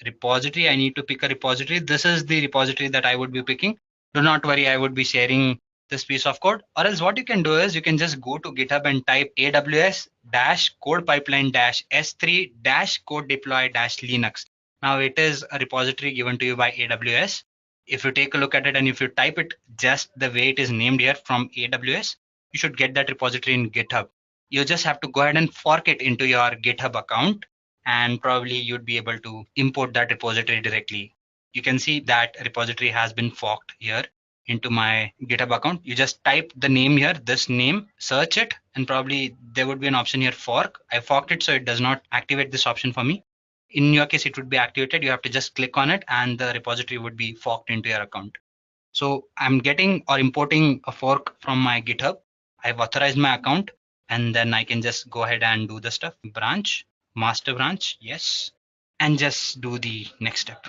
Repository, I need to pick a repository. This is the repository that I would be picking. Do not worry, I would be sharing this piece of code. Or else what you can do is you can just go to GitHub and type AWS CodePipeline S3 code deploy Linux. Now it is a repository given to you by AWS. If you take a look at it and if you type it just the way it is named here from AWS, you should get that repository in GitHub. You just have to go ahead and fork it into your GitHub account, and probably you'd be able to import that repository directly. You can see that repository has been forked here into my GitHub account. You just type the name here, this name, search it, and probably there would be an option here, fork. I forked it, so it does not activate this option for me. In your case, it would be activated. You have to just click on it and the repository would be forked into your account. So I'm getting or importing a fork from my GitHub. I've authorized my account, and then I can just go ahead and do the stuff. Branch, master branch, yes, and just do the next step.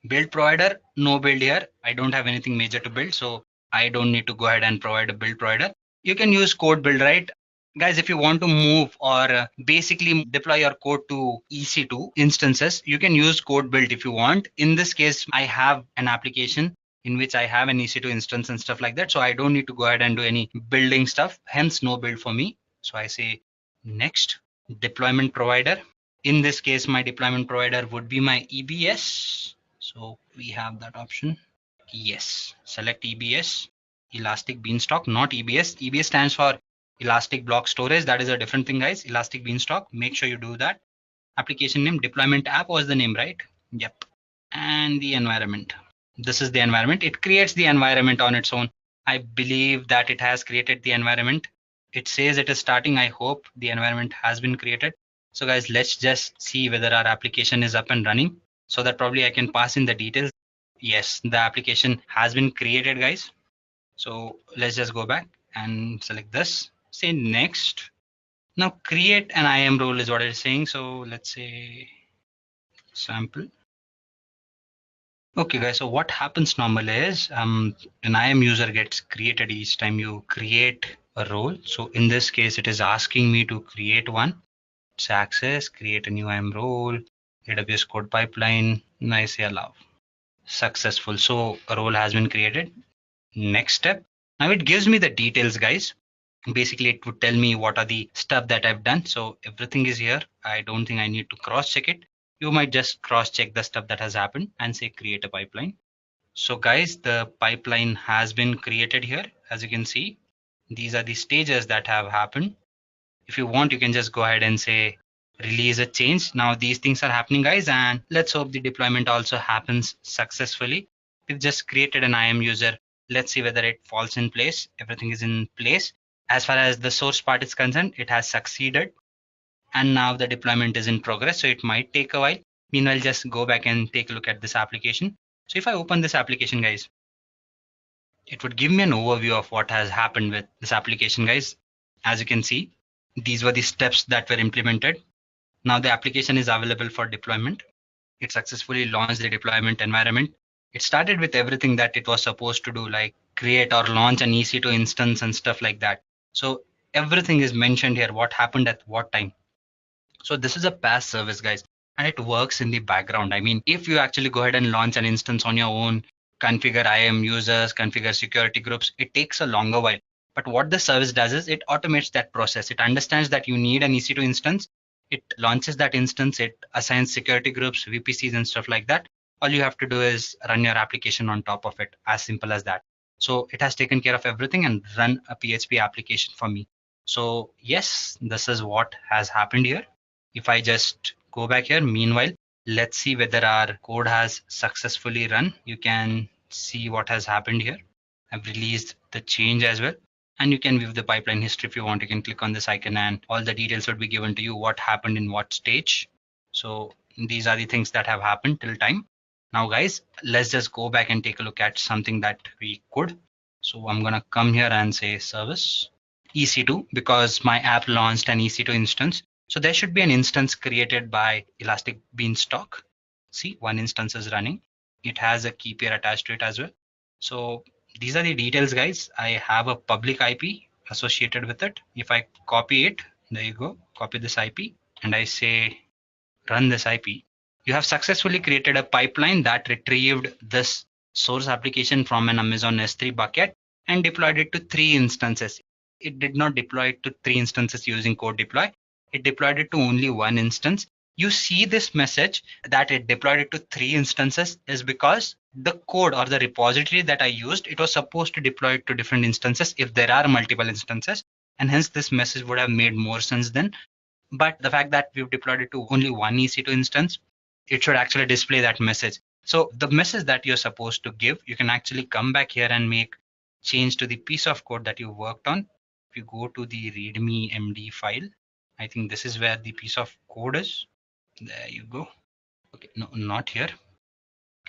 Build provider, no build here. I don't have anything major to build, so I don't need to go ahead and provide a build provider. You can use code build, right? Guys, if you want to move or basically deploy your code to EC2 instances, you can use code build if you want. In this case, I have an application in which I have an EC2 instance and stuff like that. So I don't need to go ahead and do any building stuff, hence no build for me. So I say next, deployment provider. In this case, my deployment provider would be my EBS. So we have that option. Yes, select EBS, Elastic Beanstalk, not EBS. EBS stands for Elastic Block Storage. That is a different thing, guys. Elastic Beanstalk. Make sure you do that. Application name, deployment app was the name, right? Yep. And the environment. This is the environment. It creates the environment on its own. I believe that it has created the environment. It says it is starting. I hope the environment has been created. So guys, let's just see whether our application is up and running so that probably I can pass in the details. Yes, the application has been created, guys. So let's just go back and select this. Say next. Now create an IAM role is what it's saying. So let's say sample. Okay, guys. So what happens normally is an IAM user gets created each time you create a role. So in this case, it is asking me to create one. It's access, create a new IAM role, AWS CodePipeline, and I say allow. Successful. So a role has been created. Next step. Now it gives me the details, guys. Basically, it would tell me what are the stuff that I've done. So everything is here. I don't think I need to cross check it. You might just cross check the stuff that has happened and say create a pipeline. So guys, the pipeline has been created here. As you can see, these are the stages that have happened. If you want, you can just go ahead and say release a change. Now these things are happening, guys, and let's hope the deployment also happens successfully. We've just created an IAM user. Let's see whether it falls in place. Everything is in place. As far as the source part is concerned, it has succeeded. And now the deployment is in progress. So it might take a while. Meanwhile, just go back and take a look at this application. So if I open this application, guys, it would give me an overview of what has happened with this application, guys. As you can see, these were the steps that were implemented. Now the application is available for deployment. It successfully launched the deployment environment. It started with everything that it was supposed to do, like create or launch an EC2 instance and stuff like that. So everything is mentioned here, what happened at what time. So this is a PaaS service, guys, and it works in the background. I mean, if you actually go ahead and launch an instance on your own, configure IAM users, configure security groups, it takes a longer while. But what the service does is it automates that process. It understands that you need an EC2 instance. It launches that instance. It assigns security groups, VPCs and stuff like that. All you have to do is run your application on top of it, as simple as that. So it has taken care of everything and run a PHP application for me. So yes, this is what has happened here. If I just go back here, meanwhile, let's see whether our code has successfully run. You can see what has happened here. I've released the change as well. And you can view the pipeline history if you want. You can click on this icon and all the details will be given to you, what happened in what stage. So these are the things that have happened till time. Now guys, let's just go back and take a look at something that we could. So I'm gonna come here and say service EC2 because my app launched an EC2 instance. So there should be an instance created by Elastic Beanstalk. See, one instance is running. It has a key pair attached to it as well. So these are the details, guys. I have a public IP associated with it. If I copy it, there you go, copy this IP, and I say run this IP, you have successfully created a pipeline that retrieved this source application from an Amazon S3 bucket and deployed it to 3 instances. It did not deploy it to 3 instances using code deploy. It deployed it to only 1 instance. You see this message that it deployed it to 3 instances is because the code or the repository that I used, it was supposed to deploy it to different instances if there are multiple instances, and hence this message would have made more sense then. But the fact that we've deployed it to only one EC2 instance, it should actually display that message. So the message that you're supposed to give, you can actually come back here and make change to the piece of code that you worked on. If you go to the readme md file, I think this is where the piece of code is. There you go. Okay, no, not here.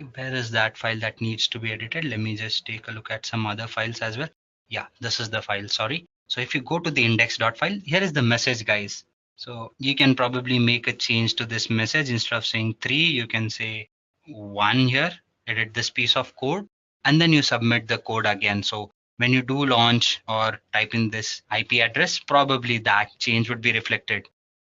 Okay, where is that file that needs to be edited? Let me just take a look at some other files as well. Yeah, this is the file, sorry. So if you go to the index.file, here is the message, guys. So you can probably make a change to this message. Instead of saying 3, you can say 1 here, edit this piece of code, and then you submit the code again. So when you do launch or type in this IP address, probably that change would be reflected.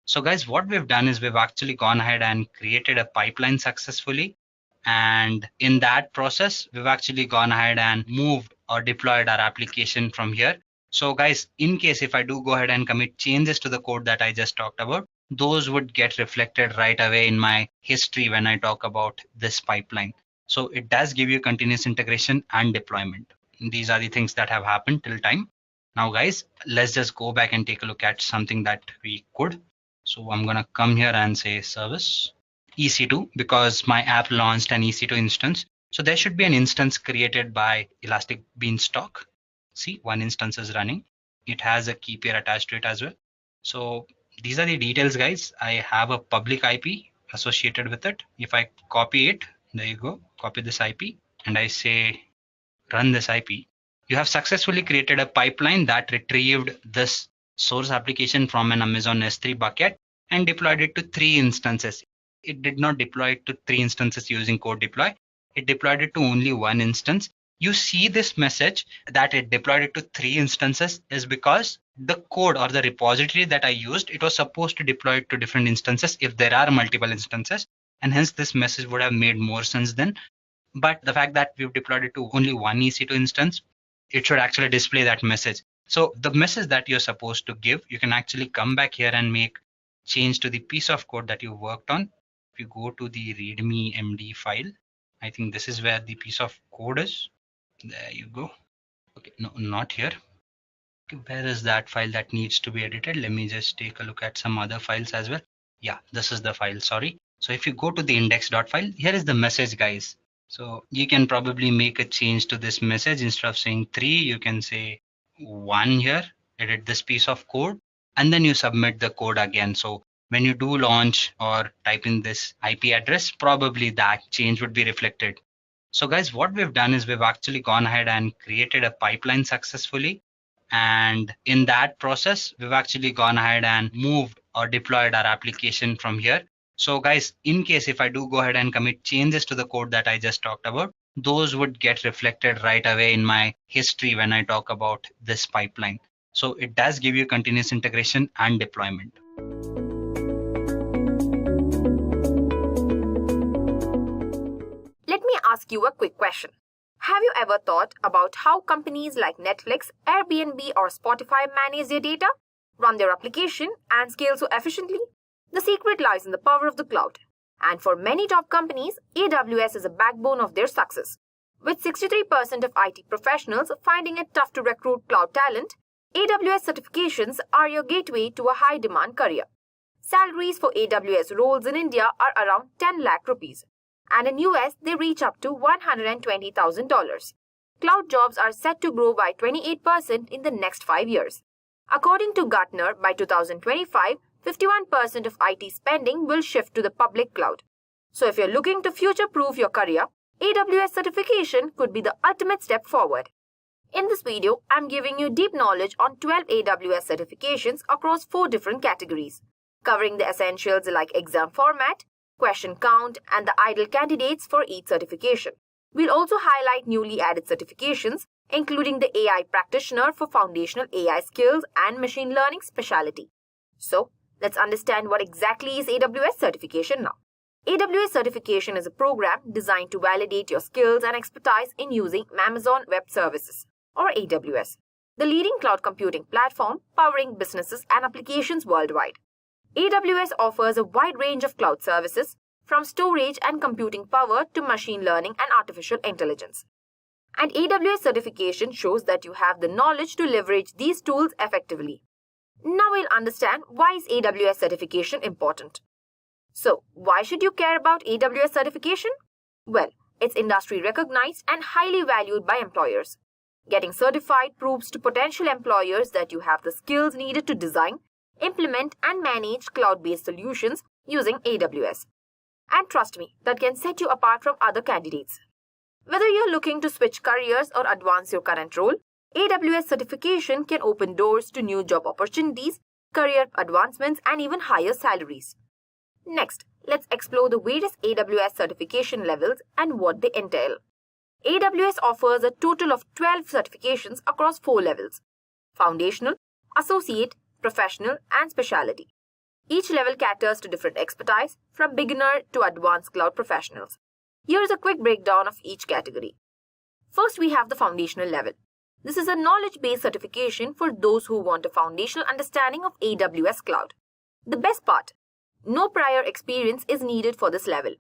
So guys, what we've done is we've actually gone ahead and created a pipeline successfully. And in that process, we've actually gone ahead and moved or deployed our application from here. So guys, in case if I do go ahead and commit changes to the code that I just talked about, those would get reflected right away in my history when I talk about this pipeline. So it does give you continuous integration and deployment. These are the things that have happened till time. Now guys, let's just go back and take a look at something that we could. So I'm gonna come here and say service EC2 because my app launched an EC2 instance. So there should be an instance created by Elastic Beanstalk. See, one instance is running. It has a key pair attached to it as well. So these are the details, guys. I have a public IP associated with it. If I copy it, there you go, copy this IP, and I say run this IP, you have successfully created a pipeline that retrieved this source application from an Amazon S3 bucket and deployed it to 3 instances. It did not deploy it to 3 instances using code deploy. It deployed it to only 1 instance. You see this message that it deployed it to 3 instances is because the code or the repository that I used, it was supposed to deploy it to different instances if there are multiple instances, and hence this message would have made more sense then. But the fact that we've deployed it to only one EC2 instance, it should actually display that message. So the message that you're supposed to give, you can actually come back here and make change to the piece of code that you worked on. If you go to the readme md file, I think this is where the piece of code is. There you go. Okay, no, not here. Okay, where is that file that needs to be edited? Let me just take a look at some other files as well. Yeah, this is the file, sorry. So if you go to the index.file, here is the message, guys. So you can probably make a change to this message. Instead of saying 3, you can say 1 here, edit this piece of code, and then you submit the code again. So when you do launch or type in this IP address, probably that change would be reflected. So guys, what we've done is we've actually gone ahead and created a pipeline successfully. And in that process, we've actually gone ahead and moved or deployed our application from here. So guys, in case if I do go ahead and commit changes to the code that I just talked about, those would get reflected right away in my history when I talk about this pipeline. So it does give you continuous integration and deployment.
Let me ask you a quick question. Have you ever thought about how companies like Netflix, Airbnb, or Spotify manage their data, run their application, and scale so efficiently? The secret lies in the power of the cloud. And for many top companies, AWS is a backbone of their success. With 63% of IT professionals finding it tough to recruit cloud talent, AWS certifications are your gateway to a high-demand career. Salaries for AWS roles in India are around 10 lakh rupees. And in US, they reach up to $120,000. Cloud jobs are set to grow by 28% in the next 5 years. According to Gartner, by 2025, 51% of IT spending will shift to the public cloud. So if you're looking to future-proof your career, AWS certification could be the ultimate step forward. In this video, I'm giving you deep knowledge on 12 AWS certifications across 4 different categories, covering the essentials like exam format, question count, and the ideal candidates for each certification. We'll also highlight newly added certifications, including the AI practitioner for foundational AI skills and machine learning specialty. So, let's understand what exactly is AWS certification now. AWS certification is a program designed to validate your skills and expertise in using Amazon Web Services, or AWS, the leading cloud computing platform powering businesses and applications worldwide. AWS offers a wide range of cloud services, from storage and computing power to machine learning and artificial intelligence. And AWS certification shows that you have the knowledge to leverage these tools effectively. Now we'll understand why is AWS certification important. So, why should you care about AWS certification? Well, it's industry recognized and highly valued by employers. Getting certified proves to potential employers that you have the skills needed to design, implement, and manage cloud-based solutions using AWS. And trust me, that can set you apart from other candidates. Whether you're looking to switch careers or advance your current role, AWS certification can open doors to new job opportunities, career advancements, and even higher salaries. Next, let's explore the various AWS certification levels and what they entail. AWS offers a total of 12 certifications across 4 levels: Foundational, Associate, Professional, and Specialty. Each level caters to different expertise, from beginner to advanced cloud professionals. Here is a quick breakdown of each category. First, we have the foundational level. This is a knowledge-based certification for those who want a foundational understanding of AWS Cloud. The best part, no prior experience is needed for this level.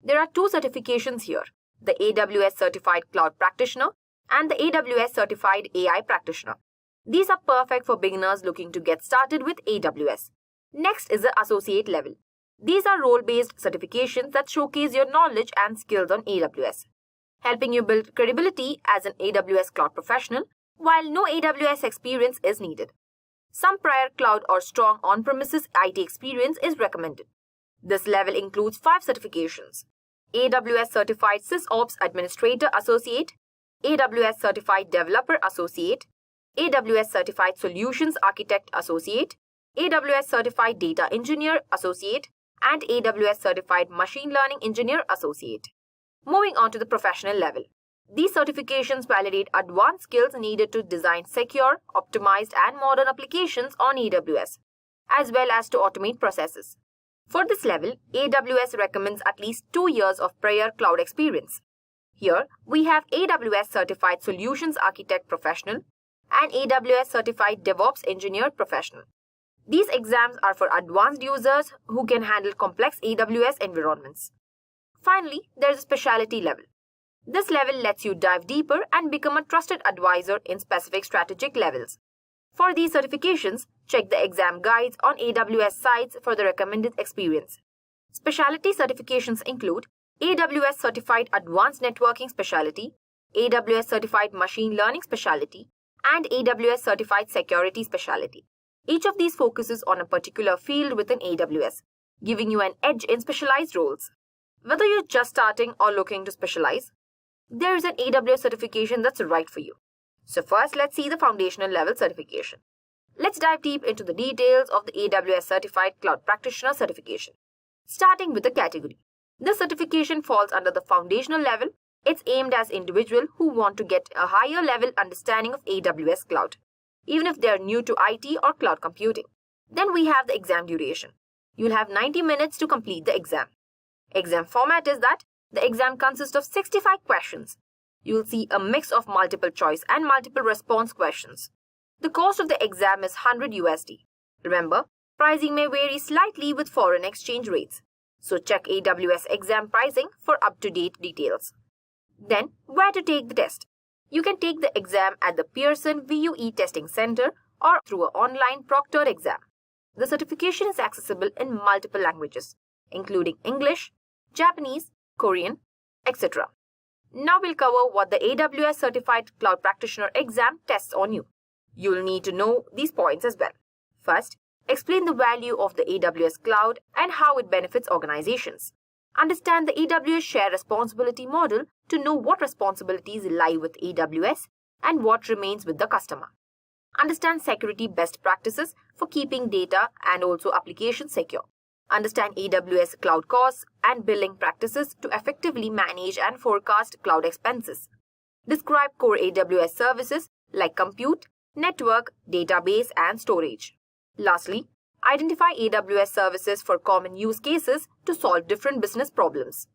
There are 2 certifications here, the AWS Certified Cloud Practitioner and the AWS Certified AI Practitioner. These are perfect for beginners looking to get started with AWS. Next is the associate level. These are role-based certifications that showcase your knowledge and skills on AWS, helping you build credibility as an AWS cloud professional while no AWS experience is needed. Some prior cloud or strong on-premises IT experience is recommended. This level includes 5 certifications: AWS Certified SysOps Administrator Associate, AWS Certified Developer Associate, AWS Certified Solutions Architect Associate, AWS Certified Data Engineer Associate, and AWS Certified Machine Learning Engineer Associate. Moving on to the professional level. These certifications validate advanced skills needed to design secure, optimized, and modern applications on AWS, as well as to automate processes. For this level, AWS recommends at least 2 years of prior cloud experience. Here, we have AWS Certified Solutions Architect Professional and AWS Certified DevOps Engineer Professional. These exams are for advanced users who can handle complex AWS environments. Finally, there is a specialty level. This level lets you dive deeper and become a trusted advisor in specific strategic levels. For these certifications, check the exam guides on AWS sites for the recommended experience. Specialty certifications include AWS Certified Advanced Networking Specialty, AWS Certified Machine Learning Specialty, and AWS Certified Security Specialty. Each of these focuses on a particular field within AWS, giving you an edge in specialized roles. Whether you're just starting or looking to specialize, there is an AWS certification that's right for you. So first, let's see the foundational level certification. Let's dive deep into the details of the AWS Certified Cloud Practitioner certification. Starting with the category. This certification falls under the foundational level. It's aimed at individuals who want to get a higher level understanding of AWS Cloud, even if they are new to IT or cloud computing. Then we have the exam duration. You'll have 90 minutes to complete the exam. Exam format is that the exam consists of 65 questions. You will see a mix of multiple choice and multiple response questions. The cost of the exam is $100 USD. Remember, pricing may vary slightly with foreign exchange rates, so check AWS exam pricing for up-to-date details. Then, where to take the test? You can take the exam at the Pearson VUE Testing Center or through an online proctored exam. The certification is accessible in multiple languages, including English, Japanese, Korean, etc. Now we'll cover what the AWS Certified Cloud Practitioner exam tests on you. You'll need to know these points as well. First, explain the value of the AWS Cloud and how it benefits organizations. Understand the AWS Share Responsibility model to know what responsibilities lie with AWS and what remains with the customer. Understand security best practices for keeping data and also applications secure. Understand AWS cloud costs and billing practices to effectively manage and forecast cloud expenses. Describe core AWS services like compute, network, database, and storage. Lastly, identify AWS services for common use cases to solve different business problems.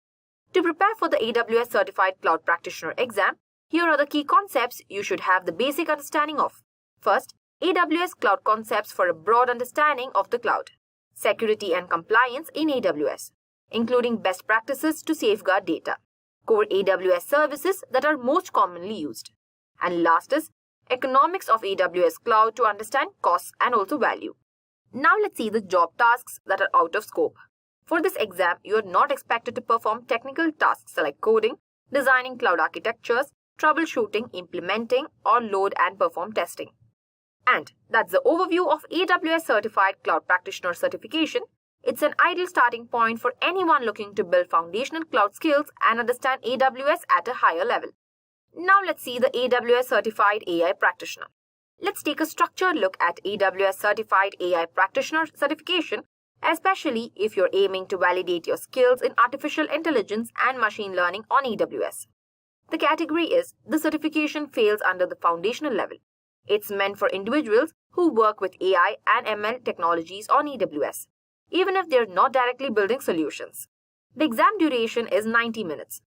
To prepare for the AWS Certified Cloud Practitioner exam, here are the key concepts you should have the basic understanding of. First, AWS Cloud concepts for a broad understanding of the cloud. Security and compliance in AWS, including best practices to safeguard data. Core AWS services that are most commonly used. And last is economics of AWS Cloud to understand costs and also value. Now let's see the job tasks that are out of scope. For this exam, you are not expected to perform technical tasks like coding, designing cloud architectures, troubleshooting, implementing, or load and perform testing. And that's the overview of AWS Certified Cloud Practitioner certification. It's an ideal starting point for anyone looking to build foundational cloud skills and understand AWS at a higher level. Now let's see the AWS Certified AI Practitioner. Let's take a structured look at AWS Certified AI Practitioner certification, especially if you're aiming to validate your skills in artificial intelligence and machine learning on AWS. The category is the certification fails under the foundational level. It's meant for individuals who work with AI and ML technologies on AWS, even if they're not directly building solutions. The exam duration is 90 minutes.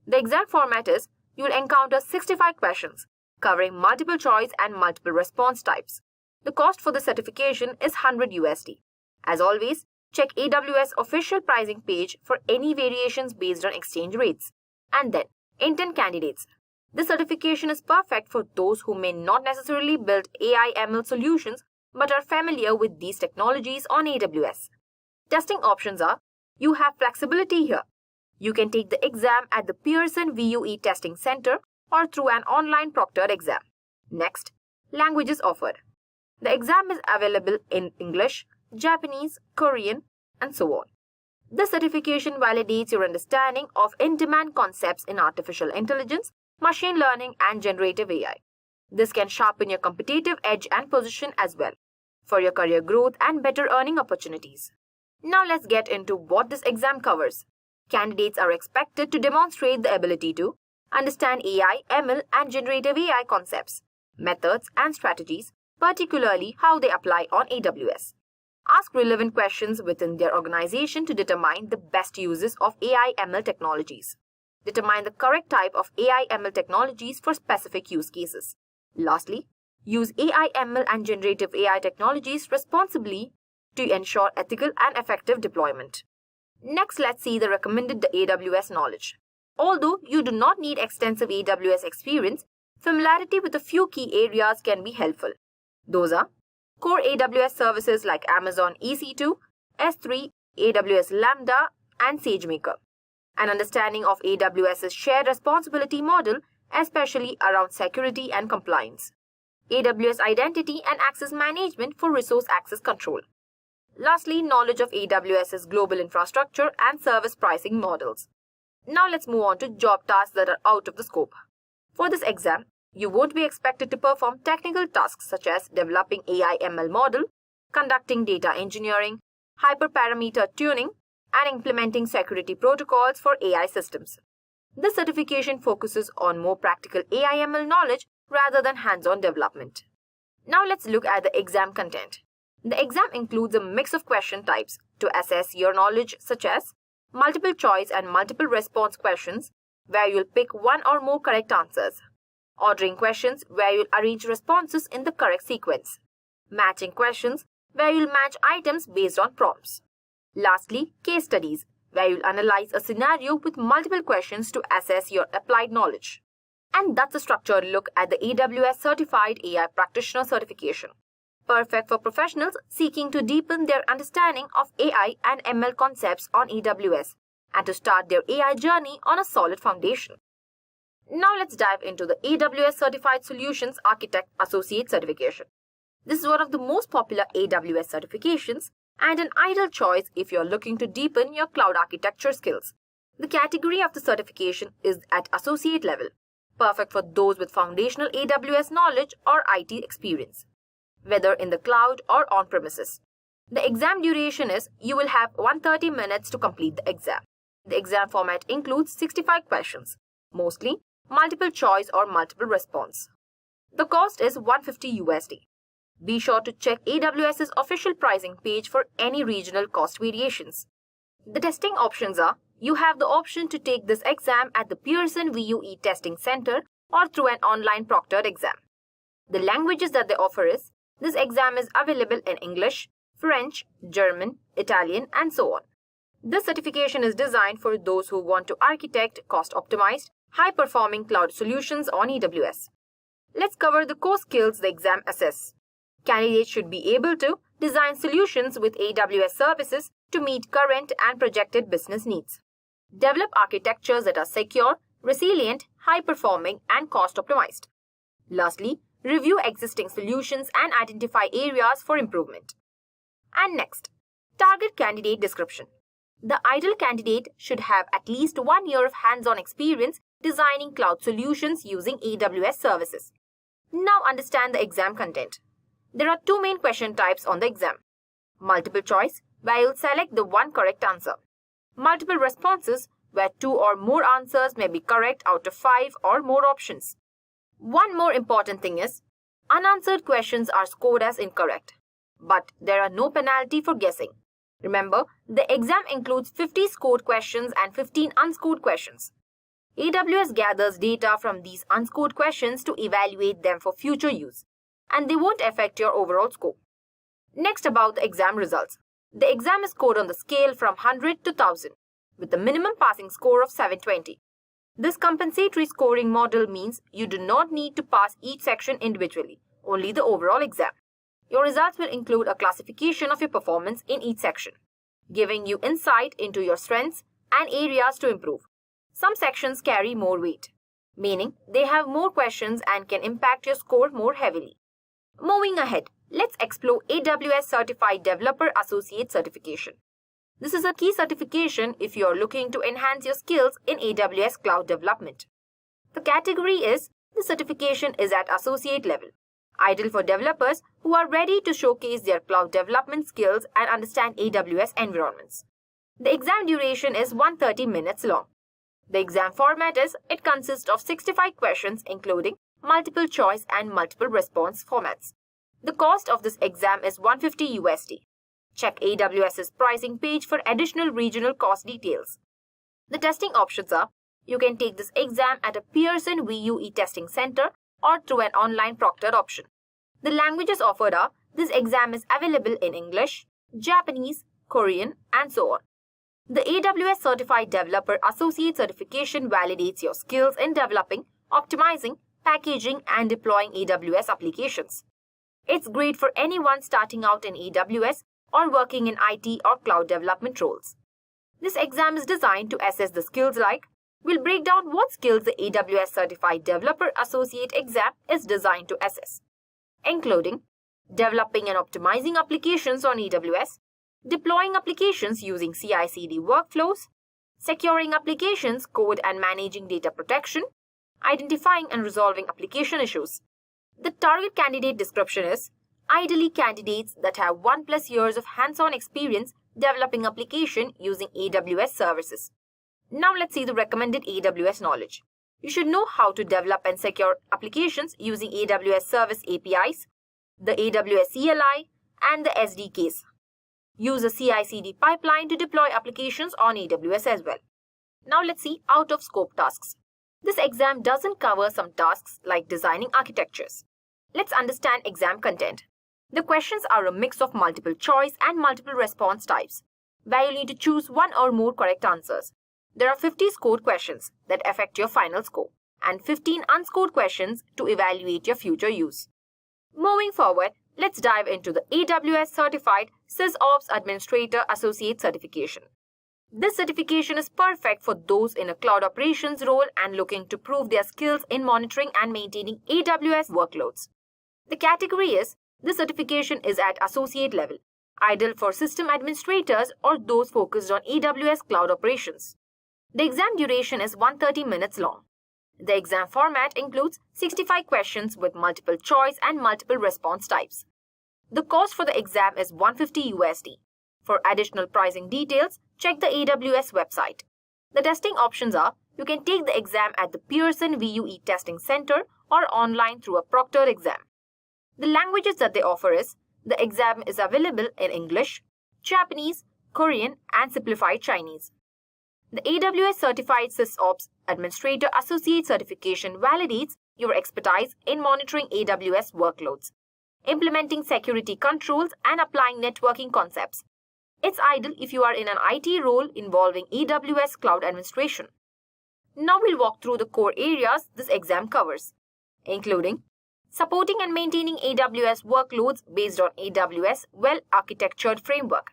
The exam format is you'll encounter 65 questions, covering multiple choice and multiple response types. The cost for the certification is $100 USD. As always, check AWS official pricing page for any variations based on exchange rates. And then, intent candidates. This certification is perfect for those who may not necessarily build AI ML solutions but are familiar with these technologies on AWS. Testing options are, you have flexibility here. You can take the exam at the Pearson VUE Testing Center or through an online proctored exam. Next, languages offered. The exam is available in English, Japanese, Korean, and so on. This certification validates your understanding of in-demand concepts in artificial intelligence, machine learning, and generative AI. This can sharpen your competitive edge and position as well for your career growth and better earning opportunities. Now let's get into what this exam covers. Candidates are expected to demonstrate the ability to understand AI, ML, and generative AI concepts, methods, and strategies, particularly how they apply on AWS. Ask relevant questions within their organization to determine the best uses of AI ML technologies. Determine the correct type of AI ML technologies for specific use cases. Lastly, use AI ML and generative AI technologies responsibly to ensure ethical and effective deployment. Next, let's see the recommended AWS knowledge. Although you do not need extensive AWS experience, familiarity with a few key areas can be helpful. Those are core AWS services like Amazon EC2, S3, AWS Lambda, and SageMaker. An understanding of AWS's shared responsibility model, especially around security and compliance. AWS identity and access management for resource access control. Lastly, knowledge of AWS's global infrastructure and service pricing models. Now let's move on to job tasks that are out of the scope. For this exam, you won't be expected to perform technical tasks such as developing AI ML model, conducting data engineering, hyperparameter tuning, and implementing security protocols for AI systems. This certification focuses on more practical AI ML knowledge rather than hands-on development. Now let's look at the exam content. The exam includes a mix of question types to assess your knowledge, such as multiple choice and multiple response questions, where you'll pick one or more correct answers. Ordering questions, where you'll arrange responses in the correct sequence. Matching questions, where you'll match items based on prompts. Lastly, case studies, where you'll analyze a scenario with multiple questions to assess your applied knowledge. And that's a structured look at the AWS Certified AI Practitioner certification. Perfect for professionals seeking to deepen their understanding of AI and ML concepts on AWS and to start their AI journey on a solid foundation. Now let's dive into the AWS Certified Solutions Architect Associate certification. This is one of the most popular AWS certifications and an ideal choice if you're looking to deepen your cloud architecture skills. The category of the certification is at associate level, perfect for those with foundational AWS knowledge or IT experience, whether in the cloud or on-premises. The exam duration is you will have 130 minutes to complete the exam. The exam format includes 65 questions, mostly multiple choice or multiple response. The cost is $150 USD. Be sure to check AWS's official pricing page for any regional cost variations. The testing options are, you have the option to take this exam at the Pearson VUE Testing Center or through an online proctored exam. The languages that they offer is, this exam is available in English, French, German, Italian, and so on. This certification is designed for those who want to architect cost-optimized, high-performing cloud solutions on AWS. Let's cover the core skills the exam assesses. Candidates should be able to design solutions with AWS services to meet current and projected business needs. Develop architectures that are secure, resilient, high-performing, and cost-optimized. Lastly, review existing solutions and identify areas for improvement. And next, target candidate description. The ideal candidate should have at least 1 year of hands-on experience designing cloud solutions using AWS services. Now understand the exam content. There are 2 main question types on the exam. Multiple choice, where you'll select the one correct answer. Multiple responses, where 2 or more answers may be correct out of 5 or more options. One more important thing is, unanswered questions are scored as incorrect, but there are no penalty for guessing. Remember, the exam includes 50 scored questions and 15 unscored questions. AWS gathers data from these unscored questions to evaluate them for future use, and they won't affect your overall score. Next, about the exam results. The exam is scored on the scale from 100 to 1000, with a minimum passing score of 720. This compensatory scoring model means you do not need to pass each section individually, only the overall exam. Your results will include a classification of your performance in each section, giving you insight into your strengths and areas to improve. Some sections carry more weight, meaning they have more questions and can impact your score more heavily. Moving ahead, let's explore AWS Certified Developer Associate Certification. This is a key certification if you are looking to enhance your skills in AWS cloud development. The category is, the certification is at associate level, ideal for developers who are ready to showcase their cloud development skills and understand AWS environments. The exam duration is 130 minutes long. The exam format is, it consists of 65 questions including multiple choice and multiple response formats. The cost of this exam is $150 USD. Check AWS's pricing page for additional regional cost details. The testing options are, you can take this exam at a Pearson VUE Testing Center or through an online proctored option. The languages offered are, this exam is available in English, Japanese, Korean, and so on. The AWS Certified Developer Associate Certification validates your skills in developing, optimizing, packaging, and deploying AWS applications. It's great for anyone starting out in AWS or working in IT or cloud development roles. This exam is designed to assess the skills like, we'll break down what skills the AWS Certified Developer Associate exam is designed to assess, including developing and optimizing applications on AWS, deploying applications using CI/CD workflows, securing applications code and managing data protection, identifying and resolving application issues. The target candidate description is, ideally candidates that have 1+ years of hands-on experience developing application using AWS services. Now let's see the recommended AWS knowledge. You should know how to develop and secure applications using AWS Service APIs, the AWS CLI, and the SDKs. Use a CI/CD pipeline to deploy applications on AWS as well. Now let's see out-of-scope tasks. This exam doesn't cover some tasks like designing architectures. Let's understand exam content. The questions are a mix of multiple choice and multiple response types, where you need to choose 1 or more correct answers. There are 50 scored questions that affect your final score, and 15 unscored questions to evaluate your future use. Moving forward, let's dive into the AWS Certified SysOps Administrator Associate Certification. This certification is perfect for those in a cloud operations role and looking to prove their skills in monitoring and maintaining AWS workloads. The category is, this certification is at associate level, ideal for system administrators or those focused on AWS cloud operations. The exam duration is 130 minutes long. The exam format includes 65 questions with multiple choice and multiple response types. The cost for the exam is $150. For additional pricing details, check the AWS website. The testing options are: you can take the exam at the Pearson VUE Testing Center or online through a proctored exam. The languages that they offer is: the exam is available in English, Japanese, Korean, and simplified Chinese. The AWS Certified SysOps Administrator Associate certification validates your expertise in monitoring AWS workloads, implementing security controls, and applying networking concepts. It's ideal if you are in an IT role involving AWS cloud administration. Now we'll walk through the core areas this exam covers, including supporting and maintaining AWS workloads based on AWS well-architectured framework,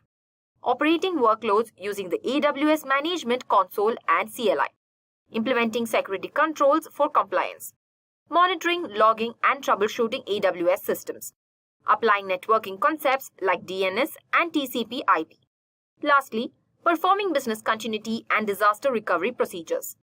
operating workloads using the AWS Management Console and CLI, implementing security controls for compliance, monitoring, logging, and troubleshooting AWS systems, applying networking concepts like DNS and TCP/IP. Lastly, performing business continuity and disaster recovery procedures.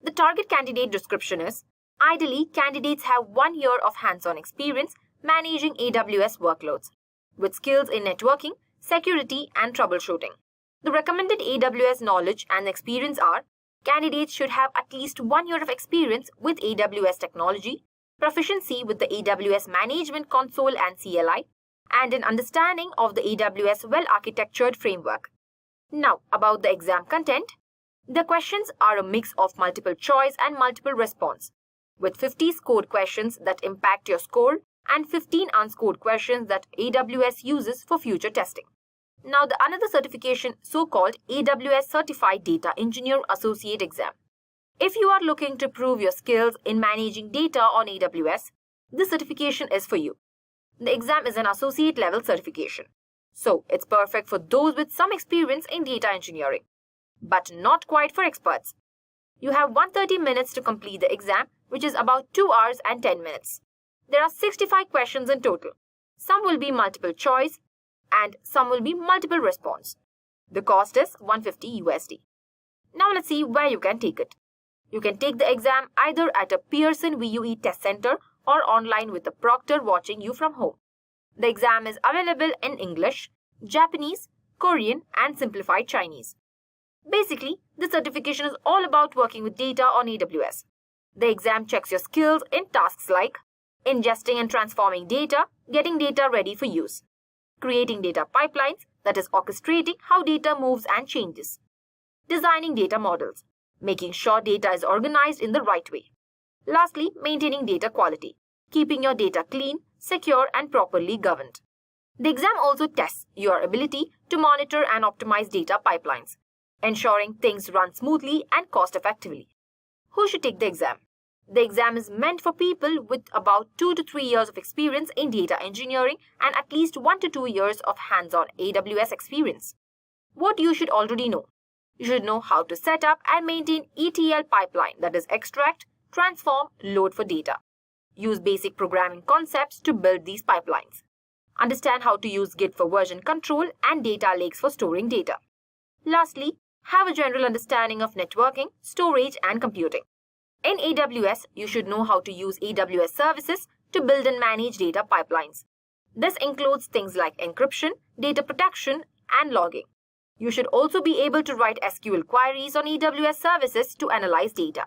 The target candidate description is: ideally, candidates have 1 year of hands-on experience managing AWS workloads, with skills in networking, security, and troubleshooting. The recommended AWS knowledge and experience are: candidates should have at least 1 year of experience with AWS technology, proficiency with the AWS Management Console and CLI, and an understanding of the AWS well-architectured framework. Now, about the exam content. The questions are a mix of multiple choice and multiple response, with 50 scored questions that impact your score and 15 unscored questions that AWS uses for future testing. Now, the another certification, so-called AWS Certified Data Engineer Associate exam. If you are looking to prove your skills in managing data on AWS, this certification is for you. The exam is an associate level certification, so it's perfect for those with some experience in data engineering, but not quite for experts. You have 130 minutes to complete the exam, which is about 2 hours and 10 minutes. There are 65 questions in total. Some will be multiple choice and some will be multiple response. The cost is $150. Now let's see where you can take it. You can take the exam either at a Pearson VUE test center or online with a proctor watching you from home. The exam is available in English, Japanese, Korean, and simplified Chinese. Basically, the certification is all about working with data on AWS. The exam checks your skills in tasks like ingesting and transforming data, getting data ready for use, creating data pipelines, that is orchestrating how data moves and changes, designing data models, making sure data is organized in the right way. Lastly, maintaining data quality, keeping your data clean, secure, and properly governed. The exam also tests your ability to monitor and optimize data pipelines, ensuring things run smoothly and cost-effectively. Who should take the exam? The exam is meant for people with about 2 to 3 years of experience in data engineering and at least 1 to 2 years of hands-on AWS experience. What you should already know. You should know how to set up and maintain ETL pipeline, that is extract, transform, load for data. Use basic programming concepts to build these pipelines. Understand how to use Git for version control and data lakes for storing data. Lastly, have a general understanding of networking, storage, and computing. In AWS, you should know how to use AWS services to build and manage data pipelines. This includes things like encryption, data protection, and logging. You should also be able to write SQL queries on AWS services to analyze data.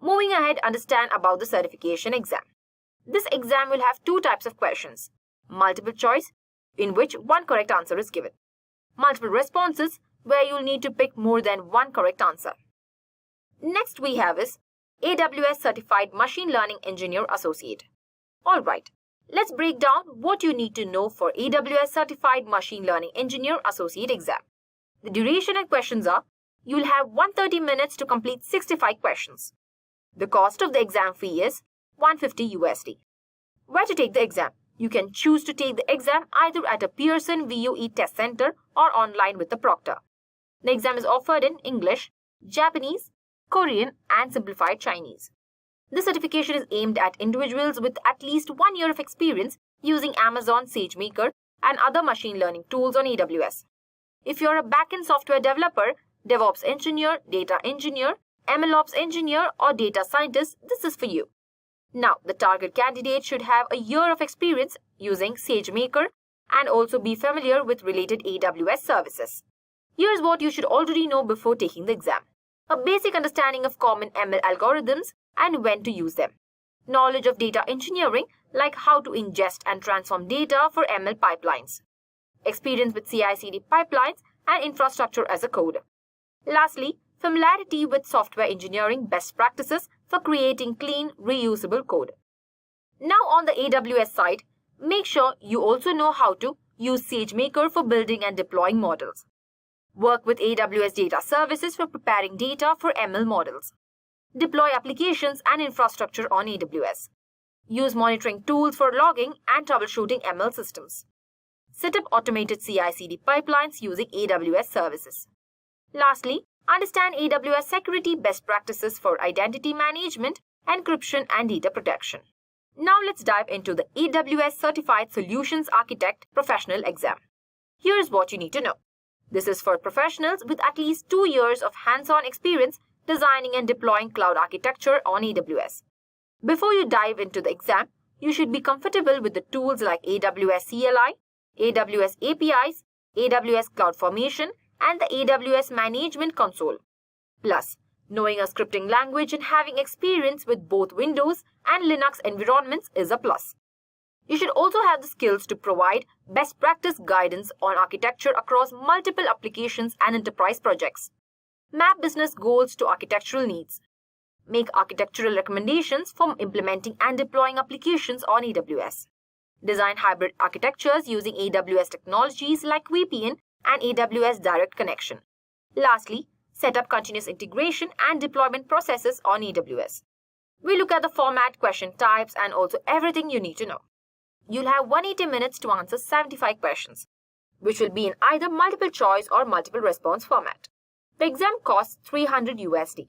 Moving ahead, understand about the certification exam. This exam will have 2 types of questions: multiple choice, in which 1 correct answer is given; multiple responses, where you'll need to pick more than 1 correct answer. Next we have is AWS Certified Machine Learning Engineer Associate. Alright, let's break down what you need to know for AWS Certified Machine Learning Engineer Associate exam. The duration and questions are: you'll have 130 minutes to complete 65 questions. The cost of the exam fee is $150. Where to take the exam? You can choose to take the exam either at a Pearson VUE test center or online with the proctor. The exam is offered in English, Japanese, Korean, and simplified Chinese. This certification is aimed at individuals with at least 1 year of experience using Amazon SageMaker and other machine learning tools on AWS. If you're a backend software developer, DevOps engineer, data engineer, MLOps engineer, or data scientist, this is for you. Now, the target candidate should have a year of experience using SageMaker and also be familiar with related AWS services. Here's what you should already know before taking the exam. A basic understanding of common ML algorithms and when to use them. Knowledge of data engineering, like how to ingest and transform data for ML pipelines. Experience with CI/CD pipelines and infrastructure as a code. Lastly, familiarity with software engineering best practices for creating clean, reusable code. Now on the AWS side, make sure you also know how to use SageMaker for building and deploying models. Work with AWS data services for preparing data for ML models. Deploy applications and infrastructure on AWS. Use monitoring tools for logging and troubleshooting ML systems. Set up automated CI/CD pipelines using AWS services. Lastly, understand AWS security best practices for identity management, encryption, and data protection. Now let's dive into the AWS Certified Solutions Architect Professional exam. Here's what you need to know. This is for professionals with at least 2 years of hands-on experience designing and deploying cloud architecture on AWS. Before you dive into the exam, you should be comfortable with the tools like AWS CLI, AWS APIs, AWS CloudFormation, and the AWS Management Console. Plus, knowing a scripting language and having experience with both Windows and Linux environments is a plus. You should also have the skills to provide best practice guidance on architecture across multiple applications and enterprise projects. Map business goals to architectural needs. Make architectural recommendations for implementing and deploying applications on AWS. Design hybrid architectures using AWS technologies like VPN and AWS Direct Connection. Lastly, set up continuous integration and deployment processes on AWS. We look at the format, question types, and also everything you need to know. You'll have 180 minutes to answer 75 questions, which will be in either multiple choice or multiple response format. The exam costs $300 USD.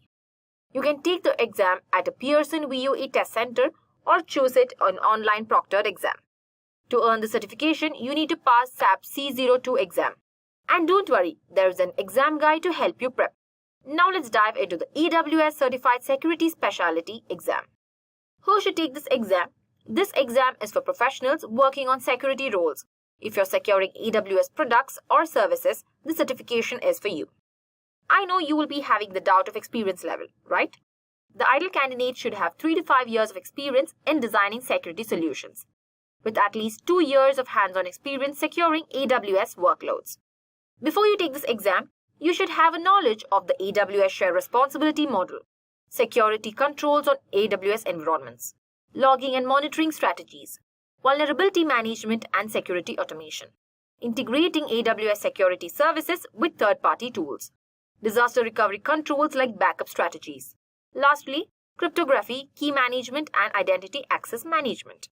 You can take the exam at a Pearson VUE test center or choose it on online proctored exam. To earn the certification, you need to pass SAP C02 exam. And don't worry, there is an exam guide to help you prep. Now let's dive into the AWS Certified Security Specialty exam. Who should take this exam? This exam is for professionals working on security roles. If you're securing AWS products or services, the certification is for you. I know you will be having the doubt of experience level, right? The ideal candidate should have 3 to 5 years of experience in designing security solutions, with at least 2 years of hands-on experience securing AWS workloads. Before you take this exam, you should have a knowledge of the AWS Share Responsibility model, security controls on AWS environments, logging and monitoring strategies, vulnerability management and security automation, integrating AWS security services with third-party tools, disaster recovery controls like backup strategies. Lastly, cryptography, key management, and identity access management.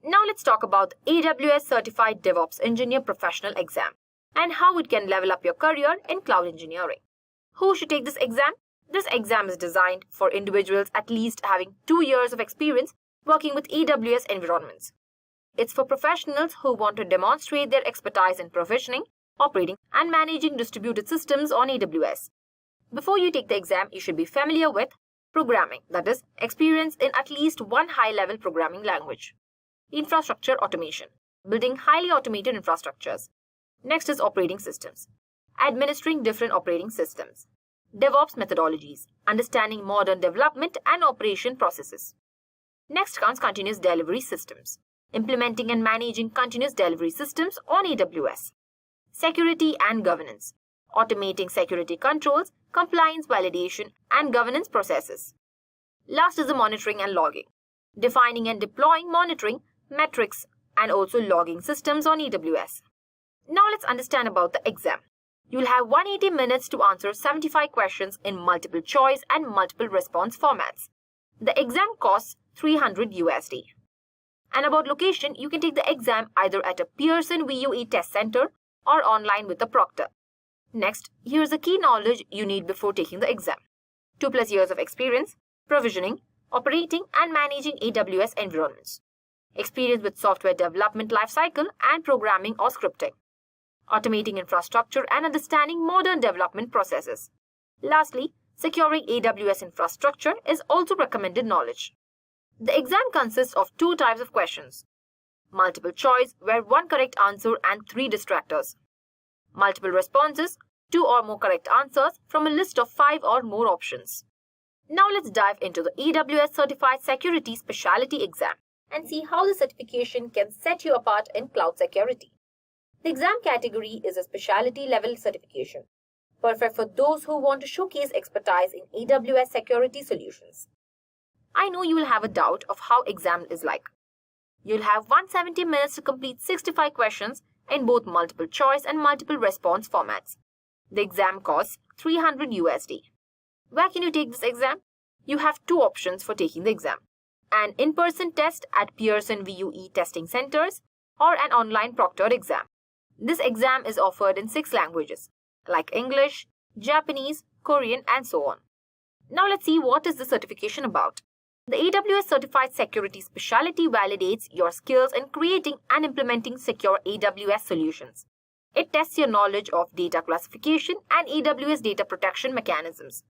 Now let's talk about the AWS Certified DevOps Engineer Professional exam and how it can level up your career in cloud engineering. Who should take this exam? This exam is designed for individuals at least having 2 years of experience working with AWS environments. It's for professionals who want to demonstrate their expertise in provisioning, operating, and managing distributed systems on AWS. Before you take the exam, you should be familiar with programming, that is, experience in at least one high-level programming language. Infrastructure automation, building highly automated infrastructures. Next is operating systems, administering different operating systems. DevOps methodologies, understanding modern development and operation processes. Next comes continuous delivery systems, implementing and managing continuous delivery systems on AWS. Security and governance, automating security controls, compliance validation, and governance processes. Last is the monitoring and logging, defining and deploying monitoring, metrics, and also logging systems on AWS. Now let's understand about the exam. You'll have 180 minutes to answer 75 questions in multiple choice and multiple response formats. The exam costs $300 USD. And about location, you can take the exam either at a Pearson VUE test center or online with a proctor. Next, here's the key knowledge you need before taking the exam. 2+ years of experience, provisioning, operating and managing AWS environments. Experience with software development lifecycle and programming or scripting. Automating infrastructure and understanding modern development processes. Lastly, securing AWS infrastructure is also recommended knowledge. The exam consists of two types of questions. Multiple choice, where one correct answer and three distractors. Multiple responses, two or more correct answers from a list of 5 or more options. Now let's dive into the AWS Certified Security Specialty Exam and see how the certification can set you apart in cloud security. The exam category is a specialty level certification, perfect for those who want to showcase expertise in AWS security solutions. I know you will have a doubt of how exam is like. You'll have 170 minutes to complete 65 questions in both multiple choice and multiple response formats. The exam costs $300 USD. Where can you take this exam? You have two options for taking the exam. An in-person test at Pearson VUE testing centers or an online proctored exam. This exam is offered in 6 languages like English, Japanese, Korean and so on. Now let's see what is the certification about. The AWS Certified Security Specialty validates your skills in creating and implementing secure AWS solutions. It tests your knowledge of data classification and AWS data protection mechanisms,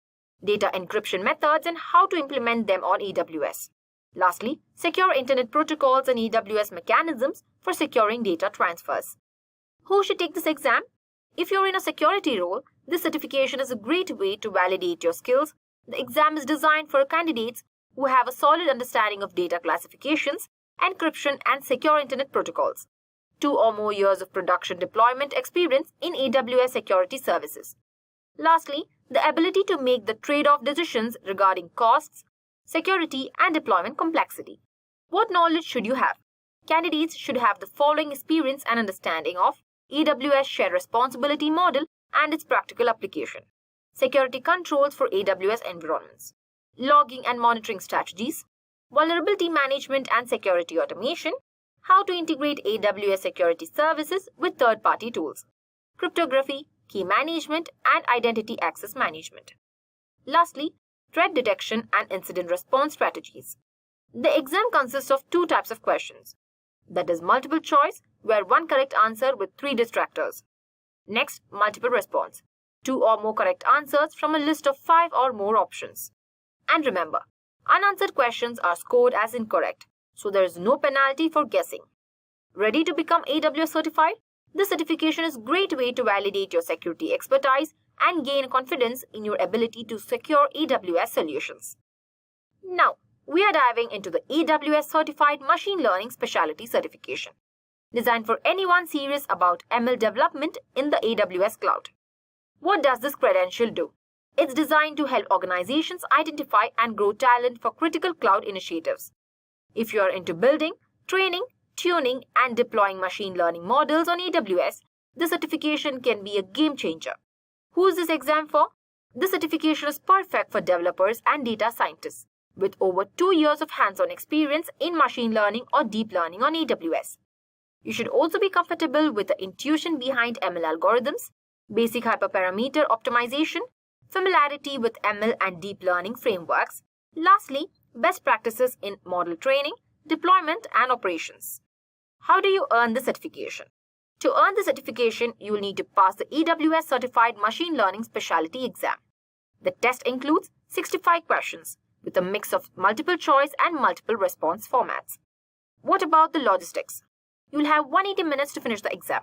data encryption methods and how to implement them on AWS. Lastly, secure internet protocols and AWS mechanisms for securing data transfers. Who should take this exam? If you're in a security role, this certification is a great way to validate your skills. The exam is designed for candidates who have a solid understanding of data classifications, encryption and secure internet protocols, 2 or more years of production deployment experience in AWS security services. Lastly, the ability to make the trade-off decisions regarding costs, security and deployment complexity. What knowledge should you have? Candidates should have the following experience and understanding of AWS Shared Responsibility Model and its practical application, security controls for AWS environments, logging and monitoring strategies, vulnerability management and security automation, how to integrate AWS security services with third-party tools, cryptography, key management, and identity access management. Lastly, threat detection and incident response strategies. The exam consists of 2 types of questions. That is multiple choice, where one correct answer with 3 distractors. Next, multiple response, 2 or more correct answers from a list of 5 or more options. And remember, unanswered questions are scored as incorrect, so there is no penalty for guessing. Ready to become AWS certified? This certification is a great way to validate your security expertise and gain confidence in your ability to secure AWS solutions. Now, we are diving into the AWS Certified Machine Learning Specialty Certification, designed for anyone serious about ML development in the AWS Cloud. What does this credential do? It's designed to help organizations identify and grow talent for critical cloud initiatives. If you are into building, training, tuning, and deploying machine learning models on AWS, the certification can be a game changer. Who is this exam for? This certification is perfect for developers and data scientists with over 2 years of hands-on experience in machine learning or deep learning on AWS. You should also be comfortable with the intuition behind ML algorithms, basic hyperparameter optimization, familiarity with ML and deep learning frameworks. Lastly, best practices in model training, deployment, and operations. How do you earn the certification? To earn the certification, you will need to pass the AWS Certified Machine Learning Specialty Exam. The test includes 65 questions with a mix of multiple choice and multiple response formats. What about the logistics? You will have 180 minutes to finish the exam.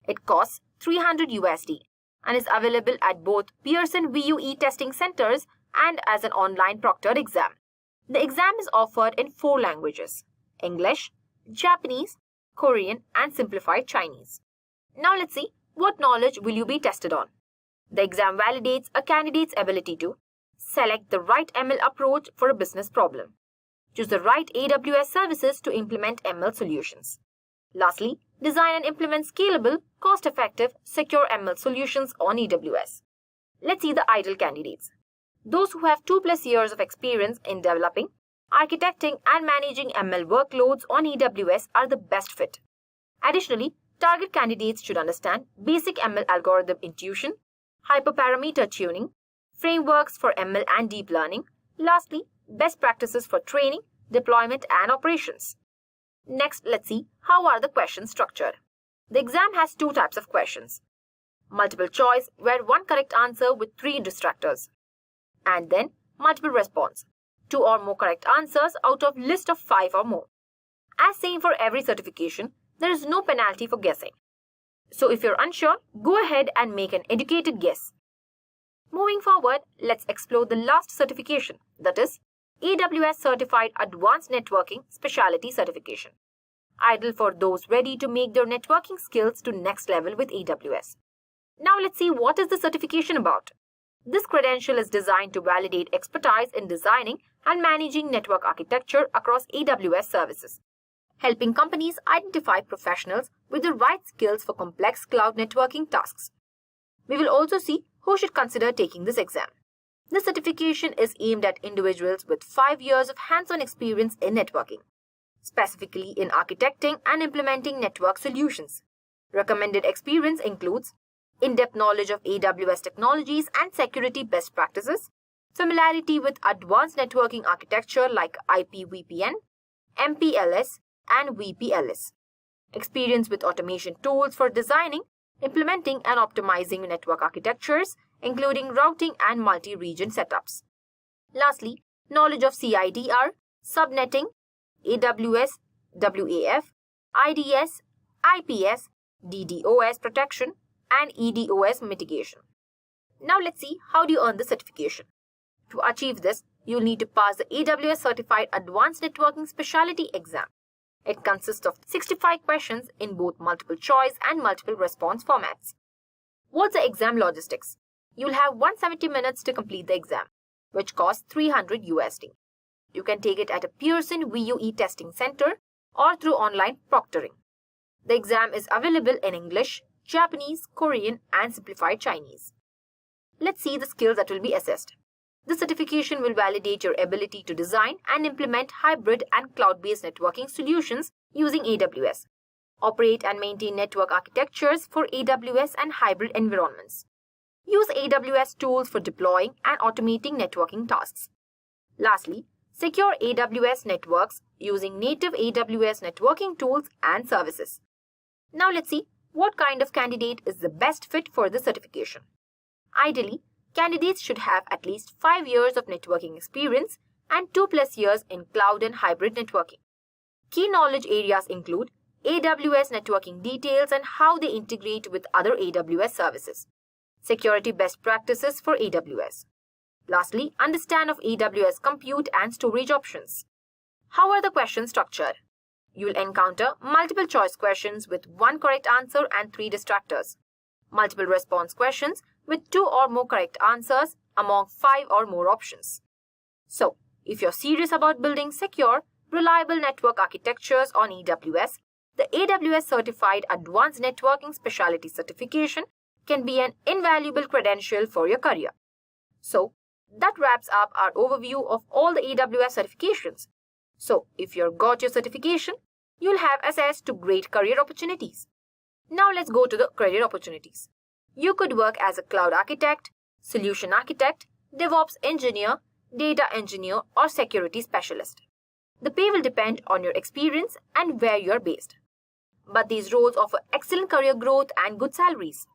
It costs $300 USD and is available at both Pearson VUE testing centers and as an online proctored exam. The exam is offered in 4 languages: English, Japanese, Korean, and simplified Chinese. Now let's see, what knowledge will you be tested on? The exam validates a candidate's ability to select the right ML approach for a business problem, choose the right AWS services to implement ML solutions. Lastly, design and implement scalable, cost-effective, secure ML solutions on AWS. Let's see the ideal candidates. Those who have 2+ years of experience in developing, architecting, and managing ML workloads on AWS are the best fit. Additionally, target candidates should understand basic ML algorithm intuition, hyperparameter tuning, frameworks for ML and deep learning. Lastly, best practices for training, deployment, and operations. Next, let's see how are the questions structured. The exam has 2 types of questions. multiple choice where one correct answer with 3 distractors, and then multiple response, 2 or more correct answers out of list of 5 or more. As same for every certification, there is no penalty for guessing. So if you're unsure, go ahead and make an educated guess. Moving forward, let's explore the last certification, that is AWS Certified Advanced Networking Specialty Certification. Ideal for those ready to make their networking skills to next level with AWS. Now let's see what is the certification about. This credential is designed to validate expertise in designing and managing network architecture across AWS services, helping companies identify professionals with the right skills for complex cloud networking tasks. We will also see who should consider taking this exam. This certification is aimed at individuals with 5 years of hands-on experience in networking, specifically in architecting and implementing network solutions. Recommended experience includes in-depth knowledge of AWS technologies and security best practices, familiarity with advanced networking architecture like IP VPN, MPLS, and VPLS, experience with automation tools for designing, implementing, and optimizing network architectures, including routing and multi-region setups. Lastly, knowledge of CIDR, subnetting, AWS WAF, IDS, IPS, DDoS protection, and EDOS mitigation. Now let's see how do you earn the certification. To achieve this, you'll need to pass the AWS Certified Advanced Networking Specialty exam. It consists of 65 questions in both multiple choice and multiple response formats. What's the exam logistics? You'll have 170 minutes to complete the exam, which costs $300 USD. You can take it at a Pearson VUE testing center or through online proctoring. The exam is available in English, Japanese, Korean, and simplified Chinese. Let's see the skills that will be assessed. The certification will validate your ability to design and implement hybrid and cloud-based networking solutions using AWS, operate and maintain network architectures for AWS and hybrid environments, use AWS tools for deploying and automating networking tasks. Lastly, secure AWS networks using native AWS networking tools and services. Now let's see what kind of candidate is the best fit for the certification. Ideally, candidates should have at least 5 years of networking experience and 2+ years in cloud and hybrid networking. Key knowledge areas include AWS networking details and how they integrate with other AWS services, security best practices for AWS. Lastly, understand of AWS compute and storage options. How are the questions structured? You'll encounter multiple choice questions with 1 correct answer and 3 distractors, multiple response questions with 2 or more correct answers among 5 or more options. So, if you're serious about building secure, reliable network architectures on AWS, the AWS Certified Advanced Networking Specialty Certification can be an invaluable credential for your career. So, that wraps up our overview of all the AWS certifications. So, if you've got your certification, you'll have access to great career opportunities. Now let's go to the career opportunities. You could work as a cloud architect, solution architect, DevOps engineer, data engineer, or security specialist. The pay will depend on your experience and where you're based. But these roles offer excellent career growth and good salaries.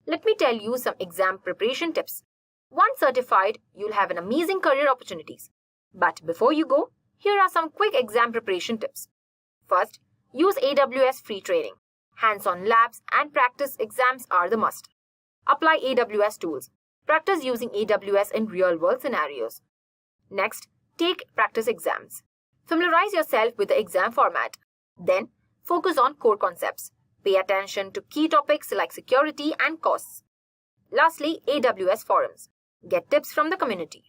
Let me tell you some exam preparation tips. Once certified, you'll have an amazing career opportunities. But before you go, here are some quick exam preparation tips. First, use AWS free training. Hands-on labs and practice exams are the must. Apply AWS tools. Practice using AWS in real-world scenarios. Next, take practice exams. Familiarize yourself with the exam format. Then, focus on core concepts. Pay attention to key topics like security and costs. Lastly, AWS forums. Get tips from the community.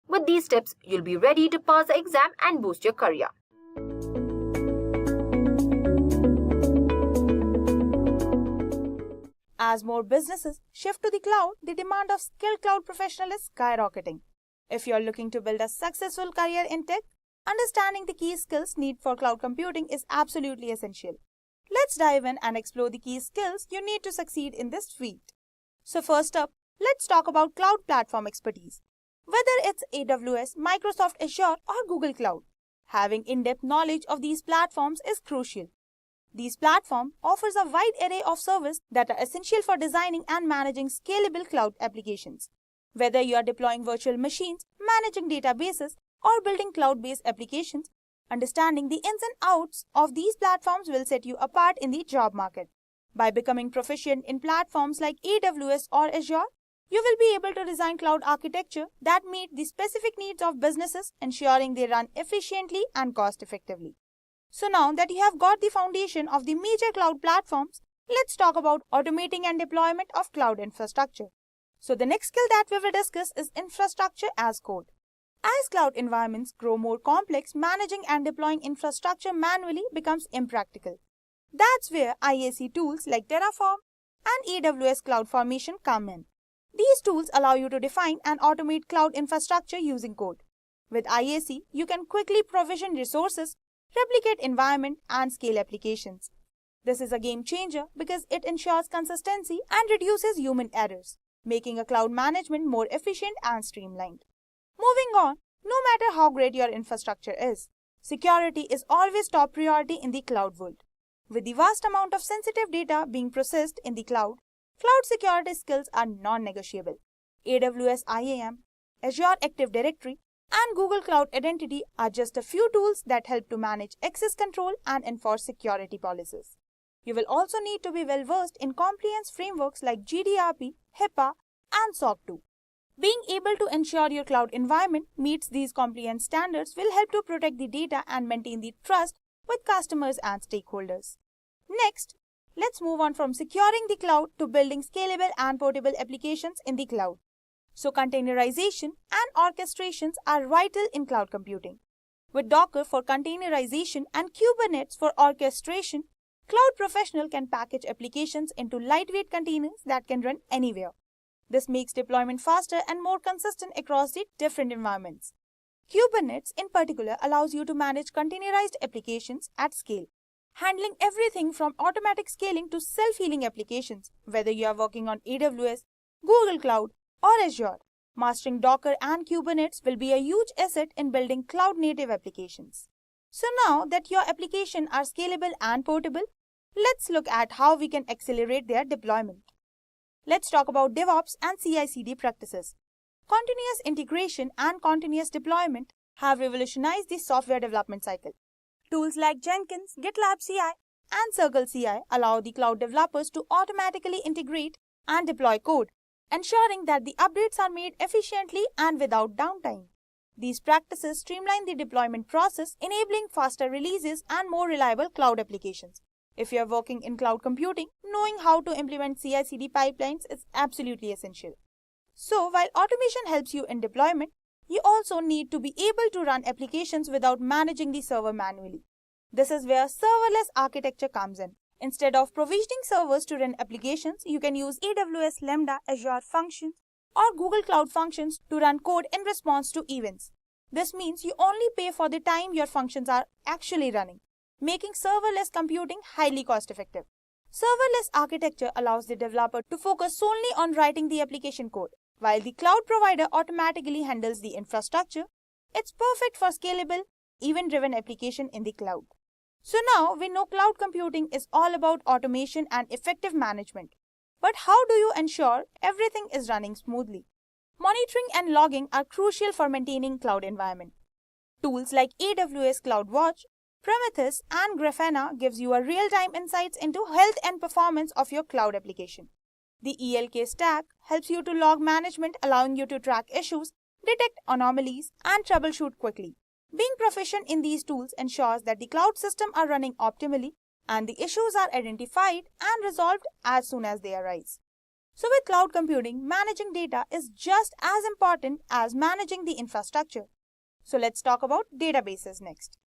With these tips, you'll be ready to pass the exam and boost your career.
As more businesses shift to the cloud, the demand of skilled cloud professionals is skyrocketing. If you're looking to build a successful career in tech, understanding the key skills needed for cloud computing is absolutely essential. Let's dive in and explore the key skills you need to succeed in this field. So first up, let's talk about cloud platform expertise. Whether it's AWS, Microsoft Azure, or Google Cloud, having in-depth knowledge of these platforms is crucial. These platforms offers a wide array of services that are essential for designing and managing scalable cloud applications. Whether you are deploying virtual machines, managing databases, or building cloud-based applications, understanding the ins and outs of these platforms will set you apart in the job market. By becoming proficient in platforms like AWS or Azure, you will be able to design cloud architecture that meet the specific needs of businesses, ensuring they run efficiently and cost-effectively. So now that you have got the foundation of the major cloud platforms, let's talk about automating and deployment of cloud infrastructure. So the next skill that we will discuss is infrastructure as code. As cloud environments grow more complex, managing and deploying infrastructure manually becomes impractical. That's where IAC tools like Terraform and AWS CloudFormation come in. These tools allow you to define and automate cloud infrastructure using code. With IAC, you can quickly provision resources, replicate environment, and scale applications. This is a game changer because it ensures consistency and reduces human errors, making a cloud management more efficient and streamlined. Moving on, no matter how great your infrastructure is, security is always top priority in the cloud world. With the vast amount of sensitive data being processed in the cloud, cloud security skills are non-negotiable. AWS IAM, Azure Active Directory, and Google Cloud Identity are just a few tools that help to manage access control and enforce security policies. You will also need to be well versed in compliance frameworks like GDPR, HIPAA, and SOC 2. Being able to ensure your cloud environment meets these compliance standards will help to protect the data and maintain the trust with customers and stakeholders. Next, let's move on from securing the cloud to building scalable and portable applications in the cloud. So containerization and orchestrations are vital in cloud computing. With Docker for containerization and Kubernetes for orchestration, cloud professional can package applications into lightweight containers that can run anywhere. This makes deployment faster and more consistent across the different environments. Kubernetes in particular allows you to manage containerized applications at scale, handling everything from automatic scaling to self-healing applications, whether you are working on AWS, Google Cloud, or Azure. Mastering Docker and Kubernetes will be a huge asset in building cloud-native applications. So now that your applications are scalable and portable, let's look at how we can accelerate their deployment. Let's talk about DevOps and CI/CD practices. Continuous integration and continuous deployment have revolutionized the software development cycle. Tools like Jenkins, GitLab CI, and Circle CI allow the cloud developers to automatically integrate and deploy code, ensuring that the updates are made efficiently and without downtime. These practices streamline the deployment process, enabling faster releases and more reliable cloud applications. If you are working in cloud computing, knowing how to implement CI/CD pipelines is absolutely essential. So, while automation helps you in deployment, you also need to be able to run applications without managing the server manually. This is where serverless architecture comes in. Instead of provisioning servers to run applications, you can use AWS Lambda, Azure Functions, or Google Cloud Functions to run code in response to events. This means you only pay for the time your functions are actually running, making serverless computing highly cost-effective. Serverless architecture allows the developer to focus solely on writing the application code, while the cloud provider automatically handles the infrastructure. It's perfect for scalable, event-driven application in the cloud. So now we know cloud computing is all about automation and effective management. But how do you ensure everything is running smoothly? Monitoring and logging are crucial for maintaining cloud environment. Tools like AWS CloudWatch, Prometheus, and Grafana gives you a real-time insights into health and performance of your cloud application. The ELK stack helps you to log management, allowing you to track issues, detect anomalies, and troubleshoot quickly. Being proficient in these tools ensures that the cloud systems are running optimally and the issues are identified and resolved as soon as they arise. So with cloud computing, managing data is just as important as managing the infrastructure. So let's talk about databases next.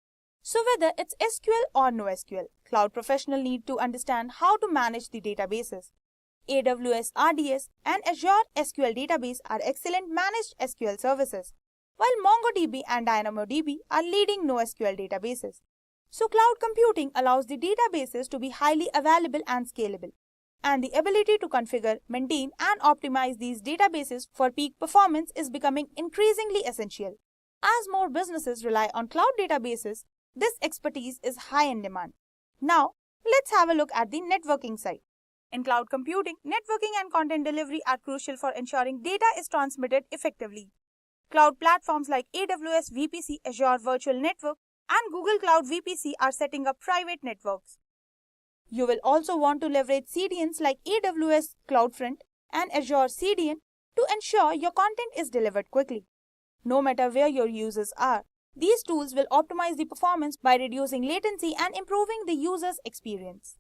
So whether it's SQL or NoSQL, cloud professionals need to understand how to manage the databases. AWS RDS and Azure SQL Database are excellent managed SQL services, while MongoDB and DynamoDB are leading NoSQL databases. So cloud computing allows the databases to be highly available and scalable, and the ability to configure, maintain, and optimize these databases for peak performance is becoming increasingly essential. As more businesses rely on cloud databases, this expertise is high in demand. Now, let's have a look at the networking side. In cloud computing, networking and content delivery are crucial for ensuring data is transmitted effectively. Cloud platforms like AWS VPC, Azure Virtual Network, and Google Cloud VPC are setting up private networks. You will also want to leverage CDNs like AWS CloudFront and Azure CDN to ensure your content is delivered quickly. No matter where your users are, these tools will optimize the performance by reducing latency and improving the user's experience.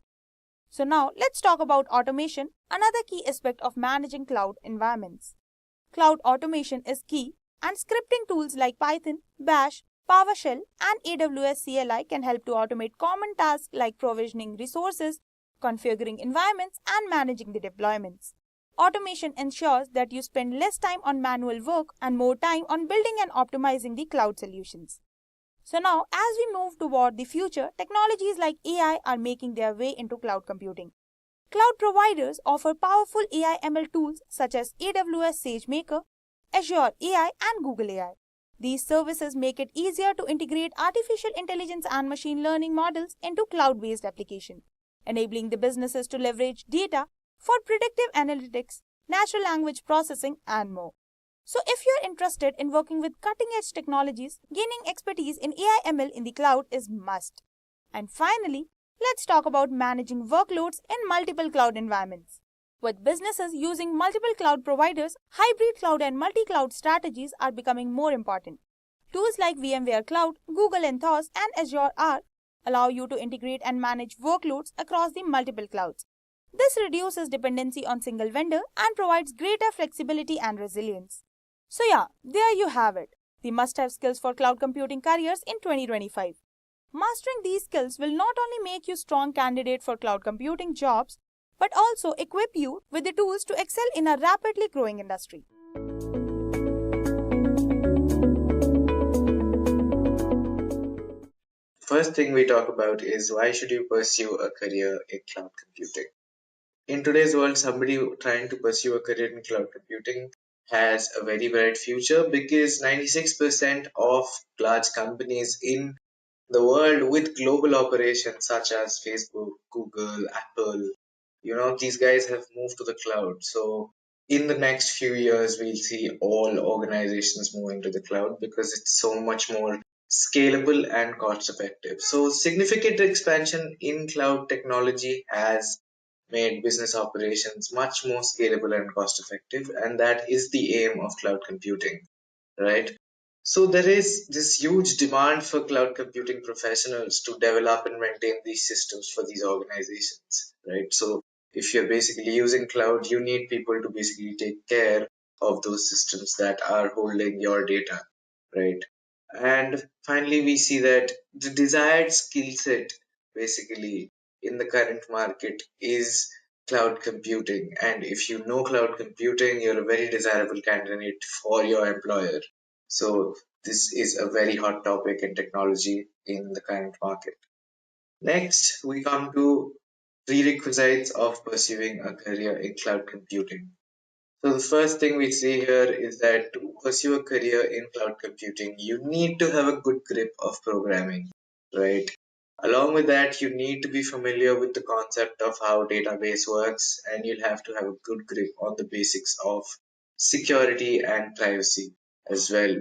So now let's talk about automation, another key aspect of managing cloud environments. Cloud automation is key, and scripting tools like Python, Bash, PowerShell, and AWS CLI can help to automate common tasks like provisioning resources, configuring environments, and managing the deployments. Automation ensures that you spend less time on manual work and more time on building and optimizing the cloud solutions. So now, as we move toward the future, technologies like AI are making their way into cloud computing. Cloud providers offer powerful AI ML tools such as AWS SageMaker, Azure AI, and Google AI. These services make it easier to integrate artificial intelligence and machine learning models into cloud-based applications, enabling the businesses to leverage data for predictive analytics, natural language processing, and more. So if you're interested in working with cutting-edge technologies, gaining expertise in AI ML in the cloud is must. And finally, let's talk about managing workloads in multiple cloud environments. With businesses using multiple cloud providers, hybrid cloud and multi-cloud strategies are becoming more important. Tools like VMware Cloud, Google Anthos, and Azure Arc allow you to integrate and manage workloads across the multiple clouds. This reduces dependency on single vendor and provides greater flexibility and resilience. So yeah, there you have it, the must-have skills for cloud computing careers in 2025. Mastering these skills will not only make you a strong candidate for cloud computing jobs, but also equip you with the tools to excel in a rapidly growing industry.
First thing we talk about is why should you pursue a career in cloud computing? In today's world, somebody trying to pursue a career in cloud computing has a very bright future because 96% of large companies in the world with global operations such as Facebook, Google, Apple, these guys have moved to the cloud. So in the next few years, we'll see all organizations moving to the cloud because it's so much more scalable and cost effective. So significant expansion in cloud technology has made business operations much more scalable and cost effective, and that is the aim of cloud computing, right? So there is this huge demand for cloud computing professionals to develop and maintain these systems for these organizations, right? So if you're basically using cloud, you need people to basically take care of those systems that are holding your data, right? And finally, we see that the desired skill set basically in the current market is cloud computing. And if you know cloud computing, you're a very desirable candidate for your employer. So this is a very hot topic in technology in the current market. Next, we come to prerequisites of pursuing a career in cloud computing. So the first thing we see here is that to pursue a career in cloud computing, you need to have a good grip of programming, right? Along with that, you need to be familiar with the concept of how database works, and you'll have to have a good grip on the basics of security and privacy as well.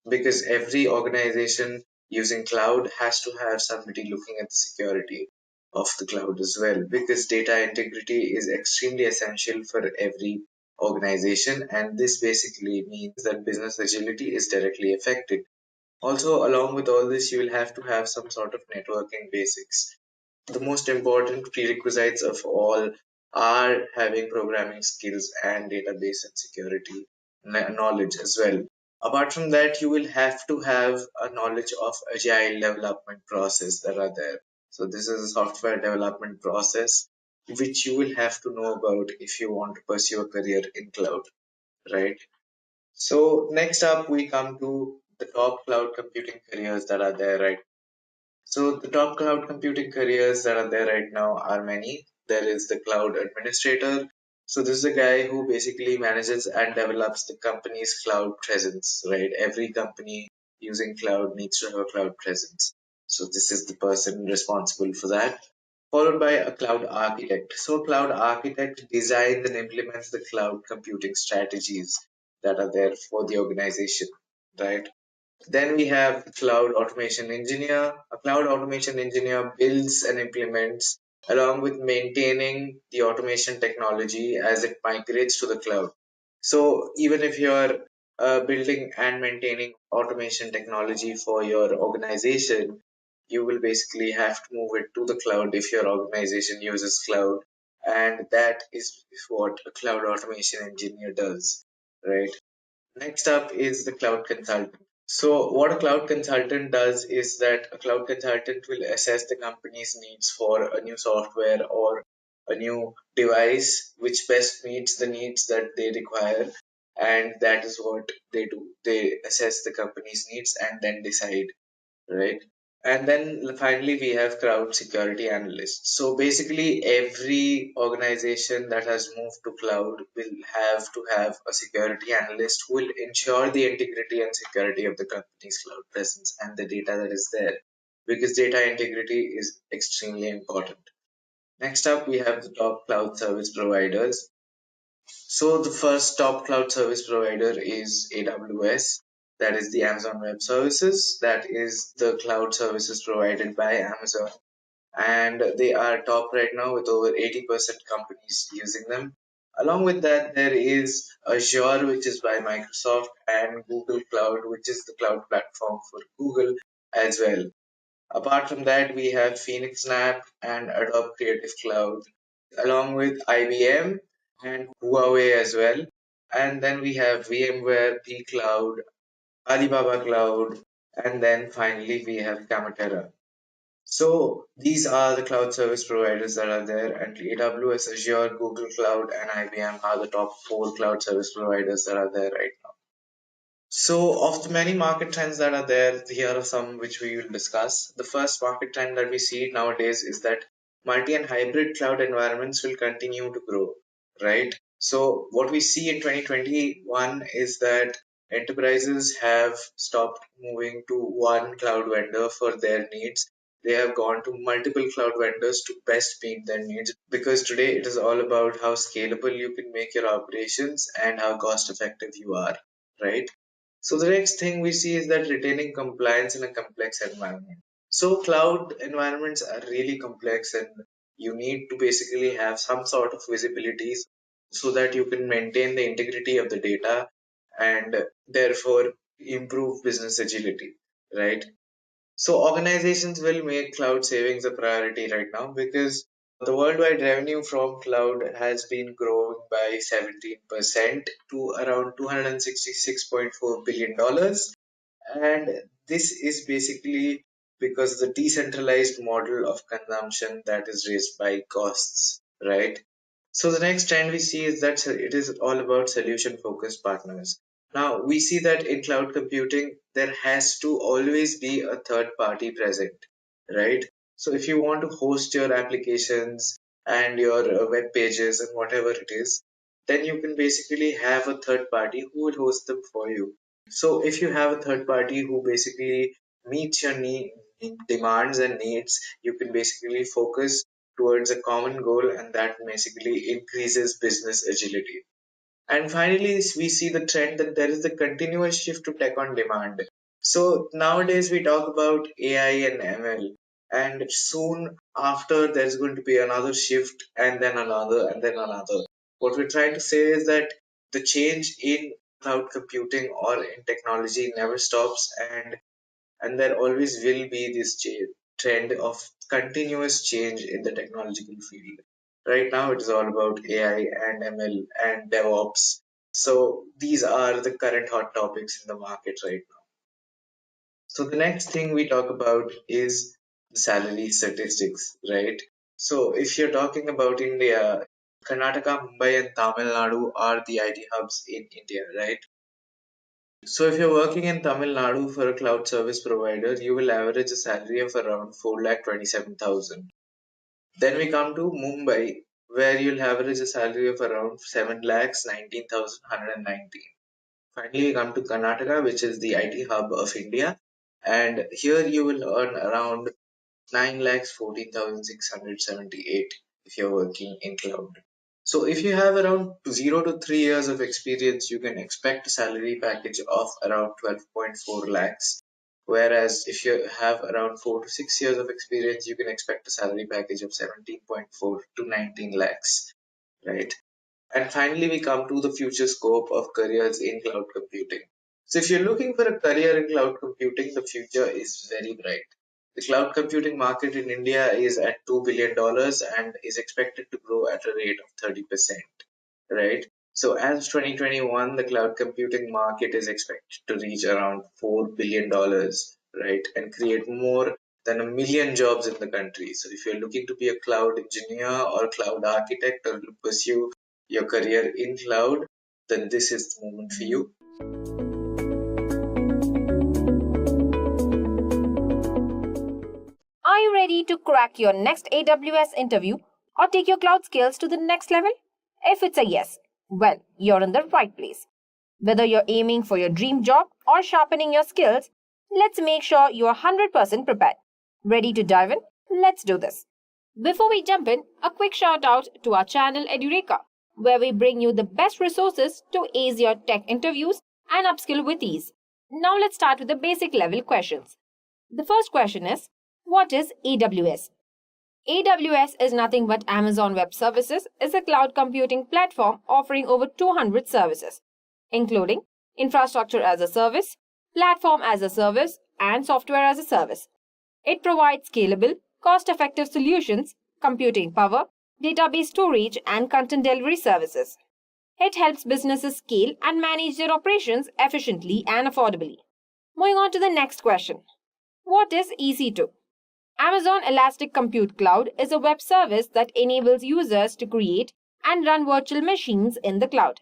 Because every organization using cloud has to have somebody looking at the security of the cloud as well, because data integrity is extremely essential for every organization, and this basically means that business agility is directly affected. Also, along with all this, you will have to have some sort of networking basics. The most important prerequisites of all are having programming skills and database and security knowledge as well. Apart from that, you will have to have a knowledge of agile development process that are there. So this is a software development process which you will have to know about if you want to pursue a career in cloud, right? So next up, we come to the top cloud computing careers that are there, right? So the top cloud computing careers that are there right now are many. There is the cloud administrator. So this is a guy who basically manages and develops the company's cloud presence, right? Every company using cloud needs to have a cloud presence. So this is the person responsible for that. followed by a cloud architect. So cloud architect designs and implements the cloud computing strategies that are there for the organization, right? Then we have the cloud automation engineer. A cloud automation engineer builds and implements along with maintaining the automation technology as it migrates to the cloud. So even if you're building and maintaining automation technology for your organization, you will basically have to move it to the cloud if your organization uses cloud. And that is what a cloud automation engineer does, right? Next up is the cloud consultant. So what a cloud consultant does is that a cloud consultant will assess the company's needs for a new software or a new device which best meets the needs that they require. And that is what they do. They assess the company's needs and then decide, right? And then finally, we have cloud security analysts. So basically, every organization that has moved to cloud will have to have a security analyst who will ensure the integrity and security of the company's cloud presence and the data that is there, because data integrity is extremely important. Next up, we have the top cloud service providers. So the first top cloud service provider is AWS. That is the Amazon Web Services. That is the cloud services provided by Amazon. And they are top right now with over 80% companies using them. Along with that, there is Azure, which is by Microsoft, and Google Cloud, which is the cloud platform for Google as well. Apart from that, we have Phoenix Snap and Adobe Creative Cloud, along with IBM and Huawei as well. And then we have VMware, P Cloud, Alibaba Cloud, and then finally we have Kamatera. So these are the cloud service providers that are there, and AWS, Azure, Google Cloud, and IBM are the top 4 cloud service providers that are there right now. So, of the many market trends that are there, here are some which we will discuss. The first market trend that we see nowadays is that multi and hybrid cloud environments will continue to grow, right? So, what we see in 2021 is that enterprises have stopped moving to one cloud vendor for their needs. They have gone to multiple cloud vendors to best meet their needs, because today it is all about how scalable you can make your operations and how cost effective you are, right? So the next thing we see is that retaining compliance in a complex environment. So cloud environments are really complex, and you need to basically have some sort of visibilities so that you can maintain the integrity of the data and therefore improve business agility, right? So organizations will make cloud savings a priority right now, because the worldwide revenue from cloud has been growing by 17% to around $266.4 billion. And this is basically because the decentralized model of consumption that is raised by costs, right? So the next trend we see is that it is all about solution focused partners. Now we see that in cloud computing, there has to always be a third party present, right? So if you want to host your applications and your web pages and whatever it is, then you can basically have a third party who will host them for you. So if you have a third party who basically meets your demands and needs, you can basically focus towards a common goal, and that basically increases business agility. And finally, we see the trend that there is a continuous shift to tech on demand. So nowadays we talk about AI and ML, and soon after there's going to be another shift, and then another, and then another. What we're trying to say is that the change in cloud computing or in technology never stops, and there always will be this trend of continuous change in the technological field. Right now, it is all about AI and ML and DevOps. So these are the current hot topics in the market right now. So the next thing we talk about is the salary statistics, right? So if you're talking about India, Karnataka, Mumbai, and Tamil Nadu are the IT hubs in India, right? So if you're working in Tamil Nadu for a cloud service provider, you will average a salary of around 4,27,000. Then we come to Mumbai, where you'll average a salary of around 7,19,119. Finally, we come to Karnataka, which is the IT hub of India, and here you will earn around 9,14,678 if you're working in cloud. So if you have around 0 to 3 years of experience, you can expect a salary package of around 12.4 lakhs. Whereas if you have around 4 to 6 years of experience, you can expect a salary package of 17.4 to 19 lakhs, right? And finally, we come to the future scope of careers in cloud computing. So if you're looking for a career in cloud computing, the future is very bright. The cloud computing market in India is at $2 billion and is expected to grow at a rate of 30%, right? So as of 2021, the cloud computing market is expected to reach around $4 billion, right? And create more than 1 million jobs in the country. So if you're looking to be a cloud engineer or cloud architect or to pursue your career in cloud, then this is the moment for you.
Are you ready to crack your next AWS interview or take your cloud skills to the next level? If it's a yes, well, you're in the right place. Whether you're aiming for your dream job or sharpening your skills, let's make sure you are 100% prepared. Ready to dive in? Let's do this. Before we jump in, a quick shout out to our channel Edureka, where we bring you the best resources to ace your tech interviews and upskill with ease. Now let's start with the basic level questions. The first question is, what is AWS? AWS is nothing but Amazon Web Services is a cloud computing platform offering over 200 services, including infrastructure as a service, platform as a service, and software as a service. It provides scalable, cost-effective solutions, computing power, database storage, and content delivery services. It helps businesses scale and manage their operations efficiently and affordably. Moving on to the next question. What is EC2? Amazon Elastic Compute Cloud is a web service that enables users to create and run virtual machines in the cloud.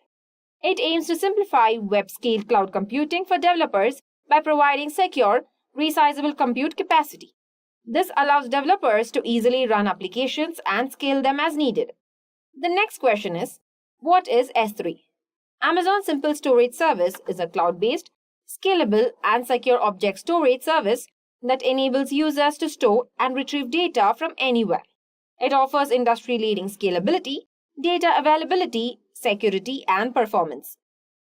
It aims to simplify web-scale cloud computing for developers by providing secure, resizable compute capacity. This allows developers to easily run applications and scale them as needed. The next question is, what is S3? Amazon Simple Storage Service is a cloud-based, scalable, and secure object storage service that enables users to store and retrieve data from anywhere. It offers industry-leading scalability, data availability, security, and performance.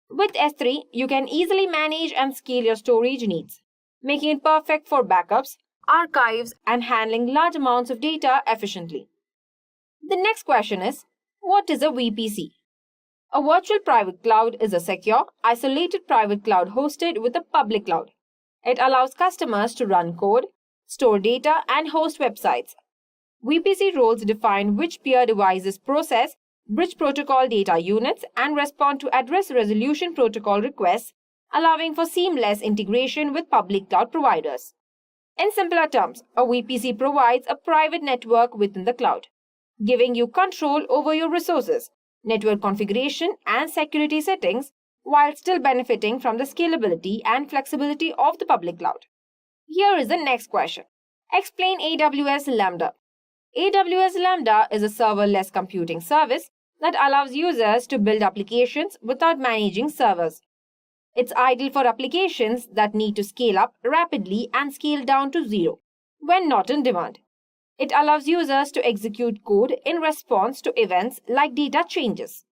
With S3, you can easily manage and scale your storage needs, making it perfect for backups, archives, and handling large amounts of data efficiently. The next question is, what is a VPC? A virtual private cloud is a secure, isolated private cloud hosted with a public cloud. It allows customers to run code, store data, and host websites. VPC roles define which peer devices process, bridge protocol data units, and respond to address resolution protocol requests, allowing for seamless integration with public cloud providers. In simpler terms, a VPC provides a private network within the cloud, giving you control over your resources, network configuration, and security settings, while still benefiting from the scalability and flexibility of the public cloud. Here is the next question. Explain AWS Lambda. AWS Lambda is a serverless computing service that allows users to build applications without managing servers. It's ideal for applications that need to scale up rapidly and scale down to zero when not in demand. It allows users to execute code in response to events like data changes.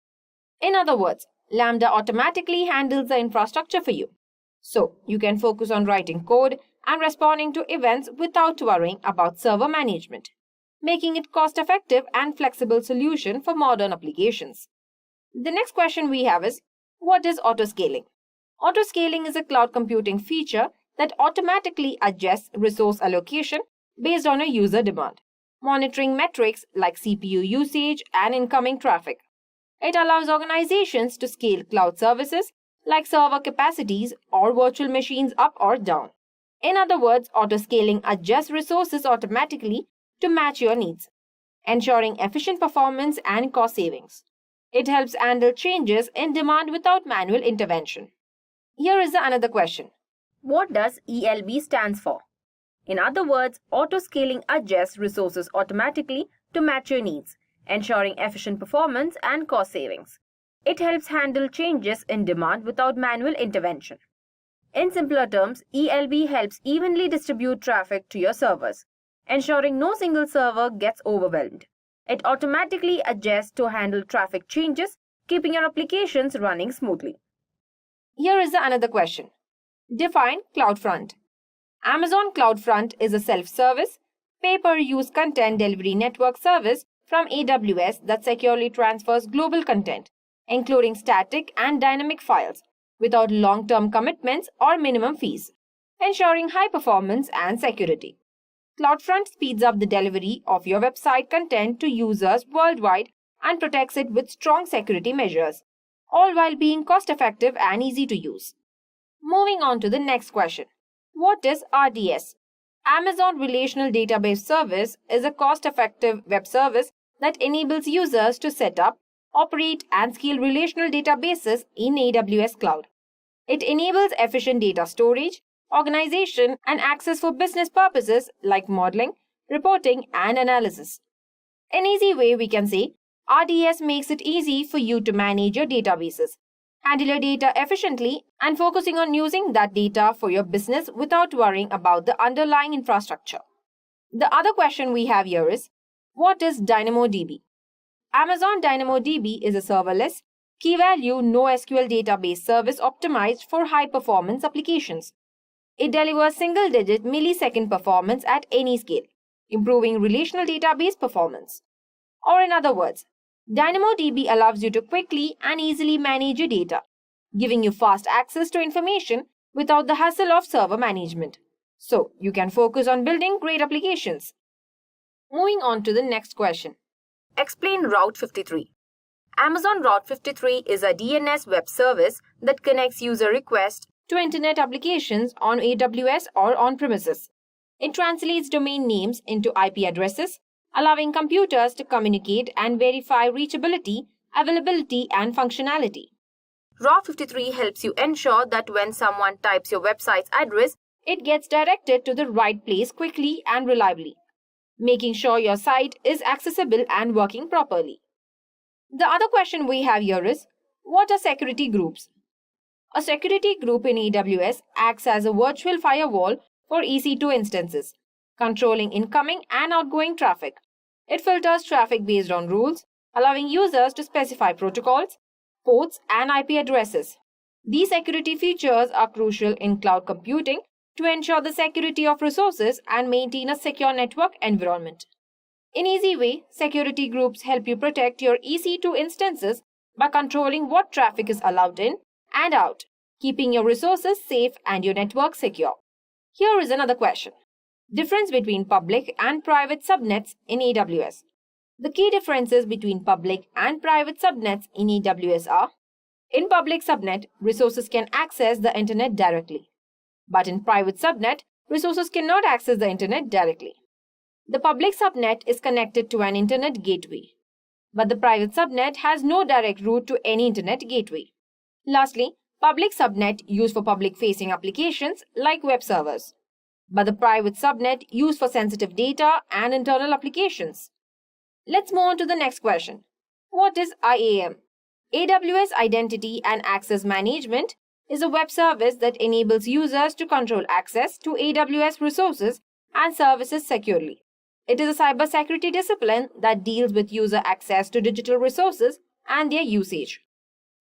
In other words, Lambda automatically handles the infrastructure for you. So, you can focus on writing code and responding to events without worrying about server management, making it cost-effective and flexible solution for modern applications. The next question we have is, what is autoscaling? Autoscaling is a cloud computing feature that automatically adjusts resource allocation based on a user demand, monitoring metrics like CPU usage and incoming traffic. It allows organizations to scale cloud services like server capacities or virtual machines up or down. In other words, autoscaling adjusts resources automatically to match your needs, ensuring efficient performance and cost savings. It helps handle changes in demand without manual intervention. Here is another question. What does ELB stands for? In other words, autoscaling adjusts resources automatically to match your needs, ensuring efficient performance and cost savings. It helps handle changes in demand without manual intervention. In simpler terms, ELB helps evenly distribute traffic to your servers, ensuring no single server gets overwhelmed. It automatically adjusts to handle traffic changes, keeping your applications running smoothly. Here is another question. Define CloudFront. Amazon CloudFront is a self-service, pay-per-use content delivery network service from AWS that securely transfers global content, including static and dynamic files, without long-term commitments or minimum fees, ensuring high performance and security. CloudFront speeds up the delivery of your website content to users worldwide and protects it with strong security measures, all while being cost-effective and easy to use. Moving on to the next question. What is RDS? Amazon Relational Database Service is a cost-effective web service that enables users to set up, operate, and scale relational databases in AWS Cloud. It enables efficient data storage, organization, and access for business purposes like modeling, reporting, and analysis. An easy way we can say, RDS makes it easy for you to manage your databases, handle your data efficiently, and focusing on using that data for your business without worrying about the underlying infrastructure. The other question we have here is, what is DynamoDB? Amazon DynamoDB is a serverless, key-value NoSQL database service optimized for high-performance applications. It delivers single-digit millisecond performance at any scale, improving relational database performance. Or in other words, DynamoDB allows you to quickly and easily manage your data, giving you fast access to information without the hassle of server management. So, you can focus on building great applications. Moving on to the next question. Explain Route 53. Amazon Route 53 is a DNS web service that connects user requests to internet applications on AWS or on-premises. It translates domain names into IP addresses, allowing computers to communicate and verify reachability, availability, and functionality. Route 53 helps you ensure that when someone types your website's address, it gets directed to the right place quickly and reliably, making sure your site is accessible and working properly. The other question we have here is, what are security groups? A security group in AWS acts as a virtual firewall for EC2 instances, controlling incoming and outgoing traffic. It filters traffic based on rules, allowing users to specify protocols, ports, and IP addresses. These security features are crucial in cloud computing to ensure the security of resources and maintain a secure network environment. In easy way, security groups help you protect your EC2 instances by controlling what traffic is allowed in and out, keeping your resources safe and your network secure. Here is another question. Difference between public and private subnets in AWS. The key differences between public and private subnets in AWS are: in public subnet, resources can access the internet directly. But in private subnet, resources cannot access the internet directly. The public subnet is connected to an internet gateway, but the private subnet has no direct route to any internet gateway. Lastly, public subnet used for public-facing applications like web servers, but the private subnet used for sensitive data and internal applications. Let's move on to the next question. What is IAM? AWS Identity and Access Management is a web service that enables users to control access to AWS resources and services securely. It is a cybersecurity discipline that deals with user access to digital resources and their usage.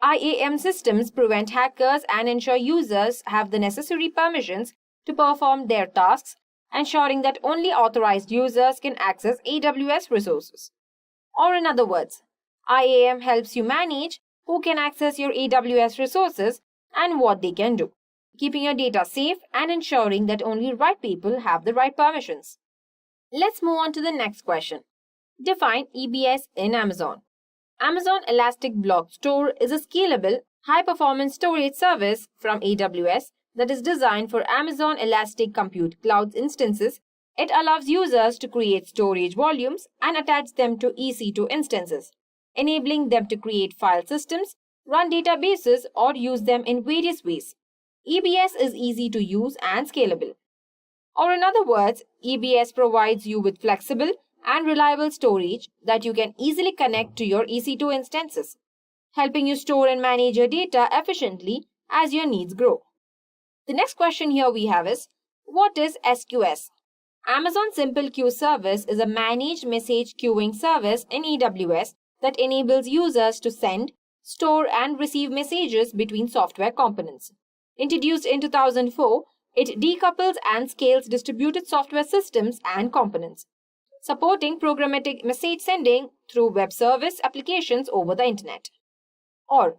IAM systems prevent hackers and ensure users have the necessary permissions to perform their tasks, ensuring that only authorized users can access AWS resources. Or in other words, IAM helps you manage who can access your AWS resources and what they can do, keeping your data safe and ensuring that only right people have the right permissions. Let's move on to the next question. Define EBS in Amazon. Amazon Elastic Block Store is a scalable, high-performance storage service from AWS that is designed for Amazon Elastic Compute Cloud instances. It allows users to create storage volumes and attach them to EC2 instances, enabling them to create file systems, run databases, or use them in various ways. EBS is easy to use and scalable. Or in other words, EBS provides you with flexible and reliable storage that you can easily connect to your EC2 instances, helping you store and manage your data efficiently as your needs grow. The next question here we have is, what is SQS? Amazon Simple Queue Service is a managed message queuing service in AWS that enables users to send, store, and receive messages between software components. Introduced in 2004, it decouples and scales distributed software systems and components, supporting programmatic message sending through web service applications over the internet. Or,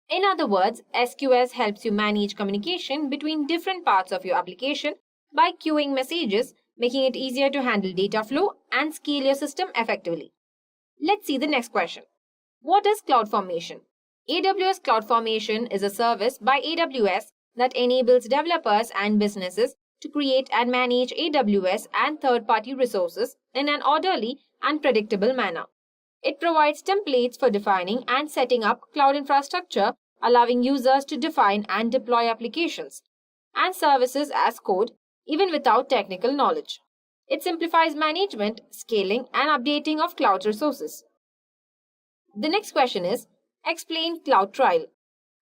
in other words, SQS helps you manage communication between different parts of your application by queuing messages, making it easier to handle data flow and scale your system effectively. Let's see the next question. What is CloudFormation? AWS CloudFormation is a service by AWS that enables developers and businesses to create and manage AWS and third-party resources in an orderly and predictable manner. It provides templates for defining and setting up cloud infrastructure, allowing users to define and deploy applications and services as code, even without technical knowledge. It simplifies management, scaling, and updating of cloud resources. The next question is, explain Cloud Trial.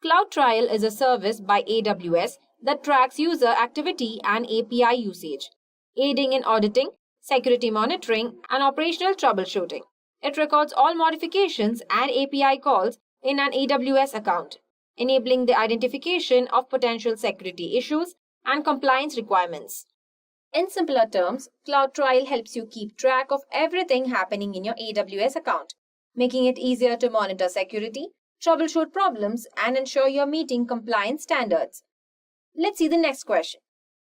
Cloud Trial is a service by AWS that tracks user activity and API usage, aiding in auditing, security monitoring, and operational troubleshooting. It records all modifications and API calls in an AWS account, enabling the identification of potential security issues and compliance requirements. In simpler terms, Cloud Trial helps you keep track of everything happening in your AWS account, making it easier to monitor security, troubleshoot problems, and ensure you're meeting compliance standards. Let's see the next question.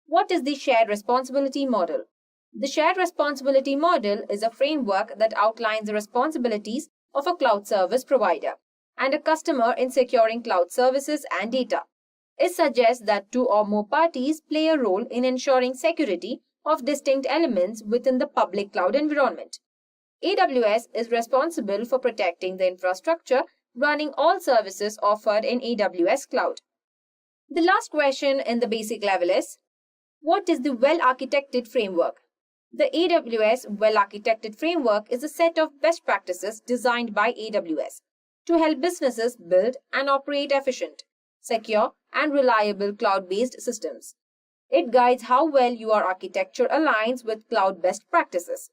What is the shared responsibility model? The shared responsibility model is a framework that outlines the responsibilities of a cloud service provider and a customer in securing cloud services and data. It suggests that two or more parties play a role in ensuring security of distinct elements within the public cloud environment. AWS is responsible for protecting the infrastructure running all services offered in AWS Cloud. The last question in the basic level is, what is the well-architected framework? The AWS well-architected framework is a set of best practices designed by AWS to help businesses build and operate efficient, secure, and reliable cloud-based systems. It guides how well your architecture aligns with cloud best practices,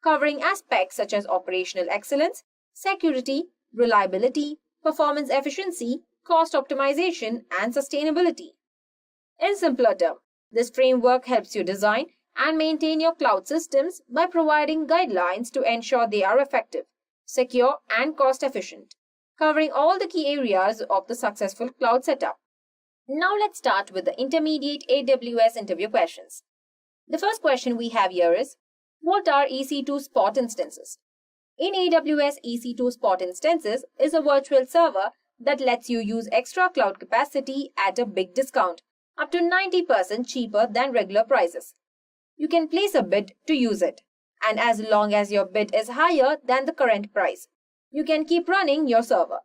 covering aspects such as operational excellence, security, reliability, performance efficiency, cost optimization, and sustainability. In simpler terms, this framework helps you design and maintain your cloud systems by providing guidelines to ensure they are effective, secure, and cost efficient, covering all the key areas of the successful cloud setup. Now let's start with the intermediate AWS interview questions. The first question we have here is, what are EC2 Spot instances? In AWS, EC2 Spot instances is a virtual server that lets you use extra cloud capacity at a big discount, up to 90% cheaper than regular prices. You can place a bid to use it, and as long as your bid is higher than the current price, you can keep running your server.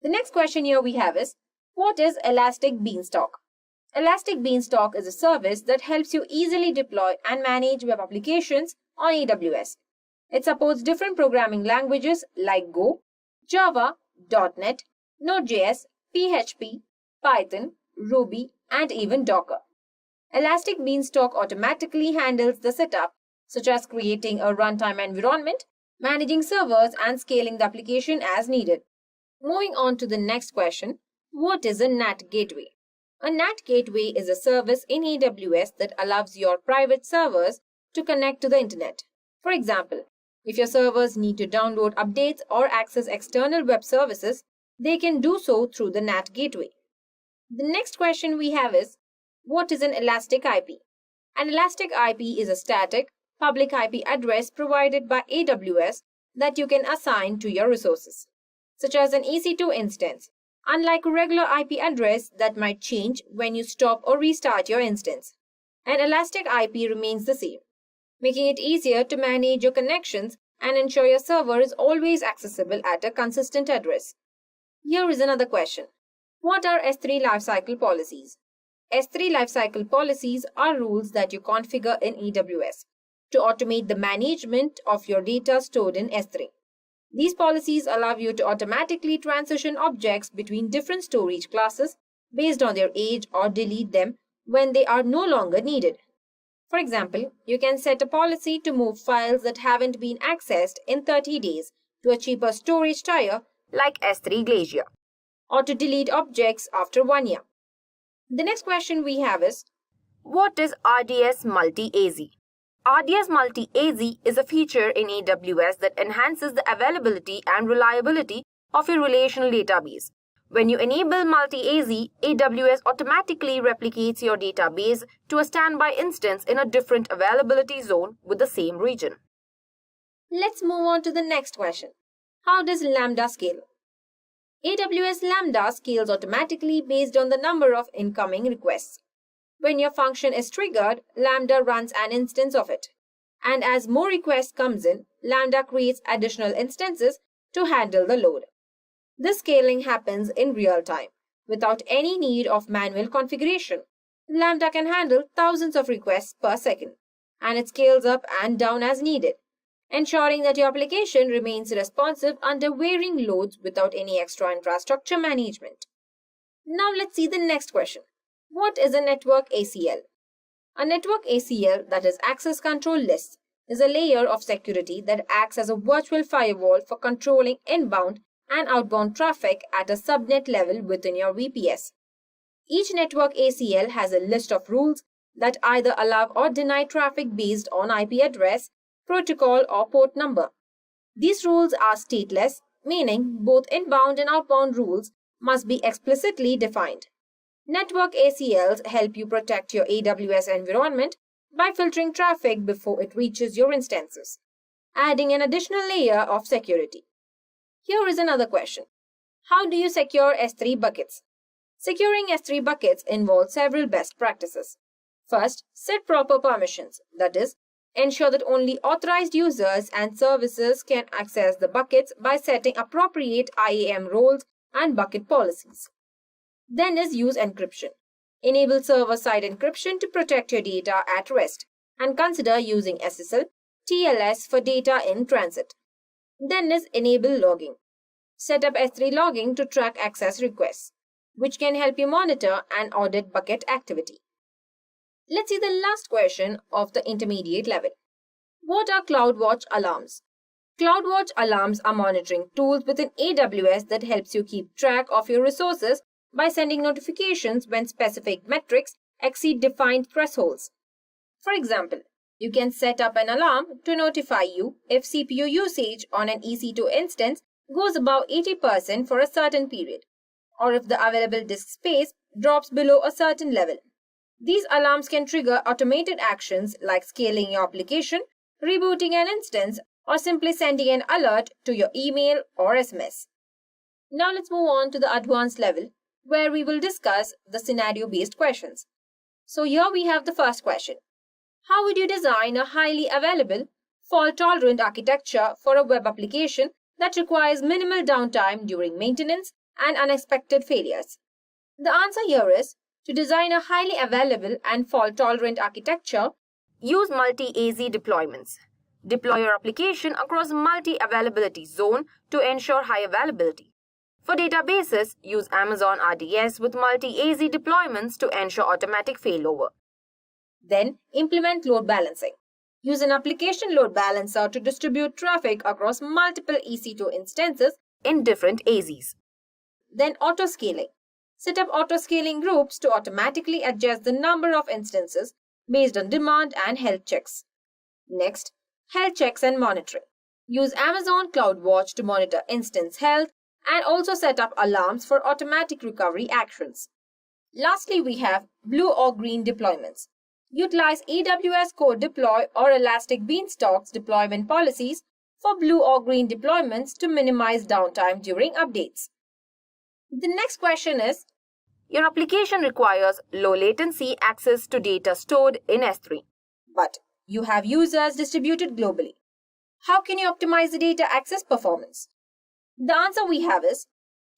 The next question here we have is, what is Elastic Beanstalk? Elastic Beanstalk is a service that helps you easily deploy and manage web applications on AWS. It supports different programming languages like Go, Java, .NET, Node.js, PHP, Python, Ruby, and even Docker. Elastic Beanstalk automatically handles the setup, such as creating a runtime environment, managing servers, and scaling the application as needed. Moving on to the next question, what is a NAT gateway? A NAT gateway is a service in AWS that allows your private servers to connect to the internet. For example, if your servers need to download updates or access external web services, they can do so through the NAT gateway. The next question we have is, what is an Elastic IP? An Elastic IP is a static, public IP address provided by AWS that you can assign to your resources, such as an EC2 instance, unlike a regular IP address that might change when you stop or restart your instance. An Elastic IP remains the same, making it easier to manage your connections and ensure your server is always accessible at a consistent address. Here is another question. What are S3 lifecycle policies? S3 lifecycle policies are rules that you configure in AWS to automate the management of your data stored in S3. These policies allow you to automatically transition objects between different storage classes based on their age or delete them when they are no longer needed. For example, you can set a policy to move files that haven't been accessed in 30 days to a cheaper storage tier like S3 Glacier, or to delete objects after 1 year. The next question we have is, what is RDS Multi-AZ? RDS Multi-AZ is a feature in AWS that enhances the availability and reliability of your relational database. When you enable Multi-AZ, AWS automatically replicates your database to a standby instance in a different availability zone with the same region. Let's move on to the next question. How does Lambda scale? AWS Lambda scales automatically based on the number of incoming requests. When your function is triggered, Lambda runs an instance of it. And as more requests comes in, Lambda creates additional instances to handle the load. This scaling happens in real time, without any need of manual configuration. Lambda can handle thousands of requests per second, and it scales up and down as needed, ensuring that your application remains responsive under varying loads without any extra infrastructure management. Now let's see the next question. What is a network ACL? A network ACL, that is access control list, is a layer of security that acts as a virtual firewall for controlling inbound and outbound traffic at a subnet level within your VPS. Each network ACL has a list of rules that either allow or deny traffic based on IP address, protocol, or port number. These rules are stateless, meaning both inbound and outbound rules must be explicitly defined. Network ACLs help you protect your AWS environment by filtering traffic before it reaches your instances, adding an additional layer of security. Here is another question. How do you secure S3 buckets? Securing S3 buckets involves several best practices. First, set proper permissions, that is, ensure that only authorized users and services can access the buckets by setting appropriate IAM roles and bucket policies. Then is use encryption. Enable server-side encryption to protect your data at rest, and consider using SSL, TLS for data in transit. Then is enable logging. Set up S3 logging to track access requests, which can help you monitor and audit bucket activity. Let's see the last question of the intermediate level. What are CloudWatch alarms? CloudWatch alarms are monitoring tools within AWS that helps you keep track of your resources by sending notifications when specific metrics exceed defined thresholds. For example, you can set up an alarm to notify you if CPU usage on an EC2 instance goes above 80% for a certain period, or if the available disk space drops below a certain level. These alarms can trigger automated actions like scaling your application, rebooting an instance, or simply sending an alert to your email or SMS. Now let's move on to the advanced level, where we will discuss the scenario-based questions. So here we have the first question. How would you design a highly available, fault-tolerant architecture for a web application that requires minimal downtime during maintenance and unexpected failures? The answer here is, to design a highly available and fault-tolerant architecture, use multi-AZ deployments. Deploy your application across multi-availability zone to ensure high availability. For databases, use Amazon RDS with multi-AZ deployments to ensure automatic failover. Then, implement load balancing. Use an application load balancer to distribute traffic across multiple EC2 instances in different AZs. Then, auto-scaling. Set up auto-scaling groups to automatically adjust the number of instances based on demand and health checks. Next, health checks and monitoring. Use Amazon CloudWatch to monitor instance health and also set up alarms for automatic recovery actions. Lastly, we have blue or green deployments. Utilize AWS CodeDeploy or Elastic Beanstalk's deployment policies for blue or green deployments to minimize downtime during updates. The next question is, your application requires low latency access to data stored in S3, but you have users distributed globally. How can you optimize the data access performance? The answer we have is,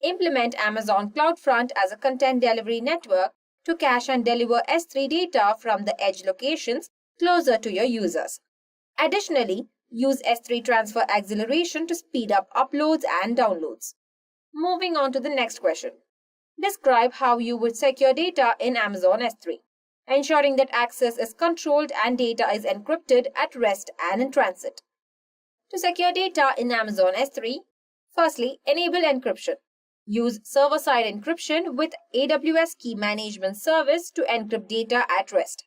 implement Amazon CloudFront as a content delivery network to cache and deliver S3 data from the edge locations closer to your users. Additionally, use S3 transfer acceleration to speed up uploads and downloads. Moving on to the next question. Describe how you would secure data in Amazon S3. ensuring that access is controlled and data is encrypted at rest and in transit. To secure data in Amazon S3, firstly, enable encryption. Use server-side encryption with AWS Key Management Service to encrypt data at rest.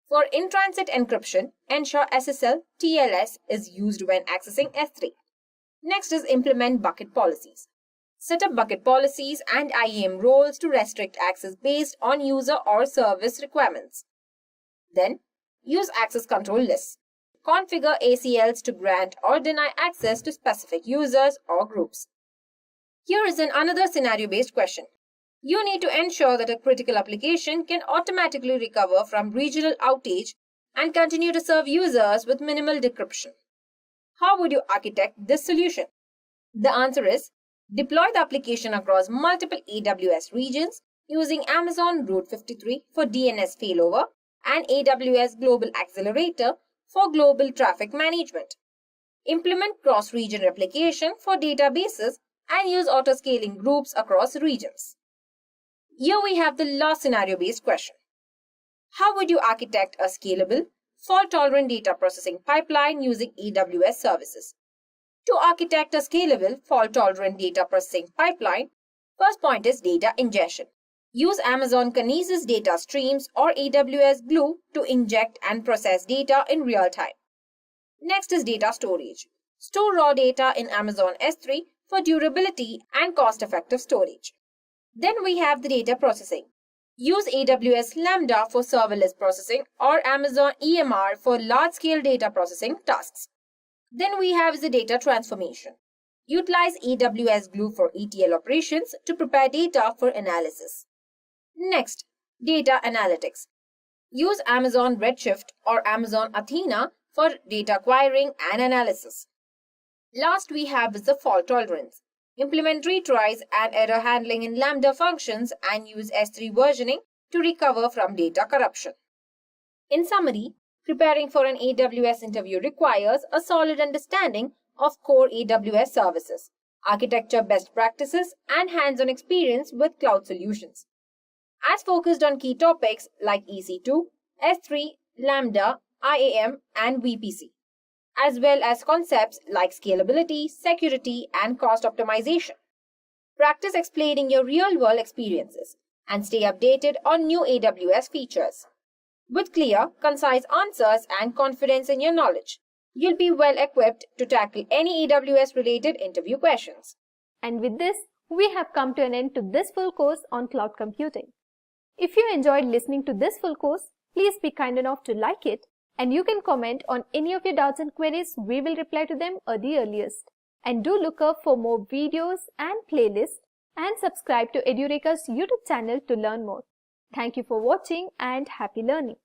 For in-transit encryption, ensure SSL TLS is used when accessing S3. Next is implement bucket policies. Set up bucket policies and IAM roles to restrict access based on user or service requirements. Then, use access control lists. Configure ACLs to grant or deny access to specific users or groups. Here is another scenario-based question. You need to ensure that a critical application can automatically recover from regional outage and continue to serve users with minimal decryption. How would you architect this solution? The answer is, deploy the application across multiple AWS regions using Amazon Route 53 for DNS failover and AWS Global Accelerator for global traffic management. Implement cross-region replication for databases and use auto-scaling groups across regions. Here we have the last scenario-based question. How would you architect a scalable, fault-tolerant data processing pipeline using AWS services? To architect a scalable, fault-tolerant data processing pipeline, first point is data ingestion. Use Amazon Kinesis data streams or AWS Glue to inject and process data in real time. Next is data storage. Store raw data in Amazon S3 for durability and cost-effective storage. Then we have the data processing. Use AWS Lambda for serverless processing or Amazon EMR for large-scale data processing tasks. Then we have the data transformation. Utilize AWS Glue for ETL operations to prepare data for analysis. Next, data analytics. Use Amazon Redshift or Amazon Athena for data acquiring and analysis. Last we have is the fault tolerance. Implement retries and error handling in Lambda functions and use S3 versioning to recover from data corruption. In summary, preparing for an AWS interview requires a solid understanding of core AWS services, architecture best practices, and hands-on experience with cloud solutions. As focused on key topics like EC2, S3, Lambda, IAM, and VPC, as well as concepts like scalability, security, and cost optimization. Practice explaining your real-world experiences and stay updated on new AWS features. With clear, concise answers and confidence in your knowledge, you'll be well equipped to tackle any AWS-related interview questions.
And with this, we have come to an end to this full course on cloud computing. If you enjoyed listening to this full course, please be kind enough to like it, and you can comment on any of your doubts and queries. We will reply to them at the earliest. And do look up for more videos and playlists and subscribe to Edureka's YouTube channel to learn more. Thank you for watching and happy learning.